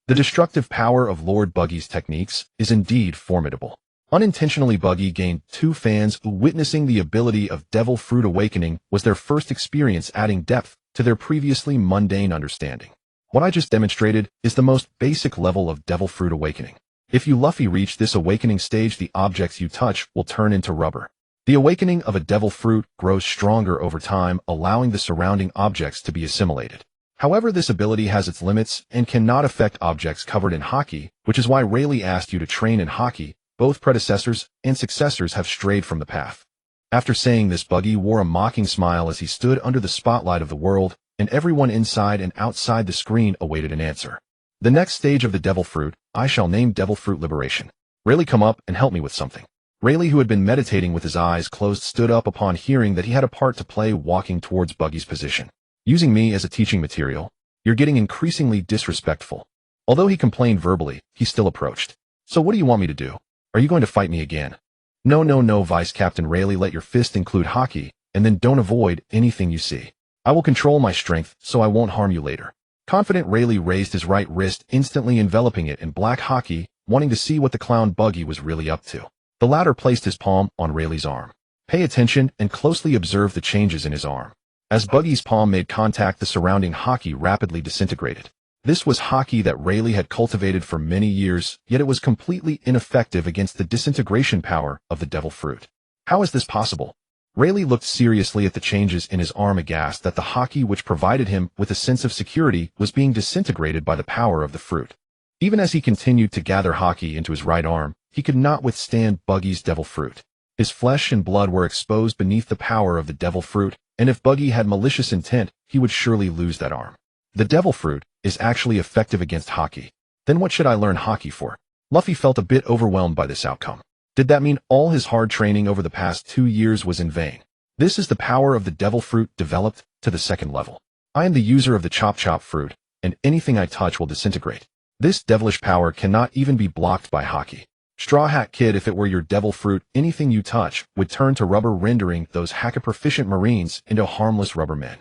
Speaker 1: The destructive power of Lord Buggy's techniques is indeed formidable. Unintentionally, Buggy gained 2 fans who, witnessing the ability of devil fruit awakening, was their first experience, adding depth to their previously mundane understanding. What I just demonstrated is the most basic level of devil fruit awakening. If you, Luffy, reach this awakening stage, the objects you touch will turn into rubber. The awakening of a devil fruit grows stronger over time, allowing the surrounding objects to be assimilated. However, this ability has its limits and cannot affect objects covered in Haki, which is why Rayleigh asked you to train in Haki. Both predecessors and successors have strayed from the path. After saying this, Buggy wore a mocking smile as he stood under the spotlight of the world, and everyone inside and outside the screen awaited an answer. The next stage of the devil fruit, I shall name devil fruit liberation. Rayleigh, come up and help me with something. Rayleigh, who had been meditating with his eyes closed, stood up upon hearing that he had a part to play, walking towards Buggy's position. Using me as a teaching material? You're getting increasingly disrespectful. Although he complained verbally, he still approached. So what do you want me to do? Are you going to fight me again? No, Vice Captain Rayleigh, let your fist include Haki, and then don't avoid anything you see. I will control my strength, so I won't harm you later. Confident, Rayleigh raised his right wrist, instantly enveloping it in black Haki, wanting to see what the clown Buggy was really up to. The latter placed his palm on Rayleigh's arm. Pay attention and closely observe the changes in his arm. As Buggy's palm made contact, the surrounding Haki rapidly disintegrated. This was Haki that Rayleigh had cultivated for many years, yet it was completely ineffective against the disintegration power of the devil fruit. How is this possible? Rayleigh looked seriously at the changes in his arm, aghast that the Haki which provided him with a sense of security was being disintegrated by the power of the fruit. Even as he continued to gather Haki into his right arm, he could not withstand Buggy's devil fruit. His flesh and blood were exposed beneath the power of the devil fruit, and if Buggy had malicious intent, he would surely lose that arm. The devil fruit is actually effective against Haki. Then what should I learn Haki for? Luffy felt a bit overwhelmed by this outcome. Did that mean all his hard training over the past 2 years was in vain? This is the power of the devil fruit developed to the second level. I am the user of the chop chop fruit, and anything I touch will disintegrate. This devilish power cannot even be blocked by Haki. Straw Hat Kid, if it were your devil fruit, anything you touch would turn to rubber, rendering those Haka-proficient Marines into harmless rubber men.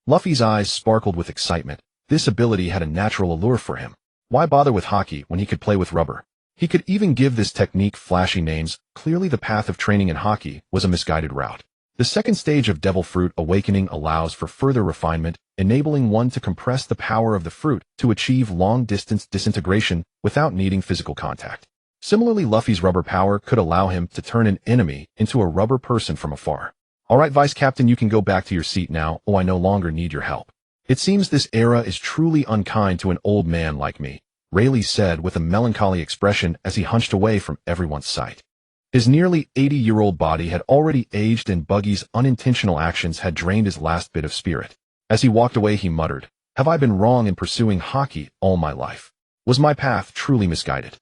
Speaker 1: Luffy's eyes sparkled with excitement. This ability had a natural allure for him. Why bother with Haki when he could play with rubber? He could even give this technique flashy names. Clearly the path of training in Haki was a misguided route. The second stage of Devil Fruit Awakening allows for further refinement, enabling one to compress the power of the fruit to achieve long-distance disintegration without needing physical contact. Similarly, Luffy's rubber power could allow him to turn an enemy into a rubber person from afar. Alright, Vice Captain, you can go back to your seat now. Oh, I no longer need your help. It seems this era is truly unkind to an old man like me, Rayleigh said with a melancholy expression as he hunched away from everyone's sight. His nearly 80-year-old body had already aged, and Buggy's unintentional actions had drained his last bit of spirit. As he walked away, he muttered, "Have I been wrong in pursuing Haki all my life? Was my path truly misguided?"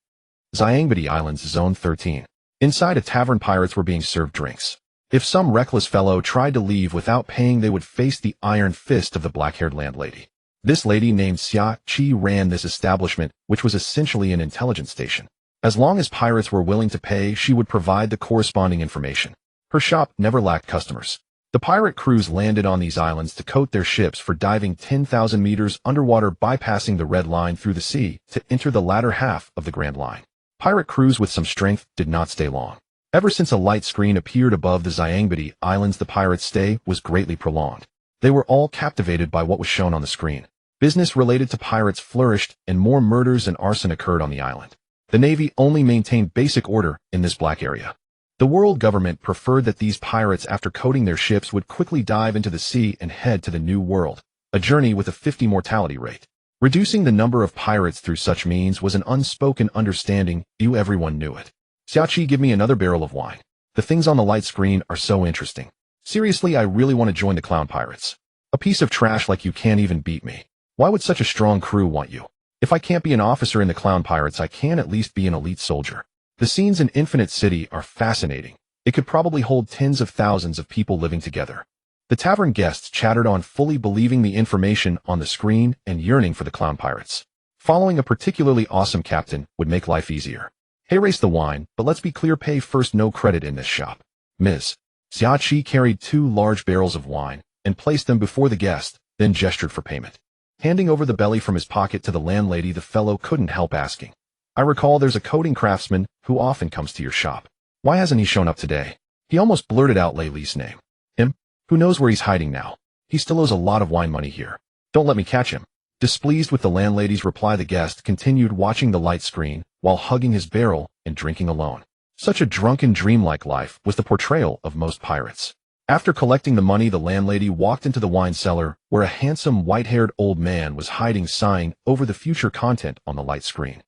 Speaker 1: Xiangbidi Islands, Zone 13. Inside a tavern, pirates were being served drinks. If some reckless fellow tried to leave without paying, they would face the iron fist of the black-haired landlady. This lady named Xia Qi ran this establishment, which was essentially an intelligence station. As long as pirates were willing to pay, she would provide the corresponding information. Her shop never lacked customers. The pirate crews landed on these islands to coat their ships for diving 10,000 meters underwater, bypassing the Red Line through the sea to enter the latter half of the Grand Line. Pirate crews with some strength did not stay long. Ever since a light screen appeared above the Xiangbidi Islands, the pirates' stay was greatly prolonged. They were all captivated by what was shown on the screen. Business related to pirates flourished, and more murders and arson occurred on the island. The Navy only maintained basic order in this black area. The world government preferred that these pirates, after coating their ships, would quickly dive into the sea and head to the New World, a journey with a 50 mortality rate. Reducing the number of pirates through such means was an unspoken understanding. Everyone knew it. Xiaoqi, give me another barrel of wine. The things on the light screen are so interesting. Seriously, I really want to join the clown pirates. A piece of trash like you can't even beat me. Why would such a strong crew want you? If I can't be an officer in the clown pirates, I can at least be an elite soldier. The scenes in Infinite City are fascinating. It could probably hold tens of thousands of people living together. The tavern guests chattered on, fully believing the information on the screen and yearning for the clown pirates. Following a particularly awesome captain would make life easier. Hey, race the wine, but let's be clear, pay first, no credit in this shop. Ms. Xiaoqi carried 2 large barrels of wine and placed them before the guest, then gestured for payment. Handing over the belly from his pocket to the landlady, the fellow couldn't help asking, "I recall there's a coating craftsman who often comes to your shop. Why hasn't he shown up today?" He almost blurted out Laylee's name. Him? Who knows where he's hiding now? He still owes a lot of wine money here. Don't let me catch him. Displeased with the landlady's reply, the guest continued watching the light screen while hugging his barrel and drinking alone. Such a drunken, dreamlike life was the portrayal of most pirates. After collecting the money, the landlady walked into the wine cellar, where a handsome, white-haired old man was hiding, sighing over the future content on the light screen.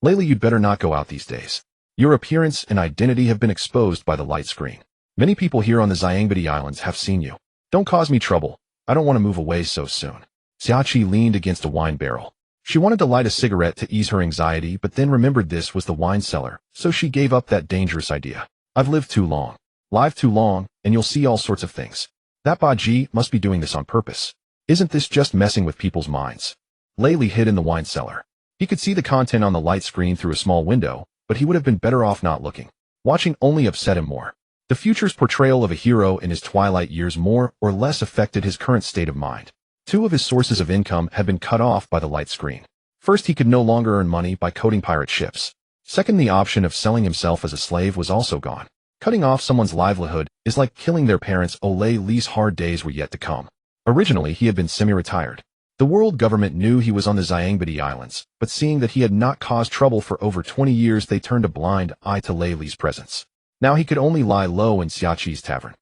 Speaker 1: "Laylee, you'd better not go out these days. Your appearance and identity have been exposed by the light screen. Many people here on the Xiangbidi Islands have seen you. Don't cause me trouble. I don't want to move away so soon." Xiaoqi leaned against a wine barrel. She wanted to light a cigarette to ease her anxiety, but then remembered this was the wine cellar, so she gave up that dangerous idea. "I've lived too long. Live too long, and you'll see all sorts of things. That Baji must be doing this on purpose. Isn't this just messing with people's minds?" Laylee hid in the wine cellar. He could see the content on the light screen through a small window, but he would have been better off not looking. Watching only upset him more. The future's portrayal of a hero in his twilight years more or less affected his current state of mind. 2 of his sources of income had been cut off by the light screen. First, he could no longer earn money by coating pirate ships. Second, the option of selling himself as a slave was also gone. Cutting off someone's livelihood is like killing their parents. Lee's hard days were yet to come. Originally, he had been semi-retired. The world government knew he was on the Xiangbidi Islands, but seeing that he had not caused trouble for over 20 years, they turned a blind eye to Laylee's presence. Now he could only lie low in Xiaoqi's tavern.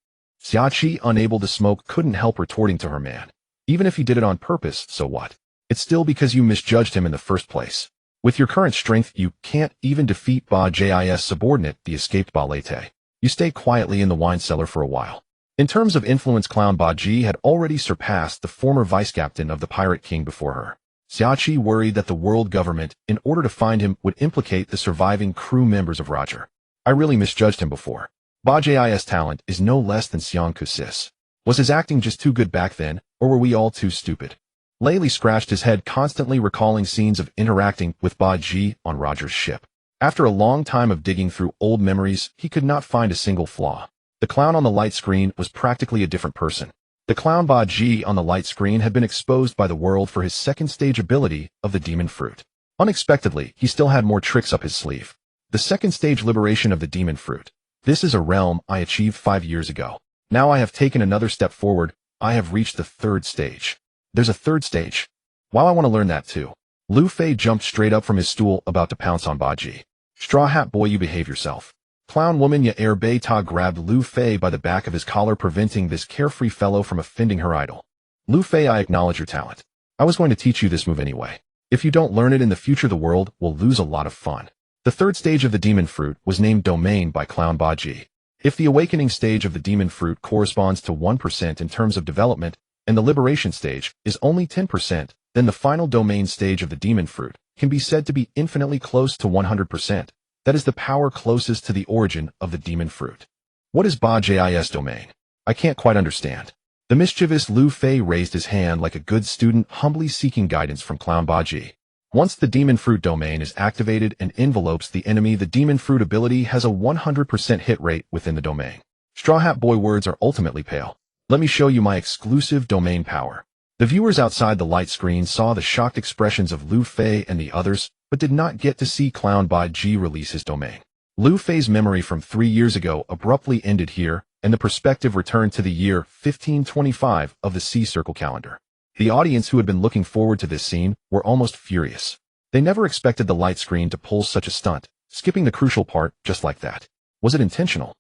Speaker 1: Xiaoqi, unable to smoke, couldn't help retorting to her man. "Even if he did it on purpose, so what? It's still because you misjudged him in the first place. With your current strength, you can't even defeat Baji's subordinate, the escaped Balete. You stay quietly in the wine cellar for a while." In terms of influence, Clown Baji had already surpassed the former vice captain of the Pirate King before her. Xiaoqi worried that the world government, in order to find him, would implicate the surviving crew members of Roger. I really misjudged him before. Bajai's talent is no less than Xiang Kusis. Was his acting just too good back then, or were we all too stupid? Laley scratched his head, constantly recalling scenes of interacting with Baji on Roger's ship. After a long time of digging through old memories, he could not find a single flaw. The clown on the light screen was practically a different person. The clown Baji on the light screen had been exposed by the world for his second stage ability of the demon fruit. Unexpectedly, he still had more tricks up his sleeve. The second stage liberation of the demon fruit. This is a realm I achieved 5 years ago. Now I have taken another step forward. I have reached the third stage. There's a third stage. Wow, I want to learn that too. Lu Fei jumped straight up from his stool, about to pounce on Baji. Straw Hat Boy, you behave yourself. Clown Woman Ya Bei-ta grabbed Lu Fei by the back of his collar, preventing this carefree fellow from offending her idol. Lu Fei, I acknowledge your talent. I was going to teach you this move anyway. If you don't learn it in the future, the world will lose a lot of fun. The third stage of the demon fruit was named Domain by Clown Baji. If the awakening stage of the demon fruit corresponds to 1% in terms of development, and the liberation stage is only 10%, then the final domain stage of the demon fruit can be said to be infinitely close to 100%. That is the power closest to the origin of the demon fruit. What is Baji's domain? I can't quite understand. The mischievous Lu Fei raised his hand like a good student, humbly seeking guidance from Clown Baji. Once the demon fruit domain is activated and envelopes the enemy, the demon fruit ability has a 100% hit rate within the domain. Straw Hat Boy, words are ultimately pale. Let me show you my exclusive domain power. The viewers outside the light screen saw the shocked expressions of Lu Fei and the others, but did not get to see Clown Baji release his domain. Lu Fei's memory from 3 years ago abruptly ended here, and the perspective returned to the year 1525 of the Sea Circle calendar. The audience, who had been looking forward to this scene, were almost furious. They never expected the light screen to pull such a stunt, skipping the crucial part just like that. Was it intentional?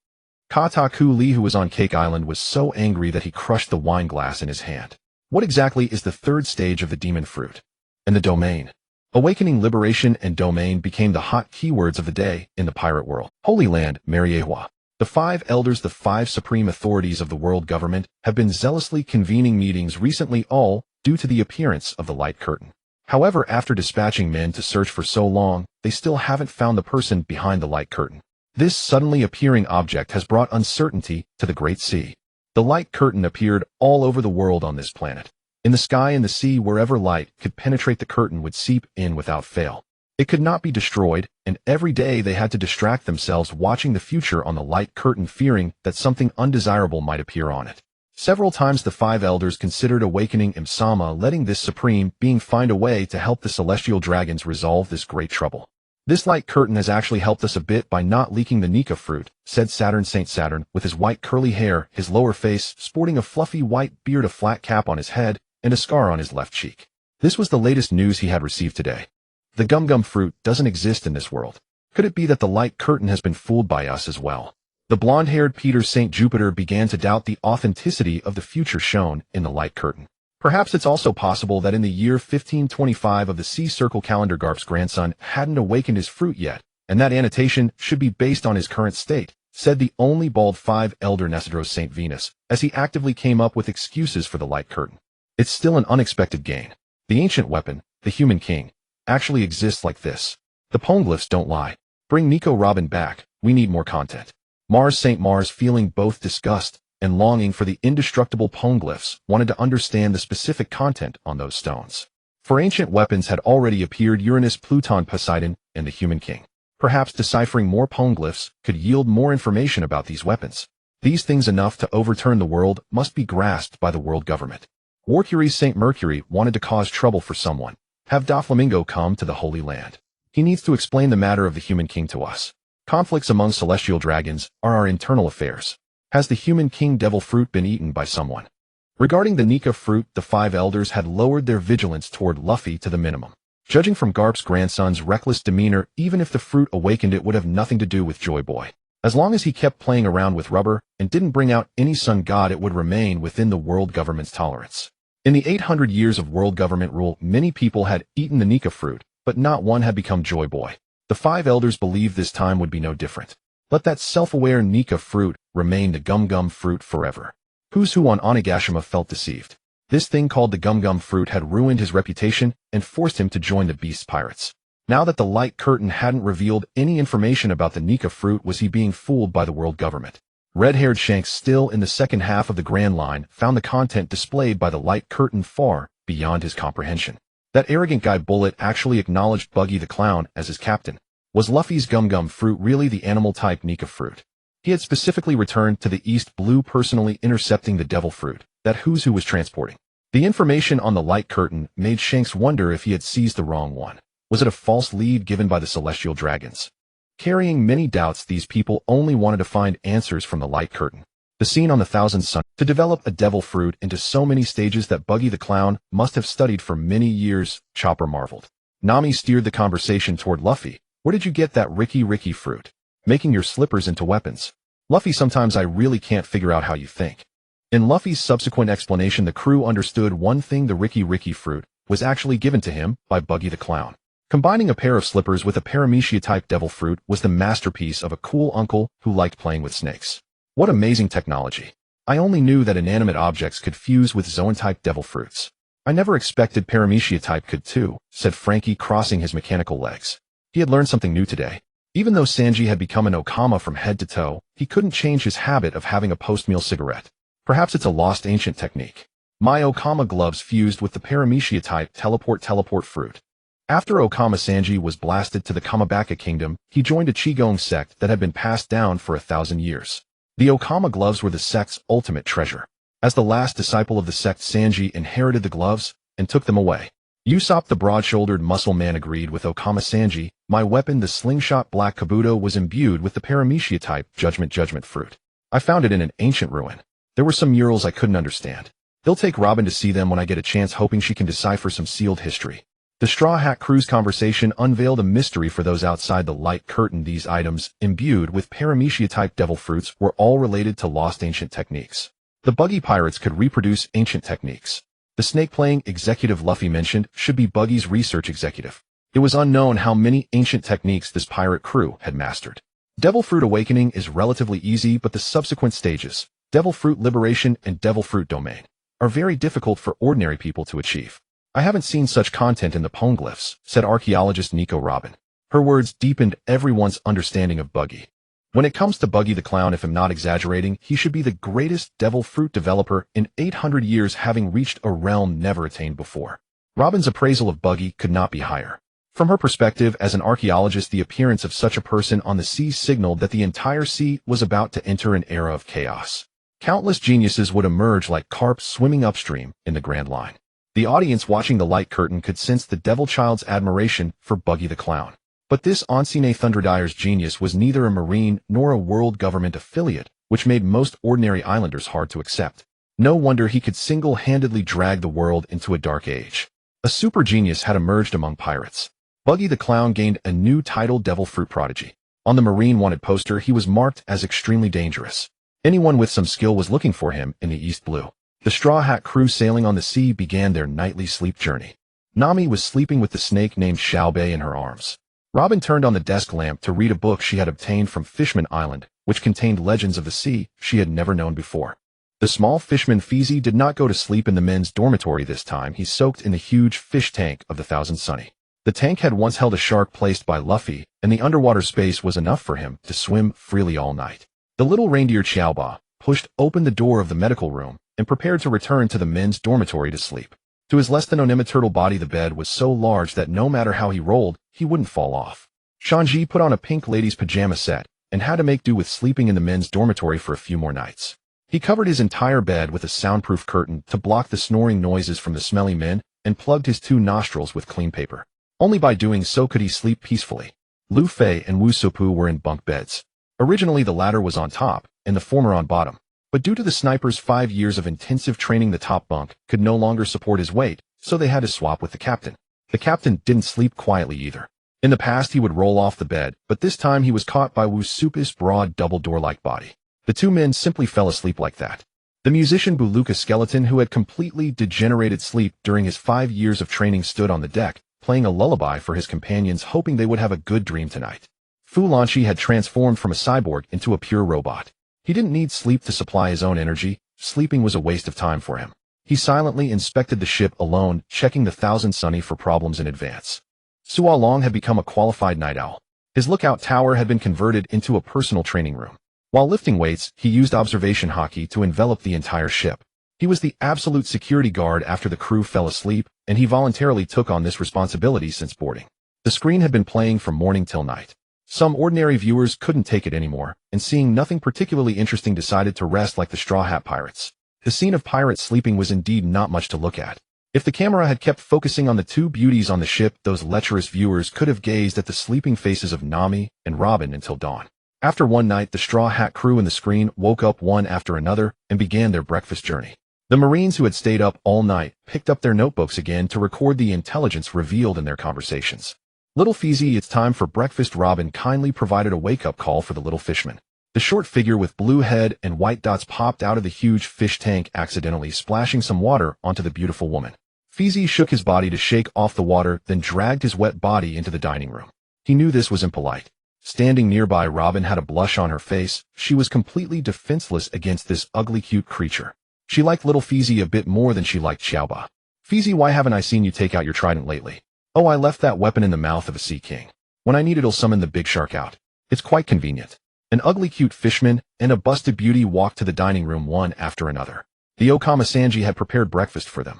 Speaker 1: Kataku Li, who was on Cake Island, was so angry that he crushed the wine glass in his hand. What exactly is the third stage of the demon fruit? And the domain? Awakening, liberation, and domain became the hot keywords of the day in the pirate world. Holy Land, Mariehua. The 5 elders, the 5 supreme authorities of the world government, have been zealously convening meetings recently, all due to the appearance of the light curtain. However, after dispatching men to search for so long, they still haven't found the person behind the light curtain. This suddenly appearing object has brought uncertainty to the Great Sea. The light curtain appeared all over the world on this planet. In the sky and the sea, wherever light could penetrate, the curtain would seep in without fail. It could not be destroyed, and every day they had to distract themselves watching the future on the light curtain, fearing that something undesirable might appear on it. Several times the 5 elders considered awakening Imsama, letting this supreme being find a way to help the celestial dragons resolve this great trouble. This light curtain has actually helped us a bit by not leaking the Nika fruit, said Saturn. Saint Saturn, with his white curly hair, his lower face sporting a fluffy white beard, a flat cap on his head, and a scar on his left cheek. This was the latest news he had received today. The gum fruit doesn't exist in this world. Could it be that the light curtain has been fooled by us as well? The blonde-haired Peter St. Jupiter began to doubt the authenticity of the future shown in the light curtain. Perhaps it's also possible that in the year 1525 of the Sea Circle calendar, Garp's grandson hadn't awakened his fruit yet, and that annotation should be based on his current state, said the only bald 5 elder Nesidros St. Venus, as he actively came up with excuses for the light curtain. It's still an unexpected gain. The ancient weapon, the human king, actually exists like this. The poneglyphs don't lie. Bring Nico Robin back, we need more content. Mars St. Mars, feeling both disgust and longing for the indestructible poneglyphs, wanted to understand the specific content on those stones. For ancient weapons had already appeared: Uranus, Pluton, Poseidon, and the human king. Perhaps deciphering more poneglyphs could yield more information about these weapons. These things enough to overturn the world must be grasped by the world government. Warcury St. Mercury wanted to cause trouble for someone. Have Doflamingo come to the Holy Land. He needs to explain the matter of the human king to us. Conflicts among celestial dragons are our internal affairs. Has the human king devil fruit been eaten by someone? Regarding the Nika fruit, the 5 elders had lowered their vigilance toward Luffy to the minimum. Judging from Garp's grandson's reckless demeanor, even if the fruit awakened, it would have nothing to do with Joy Boy. As long as he kept playing around with rubber and didn't bring out any sun god, it would remain within the world government's tolerance. In the 800 years of world government rule, many people had eaten the Nika fruit, but not one had become Joy Boy. The 5 elders believed this time would be no different. Let that self-aware Nika fruit remain the gum fruit forever. Who's who on Onigashima felt deceived. This thing called the gum-gum fruit had ruined his reputation and forced him to join the Beast Pirates. Now that the light curtain hadn't revealed any information about the Nika fruit, was he being fooled by the world government? Red-haired Shanks, still in the second half of the Grand Line, found the content displayed by the light curtain far beyond his comprehension. That arrogant guy Bullet actually acknowledged Buggy the Clown as his captain. Was Luffy's gum-gum fruit really the animal-type Nika fruit? He had specifically returned to the East Blue, personally intercepting the devil fruit that Who's Who was transporting. The information on the light curtain made Shanks wonder if he had seized the wrong one. Was it a false lead given by the Celestial Dragons? Carrying many doubts, these people only wanted to find answers from the light curtain. The scene on the Thousand Suns to develop a devil fruit into so many stages that Buggy the Clown must have studied for many years, Chopper marveled. Nami steered the conversation toward Luffy. Where did you get that Ricky fruit? Making your slippers into weapons. Luffy, sometimes I really can't figure out how you think. In Luffy's subsequent explanation, the crew understood one thing: the Ricky fruit was actually given to him by Buggy the Clown. Combining a pair of slippers with a paramecia-type devil fruit was the masterpiece of a cool uncle who liked playing with snakes. What amazing technology. I only knew that inanimate objects could fuse with Zoan-type devil fruits. I never expected paramecia-type could too, said Frankie, crossing his mechanical legs. He had learned something new today. Even though Sanji had become an Okama from head to toe, he couldn't change his habit of having a post-meal cigarette. Perhaps it's a lost ancient technique. My Okama gloves fused with the paramecia-type teleport fruit. After Okama Sanji was blasted to the Kamabaka Kingdom, he joined a Qigong sect that had been passed down for 1,000 years. The Okama gloves were the sect's ultimate treasure. As the last disciple of the sect, Sanji inherited the gloves and took them away. Usopp the broad-shouldered muscle man agreed with Okama Sanji. My weapon, the slingshot Black Kabuto, was imbued with the paramecia-type judgment fruit. I found it in an ancient ruin. There were some murals I couldn't understand. They'll take Robin to see them when I get a chance, hoping she can decipher some sealed history. The Straw Hat Crew's conversation unveiled a mystery for those outside the light curtain. These items, imbued with paramecia-type devil fruits, were all related to lost ancient techniques. The Buggy Pirates could reproduce ancient techniques. The snake-playing executive Luffy mentioned should be Buggy's research executive. It was unknown how many ancient techniques this pirate crew had mastered. Devil Fruit Awakening is relatively easy, but the subsequent stages, Devil Fruit Liberation and Devil Fruit Domain, are very difficult for ordinary people to achieve. I haven't seen such content in the Poneglyphs, said archaeologist Nico Robin. Her words deepened everyone's understanding of Buggy. When it comes to Buggy the Clown, if I'm not exaggerating, he should be the greatest devil fruit developer in 800 years, having reached a realm never attained before. Robin's appraisal of Buggy could not be higher. From her perspective as an archaeologist, the appearance of such a person on the sea signaled that the entire sea was about to enter an era of chaos. Countless geniuses would emerge like carp swimming upstream in the Grand Line. The audience watching the light curtain could sense the Devil Child's admiration for Buggy the Clown. But this Ensine Thunderdire's genius was neither a marine nor a world government affiliate, which made most ordinary islanders hard to accept. No wonder he could single-handedly drag the world into a dark age. A super genius had emerged among pirates. Buggy the Clown gained a new title, Devil Fruit Prodigy. On the Marine Wanted poster, he was marked as extremely dangerous. Anyone with some skill was looking for him in the East Blue. The Straw Hat Crew, sailing on the sea, began their nightly sleep journey. Nami was sleeping with the snake named Xiaobei in her arms. Robin turned on the desk lamp to read a book she had obtained from Fishman Island, which contained legends of the sea she had never known before. The small fishman Feezy did not go to sleep in the men's dormitory this time. He soaked in the huge fish tank of the Thousand Sunny. The tank had once held a shark placed by Luffy, and the underwater space was enough for him to swim freely all night. The little reindeer Xiaoba pushed open the door of the medical room and prepared to return to the men's dormitory to sleep. To his less than turtle body, the bed was so large that no matter how he rolled, he wouldn't fall off. Shanji put on a pink lady's pajama set and had to make do with sleeping in the men's dormitory for a few more nights. He covered his entire bed with a soundproof curtain to block the snoring noises from the smelly men and plugged his 2 nostrils with clean paper. Only by doing so could he sleep peacefully. Lu Fei and Wu Supu were in bunk beds. Originally, the latter was on top and the former on bottom. But due to the sniper's 5 years of intensive training, the top bunk could no longer support his weight, so they had to swap with the captain. The captain didn't sleep quietly either. In the past, he would roll off the bed, but this time he was caught by Wu Supu's broad double door-like body. The 2 men simply fell asleep like that. The musician Buluka Skeleton, who had completely degenerated sleep during his 5 years of training, stood on the deck, playing a lullaby for his companions, hoping they would have a good dream tonight. Fu Lanchi had transformed from a cyborg into a pure robot. He didn't need sleep to supply his own energy. Sleeping was a waste of time for him. He silently inspected the ship alone, checking the Thousand Sunny for problems in advance. Suo Long had become a qualified night owl. His lookout tower had been converted into a personal training room. While lifting weights, he used observation hockey to envelop the entire ship. He was the absolute security guard after the crew fell asleep, and he voluntarily took on this responsibility since boarding. The screen had been playing from morning till night. Some ordinary viewers couldn't take it anymore, and seeing nothing particularly interesting decided to rest like the Straw Hat Pirates. The scene of pirates sleeping was indeed not much to look at. If the camera had kept focusing on the two beauties on the ship, those lecherous viewers could have gazed at the sleeping faces of Nami and Robin until dawn. After one night, the Straw Hat crew and the screen woke up one after another and began their breakfast journey. The Marines who had stayed up all night picked up their notebooks again to record the intelligence revealed in their conversations. "Little Feezy, it's time for breakfast." Robin kindly provided a wake-up call for the little fishman. The short figure with blue head and white dots popped out of the huge fish tank, accidentally splashing some water onto the beautiful woman. Feezy shook his body to shake off the water, then dragged his wet body into the dining room. He knew this was impolite. Standing nearby, Robin had a blush on her face. She was completely defenseless against this ugly cute creature. She liked little Feezy a bit more than she liked Xiaoba. "Feezy, why haven't I seen you take out your trident lately?" "Oh, I left that weapon in the mouth of a sea king. When I need it'll summon the big shark out. It's quite convenient." An ugly cute fishman and a busted beauty walked to the dining room one after another. The Okama Sanji had prepared breakfast for them.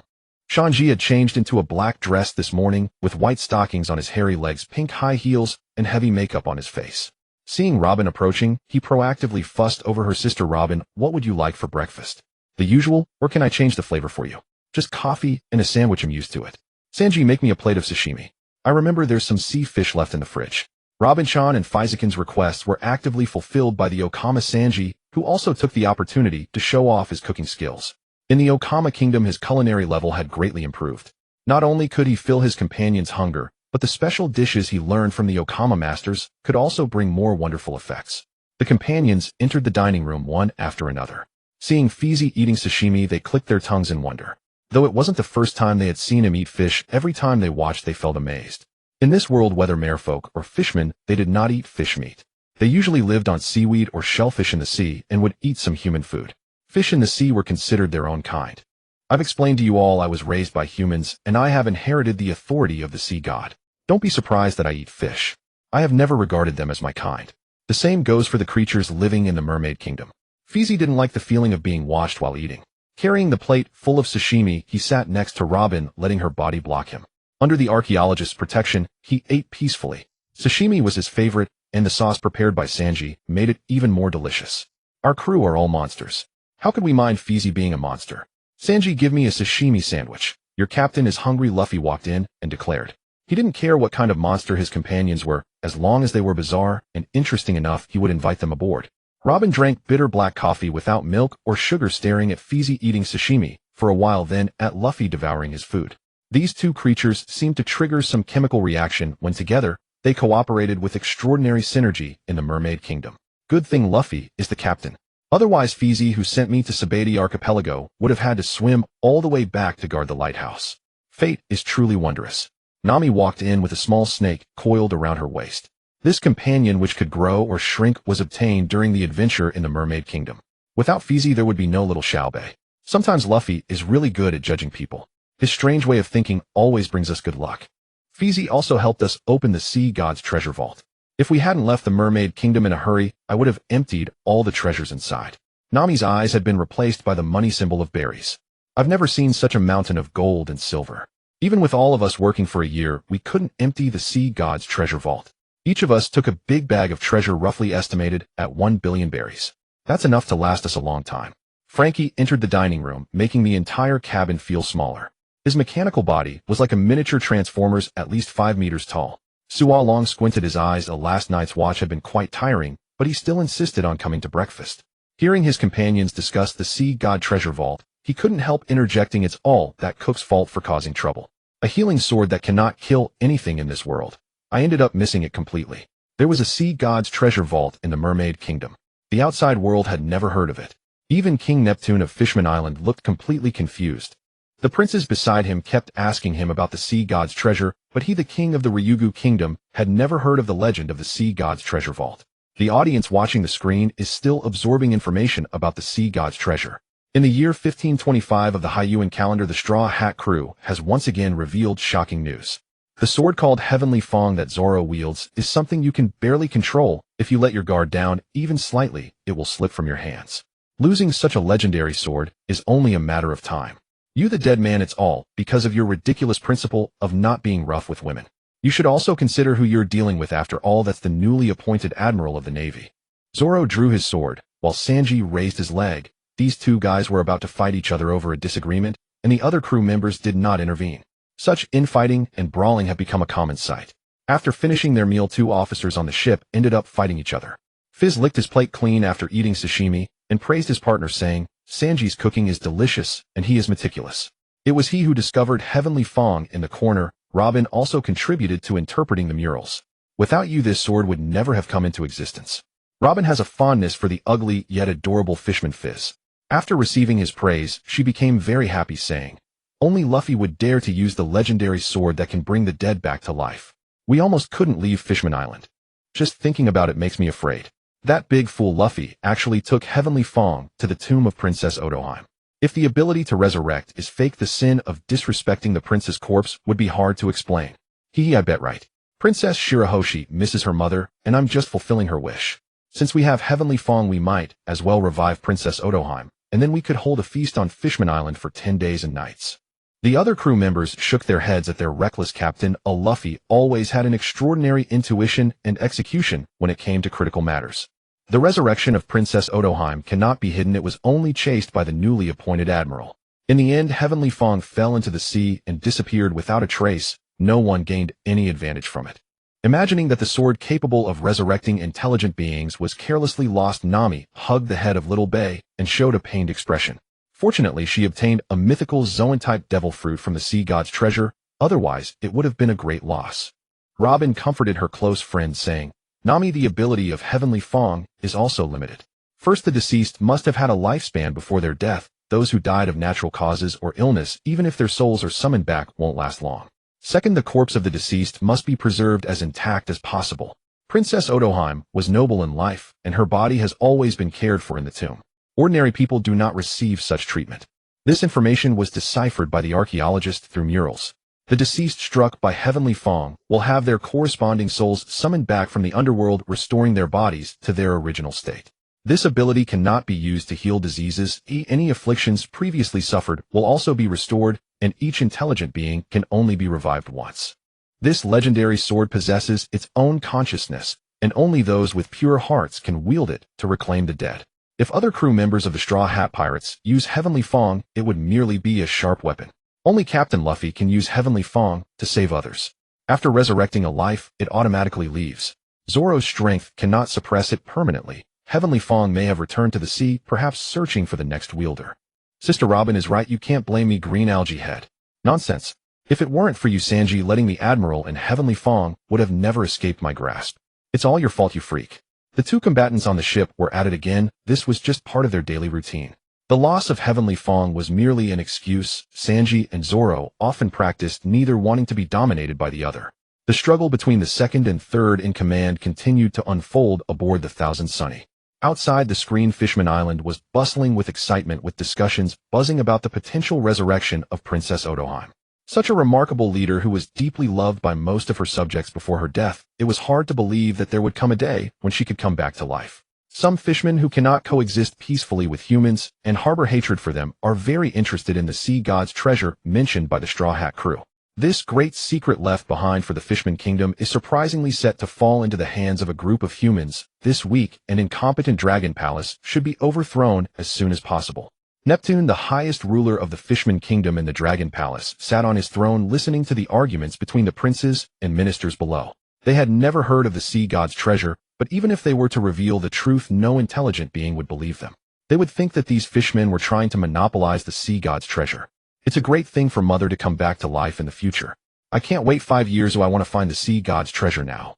Speaker 1: Shanji had changed into a black dress this morning, with white stockings on his hairy legs, pink high heels, and heavy makeup on his face. Seeing Robin approaching, he proactively fussed over her sister. "Robin, what would you like for breakfast? The usual, or can I change the flavor for you?" "Just coffee and a sandwich, I'm used to it." "Sanji, make me a plate of sashimi. I remember there's some sea fish left in the fridge." Robin-chan and Faizakin's requests were actively fulfilled by the Okama Sanji, who also took the opportunity to show off his cooking skills. In the Okama Kingdom, his culinary level had greatly improved. Not only could he fill his companions' hunger, but the special dishes he learned from the Okama masters could also bring more wonderful effects. The companions entered the dining room one after another. Seeing Feezy eating sashimi, they clicked their tongues in wonder. Though it wasn't the first time they had seen him eat fish, every time they watched they felt amazed. In this world, whether merfolk or fishmen, they did not eat fish meat. They usually lived on seaweed or shellfish in the sea and would eat some human food. Fish in the sea were considered their own kind. I've explained to you all I was raised by humans, and I have inherited the authority of the sea god. Don't be surprised that I eat fish. I have never regarded them as my kind. The same goes for the creatures living in the Mermaid Kingdom. Feezy didn't like the feeling of being watched while eating. Carrying the plate full of sashimi, he sat next to Robin, letting her body block him. Under the archaeologist's protection, he ate peacefully. Sashimi was his favorite, and the sauce prepared by Sanji made it even more delicious. Our crew are all monsters. How could we mind Feezy being a monster? Sanji, give me a sashimi sandwich. Your captain is hungry. Luffy walked in and declared. He didn't care what kind of monster his companions were, as long as they were bizarre and interesting enough, he would invite them aboard. Robin drank bitter black coffee without milk or sugar, staring at Feezy eating sashimi for a while, then at Luffy devouring his food. These two creatures seemed to trigger some chemical reaction. When together, they cooperated with extraordinary synergy in the Mermaid Kingdom. Good thing Luffy is the captain. Otherwise, Feezy, who sent me to Sabati Archipelago, would have had to swim all the way back to guard the lighthouse. Fate is truly wondrous. Nami walked in with a small snake coiled around her waist. This companion, which could grow or shrink, was obtained during the adventure in the Mermaid Kingdom. Without Feezy, there would be no little Xiaobai. Sometimes Luffy is really good at judging people. His strange way of thinking always brings us good luck. Feezy also helped us open the sea god's treasure vault. If we hadn't left the Mermaid Kingdom in a hurry, I would have emptied all the treasures inside. Nami's eyes had been replaced by the money symbol of berries. I've never seen such a mountain of gold and silver. Even with all of us working for a year, we couldn't empty the sea god's treasure vault. Each of us took a big bag of treasure, roughly estimated at 1 billion berries. That's enough to last us a long time. Frankie entered the dining room, making the entire cabin feel smaller. His mechanical body was like a miniature Transformers, at least 5 meters tall. Suo Long squinted his eyes. The last night's watch had been quite tiring, but he still insisted on coming to breakfast. Hearing his companions discuss the sea god treasure vault, he couldn't help interjecting, "It's all that cook's fault for causing trouble. A healing sword that cannot kill anything in this world. I ended up missing it completely." There was a sea god's treasure vault in the Mermaid Kingdom. The outside world had never heard of it. Even King Neptune of Fishman Island looked completely confused. The princes beside him kept asking him about the sea god's treasure, but he, the king of the Ryugu Kingdom, had never heard of the legend of the sea god's treasure vault. The audience watching the screen is still absorbing information about the sea god's treasure. In the year 1525 of the Hyuan calendar, the Straw Hat Crew has once again revealed shocking news. The sword called Heavenly Fang that Zoro wields is something you can barely control. If you let your guard down, even slightly, it will slip from your hands. Losing such a legendary sword is only a matter of time. You the dead man, it's all because of your ridiculous principle of not being rough with women. You should also consider who you're dealing with. After all, that's the newly appointed Admiral of the Navy. Zoro drew his sword, while Sanji raised his leg. These two guys were about to fight each other over a disagreement, and the other crew members did not intervene. Such infighting and brawling have become a common sight. After finishing their meal, two officers on the ship ended up fighting each other. Fizz licked his plate clean after eating sashimi, and praised his partner, saying, "Sanji's cooking is delicious, and he is meticulous." It was he who discovered Heavenly Fang in the corner. Robin also contributed to interpreting the murals. Without you, this sword would never have come into existence. Robin has a fondness for the ugly yet adorable fishman Fizz. After receiving his praise, she became very happy, saying, "Only Luffy would dare to use the legendary sword that can bring the dead back to life. We almost couldn't leave Fishman Island. Just thinking about it makes me afraid." That big fool Luffy actually took Heavenly Fang to the tomb of Princess Otoheim. If the ability to resurrect is fake, the sin of disrespecting the prince's corpse would be hard to explain. I bet right. Princess Shirahoshi misses her mother, and I'm just fulfilling her wish. Since we have Heavenly Fang, we might as well revive Princess Otoheim, and then we could hold a feast on Fishman Island for 10 days and nights. The other crew members shook their heads at their reckless captain. Luffy always had an extraordinary intuition and execution when it came to critical matters. The resurrection of Princess Otoheim cannot be hidden. It was only chased by the newly appointed admiral. In the end, Heavenly Fang fell into the sea and disappeared without a trace. No one gained any advantage from it. Imagining that the sword capable of resurrecting intelligent beings was carelessly lost, Nami hugged the head of Little Bay and showed a pained expression. Fortunately, she obtained a mythical Zoan-type devil fruit from the sea god's treasure, otherwise it would have been a great loss. Robin comforted her close friend, saying, "Nami, the ability of Heavenly Fang is also limited. First, the deceased must have had a lifespan before their death. Those who died of natural causes or illness, even if their souls are summoned back, won't last long. Second, the corpse of the deceased must be preserved as intact as possible. Princess Otoheim was noble in life, and her body has always been cared for in the tomb. Ordinary people do not receive such treatment." This information was deciphered by the archaeologist through murals. The deceased struck by Heavenly Fang will have their corresponding souls summoned back from the underworld, restoring their bodies to their original state. This ability cannot be used to heal diseases. Any afflictions previously suffered will also be restored, and each intelligent being can only be revived once. This legendary sword possesses its own consciousness, and only those with pure hearts can wield it to reclaim the dead. If other crew members of the Straw Hat Pirates use Heavenly Fang, it would merely be a sharp weapon. Only Captain Luffy can use Heavenly Fang to save others. After resurrecting a life, it automatically leaves. Zoro's strength cannot suppress it permanently. Heavenly Fang may have returned to the sea, perhaps searching for the next wielder. Sister Robin is right, you can't blame me, Green Algae Head. Nonsense. If it weren't for you, Sanji, letting the Admiral and Heavenly Fang would have never escaped my grasp. It's all your fault, you freak. The two combatants on the ship were at it again. This was just part of their daily routine. The loss of Heavenly Fang was merely an excuse. Sanji and Zoro often practiced neither wanting to be dominated by the other. The struggle between the second and third in command continued to unfold aboard the Thousand Sunny. Outside the screen, Fishman Island was bustling with excitement, with discussions buzzing about the potential resurrection of Princess Otoheim. Such a remarkable leader who was deeply loved by most of her subjects before her death, it was hard to believe that there would come a day when she could come back to life. Some fishmen who cannot coexist peacefully with humans and harbor hatred for them are very interested in the sea god's treasure mentioned by the Straw Hat crew. This great secret left behind for the Fishman Kingdom is surprisingly set to fall into the hands of a group of humans. This weak and incompetent Dragon Palace should be overthrown as soon as possible. Neptune, the highest ruler of the Fishman Kingdom in the Dragon Palace, sat on his throne listening to the arguments between the princes and ministers below. They had never heard of the sea god's treasure, but even if they were to reveal the truth, no intelligent being would believe them. They would think that these fishmen were trying to monopolize the sea god's treasure. It's a great thing for Mother to come back to life in the future. I can't wait 5 years. I want to find the sea god's treasure now.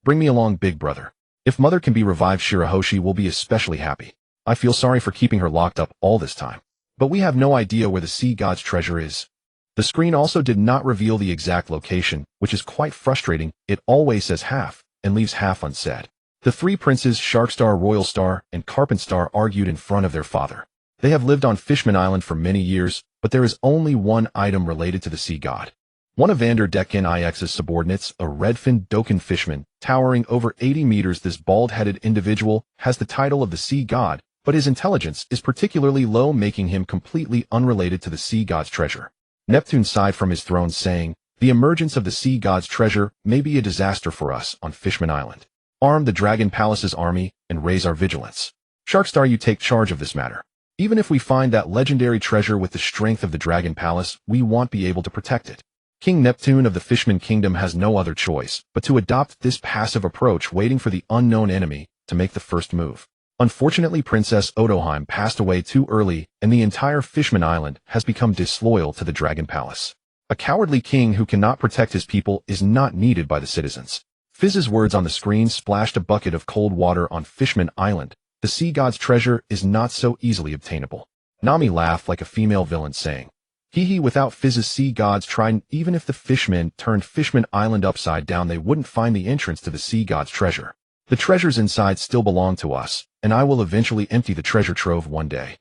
Speaker 1: Bring me along, big brother. If Mother can be revived, Shirahoshi will be especially happy. I feel sorry for keeping her locked up all this time. But we have no idea where the sea god's treasure is. The screen also did not reveal the exact location, which is quite frustrating. It always says half, and leaves half unsaid. The three princes, Sharkstar, Royal Star, and Carpent Star, argued in front of their father. They have lived on Fishman Island for many years, but there is only one item related to the sea god. One of Vander Decken IX's subordinates, a redfin Doken fishman, towering over 80 meters, this bald-headed individual has the title of the sea god, but his intelligence is particularly low, making him completely unrelated to the sea god's treasure. Neptune sighed from his throne, saying, "The emergence of the sea god's treasure may be a disaster for us on Fishman Island. Arm the Dragon Palace's army and raise our vigilance. Sharkstar, you take charge of this matter. Even if we find that legendary treasure with the strength of the Dragon Palace, we won't be able to protect it." King Neptune of the Fishman Kingdom has no other choice but to adopt this passive approach, waiting for the unknown enemy to make the first move. Unfortunately, Princess Odoheim passed away too early, and the entire Fishman Island has become disloyal to the Dragon Palace. A cowardly king who cannot protect his people is not needed by the citizens. Fizz's words on the screen splashed a bucket of cold water on Fishman Island. The sea god's treasure is not so easily obtainable. Nami laughed like a female villain, saying, "Hee, without Fizz's sea god's trident, even if the fishmen turned Fishman Island upside down, they wouldn't find the entrance to the sea god's treasure. The treasures inside still belong to us, and I will eventually empty the treasure trove one day."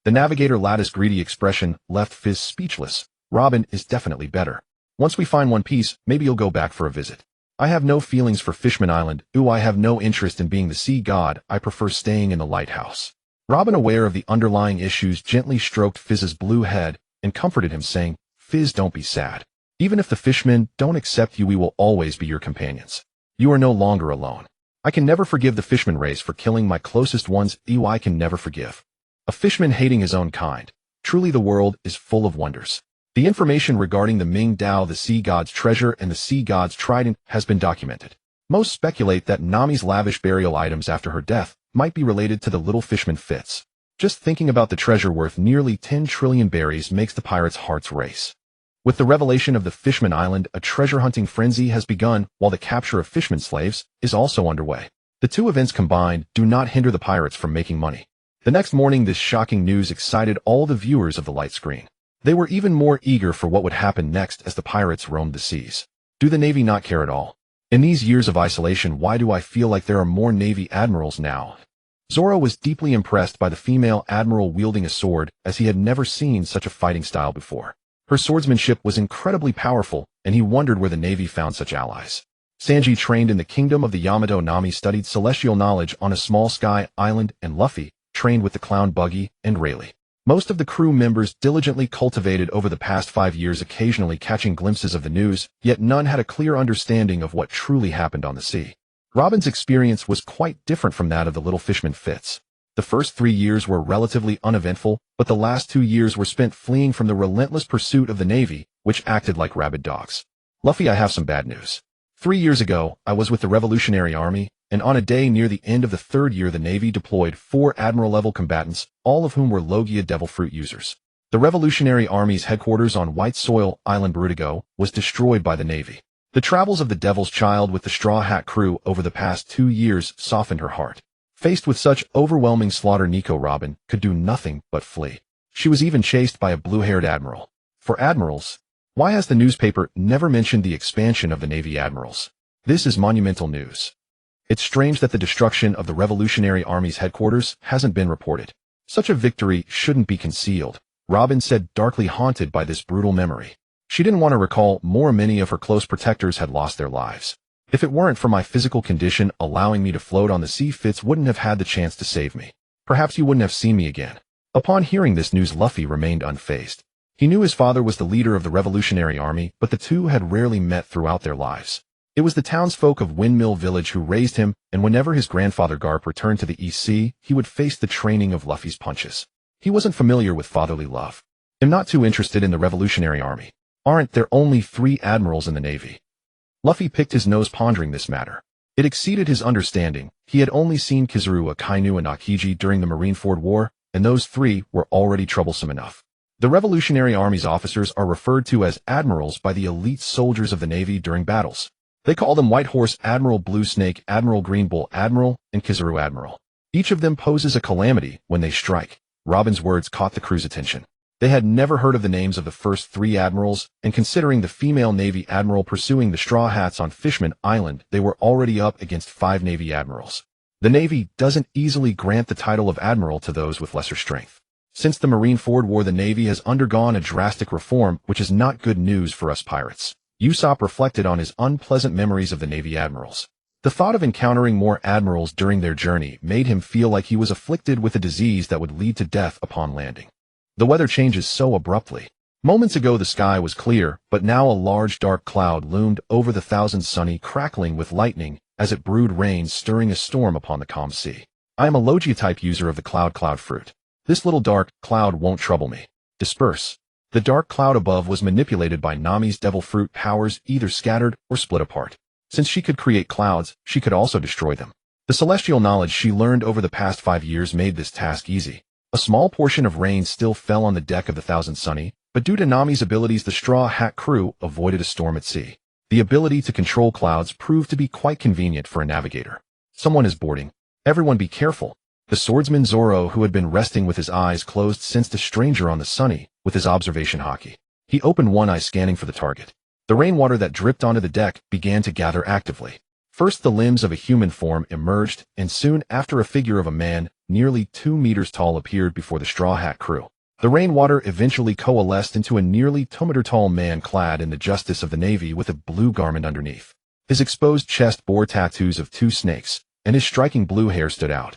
Speaker 1: The navigator lattice greedy expression left Fizz speechless. Robin is definitely better. Once we find one piece, maybe you'll go back for a visit. I have no feelings for Fishman Island. I have no interest in being the sea god. I prefer staying in the lighthouse. Robin, aware of the underlying issues, gently stroked Fizz's blue head and comforted him, saying, "Fizz, don't be sad. Even if the fishmen don't accept you, we will always be your companions. You are no longer alone. I can never forgive the fishman race for killing my closest ones. I can never forgive a fishman hating his own kind. Truly, the world is full of wonders." The information regarding the Ming Dao, the sea god's treasure, and the sea god's trident has been documented. Most speculate that Nami's lavish burial items after her death might be related to the little fishman Fitz. Just thinking about the treasure worth nearly 10 trillion berries makes the pirates' hearts race. With the revelation of the Fishman Island, a treasure-hunting frenzy has begun, while the capture of fishman slaves is also underway. The two events combined do not hinder the pirates from making money. The next morning, this shocking news excited all the viewers of the light screen. They were even more eager for what would happen next as the pirates roamed the seas. Do the Navy not care at all? In these years of isolation, why do I feel like there are more Navy admirals now? Zoro was deeply impressed by the female admiral wielding a sword, as he had never seen such a fighting style before. Her swordsmanship was incredibly powerful, and he wondered where the Navy found such allies. Sanji trained in the kingdom of the Yamato. Nami studied celestial knowledge on a small sky island, and Luffy trained with the clown Buggy and Rayleigh. Most of the crew members diligently cultivated over the past 5 years, occasionally catching glimpses of the news, yet none had a clear understanding of what truly happened on the sea. Robin's experience was quite different from that of the little fishman Fitz. The first 3 years were relatively uneventful, but the last 2 years were spent fleeing from the relentless pursuit of the Navy, which acted like rabid dogs. "Luffy, I have some bad news. 3 years ago, I was with the Revolutionary Army, and on a day near the end of the 3rd year, the Navy deployed 4 Admiral-level combatants, all of whom were Logia Devil Fruit users. The Revolutionary Army's headquarters on White Soil Island Brutigo was destroyed by the Navy. The travels of the Devil's Child with the Straw Hat crew over the past 2 years softened her heart. Faced with such overwhelming slaughter, Nico Robin could do nothing but flee. She was even chased by a blue-haired admiral. For admirals, why has the newspaper never mentioned the expansion of the Navy admirals? This is monumental news. It's strange that the destruction of the Revolutionary Army's headquarters hasn't been reported. Such a victory shouldn't be concealed, Robin said, darkly haunted by this brutal memory. She didn't want to recall more. Many of her close protectors had lost their lives. If it weren't for my physical condition allowing me to float on the sea, Fitz wouldn't have had the chance to save me. Perhaps you wouldn't have seen me again. Upon hearing this news, Luffy remained unfazed. He knew his father was the leader of the Revolutionary Army, but the two had rarely met throughout their lives. It was the townsfolk of Windmill Village who raised him, and whenever his grandfather Garp returned to the East Sea, he would face the training of Luffy's punches. He wasn't familiar with fatherly love. "I'm not too interested in the Revolutionary Army. Aren't there only 3 admirals in the Navy?" Luffy picked his nose, pondering this matter. It exceeded his understanding. He had only seen Kizaru, Akainu, and Akiji during the Marineford War, and those 3 were already troublesome enough. The Revolutionary Army's officers are referred to as admirals by the elite soldiers of the Navy during battles. They call them White Horse Admiral, Blue Snake Admiral, Green Bull Admiral, and Kizaru Admiral. Each of them poses a calamity when they strike. Robin's words caught the crew's attention. They had never heard of the names of the first 3 admirals, and considering the female Navy admiral pursuing the Straw Hats on Fishman Island, they were already up against 5 Navy admirals. The Navy doesn't easily grant the title of admiral to those with lesser strength. Since the Marineford War, the Navy has undergone a drastic reform, which is not good news for us pirates. Usopp reflected on his unpleasant memories of the Navy admirals. The thought of encountering more admirals during their journey made him feel like he was afflicted with a disease that would lead to death upon landing. The weather changes so abruptly. Moments ago the sky was clear, but now a large dark cloud loomed over the thousand sunny, crackling with lightning as it brewed rain, stirring a storm upon the calm sea. I am a Logia-type user of the cloud fruit. This little dark cloud won't trouble me. Disperse. The dark cloud above was manipulated by Nami's devil fruit powers, either scattered or split apart. Since she could create clouds, she could also destroy them. The celestial knowledge she learned over the past 5 years made this task easy. A small portion of rain still fell on the deck of the Thousand Sunny, but due to Nami's abilities the Straw Hat crew avoided a storm at sea. The ability to control clouds proved to be quite convenient for a navigator. Someone is boarding. Everyone be careful. The swordsman Zoro, who had been resting with his eyes closed, sensed a stranger on the Sunny with his observation hockey. He opened one eye, scanning for the target. The rainwater that dripped onto the deck began to gather actively. First the limbs of a human form emerged, and soon after a figure of a man, nearly 2 meters tall, appeared before the Straw Hat crew. The rainwater eventually coalesced into a nearly 2-meter-tall man clad in the justice of the Navy with a blue garment underneath. His exposed chest bore tattoos of 2 snakes, and his striking blue hair stood out.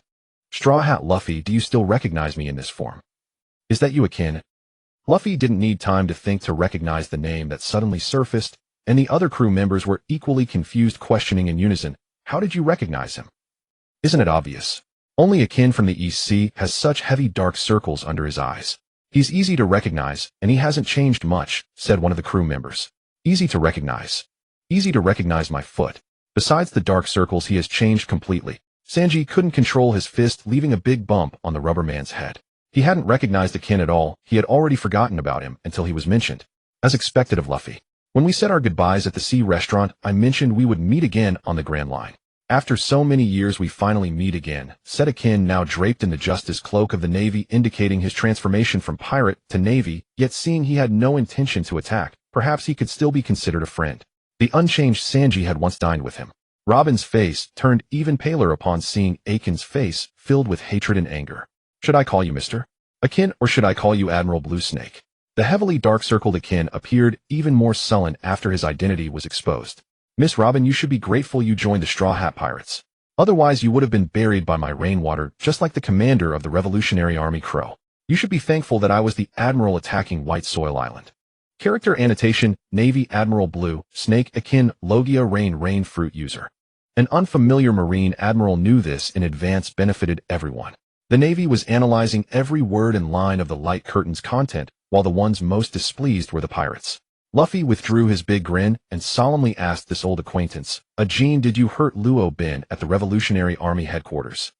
Speaker 1: Straw Hat Luffy, do you still recognize me in this form? Is that you, Akin? Luffy didn't need time to think to recognize the name that suddenly surfaced, and the other crew members were equally confused, questioning in unison, how did you recognize him? Isn't it obvious? Only Akin from the East Sea has such heavy dark circles under his eyes. He's easy to recognize, and he hasn't changed much, said one of the crew members. Easy to recognize. Easy to recognize my foot. Besides the dark circles, he has changed completely. Sanji couldn't control his fist, leaving a big bump on the rubber man's head. He hadn't recognized Akin at all. He had already forgotten about him until he was mentioned. As expected of Luffy. When we said our goodbyes at the Sea Restaurant, I mentioned we would meet again on the Grand Line. After so many years we finally meet again, said Akin, now draped in the Justice Cloak of the Navy, indicating his transformation from pirate to Navy, yet seeing he had no intention to attack, perhaps he could still be considered a friend. The unchanged Sanji had once dined with him. Robin's face turned even paler upon seeing Akin's face filled with hatred and anger. Should I call you Mr. Akin, or should I call you Admiral Blue Snake? The heavily dark-circled Akin appeared even more sullen after his identity was exposed. Miss Robin, you should be grateful you joined the Straw Hat Pirates. Otherwise you would have been buried by my rainwater, just like the commander of the Revolutionary Army Crow. You should be thankful that I was the admiral attacking White Soil Island. Character annotation, Navy Admiral Blue, Snake Akin, Logia Rain Fruit user. An unfamiliar Marine Admiral knew this in advance benefited everyone. The Navy was analyzing every word and line of the Light Curtain's content, while the ones most displeased were the pirates. Luffy withdrew his big grin and solemnly asked this old acquaintance, Ajin, did you hurt Luo Bin at the Revolutionary Army headquarters?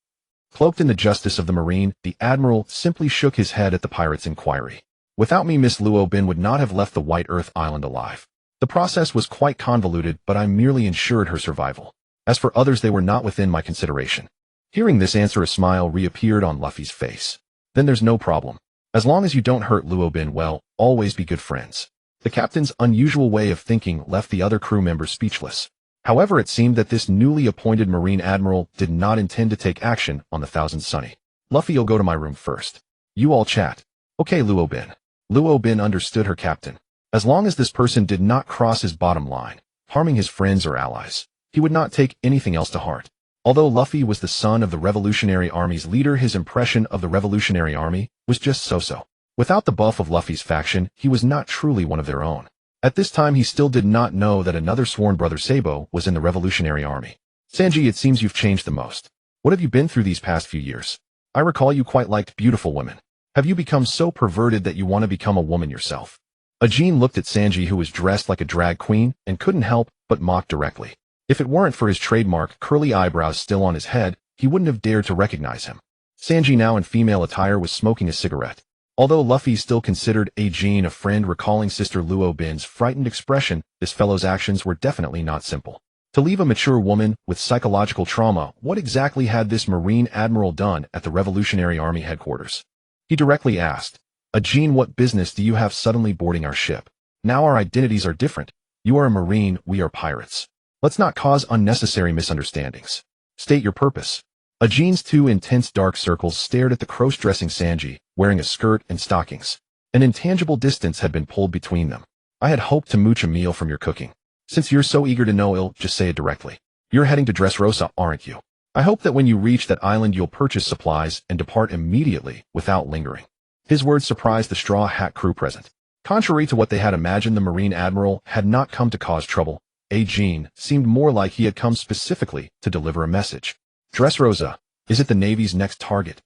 Speaker 1: Cloaked in the justice of the Marine, the Admiral simply shook his head at the pirate's inquiry. Without me, Miss Luo Bin would not have left the White Earth Island alive. The process was quite convoluted, but I merely ensured her survival. As for others, they were not within my consideration. Hearing this answer, a smile reappeared on Luffy's face. Then there's no problem. As long as you don't hurt Luo Bin, well, always be good friends. The captain's unusual way of thinking left the other crew members speechless. However, it seemed that this newly appointed Marine Admiral did not intend to take action on the Thousand Sunny. Luffy, you'll go to my room first. You all chat. Okay, Luo Bin. Luo Bin understood her captain. As long as this person did not cross his bottom line, harming his friends or allies, he would not take anything else to heart. Although Luffy was the son of the Revolutionary Army's leader, his impression of the Revolutionary Army was just so-so. Without the buff of Luffy's faction, he was not truly one of their own. At this time he still did not know that another sworn brother Sabo was in the Revolutionary Army. Sanji, it seems you've changed the most. What have you been through these past few years? I recall you quite liked beautiful women. Have you become so perverted that you want to become a woman yourself? Ajin looked at Sanji, who was dressed like a drag queen, and couldn't help but mock directly. If it weren't for his trademark curly eyebrows still on his head, he wouldn't have dared to recognize him. Sanji, now in female attire, was smoking a cigarette. Although Luffy still considered Ajin a friend, recalling Sister Luo Bin's frightened expression, this fellow's actions were definitely not simple. To leave a mature woman with psychological trauma, what exactly had this Marine Admiral done at the Revolutionary Army headquarters? He directly asked, Ajin, what business do you have suddenly boarding our ship? Now our identities are different. You are a Marine, we are pirates. Let's not cause unnecessary misunderstandings. State your purpose. Ajin's two intense dark circles stared at the cross-dressing Sanji, wearing a skirt and stockings. An intangible distance had been pulled between them. I had hoped to mooch a meal from your cooking. Since you're so eager to know, I'll just say it directly. You're heading to Dressrosa, aren't you? I hope that when you reach that island you'll purchase supplies and depart immediately without lingering. His words surprised the Straw Hat crew present. Contrary to what they had imagined, the Marine Admiral had not come to cause trouble. Ajin seemed more like he had come specifically to deliver a message. Dressrosa, is it the Navy's next target?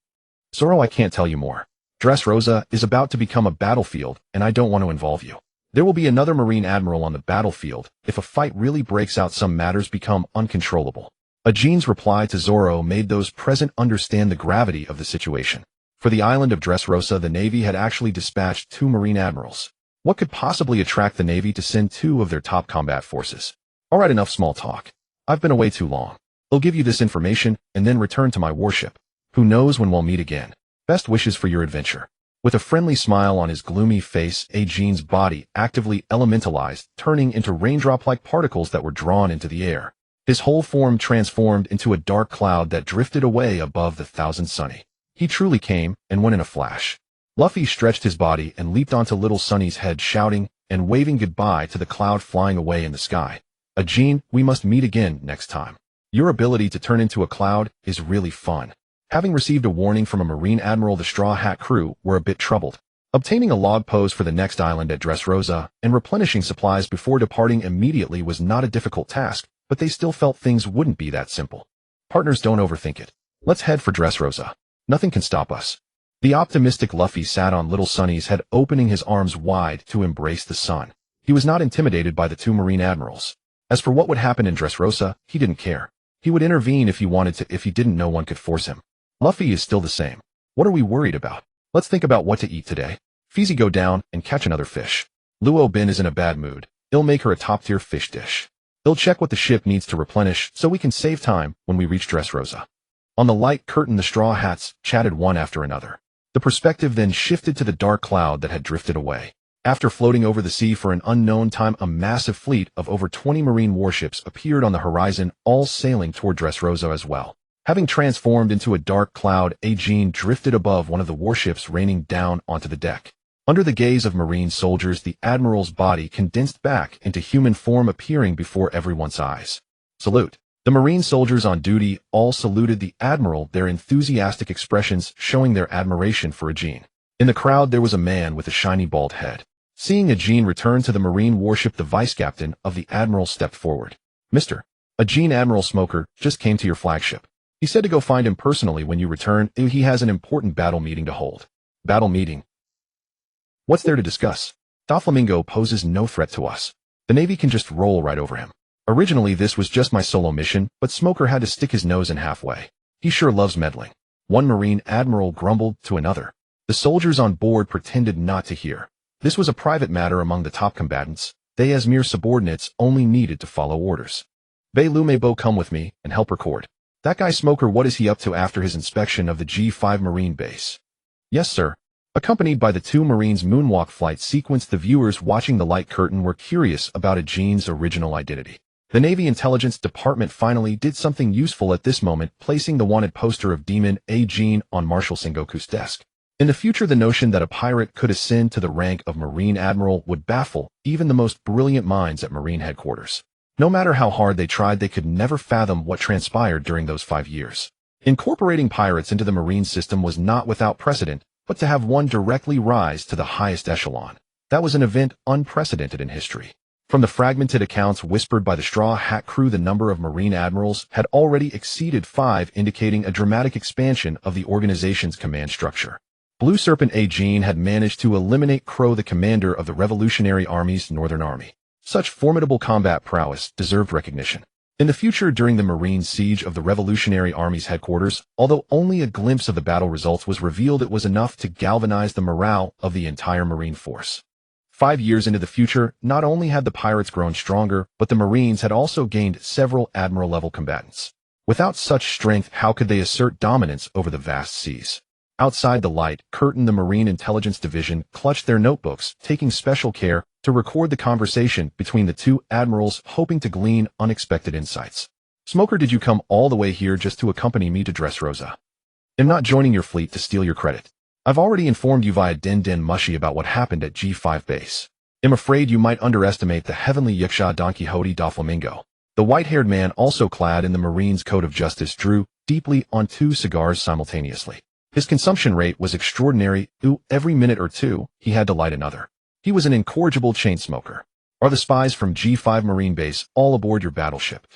Speaker 1: Zoro, I can't tell you more. Dressrosa is about to become a battlefield, and I don't want to involve you. There will be another Marine Admiral on the battlefield. If a fight really breaks out, some matters become uncontrollable. Ajin's reply to Zoro made those present understand the gravity of the situation. For the island of Dressrosa, the Navy had actually dispatched 2 Marine Admirals. What could possibly attract the Navy to send 2 of their top combat forces? Alright, enough small talk. I've been away too long. I'll give you this information and then return to my warship. Who knows when we'll meet again. Best wishes for your adventure. With a friendly smile on his gloomy face, Ajin's body actively elementalized, turning into raindrop-like particles that were drawn into the air. His whole form transformed into a dark cloud that drifted away above the Thousand Sunny. He truly came and went in a flash. Luffy stretched his body and leaped onto Little Sunny's head, shouting and waving goodbye to the cloud flying away in the sky. Ajin, we must meet again next time. Your ability to turn into a cloud is really fun. Having received a warning from a Marine Admiral, the Straw Hat crew were a bit troubled. Obtaining a log pose for the next island at Dressrosa and replenishing supplies before departing immediately was not a difficult task, but they still felt things wouldn't be that simple. Partners, don't overthink it. Let's head for Dressrosa. Nothing can stop us. The optimistic Luffy sat on Little Sunny's head, opening his arms wide to embrace the sun. He was not intimidated by the 2 Marine Admirals. As for what would happen in Dressrosa, he didn't care. He would intervene if he wanted to, if he didn't, no one could force him. Luffy is still the same. What are we worried about? Let's think about what to eat today. Feezy, go down and catch another fish. Luo Bin is in a bad mood. He'll make her a top-tier fish dish. He'll check what the ship needs to replenish so we can save time when we reach Dressrosa. On the light curtain, the Straw Hats chatted one after another. The perspective then shifted to the dark cloud that had drifted away. After floating over the sea for an unknown time, a massive fleet of over 20 marine warships appeared on the horizon, all sailing toward Dressrosa as well. Having transformed into a dark cloud, Ajin drifted above one of the warships, raining down onto the deck. Under the gaze of marine soldiers, the admiral's body condensed back into human form, appearing before everyone's eyes. Salute. The marine soldiers on duty all saluted the admiral, their enthusiastic expressions showing their admiration for Ajin. In the crowd, there was a man with a shiny bald head. Seeing Ajin return to the marine warship, the vice-captain of the admiral stepped forward. Mr. Ajin, Admiral Smoker just came to your flagship. He said to go find him personally when you return. He has an important battle meeting to hold. Battle meeting? What's there to discuss? Doflamingo poses no threat to us. The Navy can just roll right over him. Originally this was just my solo mission, but Smoker had to stick his nose in halfway. He sure loves meddling. One Marine Admiral grumbled to another. The soldiers on board pretended not to hear. This was a private matter among the top combatants. They, as mere subordinates, only needed to follow orders. Bei Lumebo, come with me and help record. That guy Smoker, what is he up to after his inspection of the G5 Marine base? Yes, sir. Accompanied by the 2 Marines' moonwalk flight sequence, the viewers watching the light curtain were curious about Ajin's original identity. The Navy Intelligence Department finally did something useful at this moment, placing the wanted poster of Demon Ajin on Marshal Sengoku's desk. In the future, the notion that a pirate could ascend to the rank of Marine Admiral would baffle even the most brilliant minds at Marine headquarters. No matter how hard they tried, they could never fathom what transpired during those 5 years. Incorporating pirates into the Marine system was not without precedent, but to have one directly rise to the highest echelon, that was an event unprecedented in history. From the fragmented accounts whispered by the Straw Hat crew, the number of Marine Admirals had already exceeded 5, indicating a dramatic expansion of the organization's command structure. Blue Serpent Ajin had managed to eliminate Crow, the commander of the Revolutionary Army's Northern Army. Such formidable combat prowess deserved recognition. In the future, during the Marine siege of the Revolutionary Army's headquarters, although only a glimpse of the battle results was revealed, it was enough to galvanize the morale of the entire Marine force. 5 years into the future, not only had the pirates grown stronger, but the Marines had also gained several admiral-level combatants. Without such strength, how could they assert dominance over the vast seas? Outside the light curtain, the Marine Intelligence Division clutched their notebooks, taking special care to record the conversation between the 2 admirals, hoping to glean unexpected insights. Smoker, did you come all the way here just to accompany me to Dressrosa? I'm not joining your fleet to steal your credit. I've already informed you via Den Den Mushi about what happened at G5 base. I'm afraid you might underestimate the heavenly Yiksha Don Quixote da Flamingo. The white-haired man, also clad in the Marine's Code of Justice, drew deeply on 2 cigars simultaneously. His consumption rate was extraordinary. Every minute or two, he had to light another. He was an incorrigible chain smoker. Are the spies from G5 Marine Base all aboard your battleship?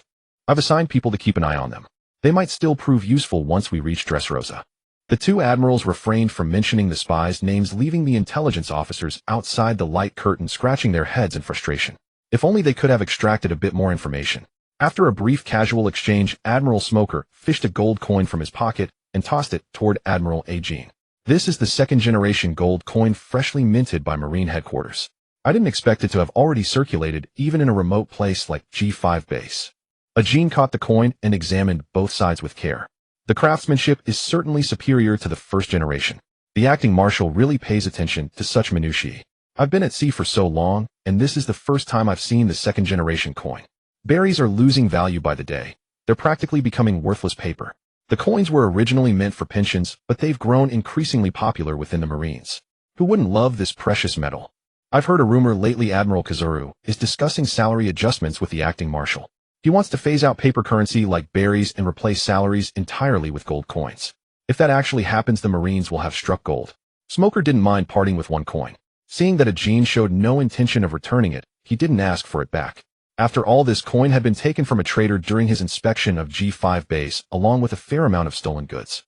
Speaker 1: I've assigned people to keep an eye on them. They might still prove useful once we reach Dressrosa. The 2 admirals refrained from mentioning the spies' names, leaving the intelligence officers outside the light curtain scratching their heads in frustration. If only they could have extracted a bit more information. After a brief casual exchange, Admiral Smoker fished a gold coin from his pocket and tossed it toward Admiral Ajin. This is the 2nd-generation gold coin freshly minted by Marine Headquarters. I didn't expect it to have already circulated, even in a remote place like G5 base. Ajin caught the coin and examined both sides with care. The craftsmanship is certainly superior to the 1st generation. The acting marshal really pays attention to such minutiae. I've been at sea for so long, and this is the first time I've seen the 2nd-generation coin. Berries are losing value by the day. They're practically becoming worthless paper. The coins were originally meant for pensions, but they've grown increasingly popular within the Marines. Who wouldn't love this precious metal? I've heard a rumor lately Admiral Kazuru is discussing salary adjustments with the acting marshal. He wants to phase out paper currency like berries and replace salaries entirely with gold coins. If that actually happens, the Marines will have struck gold. Smoker didn't mind parting with 1 coin. Seeing that Ajin showed no intention of returning it, he didn't ask for it back. After all, this coin had been taken from a trader during his inspection of G5 base, along with a fair amount of stolen goods.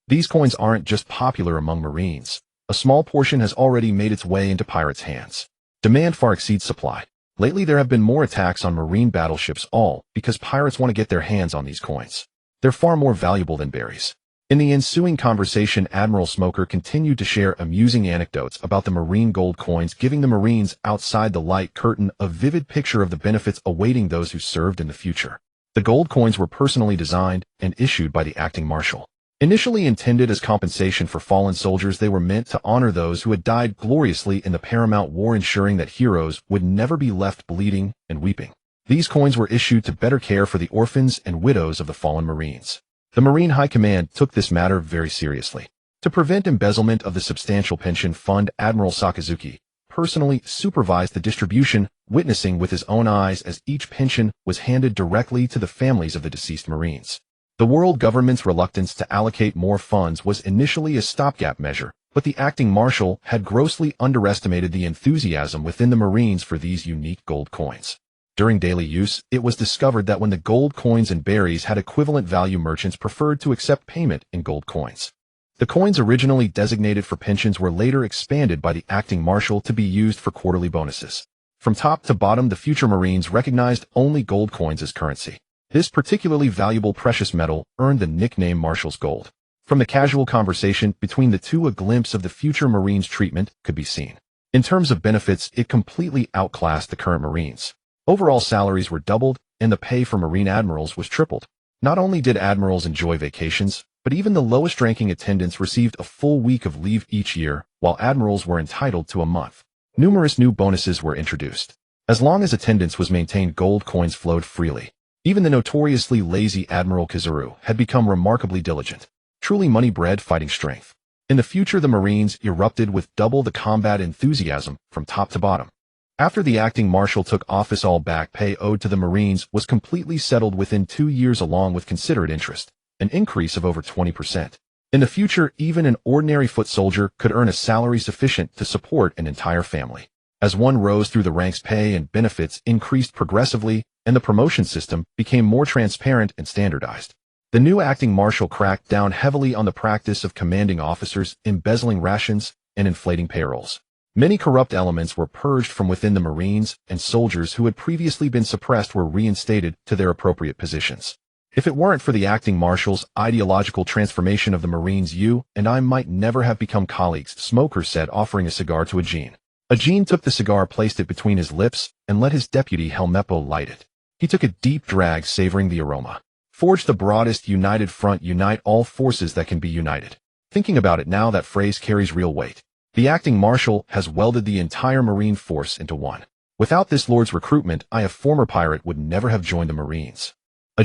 Speaker 1: These coins aren't just popular among Marines. A small portion has already made its way into pirates' hands. Demand far exceeds supply. Lately, there have been more attacks on Marine battleships, all because pirates want to get their hands on these coins. They're far more valuable than berries. In the ensuing conversation, Admiral Smoker continued to share amusing anecdotes about the Marine gold coins, giving the Marines outside the light curtain a vivid picture of the benefits awaiting those who served in the future. The gold coins were personally designed and issued by the acting marshal. Initially intended as compensation for fallen soldiers, they were meant to honor those who had died gloriously in the paramount war, ensuring that heroes would never be left bleeding and weeping. These coins were issued to better care for the orphans and widows of the fallen Marines. The Marine High Command took this matter very seriously. To prevent embezzlement of the substantial pension fund, Admiral Sakazuki personally supervised the distribution, witnessing with his own eyes as each pension was handed directly to the families of the deceased Marines. The world government's reluctance to allocate more funds was initially a stopgap measure, but the acting marshal had grossly underestimated the enthusiasm within the Marines for these unique gold coins. During daily use, it was discovered that when the gold coins and berries had equivalent value, merchants preferred to accept payment in gold coins. The coins originally designated for pensions were later expanded by the acting marshal to be used for quarterly bonuses. From top to bottom, the future Marines recognized only gold coins as currency. This particularly valuable precious metal earned the nickname Marshal's Gold. From the casual conversation between the 2, a glimpse of the future Marines' treatment could be seen. In terms of benefits, it completely outclassed the current Marines. Overall salaries were doubled, and the pay for Marine admirals was tripled. Not only did admirals enjoy vacations, but even the lowest-ranking attendants received a full week of leave each year, while admirals were entitled to a month. Numerous new bonuses were introduced. As long as attendance was maintained, gold coins flowed freely. Even the notoriously lazy Admiral Kazuru had become remarkably diligent. Truly money-bred fighting strength. In the future, the Marines erupted with double the combat enthusiasm from top to bottom. After the acting marshal took office, all back pay owed to the Marines was completely settled within 2 years, along with considerate interest, an increase of over 20%. In the future, even an ordinary foot soldier could earn a salary sufficient to support an entire family. As one rose through the ranks, pay and benefits increased progressively, and the promotion system became more transparent and standardized. The new acting marshal cracked down heavily on the practice of commanding officers embezzling rations and inflating payrolls. Many corrupt elements were purged from within the Marines, and soldiers who had previously been suppressed were reinstated to their appropriate positions. If it weren't for the acting marshal's ideological transformation of the Marines, you and I might never have become colleagues, Smoker said, offering a cigar to Ajin. Ajin took the cigar, placed it between his lips, and let his deputy Helmeppo light it. He took a deep drag, savoring the aroma. Forge the broadest united front, unite all forces that can be united. Thinking about it now, that phrase carries real weight. The acting marshal has welded the entire Marine force into one. Without this lord's recruitment, I, a former pirate, would never have joined the Marines.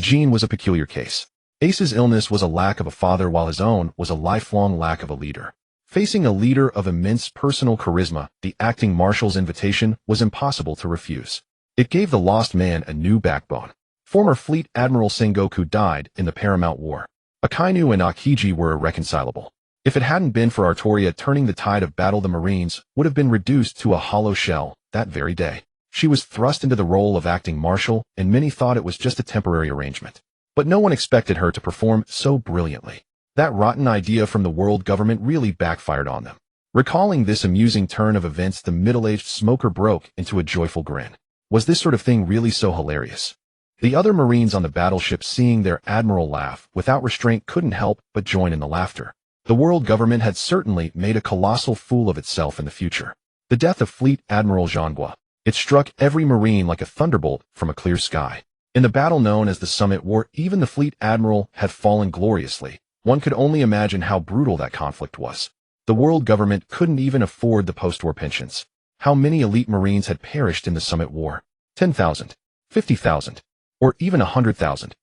Speaker 1: Jean was a peculiar case. Ace's illness was a lack of a father while his own was a lifelong lack of a leader. Facing a leader of immense personal charisma, the acting marshal's invitation was impossible to refuse. It gave the lost man a new backbone. Former Fleet Admiral Sengoku died in the Paramount War. Akainu and Akiji were irreconcilable. If it hadn't been for Artoria turning the tide of battle, the Marines would have been reduced to a hollow shell that very day. She was thrust into the role of acting marshal, and many thought it was just a temporary arrangement. But no one expected her to perform so brilliantly. That rotten idea from the world government really backfired on them. Recalling this amusing turn of events, the middle-aged smoker broke into a joyful grin. Was this sort of thing really so hilarious? The other Marines on the battleship, seeing their admiral laugh without restraint, couldn't help but join in the laughter. The world government had certainly made a colossal fool of itself in the future. The death of Fleet Admiral Zhanghua. It struck every Marine like a thunderbolt from a clear sky. In the battle known as the Summit War, even the Fleet Admiral had fallen gloriously. One could only imagine how brutal that conflict was. The world government couldn't even afford the post-war pensions. How many elite Marines had perished in the Summit War? 10,000, 50,000, or even 100,000.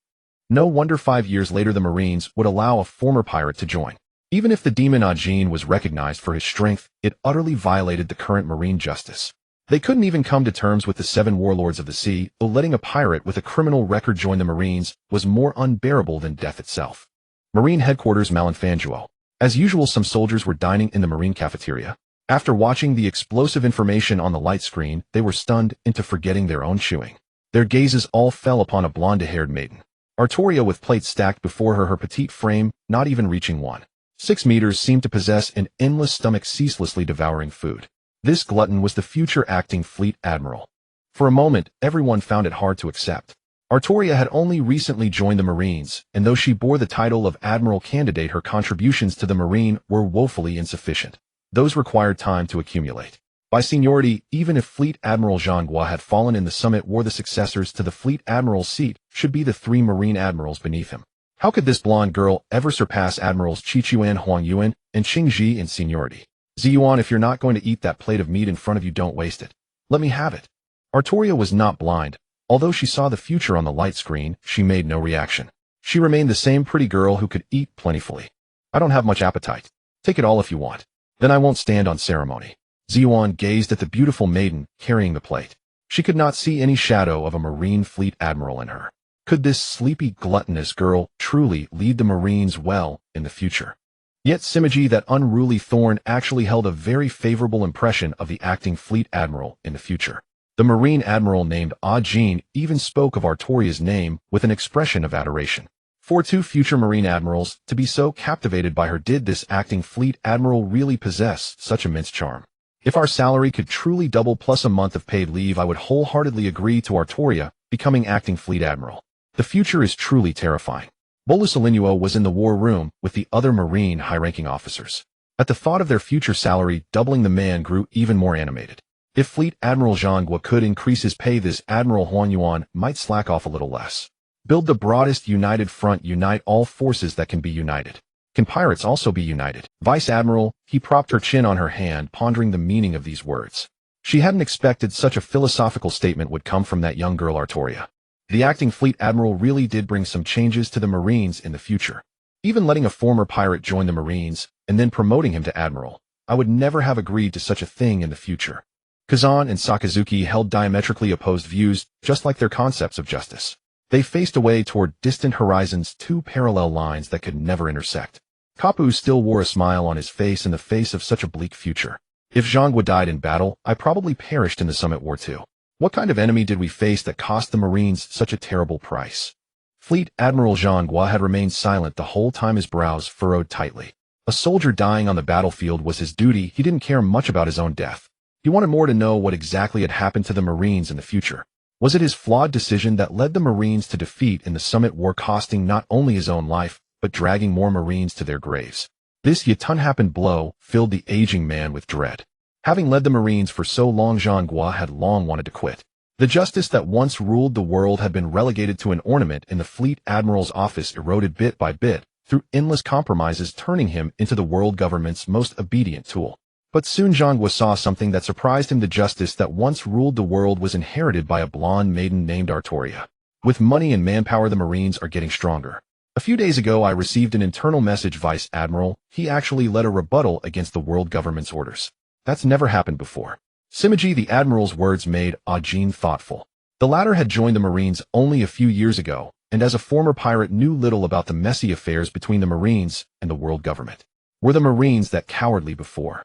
Speaker 1: No wonder 5 years later the Marines would allow a former pirate to join. Even if the demon Ajin was recognized for his strength, it utterly violated the current Marine justice. They couldn't even come to terms with the 7 warlords of the sea, though letting a pirate with a criminal record join the Marines was more unbearable than death itself. Marine Headquarters Malinfanguo. As usual, some soldiers were dining in the Marine cafeteria. After watching the explosive information on the light screen, they were stunned into forgetting their own chewing. Their gazes all fell upon a blonde-haired maiden. Artoria with plates stacked before her, her petite frame not even reaching 1.6 meters, seemed to possess an endless stomach, ceaselessly devouring food. This glutton was the future acting Fleet Admiral. For a moment, everyone found it hard to accept. Artoria had only recently joined the Marines, and though she bore the title of Admiral Candidate, her contributions to the Marine were woefully insufficient. Those required time to accumulate. By seniority, even if Fleet Admiral Zhanghua had fallen in the Summit War, the successors to the Fleet Admiral's seat should be the 3 Marine Admirals beneath him. How could this blonde girl ever surpass Admirals Qichuan, Huangyuan, and Qingji in seniority? Ziyuan, if you're not going to eat that plate of meat in front of you, don't waste it. Let me have it. Artoria was not blind. Although she saw the future on the light screen, she made no reaction. She remained the same pretty girl who could eat plentifully. I don't have much appetite. Take it all if you want. Then I won't stand on ceremony. Ziyuan gazed at the beautiful maiden carrying the plate. She could not see any shadow of a Marine Fleet Admiral in her. Could this sleepy, gluttonous girl truly lead the Marines well in the future? Yet Simoji, that unruly thorn, actually held a very favorable impression of the acting Fleet Admiral in the future. The Marine Admiral named Ajin even spoke of Artoria's name with an expression of adoration. For 2 future Marine Admirals to be so captivated by her, did this acting Fleet Admiral really possess such immense charm? If our salary could truly double plus a month of paid leave, I would wholeheartedly agree to Artoria becoming acting Fleet Admiral. The future is truly terrifying. Bolusalinguo was in the war room with the other Marine high-ranking officers. At the thought of their future salary doubling, the man grew even more animated. If Fleet Admiral Zhanghua could increase his pay, this Admiral Huanyuan might slack off a little less. Build the broadest united front, unite all forces that can be united. Can pirates also be united? Vice Admiral, he propped her chin on her hand, pondering the meaning of these words. She hadn't expected such a philosophical statement would come from that young girl Artoria. The acting Fleet Admiral really did bring some changes to the Marines in the future. Even letting a former pirate join the Marines, and then promoting him to Admiral. I would never have agreed to such a thing in the future. Kazan and Sakazuki held diametrically opposed views, just like their concepts of justice. They faced away toward distant horizons, 2 parallel lines that could never intersect. Kapu still wore a smile on his face in the face of such a bleak future. If Zhanghua died in battle, I probably perished in the Summit War too. What kind of enemy did we face that cost the Marines such a terrible price? Fleet Admiral Zhanghua had remained silent the whole time, his brows furrowed tightly. A soldier dying on the battlefield was his duty. He didn't care much about his own death. He wanted more to know what exactly had happened to the Marines in the future. Was it his flawed decision that led the Marines to defeat in the Summit War, costing not only his own life, but dragging more Marines to their graves? This yet-unhappened blow filled the aging man with dread. Having led the Marines for so long, Zhanghua had long wanted to quit. The justice that once ruled the world had been relegated to an ornament in the Fleet Admiral's office, eroded bit by bit, through endless compromises, turning him into the world government's most obedient tool. But soon Zhanghua saw something that surprised him. The justice that once ruled the world was inherited by a blonde maiden named Artoria. With money and manpower, the Marines are getting stronger. A few days ago, I received an internal message, Vice Admiral. He actually led a rebuttal against the world government's orders. That's never happened before. Simoji, the Admiral's words made Ajin thoughtful. The latter had joined the Marines only a few years ago, and as a former pirate knew little about the messy affairs between the Marines and the world government. Were the Marines that cowardly before?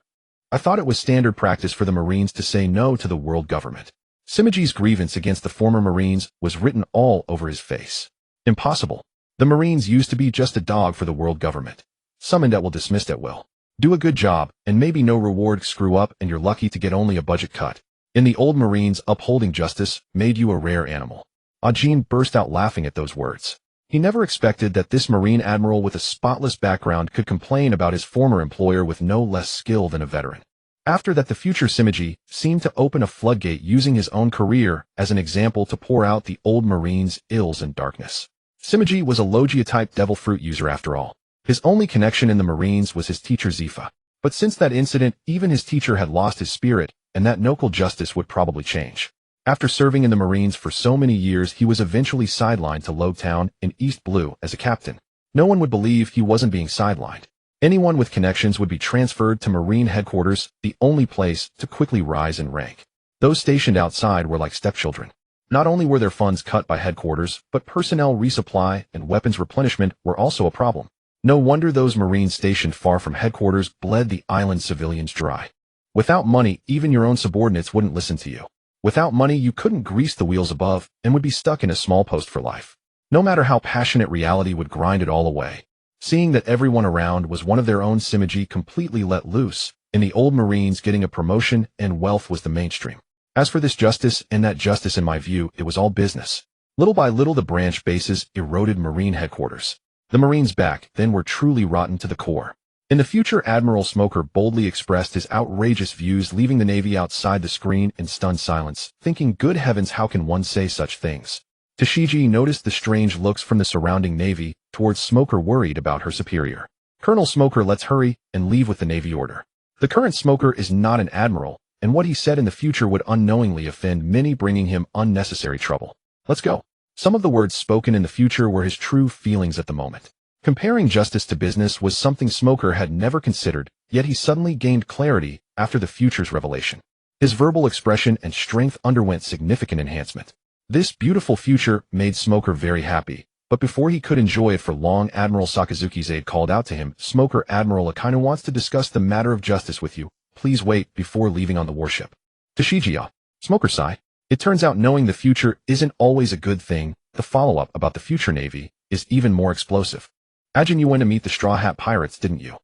Speaker 1: I thought it was standard practice for the Marines to say no to the world government. Simoji's grievance against the former Marines was written all over his face. Impossible. The Marines used to be just a dog for the world government. Summoned at will, dismissed at will. Do a good job, and maybe no reward. Screw up, and you're lucky to get only a budget cut. In the old Marines, upholding justice made you a rare animal. Ajin burst out laughing at those words. He never expected that this Marine admiral with a spotless background could complain about his former employer with no less skill than a veteran. After that, the future Simoji seemed to open a floodgate, using his own career as an example to pour out the old Marine's ills and darkness. Simoji was a Logia-type devil fruit user after all. His only connection in the Marines was his teacher Zifa. But since that incident, even his teacher had lost his spirit, and that local justice would probably change. After serving in the Marines for so many years, he was eventually sidelined to Logtown in East Blue as a captain. No one would believe he wasn't being sidelined. Anyone with connections would be transferred to Marine headquarters, the only place to quickly rise in rank. Those stationed outside were like stepchildren. Not only were their funds cut by headquarters, but personnel resupply and weapons replenishment were also a problem. No wonder those Marines stationed far from headquarters bled the island civilians dry. Without money, even your own subordinates wouldn't listen to you. Without money, you couldn't grease the wheels above and would be stuck in a small post for life. No matter how passionate, reality would grind it all away. Seeing that everyone around was one of their own, Simoji completely let loose. In the old Marines, getting a promotion and wealth was the mainstream. As for this justice and that justice, in my view, it was all business. Little by little, the branch bases eroded Marine headquarters. The Marines back then were truly rotten to the core. In the future, Admiral Smoker boldly expressed his outrageous views, leaving the Navy outside the screen in stunned silence, thinking, good heavens, how can one say such things? Tashigi noticed the strange looks from the surrounding Navy towards Smoker, worried about her superior. Colonel Smoker, let's hurry and leave with the Navy order. The current Smoker is not an admiral, and what he said in the future would unknowingly offend many, bringing him unnecessary trouble. Let's go. Some of the words spoken in the future were his true feelings at the moment. Comparing justice to business was something Smoker had never considered, yet he suddenly gained clarity after the future's revelation. His verbal expression and strength underwent significant enhancement. This beautiful future made Smoker very happy, but before he could enjoy it for long, Admiral Sakazuki's aide called out to him, Smoker, Admiral Akainu wants to discuss the matter of justice with you. Please wait before leaving on the warship. Tashigi, Smoker sighed. It turns out knowing the future isn't always a good thing. The follow-up about the future Navy is even more explosive. Ajin, you went to meet the Straw Hat Pirates, didn't you?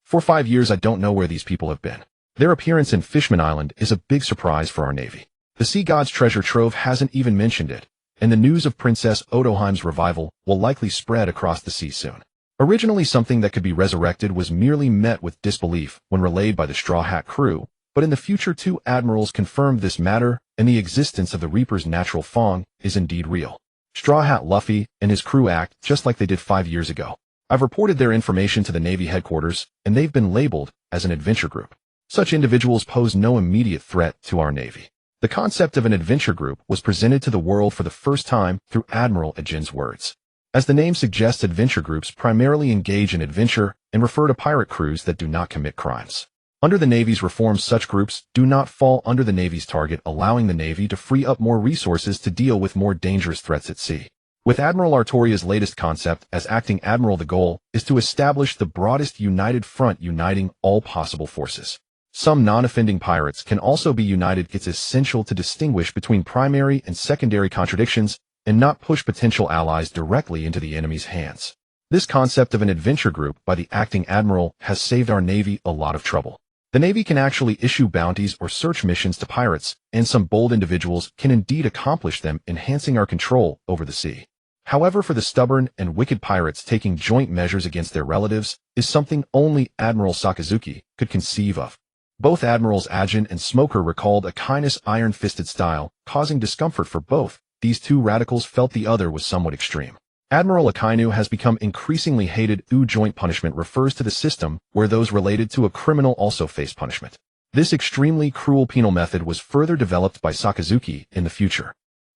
Speaker 1: For 5 years, I don't know where these people have been. Their appearance in Fishman Island is a big surprise for our Navy. The Sea God's treasure trove hasn't even mentioned it, and the news of Princess Otoheim's revival will likely spread across the sea soon. Originally something that could be resurrected was merely met with disbelief when relayed by the Straw Hat crew, but in the future 2 admirals confirmed this matter, and the existence of the Reaper's natural Fong is indeed real. Straw Hat Luffy and his crew act just like they did 5 years ago. I've reported their information to the Navy headquarters, and they've been labeled as an adventure group. Such individuals pose no immediate threat to our Navy. The concept of an adventure group was presented to the world for the first time through Admiral Ajin's words. As the name suggests, adventure groups primarily engage in adventure and refer to pirate crews that do not commit crimes. Under the Navy's reforms, such groups do not fall under the Navy's target, allowing the Navy to free up more resources to deal with more dangerous threats at sea. With Admiral Artoria's latest concept as acting admiral, the goal is to establish the broadest united front, uniting all possible forces. Some non-offending pirates can also be united. It's essential to distinguish between primary and secondary contradictions and not push potential allies directly into the enemy's hands. This concept of an adventure group by the acting admiral has saved our Navy a lot of trouble. The Navy can actually issue bounties or search missions to pirates, and some bold individuals can indeed accomplish them, enhancing our control over the sea. However, for the stubborn and wicked pirates, taking joint measures against their relatives is something only Admiral Sakazuki could conceive of. Both Admirals Ajin and Smoker recalled Akaino's iron-fisted style, causing discomfort for both. These 2 radicals felt the other was somewhat extreme. Admiral Akainu has become increasingly hated. Joint punishment refers to the system where those related to a criminal also face punishment. This extremely cruel penal method was further developed by Sakazuki in the future.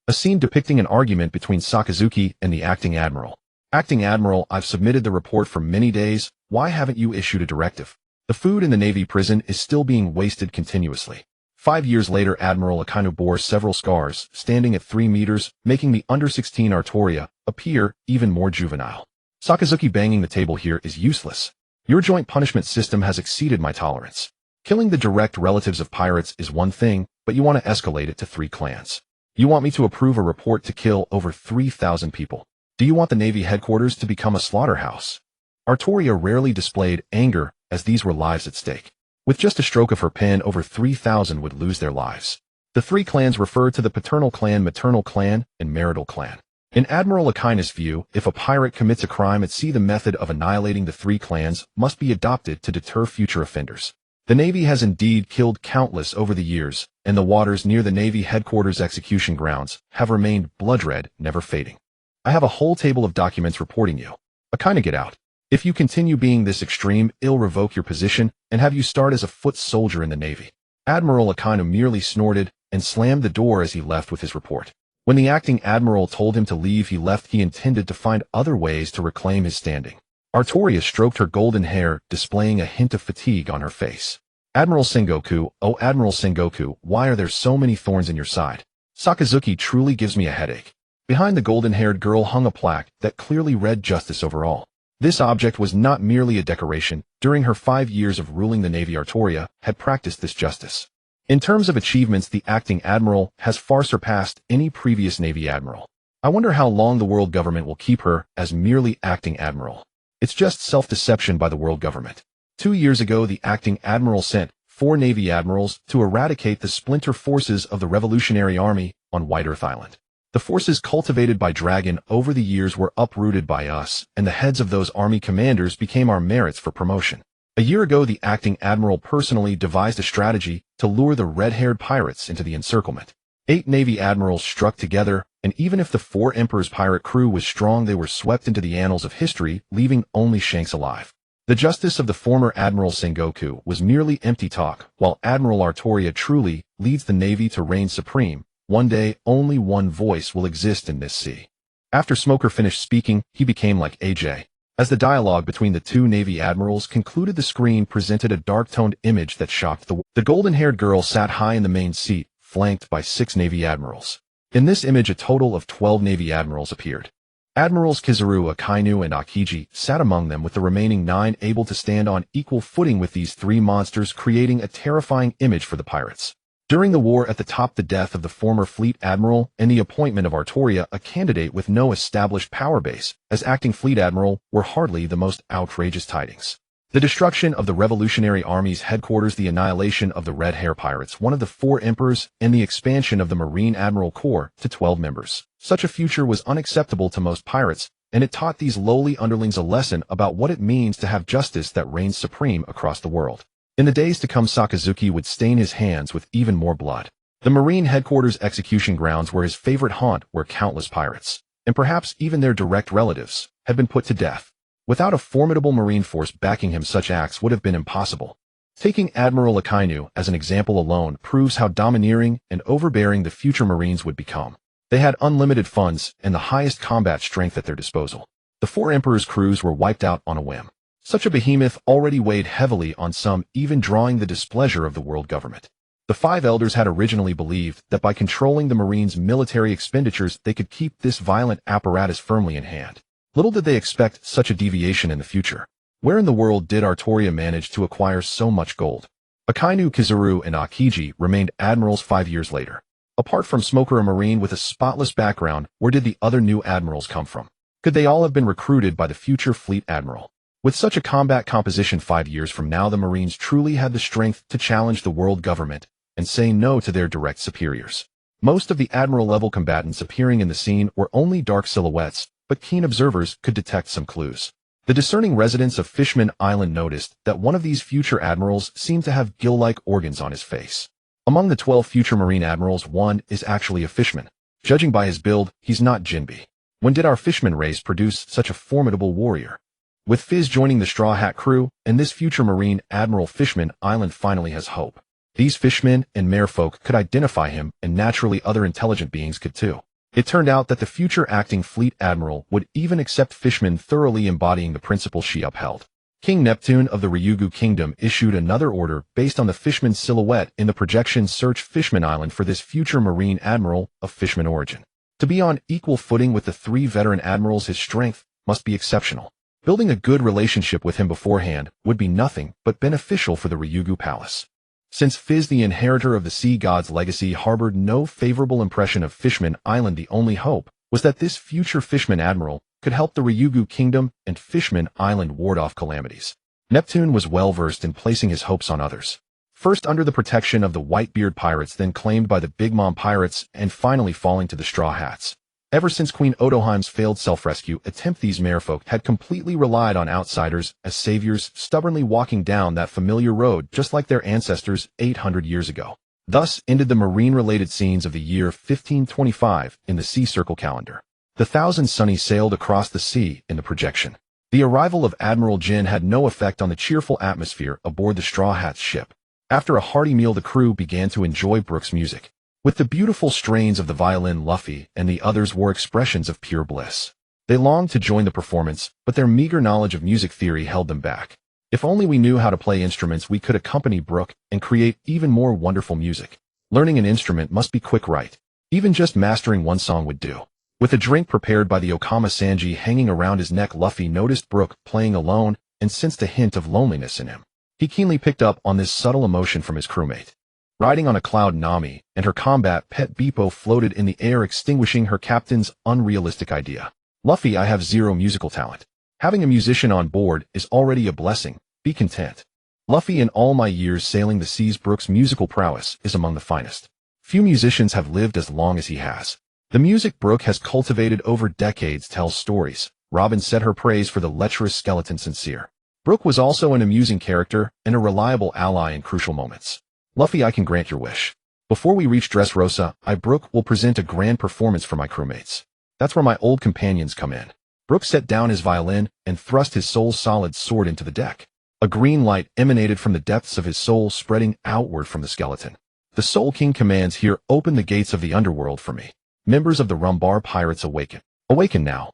Speaker 1: A scene depicting an argument between Sakazuki and the acting admiral. Acting Admiral, I've submitted the report for many days. Why haven't you issued a directive? The food in the Navy prison is still being wasted continuously. 5 years later, Admiral Akainu bore several scars, standing at 3 meters, making the under-16 Artoria appear even more juvenile. Sakazuki banging the table here is useless. Your joint punishment system has exceeded my tolerance. Killing the direct relatives of pirates is one thing, but you want to escalate it to 3 clans. You want me to approve a report to kill over 3,000 people. Do you want the Navy headquarters to become a slaughterhouse? Artoria rarely displayed anger, as these were lives at stake. With just a stroke of her pen, over 3,000 would lose their lives. The 3 clans refer to the paternal clan, maternal clan, and marital clan. In Admiral Akainu's view, if a pirate commits a crime at sea, the method of annihilating the 3 clans must be adopted to deter future offenders. The Navy has indeed killed countless over the years, and the waters near the Navy headquarters execution grounds have remained blood red, never fading. I have a whole table of documents reporting you. Akainu, get out. If you continue being this extreme, I'll revoke your position and have you start as a foot soldier in the Navy. Admiral Akainu merely snorted and slammed the door as he left with his report. When the acting admiral told him to leave, he left. He intended to find other ways to reclaim his standing. Artoria stroked her golden hair, displaying a hint of fatigue on her face. Admiral Sengoku, oh Admiral Sengoku, why are there so many thorns in your side? Sakazuki truly gives me a headache. Behind the golden-haired girl hung a plaque that clearly read Justice Over All. This object was not merely a decoration. During her 5 years of ruling the Navy, Artoria had practiced this justice. In terms of achievements, the acting admiral has far surpassed any previous Navy admiral. I wonder how long the world government will keep her as merely acting admiral. It's just self-deception by the world government. 2 years ago, the acting admiral sent 4 Navy admirals to eradicate the splinter forces of the Revolutionary Army on White Earth Island. The forces cultivated by Dragon over the years were uprooted by us, and the heads of those army commanders became our merits for promotion. A year ago, the acting admiral personally devised a strategy to lure the red-haired pirates into the encirclement. 8 Navy admirals struck together, and even if the 4 Emperor's pirate crew was strong, they were swept into the annals of history, leaving only Shanks alive. The justice of the former Admiral Sengoku was merely empty talk, while Admiral Artoria truly leads the Navy to reign supreme. One day, only one voice will exist in this sea. After Smoker finished speaking, he became like AJ. As the dialogue between the 2 Navy admirals concluded, the screen presented a dark-toned image that shocked the world. The golden-haired girl sat high in the main seat, flanked by 6 Navy admirals. In this image, a total of 12 Navy admirals appeared. Admirals Kizaru, Akainu, and Akiji sat among them, with the remaining 9 able to stand on equal footing with these 3 monsters, creating a terrifying image for the pirates. During the war at the top, the death of the former fleet admiral and the appointment of Artoria, a candidate with no established power base, as acting fleet admiral, were hardly the most outrageous tidings. The destruction of the Revolutionary Army's headquarters, the annihilation of the Red Hair Pirates, one of the 4 emperors, and the expansion of the Marine Admiral Corps to 12 members. Such a future was unacceptable to most pirates, and it taught these lowly underlings a lesson about what it means to have justice that reigns supreme across the world. In the days to come, Sakazuki would stain his hands with even more blood. The Marine headquarters execution grounds were his favorite haunt, where countless pirates, and perhaps even their direct relatives, had been put to death. Without a formidable Marine force backing him, such acts would have been impossible. Taking Admiral Akainu as an example alone proves how domineering and overbearing the future Marines would become. They had unlimited funds and the highest combat strength at their disposal. The 4 Emperor's crews were wiped out on a whim. Such a behemoth already weighed heavily on some, even drawing the displeasure of the world government. The 5 elders had originally believed that by controlling the Marines' military expenditures, they could keep this violent apparatus firmly in hand. Little did they expect such a deviation in the future. Where in the world did Artoria manage to acquire so much gold? Akainu, Kizaru, and Akiji remained admirals 5 years later. Apart from Smoker, a Marine with a spotless background, where did the other new admirals come from? Could they all have been recruited by the future fleet admiral? With such a combat composition, 5 years from now, the Marines truly had the strength to challenge the world government and say no to their direct superiors. Most of the admiral-level combatants appearing in the scene were only dark silhouettes, but keen observers could detect some clues. The discerning residents of Fishman Island noticed that one of these future admirals seemed to have gill-like organs on his face. Among the 12 future Marine admirals, one is actually a fishman. Judging by his build, he's not Jinbe. When did our fishman race produce such a formidable warrior? With Fizz joining the Straw Hat crew, and this future Marine Admiral, Fishman Island finally has hope. These fishmen and merfolk could identify him, and naturally other intelligent beings could too. It turned out that the future acting fleet admiral would even accept fishmen, thoroughly embodying the principles she upheld. King Neptune of the Ryugu Kingdom issued another order based on the fishman's silhouette in the projection: search Fishman Island for this future marine admiral of fishman origin. To be on equal footing with the 3 veteran admirals, his strength must be exceptional. Building a good relationship with him beforehand would be nothing but beneficial for the Ryugu Palace. Since Fizz, the inheritor of the sea god's legacy, harbored no favorable impression of Fishman Island, the only hope was that this future Fishman admiral could help the Ryugu Kingdom and Fishman Island ward off calamities. Neptune was well versed in placing his hopes on others. First under the protection of the Whitebeard pirates, then claimed by the Big Mom pirates, and finally falling to the Straw Hats. Ever since Queen Otoheim's failed self-rescue attempt, these merfolk had completely relied on outsiders as saviors, stubbornly walking down that familiar road just like their ancestors 800 years ago. Thus ended the marine-related scenes of the year 1525 in the Sea Circle calendar. The Thousand Sunny sailed across the sea in the projection. The arrival of Admiral Jin had no effect on the cheerful atmosphere aboard the Straw Hats ship. After a hearty meal, the crew began to enjoy Brooke's music. With the beautiful strains of the violin, Luffy and the others wore expressions of pure bliss. They longed to join the performance, but their meager knowledge of music theory held them back. If only we knew how to play instruments, we could accompany Brooke and create even more wonderful music. Learning an instrument must be quick, right? Even just mastering one song would do. With a drink prepared by the Okama Sanji hanging around his neck, Luffy noticed Brooke playing alone and sensed a hint of loneliness in him. He keenly picked up on this subtle emotion from his crewmate. Riding on a cloud, Nami and her combat pet Beepo floated in the air, extinguishing her captain's unrealistic idea. Luffy, I have zero musical talent. Having a musician on board is already a blessing. Be content. Luffy, in all my years sailing the seas, Brooke's musical prowess is among the finest. Few musicians have lived as long as he has. The music Brooke has cultivated over decades tells stories. Robin said her praise for the lecherous skeleton sincere. Brooke was also an amusing character and a reliable ally in crucial moments. Luffy, I can grant your wish. Before we reach Dressrosa, Brooke will present a grand performance for my crewmates. That's where my old companions come in. Brooke set down his violin and thrust his soul-solid sword into the deck. A green light emanated from the depths of his soul, spreading outward from the skeleton. The Soul King commands here: open the gates of the underworld for me. Members of the Rumbar Pirates, awaken. Awaken now.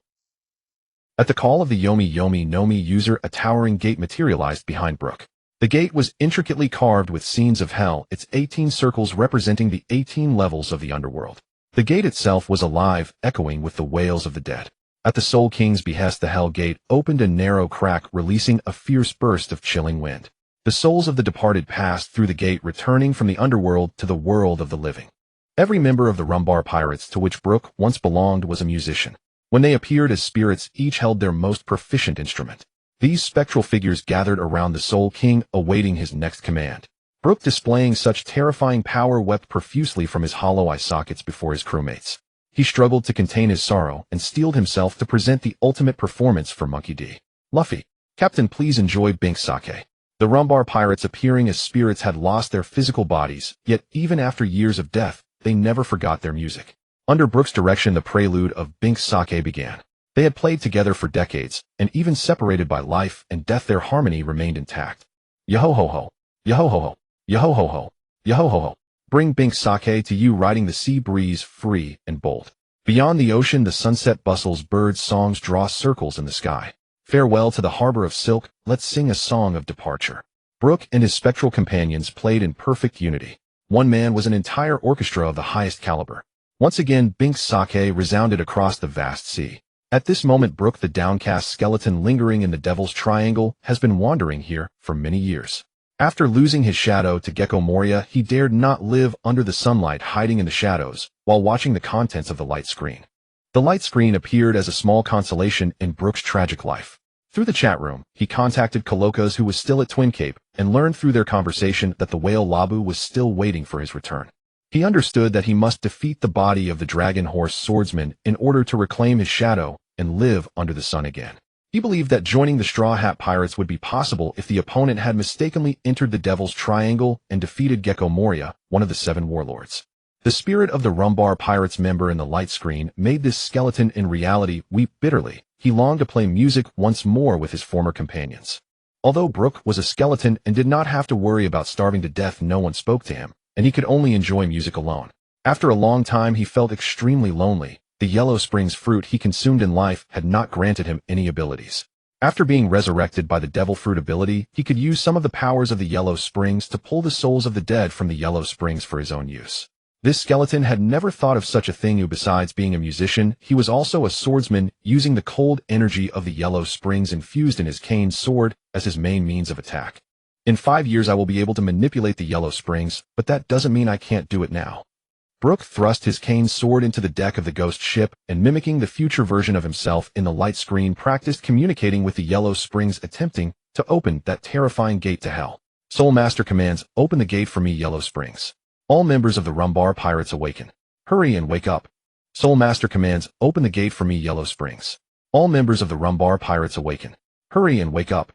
Speaker 1: At the call of the Yomi Yomi no Mi user, a towering gate materialized behind Brooke. The gate was intricately carved with scenes of hell, its 18 circles representing the 18 levels of the underworld. The gate itself was alive, echoing with the wails of the dead. At the Soul King's behest, the Hell Gate opened a narrow crack, releasing a fierce burst of chilling wind. The souls of the departed passed through the gate, returning from the underworld to the world of the living. Every member of the Rumbar Pirates, to which Brooke once belonged, was a musician. When they appeared as spirits, each held their most proficient instrument. These spectral figures gathered around the Soul King, awaiting his next command. Brooke, displaying such terrifying power, wept profusely from his hollow eye sockets before his crewmates. He struggled to contain his sorrow and steeled himself to present the ultimate performance for Monkey D. Luffy, Captain, please enjoy Bink's sake. The Rumbar Pirates, appearing as spirits, had lost their physical bodies, yet even after years of death, they never forgot their music. Under Brooke's direction, the prelude of Bink's sake began. They had played together for decades, and even separated by life and death, their harmony remained intact. Yo-ho-ho-ho, yo-ho-ho-ho, yo-ho-ho-ho, yo-ho-ho-ho. Bring Bink's sake to you, riding the sea breeze, free and bold. Beyond the ocean, the sunset bustles, birds' songs draw circles in the sky. Farewell to the harbor of silk, let's sing a song of departure. Brooke and his spectral companions played in perfect unity. One man was an entire orchestra of the highest caliber. Once again, Bink's sake resounded across the vast sea. At this moment, Brooke, the downcast skeleton lingering in the Devil's Triangle, has been wandering here for many years. After losing his shadow to Gecko Moria, he dared not live under the sunlight, hiding in the shadows, while watching the contents of the light screen. The light screen appeared as a small consolation in Brooke's tragic life. Through the chat room, he contacted Coloca's, who was still at Twin Cape, and learned through their conversation that the whale Labu was still waiting for his return. He understood that he must defeat the body of the Dragon Horse swordsman in order to reclaim his shadow and live under the sun again. He believed that joining the Straw Hat Pirates would be possible if the opponent had mistakenly entered the Devil's Triangle and defeated Gecko Moria, one of the 7 warlords. The spirit of the Rumbar Pirates member in the light screen made this skeleton in reality weep bitterly. He longed to play music once more with his former companions. Although Brooke was a skeleton and did not have to worry about starving to death, no one spoke to him, and he could only enjoy music alone. After a long time, he felt extremely lonely, the yellow springs fruit he consumed in life had not granted him any abilities. After being resurrected by the devil fruit ability, he could use some of the powers of the yellow springs to pull the souls of the dead from the yellow springs for his own use. This skeleton had never thought of such a thing. Besides being a musician, he was also a swordsman, using the cold energy of the yellow springs infused in his cane sword as his main means of attack. In 5 years I will be able to manipulate the yellow springs, but that doesn't mean I can't do it now. Brook thrust his cane sword into the deck of the ghost ship and, mimicking the future version of himself in the light screen, practiced communicating with the yellow springs, attempting to open that terrifying gate to hell. Soul Master commands, "Open the gate for me, yellow springs." All members of the Rumbar pirates awaken. Hurry and wake up. Soul Master commands, "Open the gate for me, yellow springs." All members of the Rumbar pirates awaken. Hurry and wake up.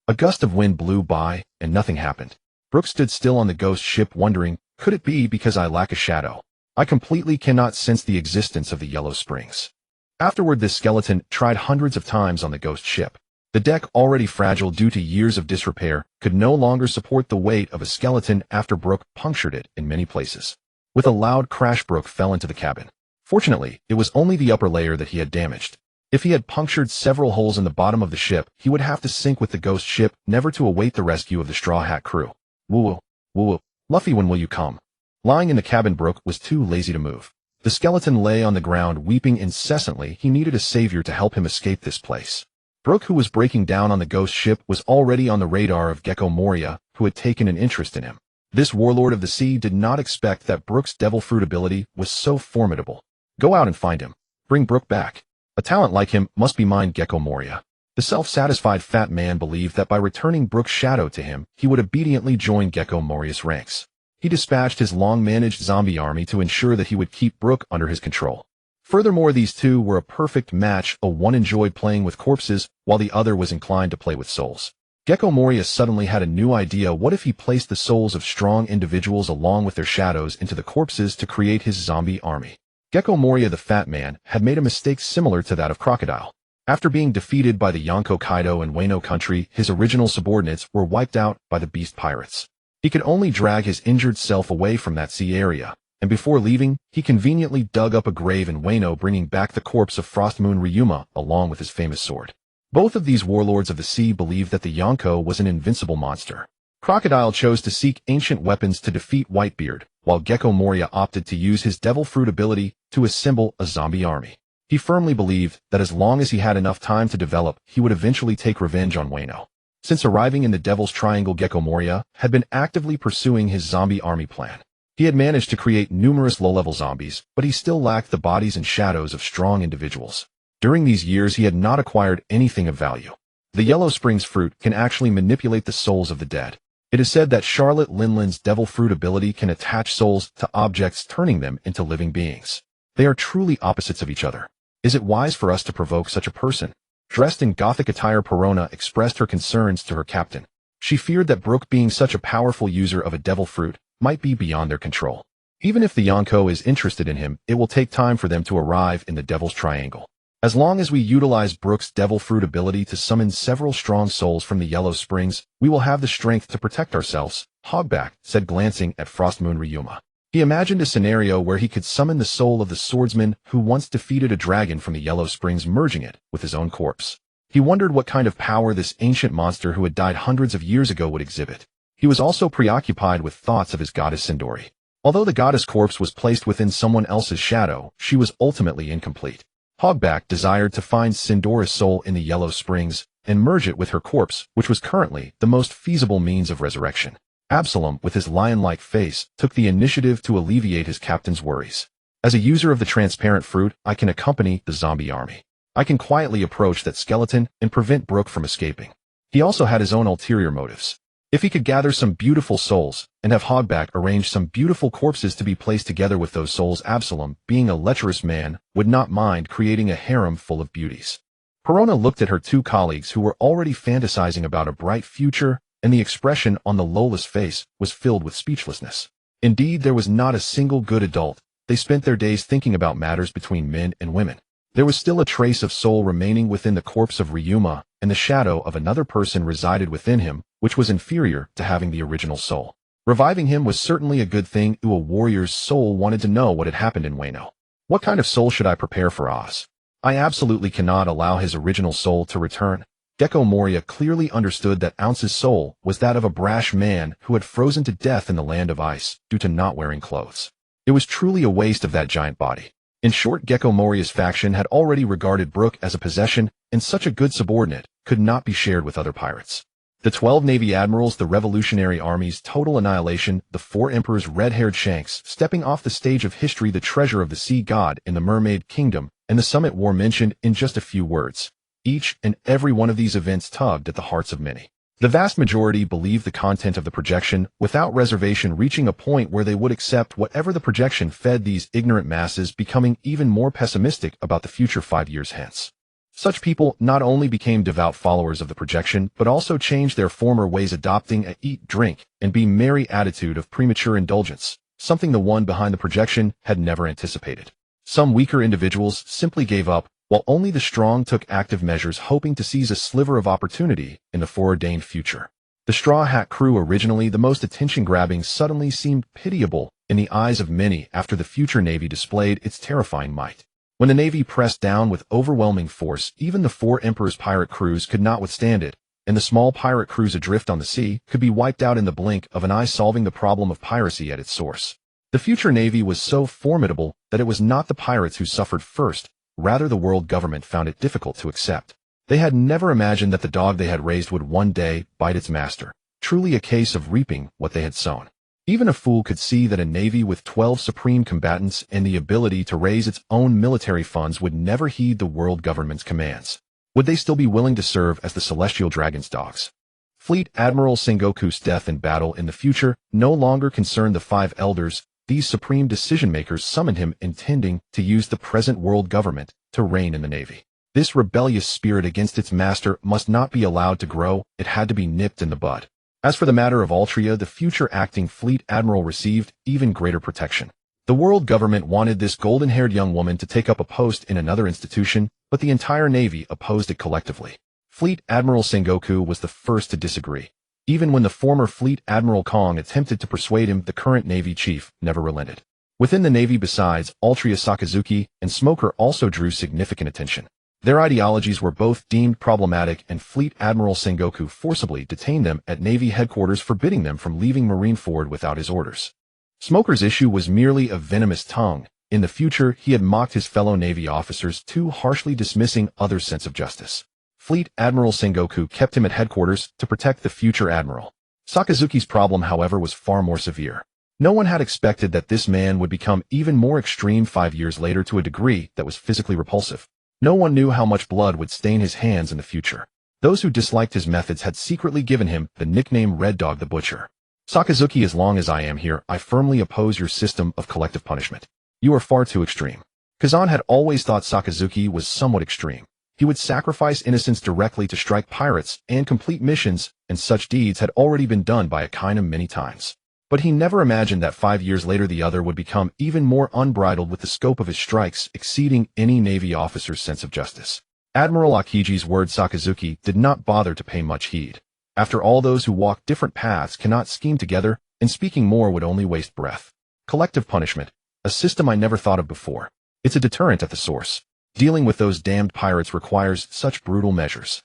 Speaker 1: A gust of wind blew by, and nothing happened. Brook stood still on the ghost ship, wondering, could it be because I lack a shadow? I completely cannot sense the existence of the yellow springs. Afterward, this skeleton tried hundreds of times on the ghost ship. The deck, already fragile due to years of disrepair, could no longer support the weight of a skeleton after Brook punctured it in many places. With a loud crash, Brook fell into the cabin. Fortunately, it was only the upper layer that he had damaged. If he had punctured several holes in the bottom of the ship, he would have to sink with the ghost ship, never to await the rescue of the Straw Hat crew. Woo woo, Luffy, when will you come? Lying in the cabin, Brook was too lazy to move. The skeleton lay on the ground, weeping incessantly. He needed a savior to help him escape this place. Brook, who was breaking down on the ghost ship, was already on the radar of Gecko Moria, who had taken an interest in him. This warlord of the sea did not expect that Brook's devil fruit ability was so formidable. Go out and find him. Bring Brook back. A talent like him must be mine, Gecko Moria. The self-satisfied fat man believed that by returning Brook's shadow to him, he would obediently join Gecko Moria's ranks. He dispatched his long-managed zombie army to ensure that he would keep Brook under his control. Furthermore, these two were a perfect match. One enjoyed playing with corpses, while the other was inclined to play with souls. Gecko Moria suddenly had a new idea. What if he placed the souls of strong individuals along with their shadows into the corpses to create his zombie army? Gecko Moria, the fat man, had made a mistake similar to that of Crocodile. After being defeated by the Yonko Kaido and Wano country, his original subordinates were wiped out by the beast pirates. He could only drag his injured self away from that sea area, and before leaving, he conveniently dug up a grave in Wano, bringing back the corpse of Frost Moon Ryuma along with his famous sword. Both of these warlords of the sea believed that the Yonko was an invincible monster. Crocodile chose to seek ancient weapons to defeat Whitebeard, while Gecko Moria opted to use his devil fruit ability to assemble a zombie army. He firmly believed that as long as he had enough time to develop, he would eventually take revenge on Wano. Since arriving in the Devil's Triangle, Gecko Moria had been actively pursuing his zombie army plan. He had managed to create numerous low-level zombies, but he still lacked the bodies and shadows of strong individuals. During these years, he had not acquired anything of value. The Yellow Springs fruit can actually manipulate the souls of the dead. It is said that Charlotte Linland's devil fruit ability can attach souls to objects, turning them into living beings. They are truly opposites of each other. Is it wise for us to provoke such a person? Dressed in gothic attire, Perona expressed her concerns to her captain. She feared that Brook, being such a powerful user of a devil fruit, might be beyond their control. Even if the Yonko is interested in him, it will take time for them to arrive in the Devil's Triangle. As long as we utilize Brook's devil fruit ability to summon several strong souls from the Yellow Springs, we will have the strength to protect ourselves, Hogback said, glancing at Frostmoon Ryuma. He imagined a scenario where he could summon the soul of the swordsman who once defeated a dragon from the Yellow Springs, merging it with his own corpse. He wondered what kind of power this ancient monster who had died hundreds of years ago would exhibit. He was also preoccupied with thoughts of his goddess Sindori. Although the goddess corpse was placed within someone else's shadow, she was ultimately incomplete. Hogback desired to find Sindori's soul in the Yellow Springs and merge it with her corpse, which was currently the most feasible means of resurrection. Absalom, with his lion-like face, took the initiative to alleviate his captain's worries. As a user of the transparent fruit, I can accompany the zombie army. I can quietly approach that skeleton and prevent Brook from escaping. He also had his own ulterior motives. If he could gather some beautiful souls and have Hogback arrange some beautiful corpses to be placed together with those souls, Absalom, being a lecherous man, would not mind creating a harem full of beauties. Perona looked at her two colleagues who were already fantasizing about a bright future, and the expression on the Lola's face was filled with speechlessness. Indeed, there was not a single good adult. They spent their days thinking about matters between men and women. There was still a trace of soul remaining within the corpse of Ryuma, and the shadow of another person resided within him, which was inferior to having the original soul. Reviving him was certainly a good thing. A warrior's soul wanted to know what had happened in Wano. What kind of soul should I prepare for Oz? I absolutely cannot allow his original soul to return. Gecko Moria clearly understood that Ounce's soul was that of a brash man who had frozen to death in the land of ice due to not wearing clothes. It was truly a waste of that giant body. In short, Gecko Moria's faction had already regarded Brook as a possession, and such a good subordinate could not be shared with other pirates. The 12 Navy admirals, the Revolutionary Army's total annihilation, the 4 emperors' red-haired shanks stepping off the stage of history, the treasure of the sea god in the Mermaid Kingdom, and the summit war mentioned in just a few words. Each and every one of these events tugged at the hearts of many. The vast majority believed the content of the projection without reservation, reaching a point where they would accept whatever the projection fed these ignorant masses, becoming even more pessimistic about the future 5 years hence. Such people not only became devout followers of the projection, but also changed their former ways, adopting a eat, drink, and be merry attitude of premature indulgence, something the one behind the projection had never anticipated. Some weaker individuals simply gave up, while only the strong took active measures, hoping to seize a sliver of opportunity in the foreordained future. The Straw Hat crew, originally the most attention-grabbing, suddenly seemed pitiable in the eyes of many after the future Navy displayed its terrifying might. When the Navy pressed down with overwhelming force, even the 4 Emperors' pirate crews could not withstand it, and the small pirate crews adrift on the sea could be wiped out in the blink of an eye, solving the problem of piracy at its source. The future Navy was so formidable that it was not the pirates who suffered first. Rather, the world government found it difficult to accept. They had never imagined that the dog they had raised would one day bite its master. Truly a case of reaping what they had sown. Even a fool could see that a navy with 12 supreme combatants and the ability to raise its own military funds would never heed the world government's commands. Would they still be willing to serve as the celestial dragon's dogs? Fleet Admiral Sengoku's death in battle in the future no longer concerned the 5 elders. These supreme decision-makers summoned him, intending to use the present world government to reign in the Navy. This rebellious spirit against its master must not be allowed to grow. It had to be nipped in the bud. As for the matter of Altria, the future acting fleet admiral received even greater protection. The world government wanted this golden-haired young woman to take up a post in another institution, but the entire Navy opposed it collectively. Fleet Admiral Sengoku was the first to disagree. Even when the former Fleet Admiral Kong attempted to persuade him, the current Navy chief never relented. Within the Navy, besides, Altria Sakazuki and Smoker also drew significant attention. Their ideologies were both deemed problematic, and Fleet Admiral Sengoku forcibly detained them at Navy headquarters, forbidding them from leaving Marineford without his orders. Smoker's issue was merely a venomous tongue. In the future, he had mocked his fellow Navy officers, too harshly dismissing others' sense of justice. Fleet Admiral Sengoku kept him at headquarters to protect the future admiral. Sakazuki's problem, however, was far more severe. No one had expected that this man would become even more extreme 5 years later, to a degree that was physically repulsive. No one knew how much blood would stain his hands in the future. Those who disliked his methods had secretly given him the nickname Red Dog the Butcher. Sakazuki, as long as I am here, I firmly oppose your system of collective punishment. You are far too extreme. Kazan had always thought Sakazuki was somewhat extreme. He would sacrifice innocents directly to strike pirates and complete missions, and such deeds had already been done by Akainu many times. But he never imagined that 5 years later the other would become even more unbridled, with the scope of his strikes exceeding any Navy officer's sense of justice. Admiral Akiji's word Sakazuki did not bother to pay much heed. After all, those who walk different paths cannot scheme together, and speaking more would only waste breath. Collective punishment, a system I never thought of before. It's a deterrent at the source. Dealing with those damned pirates requires such brutal measures.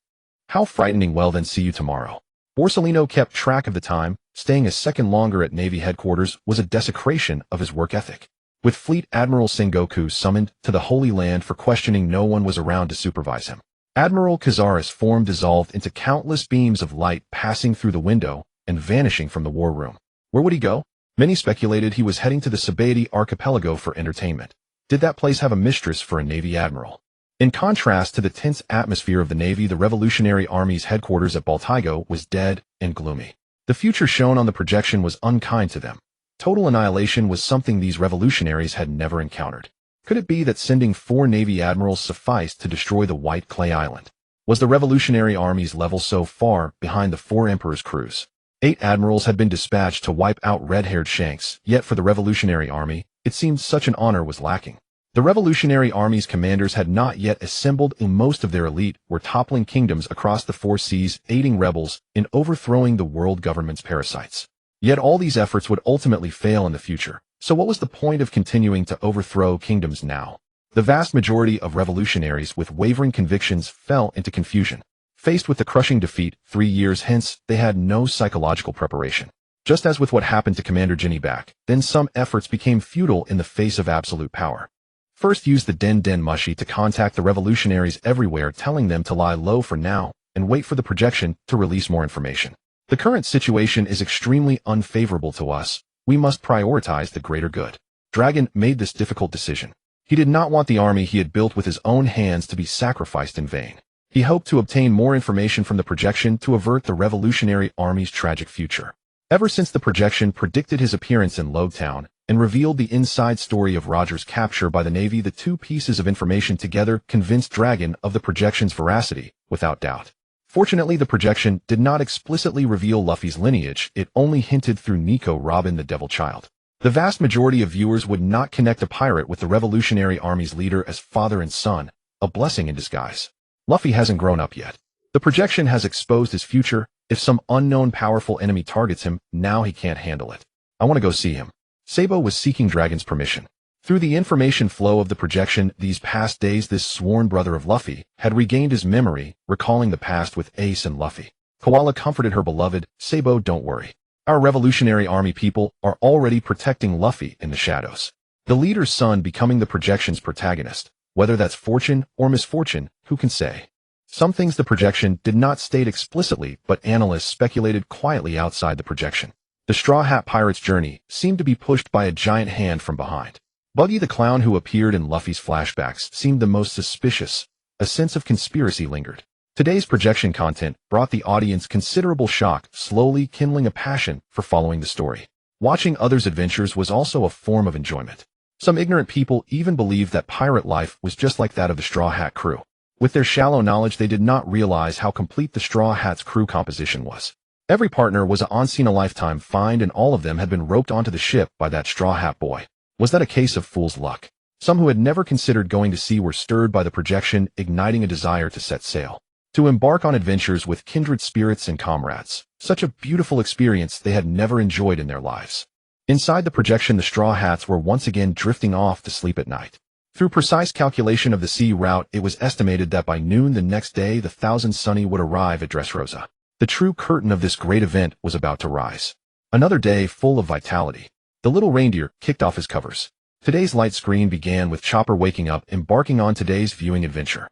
Speaker 1: How frightening. Well then, see you tomorrow. Borsellino kept track of the time. Staying a second longer at Navy headquarters was a desecration of his work ethic. With Fleet Admiral Sengoku summoned to the Holy Land for questioning, no one was around to supervise him. Admiral Kazaris' form dissolved into countless beams of light, passing through the window and vanishing from the war room. Where would he go? Many speculated he was heading to the Sabaody archipelago for entertainment. Did that place have a mistress for a Navy admiral? In contrast to the tense atmosphere of the Navy, the Revolutionary Army's headquarters at Baltigo was dead and gloomy. The future shown on the projection was unkind to them. Total annihilation was something these revolutionaries had never encountered. Could it be that sending 4 Navy admirals sufficed to destroy the White Clay Island? Was the Revolutionary Army's level so far behind the 4 Emperors' crews? 8 admirals had been dispatched to wipe out red-haired shanks, yet for the Revolutionary Army, it seemed such an honor was lacking. The Revolutionary Army's commanders had not yet assembled, and most of their elite were toppling kingdoms across the 4 seas, aiding rebels in overthrowing the world government's parasites. Yet all these efforts would ultimately fail in the future. So what was the point of continuing to overthrow kingdoms now? The vast majority of revolutionaries with wavering convictions fell into confusion. Faced with the crushing defeat 3 years hence, they had no psychological preparation. Just as with what happened to Commander Jinny back, then some efforts became futile in the face of absolute power. First, use the Den Den Mushi to contact the revolutionaries everywhere, telling them to lie low for now and wait for the projection to release more information. The current situation is extremely unfavorable to us. We must prioritize the greater good. Dragon made this difficult decision. He did not want the army he had built with his own hands to be sacrificed in vain. He hoped to obtain more information from the projection to avert the revolutionary army's tragic future. Ever since the projection predicted his appearance in Logtown and revealed the inside story of Roger's capture by the Navy, the two pieces of information together convinced Dragon of the projection's veracity, without doubt. Fortunately, the projection did not explicitly reveal Luffy's lineage, it only hinted through Nico Robin the Devil Child. The vast majority of viewers would not connect a pirate with the Revolutionary Army's leader as father and son, a blessing in disguise. Luffy hasn't grown up yet. The projection has exposed his future. If some unknown powerful enemy targets him, now he can't handle it. I want to go see him. Sabo was seeking Dragon's permission. Through the information flow of the projection these past days, this sworn brother of Luffy had regained his memory, recalling the past with Ace and Luffy. Koala comforted her beloved, Sabo, don't worry. Our Revolutionary Army people are already protecting Luffy in the shadows. The leader's son becoming the projection's protagonist. Whether that's fortune or misfortune, who can say? Some things the projection did not state explicitly, but analysts speculated quietly outside the projection. The Straw Hat Pirate's journey seemed to be pushed by a giant hand from behind. Buggy the Clown, who appeared in Luffy's flashbacks, seemed the most suspicious. A sense of conspiracy lingered. Today's projection content brought the audience considerable shock, slowly kindling a passion for following the story. Watching others' adventures was also a form of enjoyment. Some ignorant people even believed that pirate life was just like that of the Straw Hat crew. With their shallow knowledge, they did not realize how complete the Straw Hat's crew composition was. Every partner was a once-in-a-lifetime find, and all of them had been roped onto the ship by that Straw Hat boy. Was that a case of fool's luck? Some who had never considered going to sea were stirred by the projection, igniting a desire to set sail. To embark on adventures with kindred spirits and comrades. Such a beautiful experience they had never enjoyed in their lives. Inside the projection, the Straw Hats were once again drifting off to sleep at night. Through precise calculation of the sea route, it was estimated that by noon the next day the Thousand Sunny would arrive at Dressrosa. The true curtain of this great event was about to rise. Another day full of vitality. The little reindeer kicked off his covers. Today's light screen began with Chopper waking up, embarking on today's viewing adventure.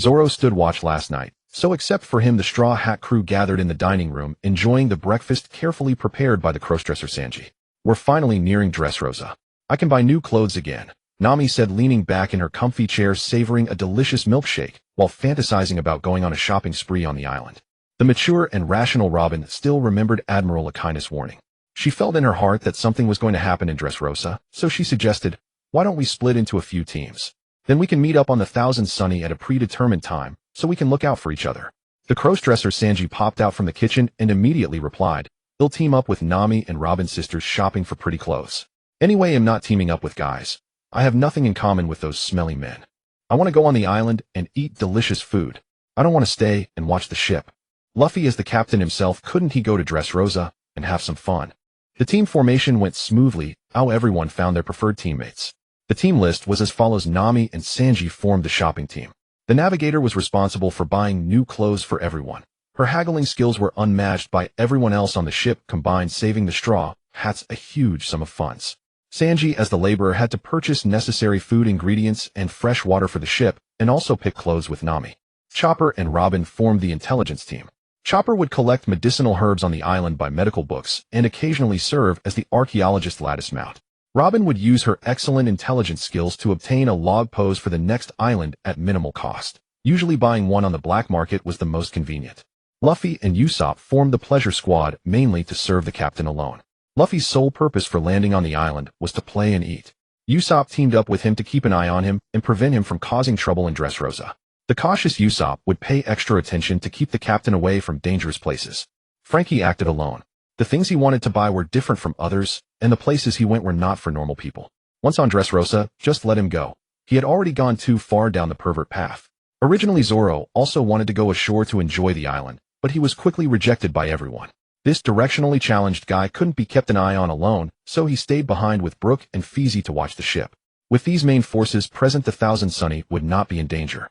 Speaker 1: Zoro stood watch last night, so except for him the Straw Hat crew gathered in the dining room, enjoying the breakfast carefully prepared by the crossdresser Sanji. We're finally nearing Dressrosa. I can buy new clothes again, Nami said, leaning back in her comfy chair, savoring a delicious milkshake, while fantasizing about going on a shopping spree on the island. The mature and rational Robin still remembered Admiral Akina's warning. She felt in her heart that something was going to happen in Dressrosa, so she suggested, why don't we split into a few teams? Then we can meet up on the Thousand Sunny at a predetermined time, so we can look out for each other. The crossdresser Sanji popped out from the kitchen and immediately replied, he'll team up with Nami and Robin's sisters shopping for pretty clothes. Anyway, I'm not teaming up with guys. I have nothing in common with those smelly men. I want to go on the island and eat delicious food. I don't want to stay and watch the ship. Luffy as the captain himself, couldn't he go to Dressrosa and have some fun? The team formation went smoothly, how everyone found their preferred teammates. The team list was as follows. Nami and Sanji formed the shopping team. The navigator was responsible for buying new clothes for everyone. Her haggling skills were unmatched by everyone else on the ship combined, saving the Straw Hats a huge sum of funds. Sanji as the laborer had to purchase necessary food ingredients and fresh water for the ship, and also pick clothes with Nami. Chopper and Robin formed the intelligence team. Chopper would collect medicinal herbs on the island by medical books, and occasionally serve as the archaeologist Lattice Mount. Robin would use her excellent intelligence skills to obtain a log pose for the next island at minimal cost. Usually buying one on the black market was the most convenient. Luffy and Usopp formed the pleasure squad, mainly to serve the captain alone. Luffy's sole purpose for landing on the island was to play and eat. Usopp teamed up with him to keep an eye on him and prevent him from causing trouble in Dressrosa. The cautious Usopp would pay extra attention to keep the captain away from dangerous places. Frankie acted alone. The things he wanted to buy were different from others, and the places he went were not for normal people. Once on Dressrosa, just let him go. He had already gone too far down the pervert path. Originally Zoro also wanted to go ashore to enjoy the island, but he was quickly rejected by everyone. This directionally challenged guy couldn't be kept an eye on alone, so he stayed behind with Brooke and Feezy to watch the ship. With these main forces present, the Thousand Sunny would not be in danger.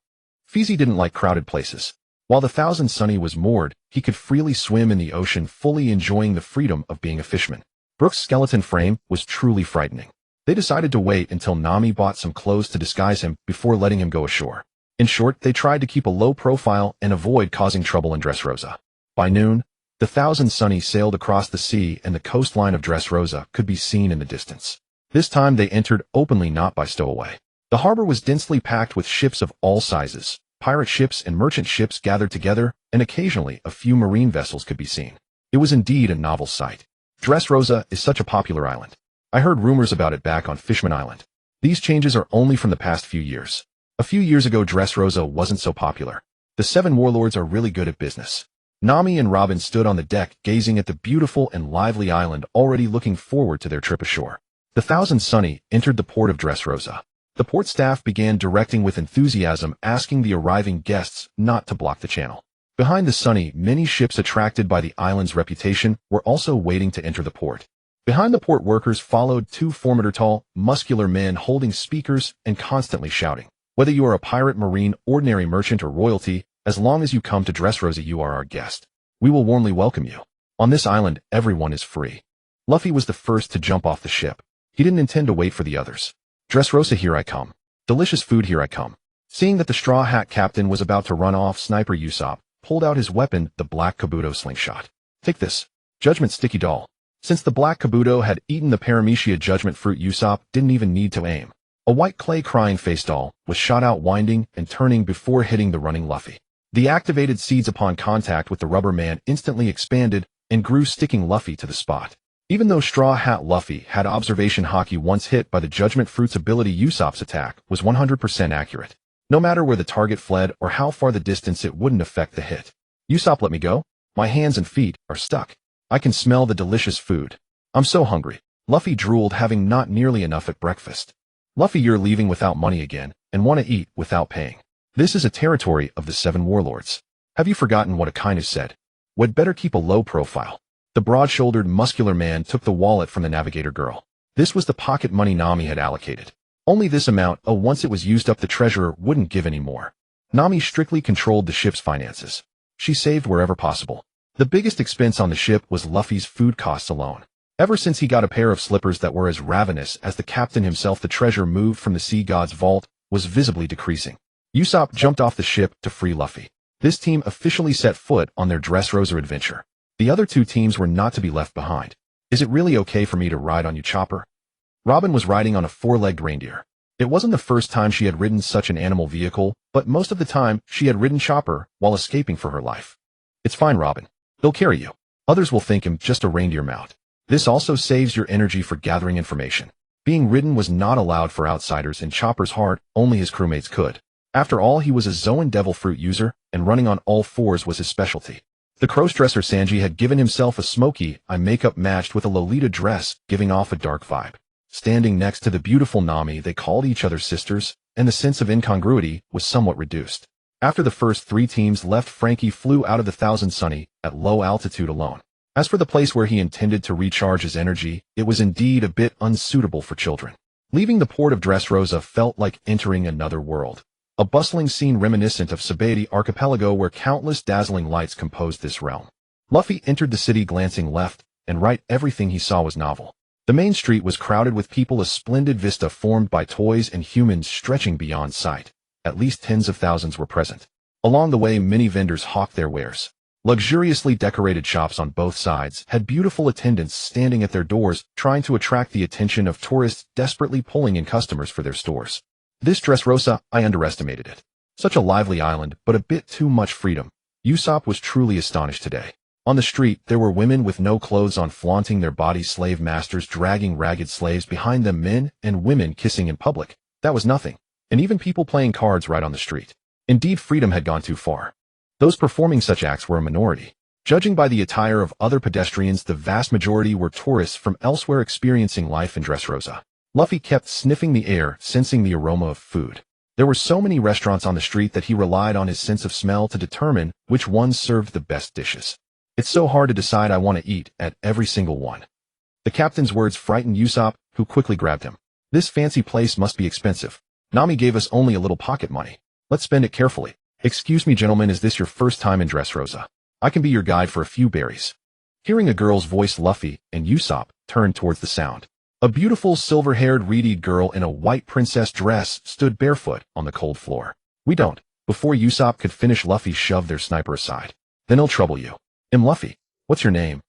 Speaker 1: Feezy didn't like crowded places. While the Thousand Sunny was moored, he could freely swim in the ocean, fully enjoying the freedom of being a fisherman. Brooke's skeleton frame was truly frightening. They decided to wait until Nami bought some clothes to disguise him before letting him go ashore. In short, they tried to keep a low profile and avoid causing trouble in Dressrosa. By noon, the Thousand Sunny sailed across the sea, and the coastline of Dressrosa could be seen in the distance. This time they entered openly, not by stowaway. The harbor was densely packed with ships of all sizes. Pirate ships and merchant ships gathered together, and occasionally a few marine vessels could be seen. It was indeed a novel sight. Dressrosa is such a popular island. I heard rumors about it back on Fishman Island. These changes are only from the past few years. A few years ago, Dressrosa wasn't so popular. The 7 warlords are really good at business. Nami and Robin stood on the deck, gazing at the beautiful and lively island, already looking forward to their trip ashore. The Thousand Sunny entered the port of Dressrosa. The port staff began directing with enthusiasm, asking the arriving guests not to block the channel. Behind the Sunny, many ships attracted by the island's reputation were also waiting to enter the port. Behind the port workers followed 2 tall, muscular men holding speakers and constantly shouting. Whether you are a pirate, marine, ordinary merchant, or royalty, as long as you come to Dressrosa, you are our guest. We will warmly welcome you. On this island, everyone is free. Luffy was the first to jump off the ship. He didn't intend to wait for the others. Dressrosa, here I come. Delicious food, here I come. Seeing that the Straw Hat Captain was about to run off, Sniper Usopp pulled out his weapon, the Black Kabuto slingshot. Take this. Judgment Sticky Doll. Since the Black Kabuto had eaten the Paramecia Judgment Fruit, Usopp didn't even need to aim. A white clay crying face doll was shot out, winding and turning before hitting the running Luffy. The activated seeds upon contact with the rubber man instantly expanded and grew, sticking Luffy to the spot. Even though Straw Hat Luffy had observation hockey once hit by the Judgment Fruit's ability, Usopp's attack was 100% accurate. No matter where the target fled or how far the distance, it wouldn't affect the hit. Usopp, let me go. My hands and feet are stuck. I can smell the delicious food. I'm so hungry. Luffy drooled, having not nearly enough at breakfast. Luffy, you're leaving without money again and want to eat without paying. This is a territory of the 7 warlords. Have you forgotten what Akainu said? We'd better keep a low profile. The broad-shouldered, muscular man took the wallet from the navigator girl. This was the pocket money Nami had allocated. Only this amount, once it was used up, the treasurer wouldn't give any more. Nami strictly controlled the ship's finances. She saved wherever possible. The biggest expense on the ship was Luffy's food costs alone. Ever since he got a pair of slippers that were as ravenous as the captain himself, the treasure moved from the sea god's vault was visibly decreasing. Usopp jumped off the ship to free Luffy. This team officially set foot on their Dressrosa adventure. The other 2 teams were not to be left behind. Is it really okay for me to ride on you, Chopper? Robin was riding on a 4-legged reindeer. It wasn't the first time she had ridden such an animal vehicle, but most of the time she had ridden Chopper while escaping for her life. It's fine, Robin. He'll carry you. Others will think him just a reindeer mount. This also saves your energy for gathering information. Being ridden was not allowed for outsiders. In Chopper's heart, only his crewmates could. After all, he was a Zoan Devil Fruit user, and running on all 4s was his specialty. The crossdresser Sanji had given himself a smoky eye makeup matched with a Lolita dress, giving off a dark vibe. Standing next to the beautiful Nami, they called each other sisters, and the sense of incongruity was somewhat reduced. After the first 3 teams left, Frankie flew out of the Thousand Sunny at low altitude alone. As for the place where he intended to recharge his energy, it was indeed a bit unsuitable for children. Leaving the port of Dressrosa felt like entering another world. A bustling scene reminiscent of Sabaody Archipelago, where countless dazzling lights composed this realm. Luffy entered the city, glancing left and right. Everything he saw was novel. The main street was crowded with people, a splendid vista formed by toys and humans stretching beyond sight. At least tens of thousands were present. Along the way, many vendors hawked their wares. Luxuriously decorated shops on both sides had beautiful attendants standing at their doors, trying to attract the attention of tourists desperately pulling in customers for their stores. This Dressrosa, I underestimated it. Such a lively island, but a bit too much freedom. Usopp was truly astonished today. On the street, there were women with no clothes on flaunting their bodies, slave masters dragging ragged slaves behind them, men and women kissing in public. That was nothing. And even people playing cards right on the street. Indeed, freedom had gone too far. Those performing such acts were a minority. Judging by the attire of other pedestrians, the vast majority were tourists from elsewhere experiencing life in Dressrosa. Luffy kept sniffing the air, sensing the aroma of food. There were so many restaurants on the street that he relied on his sense of smell to determine which ones served the best dishes. It's so hard to decide. I want to eat at every single one. The captain's words frightened Usopp, who quickly grabbed him. This fancy place must be expensive. Nami gave us only a little pocket money. Let's spend it carefully. Excuse me, gentlemen, is this your first time in Dressrosa? I can be your guide for a few berries. Hearing a girl's voice, Luffy and Usopp turned towards the sound. A beautiful silver-haired reed girl in a white princess dress stood barefoot on the cold floor. We don't. Before Usopp could finish, Luffy shoved their sniper aside. Then he'll trouble you. Luffy. What's your name?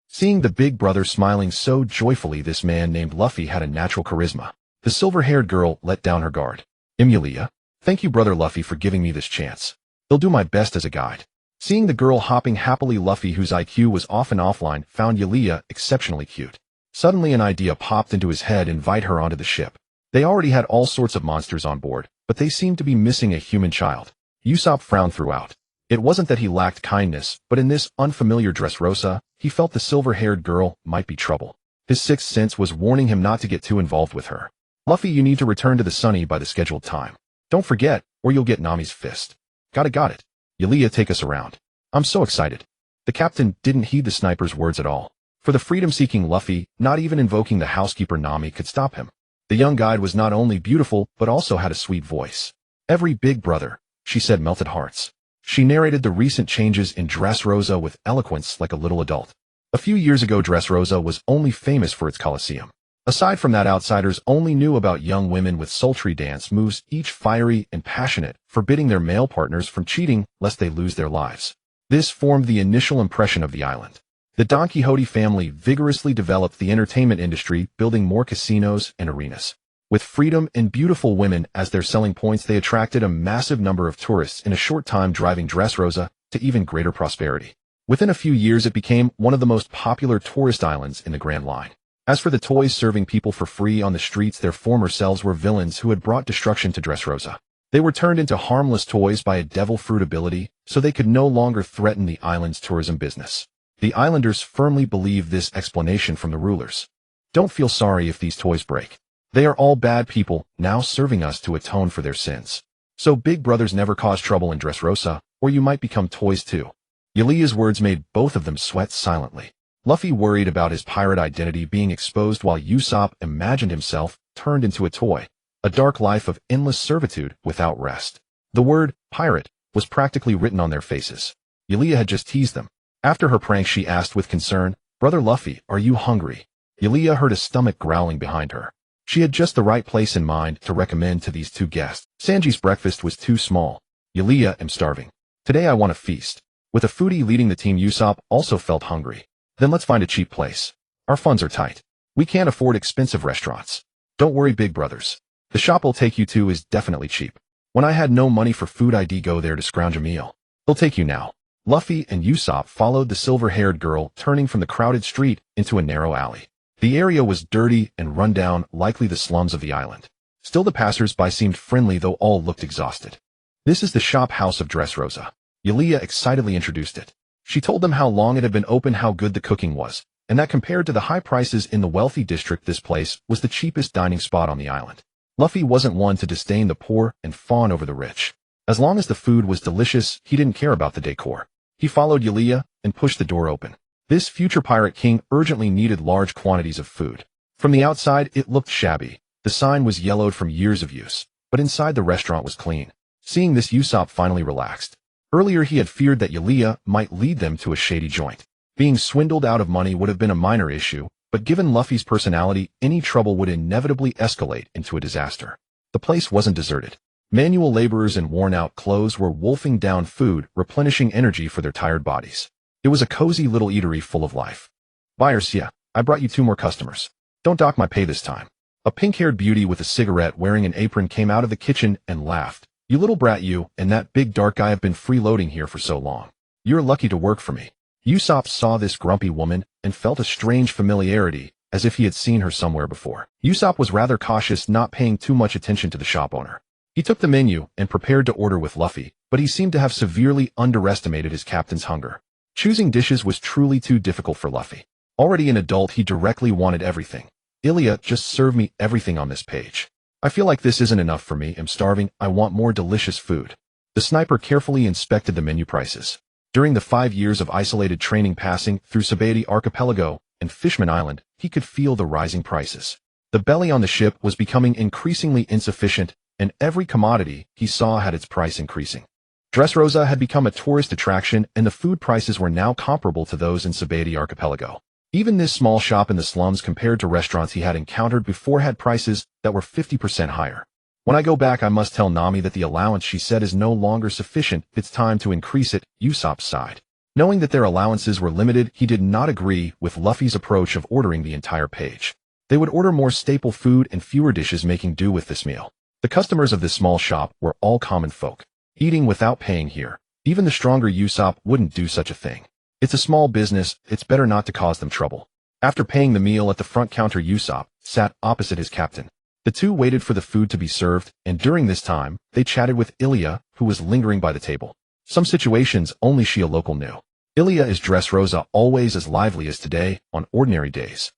Speaker 1: Seeing the big brother smiling so joyfully, this man named Luffy had a natural charisma. The silver-haired girl let down her guard. Yulia. Thank you, brother Luffy, for giving me this chance. I'll do my best as a guide. Seeing the girl hopping happily, Luffy, whose IQ was off and offline, found Yulia exceptionally cute. Suddenly an idea popped into his head: invite her onto the ship. They already had all sorts of monsters on board, but they seemed to be missing a human child. Usopp frowned throughout. It wasn't that he lacked kindness, but in this unfamiliar Dressrosa, he felt the silver-haired girl might be trouble. His sixth sense was warning him not to get too involved with her. Luffy, you need to return to the Sunny by the scheduled time. Don't forget, or you'll get Nami's fist. Got it. Yulia, take us around. I'm so excited. The captain didn't heed the sniper's words at all. For the freedom-seeking Luffy, not even invoking the housekeeper Nami could stop him. The young guide was not only beautiful, but also had a sweet voice. Every big brother, she said, melted hearts. She narrated the recent changes in Dressrosa with eloquence like a little adult. A few years ago, Dressrosa was only famous for its Colosseum. Aside from that, outsiders only knew about young women with sultry dance moves, each fiery and passionate, forbidding their male partners from cheating lest they lose their lives. This formed the initial impression of the island. The Don Quixote family vigorously developed the entertainment industry, building more casinos and arenas. With freedom and beautiful women as their selling points, they attracted a massive number of tourists in a short time, driving Dressrosa to even greater prosperity. Within a few years, it became one of the most popular tourist islands in the Grand Line. As for the toys serving people for free on the streets, their former selves were villains who had brought destruction to Dressrosa. They were turned into harmless toys by a devil fruit ability, so they could no longer threaten the island's tourism business. The islanders firmly believed this explanation from the rulers. Don't feel sorry if these toys break. They are all bad people, now serving us to atone for their sins. So big brothers never cause trouble in Dressrosa, or you might become toys too. Yulia's words made both of them sweat silently. Luffy worried about his pirate identity being exposed, while Usopp imagined himself turned into a toy. A dark life of endless servitude without rest. The word pirate was practically written on their faces. Yulia had just teased them. After her prank, she asked with concern, "Brother Luffy, are you hungry?" Yulia heard a stomach growling behind her. She had just the right place in mind to recommend to these two guests. Sanji's breakfast was too small. Yulia, I'm starving. Today I want a feast. With a foodie leading the team, Usopp also felt hungry. Then let's find a cheap place. Our funds are tight. We can't afford expensive restaurants. Don't worry, big brothers. The shop I'll take you to is definitely cheap. When I had no money for food, I'd go there to scrounge a meal. They'll take you now. Luffy and Usopp followed the silver-haired girl, turning from the crowded street into a narrow alley. The area was dirty and run down, likely the slums of the island. Still, the passers-by seemed friendly, though all looked exhausted. This is the shop house of Dressrosa. Yulia excitedly introduced it. She told them how long it had been open, how good the cooking was, and that compared to the high prices in the wealthy district, this place was the cheapest dining spot on the island. Luffy wasn't one to disdain the poor and fawn over the rich. As long as the food was delicious, he didn't care about the decor. He followed Yulia and pushed the door open. This future pirate king urgently needed large quantities of food. From the outside, it looked shabby. The sign was yellowed from years of use, but inside the restaurant was clean. Seeing this, Usopp finally relaxed. Earlier, he had feared that Yulia might lead them to a shady joint. Being swindled out of money would have been a minor issue, but given Luffy's personality, any trouble would inevitably escalate into a disaster. The place wasn't deserted. Manual laborers in worn-out clothes were wolfing down food, replenishing energy for their tired bodies. It was a cozy little eatery full of life. Buyers, yeah, I brought you 2 more customers. Don't dock my pay this time. A pink-haired beauty with a cigarette wearing an apron came out of the kitchen and laughed. You little brat, you and that big dark guy have been freeloading here for so long. You're lucky to work for me. Usopp saw this grumpy woman and felt a strange familiarity, as if he had seen her somewhere before. Usopp was rather cautious, not paying too much attention to the shop owner. He took the menu and prepared to order with Luffy, but he seemed to have severely underestimated his captain's hunger. Choosing dishes was truly too difficult for Luffy. Already an adult, he directly wanted everything. Ilya, just serve me everything on this page. I feel like this isn't enough for me. I'm starving. I want more delicious food. The sniper carefully inspected the menu prices. During the 5 years of isolated training passing through Sabeti Archipelago and Fishman Island, he could feel the rising prices. The belly on the ship was becoming increasingly insufficient, and every commodity he saw had its price increasing. Dressrosa had become a tourist attraction, and the food prices were now comparable to those in Sabeti Archipelago. Even this small shop in the slums compared to restaurants he had encountered before had prices that were 50% higher. When I go back, I must tell Nami that the allowance she said is no longer sufficient. It's time to increase it, Usopp sighed. Knowing that their allowances were limited, he did not agree with Luffy's approach of ordering the entire page. They would order more staple food and fewer dishes, making do with this meal. The customers of this small shop were all common folk, eating without paying here. Even the stronger Usopp wouldn't do such a thing. It's a small business, it's better not to cause them trouble. After paying the meal at the front counter, Usopp sat opposite his captain. The two waited for the food to be served, and during this time, they chatted with Ilya, who was lingering by the table. Some situations only she, a local, knew. Ilya is Dressrosa, always as lively as today on ordinary days.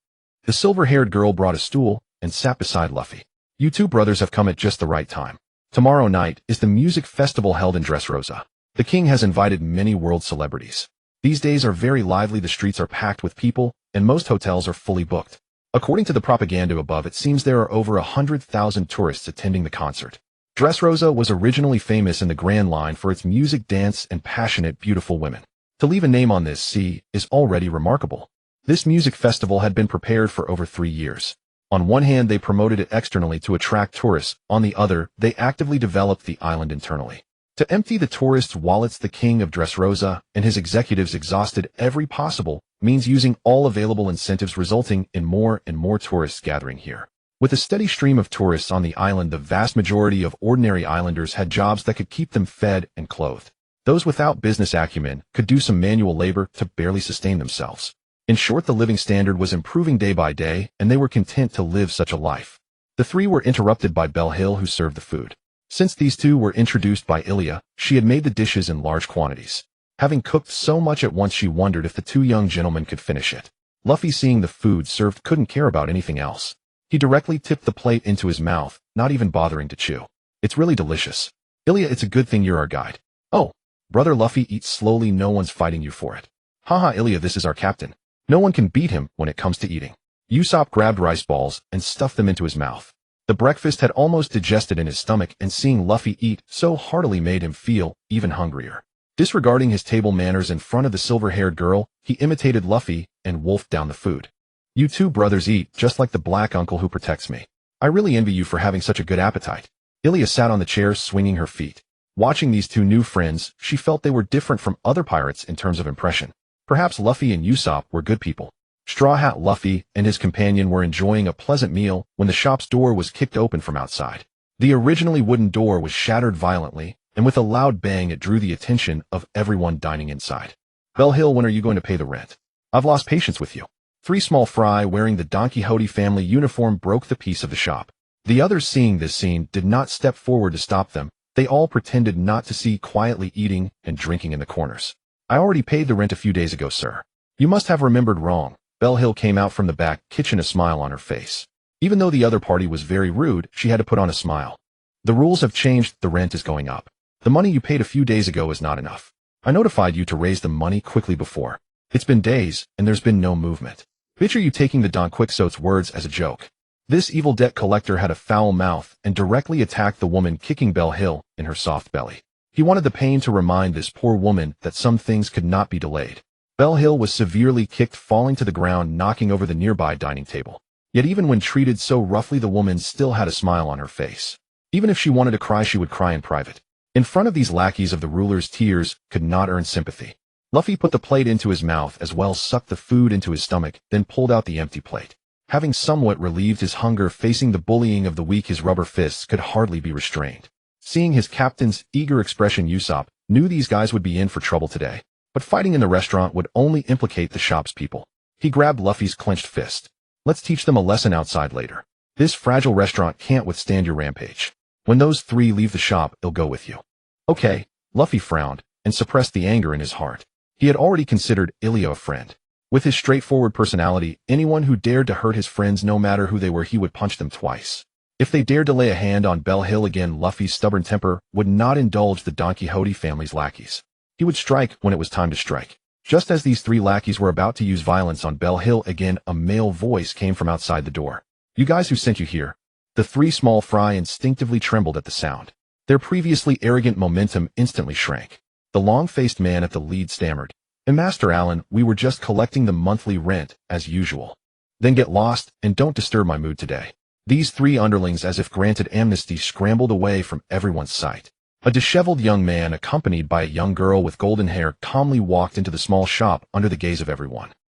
Speaker 1: The silver-haired girl brought a stool and sat beside Luffy. You two brothers have come at just the right time. Tomorrow night is the music festival held in Dressrosa. The king has invited many world celebrities. These days are very lively, the streets are packed with people, and most hotels are fully booked. According to the propaganda above, it seems there are over 100,000 tourists attending the concert. Dressrosa was originally famous in the Grand Line for its music, dance, and passionate, beautiful women. To leave a name on this sea is already remarkable. This music festival had been prepared for over 3 years. On one hand, they promoted it externally to attract tourists. On the other, they actively developed the island internally. To empty the tourists' wallets, the king of Dressrosa and his executives exhausted every possible means, using all available incentives, resulting in more and more tourists gathering here. With a steady stream of tourists on the island, the vast majority of ordinary islanders had jobs that could keep them fed and clothed. Those without business acumen could do some manual labor to barely sustain themselves. In short, the living standard was improving day by day, and they were content to live such a life. The three were interrupted by Belle Hill, who served the food. Since these two were introduced by Ilya, she had made the dishes in large quantities. Having cooked so much at once, she wondered if the two young gentlemen could finish it. Luffy, seeing the food served, couldn't care about anything else. He directly tipped the plate into his mouth, not even bothering to chew. It's really delicious. Ilya, it's a good thing you're our guide. Oh, brother Luffy, eat slowly, no one's fighting you for it. Haha, Ilya, this is our captain. No one can beat him when it comes to eating. Usopp grabbed rice balls and stuffed them into his mouth. The breakfast had almost digested in his stomach, and seeing Luffy eat so heartily made him feel even hungrier. Disregarding his table manners in front of the silver-haired girl, he imitated Luffy and wolfed down the food. You two brothers eat just like the black uncle who protects me. I really envy you for having such a good appetite. Ilya sat on the chair, swinging her feet. Watching these two new friends, she felt they were different from other pirates in terms of impression. Perhaps Luffy and Usopp were good people. Straw Hat Luffy and his companion were enjoying a pleasant meal when the shop's door was kicked open from outside. The originally wooden door was shattered violently, and with a loud bang it drew the attention of everyone dining inside. Belle Hill, when are you going to pay the rent? I've lost patience with you. 3 small fry wearing the Don Quixote family uniform broke the peace of the shop. The others, seeing this scene, did not step forward to stop them. They all pretended not to see, quietly eating and drinking in the corners. I already paid the rent a few days ago, sir. You must have remembered wrong. Belle Hill came out from the back kitchen, a smile on her face. Even though the other party was very rude, she had to put on a smile. The rules have changed, the rent is going up. The money you paid a few days ago is not enough. I notified you to raise the money quickly before. It's been days, and there's been no movement. Bitch, are you taking the Don Quixote's words as a joke? This evil debt collector had a foul mouth and directly attacked the woman, kicking Belle Hill in her soft belly. He wanted the pain to remind this poor woman that some things could not be delayed. Belle Hill was severely kicked, falling to the ground, knocking over the nearby dining table. Yet even when treated so roughly, the woman still had a smile on her face. Even if she wanted to cry, she would cry in private. In front of these lackeys of the ruler's, tears could not earn sympathy. Luffy put the plate into his mouth as well, sucked the food into his stomach, then pulled out the empty plate. Having somewhat relieved his hunger, facing the bullying of the weak, his rubber fists could hardly be restrained. Seeing his captain's eager expression, Usopp knew these guys would be in for trouble today. But fighting in the restaurant would only implicate the shop's people. He grabbed Luffy's clenched fist. Let's teach them a lesson outside later. This fragile restaurant can't withstand your rampage. When those 3 leave the shop, they'll go with you. Okay, Luffy frowned and suppressed the anger in his heart. He had already considered Ilya a friend. With his straightforward personality, anyone who dared to hurt his friends, no matter who they were, he would punch them twice. If they dared to lay a hand on Belle Hill again, Luffy's stubborn temper would not indulge the Don Quixote family's lackeys. He would strike when it was time to strike. Just as these three lackeys were about to use violence on Bell Hill again, a male voice came from outside the door. "You guys, who sent you here?" The three small fry instinctively trembled at the sound. Their previously arrogant momentum instantly shrank. The long-faced man at the lead stammered, "And Master Allen, we were just collecting the monthly rent, as usual." "Then get lost, and don't disturb my mood today." These three underlings, as if granted amnesty, scrambled away from everyone's sight. A disheveled young man, accompanied by a young girl with golden hair, calmly walked into the small shop under the gaze of everyone.